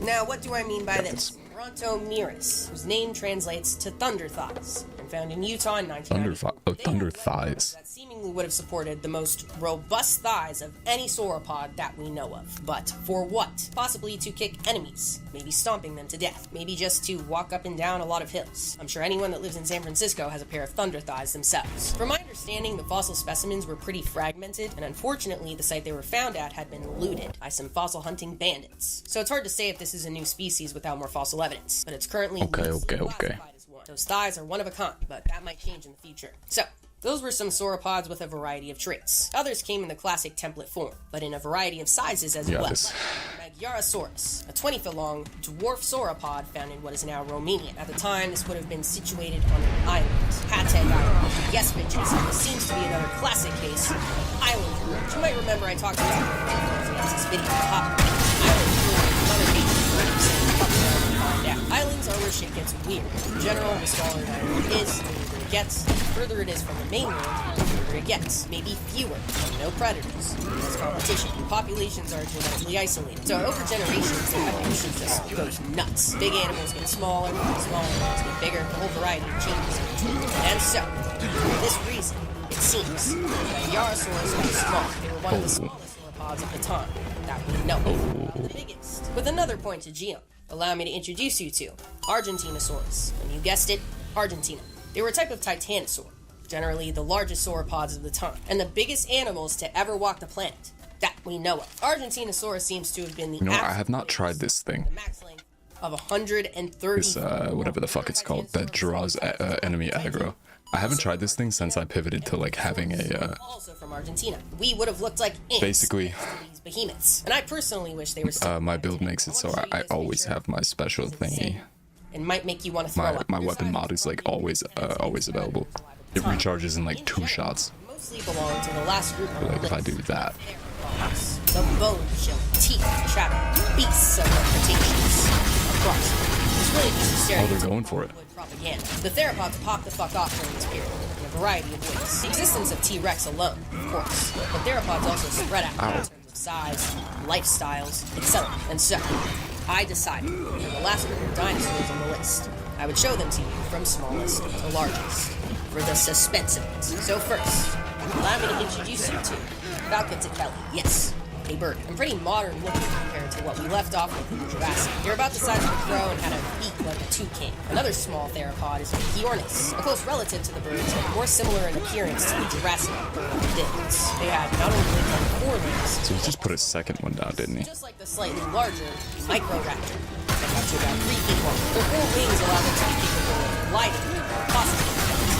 Now, what do I mean by this? Brontomeris, whose name translates to thunder thighs, and found in Utah in 1990. Thunder thighs. That seemingly would have supported the most robust thighs of any sauropod that we know of. But for what? Possibly to kick enemies, maybe stomping them to death, maybe just to walk up and down a lot of hills. I'm sure anyone that lives in San Francisco has a pair of thunder thighs themselves. From my understanding, the fossil specimens were pretty fragmented, and unfortunately the site they were found at had been looted by some fossil hunting bandits. So it's hard to say if this is a new species without more fossil evidence, but it's currently classified as one. Those thighs are one of a kind, but that might change in the future. So, those were some sauropods with a variety of traits. Others came in the classic template form, but in a variety of sizes as well. Magyarasaurus, a 20-foot-long dwarf sauropod found in what is now Romania. At the time, this would have been situated on an island, Hateg Island. Yes, bitches, this seems to be another classic case of island, which you might remember I talked about in this video. Islands are where shit gets weird. In general, the smaller an island is, the weirder it gets. The further it is from the mainland, the weirder it gets. Maybe fewer, and no predators. Less competition. Populations are genetically isolated. So over generations, the evolution just goes nuts. Big animals get smaller, small animals get bigger, the whole variety of changes. And so, for this reason, it seems that Yarosaurus was small. They were one of the smallest sauropods of the time that we know. The biggest. With another point to Geo. Allow me to introduce you to Argentinosaurus, and you guessed it, Argentina. They were a type of titanosaur, generally the largest sauropods of the time, and the biggest animals to ever walk the planet, that we know of. Argentinosaurus seems to have been the I have not tried this thing. The max length of 130. This, whatever the fuck it's called, that draws enemy aggro. I haven't tried this thing since I pivoted to like having a also from Argentina. We would have looked like ants basically these behemoths. And I personally wish they were my build makes it so I always have my special thingy. And might make you want to throw up. My weapon mod is like always available. It recharges in like 2 shots. Mostly belong to the last group of like if I do that. The bone chill, teeth, chatter, beasts of the Cretaceous. Of course. Really oh, they're going for it. Propaganda. The theropods popped the fuck off during this period in a variety of ways. The existence of T-Rex alone, of course, but theropods also spread out in terms of size, lifestyles, etc. And so, I decided for the last group of dinosaurs on the list, I would show them to you from smallest to largest for the suspense of it. So first, allow me to introduce you to Falcatitelli. Yes, a bird. I'm pretty modern looking compared to to what we left off with in the Jurassic. They're about the size of a crow and had a beak like a toucan. Another small theropod is Rhychiornis, a close relative to the birds, and more similar in appearance to the Jurassic birds. They had not only 4 legs, So he just put a second one down, didn't he? just like the slightly larger Microraptor, that got to about 3 feet long. Their 4 wings allow them to be capable of gliding, possibly.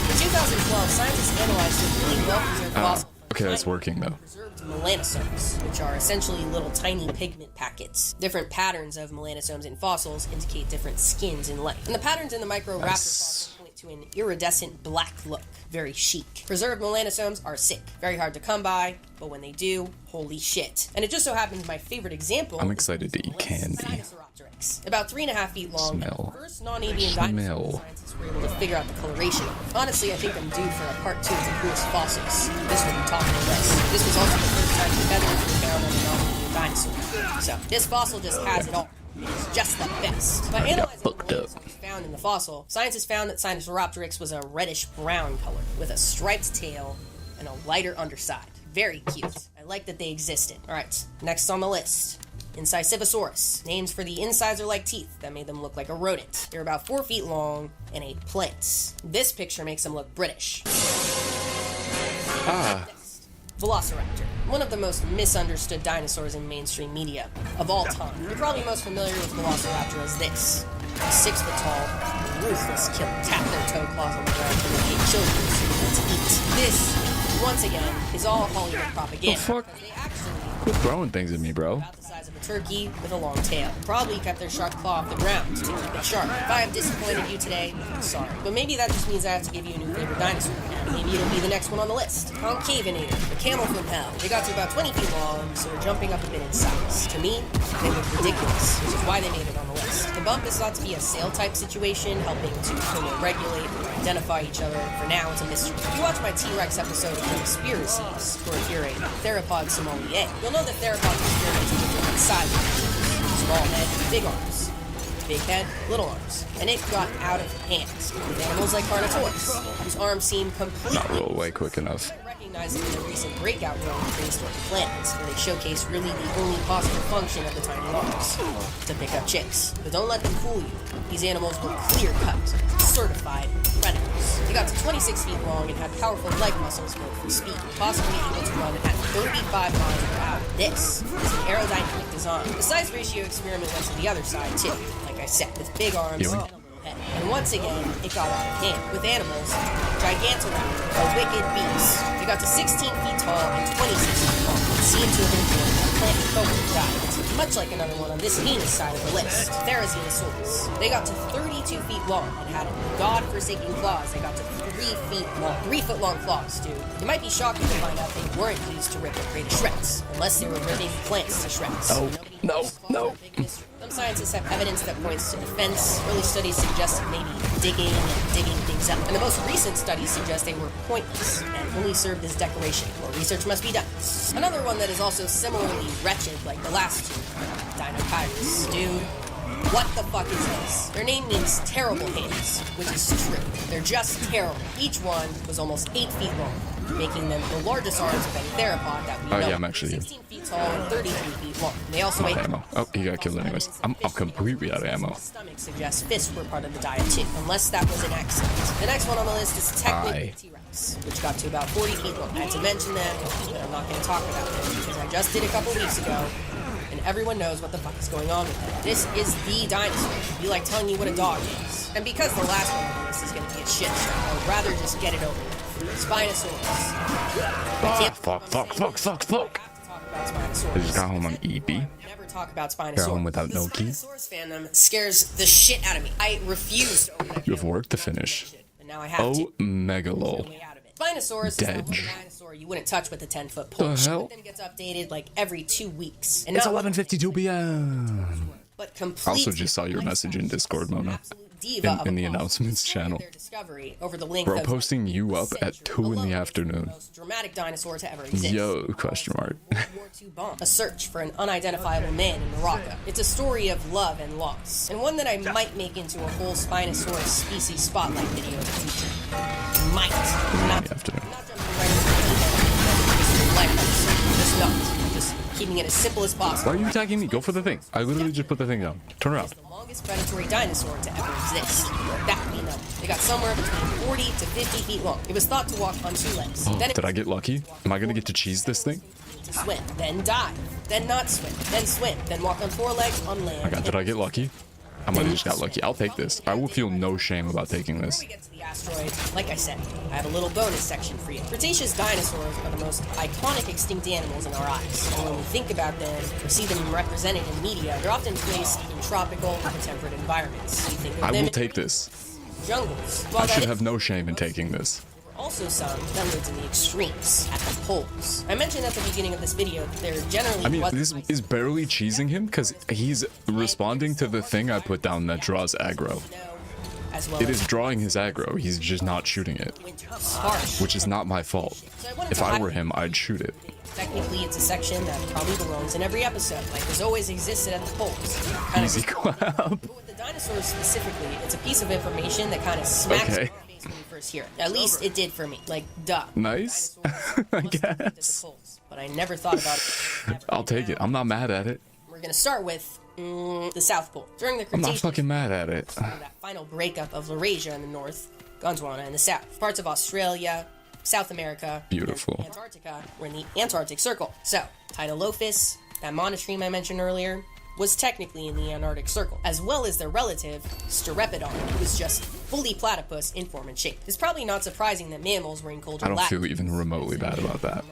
In 2012, scientists analyzed a really well-preserved fossil. Okay, that's working though. Preserved melanosomes, which are essentially little tiny pigment packets. Different patterns of melanosomes in fossils indicate different skins in length. And the patterns in the Microraptor fossils point to an iridescent black look. Very chic. Preserved melanosomes are sick. Very hard to come by, but when they do, holy shit. And it just so happens my favorite example. I'm excited to eat candy. Sinosauropteryx. About 3.5 feet long. Smell. The first non-avian dinosaur scientists were able to figure out the coloration. Honestly, I think I'm due for a part 2 of the coolest fossils. This will be top of the list. This was also the first time feathers were found on a non-avian dinosaur. So this fossil just has it all. It's just the best. By analyzing the melanosomes found in the fossil, scientists found that Sinosauropteryx was a reddish-brown color with a striped tail and a lighter underside. Very cute. I like that they existed. Alright, next on the list. Incisivosaurus. Names for the incisor like teeth that made them look like a rodent. They're about 4 feet long and ate plants. This picture makes them look British. Velociraptor. One of the most misunderstood dinosaurs in mainstream media of all time. You're probably most familiar with Velociraptor as this. A 6-foot-tall, ruthless killer. Tap their toe claws on the ground to locate children to eat. This, once again, is all Hollywood propaganda. The fuck? They actually Quit throwing things at me, bro. about the size of a turkey with a long tail. Probably kept their sharp claw off the ground to keep it sharp. If I have disappointed you today, I'm sorry. But maybe that just means I have to give you a new favorite dinosaur. Maybe it'll be the next one on the list. Concavinator, the camel from hell. They got to about 20 feet long, so we're jumping up a bit in size. To me, they look ridiculous, which is why they made it on the list. The bump is thought to be a sail-type situation, helping to thermoregulate or identify each other. For now, it's a mystery. If you watch my T-Rex episode of Conspiracies, or if you're a theropod sommelier, you'll know that theropods experiment with different sizes. Small head, big arms. Big head, little arms. And it got out of hand with animals like Carnotaurus, whose arms seem completely Not roll away quick enough. recognizing the recent breakout run of prehistoric planets, where they showcase really the only possible function of the tiny arms, to pick up chicks. But don't let them fool you. These animals were clear-cut, certified predators. They got to 26 feet long and had powerful leg muscles built for speed, possibly able to run at 35 miles per hour. This is an aerodynamic design. The size ratio experiment went to the other side, too, like I said, with big arms and a little head. And once again, it got out of hand. With animals, Gigantoraptor, a wicked beast. They got to 16 feet tall and 26 feet long. It seemed to have been born a plant-forward diet, much like another one on this heinous side of the list, Therizinosaurus. They got to 32 feet long and had god-forsaken claws. They got to 3 feet long. 3-foot-long claws, dude. You might be shocked to find out they weren't used to rip their prey to shreds, unless they were ripping plants to shreds. No. Some scientists have evidence that points to defense. Early studies suggest maybe digging things up. And the most recent studies suggest they were pointless and only served as decoration. More research must be done. Another one that is also similarly wretched like the last two, Dinopyrus. Dude, what the fuck is this? Their name means terrible hands, which is true. They're just terrible. Each one was almost 8 feet long, making them the largest arms of any theropod that we know. Yeah, I'm actually 16 feet tall and 33 feet long. They also I'm out ate of ammo. Oh, he got killed anyways. I'm completely out of ammo. stomach suggests fish were part of the diet too, unless that was an accident. The next one on the list is technically T-Rex, which got to about 40 feet long. I had to mention them, but I'm not going to talk about them because I just did a couple weeks ago, and everyone knows what the fuck is going on with them. This is the dinosaur. It'd be like telling you what a dog is. And because the last one on the list is going to be a shit show, I would rather just get it over with. Spinosaurus. Fuck. I just got home on EB. Never talk about Spinosaurus. Got home without no key. Spinosaurus fandom scares the shit out of me. I refuse to open You have work to finish. and now I have to. Mega lol. Spinosaurus is the Dead. only dinosaur you wouldn't touch with a 10-foot pole. The hell? But then gets updated like every 2 weeks. And It's not 11:52 p.m. but I complete also just saw your message in Discord, Mona. diva of In the a announcements channel. discovery over the length Bro, of posting you up at 2 in the afternoon. most dramatic dinosaur to ever exist. Yo, question mark. A search for an unidentifiable man in Morocco. It's a story of love and loss, and one that I might make into a whole Spinosaurus species spotlight video in the future. Might. Not jumping right into the deep end. Just not. Just keeping it as simple as possible. Why are you attacking me? Go for the thing. I literally just put the thing down. Turn around. The longest predatory dinosaur to ever exist. That being them. They got somewhere between 40 to 50 feet long. It was thought to walk on 2 legs. Oh, did I get lucky? Am I gonna get to cheese this thing? To swim, then dive, then not swim, then walk on 4 legs on land. Did I get lucky? I might have just got lucky. I'll take this. I will feel no shame about taking this. Before we get to the asteroid, like I said, I have a little bonus section for you. Cretaceous dinosaurs are the most iconic extinct animals in our eyes. And when we think about them or see them represented in media, they're often placed in tropical or temperate environments. We think of I them will take this. Jungles. I should have no shame in taking this. Also some that lived in the extremes, at the poles. I mentioned at the beginning of this video that there generally I mean, this is barely cheesing him because he's responding to the thing I put down that draws aggro. It is drawing his aggro, he's just not shooting it. Which is not my fault. If I were him, I'd shoot it. Technically, it's a section that probably belongs in every episode, like has always existed at the poles. Easy clap. But with the dinosaurs specifically, it's a piece of information that kind of smacks Okay. when you first hear it. At least it did for me. Like, duh. Nice. I guess. But I never thought about it. I'll take it. I'm not mad at it. We're gonna start with the South Pole. During the I'm not Cretaceous, fucking mad at it. that final breakup of Laurasia in the north, Gondwana in the south, parts of Australia, South America, Beautiful. and Antarctica were in the Antarctic Circle. So, Titanophis, that monotremes I mentioned earlier, was technically in the Antarctic Circle, as well as their relative, Steropodon, who was just fully platypus in form and shape. It's probably not surprising that mammals were in colder I don't feel latitudes even remotely bad about that.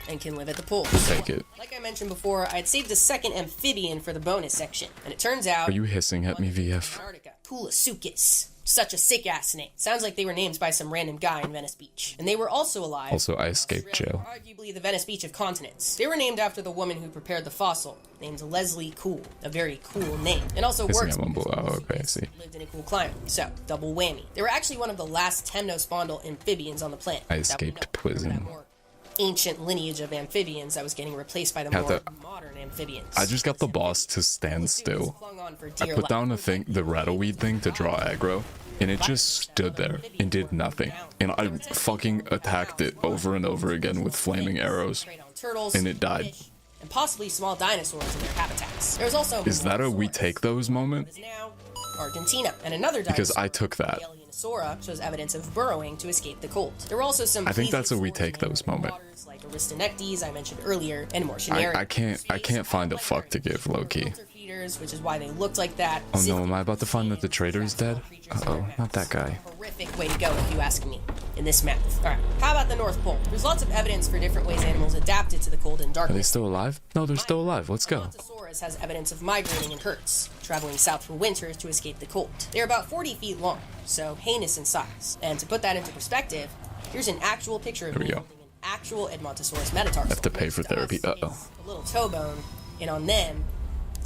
and can live at the poles. We'll take it. Like I mentioned before, I'd saved a second amphibian for the bonus section, and it turns out Are you hissing at me, VF? Antarctica, Tulassukis. Such a sick-ass name. Sounds like they were named by some random guy in Venice Beach. And they were also alive. Also, I escaped jail. Arguably the Venice Beach of continents. They were named after the woman who prepared the fossil, named Leslie Cool. A very cool name. And also Hissing works at Mumble. Oh, okay, I see. lived in a cool climate. So, double whammy. They were actually one of the last temnospondyl amphibians on the planet. I escaped prison. Ancient lineage of amphibians that was getting replaced by the Had more to- modern amphibians. I just got the boss to stand still. I put down a thing, the rattleweed thing, to draw aggro, and it just stood there and did nothing. And I fucking attacked it over and over again with flaming arrows, turtles, and it died. and possibly small dinosaurs in their habitats. There's also Is that a we take those moment? Argentina, and another dinosaur. Because I took that. Sora shows evidence of burrowing to escape the cold. There were also some I think that's a we take those moment. like Aristonectes I mentioned earlier, and more generic I can't find a fuck to give Loki. feeders, which is why they looked like that. Oh no, am I about to find that the traitor is dead? Uh-oh, not that guy. Horrific way to go if you ask me in this map. Alright, how about the North Pole? There's lots of evidence for different ways animals adapted to the cold and Are they darkness. still alive? No, they're still alive. Let's go. Brontosaurus has evidence of migrating in herds, traveling south for winter to escape the cold. They're about 40 feet long, so heinous in size. And to put that into perspective, here's an actual picture of There we me go. holding an actual Edmontosaurus metatarsal. Have to pay for therapy. Uh-oh. A little toe bone, and on them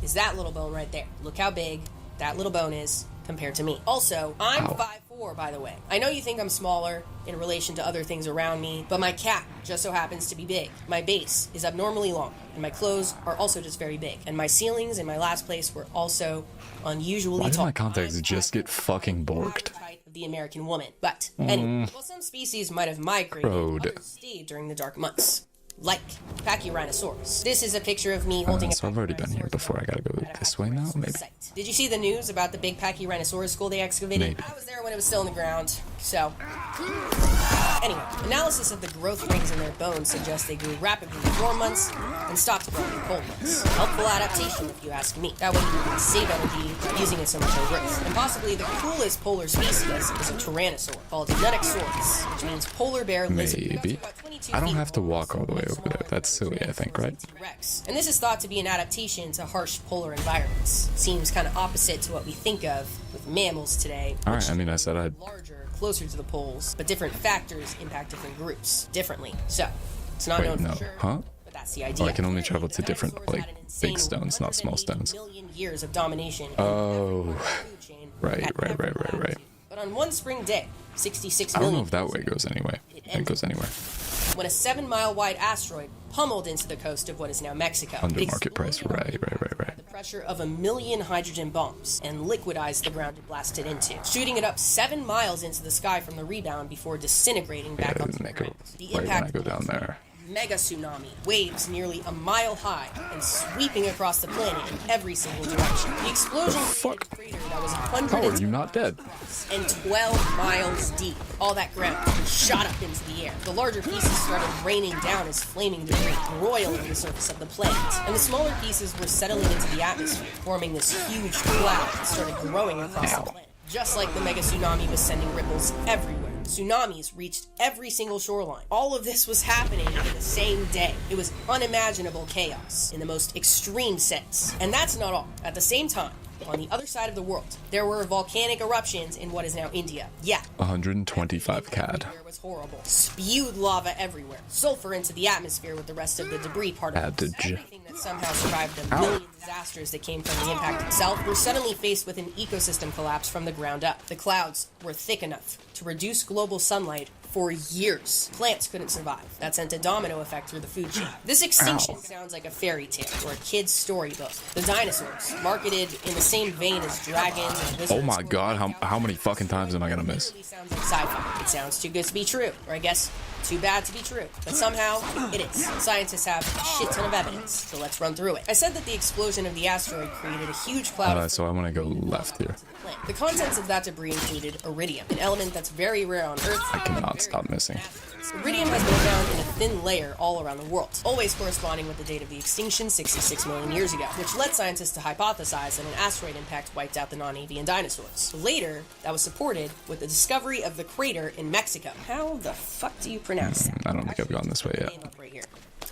is that little bone right there. Look how big that little bone is compared to me. Also, I'm 5'4", by the way. I know you think I'm smaller in relation to other things around me, but my cap just so happens to be big. My base is abnormally long, and my clothes are also just very big. And my ceilings in my last place were also unusually Why did tall. my contacts just get fucking borked? Of the American woman. But anyway, while some species might have migrated, Crowed. others stayed during the dark months. Like Pachyrhinosaurus. This is a picture of me holding So I've already been here before. I gotta go this way now, maybe. Did you see the news about the big Pachyrhinosaurus skull they excavated? Maybe. I was there when it was still in the ground, so... Anyway, analysis of the growth rings in their bones suggests they grew rapidly in warm months and stopped growing in cold months. Helpful adaptation, if you ask me. That way you can save energy by using it so much on growth. And possibly the coolest polar species is a tyrannosaur called Nunexaurus, which means polar bear lizard. Maybe. I don't have to walk all the way over there. That's silly, I think, right? Rex. And this is thought to be an adaptation to harsh polar environments. Seems kind of opposite to what we think of with mammals today. Alright, I mean, I said I'd... Larger, closer to the poles, but different factors impact different groups differently. So, it's not Wait, known no. for sure, Huh? but that's the idea. Oh, I can only travel to different, like, big stones, not small stones. Years of domination. Oh. Right. But on one spring day, 66 I don't know million if that way goes anyway. It goes anywhere. when a 7-mile wide asteroid pummeled into the coast of what is now Mexico. Under It market price. Right. the pressure of 1 million hydrogen bombs and liquidized the ground it blasted into, shooting it up 7 miles into the sky from the rebound before disintegrating back Yeah, onto the make it ground. The right when I impact go down there. mega tsunami, waves nearly a mile high and sweeping across the planet in every single direction. The explosion created a crater that was How are you not dead? and 12 miles deep. All that ground shot up into the air. The larger pieces started raining down as flaming debris, roiling the surface of the planet. And the smaller pieces were settling into the atmosphere, forming this huge cloud that started growing across the planet. Just like the mega tsunami was sending ripples everywhere. Tsunamis reached every single shoreline. All of this was happening in the same day. It was unimaginable chaos in the most extreme sense. And that's not all. At the same time, on the other side of the world, there were volcanic eruptions in what is now India. Yeah. 125 CAD. It was horrible. Spewed lava everywhere. Sulfur into the atmosphere with the rest of the debris particles. Everything that somehow survived the million disasters that came from the impact itself were suddenly faced with an ecosystem collapse from the ground up. The clouds were thick enough to reduce global sunlight for years. Plants couldn't survive. That sent a domino effect through the food chain. This extinction sounds like a fairy tale or a kid's storybook. The dinosaurs, marketed in the same vein as dragons and wizards. Oh my god, how many fucking times am I gonna miss? It sounds like sci-fi. It sounds too good to be true, or I guess too bad to be true. But somehow, it is. Scientists have a shit ton of evidence, so let's run through it. I said that the explosion of the asteroid created a huge cloud of so I'm gonna go left here. the contents of that debris included iridium, an element that's very rare on Earth. I cannot stop missing. Iridium has been found in a thin layer all around the world, always corresponding with the date of the extinction 66 million years ago, which led scientists to hypothesize that an asteroid impact wiped out the non-avian dinosaurs. Later, that was supported with the discovery of the crater in Mexico. How the fuck do you pronounce that? I don't think I've gone this way yet. Right here.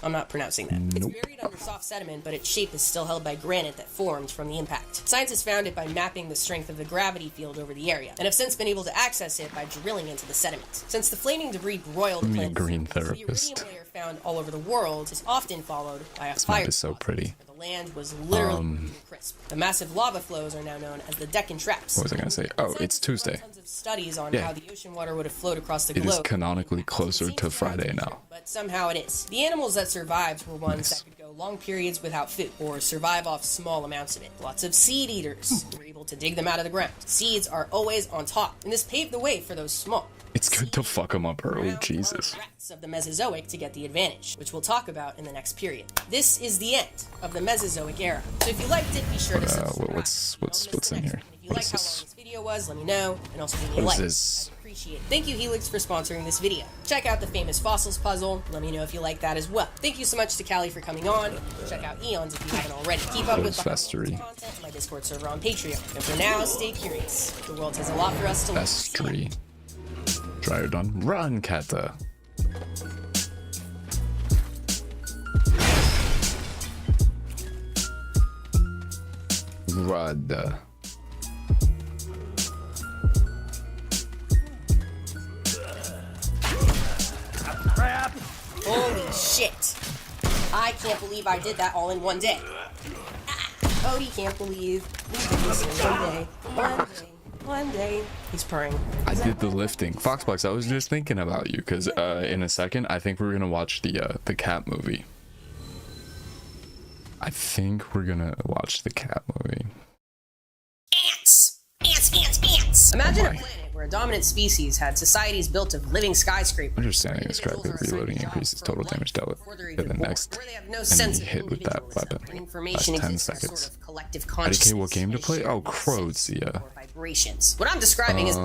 I'm not pronouncing that. It's buried under soft sediment, but its shape is still held by granite that formed from the impact. Scientists found it by mapping the strength of the gravity field over the area, and have since been able to access it by drilling into the sediment. Since the flaming debris roiled the planet, green the therapist. iridium layer found all over the world is often followed by a This fire. map is so pretty. The land was literally crisp. The massive lava flows are now known as the Deccan Traps. What was I gonna say? Oh, it's Tuesday. Tons of studies on Yeah. how the ocean water would have flowed across the It globe. is canonically closer to Friday now. But somehow it is. The animals that survived were ones that could go long periods without food, or survive off small amounts of it. Lots of seed eaters were able to dig them out of the ground. Seeds are always on top, and this paved the way for those small It's good to fuck them up early, Jesus. rats of the Mesozoic to get the advantage, which we'll talk about in the next period. This is the end of the Mesozoic era. So if you liked it, be sure to subscribe. What's in here? If you like how long this video was, let me know, and also give me a What like. is this? Appreciate it. Thank you, Helix, for sponsoring this video. Check out the famous fossils puzzle. Let me know if you like that as well. Thank you so much to Callie for coming on. Check out Eons if you haven't already. Keep up with the content on my Discord server on Patreon. And for now, stay curious. The world has a lot for us to learn. Vestry. Dryodon. Run, Kata. Rud. Crap! Holy shit! I can't believe I did that all in one day. Cody can't believe we did this in one day. One day. He's purring. I did the lifting. Foxbox, I was just thinking about you, because in a second, I think we're gonna watch the cat movie. I think we're gonna watch the cat movie. Ants! Ants, ants, ants! Imagine a planet where a dominant species had societies built of living skyscrapers. Understanding is correctly. Reloading increases total damage dealt with. Then the next enemy hit with that weapon. Information Last 10 exists in a seconds. sort of collective IDK, consciousness. what game to play? Oh, Crozia. Vibrations. What I'm describing is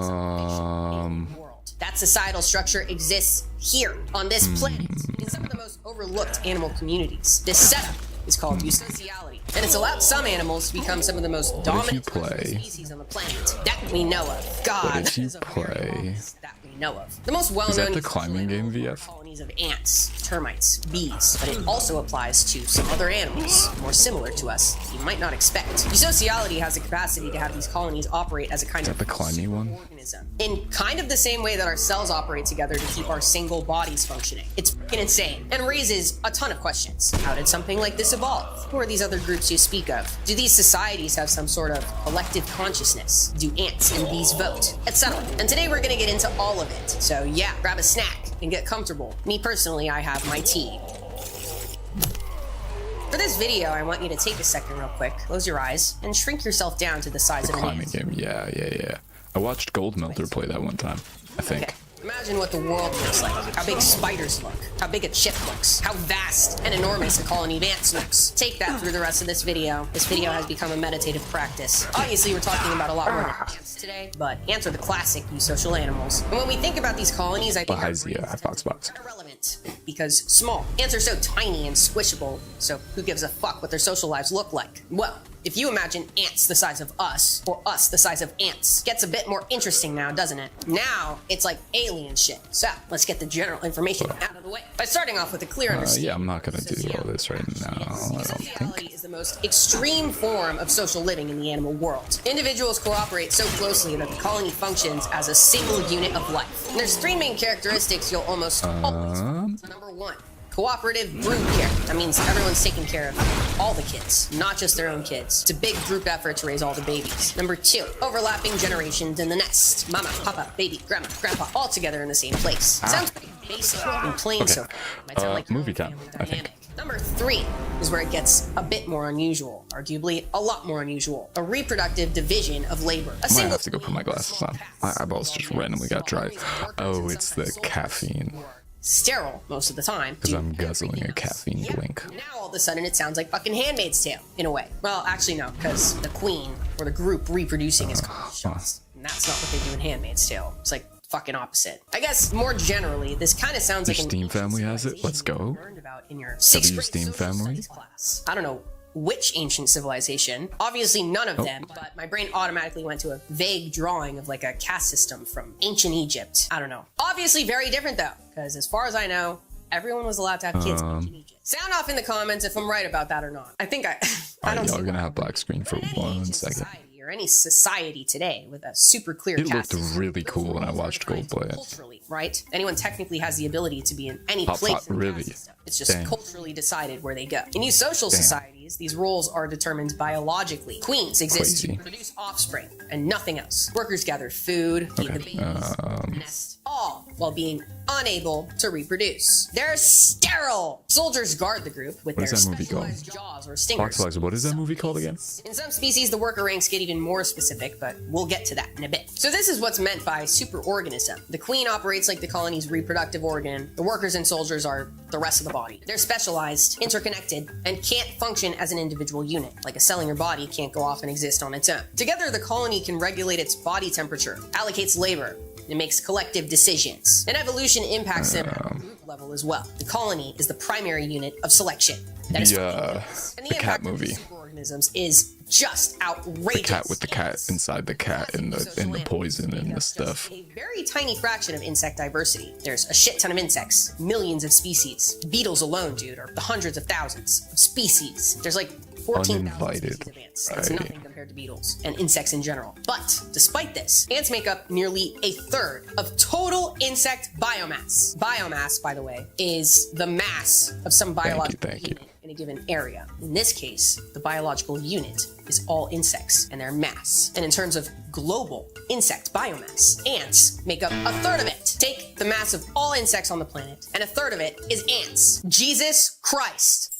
that societal structure exists here on this planet in some of the most overlooked animal communities. This setup is called eusociality, and it's allowed some animals to become some of the most dominant species on the planet that we know of. God, What if you is a play? that we know of. The most Is well-known that the climbing game VF? colonies of ants, termites, bees, but it also applies to some other animals more similar to us you might not expect. Eusociality has the capacity to have these colonies operate as a kind Is of that the climbing one? organism in kind of the same way that our cells operate together to keep our single bodies functioning. It's fucking insane and raises a ton of questions. How did something like this evolve? Who are these other groups you speak of? Do these societies have some sort of collective consciousness? Do ants and bees vote? Etc. And today we're gonna get into all of it. So yeah, grab a snack and get comfortable. Me personally, I have my tea. For this video, I want you to take a second real quick, close your eyes, and shrink yourself down to the size of an Climbing ant. game. Yeah. I watched Gold Melter play that one time, I think. Imagine Imagine what the world looks like, how big spiders look, how big a chip looks, how vast and enormous a colony of ants looks. Take that through the rest of this video. This video has become a meditative practice. Obviously, we're talking about a lot more than ants today, but ants are the classic eusocial animals. And when we think about these colonies, I think they're irrelevant because small. Ants are so tiny and squishable, so who gives a fuck what their social lives look like? Well, if you imagine ants the size of us, or us the size of ants, gets a bit more interesting now, doesn't it? Now, it's like alien shit. So, let's get the general information out of the way. By starting off with a clear understanding. Yeah, I'm not gonna do all this right now, I don't think. Sociality is the most extreme form of social living in the animal world. Individuals cooperate so closely that the colony functions as a single unit of life. And there's 3 main characteristics you'll almost always find. Number 1. Cooperative brood care. That means everyone's taking care of all the kids, not just their own kids. It's a big group effort to raise all the babies. Number 2, overlapping generations in the nest. Mama, papa, baby, grandma, grandpa, all together in the same place. Sounds pretty basic and plain so far. Might sound like movie time, I think. Number 3 is where it gets a bit more unusual, arguably a lot more unusual. A reproductive division of labor. I might have to go put my glasses on. My eyeballs just randomly got dry. Oh, it's the caffeine. Sterile most of the time. Because I'm guzzling a caffeine blink. Now all of a sudden it sounds like fucking Handmaid's Tale, in a way. Well, actually no, because the queen, or the group reproducing is called shots. And that's not what they do in Handmaid's Tale. It's like fucking opposite. I guess more generally, this kind of sounds like an Steam family has it. Let's go. Learned about in your 6th grade Steam family class. I don't know which ancient civilization. Obviously none of them, but my brain automatically went to a vague drawing of like a caste system from ancient Egypt. I don't know. Obviously very different though, because as far as I know, everyone was allowed to have kids in ancient Egypt. Sound off in the comments if I'm right about that or not. I think I don't y'all gonna have black screen for 1 second. Or any society today with a super clear It cast. looked really cool when I watched Gold play it. Culturally, right? Anyone technically has the ability to be in any place. Really? It's just culturally decided where they go. In these social societies, these roles are determined biologically. Queens exist to produce offspring and nothing else. Workers gather food, feed the babies, nest, all while being unable to reproduce. They're sterile. Soldiers guard the group with their specialized jaws or stingers. What is that movie called again? In some species, the worker ranks get even more specific, but we'll get to that in a bit. So this is what's meant by superorganism. The queen operates like the colony's reproductive organ. The workers and soldiers are the rest of the body. They're specialized, interconnected, and can't function as an individual unit. Like a cell in your body can't go off and exist on its own. Together, the colony can regulate its body temperature, allocates labor, and makes collective decisions. And evolution impacts them at the group level as well. The colony is the primary unit of selection. That is the cat movie. Organisms is just outrageous. The cat with the cat inside the cat and the poison and the stuff. A very tiny fraction of insect diversity. There's a shit ton of insects, millions of species. Beetles alone, dude, are the hundreds of thousands of species. There's like 14,000 species of ants. That's nothing compared to beetles and insects in general. But despite this, ants make up nearly 1/3 of total insect biomass. Biomass, by the way, is the mass of some biological unit in a given area. In this case, the biological unit is all insects and their mass. And in terms of global insect biomass, ants make up 1/3 of it. Take the mass of all insects on the planet, and 1/3 of it is ants. Jesus Christ.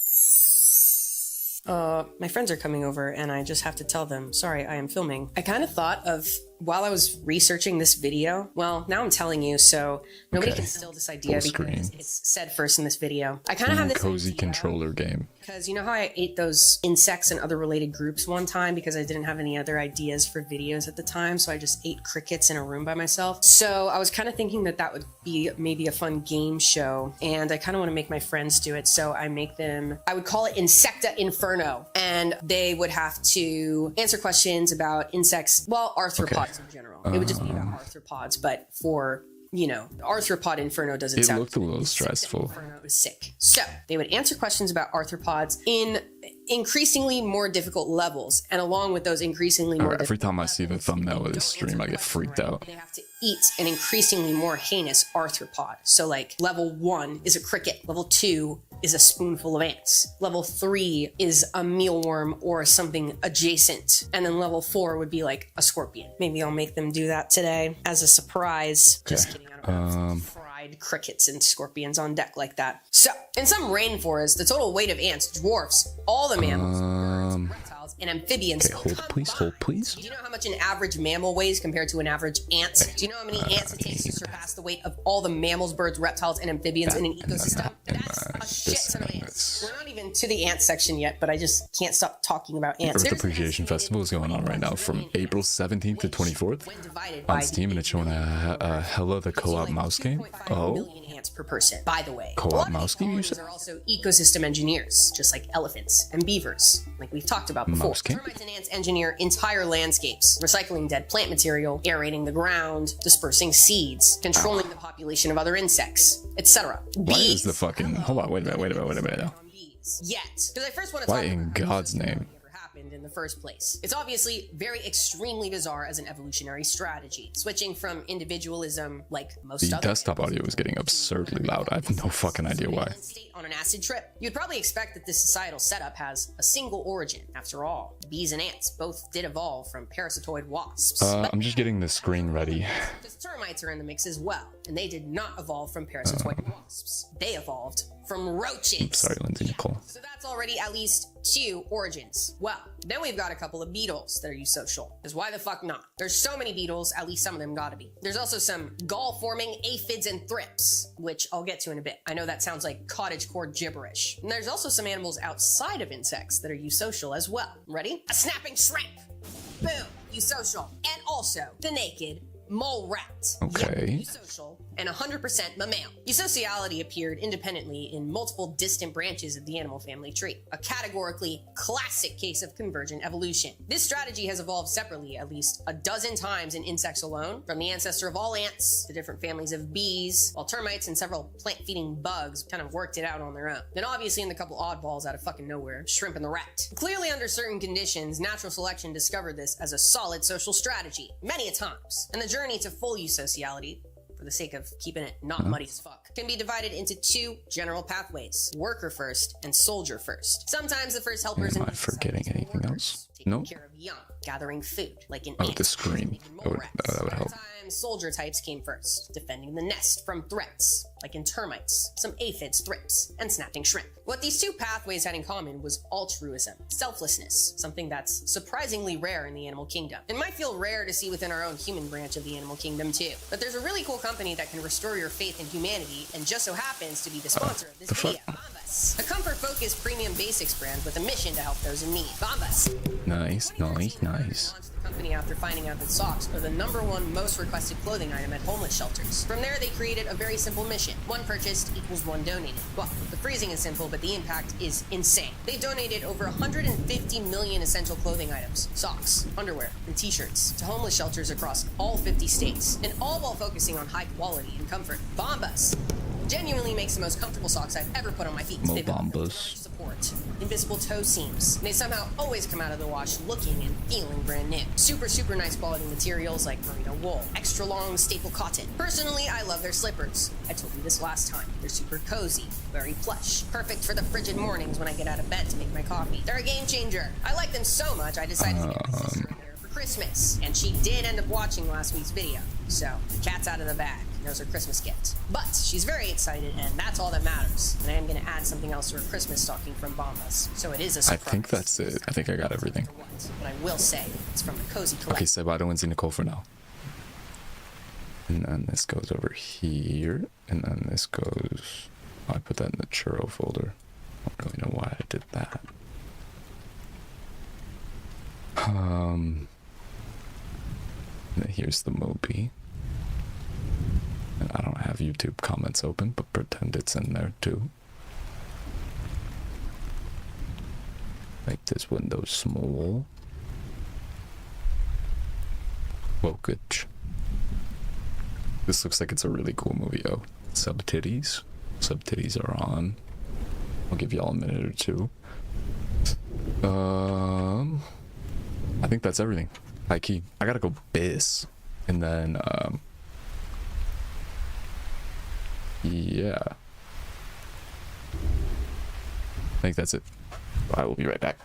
My friends are coming over and I just have to tell them, sorry, I am filming. I kind of thought of, while I was researching this video, well, now I'm telling you, so nobody can steal this idea because it's said first in this video. I kind of have this cozy controller game. Because you know how I ate those insects and other related groups one time because I didn't have any other ideas for videos at the time, so I just ate crickets in a room by myself. So I was kind of thinking that that would be maybe a fun game show, and I kind of want to make my friends do it, so I make them, I would call it Insecta Inferno, and they would have to answer questions about insects, well, arthropods in general. It would just be about arthropods, but for, you know, Arthropod Inferno doesn't sound... It looked a little stressful. Inferno was sick. So, they would answer questions about arthropods in increasingly more difficult levels, and along with those increasingly more every time I see the thumbnail of this stream, I get freaked out. They have to eat an increasingly more heinous arthropod. So, like, level 1 is a cricket. Level 2 is a spoonful of ants. Level 3 is a mealworm or something adjacent. And then level 4 would be like a scorpion. Maybe I'll make them do that today as a surprise. Just kidding. I don't know. Fried crickets and scorpions on deck like that. So, in some rainforests, the total weight of ants dwarfs all the mammals, birds, reptiles, reptiles and amphibians. Okay, hold please. Do you know how much an average mammal weighs compared to an average ant? Do you know how many ants it takes to surpass the weight of all the mammals, birds, reptiles, and amphibians in an ecosystem? That's a shit ton of ants. We're not even to the ant section yet, but I just can't stop talking about ants. Earth Appreciation Festival is going on right now from April 17th to 24th on Steam, and it's showing a hella the co-op mouse game. Oh, ants per person. By the way, co-op mouse game, you said? Are also ecosystem engineers, just like elephants and beavers, like we've talked about before. Termites and ants engineer entire landscapes, recycling dead plant material, aerating the ground, dispersing seeds, controlling the population of other insects, etc. Why is the fucking... Hold on, wait a minute now. Yet, because I first want to Why talk in about God's name? in the first place. It's obviously very extremely bizarre as an evolutionary strategy, switching from individualism like most The other desktop audio is getting absurdly loud. I have no fucking idea why. on an acid trip. You'd probably expect that this societal setup has a single origin. After all, bees and ants both did evolve from parasitoid wasps. I'm just getting the screen ready. Because termites are in the mix as well, and they did not evolve from parasitoid wasps. They evolved from roaches. Sorry, Lindsay Nicole. So that's already at least 2 origins. Well, then we've got a couple of beetles that are eusocial. Because why the fuck not? There's so many beetles, at least some of them gotta be. There's also some gall-forming aphids and thrips, which I'll get to in a bit. I know that sounds like cottagecore gibberish. And there's also some animals outside of insects that are eusocial as well. Ready? A snapping shrimp. Boom. Eusocial. And also the naked mole rat. Okay. Eusocial and 100% mammal. Eusociality appeared independently in multiple distant branches of the animal family tree, a categorically classic case of convergent evolution. This strategy has evolved separately at least a dozen times in insects alone, from the ancestor of all ants to different families of bees, while termites and several plant-feeding bugs kind of worked it out on their own. Then obviously in the couple oddballs out of fucking nowhere, shrimp and the rat. Clearly under certain conditions, natural selection discovered this as a solid social strategy, many a times. And the journey to full eusociality, for the sake of keeping it not muddy as fuck, can be divided into 2 general pathways: worker first and soldier first. Sometimes the first helpers Am I forgetting anything else? No. care of young, gathering food, like an Oh, ant. the screen. That would help. Sometimes soldier types came first, defending the nest from threats, like in termites, some aphids, thrips, and snapping shrimp. What these 2 pathways had in common was altruism, selflessness, something that's surprisingly rare in the animal kingdom. It might feel rare to see within our own human branch of the animal kingdom too, but there's a really cool company that can restore your faith in humanity, and just so happens to be the sponsor of this video, Bombas, a comfort-focused premium basics brand with a mission to help those in need. Bombas. Nice. Company after finding out that socks are the #1 most requested clothing item at homeless shelters. From there, they created a very simple mission: 1 purchased equals 1 donated. Well, the phrasing is simple, but the impact is insane. They donated over 150 million essential clothing items, socks, underwear, and t-shirts, to homeless shelters across all 50 states, and all while focusing on high quality and comfort. Bombas genuinely makes the most comfortable socks I've ever put on my feet. They've got support, invisible toe seams. They somehow always come out of the wash looking and feeling brand new. Super nice quality materials like merino wool, extra long staple cotton. Personally, I love their slippers. I told you this last time. They're super cozy, very plush, perfect for the frigid mornings when I get out of bed to make my coffee. They're a game changer. I like them so much I decided to get my sister a pair for Christmas, and she did end up watching last week's video. So the cat's out of the bag. Knows her Christmas gift. But she's very excited, and that's all that matters. And I am going to add something else to her Christmas stocking from Bombas, so it is a surprise. I think that's it. I think I got everything. But I will say, it's from the Cozy Collection. Okay, say bye to Lindsay Nicole for now. And then this goes over here, and then this goes... Oh, I put that in the churro folder. I don't really know why I did that. And then here's the Moby. And I don't have YouTube comments open, but pretend it's in there too. Make this window small. Wokage. This looks like it's a really cool movie. Oh, subtitties. Subtitties are on. I'll give y'all a minute or 2. I think that's everything. High key. I gotta go piss. And then, yeah. I think that's it. I will be right back.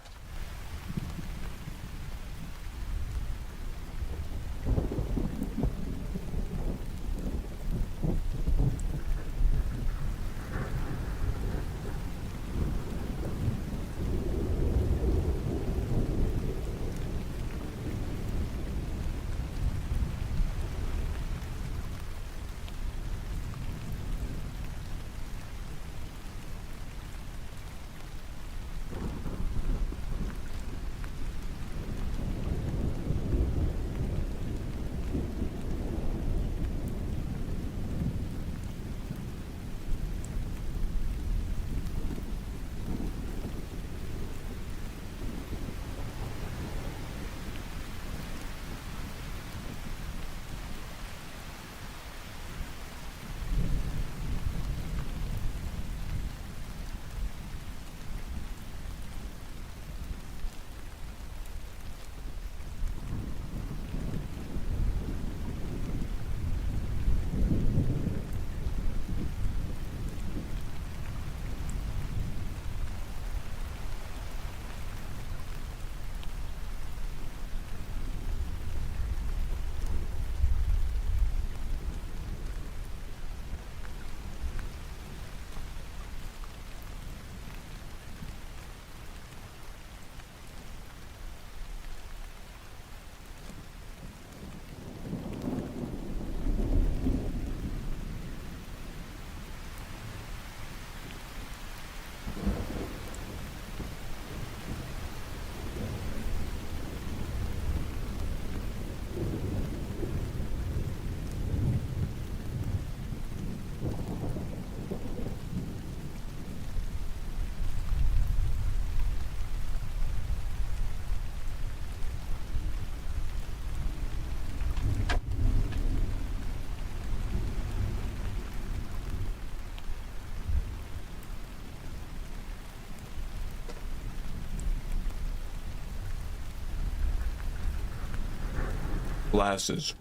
glasses.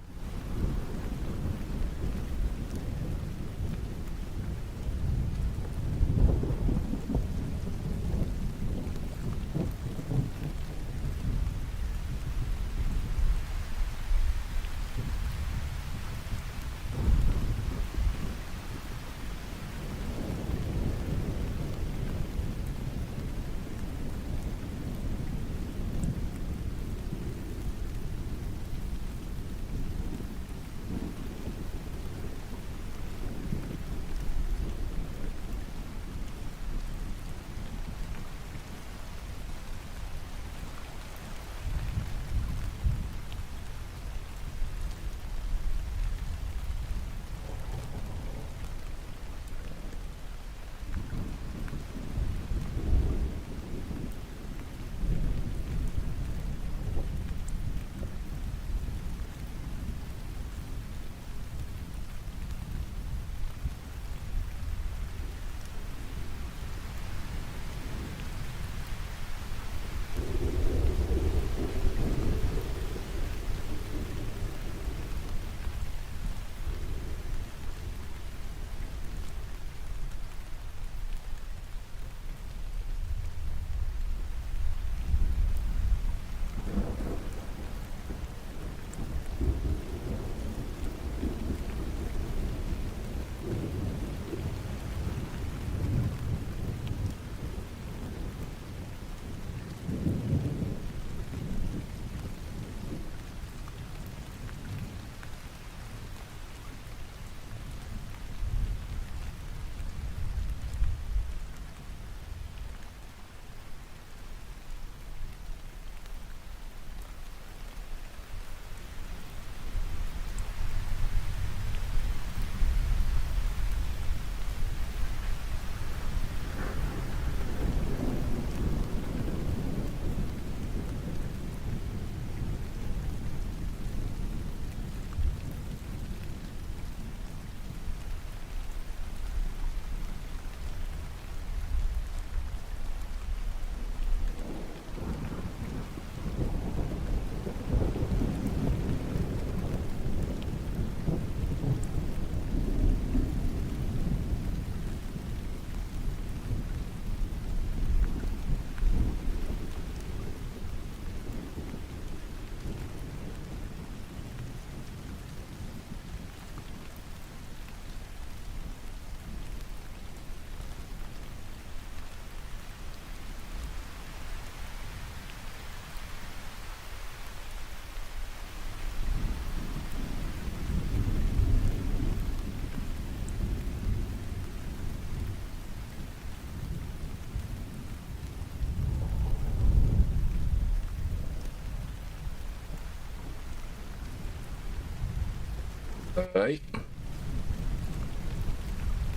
Alright.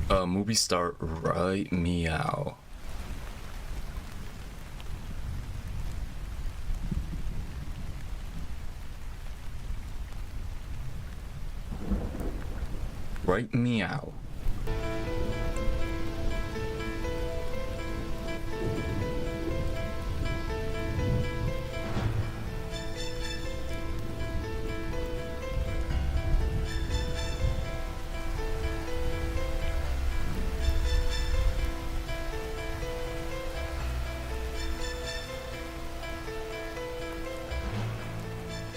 Movie star right meow. Right meow.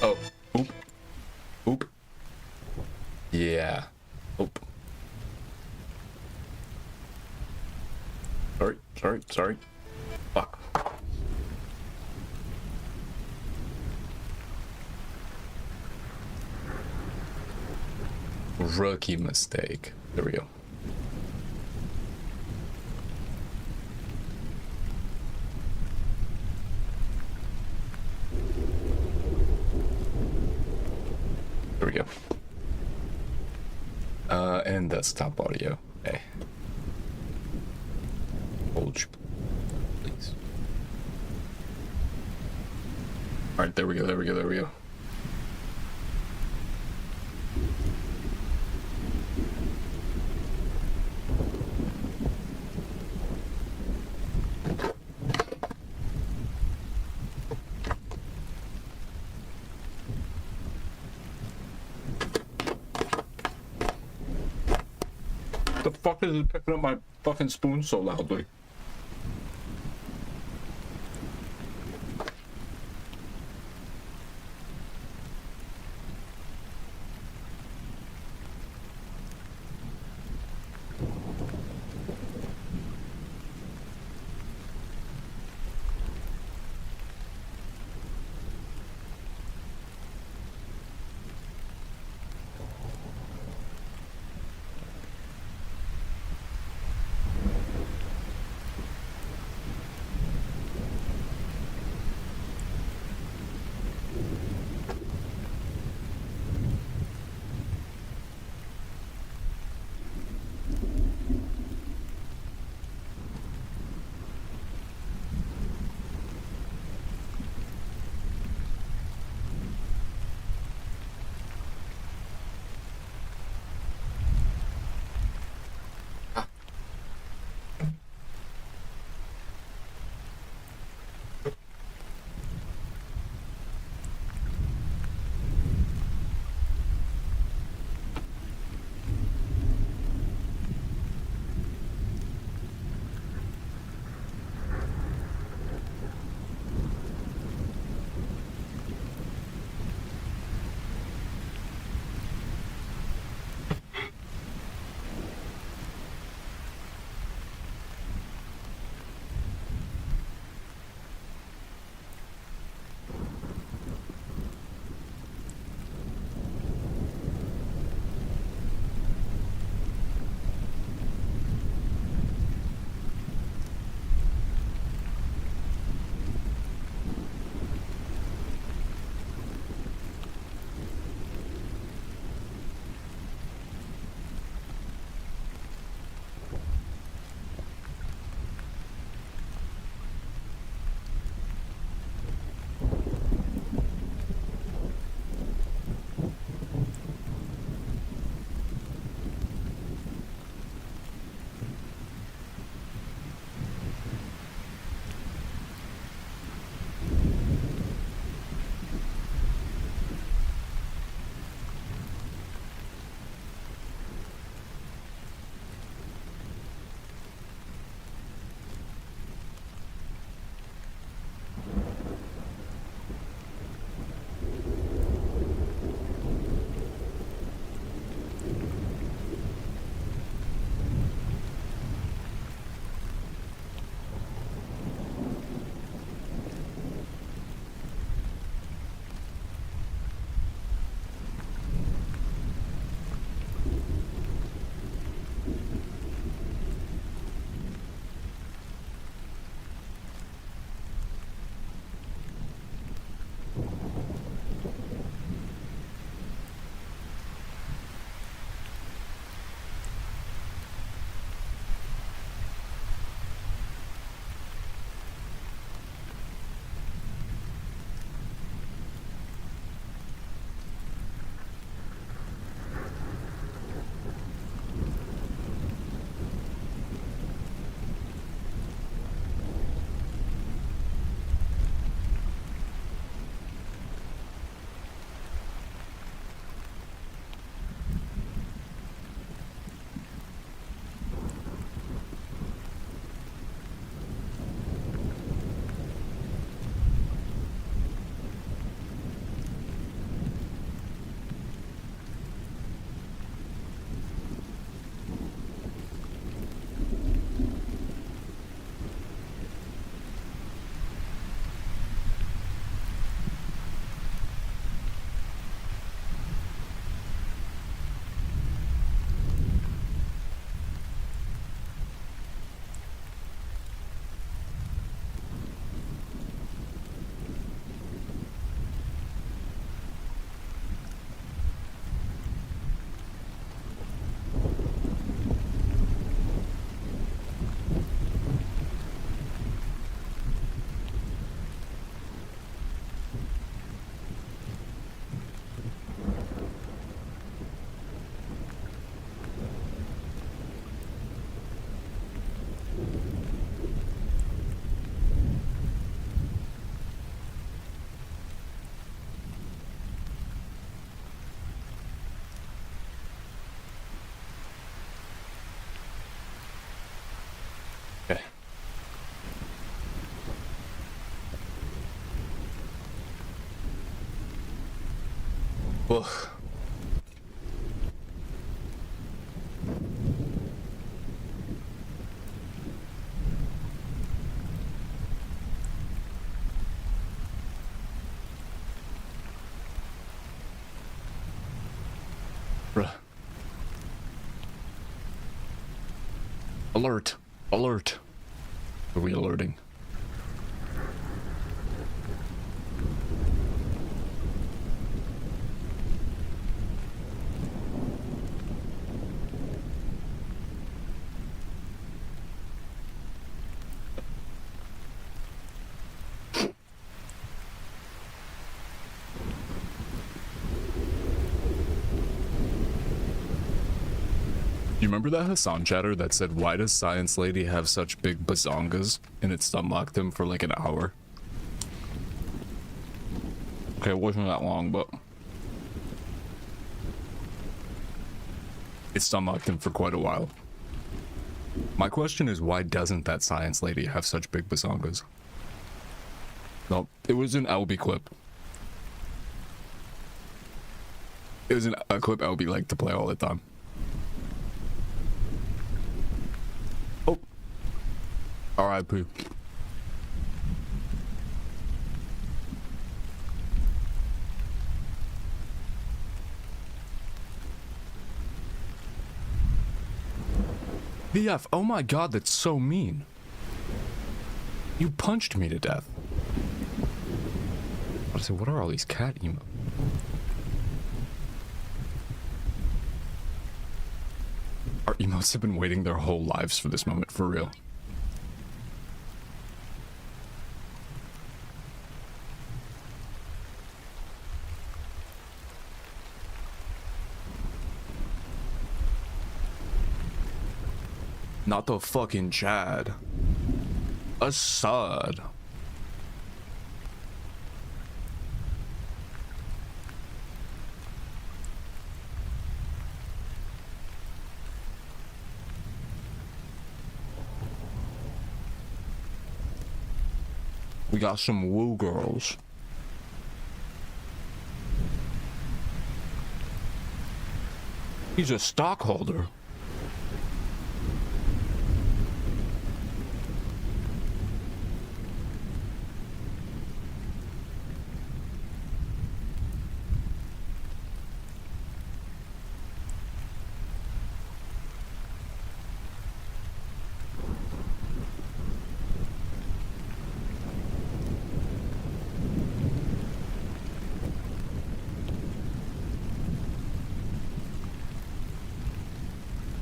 Oh, oop, oop, yeah, oop. Sorry, fuck. Rookie mistake, there we go. There we go. And desktop audio. Okay. Hold you, please. Alright, there we go. The fuck is it picking up my fucking spoon so loudly? Ugh. Bruh. Alert! Alert! Are we alerting? You remember that Hassan chatter that said, why does Science Lady have such big bazongas? And it stunlocked him for like an hour. Okay, it wasn't that long, but it stunlocked him for quite a while. My question is, why doesn't that Science Lady have such big bazongas? No, it was an LB clip. It was a clip LB liked to play all the time. Oh. R.I.P. VF, oh my god, that's so mean. You punched me to death. I said, what are all these cat emotes? Our emotes have been waiting their whole lives for this moment, for real. Not the fucking Chad. Assad. We got some woo girls. He's a stockholder.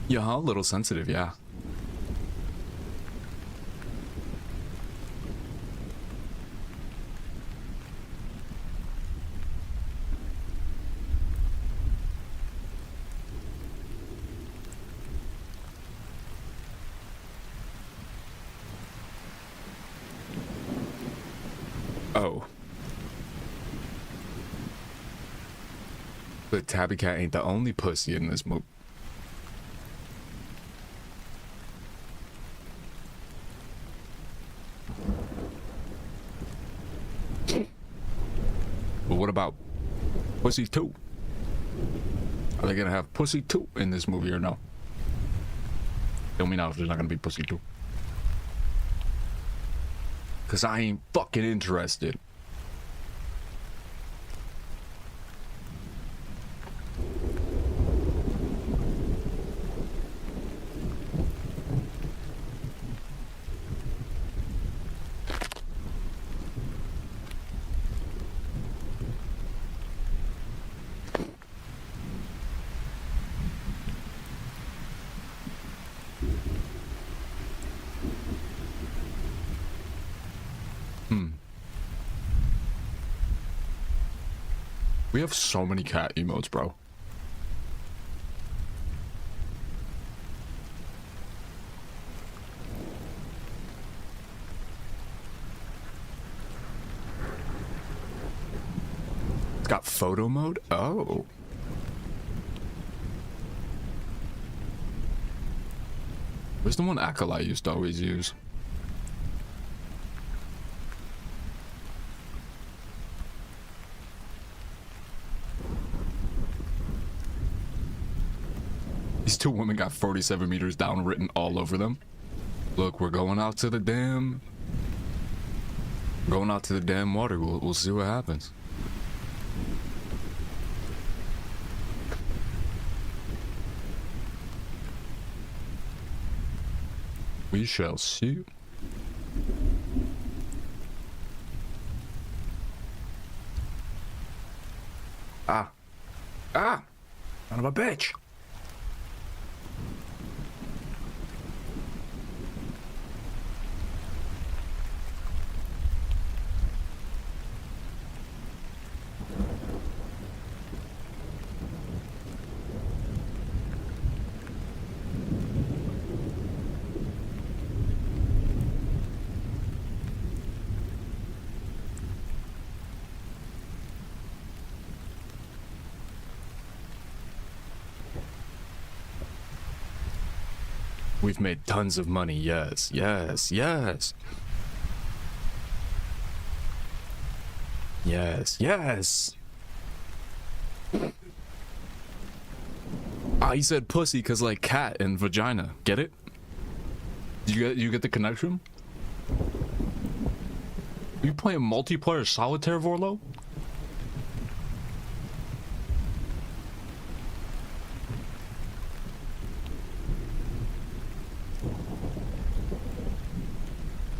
Yeah, a little sensitive, yeah. Oh. But Tabby Cat ain't the only pussy in this movie. But what about Pussy 2? Are they gonna have Pussy 2 in this movie or no? Tell me now if there's not gonna be Pussy 2. Cause I ain't fucking interested. We have so many cat emotes, bro. It's got photo mode? Oh. Where's the one Acolyte used to always use? two women got 47 meters down written all over them. Look, we're going out to the dam. Going out to the damn water. We'll see what happens. We shall see. Ah. Son of a bitch. We've made tons of money, yes. Yes. He said pussy because like cat and vagina. Get it? You get the connection? You playing multiplayer solitaire, Vorlo?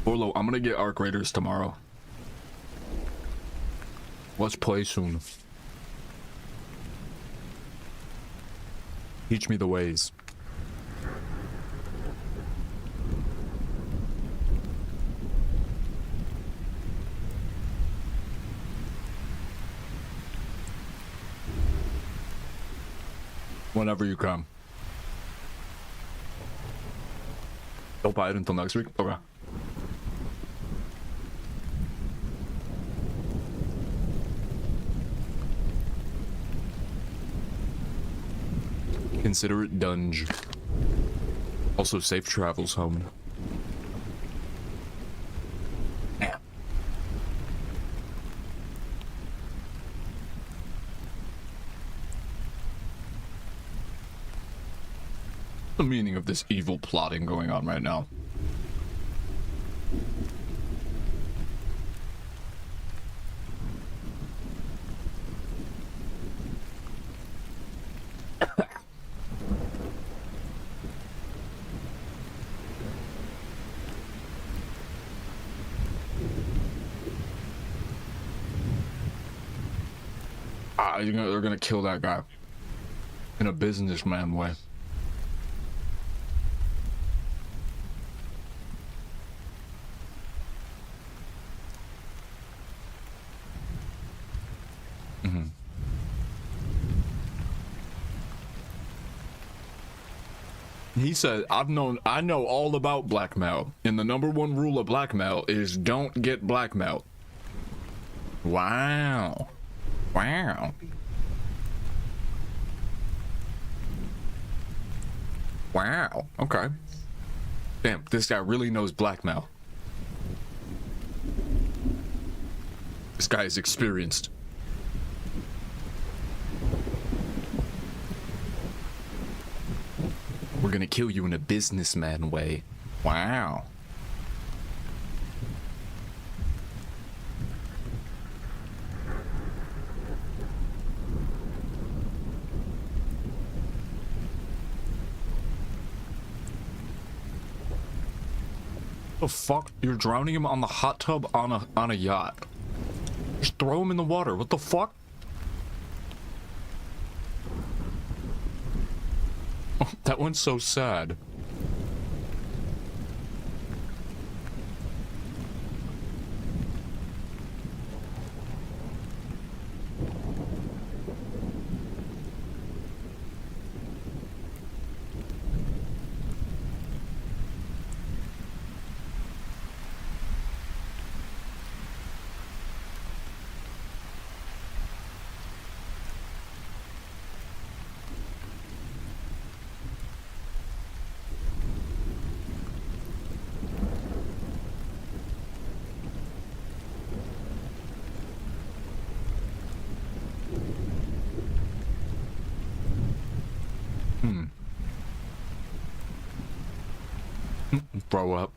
Vorlo, I'm gonna get Arc Raiders tomorrow. Let's play soon. Teach me the ways. Whenever you come. Don't buy it until next week? Okay. Consider it dunge. Also, safe travels home. Yeah. The meaning of this evil plotting going on right now. They're gonna kill that guy in a businessman way. He said, I know all about blackmail, and the #1 rule of blackmail is don't get blackmailed. Wow. Okay. Damn, this guy really knows blackmail. This guy is experienced. We're gonna kill you in a businessman way. Wow. The fuck? You're drowning him on the hot tub on a yacht. Just throw him in the water. What the fuck? Oh, that one's so sad. Throw up.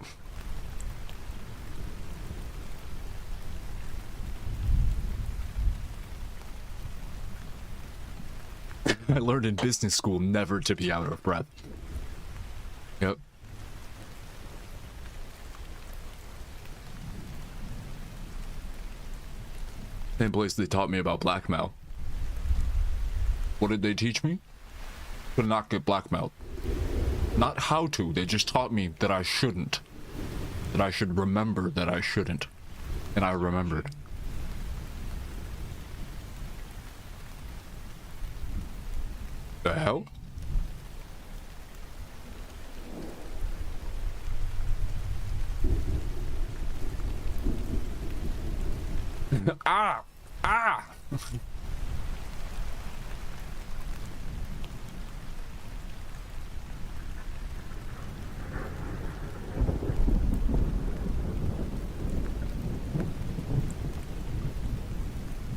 I learned in business school never to be out of breath. Yep. Same place they taught me about blackmail. What did they teach me? To not get blackmailed. Not how to, they just taught me that I shouldn't. That I should remember that I shouldn't. And I remembered. The hell? Ah! Ah!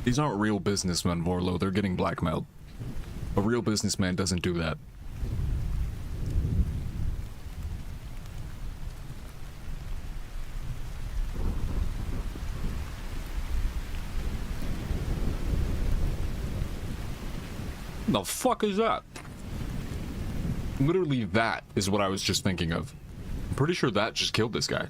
These aren't real businessmen, Vorlo. They're getting blackmailed. A real businessman doesn't do that. The fuck is that? Literally that is what I was just thinking of. I'm pretty sure that just killed this guy.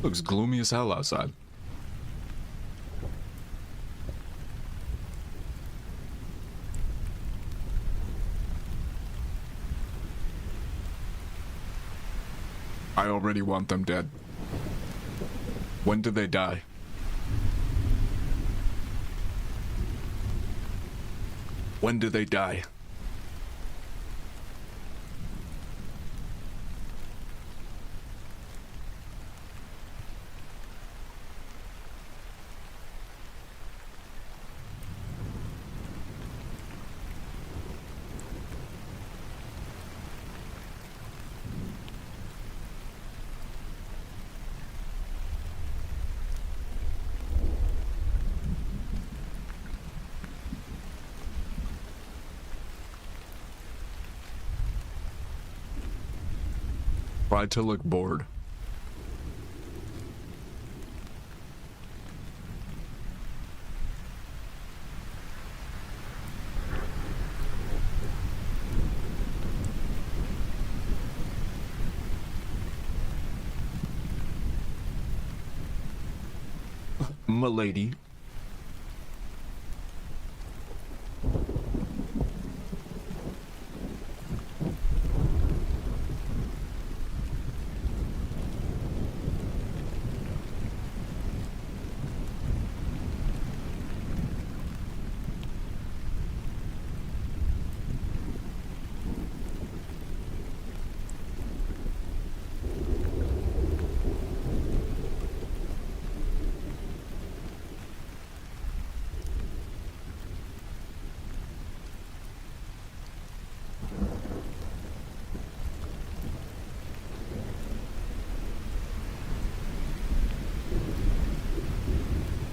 Looks gloomy as hell outside. I already want them dead. When did they die? When did they die? Tried to look bored. M'lady.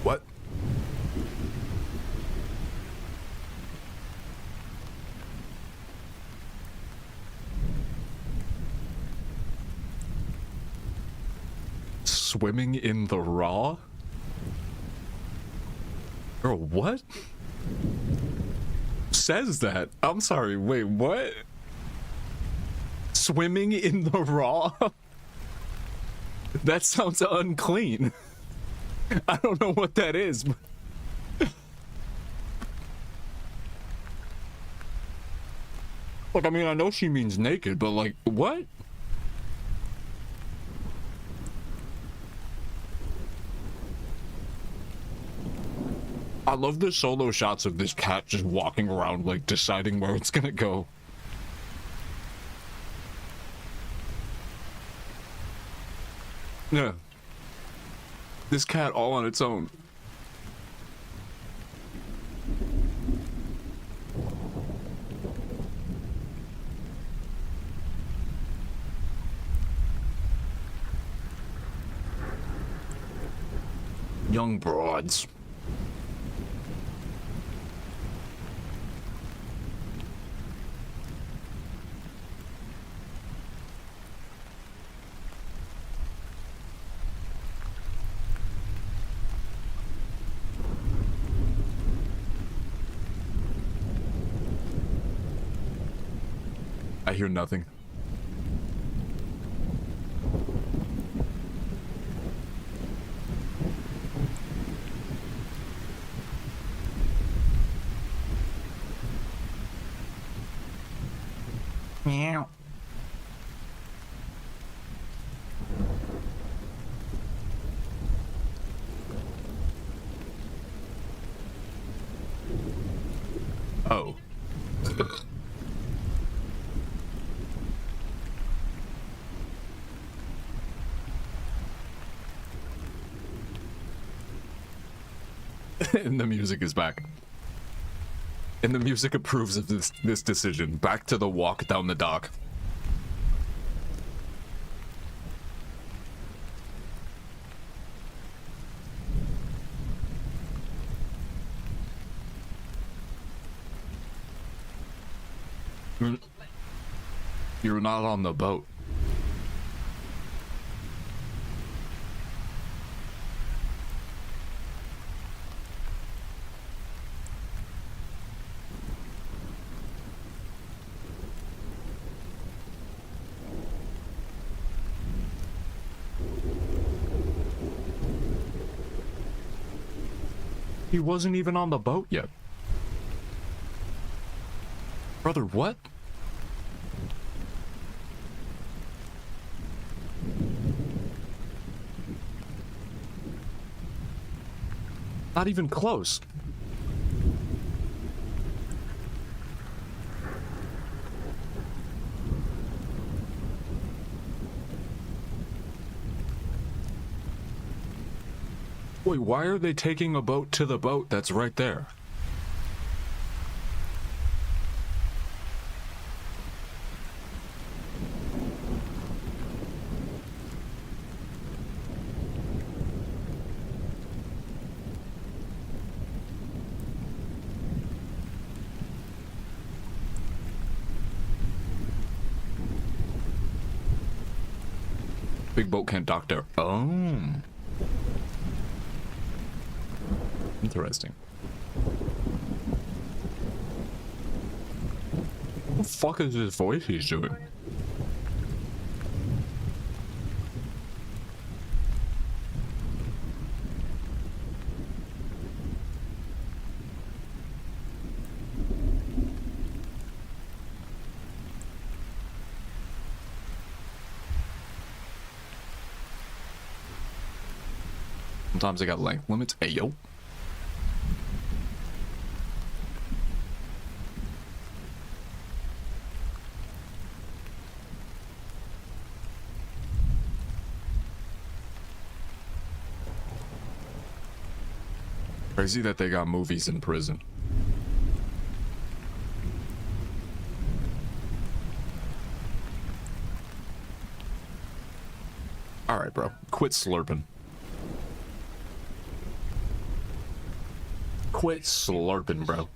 What? Swimming in the raw? Girl, what? Says that? I'm sorry, wait, what? Swimming in the raw? That sounds unclean. I don't know what that is. Like, I mean, I know she means naked, but like, what? I love the solo shots of this cat just walking around, like, deciding where it's gonna go. Yeah. This cat all on its own. Young broads. I hear nothing. Meow. Oh. And the music is back. And the music approves of this decision. Back to the walk down the dock. You're not on the boat. He wasn't even on the boat yet. Brother, what? Not even close. Wait, why are they taking a boat to the boat that's right there? Big boat can't dock there. Oh. Interesting. What the fuck is his voice he's doing? Sometimes they got length limits. Hey, yo. Crazy that they got movies in prison. Alright, bro. Quit slurping. Quit slurping, bro.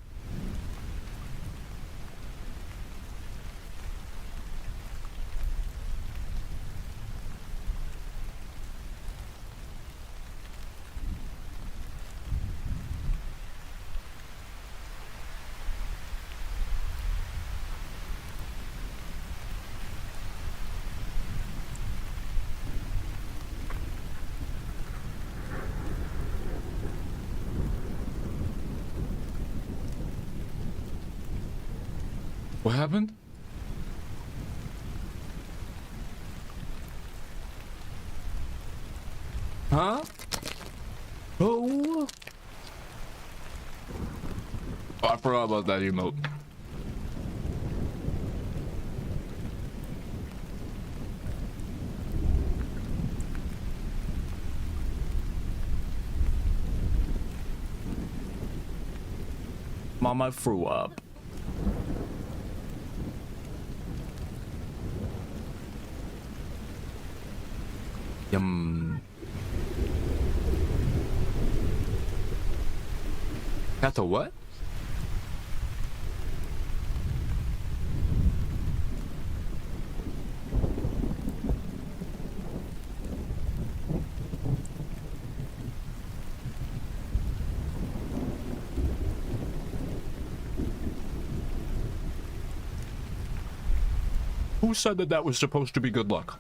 What happened? Huh? Oh. I forgot about that emote. mama threw up. Yum. Got a what? Who said that that was supposed to be good luck?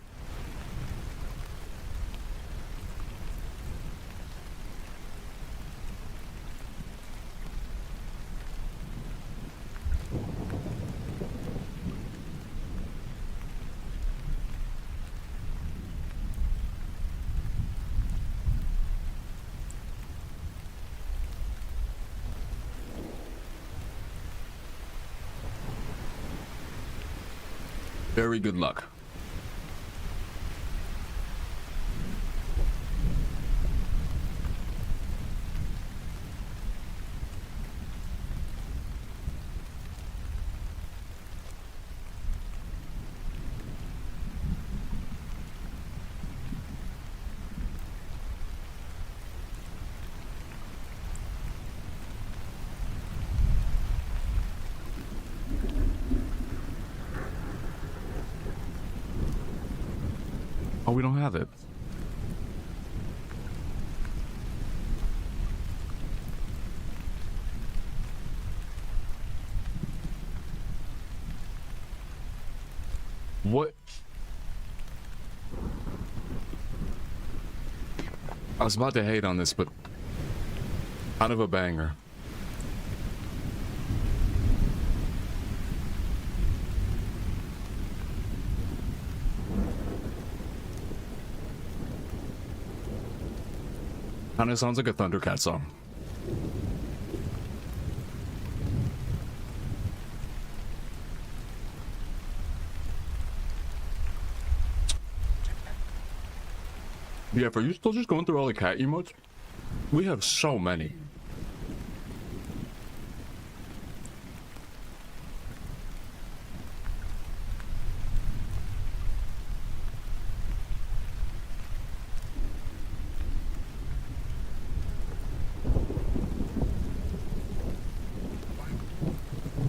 Very good luck. Oh, we don't have it. What? I was about to hate on this, but kind of a banger. Kinda sounds like a Thundercat song. Yeah, are you still just going through all the cat emotes? We have so many.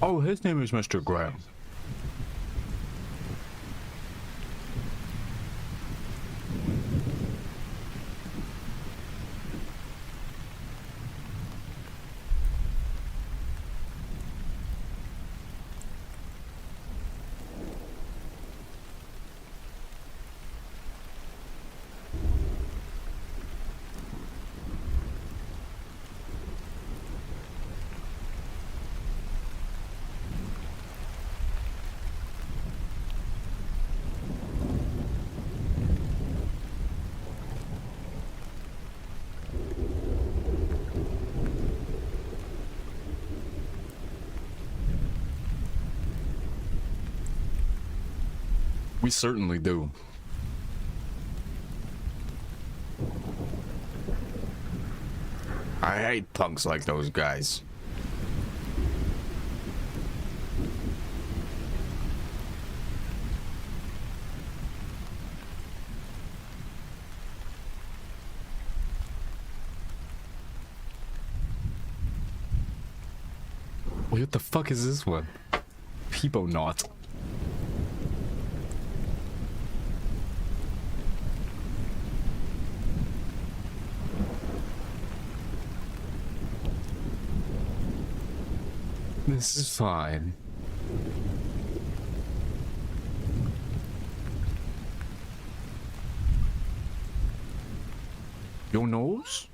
Oh, his name is Mr. Graham. We certainly do. I hate punks like those guys. What the fuck is this one? Peeponaut. This is fine. Your nose?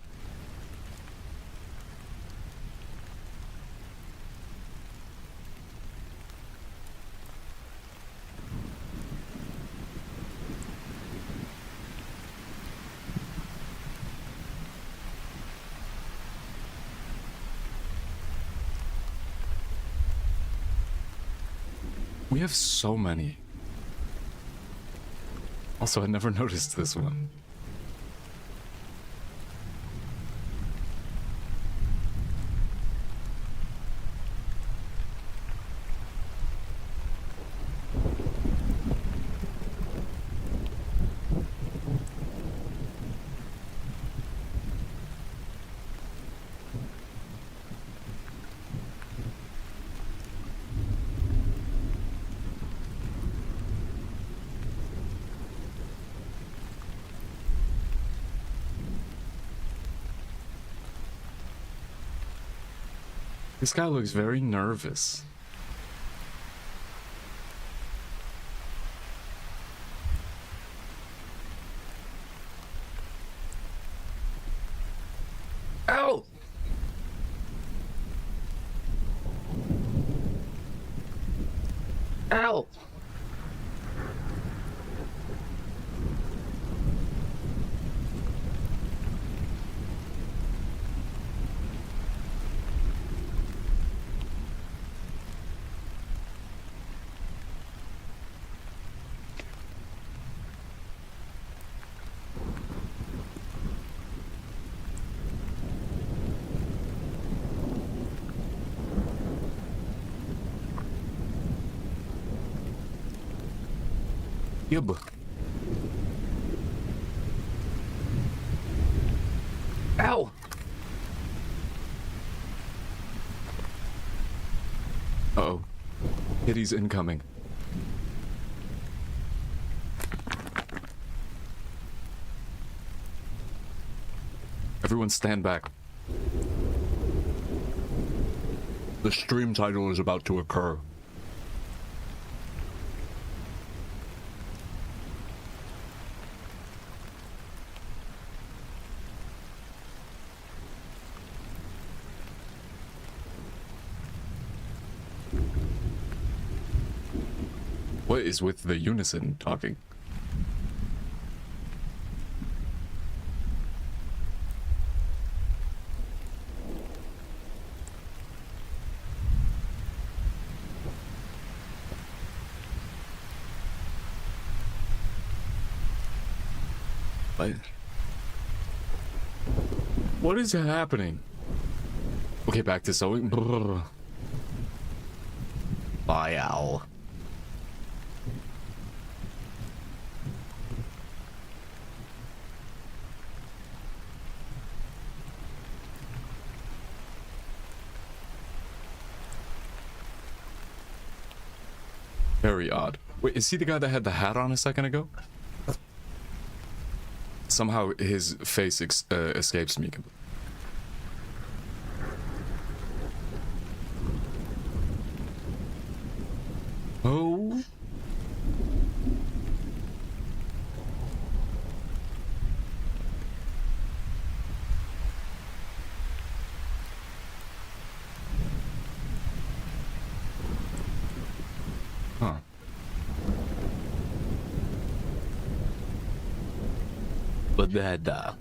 We have so many. Also, I never noticed this one. This guy looks very nervous. Ow! Ow! Yub. Ow! Uh-oh. Kitty's incoming. Everyone stand back. The stream title is about to occur. What is with the unison talking? What is happening? Okay, back to sewing. Bye, owl. Very odd. Wait, is he the guy that had the hat on a second ago? Somehow his face escapes me. Oh. Huh. But that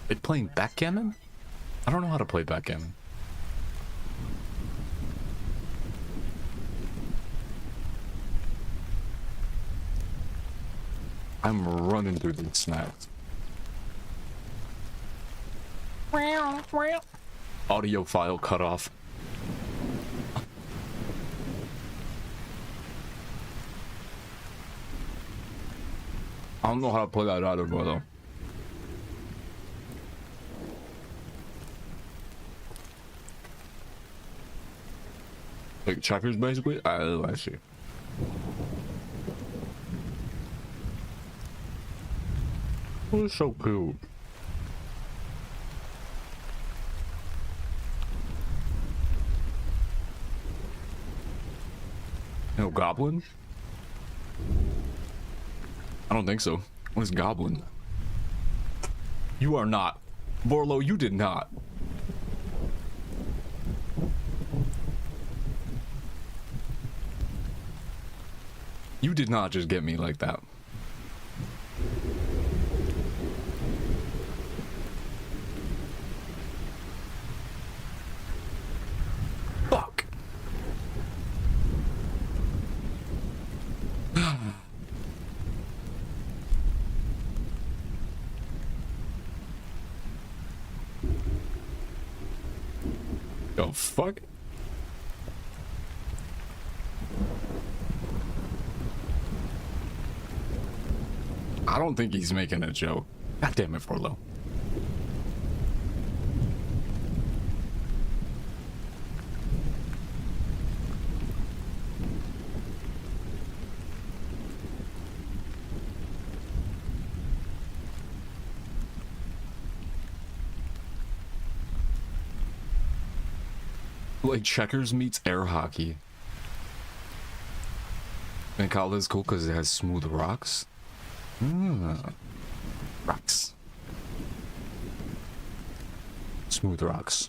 It playing backgammon? I don't know how to play backgammon. I'm running through these snacks. Audio file cut off. I don't know how to play that either, though. Like checkers, basically? I see. Oh, it's so cute. No goblin? I don't think so. What is goblin? You are not. Borlo, you did not. You did not just get me like that. Fuck. Yo, fuck. I don't think he's making a joke. God damn it, Forlo. Like checkers meets air hockey. And Kala is cool because it has smooth rocks. Rocks. Smooth rocks.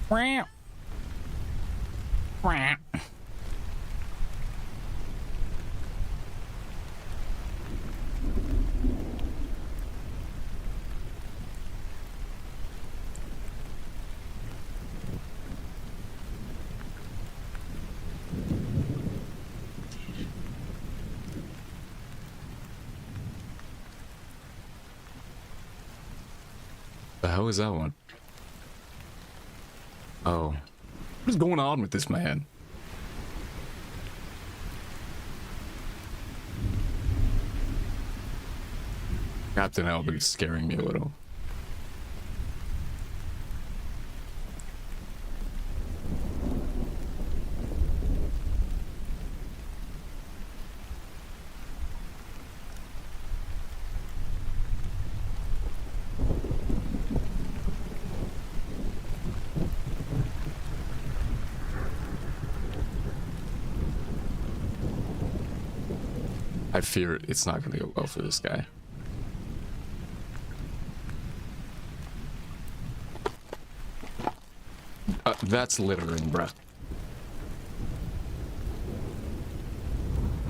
Wow. Wow. The hell is that one? Oh. What is going on with this man? Captain Albin's scaring me a little. I fear it's not gonna go well for this guy. That's littering, bruh.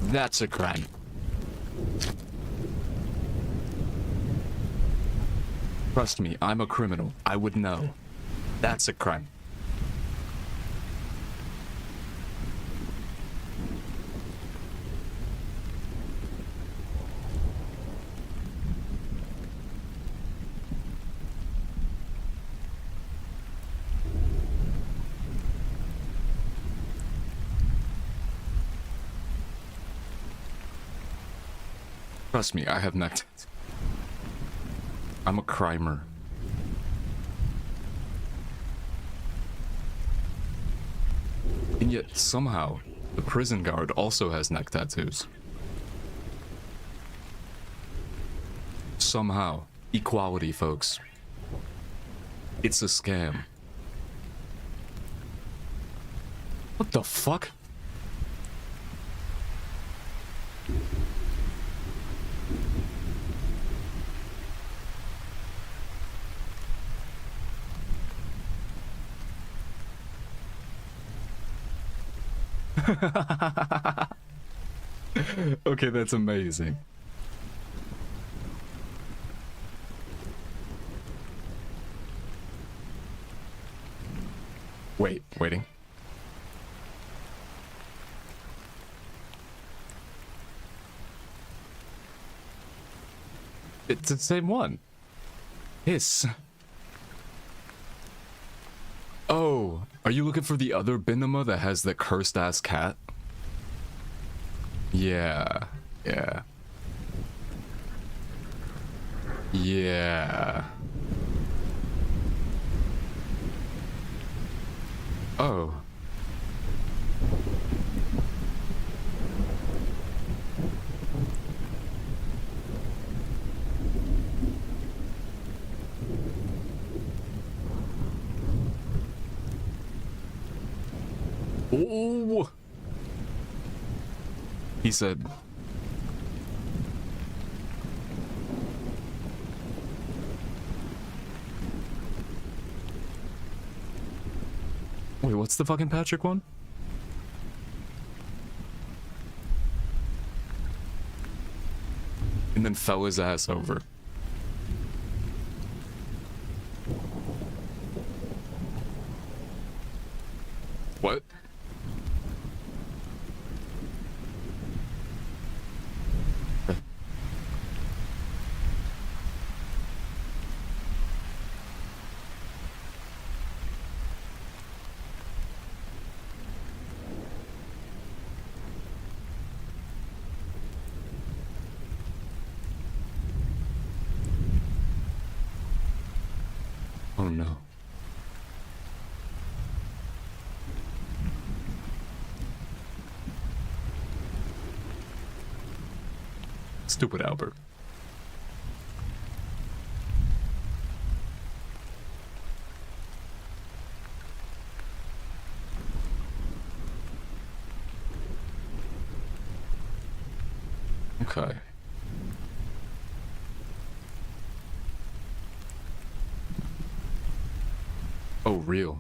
That's a crime. Trust me, I'm a criminal. I would know. That's a crime. Trust me, I have neck tattoos. I'm a crimer. And yet, somehow, the prison guard also has neck tattoos. Somehow. Equality, folks. It's a scam. What the fuck? Okay, that's amazing. Waiting. It's the same one. Hiss. Oh, are you looking for the other Binama that has the cursed ass cat? Yeah. Oh. Oh. He said. Wait, what's the fucking Patrick one? And then fell his ass over. What? no. Stupid Albert. Okay. Oh, real.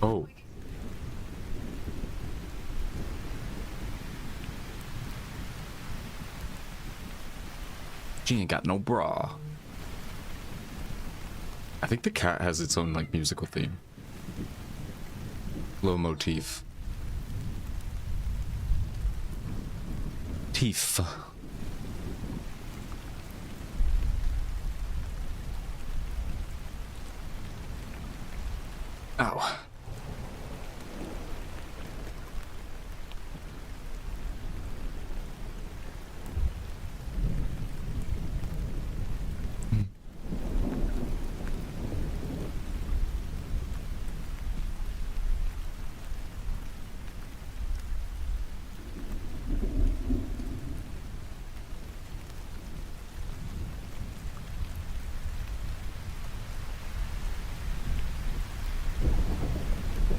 Oh. She ain't got no bra. I think the cat has its own, like, musical theme. Low motif. Teeth. Ow.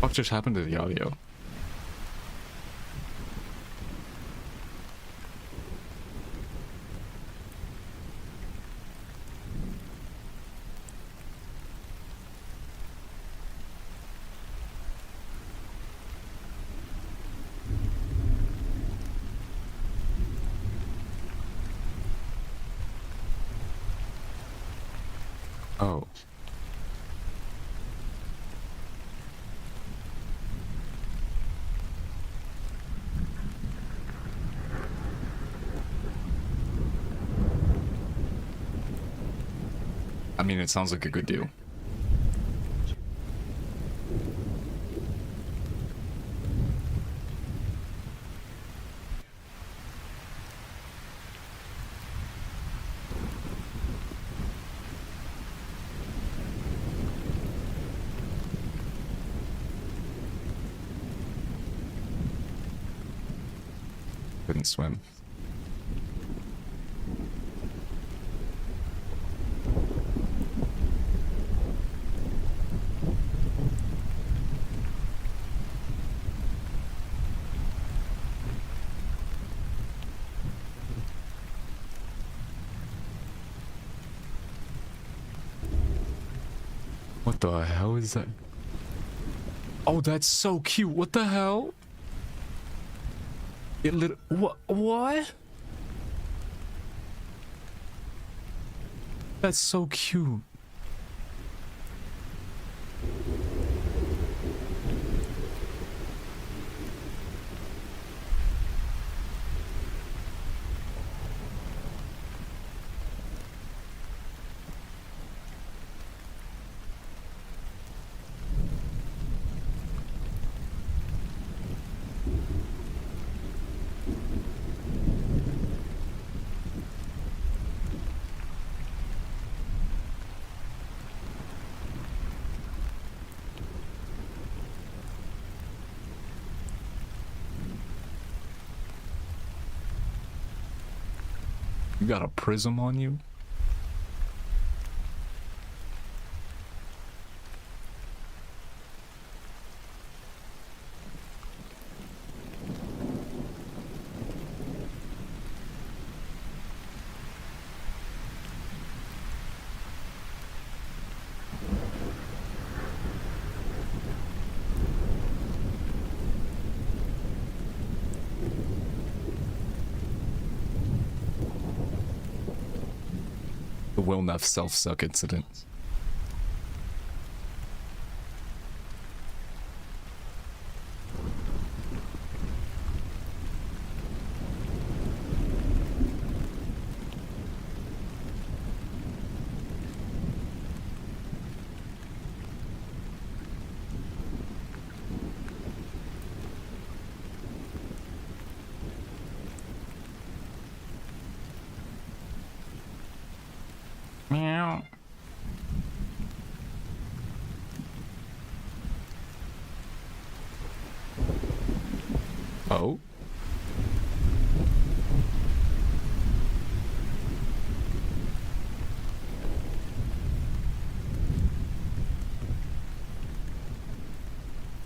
What just happened to the audio? Oh. I mean, it sounds like a good deal. Couldn't swim. What the hell is that? Oh, that's so cute. What the hell? It lit. What? That's so cute. You got a prism on you? The Wilneff self-suck incident. Meow. Oh.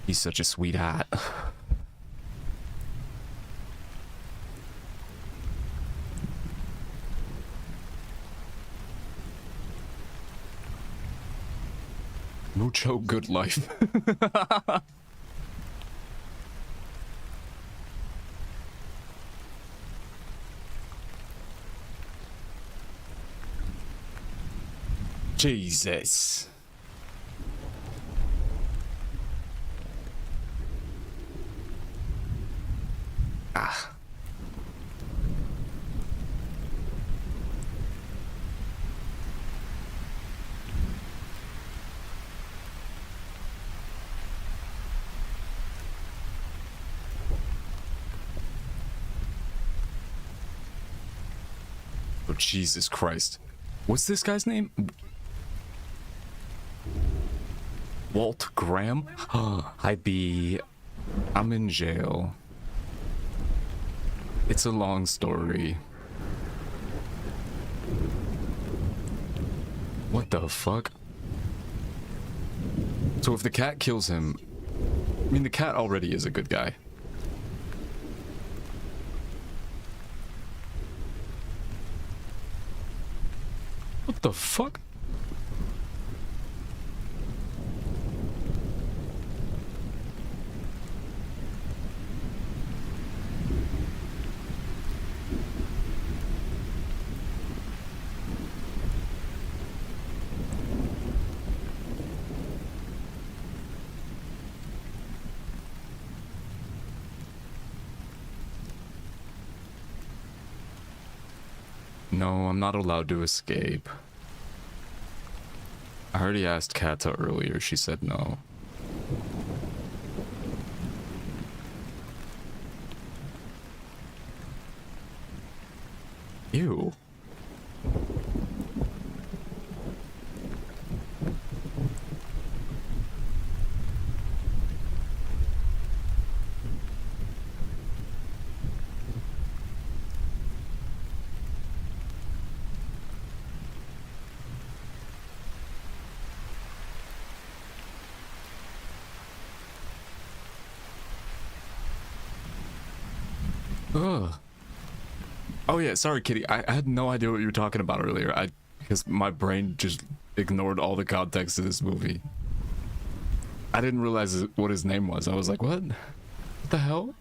He's such a sweetheart. Mucho good life. Jesus. Ah. Oh, Jesus Christ. What's this guy's name? Walt Graham? I'm in jail. It's a long story. What the fuck? So if the cat kills him... I mean, the cat already is a good guy. What the fuck? No, I'm not allowed to escape. I already asked Kata earlier, she said no. Ew. Ugh. Oh yeah, sorry Kitty, I had no idea what you were talking about earlier. Because my brain just ignored all the context of this movie. I didn't realize what his name was. I was like, what? What the hell?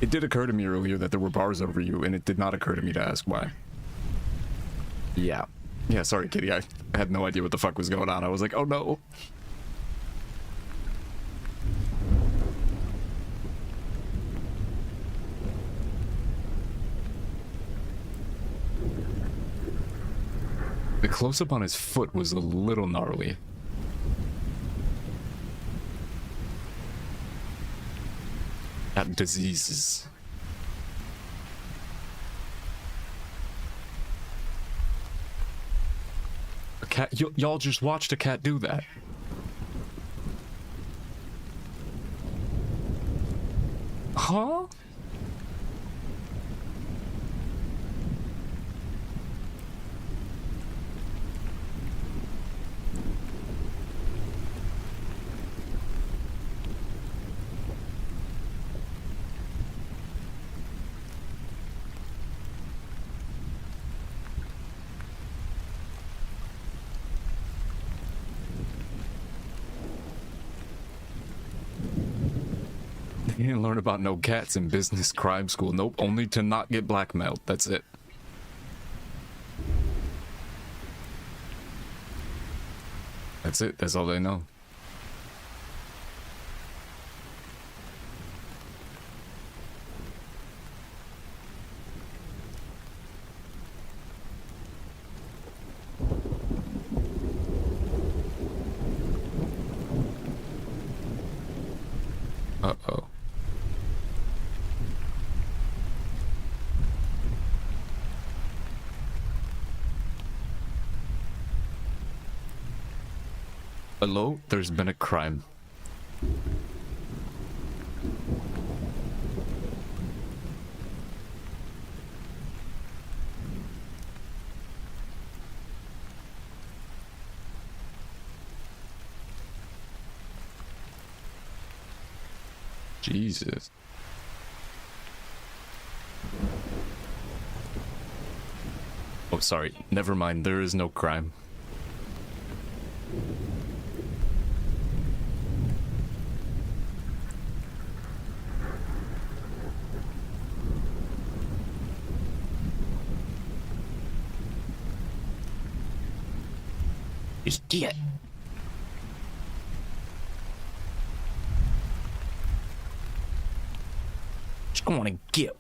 It did occur to me earlier that there were bars over you, and it did not occur to me to ask why. Yeah. Yeah, sorry Kitty, I had no idea what the fuck was going on. I was like, oh no. The close-up on his foot was a little gnarly. Cat diseases. A cat, y'all just watched a cat do that. Huh? You didn't learn about no cats in business crime school. Nope, only to not get blackmailed. That's it. That's it. That's all they know. Uh-oh. Hello? There's been a crime. Jesus. Oh, sorry. Never mind. There is no crime. Just get. Just go on and get.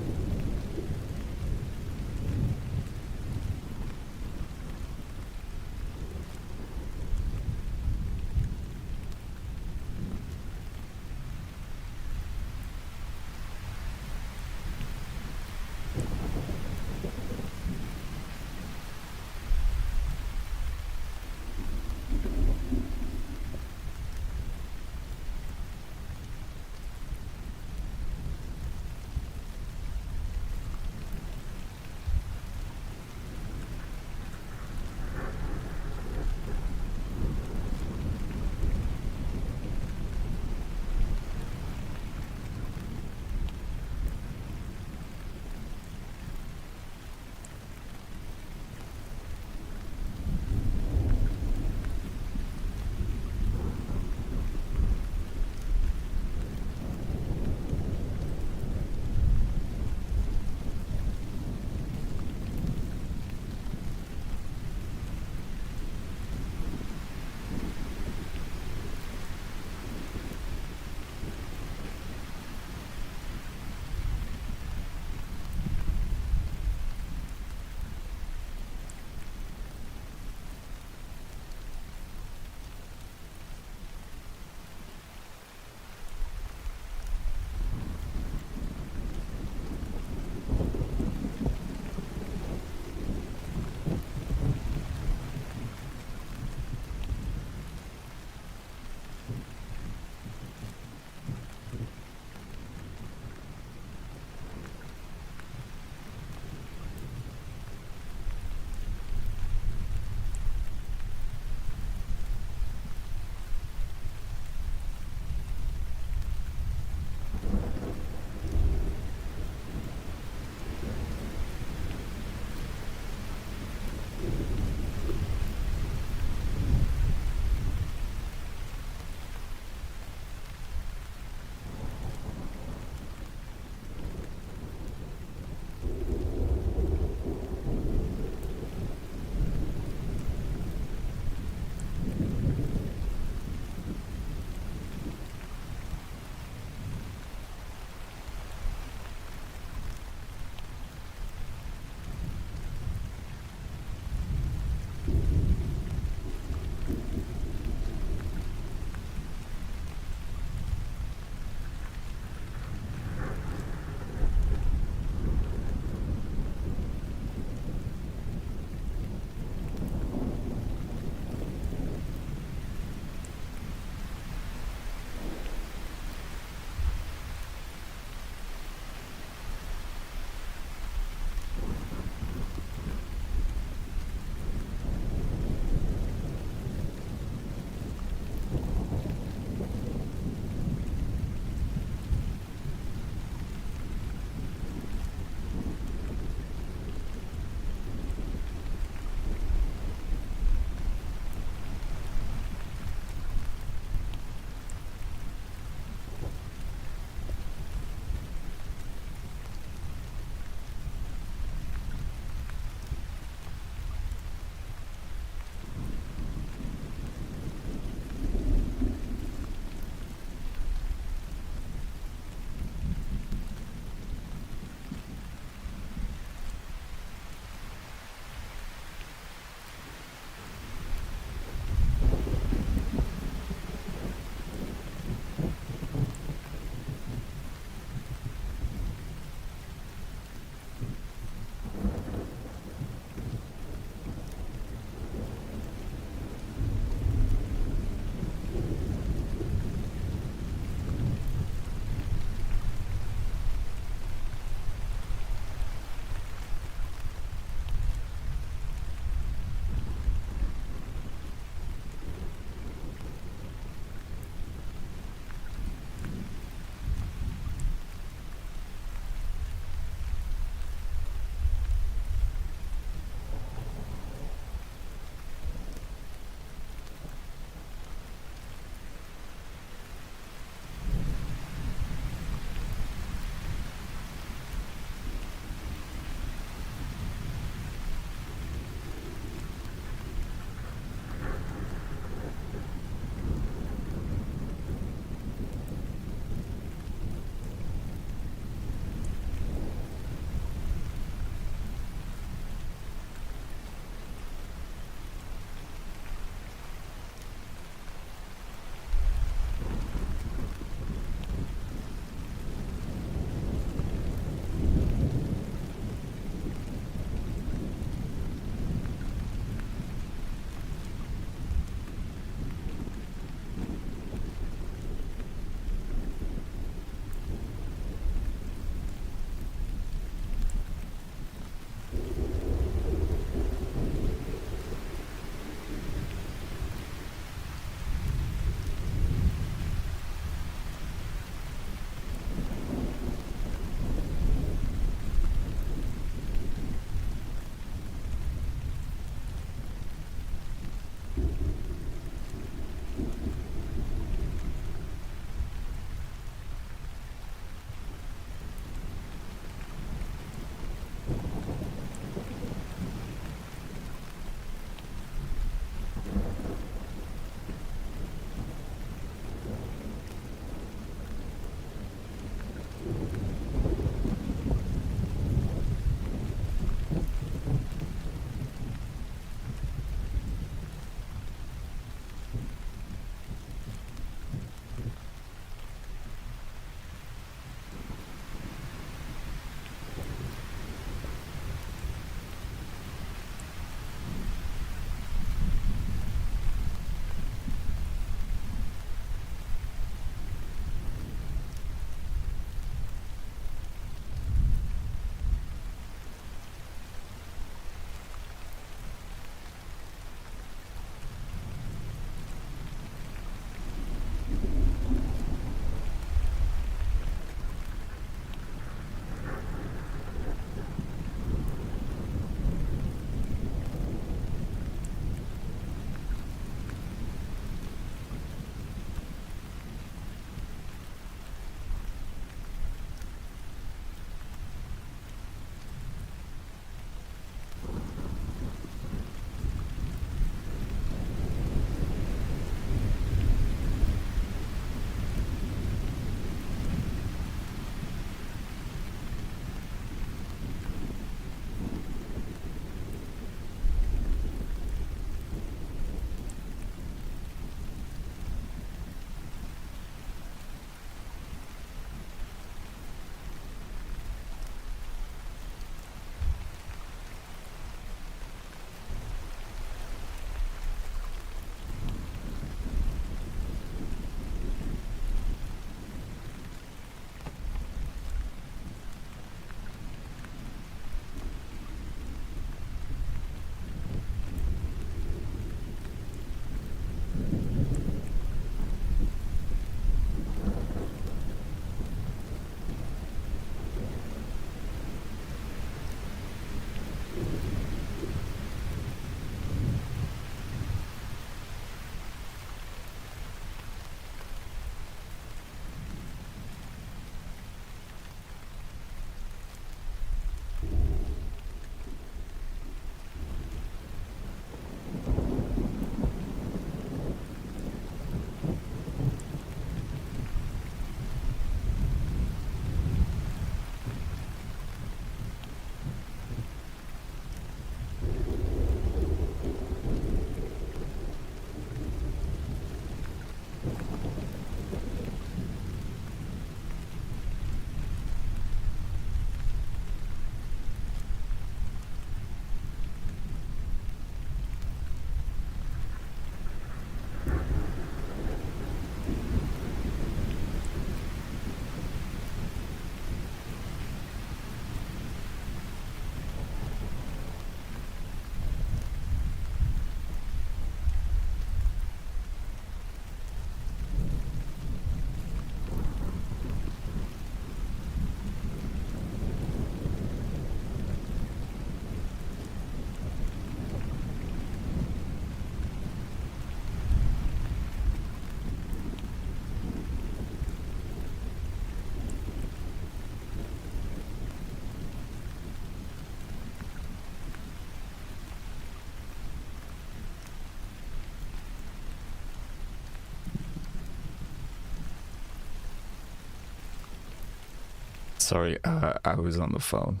Sorry, I was on the phone.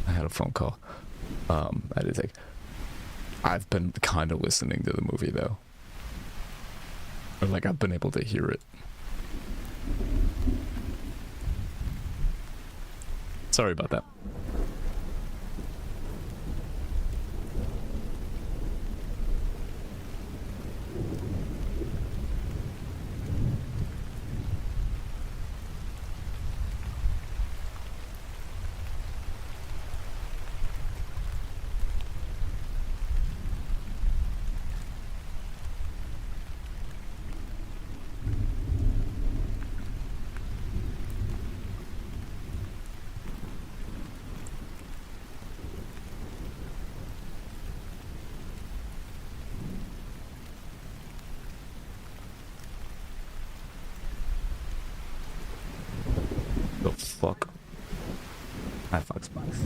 I had a phone call. I had to take. I've been kind of listening to the movie though. Or like I've been able to hear it. Sorry about that. The fuck? Hi, Foxbox.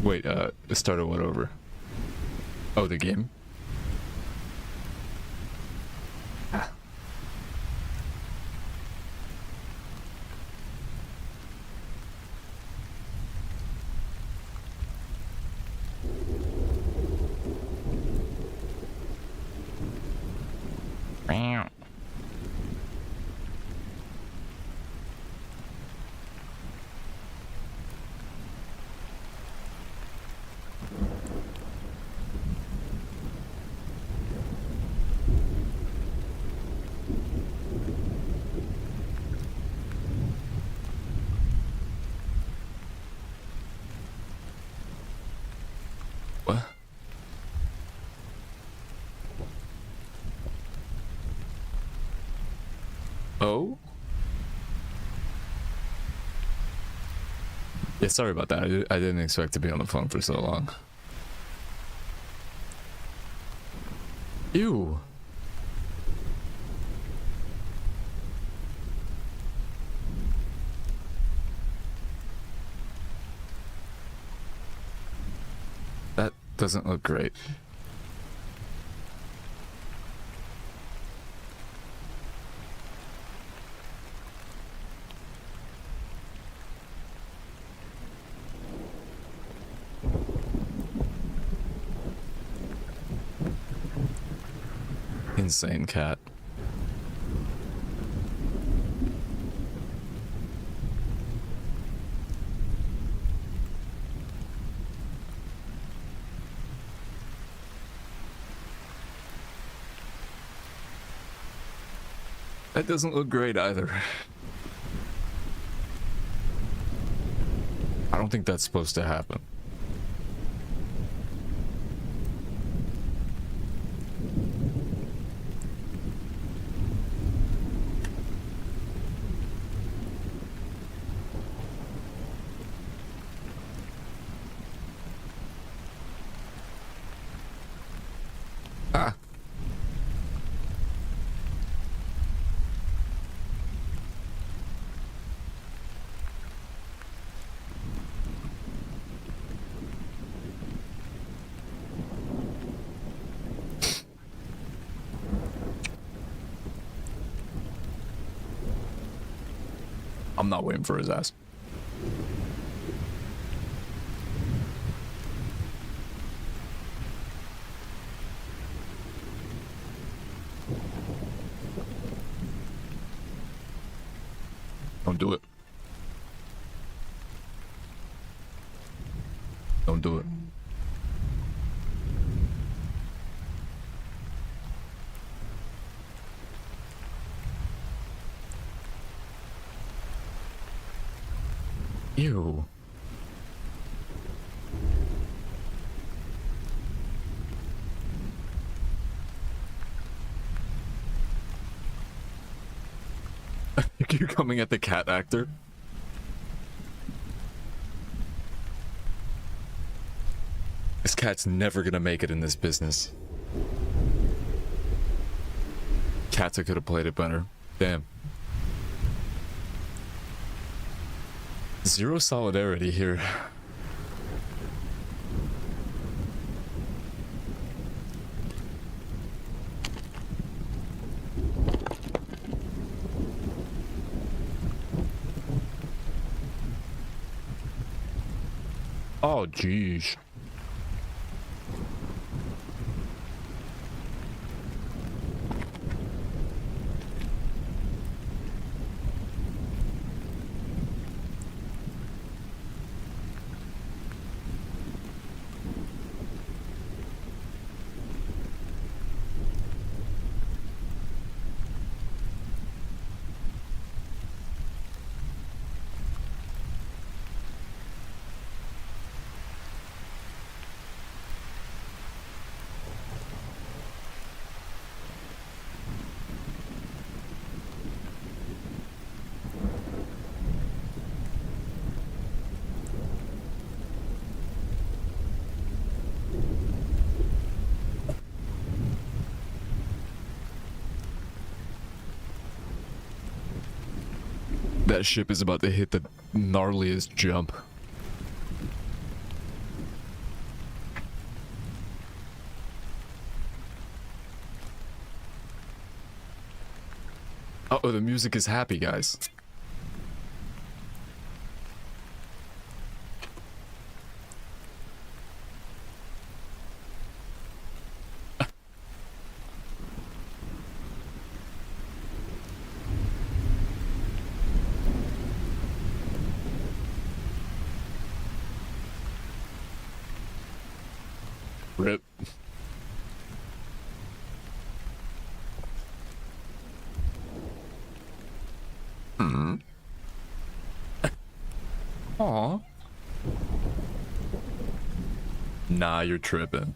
Wait, started what over? Oh, the game? Ah. What? Oh? Yeah, sorry about that. I didn't expect to be on the phone for so long. Ew. That doesn't look great. Insane cat. That doesn't look great either. I don't think that's supposed to happen. Ah. I'm not waiting for his ass. Don't do it. Don't do it. Ew. You're coming at the cat actor? This cat's never gonna make it in this business. Kata could have played it better. Damn. Zero solidarity here. Oh, jeez. That ship is about to hit the gnarliest jump. Uh-oh, the music is happy, guys. Rip. Hmm. Aw. Nah, you're tripping.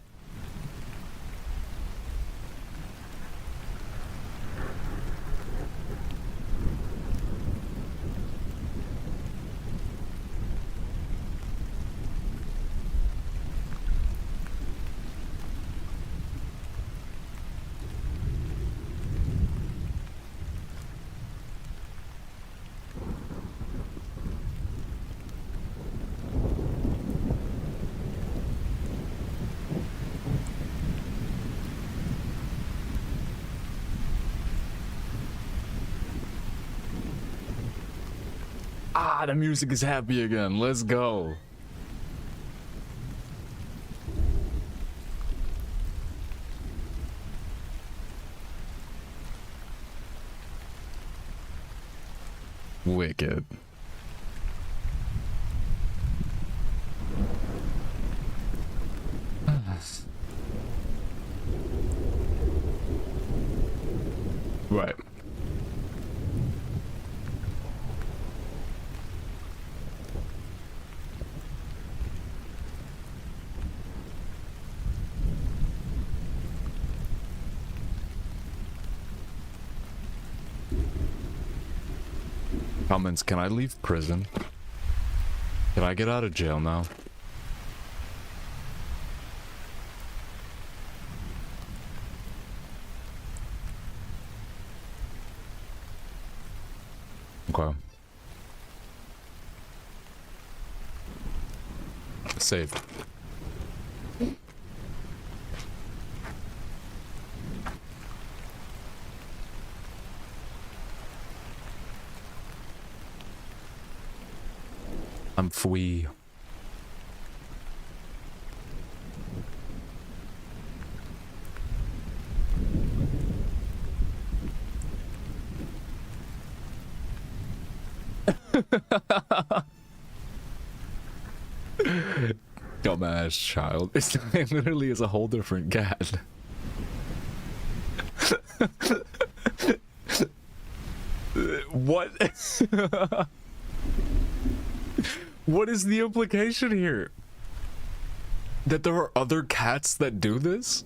Ah, the music is happy again. Let's go. Wicked. Right. Comments, can I leave prison? Can I get out of jail now? Okay. Save. I'm free. Dumbass child. It literally is a whole different cat. What? What is the implication here? That there are other cats that do this?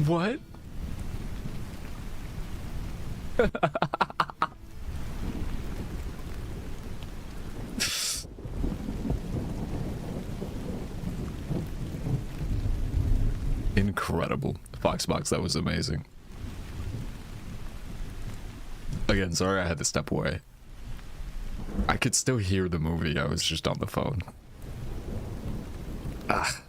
What? Incredible. Foxbox, that was amazing. Again, sorry I had to step away. I could still hear the movie, I was just on the phone. Ah.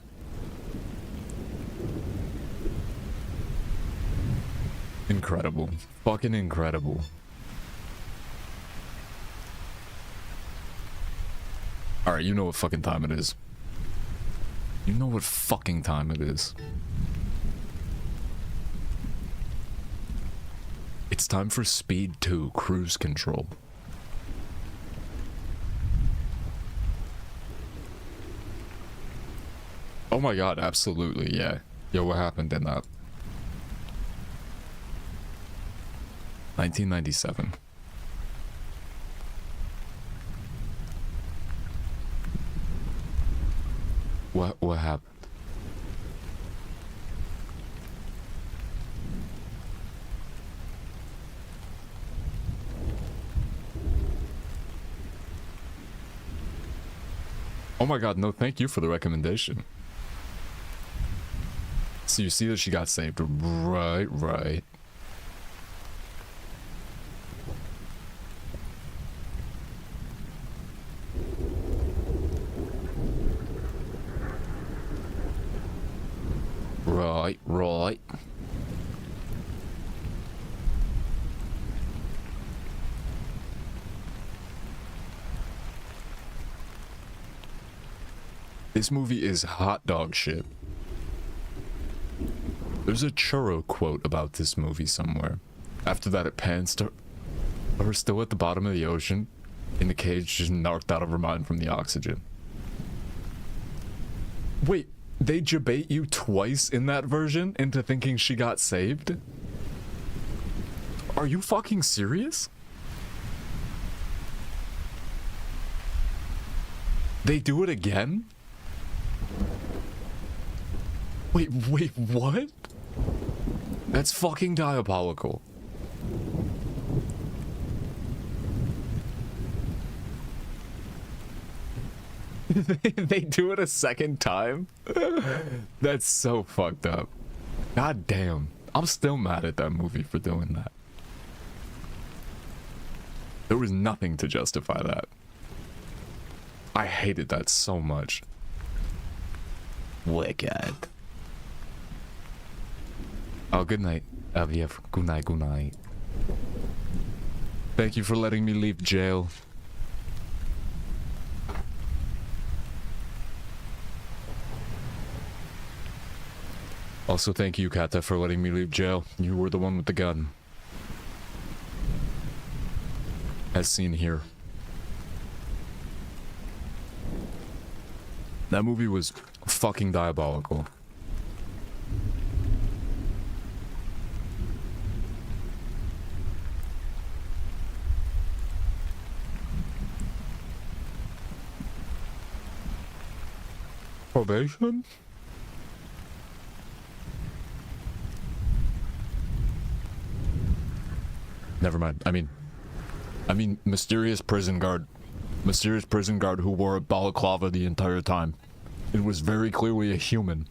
Incredible. Fucking incredible. Alright, you know what fucking time it is. You know what fucking time it is. It's time for Speed 2 Cruise Control. Oh my god, absolutely, yeah. Yo, what happened in that? 1997. What happened? Oh my god, no, thank you for the recommendation. So you see that she got saved. Right. Right. This movie is hot dog shit. There's a churro quote about this movie somewhere. After that, it pans to her still at the bottom of the ocean, in the cage, just knocked out of her mind from the oxygen. Wait, they debate you twice in that version into thinking she got saved? Are you fucking serious? They do it again? Wait, what? That's fucking diabolical. They do it a second time? That's so fucked up. God damn. I'm still mad at that movie for doing that. There was nothing to justify that. I hated that so much. Wicked. Oh, good night, Aviev. Good night, good night. Thank you for letting me leave jail. Also, thank you, Kata, for letting me leave jail. You were the one with the gun. As seen here. That movie was fucking diabolical. Probation? Never mind. I mean, mysterious prison guard. Mysterious prison guard who wore a balaclava the entire time. It was very clearly a human.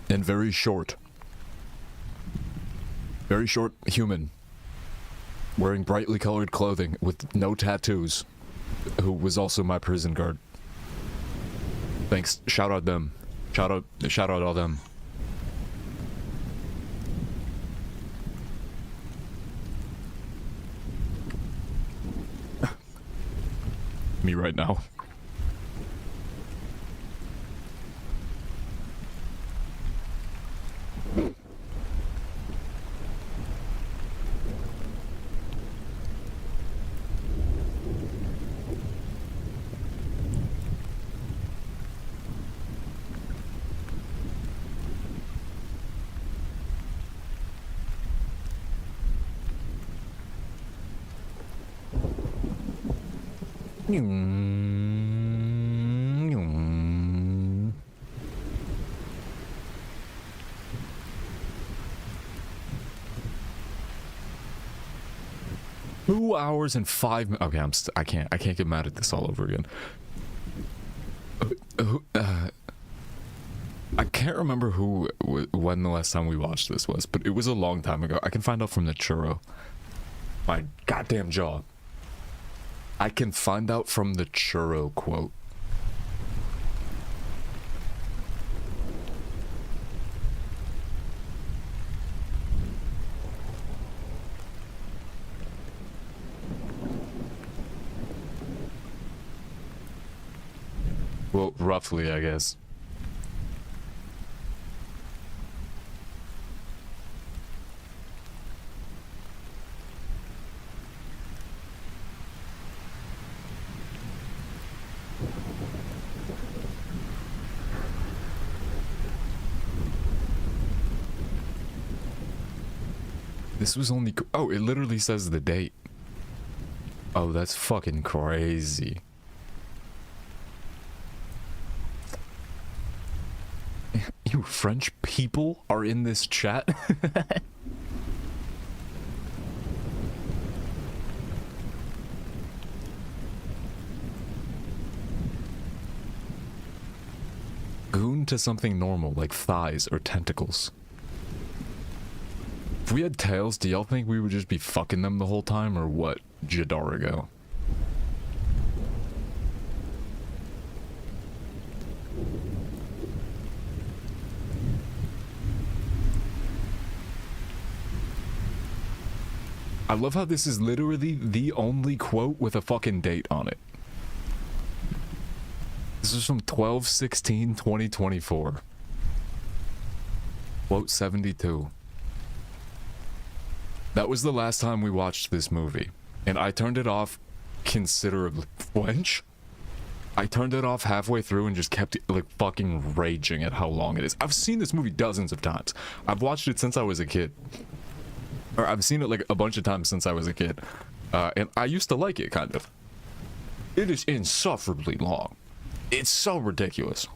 And very short. Very short human. Wearing brightly colored clothing with no tattoos. Who was also my prison guard. Thanks. Shout out them. Shout out all them. Me right now. hours and 5 minutes. Okay, I can't get mad at this all over again. I can't remember when the last time we watched this was, but it was a long time ago. I can find out from the churro. My goddamn jaw. I can find out from the churro quote. Well, roughly, I guess. This was only... Oh, it literally says the date. Oh, that's fucking crazy. You French people are in this chat? Goon to something normal, like thighs or tentacles. If we had tails, do y'all think we would just be fucking them the whole time, or what, Jadarigo? I love how this is literally the only quote with a fucking date on it. This is from 12/16/2024. Quote 72. That was the last time we watched this movie, and I turned it off considerably. Wench? I turned it off halfway through and just kept like fucking raging at how long it is. I've seen this movie dozens of times. I've watched it since I was a kid. Or I've seen it like a bunch of times since I was a kid. And I used to like it, kind of. It is insufferably long. It's so ridiculous.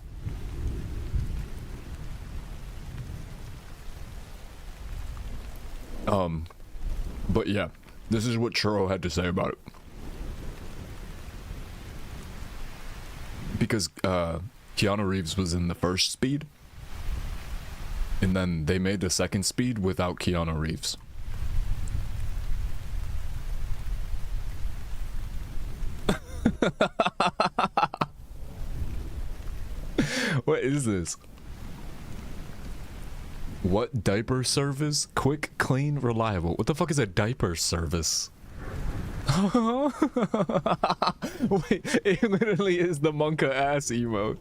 But yeah, this is what Churro had to say about it. Because, Keanu Reeves was in the first Speed. And then they made the second Speed without Keanu Reeves. What is this? What diaper service? Quick, clean, reliable. What the fuck is a diaper service? Wait, it literally is the Monka ass emote.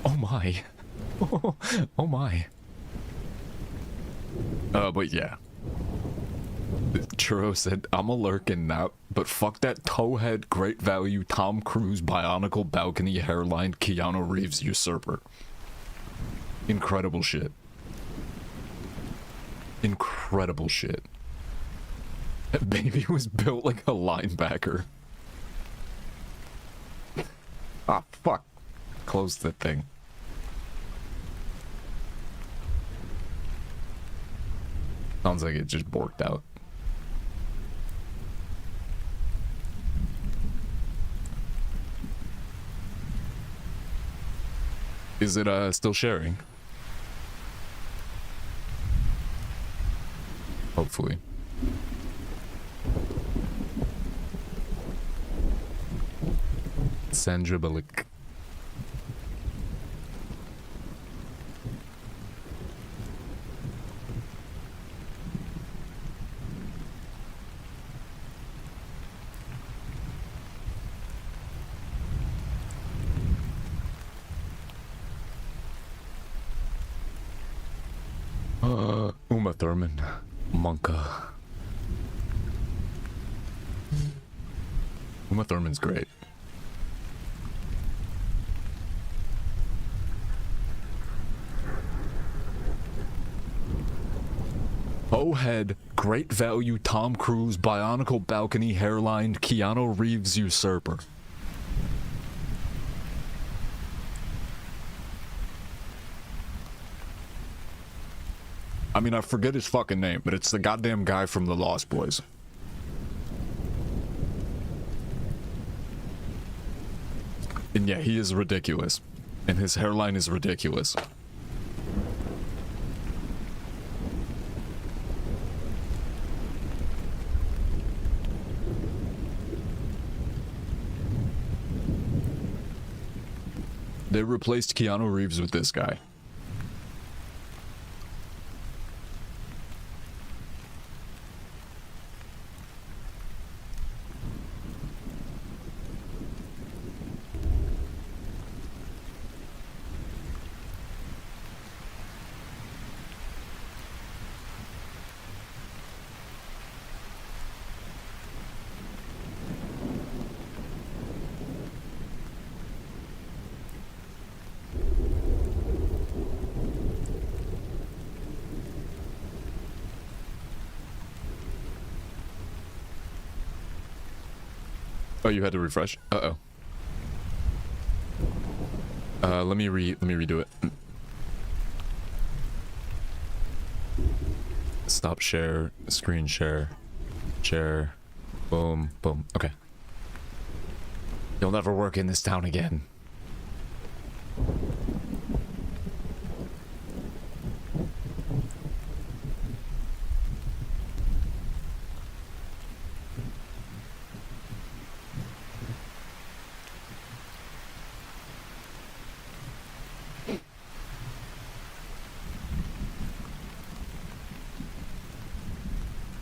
Oh my. Oh my. But yeah. Churro said, I'm a lurkin' now, but fuck that towhead, great value, Tom Cruise, bionicle, balcony, hairline, Keanu Reeves usurper. Incredible shit. Incredible shit. That baby was built like a linebacker. Ah, fuck. Close the thing. Sounds like it just borked out. Is it still sharing? Hopefully. Sandra Bullock. Uma Thurman. Monka. Uma Thurman's great. Head, great value, Tom Cruise, bionicle balcony, hairline, Keanu Reeves usurper. I mean, I forget his fucking name, but it's the goddamn guy from The Lost Boys. And yeah, he is ridiculous. And his hairline is ridiculous. They replaced Keanu Reeves with this guy. Oh, you had to refresh? Uh-oh. Let me redo it. Stop share, screen share, share, boom, boom. Okay. You'll never work in this town again.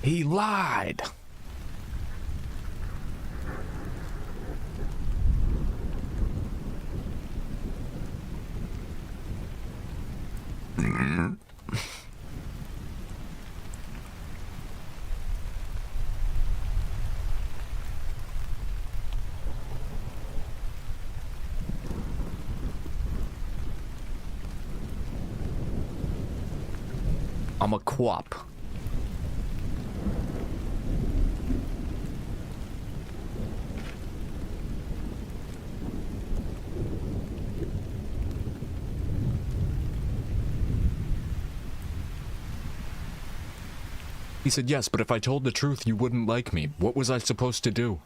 He lied. I'm a quap. He said, yes, but if I told the truth, you wouldn't like me. What was I supposed to do?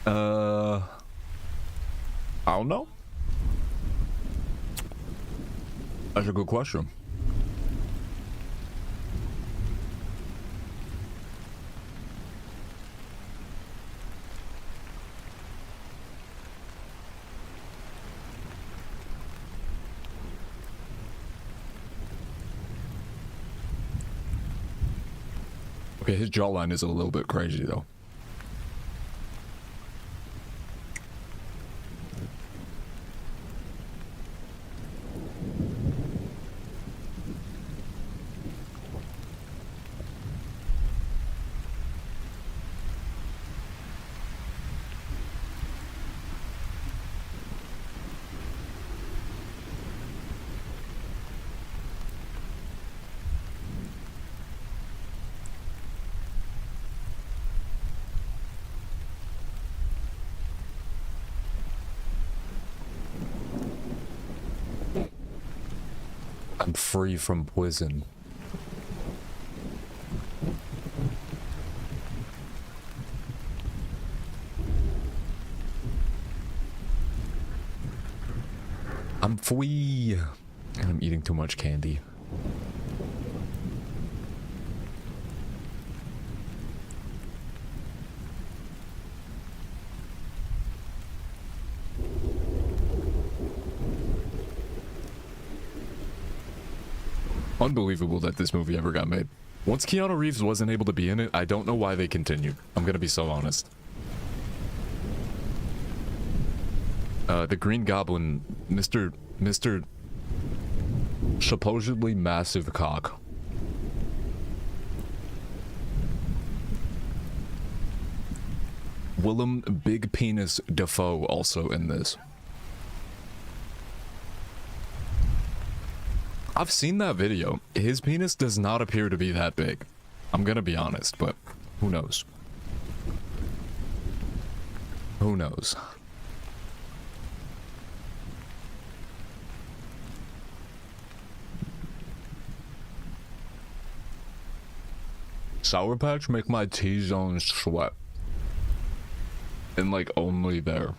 I don't know. That's a good question. Okay, his jawline is a little bit crazy, though. I'm free from poison. I'm free. And I'm eating too much candy. Unbelievable that this movie ever got made. Once Keanu Reeves wasn't able to be in it, I don't know why they continued. I'm gonna be so honest. The Green Goblin, Mr. Mr. Supposedly massive cock. Willem Big Penis Dafoe also in this. I've seen that video. His penis does not appear to be that big. I'm gonna be honest, but who knows? Who knows? Sour Patch make my T-zone sweat. And like only there.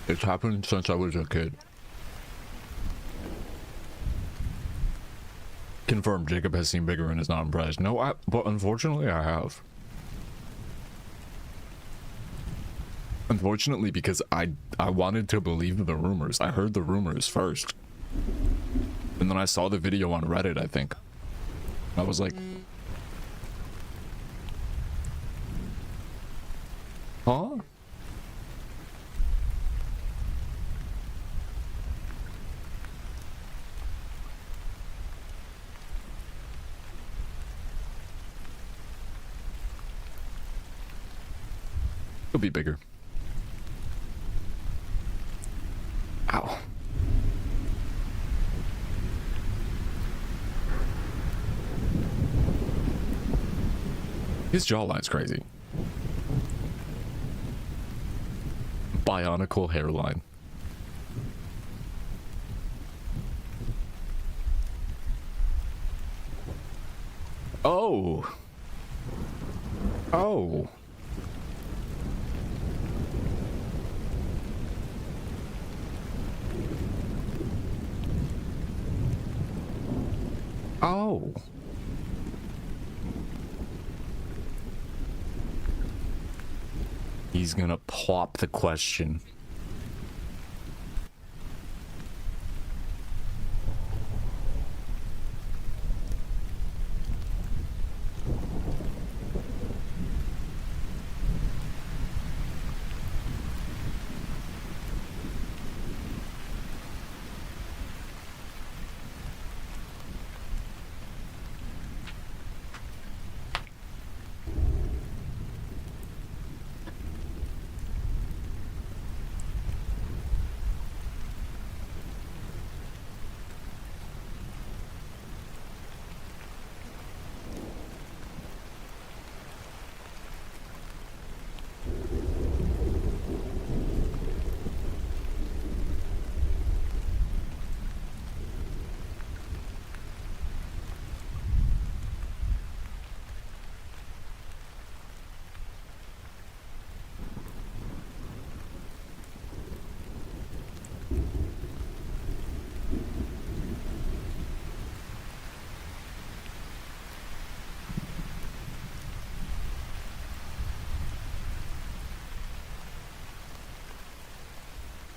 It's happened since I was a kid. Confirmed, Jacob has seen bigger and is not impressed. No, but unfortunately I have. Unfortunately, because I wanted to believe the rumors. I heard the rumors first. And then I saw the video on Reddit, I think. I was like... Huh? It'll be bigger. Ow. His jawline's crazy. Bionicle hairline. Oh. Oh. Oh. He's gonna plop the question.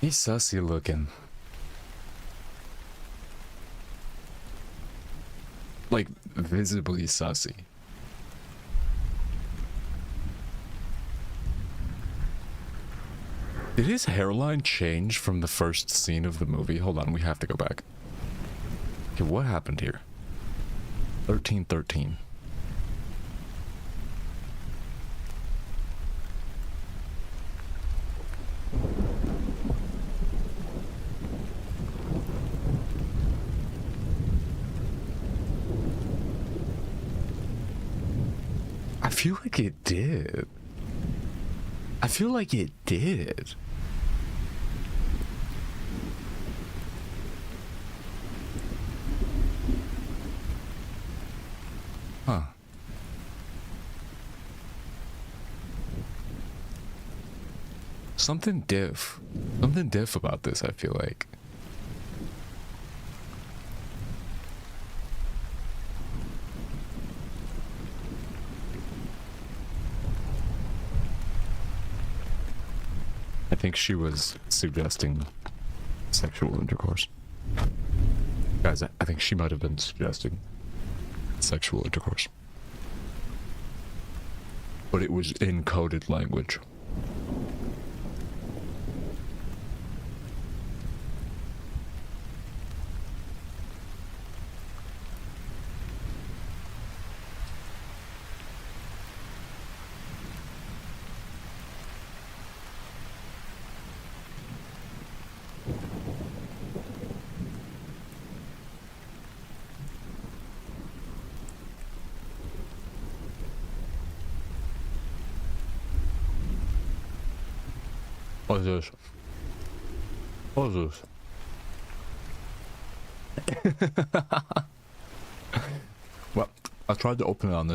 He's sussy looking. Like, visibly sussy. Did his hairline change from the first scene of the movie? Hold on, we have to go back. Okay, what happened here? 1313. I feel like it did. I feel like it did. Huh. Something diff about this, I feel like. I think she was suggesting sexual intercourse. Guys, I think she might have been suggesting sexual intercourse. But it was in coded language. What is this? What is this? Well, I tried to open it on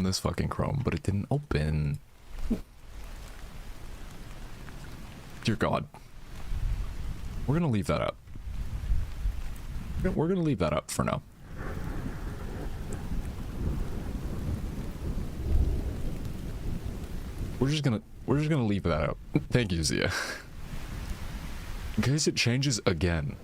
this fucking Chrome, but it didn't open. Dear God. We're gonna leave that up. We're gonna leave that up for now. We're just gonna leave that up. Thank you, Zia. In case it changes again.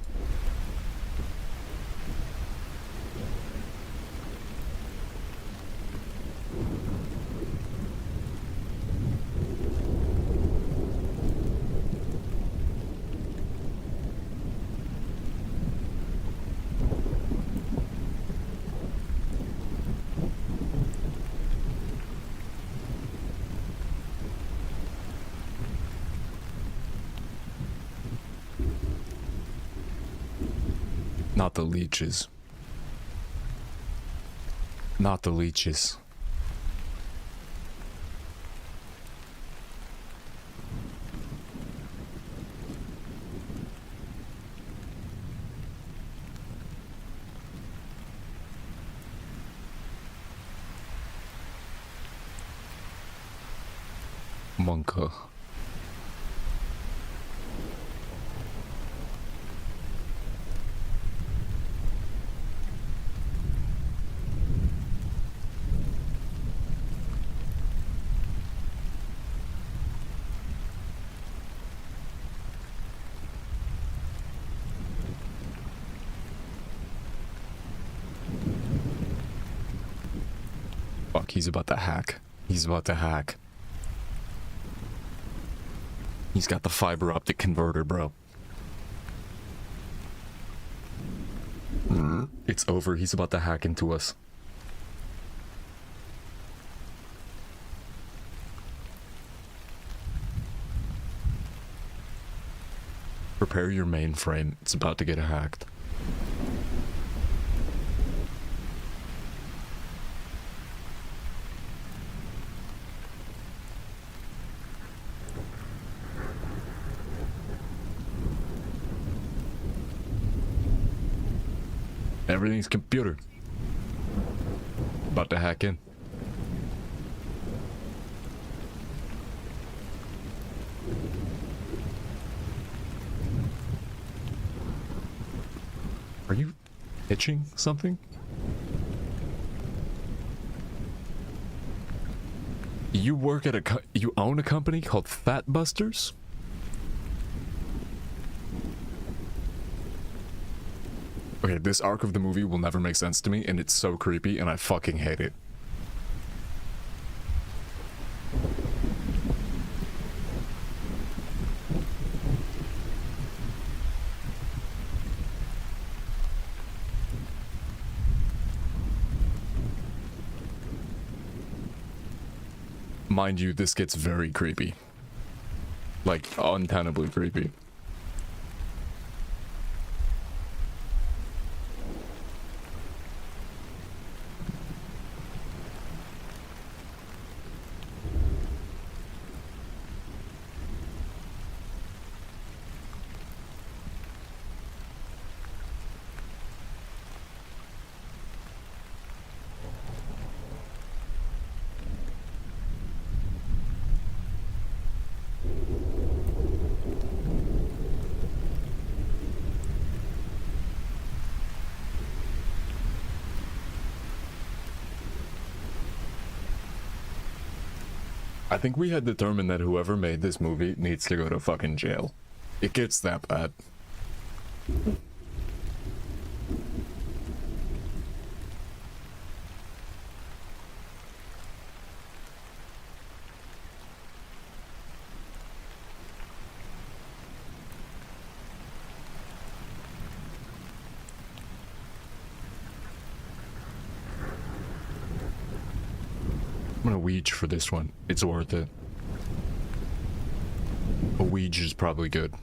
Not the leeches. Not the leeches. Monka. Fuck, he's about to hack. He's about to hack. He's got the fiber optic converter, bro. It's over. He's about to hack into us. Prepare your mainframe. It's about to get hacked. Everything's computer. About to hack in. Are you itching something? You work at you own a company called Fat Busters? Okay, this arc of the movie will never make sense to me, and it's so creepy, and I fucking hate it. Mind you, this gets very creepy. Like, untenably creepy. I think we had determined that whoever made this movie needs to go to fucking jail. It gets that bad. I'm gonna Ouija for this one. It's worth it. A Ouija is probably good.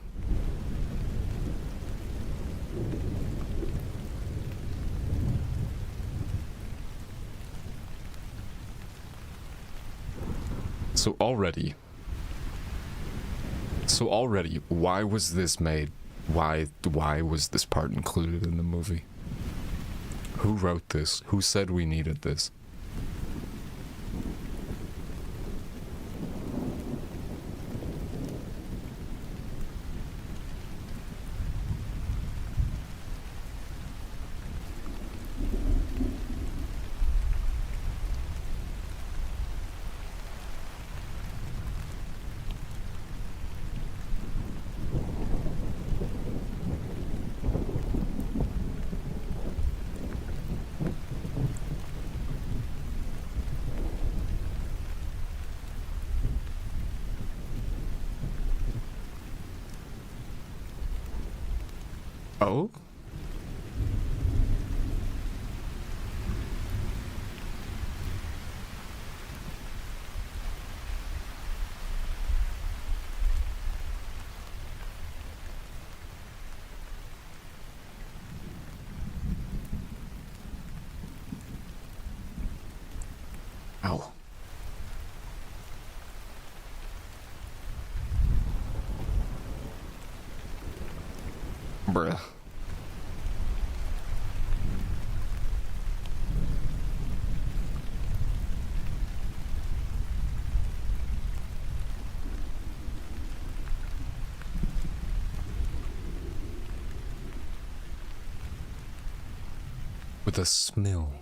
So already, So already, why was this made? Why was this part included in the movie? Who wrote this? Who said we needed this? Oh? Ow. Bruh. With a smell.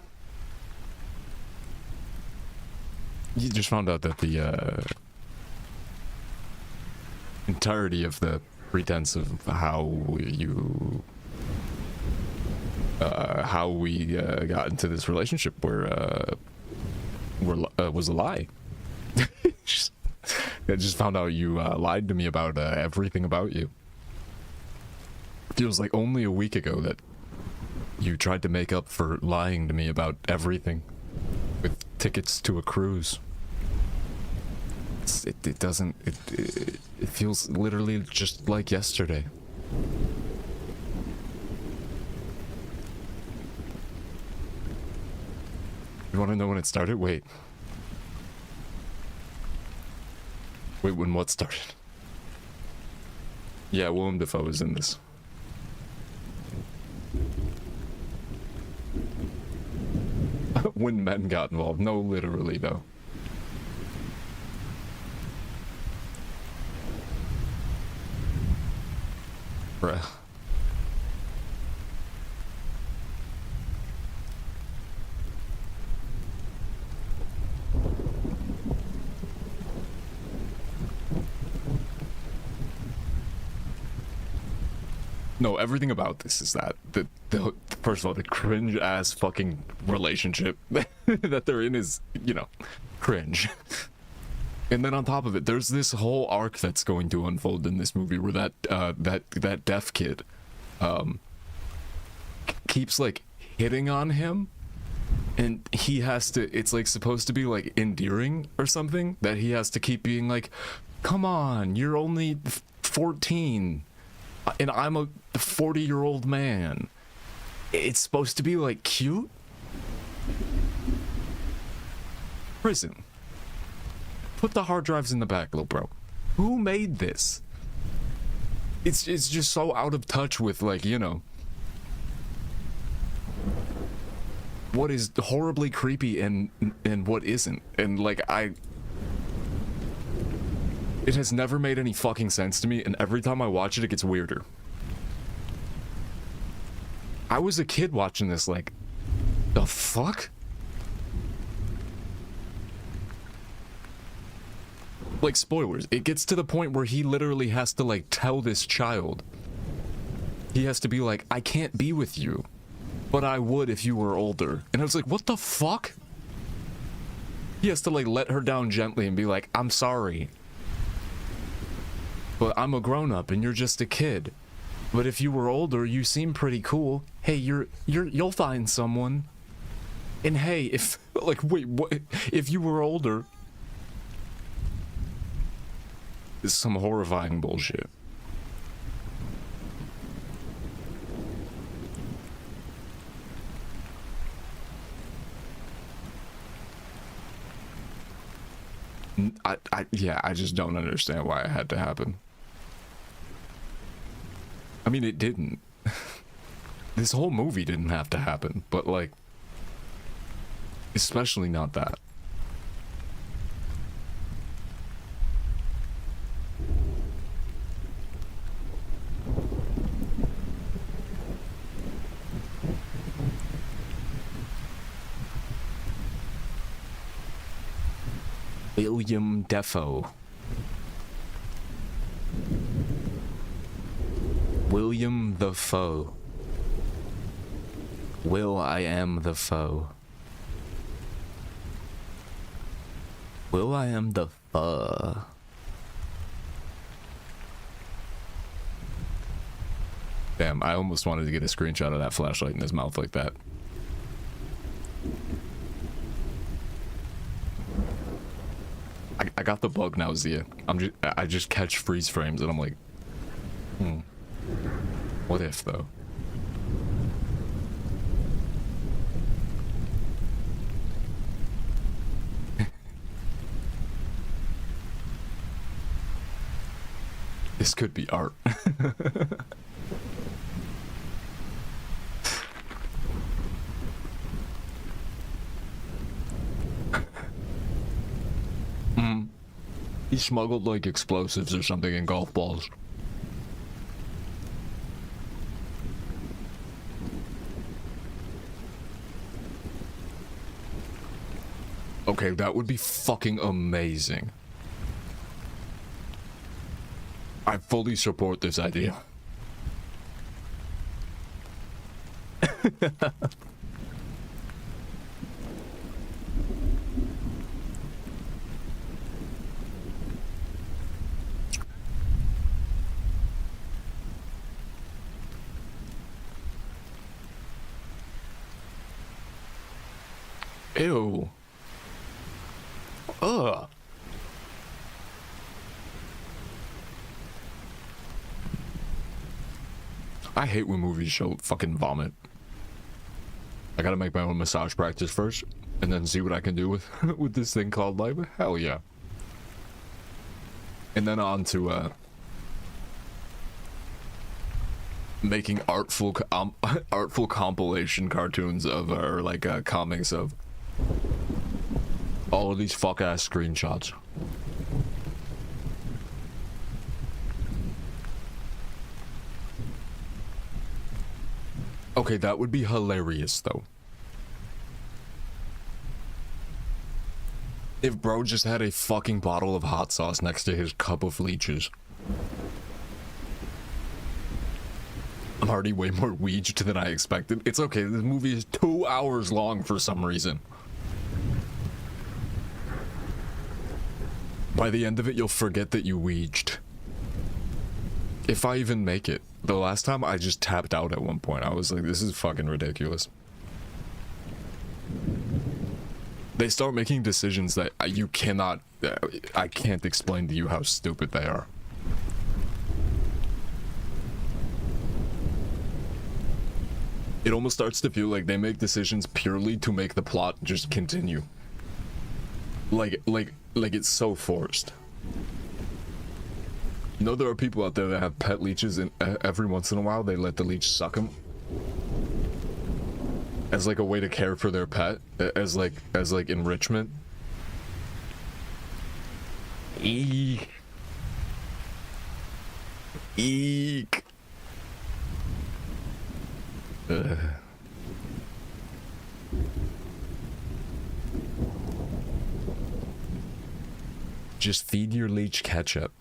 You just found out that the entirety of the pretense of how we got into this relationship was a lie. I just found out you lied to me about everything about you. Feels like only a week ago that you tried to make up for lying to me about everything with tickets to a cruise. It feels literally just like yesterday. You want to know when it started? Wait, when what started? Yeah, Willem Dafoe is in this. When men got involved. No, literally, though. Bruh. No, everything about this is that the first of all, the cringe ass fucking relationship that they're in is, you know, cringe. And then on top of it, there's this whole arc that's going to unfold in this movie where that deaf kid keeps like hitting on him, and he has to, it's like supposed to be like endearing or something, that he has to keep being like, come on, you're only 14 and I'm a 40-year-old man. It's supposed to be like cute. Prison. Put the hard drives in the back, little bro. Who made this? It's just so out of touch with, like, you know, what is horribly creepy and what isn't. And like it has never made any fucking sense to me, and every time I watch it, it gets weirder. I was a kid watching this, like, the fuck? Like, spoilers, it gets to the point where he literally has to, like, tell this child. He has to be like, I can't be with you, but I would if you were older. And I was like, what the fuck? He has to, like, let her down gently and be like, I'm sorry, but I'm a grown-up and you're just a kid. But if you were older, you seem pretty cool. Hey, you'll find someone. And hey, if, like, wait, what? If you were older... It's some horrifying bullshit. Yeah, I just don't understand why it had to happen. mean, it didn't. This whole movie didn't have to happen, but like, especially not that. William Defoe. William the Foe. Will I am the foe. Will I am the foe. Damn, I almost wanted to get a screenshot of that flashlight in his mouth like that. I got the bug now, Zia. I just catch freeze frames and I'm like, what if though? This could be art. He smuggled like explosives or something in golf balls. Okay, that would be fucking amazing. I fully support this idea. Ew. Ugh. I hate when movies show fucking vomit. I gotta make my own massage practice first, and then see what I can do with with this thing called life. Hell yeah. And then on to making artful compilation cartoons of, or like comics of all of these fuck ass screenshots. Okay, that would be hilarious though. If bro just had a fucking bottle of hot sauce next to his cup of leeches. I'm already way more weeged than I expected. It's okay, this movie is 2 hours long for some reason. By the end of it, you'll forget that you weeged. If I even make it. The last time I just tapped out at one point. I was like, this is fucking ridiculous. They start making decisions that you cannot... I can't explain to you how stupid they are. It almost starts to feel like they make decisions purely to make the plot just continue. Like it's so forced. You know there are people out there that have pet leeches, and every once in a while they let the leech suck them as like a way to care for their pet, as like enrichment. Eek. Eek. Just feed your leech ketchup.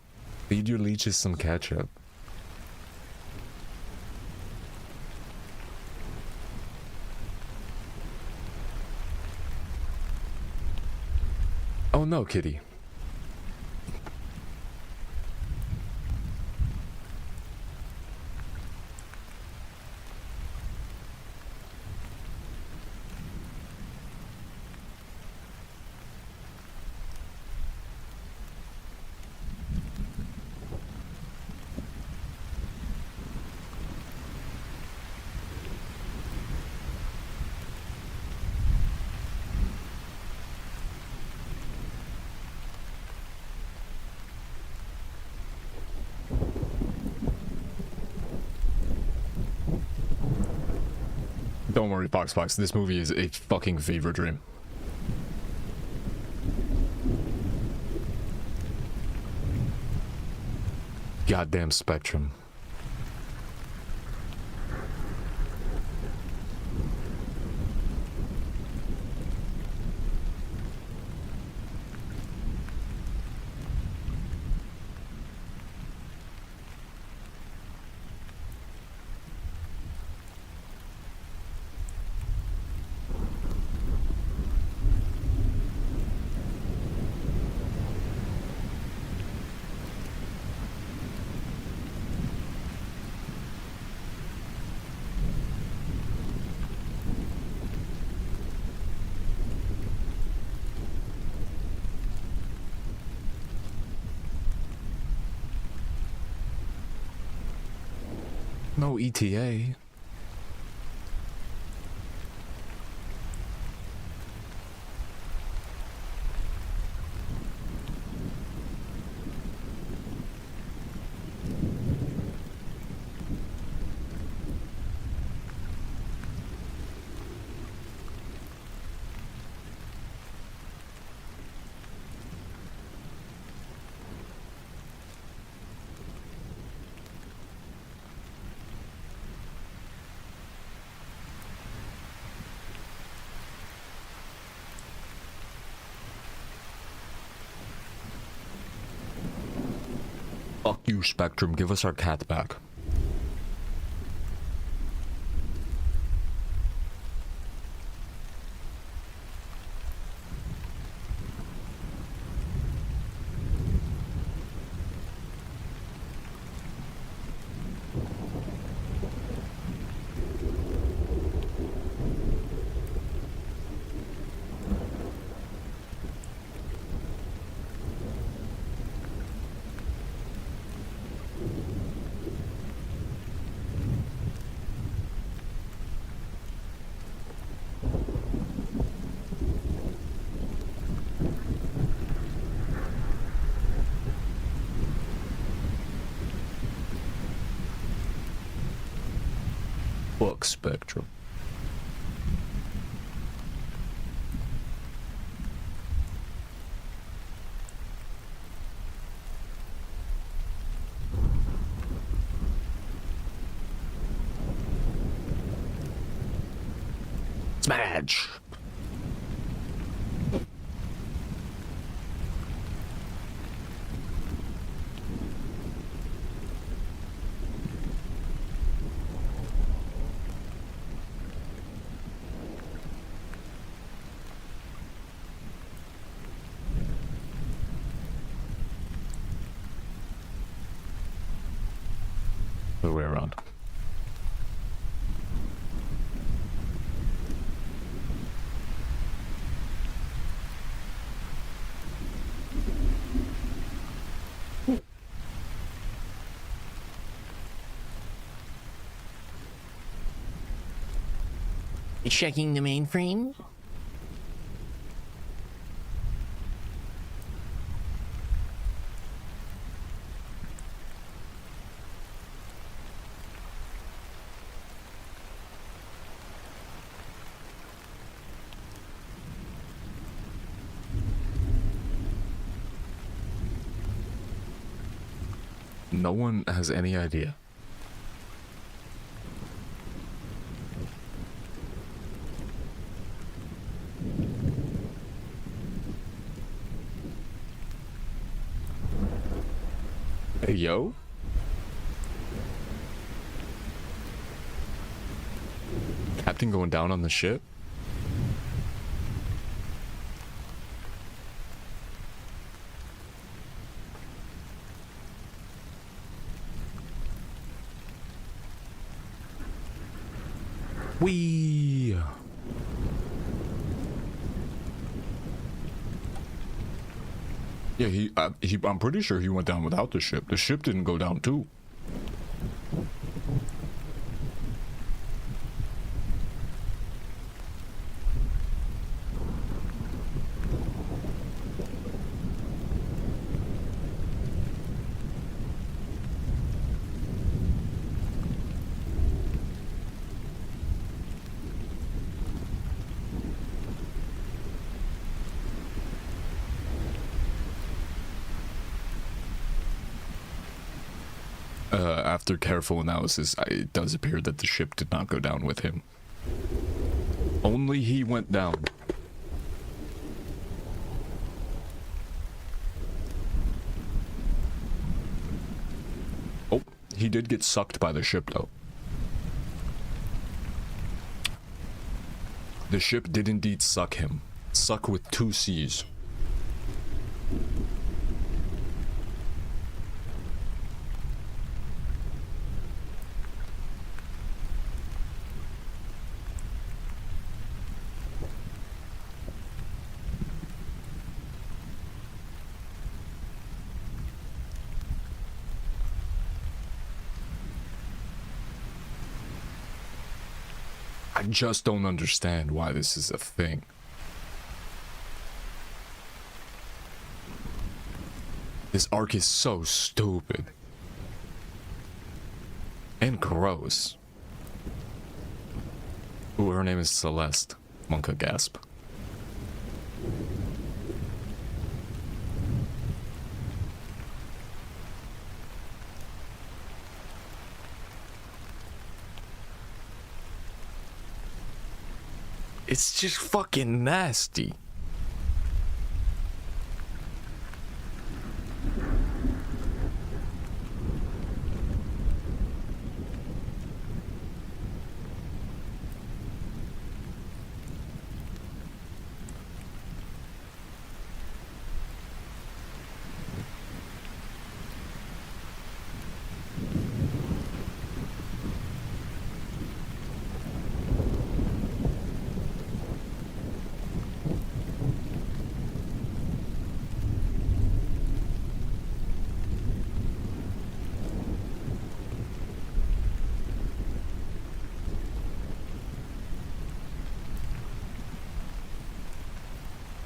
Feed your leeches some ketchup. Oh no, kitty. Don't worry, Fox. This movie is a fucking fever dream. Goddamn Spectrum. No ETA. Fuck you, Spectrum. Give us our cat back. Fuck Spectrum. Smash! Other way around. Checking the mainframe? No one has any idea. Hey, yo? Captain going down on the ship? Wee. Yeah, I'm pretty sure he went down without the ship. The ship didn't go down too. After careful analysis, it does appear that the ship did not go down with him. Only he went down. Oh, he did get sucked by the ship, though. The ship did indeed suck him. Suck with 2 C's. I just don't understand why this is a thing. This arc is so stupid. And gross. Ooh, her name is Celeste. Monka gasp. It's just fucking nasty.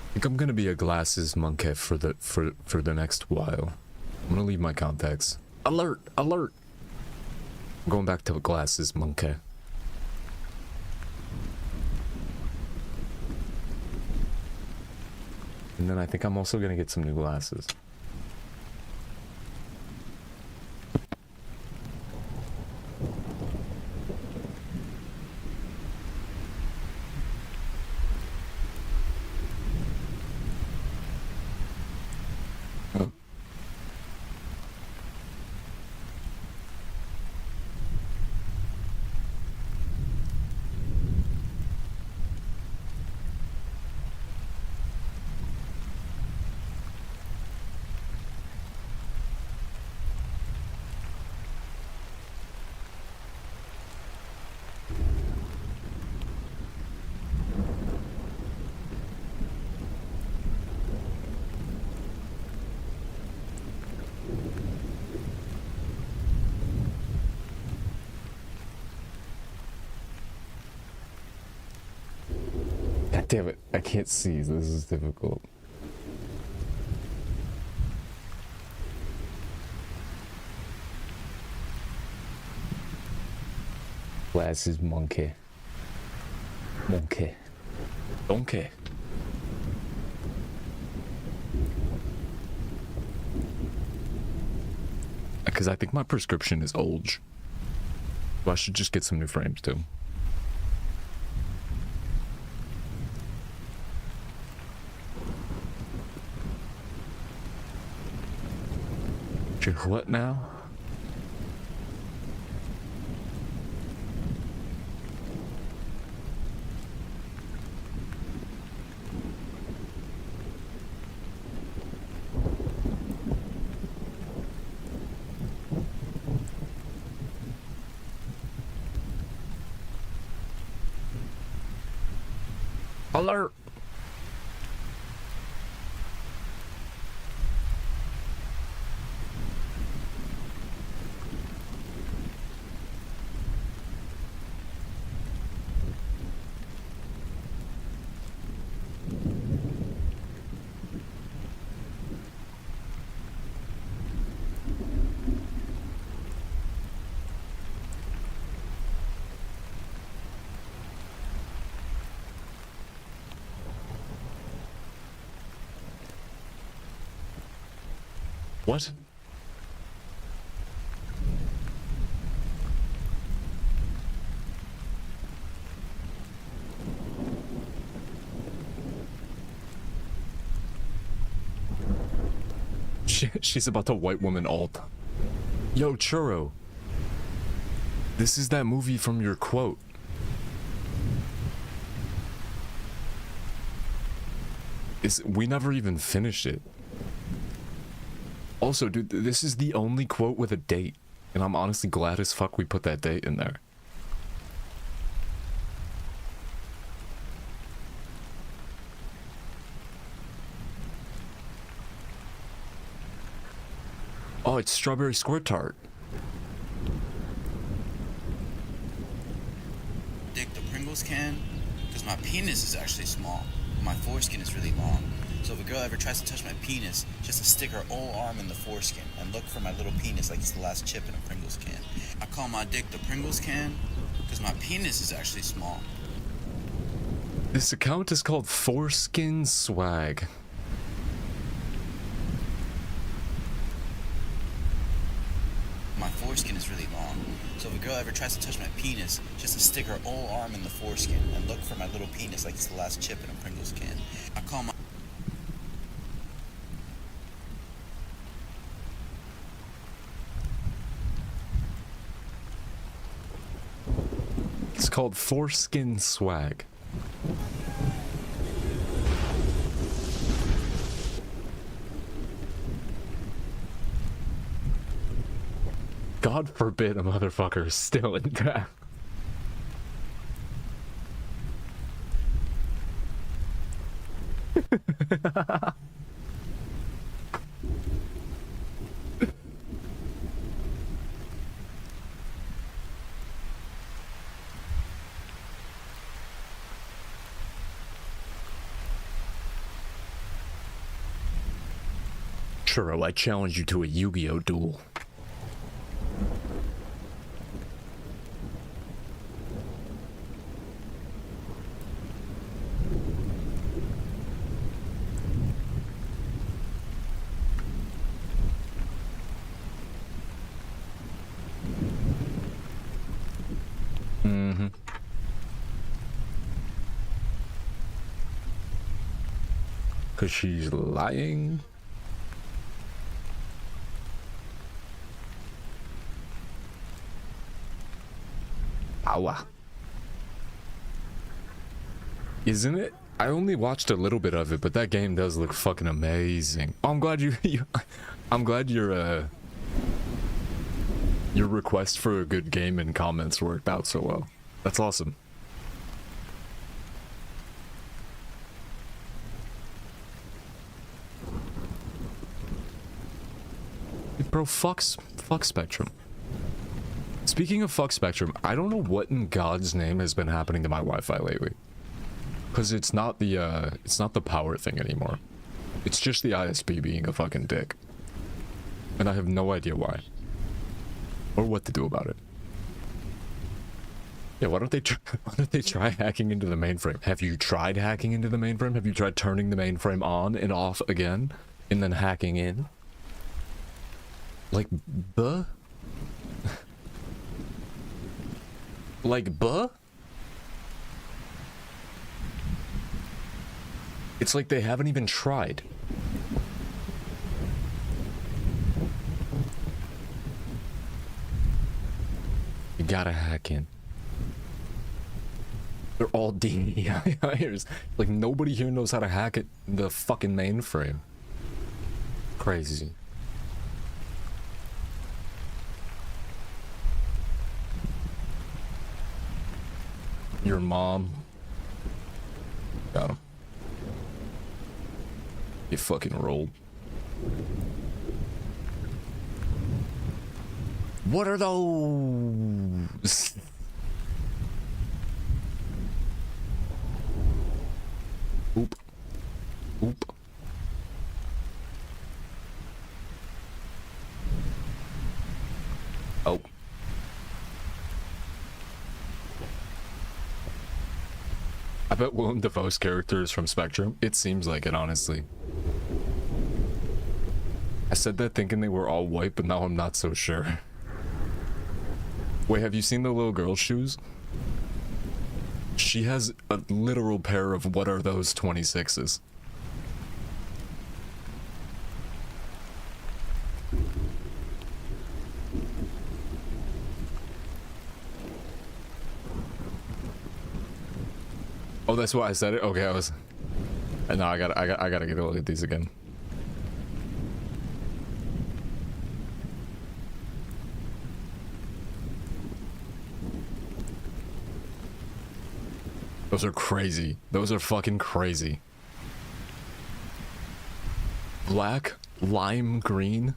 I think I'm gonna be a glasses monkey for the next while. I'm gonna leave my contacts. Alert! Alert! I'm going back to a glasses monkey. And then I think I'm also gonna get some new glasses. God damn it, I can't see. This is difficult. Glasses monkey. Monkey. Donkey. Because I think my prescription is old. So I should just get some new frames too. What now? Alert! What? She's about to white woman alt. Yo, Churro. This is that movie from your quote. We never even finished it. Also, dude, this is the only quote with a date. And I'm honestly glad as fuck we put that date in there. Oh, it's Strawberry Squirt Tart. Dick the Pringles can, because my penis is actually small. My foreskin is really long. So if a girl ever tries to touch my penis, she has to stick her whole arm in the foreskin and look for my little penis like it's the last chip in a Pringles can. I call my dick the Pringles can, because my penis is actually small. This account is called Foreskin Swag. My foreskin is really long. So if a girl ever tries to touch my penis, she has to stick her whole arm in the foreskin and look for my little penis like it's the last chip in a Pringles can. I call my... It's called Foreskin Swag. God forbid a motherfucker is still in death. Churro, I challenge you to a Yu-Gi-Oh duel. Cause she's lying. Awa. Isn't it? I only watched a little bit of it, but that game does look fucking amazing. Oh, I'm glad I'm glad your request for a good game in comments worked out so well. That's awesome. Bro, fuck Spectrum. Speaking of fuck Spectrum, I don't know what in God's name has been happening to my Wi-Fi lately. Cause it's not the power thing anymore. It's just the ISP being a fucking dick. And I have no idea why. Or what to do about it. Yeah, why don't they try hacking into the mainframe? Have you tried hacking into the mainframe? Have you tried turning the mainframe on and off again? And then hacking in? Like, buh? Like, buh? It's like they haven't even tried. You gotta hack in. They're all DEIers. Like, nobody here knows how to hack it, the fucking mainframe. Crazy. Your mom. Got him. You fucking rolled. What are those? Oop. Oop. Oh. I bet Willem Dafoe's character is from Spectrum. It seems like it, honestly. I said that thinking they were all white, but now I'm not so sure. Wait, have you seen the little girl's shoes? She has a literal pair of what are those 26s. Oh, that's why I said it. Okay, I was. And now I gotta get a look at these again. Those are crazy. Those are fucking crazy. Black, lime green,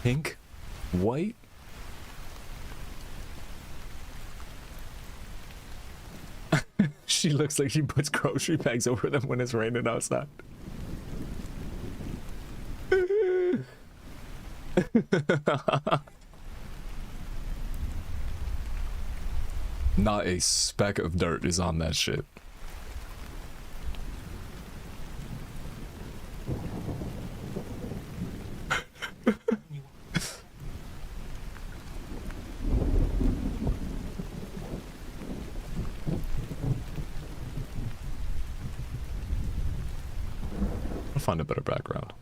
pink, white. She looks like she puts grocery bags over them when it's raining outside. Not a speck of dirt is on that shit. I'll find a better background.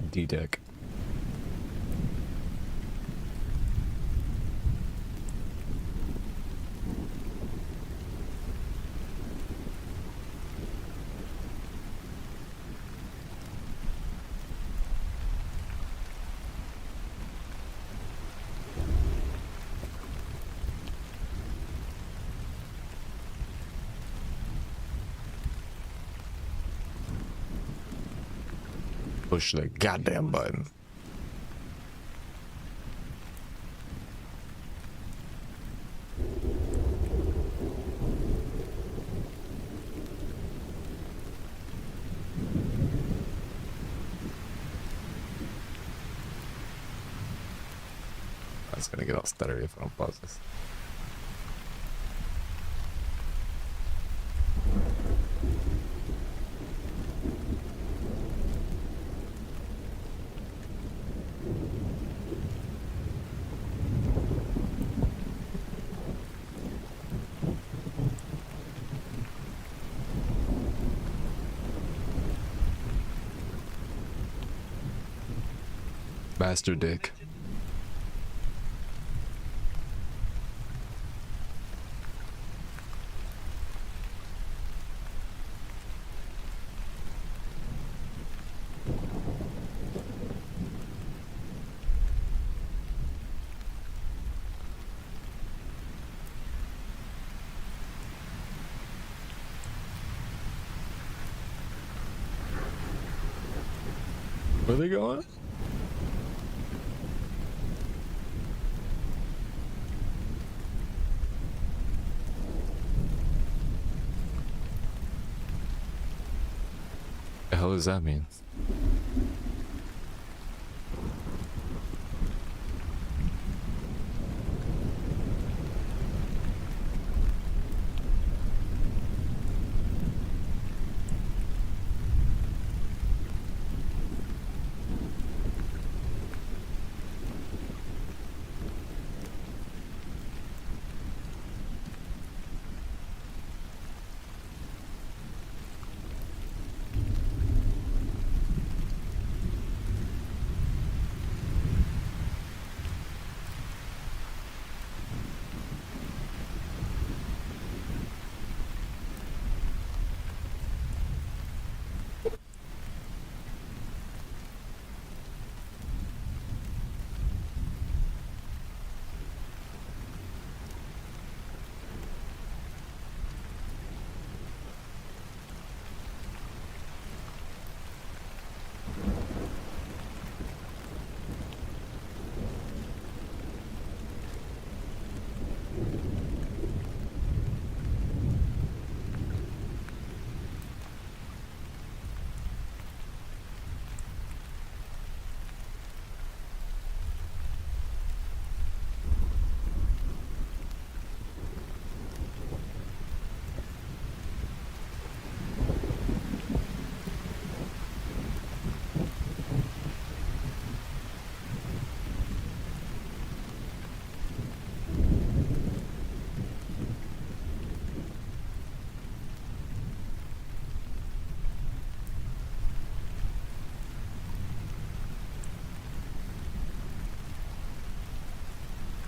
D-deck. Push the goddamn button. That's gonna get all stuttery if I don't pause this. Bastard dick. Where are they going? The hell does that mean?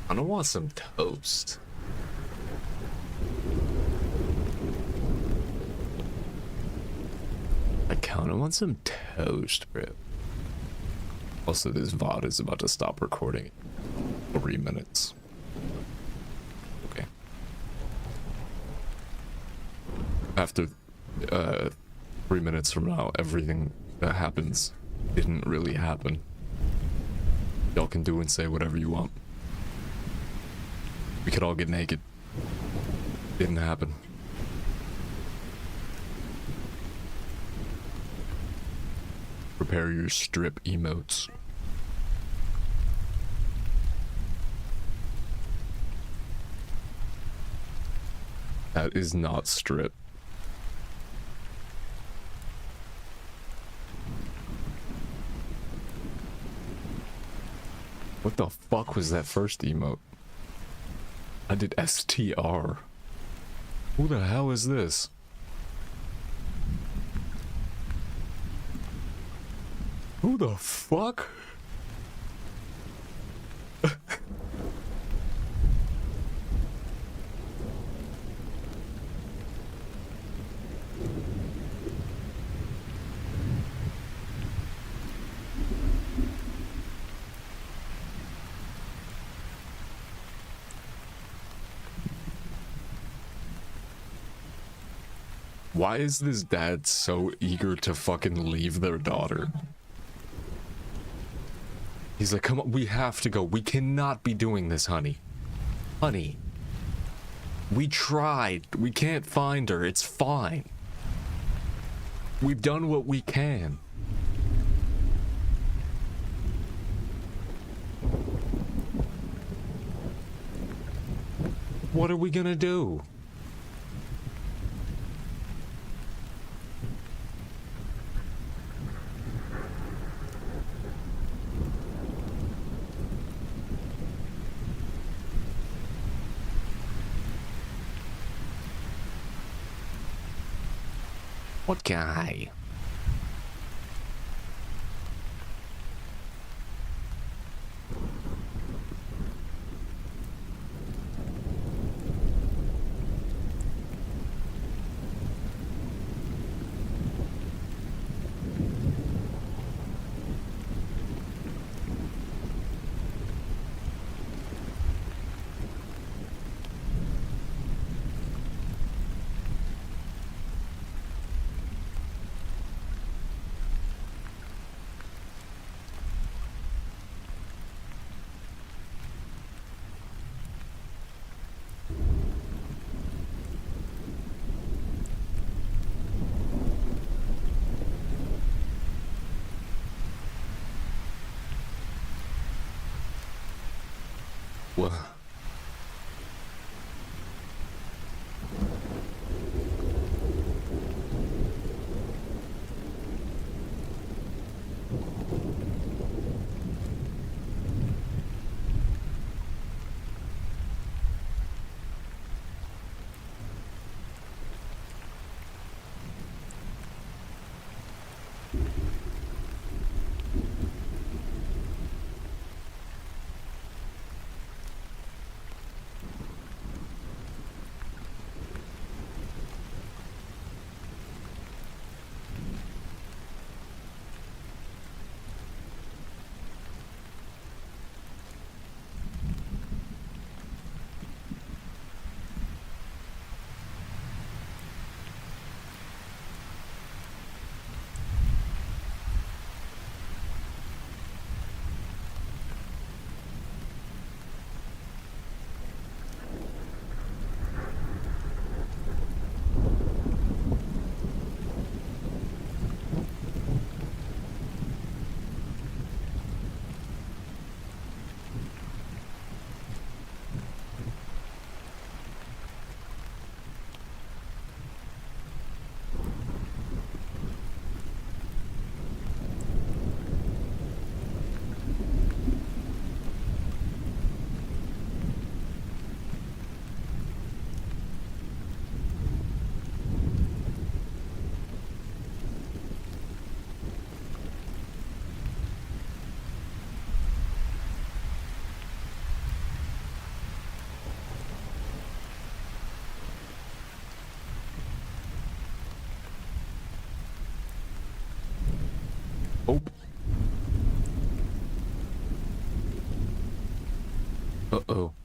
I don't want some toast. I kinda want some toast, bro. Also, this VOD is about to stop recording in 3 minutes. Okay. After 3 minutes from now, everything that happens didn't really happen. Y'all can do and say whatever you want. We could all get naked. Didn't happen. Prepare your strip emotes. That is not strip. What the fuck was that first emote? I did STR. Who the hell is this? Who the fuck? Why is this dad so eager to fucking leave their daughter? He's like, come on, we have to go. We cannot be doing this, honey. Honey. We tried. We can't find her. It's fine. We've done what we can. What are we gonna do? What guy? What? Oh. Uh-oh.